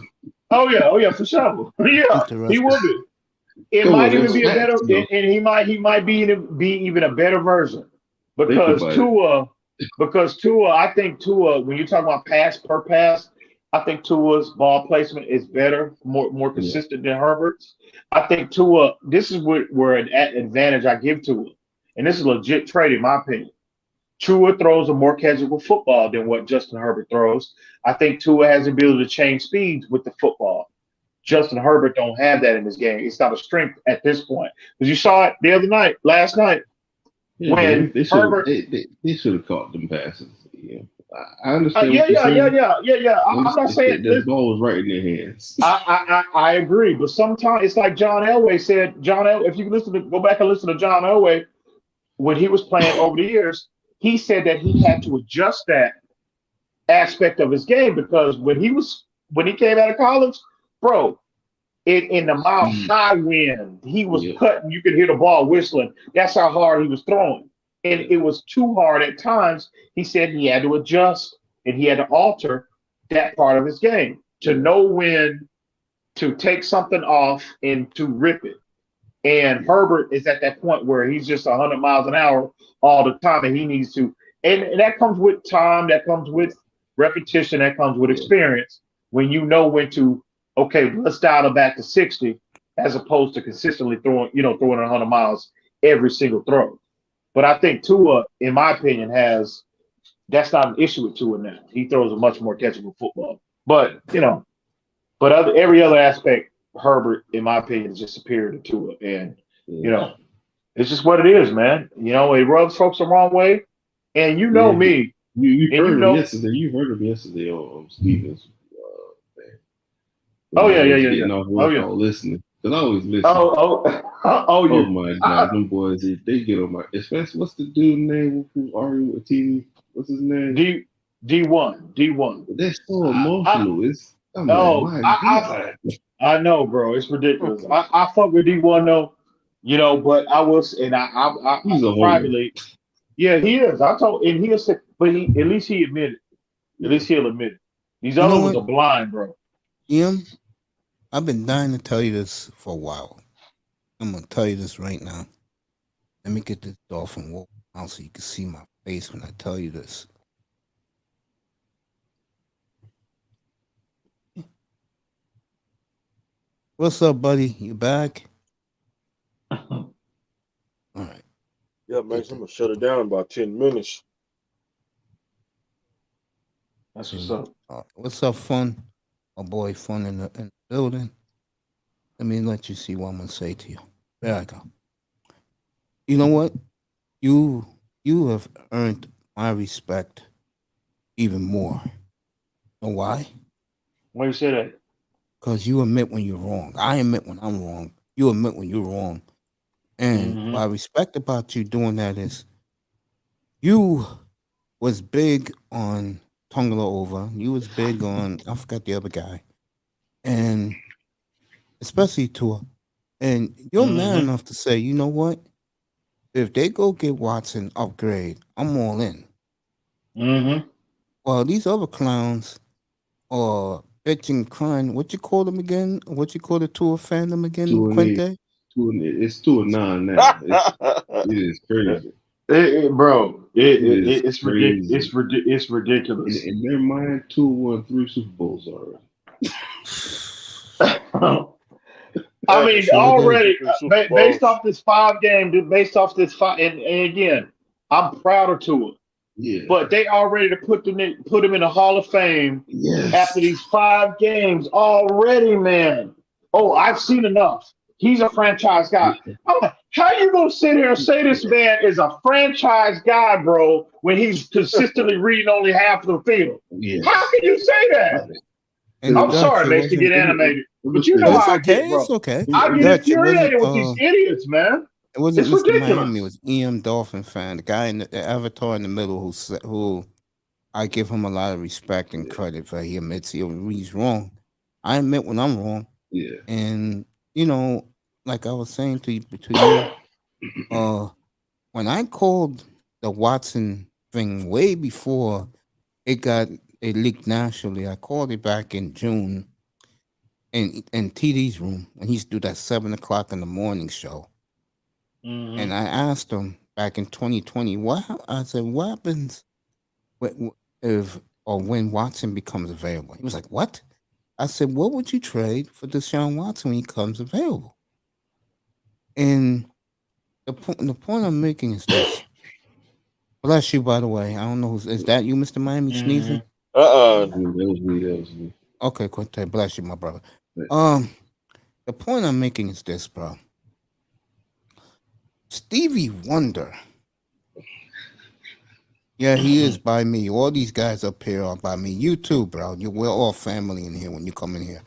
Oh yeah, for sure. Yeah, he will be. It might even be a better, and he might be even a better version because Tua, I think Tua, when you talk about pass per pass, I think Tua's ball placement is better, more consistent than Herbert's. I think Tua, this is where an advantage I give Tua, and this is a legit trade in my opinion. Tua throws a more catchable football than what Justin Herbert throws. I think Tua has the ability to change speeds with the football. Justin Herbert don't have that in his game. It's not a strength at this point. Because you saw it last night, when Herbert. They should have caught them passes. Yeah. I understand. Yeah. I'm not saying the ball was right in their hands. I agree, but sometimes it's like John Elway said. If you go back and listen to John Elway when he was playing over the years, he said that he had to adjust that aspect of his game because when he came out of college, bro, in the mile high wind, he was cutting. You could hear the ball whistling. That's how hard he was throwing. And it was too hard at times. He said he had to adjust and he had to alter that part of his game to know when to take something off and to rip it. And Herbert is at that point where he's just 100 miles an hour all the time, and he needs to. And that comes with time. That comes with repetition. That comes with experience. When you know when to, okay, let's dial it back to 60, as opposed to consistently throwing 100 miles every single throw. But I think Tua, in my opinion, that's not an issue with Tua now. He throws a much more catchable football. But, But every other aspect, Herbert, in my opinion, is just superior to Tua. And you know, it's just what it is, man. You know, it rubs folks the wrong way. And you know me. You and heard you him know, yesterday. You heard him yesterday on Stevens. Thing. Oh When I yeah, was yeah, getting yeah. off Oh work, I yeah. was listening. Cause I always listen. Oh, Oh my God, them boys, they get on my. Especially, what's the dude name who arguing with TV? What's his name? D1. That's so emotional. I'm like, my God. I know, bro. It's ridiculous. I fuck with D1 though, you know, but I was, and I He's a privately, yeah, he is. I told, and he'll say, but at least he admitted. At least he'll admit it. These You other know ones what? are blind, bro. Ian, I've been dying to tell you this for a while. I'm gonna tell you this right now. Let me get this dolphin walk out so you can see my face when I tell you this. What's up, buddy? You back? All right. Yeah, man, I'm gonna shut it down in about 10 minutes. That's what's up. What's up, Fun? My boy, Fun in the building. Let me let you see what I'm gonna say to you. There I go. You know what? You have earned my respect even more. You know why? Why you say that? Because you admit when you're wrong. I admit when I'm wrong. You admit when you're wrong. And what I respect about you doing that is you was big on Tongala Over. You was big on, I forgot the other guy. And especially Tua. And you're man enough to say, you know what? If they go get Watson upgrade, I'm all in. Well, these other clowns are bitching, crying. What you call them again? What you call the Tua fandom again, Quinte? It's 2-9 now. It is crazy. It's ridiculous. It's ridiculous. In their mind, 2 won 3 Super Bowls already. I mean, already based off this 5 game, and again, I'm proud of Tua. Yeah. But they already put him in the Hall of Fame after these 5 games already, man. Oh, I've seen enough. He's a franchise guy. I'm like, how you gonna sit here and say this man is a franchise guy, bro, when he's consistently reading only half of the field? Yeah. How can you say that? And I'm sorry, Mace, to get animated, but you know how I get, bro. It's okay. I get infuriated with these idiots, man. It wasn't It's Mr. ridiculous. Miami. It was EM Dolphin fan, the guy in the avatar in the middle who I give him a lot of respect and credit for. He admits he's wrong. I admit when I'm wrong. Yeah. And you know, like I was saying to you, when I called the Watson thing way before it leaked nationally, I called it back in June in TD's room when he used to do that 7 o'clock in the morning show. And I asked him back in 2020, what happens when Watson becomes available? He was like, what? I said, what would you trade for Deshaun Watson when he comes available? And the point I'm making is this. Bless you, by the way. I don't know is that you, Mr. Miami, sneezing? That was me. Okay, Quinte, bless you, my brother. The point I'm making is this, bro. Stevie Wonder. Yeah, he is by me. All these guys up here are by me. You too, bro. We're all family in here when you come in here.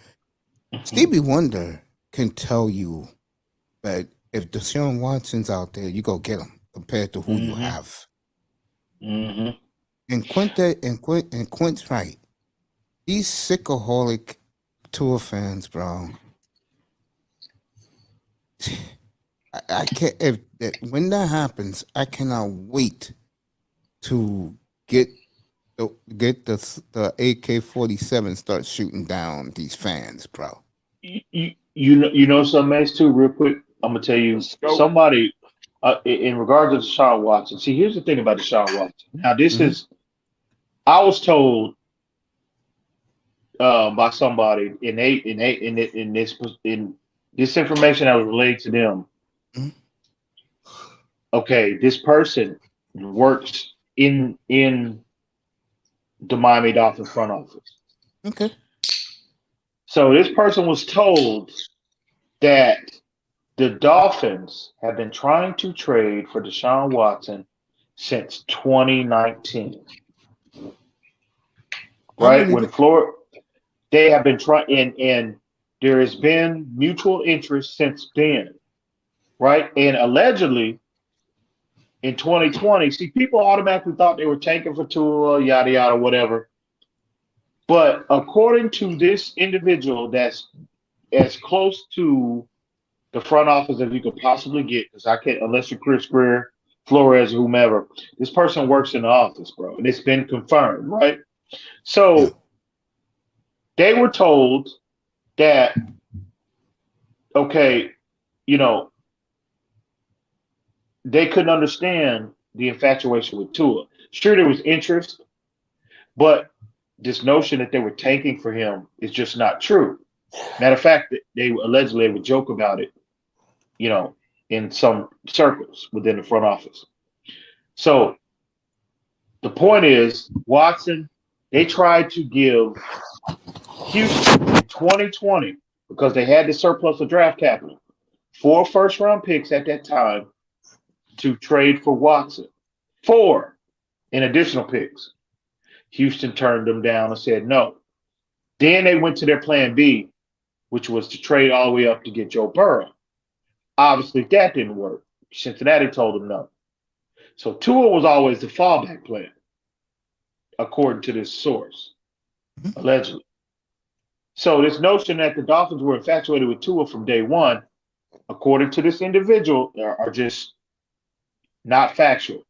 Stevie Wonder can tell you that if Deshaun Watson's out there, you go get him compared to who you have. And Quint's right. These sickaholic Tua fans, bro. I can't. When that happens, I cannot wait to get the AK-47 start shooting down these fans, bro. You know something, Mace, too, real quick. I'm gonna tell you somebody in regards to Deshaun Watson. See, here's the thing about Deshaun Watson. Now, this is I was told by somebody in this information that was relayed to them. Okay, this person works in the Miami Dolphins front office. Okay. So this person was told that the Dolphins have been trying to trade for Deshaun Watson since 2019. Right? When Florida, they have been trying, and there has been mutual interest since then. Right? And allegedly, in 2020, see, people automatically thought they were tanking for Tua, yada, yada, whatever. But according to this individual that's as close to the front office as you could possibly get, because I can't, unless you're Chris Greer, Flores, whomever, this person works in the office, bro. And it's been confirmed, right? So they were told that, okay, you know, they couldn't understand the infatuation with Tua. Sure, there was interest, but this notion that they were tanking for him is just not true. Matter of fact, they allegedly would joke about it, you know, in some circles within the front office. So the point is, Watson, they tried to give Houston in 2020, because they had the surplus of draft capital, 4 first-round picks at that time to trade for Watson. 4 in additional picks. Houston turned them down and said no. Then they went to their plan B, which was to trade all the way up to get Joe Burrow. Obviously, that didn't work. Cincinnati told them no. So Tua was always the fallback plan, according to this source, allegedly. So this notion that the Dolphins were infatuated with Tua from day one, according to this individual, are just not factual.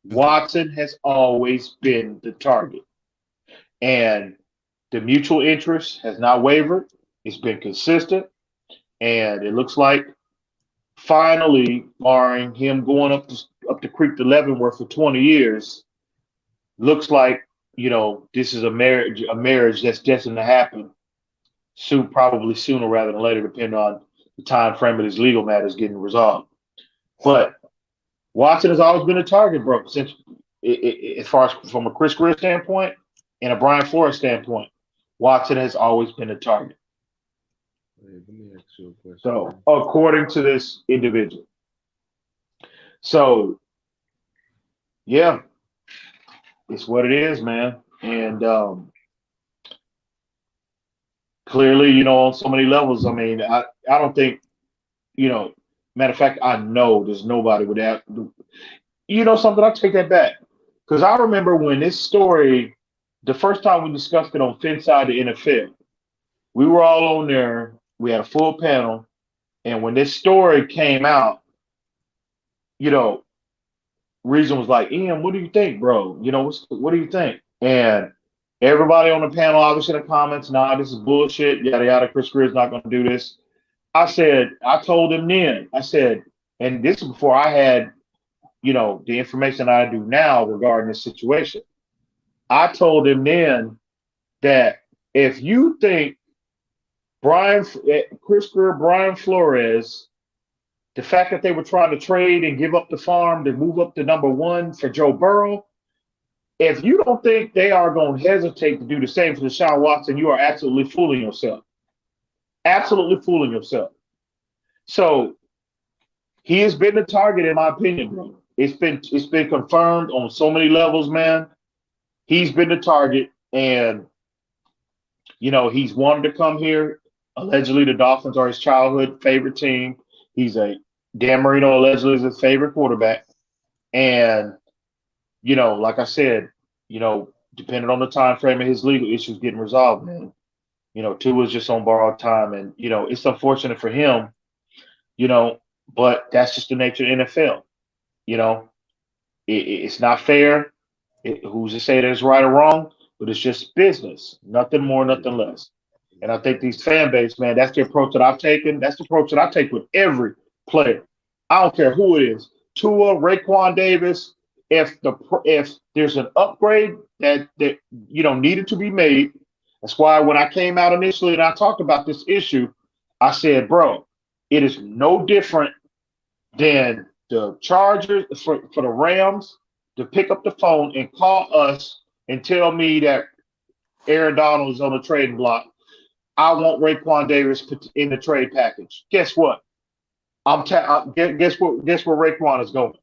Watson has always been the target. And the mutual interest has not wavered. It's been consistent. And it looks like finally, barring him going up the creek to Leavenworth for 20 years, looks like, you know, this is a marriage that's destined to happen soon, probably sooner rather than later, depending on the time frame of his legal matters getting resolved. But Watson has always been a target, bro, since as far as from a Chris Greer standpoint and a Brian Flores standpoint. Watson has always been a target. Hey, let me ask you a question. So, according to this individual. So, yeah, it's what it is, man. And clearly, you know, on so many levels, I mean, I don't think, you know, matter of fact, I know there's nobody with that. You know something? I'll take that back. Because I remember when this story, the first time we discussed it on Finside the NFL, we were all on there. We had a full panel. And when this story came out, you know, Reason was like, Ian, what do you think, bro? You know, what do you think? And everybody on the panel, obviously in the comments, nah, this is bullshit, yada, yada. Chris Greer's not going to do this. I told him then, I said, and this is before I had, you know, the information I do now regarding this situation. I told him then that if you think Chris Greer, Brian Flores, the fact that they were trying to trade and give up the farm to move up to number 1 for Joe Burrow, if you don't think they are going to hesitate to do the same for Deshaun Watson, you are absolutely fooling yourself. Absolutely fooling yourself. So he has been the target, in my opinion, bro. It's been confirmed on so many levels, man. He's been the target, and you know, he's wanted to come here. Allegedly, the Dolphins are his childhood favorite team. Dan Marino allegedly is his favorite quarterback. And, you know, like I said, you know, depending on the time frame of his legal issues getting resolved, man, you know, Tua is just on borrowed time. And, you know, it's unfortunate for him, you know, but that's just the nature of the NFL. You know, it's not fair. Who's to say that it's right or wrong? But it's just business. Nothing more, nothing less. And I think these fan base, man, that's the approach that I've taken. That's the approach that I take with every player. I don't care who it is. Tua, Raekwon Davis. If there's an upgrade that you know needed to be made, that's why when I came out initially and I talked about this issue, I said, bro, it is no different than the Chargers for the Rams to pick up the phone and call us and tell me that Aaron Donald is on the trading block. I want Raekwon Davis in the trade package. Guess what? Guess where Raekwon is going?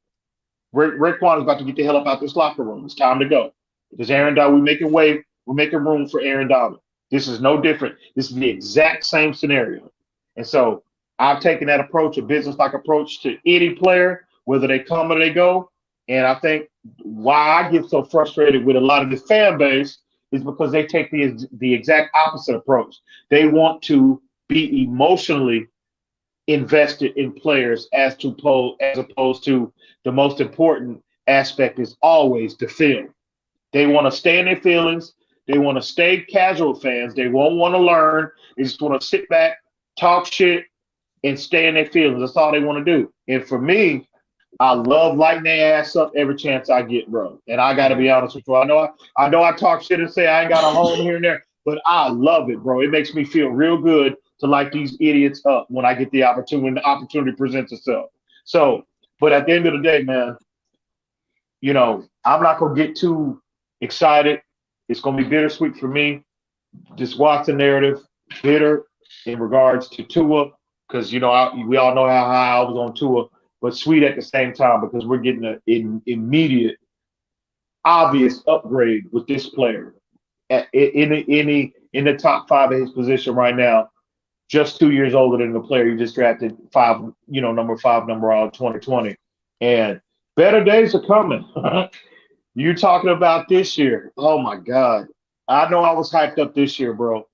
Raekwon is about to get the hell up out this locker room. It's time to go. Because Aaron Donald, we're making room for Aaron Donald. This is no different. This is the exact same scenario. And so I've taken that approach, a business-like approach to any player, whether they come or they go. And I think why I get so frustrated with a lot of this fan base is because they take the exact opposite approach. They want to be emotionally invested in players as opposed to the most important aspect is always the film. They want to stay in their feelings. They want to stay casual fans. They won't want to learn. They just want to sit back, talk shit, and stay in their feelings. That's all they want to do. And for me, I love lighting their ass up every chance I get, bro. And I got to be honest with you. I know I talk shit and say I ain't got a home here and there, but I love it, bro. It makes me feel real good to light these idiots up when I get the opportunity, when the opportunity presents itself. So, but at the end of the day, man, you know, I'm not going to get too excited. It's going to be bittersweet for me. This Watson narrative, bitter in regards to Tua, because, you know, we all know how high I was on Tua, but sweet at the same time because we're getting an immediate, obvious upgrade with this player in the top 5 of his position right now. Just 2 years older than the player you just drafted number 5 all 2020. And better days are coming. You're talking about this year. Oh my God. I know I was hyped up this year, bro.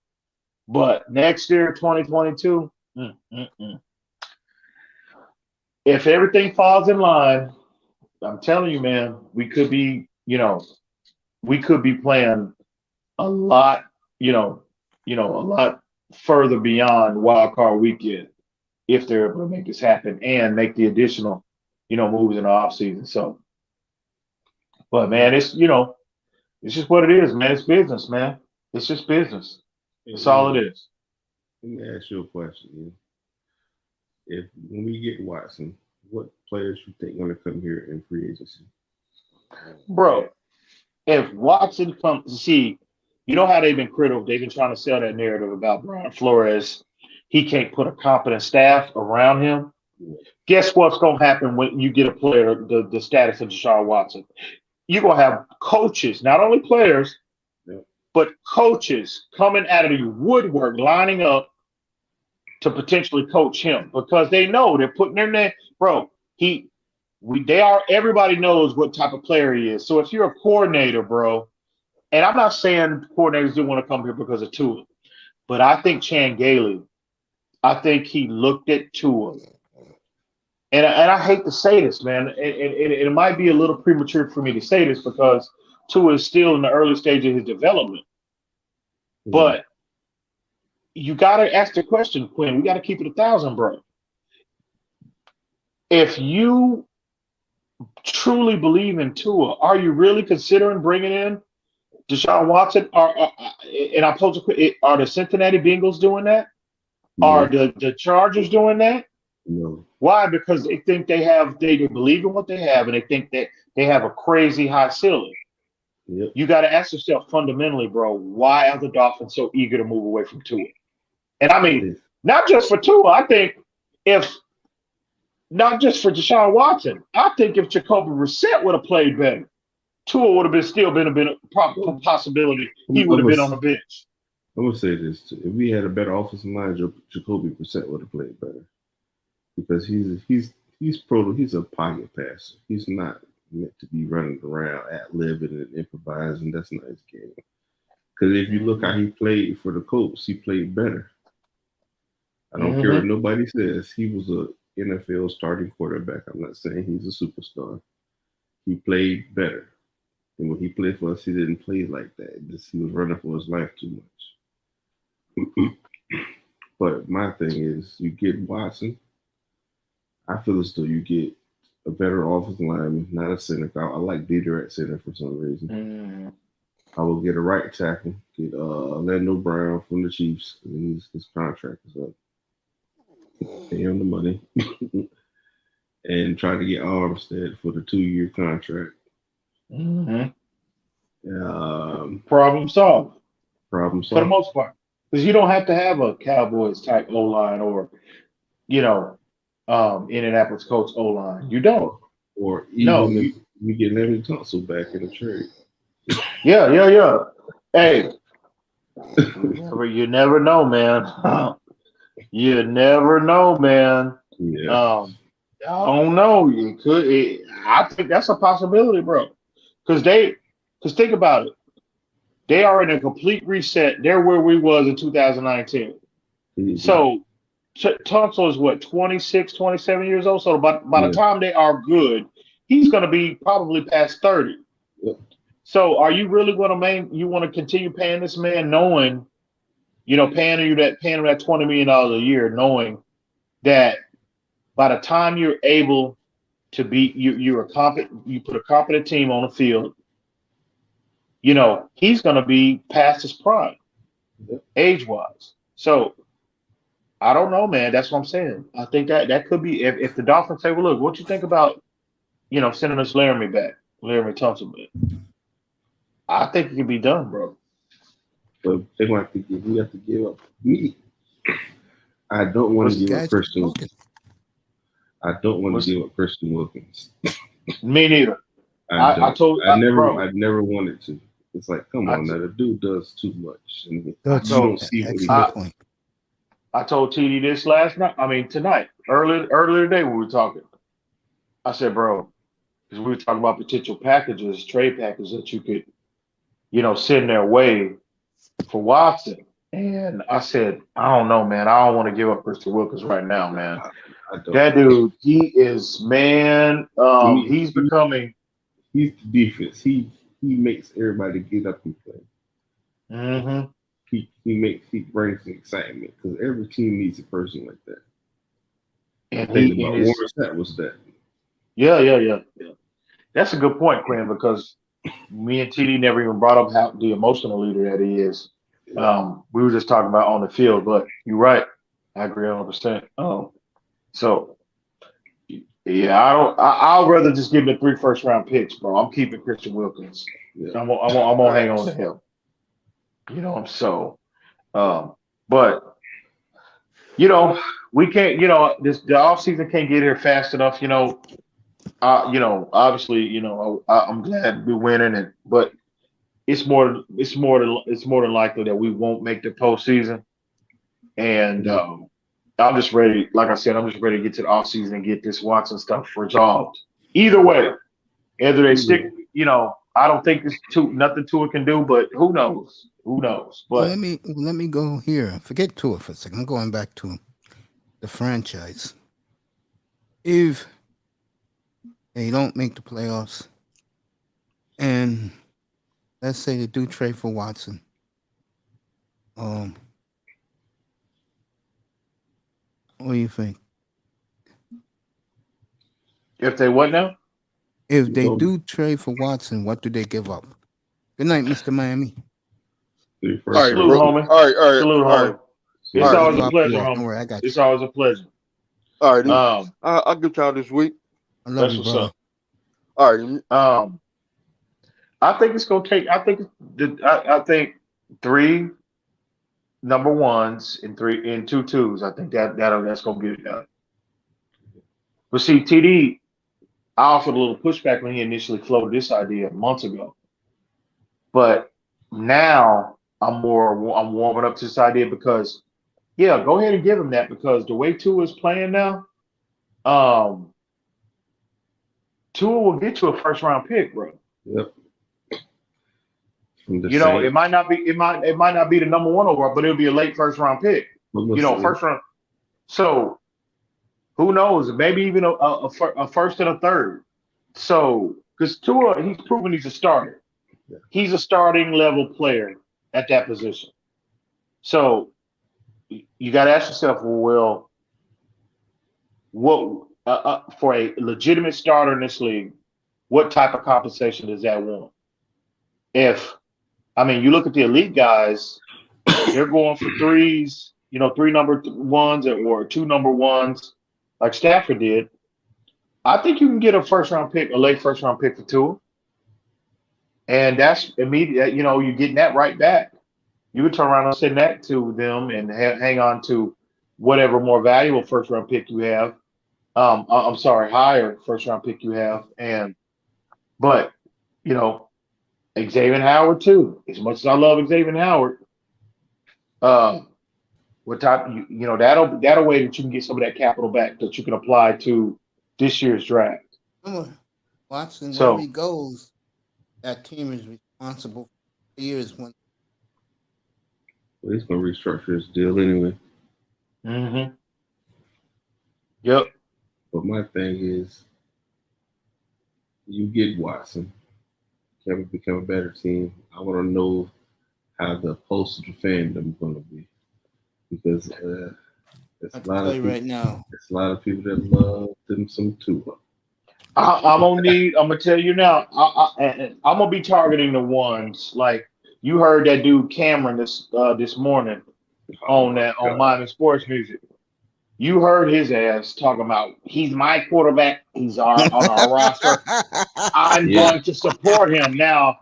But next year, 2022, if everything falls in line, I'm telling you, man, we could be playing a lot, a lot further beyond wild card weekend if they're able to make this happen and make the additional, moves in the offseason. So, but man, it's just what it is, man. It's business, man. It's just business. That's all it is. Let me ask you a question. When we get Watson, what players you think going to come here in free agency? Bro, if Watson comes, see, you know how they've been critical. They've been trying to sell that narrative about Brian Flores. He can't put a competent staff around him. Guess what's going to happen when you get a player the status of Deshaun Watson? You're going to have coaches, not only players, but coaches coming out of the woodwork, lining up to potentially coach him because they know they're putting their name. Bro, everybody knows what type of player he is. So if you're a coordinator, bro, and I'm not saying coordinators do want to come here because of Tua, but I think Chan Gailey, I think he looked at Tua. And I hate to say this, man, and it might be a little premature for me to say this because Tua is still in the early stage of his development. But you got to ask the question, Quinn. We got to keep it 1,000, bro. If you truly believe in Tua, are you really considering bringing in Deshaun Watson? And I pose are the Cincinnati Bengals doing that? No. Are the Chargers doing that? No. Why? Because they think they believe in what they have, and they think that they have a crazy high ceiling. Yep. You got to ask yourself fundamentally, bro, why are the Dolphins so eager to move away from Tua? And I mean, not just for Tua. I think not just for Deshaun Watson, I think if Jacoby Brissett would have played better, Tua would have still been a possibility. He would have been on the bench. I'm gonna say this: if we had a better offensive line, Jacoby Brissett would have played better because he's a pocket passer. He's not meant to be running around ad-libbing and improvising. That's not his game. Because if you look how he played for the Colts, he played better. I don't care what nobody says. He was a NFL starting quarterback. I'm not saying he's a superstar. He played better. And when he played for us, he didn't play like that. He was running for his life too much. But my thing is, you get Watson. I feel as though you get a better offensive lineman, not a center. I like Dieter at center for some reason. I will get a right tackle, get Orlando Brown from the Chiefs. His contract is up. Pay him the money. And try to get Armstead for the 2-year contract. Problem solved. For the most part. Because you don't have to have a Cowboys type O line or, you know, Indianapolis Colts O line. You don't. Or No. even if you get Larry Tunsil back in the trade. Yeah. Hey, you never know, man. You never know, man. Yeah. I don't know. You could. I think that's a possibility, bro. Because think about it. They are in a complete reset. They're where we was in 2019. Mhm. So Tunsil is what, 26, 27 years old. So by the time they are good, he's going to be probably past 30. Yep. So are you really going to you want to continue paying this man, knowing, paying him that $20 million a year, knowing that by the time you're able to be, you put a competent team on the field, he's going to be past his prime, age-wise. So I don't know, man. That's what I'm saying. I think that could be, if the Dolphins say, well, look, what you think about, sending us Laramie Tunsil back? I think it can be done, bro. But they might we have to give up. I don't want to give up Christian Wilkins. I don't want to give up Christian Wilkins. Me neither. I never wanted to. It's like, come on, now the dude does too much. And I told TD this tonight, earlier today when we were talking. I said, bro, because we were talking about potential trade packages that you could, send their way for Watson. And I said, I don't know, man. I don't want to give up Christian Wilkins right now, man. That dude, he is, man. He's becoming. He's the defense. He makes everybody get up and play. Mm-hmm. He brings the excitement because every team needs a person like that. And Warren Sapp was that. Yeah. That's a good point, Quinn, because me and TD never even brought up how the emotional leader that he is. We were just talking about on the field, but you're right. I agree 100%. So yeah, I'll rather just give him 3 first-round picks, bro. I'm keeping Christian Wilkins. Yeah. I'm gonna hang on to him. But we can't. The offseason can't get here fast enough. Obviously, I'm glad we're winning, but it's more than likely that we won't make the postseason. And I'm just ready. Like I said, I'm just ready to get to the offseason and get this Watson stuff resolved. Either way, either they stick. I don't think nothing Tua can do, but who knows? Who knows? But let me go here. Forget Tua for a second. I'm going back to the franchise. If they don't make the playoffs, and let's say they do trade for Watson, what do you think? If they what now? If they do trade for Watson, what do they give up? Good night, Mr. Miami. All right, homie. All right. It's always a pleasure, homie. Don't worry, I got you. It's always a pleasure. All right. I'll get y'all this week. I love you, bro. All right. I think it's gonna take. I think 3 number ones and 2 2s. I think that's gonna get it done. But see, TD, I offered a little pushback when he initially floated this idea months ago. But now I'm warming up to this idea because, yeah, go ahead and give him that, because the way Tua is playing now, Tua will get you a first-round pick, bro. Yep. It might not be the number 1 overall, but it'll be a late first-round pick. First round. So who knows? Maybe even a first and a third. So because Tua, he's proven he's a starter. Yeah. He's a starting level player at that position. So you got to ask yourself, well, what for a legitimate starter in this league, what type of compensation does that want? You look at the elite guys, they're going for 3s, 3 number 1s or 2 number 1s, like Stafford did. I think you can get a late first round pick for Tua. And that's immediate, you're getting that right back. You could turn around and send that to them and hang on to whatever more valuable first round pick you have. I'm sorry, higher first round pick you have. But you know, Xavier Howard too. As much as I love Xavier Howard, what type you know that'll way that you can get some of that capital back that you can apply to this year's draft. Watson, So- where he goes, that team is responsible for years when Well, he's gonna restructure his deal anyway. Mm-hmm. Yep. But my thing is, you get Watson, can we become a better team? I want to know how the postal fandom is going to be, because there's I a can lot tell of you people, right now. there's a lot of people that love them some Tua. I'm gonna tell you now. I'm gonna be targeting the ones like you heard that dude Cameron this morning on Modern Sports Music. You heard his ass talking about he's my quarterback. He's on our roster. I'm going to support him now.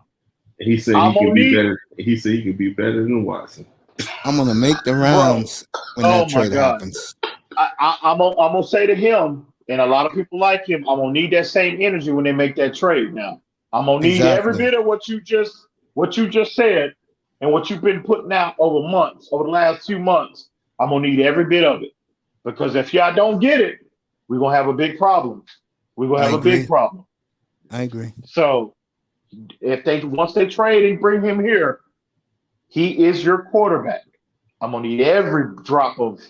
He said he could be better. He said he could be better than Watson. I'm gonna make the rounds when that trade happens. I'm gonna say to him, and a lot of people like him, I'm gonna need that same energy when they make that trade. Now I'm gonna need every bit of what you just said and what you've been putting out over the last 2 months. I'm gonna need every bit of it, because if y'all don't get it, we're gonna have a big problem. We're gonna have a big problem. I agree. So if once they trade and bring him here, he is your quarterback. I'm gonna need every drop of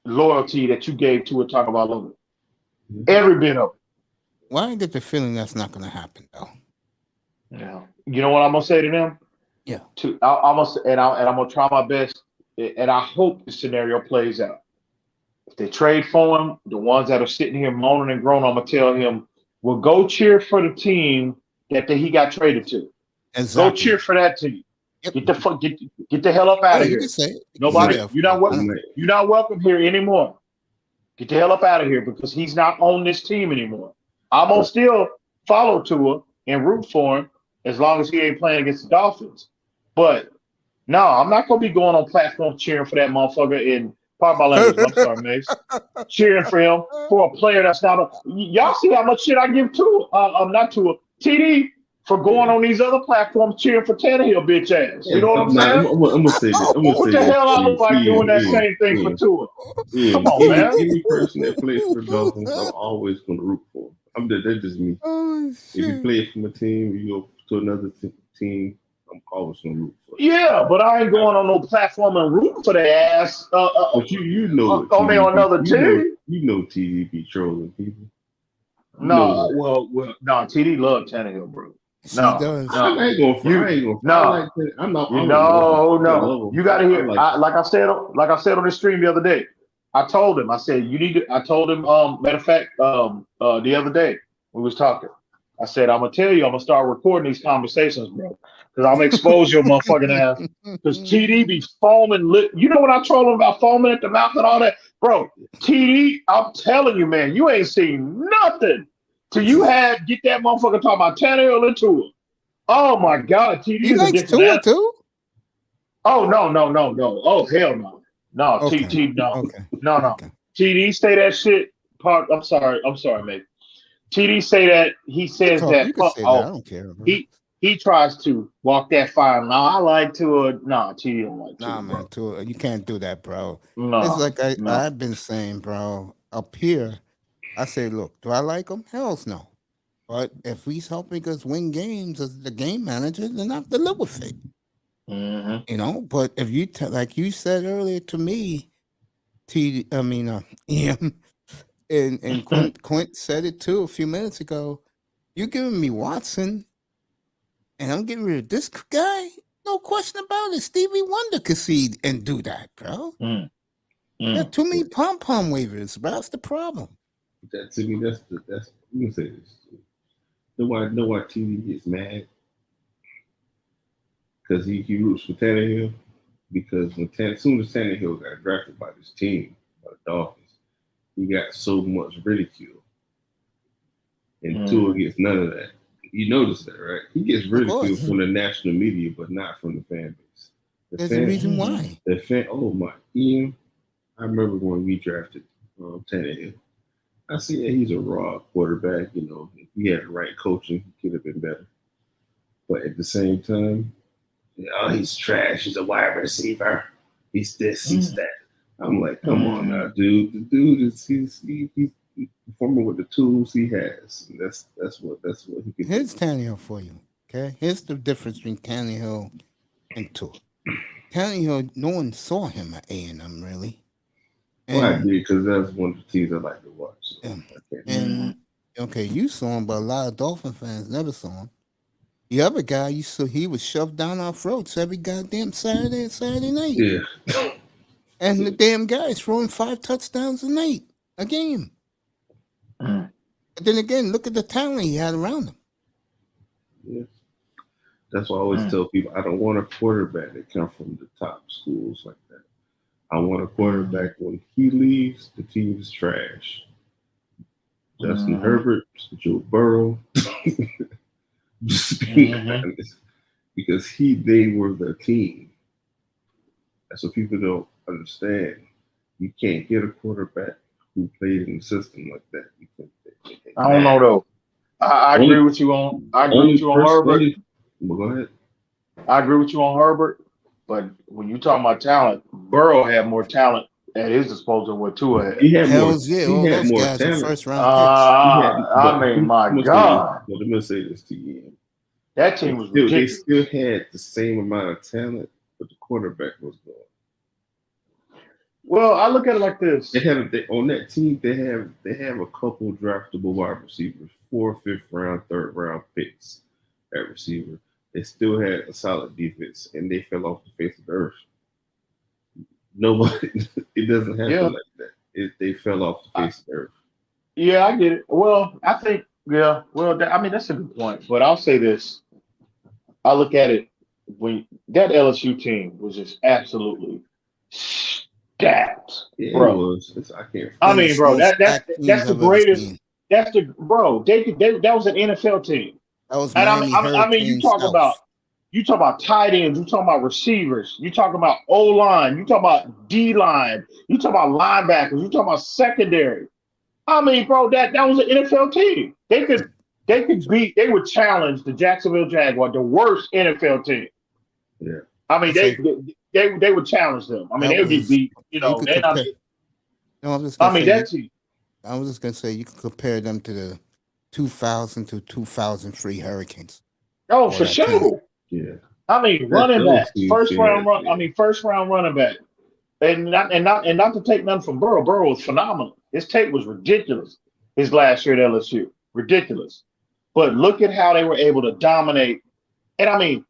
loyalty that you gave to a Tagovailoa. Every bit of it. Why I get the feeling that's not gonna happen though. Yeah. You know what I'm gonna say to them? Yeah. I'm gonna try my best, and I hope the scenario plays out. If they trade for him, the ones that are sitting here moaning and groaning, I'm gonna tell him, well, go cheer for the team that he got traded to. Exactly. Go cheer for that team. Yep. Get the hell up out of You here. can say it. Nobody, Yeah. you're not welcome here anymore. Get the hell up out of here, because he's not on this team anymore. I'm gonna still follow Tua and root for him as long as he ain't playing against the Dolphins. But no, I'm not gonna be going on platforms cheering for that motherfucker and pardon my language, I'm sorry, Mace. Cheering for him for a player that's not y'all see how much shit I give to not to TD for going on these other platforms cheering for Tannehill bitch ass. You know what I'm saying? I'm gonna say this. What the hell I look like doing that same thing for Tua? Come on, man. Any person that plays for the Dolphins, I'm always gonna root for. That's just me. Oh, if you play from a team, you go to another team, I'm always gonna root for. Yeah, but I ain't going on no platform and rooting for their ass. But you know on another team. You know TD be trolling people. No, well, no. TD love Tannehill, bro. No, I ain't gonna. I'm not. No. You got to hear. Like I said on the stream the other day. I told him. I said you need to. I told him. Matter of fact, the other day we was talking. I said I'm gonna tell you. I'm gonna start recording these conversations, bro. Because I'm gonna expose your motherfucking ass. Because TD be foaming. You know what I troll him about foaming at the mouth and all that, bro. TD, I'm telling you, man, you ain't seen nothing till you get that motherfucker talking about Tannehill and Tua. Oh my God, TD. He likes Tua too. Oh no. Oh hell no. No, Okay. TD, no. Okay. No. Okay. TD say that shit. I'm sorry, mate. TD say that he says that. You can say that. I don't care. Bro. He tries to walk that fine. No, I like Tua. No, TD don't like Tua. Nah, man, Tua, you can't do that, bro. No, it's like I've been saying, bro. Up here, I say, look, do I like him? Hell's no. But if he's helping us win games as the game manager, then I have to live with it. Mm-hmm. You know, but if you like you said earlier to me, Ian, and Quint said it too a few minutes ago. You giving me Watson, and I'm getting rid of this guy. No question about it. Stevie Wonder could see and do that, bro. There are too many pom waivers, bro. That's the problem. That to me, that's you can say this. Know why TV gets mad? Because he roots for Tannehill. Because as soon as Tannehill got drafted by this team, by the Dolphins, he got so much ridicule. And Tua gets none of that. You notice that, right? He gets ridicule from the national media, but not from the fan base. There's a reason why. Ian, I remember when we drafted Tannehill. I see that he's a raw quarterback. You know, if he had the right coaching, he could have been better. But at the same time, he's trash. He's a wide receiver. He's this, he's that. I'm like, come on now, dude. The dude is he's performing with the tools he has. And that's what he can. Here's Tannehill for you. Okay, here's the difference between Tannehill and Tua. Tannehill, no one saw him at A&M really. Well, I did because that's one of the teams I like to watch. So and okay, you saw him, but a lot of Dolphin fans never saw him. The other guy, you saw he was shoved down our throats every goddamn Saturday and Saturday night. Yeah. And the damn guy's throwing 5 touchdowns a game. But then again, look at the talent he had around him. Yeah. That's why I always tell people I don't want a quarterback that come from the top schools like that. I want a quarterback when he leaves, the team is trash. Justin Herbert, Joe Burrow. Just being honest, because they were the team. That's what people don't understand. You can't get a quarterback who played in the system like that. I don't know though. I agree with you on. I agree with you on Herbert. Well, go ahead. I agree with you on Herbert, but when you talk about talent, Burrow had more talent at his disposal than what Tua had. He had more talent. First round I mean, my God. Let me say this to you. That team was ridiculous. They still had the same amount of talent, but the quarterback was gone. Well, I look at it like this. On that team, they have a couple draftable wide receivers, 4th, 5th round, 3rd round picks at receiver. They still had a solid defense, and they fell off the face of the earth. Nobody, it doesn't happen like that. They fell off the face of the earth. Yeah, I get it. Well, I think, I mean, that's a good point. But I'll say this. I look at it, when that LSU team was just absolutely stacked, bro. I mean, bro, that's the greatest. That's the that was an NFL team. That was I mean, you talk about tight ends, you talk about receivers, you talk about O-line, you talk about D-line, you talk about linebackers, you talk about secondary. I mean, bro, that was an NFL team. They would challenge the Jacksonville Jaguars, the worst NFL team. Yeah. I mean, they would challenge them. I mean, they would get beat. You know, they're not. I was just gonna say you could compare them to the 2000 to 2003 Hurricanes. Oh, for sure. Yeah. I mean, running back, first round running back, and not to take nothing from Burrow. Burrow was phenomenal. His tape was ridiculous. His last year at LSU, ridiculous. But look at how they were able to dominate. And I mean,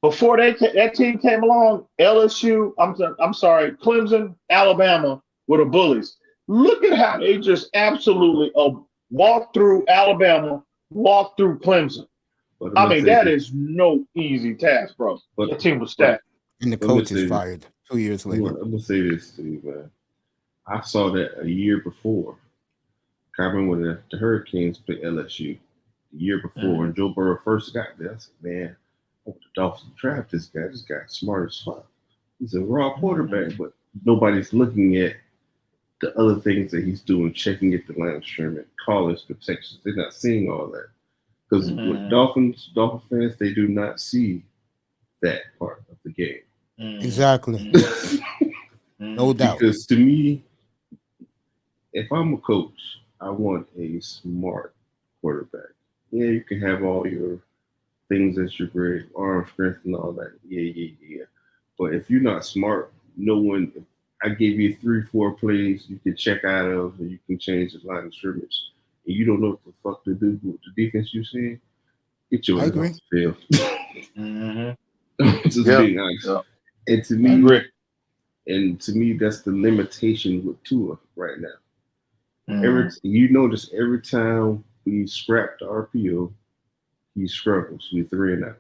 before that team came along, LSU, I'm sorry, Clemson, Alabama were the bullies. Look at how they just absolutely walked through Alabama, walked through Clemson. I mean, that is no easy task, bro. The team was stacked. And the coach is fired 2 years later. I'm going to say this to you, man. I saw that a year before. I remember when the Hurricanes played LSU the year before, and Joe Burrow first got there. I said, man, I want the Dolphins to draft this guy. This guy's smart as fuck. He's a raw quarterback, but nobody's looking at the other things that he's doing, checking at the line of scrimmage, college protections. They're not seeing all that. Because with Dolphin fans, they do not see that part of the game. Exactly. No doubt. Because to me, if I'm a coach, I want a smart quarterback. Yeah, you can have all your things that you're great, arm strength and all that. Yeah. But if you're not smart, I gave you 3-4 plays you can check out of, and you can change the line of scrimmage. And you don't know what the fuck to do with the defense you're seeing, get your ass off the field. Just being honest. Yeah. And to me, that's the limitation with Tua right now. You notice every time we scrap the RPO, he struggles. We 3-0.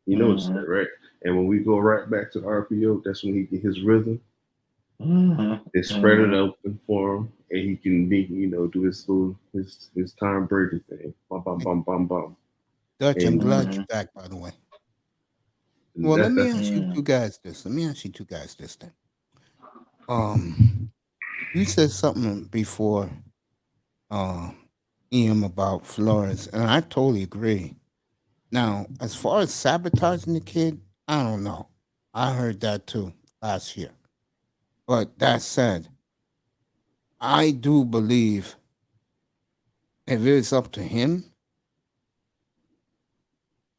You notice that, right? And when we go right back to the RPO, that's when he get his rhythm. They spread it open for him, and he can do his Tom Brady thing. Bum, bum, bum, bum, bum. Dutch, I'm glad you're back, by the way. Well, let me That's ask you two guys this. Let me ask you two guys this then. You said something before, EM, about Flores, and I totally agree. Now, as far as sabotaging the kid, I don't know. I heard that too last year. But that said, I do believe if it's up to him,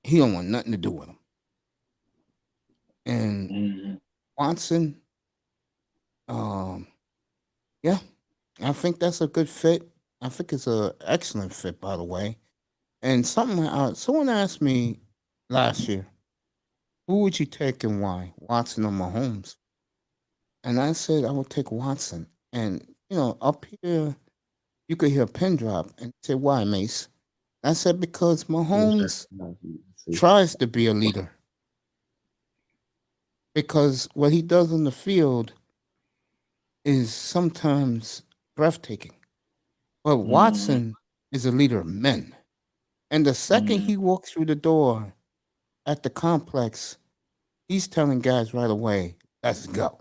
he don't want nothing to do with him. And Watson, yeah, I think that's a good fit. I think it's an excellent fit, by the way. And someone asked me last year, who would you take and why, Watson or Mahomes? And I said I would take Watson. And up here, you could hear a pin drop and say, "Why, Mace?" I said because Mahomes tries to be a leader. Because what he does on the field is sometimes breathtaking. But Watson is a leader of men. And the second he walks through the door at the complex, he's telling guys right away, let's go.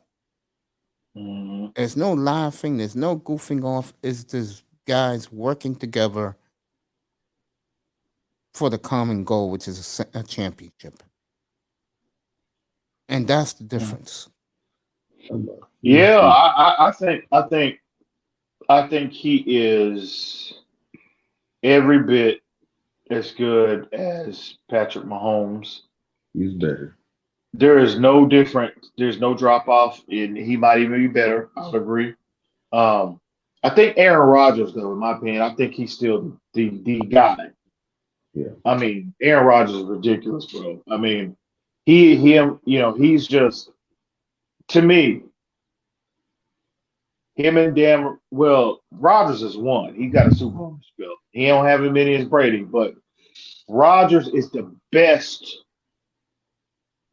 There's no laughing, there's no goofing off. It's just guys working together for the common goal, which is a championship. And that's the difference. Yeah, I think he is every bit as good as Patrick Mahomes. He's better. There is no difference. There's no drop off, and he might even be better. I would agree. I think Aaron Rodgers, though, in my opinion, I think he's still the guy. Yeah. I mean, Aaron Rodgers is ridiculous, bro. I mean, he's just, to me, him and Dan. Well, Rodgers has won. He got a Super Bowl belt. He don't have as many as Brady, but Rodgers is the best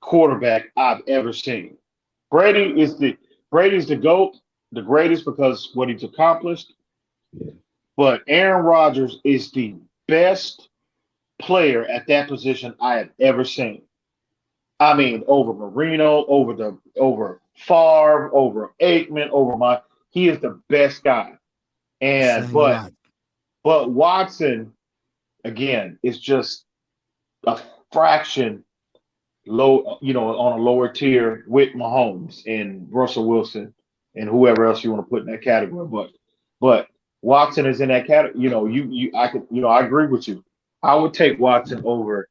quarterback I've ever seen. Brady's the GOAT, the greatest because what he's accomplished. Yeah. But Aaron Rodgers is the best player at that position I have ever seen. I mean, over Marino, over Favre, over Aikman, he is the best guy. And but Watson, again, is just a fraction low, on a lower tier with Mahomes and Russell Wilson and whoever else you want to put in that category. But Watson is in that category. I agree with you. I would take Watson over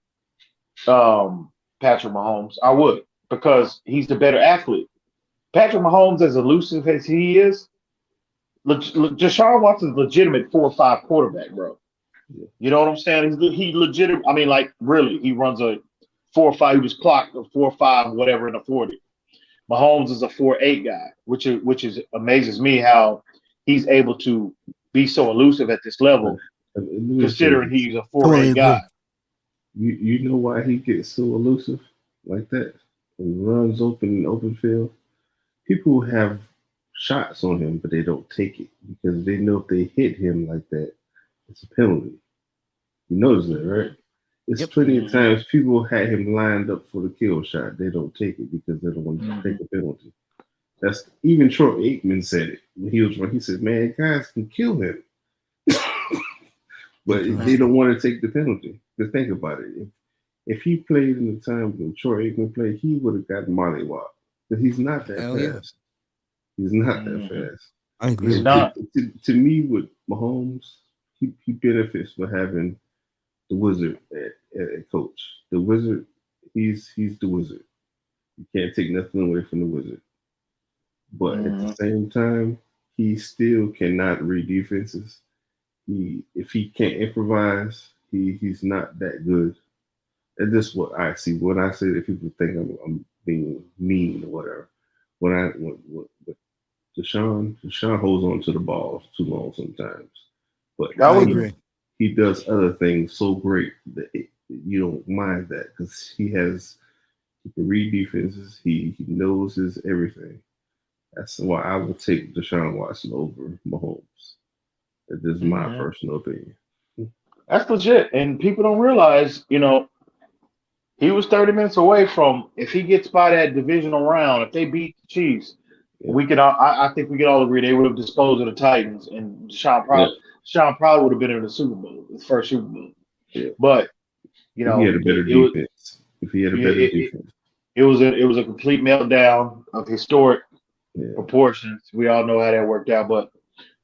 Patrick Mahomes. I would, because he's the better athlete. Patrick Mahomes, as elusive as he is, Deshaun Watson's legitimate 4-5 quarterback, bro. Yeah. You know what I'm saying? He legitimate. I mean, like, really, he runs a 4-5. He was clocked a 4-5, whatever, in a 40. Mahomes is a 4-8 guy, which amazes me how he's able to be so elusive at this level, considering he's a 4-8 guy. You know why he gets so elusive like that and runs open field? People have shots on him, but they don't take it because they know if they hit him like that, it's a penalty. You notice that, right? It's plenty of times people had him lined up for the kill shot. They don't take it because they don't want to take the penalty. That's even Troy Aikman said it when he was running. He said, "Man, guys can kill him." But they don't want to take the penalty. Just think about it. If he played in the time when Troy Aikman played, he would have gotten mollywopped. But he's not that fast. Yeah. He's not that fast. I agree. He's not. To me, with Mahomes, he benefits for having the wizard at coach. The wizard, he's the wizard. You can't take nothing away from the wizard. But at the same time, he still cannot read defenses. If he can't improvise, he's not that good. And this is what I see. When I say that people think I'm being mean or whatever. When Deshaun holds on to the ball too long sometimes. But I agree. He does other things so great that you don't mind that because he can read defenses. He knows his everything. That's why I would take Deshaun Watson over Mahomes. This is my personal opinion. That's legit. And people don't realize, He was 30 minutes away from, if he gets by that divisional round, if they beat the Chiefs, we can. I think we can all agree they would have disposed of the Titans, and Deshaun probably would have been in the Super Bowl, his first Super Bowl. Yeah. But you know, he had a better defense. If he had a better defense, it was a complete meltdown of historic proportions. We all know how that worked out, but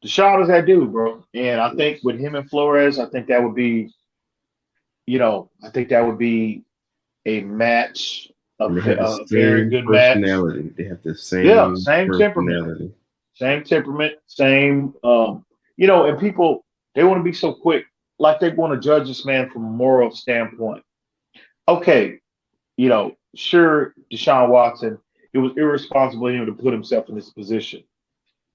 Deshaun is that dude, bro. And I think with him and Flores, I think that would be, a match. A very good match. They have the same same temperament, same and people, they want to be so quick, like they want to judge this man from a moral standpoint. Okay, sure, Deshaun Watson, it was irresponsible of him to put himself in this position,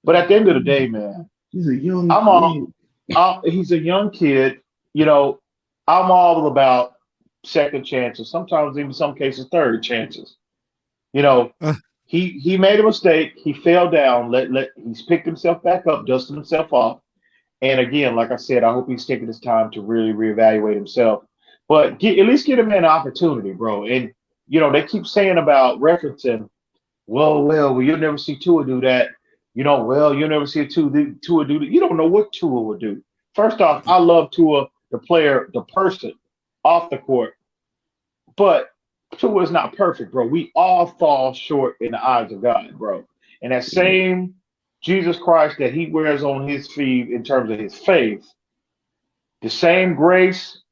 but at the end of the day, man, he's a young kid. He's a young kid. I'm all about second chances, sometimes even some cases third chances. He made a mistake. He fell down. He's picked himself back up, dusted himself off. And again, like I said, I hope he's taking his time to really reevaluate himself. But at least give him an opportunity, bro. And they keep saying about referencing, well, you'll never see Tua do that. You'll never see Tua do that. You don't know what Tua would do. First off, I love Tua, the player, the person, off the court, but Tua is not perfect, bro. We all fall short in the eyes of God, bro. And that same Jesus Christ that he wears on his feet in terms of his faith, the same grace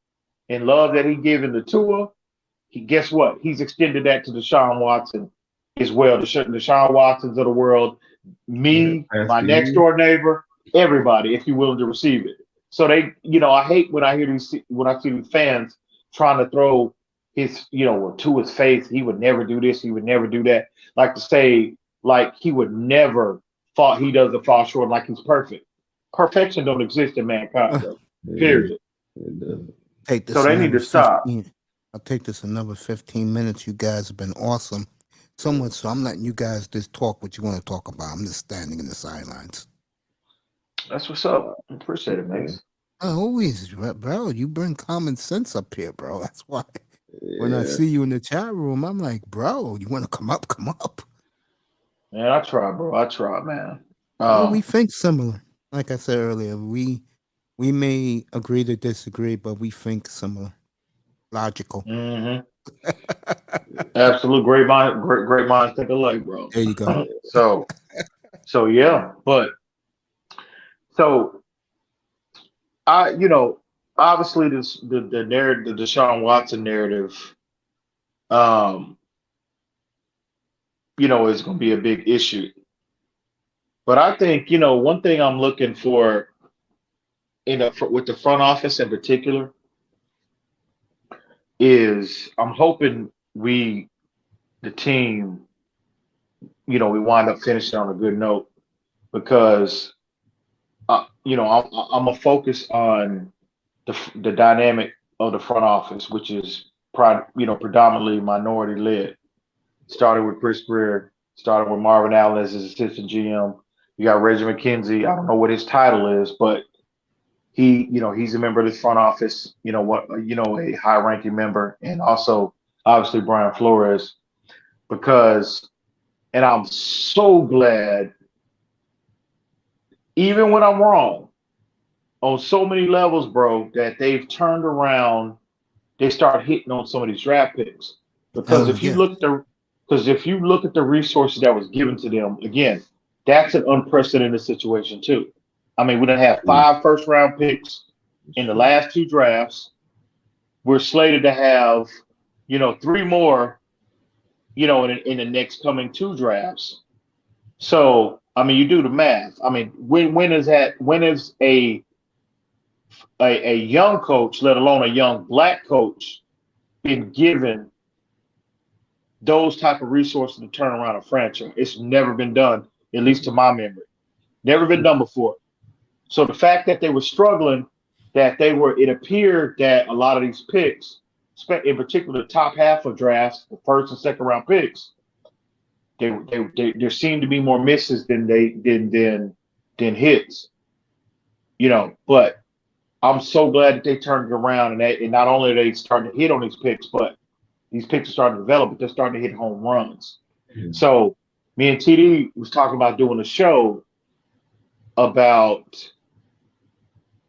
and love that he given to Tua, guess what? He's extended that to Deshaun Watson as well. The Deshaun Watsons of the world, me, my next door neighbor, everybody, if you're willing to receive it. So they, I hate when I see these fans trying to throw his, to his face. He would never do this. He would never do that. Like to say, like he would never he doesn't fall short, like he's perfect. Perfection don't exist in mankind, bro. Period. So they need to stop. I'll take this another 15 minutes. You guys have been awesome. So much so I'm letting you guys just talk what you want to talk about. I'm just standing in the sidelines. That's what's up. I appreciate it, man. Always, bro. You bring common sense up here, bro. That's why when I see you in the chat room, I'm like, bro, you want to come up? Come up. Man, I try, bro. I try, man. We think similar. Like I said earlier, we may agree to disagree, but we think similar. Logical. Mm-hmm. Absolute great minds think alike, bro. There you go. So yeah, but so obviously the narrative, the Deshaun Watson narrative, is going to be a big issue. But I think, one thing I'm looking for, with the front office in particular, is I'm hoping the team, we wind up finishing on a good note, because, I'm going to focus on the dynamic of the front office, which is, predominantly minority led. Started with Chris Greer, started with Marvin Allen as his assistant GM. You got Reggie McKenzie. I don't know what his title is, but he's a member of this front office, a high ranking member, and also obviously Brian Flores, and I'm so glad, even when I'm wrong on so many levels, bro, that they've turned around. They start hitting on some of these draft picks, because if you look at the resources that was given to them, again, that's an unprecedented situation too. I mean, we done had 5 first-round picks in the last 2 drafts. We're slated to have, 3 more, in the next coming 2 drafts. So, I mean, you do the math. I mean, when is a young coach, let alone a young black coach, been given those type of resources to turn around a franchise? It's never been done, at least to my memory. Never been done before. So the fact that they were struggling, it appeared that a lot of these picks, in particular the top half of drafts, the first and second round picks, there seemed to be more misses than hits. But I'm so glad that they turned it around, and not only are they starting to hit on these picks, but these picks are starting to develop, but they're starting to hit home runs. So me and TD was talking about doing a show about,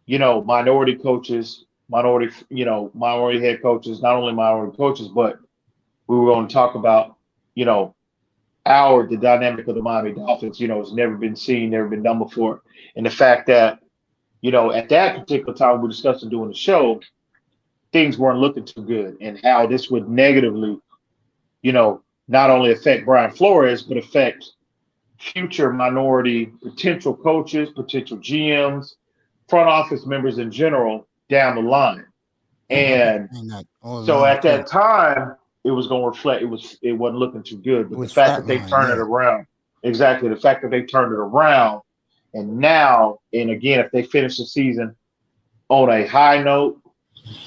minority coaches, minority head coaches, not only minority coaches, but we were going to talk about, the dynamic of the Miami Dolphins, has never been seen, never been done before. And the fact that, at that particular time we were discussing doing the show, things weren't looking too good, and how this would negatively, not only affect Brian Flores, but affect future minority potential coaches, potential GMs, front office members in general down the line. And so at that time, it was going to reflect, it wasn't looking too good. But the fact that they turned it around, exactly, the fact that they turned it around, and now, and again, if they finish the season on a high note,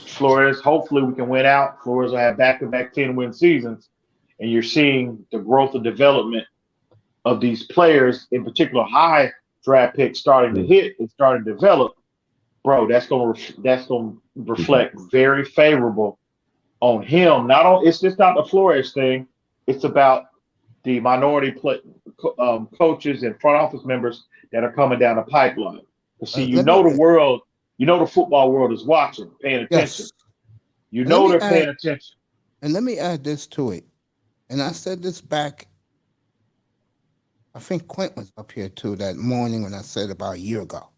Flores, hopefully we can win out. Flores will have back-to-back 10-win seasons, and you're seeing the growth and development of these players, in particular high draft picks, starting to hit and starting to develop. Bro, that's going to reflect very favorable on him. It's just not the Flores thing. It's about the minority coaches and front office members that are coming down the pipeline. See, the world, the football world is watching, paying attention. Yes. They're paying attention. And let me add this to it. And I said this back, I think Quint was up here too that morning when I said about a year ago.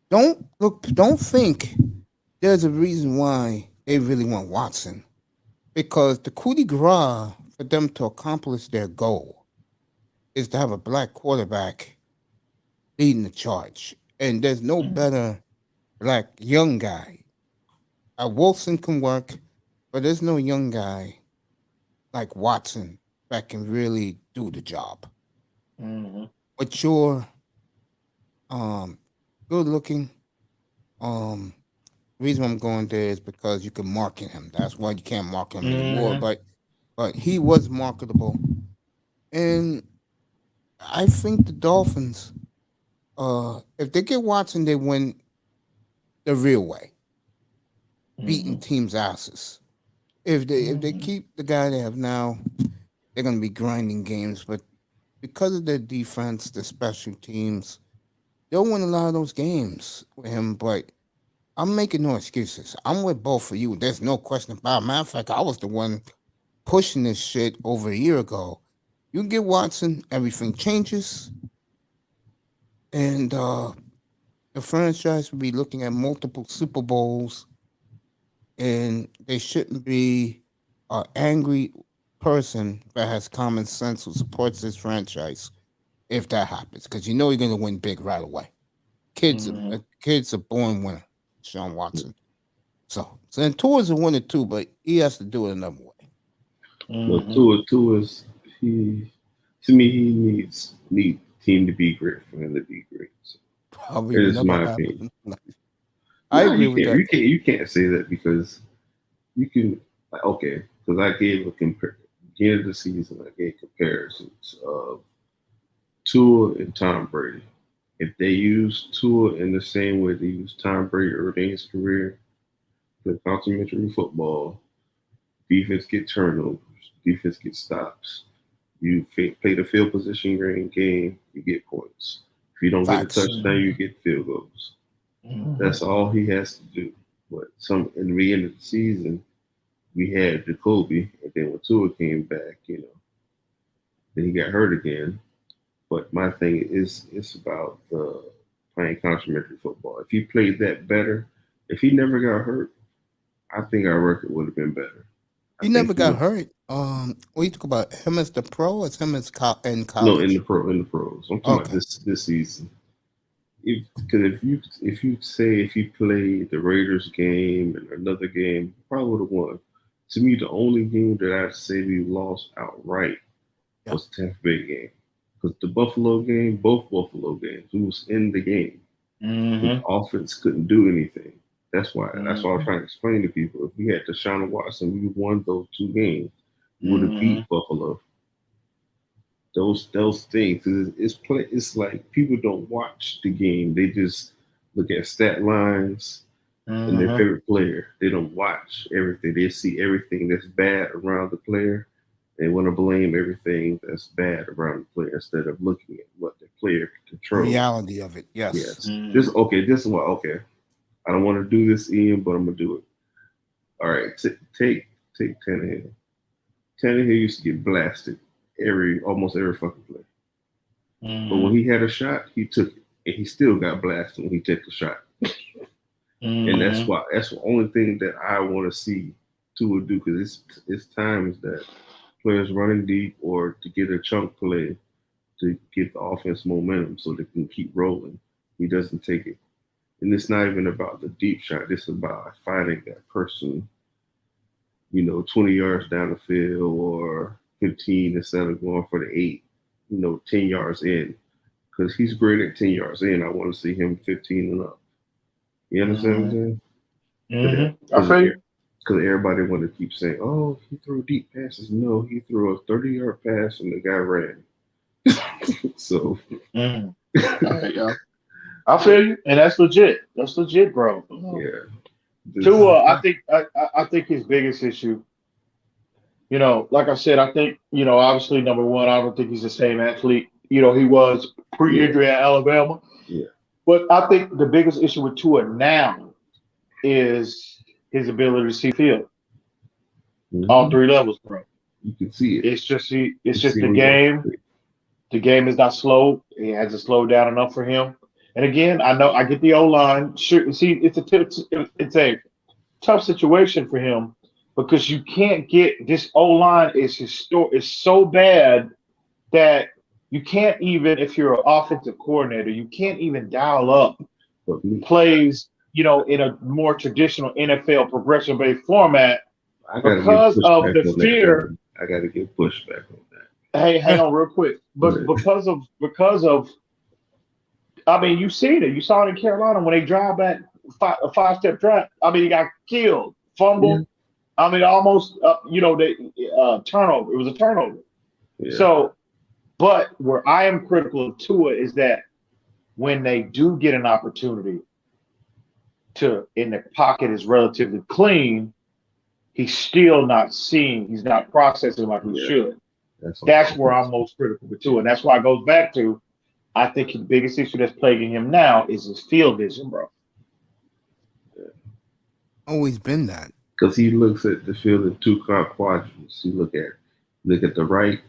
Don't think there's a reason why they really want Watson. Because the coup de grace for them to accomplish their goal is to have a black quarterback leading the charge. And there's no better black young guy. Wilson can work, but there's no young guy like Watson that can really do the job. Mature, good looking. Reason I'm going there is because you can market him. That's why you can't market him anymore. But he was marketable, and I think the Dolphins, if they get Watson, they win the real way, beating teams' asses. If they keep the guy they have now, they're going to be grinding games. But because of their defense, the special teams, they'll win a lot of those games with him. But I'm making no excuses. I'm with both of you. There's no question about it. Matter of fact, I was the one pushing this shit over a year ago. You get Watson, everything changes. And the franchise will be looking at multiple Super Bowls. And they shouldn't be an angry person that has common sense who supports this franchise if that happens. Because you're going to win big right away. Kids are born winner. Sean Watson. So and Tua's a winner too, but he has to do it another way. But Tua's he needs team to be great for him to be great. So Probably it is never my happened. opinion. I agree with that. You can't say that because you can because I gave beginning of the season I gave comparisons of Tua and Tom Brady. If they use Tua in the same way they use Tom Brady early in his career, the complimentary football, defense get turnovers, defense get stops. You play the field position game, you get points. If you don't get a touchdown, you get field goals. That's all he has to do. But in the end of the season, we had Jacoby, and then when Tua came back, then he got hurt again. But my thing is, it's about playing complimentary football. If he played that better, if he never got hurt, I think our record would have been better. He never got hurt. What you talk about? Him as the pro or him as in college? No, in the pros. I'm talking about this season. Because if he played the Raiders game and another game, he probably would have won. To me, the only game that I'd say we lost outright was the Tampa Bay game. Because the Buffalo game, both Buffalo games, we was in the game. The offense couldn't do anything. That's why I was trying to explain to people. If we had Deshaun Watson, we won those two games. We would have beat Buffalo. Those things. It's like people don't watch the game. They just look at stat lines and their favorite player. They don't watch everything. They see everything that's bad around the player. They want to blame everything that's bad around the player instead of looking at what the player can control. Reality of it, yes. Yes. This is what. Okay, I don't want to do this, Ian, but I'm gonna do it. All right, take Tannehill. Tannehill used to get blasted almost every fucking play. But when he had a shot, he took it, and he still got blasted when he took the shot. And that's the only thing that I want to see Tua do, because it's times that players running deep or to get a chunk play to get the offense momentum so they can keep rolling. He doesn't take it. And it's not even about the deep shot. It's about finding that person, 20 yards down the field or 15 instead of going for the 8, 10 yards in. Because he's great at 10 yards in. I want to see him 15 and up. You understand what I'm saying? I feel you. Because everybody want to keep saying, oh, he threw deep passes. No, he threw a 30-yard pass and the guy ran. So. I feel you. And that's legit. That's legit, bro. Yeah. Tua, I think his biggest issue, like I said, I think, obviously, number one, I don't think he's the same athlete, he was pre-injury at Alabama. Yeah. But I think the biggest issue with Tua now is his ability to see field. All 3 levels, bro. You can see it. It's just the game. The game is not slow. It hasn't slowed down enough for him. And again, I get the O-line. Sure, see, it's a tough situation for him because you can't get this O-line is so bad that you can't even, if you're an offensive coordinator, you can't even dial up plays, in a more traditional NFL progression-based format because of the fear. I got to get pushback on that. Hey, hang on real quick. But because of, I mean, you've seen it. You saw it in Carolina when they drive back a 5-step drive. I mean, he got killed, fumbled. Yeah. I mean, almost, turnover. It was a turnover. Yeah. So, but where I am critical of Tua is that when they do get an opportunity in the pocket is relatively clean, he's still not seeing, he's not processing like he should. That's where I'm most critical with Tua. And that's why it goes back to, I think the biggest issue that's plaguing him now is his field vision, bro. Always been that. Because he looks at the field in 2 quadrants. You look at the right,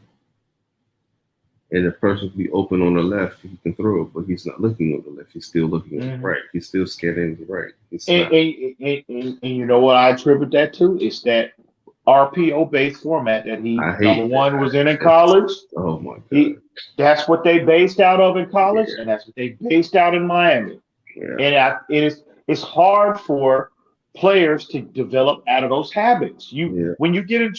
and the person can be open on the left, he can throw it, but he's not looking on the left. He's still looking at the right. He's still scanning the right. And you know what I attribute that to? It's that RPO-based format that he, number one, was in college. Oh, my God. That's what they based out of in college, and that's what they based out in Miami. Yeah. And it's hard for players to develop out of those habits. When you get in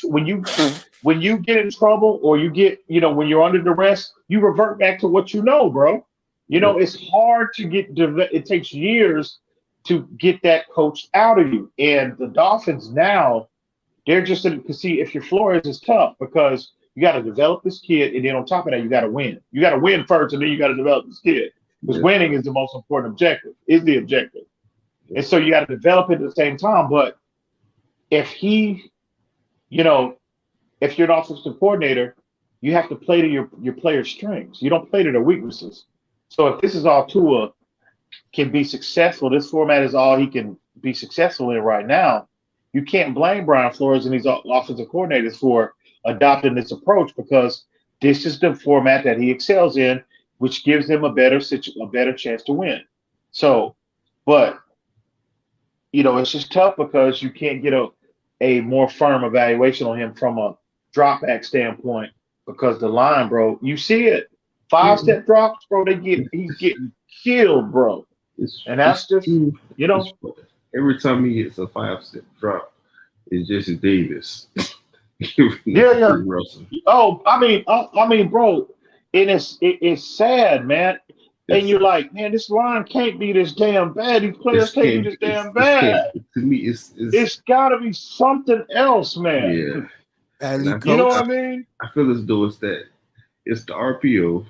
trouble or you get, when you're under duress, you revert back to what you know, bro. It's hard to get it takes years to get that coached out of you. And the Dolphins now, they're just to see if your Flores is tough because you got to develop this kid, and then on top of that, you got to win. You got to win first, and then you got to develop this kid because winning is the most important objective. Is the objective. And so you got to develop it at the same time. But if he, if you're an offensive coordinator, you have to play to your players' strengths. You don't play to their weaknesses. So if this is all Tua can be successful, this format is all he can be successful in right now, you can't blame Brian Flores and these offensive coordinators for adopting this approach because this is the format that he excels in, which gives them a better chance to win. So, but it's just tough because you can't get a more firm evaluation on him from a drop back standpoint because the line, bro, you see it. 5-step drops, bro, he's getting killed, bro. And that's just, every time he hits a 5-step drop, it's Jesse Davis. Yeah. Oh, I mean, bro, and it's sad, man. And you're like, man, this line can't be this damn bad. These players can't be this damn bad. To me, it's got to be something else, man. Yeah. You know what I mean? I feel as though it's the RPO.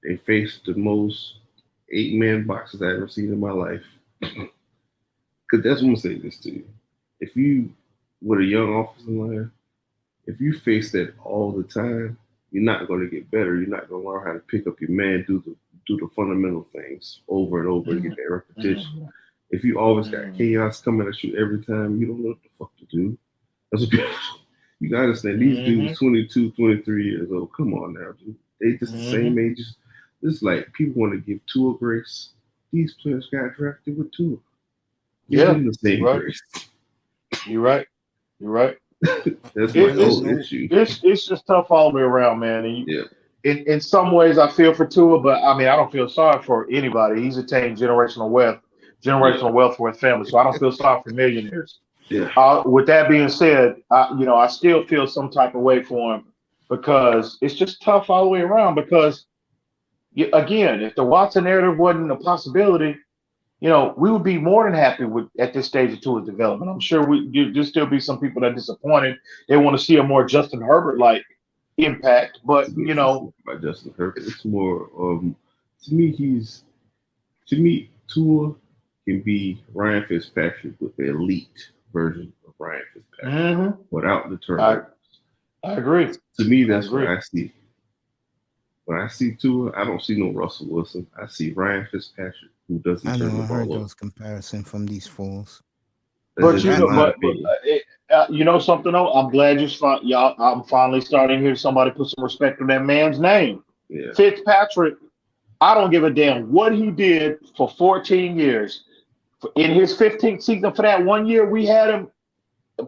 They face the most 8-man boxes I've ever seen in my life. Because that's what I'm gonna say this to you. If you, with a young offensive line, if you face that all the time, you're not going to get better. You're not going to learn how to pick up your man, do the fundamental things over and over to get that repetition. If you always got chaos coming at you every time, you don't know what the fuck to do. That's what people, you got to understand. These dudes, 22, 23 years old, come on now, dude. They just the same ages. It's like people want to give Tua grace. These players got drafted with Tua. Yeah, the same grace. You're right. You're right. That's my whole issue. It's just tough all the way around, man. And in some ways, I feel for Tua, but I mean, I don't feel sorry for anybody. He's attained generational wealth for his family, so I don't feel sorry for millionaires. Yeah. With that being said, I still feel some type of way for him because it's just tough all the way around. Because again, if the Watson narrative wasn't a possibility, we would be more than happy with at this stage of Tua's development. I'm sure there'll still be some people that are disappointed. They want to see a more Justin Herbert-like impact, but by Justin Herbert, it's more to me Tua can be Ryan Fitzpatrick with the elite version of Ryan Fitzpatrick without the turnovers. I agree. To me, that's what I see. When I see Tua, I don't see no Russell Wilson. I see Ryan Fitzpatrick, who doesn't turn the ball over. I heard those comparisons from these fools. But you know something though? I'm glad I'm finally starting to hear somebody put some respect on that man's name. Yeah. Fitzpatrick, I don't give a damn what he did for 14 years. In his 15th season for that 1 year we had him,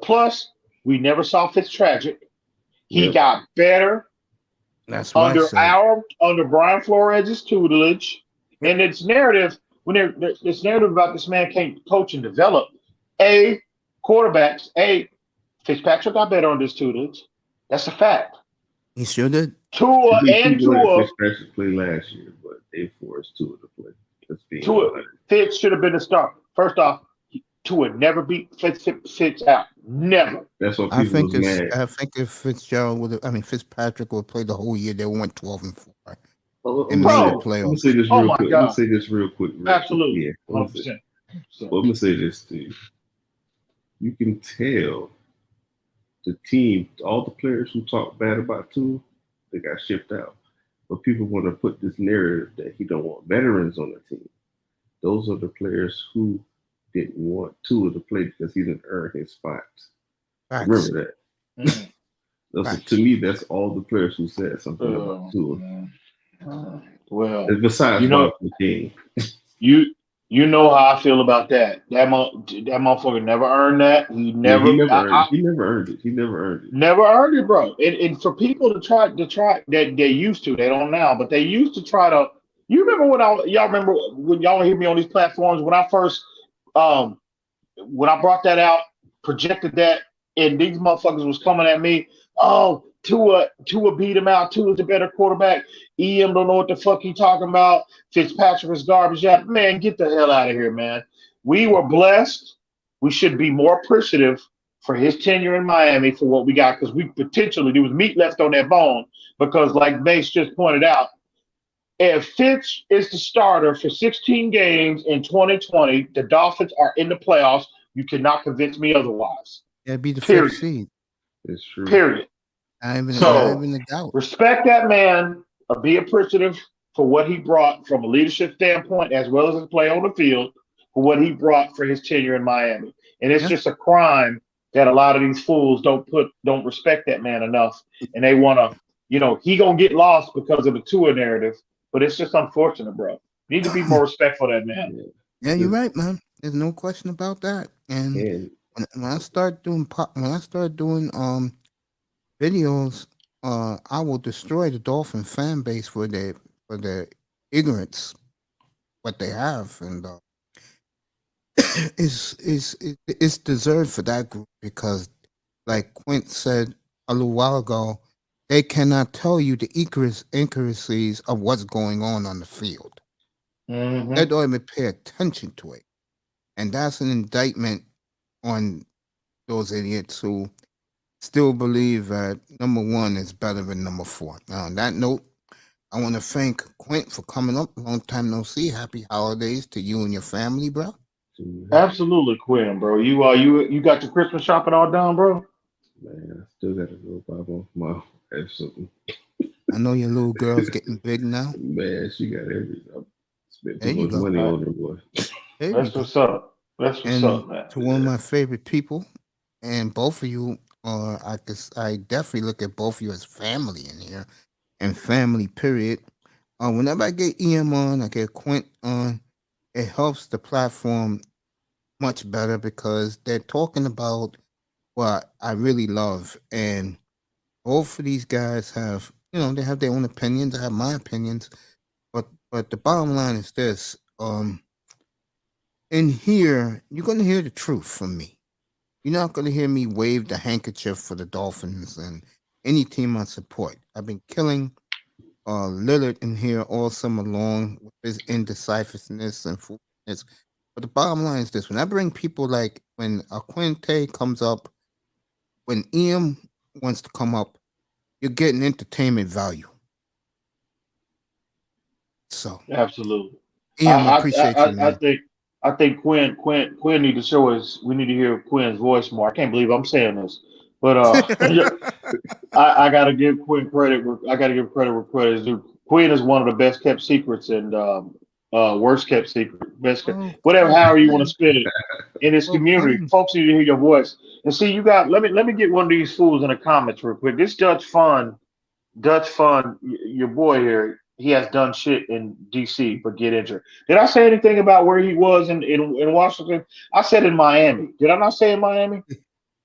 plus we never saw Fitztragic. He got better. That's under Brian Flores's tutelage, and this narrative about this man can't coach and develop quarterbacks. Fitzpatrick got better under his tutelage. That's a fact. He sure did. Tua Fitzpatrick played last year, but they forced Tua to play. Fitz should have been the starter. First off, Tua never beat Fitz out. Never. That's what people was mad. I think if Fitzpatrick would play the whole year, they went 12-4. Let me say this real quick. Absolutely. Yeah, 100%. Let me say this to you. You can tell the team, all the players who talk bad about Tua, they got shipped out. But people want to put this narrative that he don't want veterans on the team. Those are the players who didn't want Tua to play because he didn't earn his spots. Facts. Remember that. To me, that's all the players who said something about Tua. Well, besides the game, you know how I feel about that. That motherfucker never earned that. He never earned it. Never earned it, bro. And for people to try that they used to, they don't now, but they used to try to. You remember y'all remember when y'all hear me on these platforms when I first. When I brought that out, projected that, and these motherfuckers was coming at me, Tua beat him out. Tua's a better quarterback. EM don't know what the fuck he talking about. Fitzpatrick is garbage. Yeah, man, get the hell out of here, man. We were blessed. We should be more appreciative for his tenure in Miami for what we got because there was meat left on that bone because like Mace just pointed out, if Fitz is the starter for 16 games in 2020, the Dolphins are in the playoffs. You cannot convince me otherwise. It'd be the first seed. It's true. Period. Not even a doubt. Respect that man. Be appreciative for what he brought from a leadership standpoint as well as his play on the field for what he brought for his tenure in Miami. And it's just a crime that a lot of these fools don't respect that man enough. And they want to, he going to get lost because of the Tua narrative. But it's just unfortunate, bro. Need to be more respectful of that man. Yeah, you're right, man. There's no question about that. And when I start doing videos, I will destroy the Dolphin fan base for their ignorance, what they have, and it's deserved for that group because, like Quint said a little while ago, they cannot tell you the intricacies of what's going on the field. They don't even pay attention to it. And that's an indictment on those idiots who still believe that number 1 is better than number 4. Now, on that note, I want to thank Quint for coming up. Long time no see. Happy holidays to you and your family, bro. Absolutely, Quinn, bro. You got your Christmas shopping all done, bro? Man, I still gotta go buy my have something. I know your little girl's getting big now. Man, she got everything. I spent There too you much go. money on her, boy. There you That's go. what's up. That's what's And up, man. to one of my favorite people, and both of you are, I definitely look at both of you as family in here, and family period. Whenever I get EM on, I get Quint on, it helps the platform much better because they're talking about what I really love, and both of these guys have, they have their own opinions. I have my opinions, but the bottom line is this: in here, you're gonna hear the truth from me. You're not gonna hear me wave the handkerchief for the Dolphins and any team I support. I've been killing Lillard in here all summer long with his indecisiveness and foolishness. But the bottom line is this: when I bring people like when Quinte comes up, when Ian wants to come up, you're getting entertainment value. So Absolutely. Ian, I appreciate you, man. I think Quinn need to show us. We need to hear Quinn's voice more. I can't believe I'm saying this, but I gotta give Quinn credit. I gotta give credit where credit is due. Quinn is one of the best kept secrets and worst kept secret, best kept, whatever, however you want to spit it in this community. Quinn. Folks need to hear your voice. And see, you got. Let me get one of these fools in the comments real quick. This Dutch Fun, your boy here. He has done shit in DC but get injured. Did I say anything about where he was in Washington? I said in Miami. Did I not say in Miami?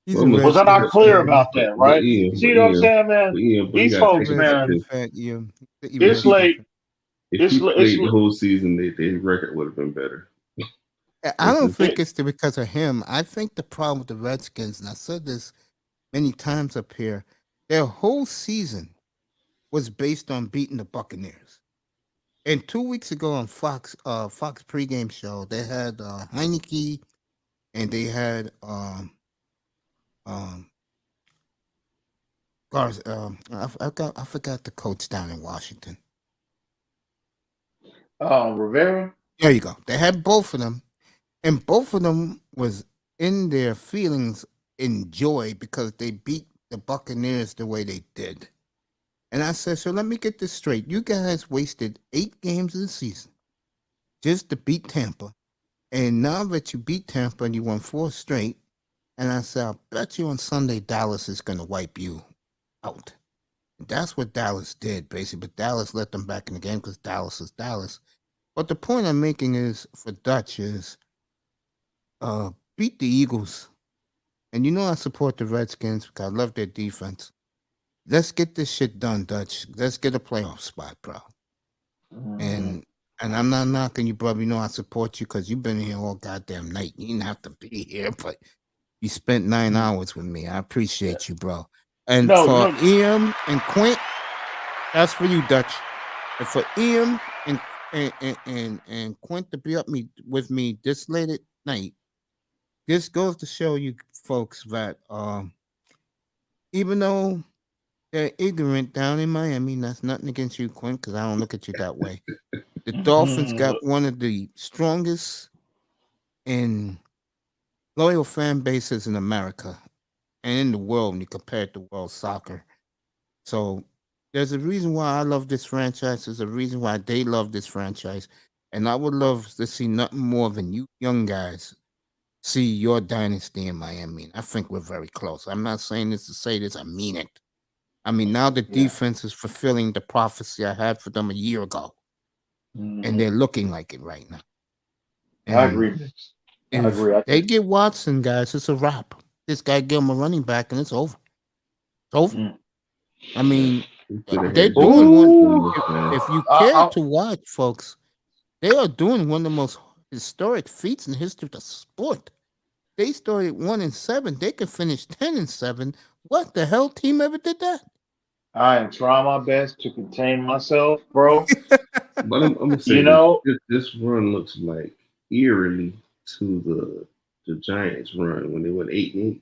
Was I not clear about that, right? See what I'm saying, man? These folks, man, it's late. If he played the whole season, their record would have been better. I don't think it's because of him. I think the problem with the Redskins, and I said this many times up here, their whole season was based on beating the Buccaneers. And 2 weeks ago on Fox pregame show, they had Heineke and they had I forgot the coach down in Washington. Rivera. There you go. They had both of them, and both of them was in their feelings in joy because they beat the Buccaneers the way they did. And I said, so let me get this straight. You guys wasted 8 games of the season just to beat Tampa. And now that you beat Tampa and you won 4 straight, and I said, I'll bet you on Sunday Dallas is going to wipe you out. And that's what Dallas did, basically. But Dallas let them back in the game because Dallas is Dallas. But the point I'm making is, for Dutch, is beat the Eagles. And you know I support the Redskins because I love their defense. Let's get this shit done, Dutch. Let's get a playoff spot, bro. And I'm not knocking you, brother. You know I support you because you've been here all goddamn night. You didn't have to be here, but you spent 9 hours with me. I appreciate you, bro. And for Ian and Quint, that's for you, Dutch. And for Ian and Quint to be up with me this late at night, this goes to show you folks that even though they're ignorant down in Miami, that's nothing against you, Quint, because I don't look at you that way. The Dolphins got one of the strongest and loyal fan bases in America and in the world when you compare it to world soccer. So there's a reason why I love this franchise. There's a reason why they love this franchise. And I would love to see nothing more than you young guys see your dynasty in Miami. I think we're very close. I'm not saying this to say this. I mean it. I mean, now the defense is fulfilling the prophecy I had for them a year ago. And they're looking like it right now. And I agree. If they get Watson, guys, it's a wrap. This guy give him a running back and it's over. It's over. I mean, they're doing one. If you care to watch, folks, they are doing one of the most historic feats in the history of the sport. They started 1-7. They could finish 10-7. What the hell team ever did that? I am trying my best to contain myself, bro. But I'm gonna say, this run looks like eerily to the Giants run when they went 8-8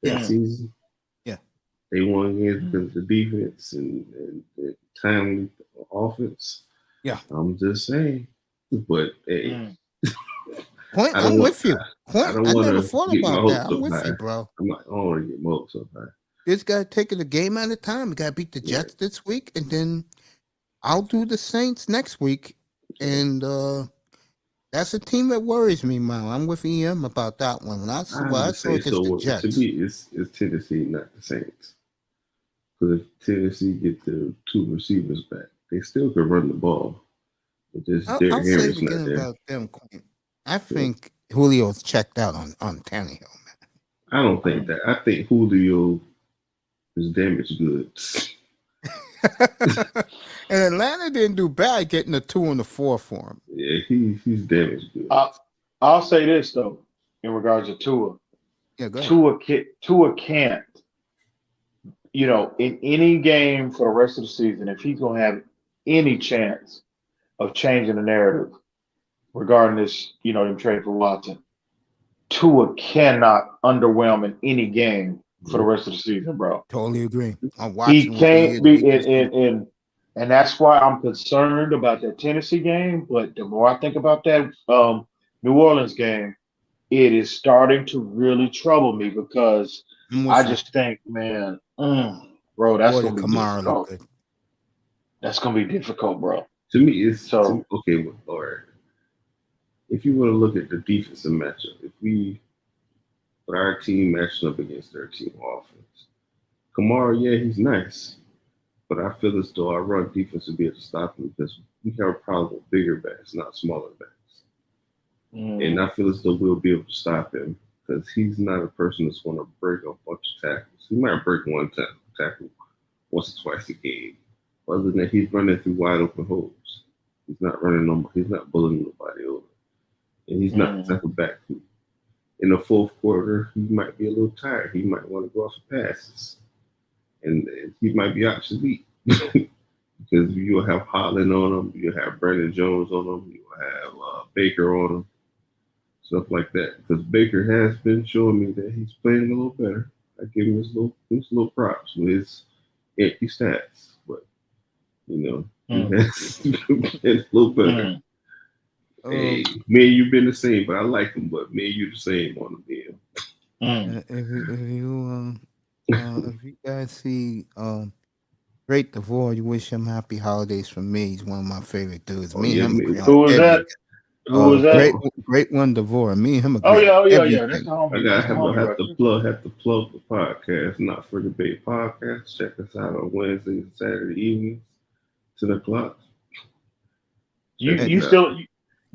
that season. Yeah, they won games because of the defense and the timely offense. Yeah, I'm just saying. But hey, Point, I don't I'm want. with you. Point, I don't I want never to thought get my about that. hopes I'm up with high. you, bro. I don't want to get my hopes up high. This guy taking a game at a time. We got to beat the Yeah. Jets this week, and then I'll do the Saints next week. And that's a team that worries me, man. I'm with EM about that one. When I I saw would say against the so. To Jets, me, it's Tennessee, not the Saints. Because if Tennessee get the 2 receivers back, they still could run the ball. But just I'll Derrick say it Henry's not again there. about them. Queen. I think Julio's checked out on Tannehill. I don't think that. I think Julio is damaged goods. And Atlanta didn't do bad getting the 2 and the 4 for him. Yeah, he's damaged goods. I'll say this though, in regards to Tua. Yeah, go ahead. Tua can't, in any game for the rest of the season, if he's gonna have any chance of changing the narrative regarding this, them trade for Watson, Tua cannot underwhelm in any game for the rest of the season, bro. Totally agree. He can't be and that's why I'm concerned about that Tennessee game. But the more I think about that New Orleans game, it is starting to really trouble me because I just think, man, bro, that's gonna be difficult. That's gonna be difficult, bro. To me, it's okay with Lord. If you want to look at the defensive matchup, if we put our team matching up against their team offense, Kamara, yeah, he's nice, but I feel as though our run defense would be able to stop him because we have a problem with bigger backs, not smaller backs. And I feel as though we'll be able to stop him because he's not a person that's going to break a bunch of tackles. He might break one tackle once or twice a game. Other than that, he's running through wide open holes. He's not he's not bullying nobody over. And he's not the type of back who, in the fourth quarter, he might be a little tired. He might want to go off the passes. And he might be obsolete because you'll have Holland on him, you'll have Brandon Jones on him, you'll have Baker on him, stuff like that. Because Baker has been showing me that he's playing a little better. I give him his little props with his empty stats. But, he has been a little better. Hey, me and you been the same, but I like him. But me and you the same on the deal. If you guys see Great DeVore, you wish him happy holidays from me. He's one of my favorite dudes. Me and him. Who was that? Who was that? Great one, DeVore. Me and him. Oh yeah. That's the homie. I have to plug the podcast, Not for Debate podcast. Check us out on Wednesdays and Saturday evenings, 10 o'clock. You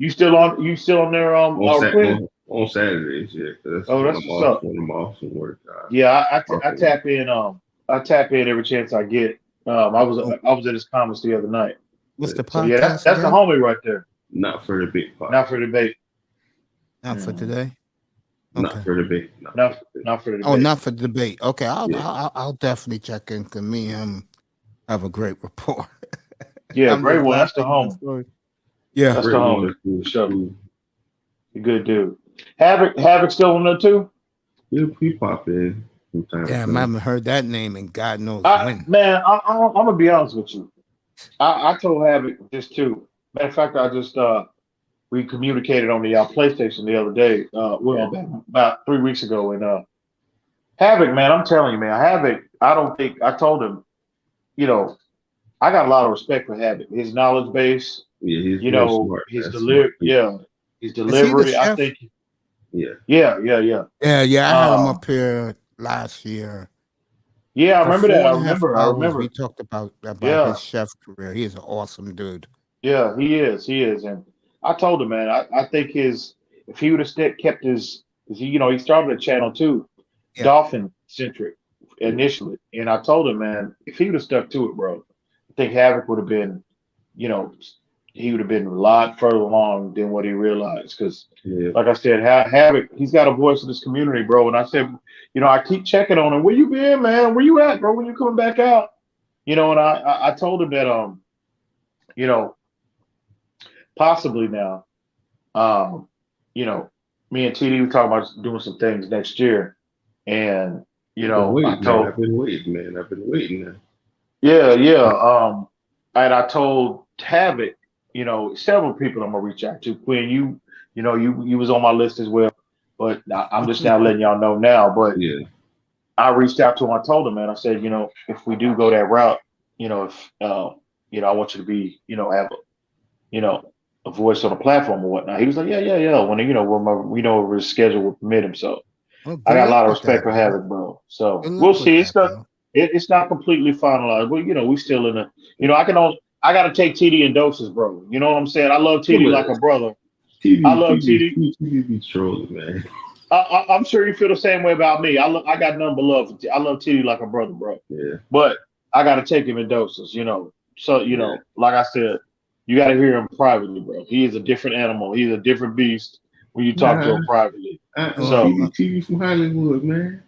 still on there on Saturdays, yeah. That's what's up. When I'm off from work. Yeah, I tap in. I tap in every chance I get. I was at his comments the other night. What's the podcast? So, yeah, that's the homie right there. Not for Debate podcast. Not for debate. Not for today. Okay. Not for debate. Not for the debate. Oh, not for debate. Okay, I'll definitely check in because me and him have a great rapport. Yeah, great one. That's the home. Yeah, that's the home. Sure. You good dude. Havoc still on there too? Yeah, he pop in from time to time. I haven't heard that name in God knows when. Man, I'm gonna be honest with you. I told Havoc this too. Matter of fact, I just we communicated on the PlayStation the other day. About 3 weeks ago, and Havoc, man, I'm telling you, man, Havoc. I told him, I got a lot of respect for Havoc. His knowledge base, he's smart. His delivery, his delivery. I think. Yeah. I had him up here last year. Yeah, I remember that. I remember. We talked about his chef career. He's an awesome dude. Yeah, he is, and I told him, man, I think if he would have kept his, he started a channel too, Dolphin centric initially, and I told him, man, if he would have stuck to it, bro, I think Havoc would have been, he would have been a lot further along than what he realized. Because, like I said, Havoc, he's got a voice in this community, bro. And I said, I keep checking on him. Where you been, man? Where you at, bro? When you coming back out? And I told him that, possibly now, me and TD were talking about doing some things next year. And, I've been waiting, man. I've been waiting now. Yeah. And I told Havoc, several people I'm gonna reach out to. Quinn, you You know, you was on my list as well, but I'm just now letting y'all know now. But Yeah. I reached out to him. I told him, man. I said, you know, if we do go that route, you know, if you know, I want you to be, you know, have a, you know, a voice on the platform or whatnot. He was like, yeah. When you know, we know where his schedule will permit him. So Well, I good got a lot luck of with respect that, for man. having, bro. So Good we'll luck with see. It's that, not bro. it's not completely finalized, but you know, we still in the. You know, I got to take TD in doses, bro. You know what I'm saying? I love TD like a brother. I love TD. TD be trolling, man. I'm sure you feel the same way about me. I got nothing but love for TD. I love TD like a brother, bro. Yeah. But I got to take him in doses, you know. So, you Yeah. know, like I said, you got to hear him privately, bro. He is a different animal. He's a different beast when you talk to him privately. So, TD from Hollywood, man.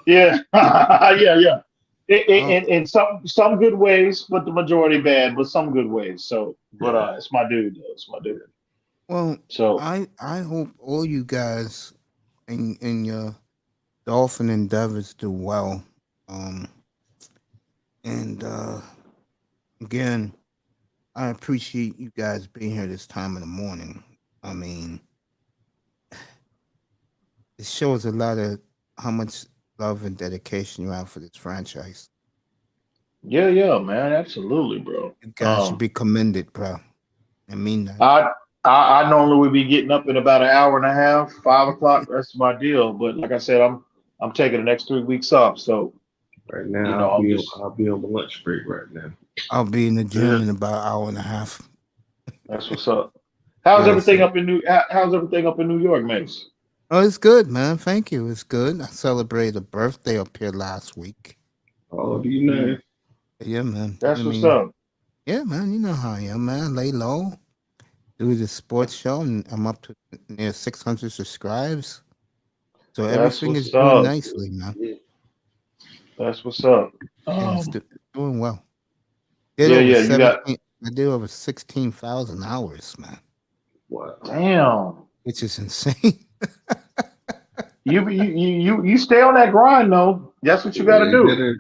yeah, yeah. In some good ways, but the majority bad, but some good ways. So, but it's my dude, though. It's my dude. Well, So I hope all you guys in your dolphin endeavors do well. And again, I appreciate you guys being here this time in the morning. I mean, it shows a lot of how much love and dedication you have for this franchise. yeah, man, absolutely, bro. You guys should be commended, bro. I mean that. I normally would be getting up in about an hour and a half, 5 o'clock. That's my deal. But like I said, I'm taking the next 3 weeks off. So right now, you know, I'll be on my lunch break right now. I'll be in the gym in about an hour and a half. That's what's up. How's everything up in New York, Mace? Oh, it's good, man. Thank you. It's good. I celebrated a birthday up here last week. Oh, do you know? Yeah, man. That's what's up. Yeah, man. You know how I am, man. Lay low, do the sports show, and I'm up to near 600 subscribes. So everything is doing nicely, man. That's what's up. Yeah, it's doing well. I did over 16,000 hours, man. Wow. Damn. Which is insane. You stay on that grind though. That's what you got to do.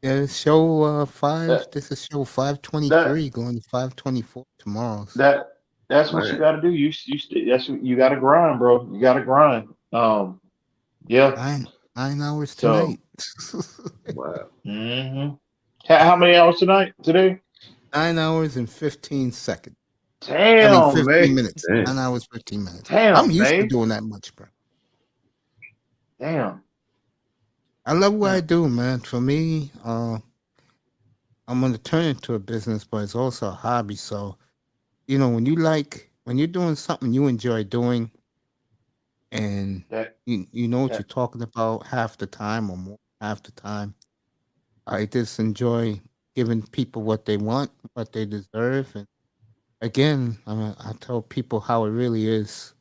Yeah, show 5. This is show 523 going to 524 tomorrow. So. That's what you got to do. You got to grind, bro. You got to grind. Yeah. 9 hours tonight. Wow. Mm-hmm. How many hours today? 9 hours and 15 seconds. Damn, 15 man. minutes. Damn. 9 hours, 15 minutes. Damn, I'm used to doing that much, bro. Damn. I love what I do, man. For me, I'm going to turn it into a business, but it's also a hobby. So, you know, when you're doing something you enjoy doing and you know what you're talking about half the time or more half the time, I just enjoy giving people what they want, what they deserve. And again, I tell people how it really is,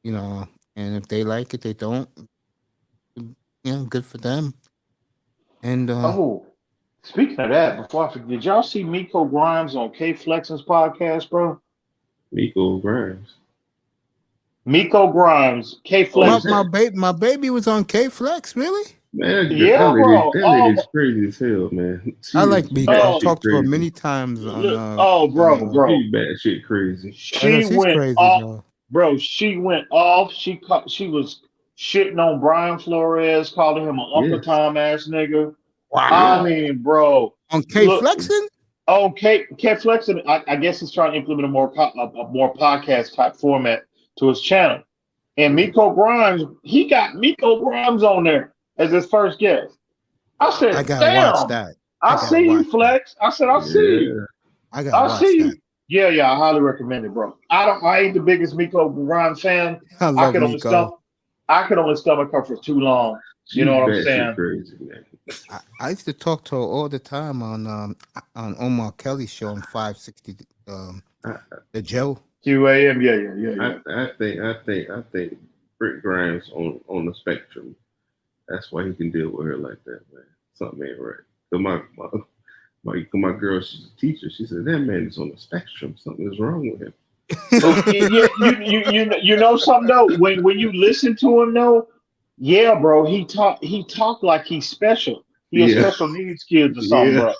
you know, and if they like it, they don't, you know, good for them. And speaking of that, before I forget, did y'all see Miko Grimes on K Flex's podcast, bro? Miko Grimes, K Flex. My baby was on K Flex, really? Man, bro. That lady's crazy as hell, man. I like Miko. I've talked to her many times on. Bro. She's bad shit crazy. She went crazy, off, bro. She went off. She was shitting on Brian Flores, calling him an Uncle Tom ass nigga. Wow. I mean, bro. On K Flexing? Oh, K Flexing. I guess he's trying to implement a more podcast type format to his channel. And Miko Grimes, he got Miko Grimes on there as his first guest. I said, I gotta watch that. I see you, Flex. I said, I see you. I gotta see you. Yeah, I highly recommend it, bro. I ain't the biggest Miko Grimes fan. I could only stomach her for too long. You know what I'm saying? Crazy, man. I used to talk to her all the time on Omar Kelly's show on 560 the Joe. QAM, yeah. I think Britt Grimes on the spectrum. That's why he can deal with her like that, man. Something ain't right. So my girl, she's a teacher. She said that man is on the spectrum. Something is wrong with him. You know something though. When you listen to him though, yeah, bro, he talk like he's special. He a special needs kid or something, bro.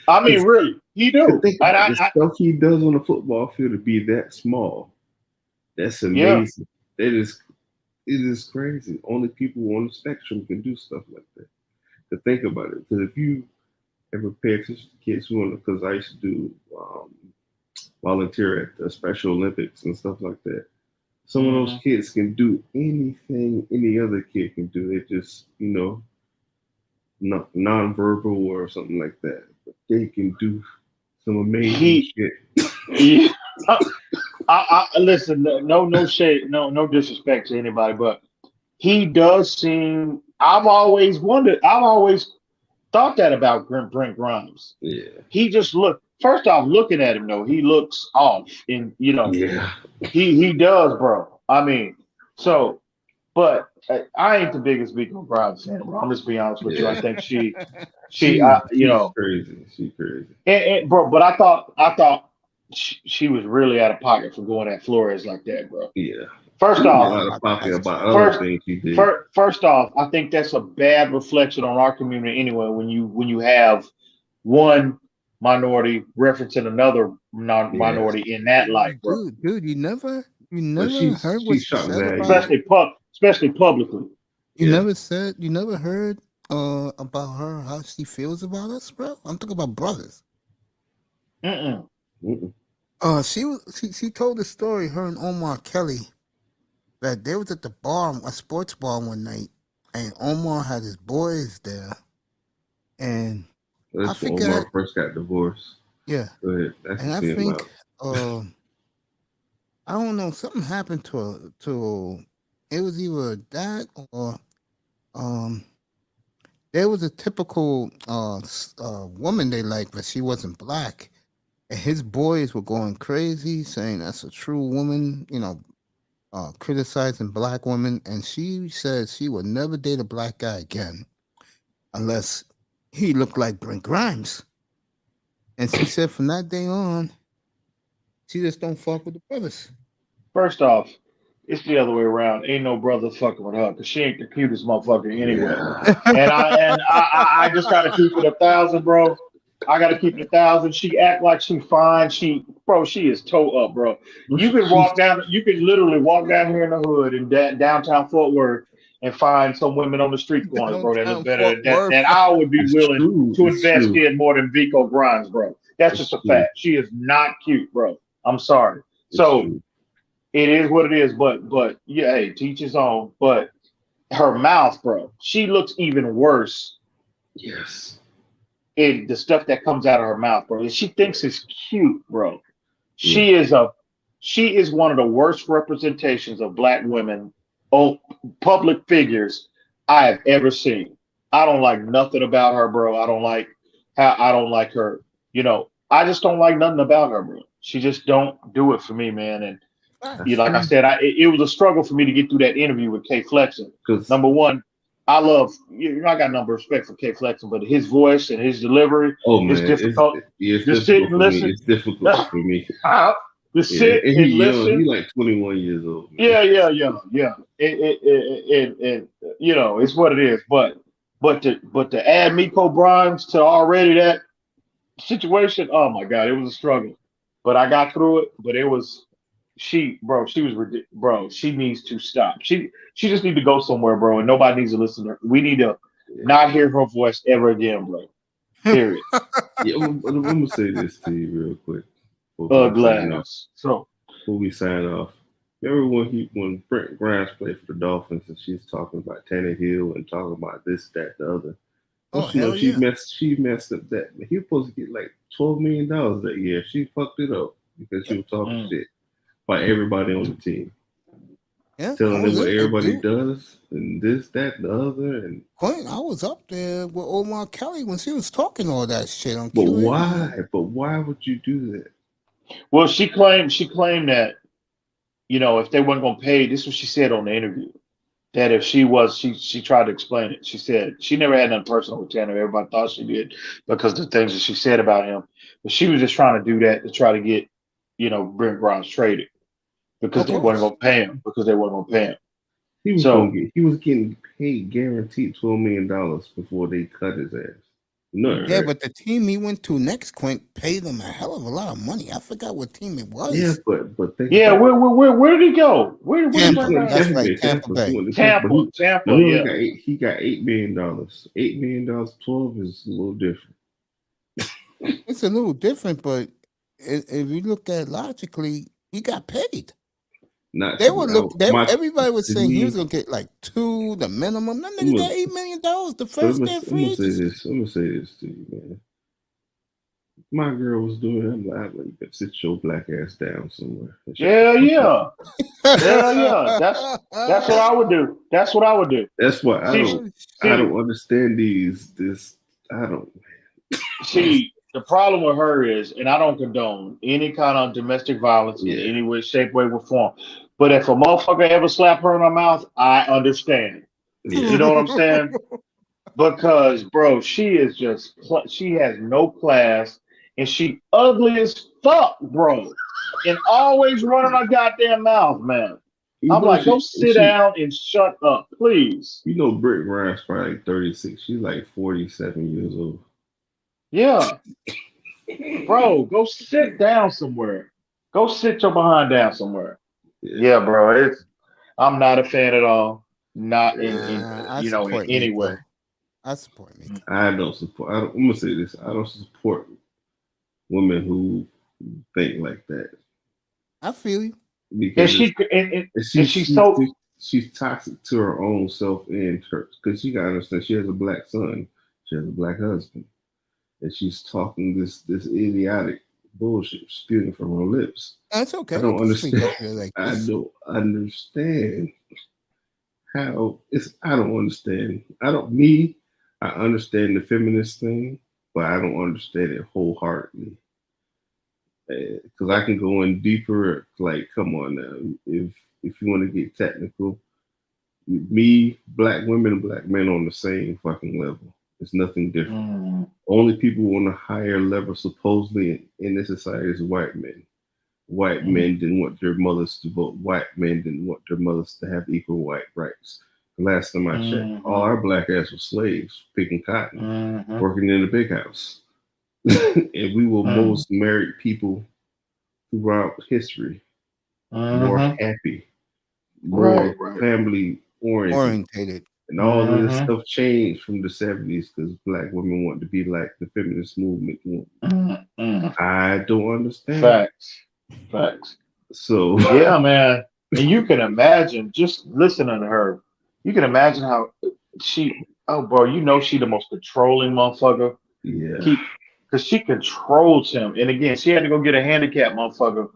I mean, really, he do. The stuff he does on the football field to be that small That's amazing. It is crazy. Only people on the spectrum can do stuff like that. To think about it, because if you ever pay attention to kids who, because I used to do volunteer at the Special Olympics and stuff like that. Some of those kids can do anything any other kid can do. They just, nonverbal or something like that. But they can do some amazing shit. I listen. No shade. No disrespect to anybody, but he does seem. I've always thought that about Brent Grimes. Yeah. He just first off, looking at him though, he looks off, and Yeah. he does, bro. I mean, so, but I ain't the biggest Vico Grimes fan, bro. I'm just being honest with you. I think she's crazy. She's crazy. And bro, but I thought she was really out of pocket for going at Flores like that, bro. Yeah. First off, out of pocket about other things she did. First off, I think that's a bad reflection on our community anyway. When you have one minority referencing another minority in that light, bro. Dude, you never heard what she said about it? Especially publicly. You never heard about her, how she feels about us, bro? I'm talking about brothers. She told the story, her and Omar Kelly, that they was at the bar, a sports bar one night, and Omar had his boys there, and that's when Omar first got divorced. Yeah. Go ahead. And I think I don't know, something happened to it was either that or there was a typical woman they liked, but she wasn't black. And his boys were going crazy, saying that's a true woman, criticizing black women. And she said she would never date a black guy again unless he looked like Brent Grimes. And she said from that day on, she just don't fuck with the brothers. First off, it's the other way around. Ain't no brother fucking with her because she ain't the cutest motherfucker anyway. Yeah. And I just gotta keep it 1,000, bro. I gotta keep it 1,000. She act like she fine. She is toe up, bro. You can literally walk down here in the hood in downtown Fort Worth and find some women on the street corners, bro, that look better that I would be willing to invest in more than Vico Grimes, bro. That's just a fact. She is not cute, bro. I'm sorry. So it is what it is, but yeah, hey, teach his own. But her mouth, bro, she looks even worse. Yes. The stuff that comes out of her mouth, bro. And she thinks it's cute, bro. She is one of the worst representations of black women, public figures I have ever seen. I don't like nothing about her, bro. I don't like her. I just don't like nothing about her, bro. She just don't do it for me, man. And like I said, it was a struggle for me to get through that interview with K Flexon. Number one, I love, I got a number of respect for K Flexon, but his voice and his delivery is difficult. It's difficult for me. To sit and listen. He's like 21 years old. Man. Yeah. It's what it is. But to add Miko Grimes to already that situation, oh my God, it was a struggle. But I got through it. But it was she was ridiculous. Bro, she needs to stop. She just needs to go somewhere, bro, and nobody needs to listen to her. We need to not hear her voice ever again, bro. Period. I'm gonna say this to you real quick. Glass. So before we sign off, remember when Brent Grimes played for the Dolphins and she's talking about Tannehill and talking about this, that, the other. She messed up that. He was supposed to get like $12 million that year. She fucked it up because she was talking shit by everybody on the team. Yeah, telling them what everybody does and this, that, the other. And I was up there with Omar Kelly when she was talking all that shit on But why? But why would you do that? Well, she claimed that, if they weren't going to pay, this is what she said on the interview, that if she tried to explain it. She said she never had nothing personal with Tanner. Everybody thought she did because of the things that she said about him. But she was just trying to do that to try to get, Brent Grimes traded because they weren't going to pay him. He was getting paid guaranteed $12 million before they cut his ass. No, Yeah, right? but the team he went to next, Quint, paid him a hell of a lot of money. I forgot what team it was. Yeah, but think Yeah, about where did he go? Where did he Tampa. bring that? That's right, Tampa Bay. Tampa, He yeah. got $8 million. $8 million, 12 is a little different. It's a little different, but if you look at it logically, he got paid. Not They to were me. look. Everybody was to saying he me, was gonna get like 2, the minimum. That I'm nigga gonna- got $8 million the I'm first gonna day of I'm free gonna say agency. this. I'm gonna say this to you, man. My girl was doing it. I'm like, you better sit your black ass down somewhere. Hell yeah. Hell yeah. That's what I would do. That's what I would do. That's why I See, don't understand I don't. See, the problem with her is, and I don't condone any kind of domestic violence in any way, shape, way, or form. But if a motherfucker ever slap her in her mouth, I understand. You know what I'm saying? Because, bro, she is she has no class, and she ugly as fuck, bro, and always running her goddamn mouth, man. I'm like, go sit down and shut up, please. You know, Britt Ryan's probably like 36. She's like 47 years old. Yeah. Bro, go sit down somewhere. Go sit your behind down somewhere. Yeah, bro. I'm not a fan at all. Not in any way. I support me. I'm gonna say this. I don't support women who think like that. I feel you. Because and she's toxic to her own self and her, because she gotta understand she has a black son, she has a black husband, and she's talking this idiotic bullshit spewing from her lips. That's okay. I don't understand. Like I don't understand how it's. I don't understand. I understand the feminist thing, but I don't understand it wholeheartedly. Because I can go in deeper. Like, come on now. If you want to get technical, me, black women and black men on the same fucking level. It's nothing different. Only people on a higher level, supposedly in this society, is white men. White men didn't want their mothers to vote. White men didn't want their mothers to have equal white rights. The last time I checked, all our black ass were slaves, picking cotton, working in the big house. And we were most married people throughout history. More happy, more family oriented. And all of this stuff changed from the 70s because black women want to be like the feminist movement. I don't understand. Facts. So yeah, man. And you can imagine, just listening to her, you can imagine how bro, you know she the most controlling motherfucker. Yeah. Because she controls him. And again, she had to go get a handicapped motherfucker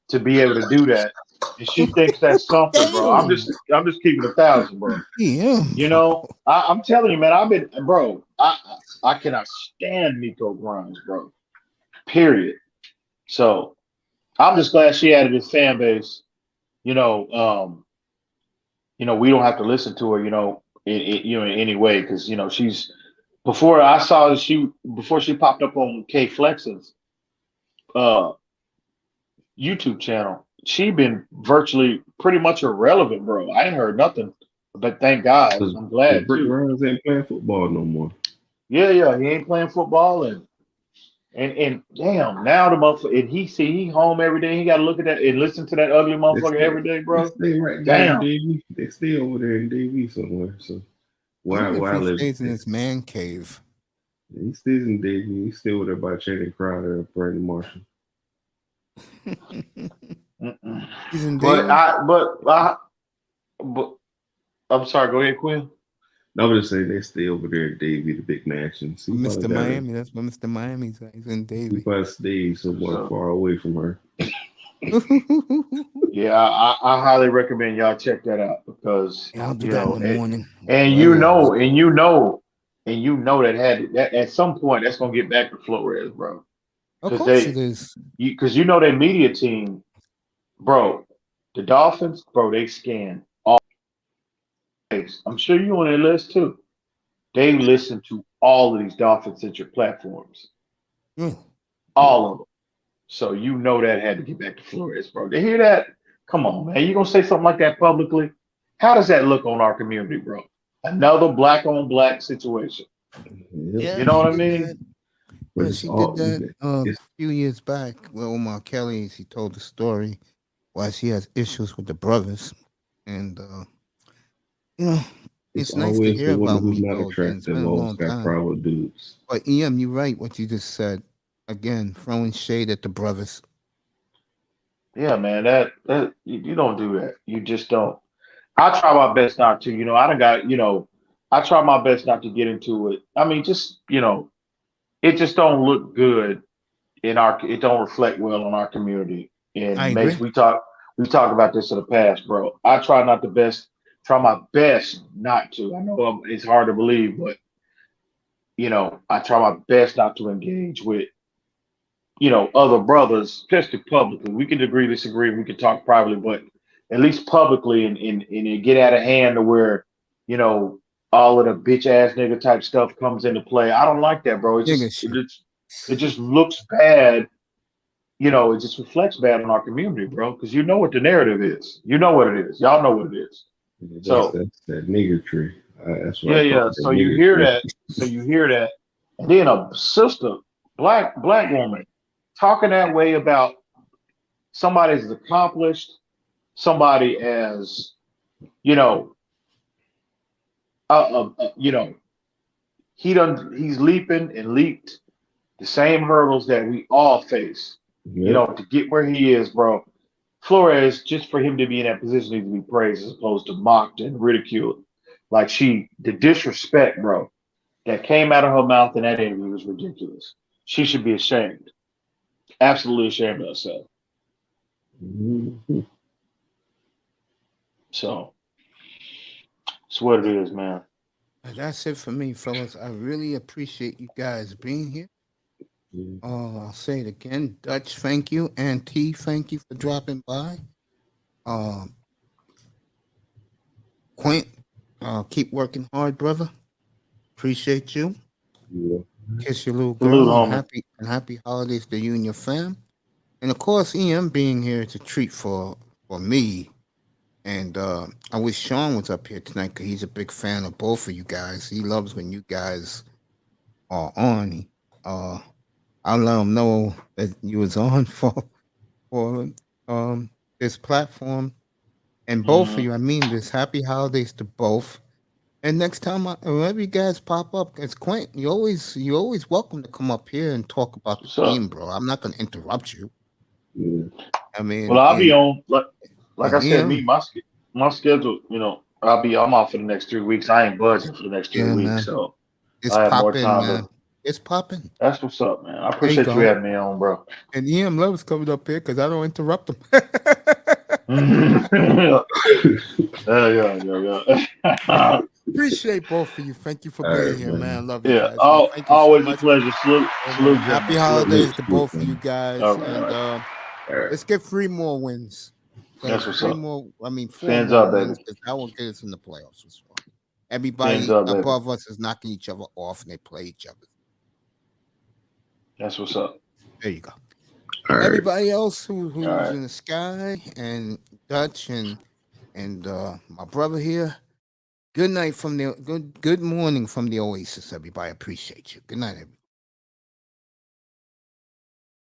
to be able to do that. And she thinks that's something, bro. I'm just keeping 1,000, bro. Yeah. You know, I'm telling you, man, I cannot stand Nico Grimes, bro. Period. So I'm just glad she added his fan base. We don't have to listen to her, in any way, because she's before she popped up on K Flex's YouTube channel, she been virtually pretty much irrelevant, bro. I ain't heard nothing, but thank God. I'm glad. Britt Ryan's ain't playing football no more. Yeah, he ain't playing football, and damn, now the motherfucker, and he home every day. He got to look at that and listen to that ugly motherfucker every day, bro. They stay right there in Davie. They stay over there in Davie somewhere. So why he stays in his man cave? He stays in Davie. He's still over there by Channing Crowder and Brandon Marshall. He's in but I'm sorry. Go ahead, Quinn. I was just saying they stay over there in Davie, the big mansions. Mr. Miami, that's where Mr. Miami's at. He's in Davie. He probably stays somewhat far away from her. Yeah, I highly recommend y'all check that out because I'll do that in the morning. And you know that at some point that's gonna get back to Flores, bro. Of course it is. Because their media team, bro, the Dolphins, bro, they scan all. I'm sure you on their list too. They listen to all of these Dolphin-centric platforms, all of them. So that had to get back to Flores, bro. To hear that, come on, man. You gonna say something like that publicly? How does that look on our community, bro? Another black on black situation. Yeah, You know what I she did mean? that. But Yeah, it's she all did that a it's few years back with Omar Kelly. She told the story why she has issues with the brothers, and you know, it's it's nice to always hear the woman about who's not Miko again. It's attractive been a always long got time. problem with dudes. But EM, you're right. What you just said again, throwing shade at the brothers. Yeah, man. That you don't do that. You just don't. I try my best not to. I don't got. I try my best not to get into it. I mean, just it just don't look good in our. It don't reflect well on our community. I And Mace, agree. we talked about this in the past, bro. I try not the best. Try my best not to. I know it's hard to believe, but I try my best not to engage with other brothers, especially publicly. We can agree, disagree, we can talk privately, but at least publicly and it get out of hand to where, you know, all of the bitch ass nigga type stuff comes into play. I don't like that, bro. Nigga shit. It just looks bad. It just reflects bad on our community, bro. Because you know what the narrative is. You know what it is. Y'all know what it is. So That's that nigger tree. That's what yeah, I call yeah. it, that So you nigger hear tree. that. So you hear that, and then a sister, black woman, talking that way about somebody as accomplished, somebody as you know, you know, he's leaping and leaped the same hurdles that we all face. Yep. To get where he is, bro. Flores, just for him to be in that position, needs to be praised as opposed to mocked and ridiculed. Like the disrespect, bro, that came out of her mouth in that interview was ridiculous. She should be ashamed, absolutely ashamed of herself. Mhm. So, it's what it is, man. That's it for me, fellas. I really appreciate you guys being here. Yeah. I'll say it again. Dutch, thank you. And T, thank you for dropping by. Quint, keep working hard, brother. Appreciate you. Yeah. Kiss your little Salute, girl and homie. happy holidays to you and your fam. And of course, EM being here is a treat for me. And I wish Sean was up here tonight because he's a big fan of both of you guys. He loves when you guys are on. I'll let him know that you was on for this platform. And both of Mhm. you, I mean this. Happy holidays to both. And next time, whenever you guys pop up, it's Quint. You always welcome to come up here and talk about the What's up? game, bro. I'm not gonna interrupt you. Yeah. I mean, Well, I'll be and on. Like I said, yeah, my schedule. I'm off for the next 3 weeks. I ain't budging for the next three yeah, weeks, man, so it's I have more popping, time man. to. It's popping. That's what's up, man. I There you appreciate you go. having me on, bro. And EM loves coming up here because I don't interrupt him. Yeah. Appreciate both of you. Thank you for All being right, here, man. man. Love you Yeah. guys, man. Thank you so Always a much. pleasure. Salute, And, salute, happy gentlemen. Salute. holidays to Salute, both of man. you guys. All right, And all right. All right. let's get 3 more wins. That's what's 3 up. more. I mean, 4 Fins more up, baby. wins because that will get us in the playoffs. This one. Fins Everybody up, baby. above us is knocking each other off, and they play each other. That's what's up. There you go. All right. Everybody else who's All right. in the sky and Dutch and my brother here. Good night from the good morning from the Oasis, everybody. Appreciate you. Good night, everybody.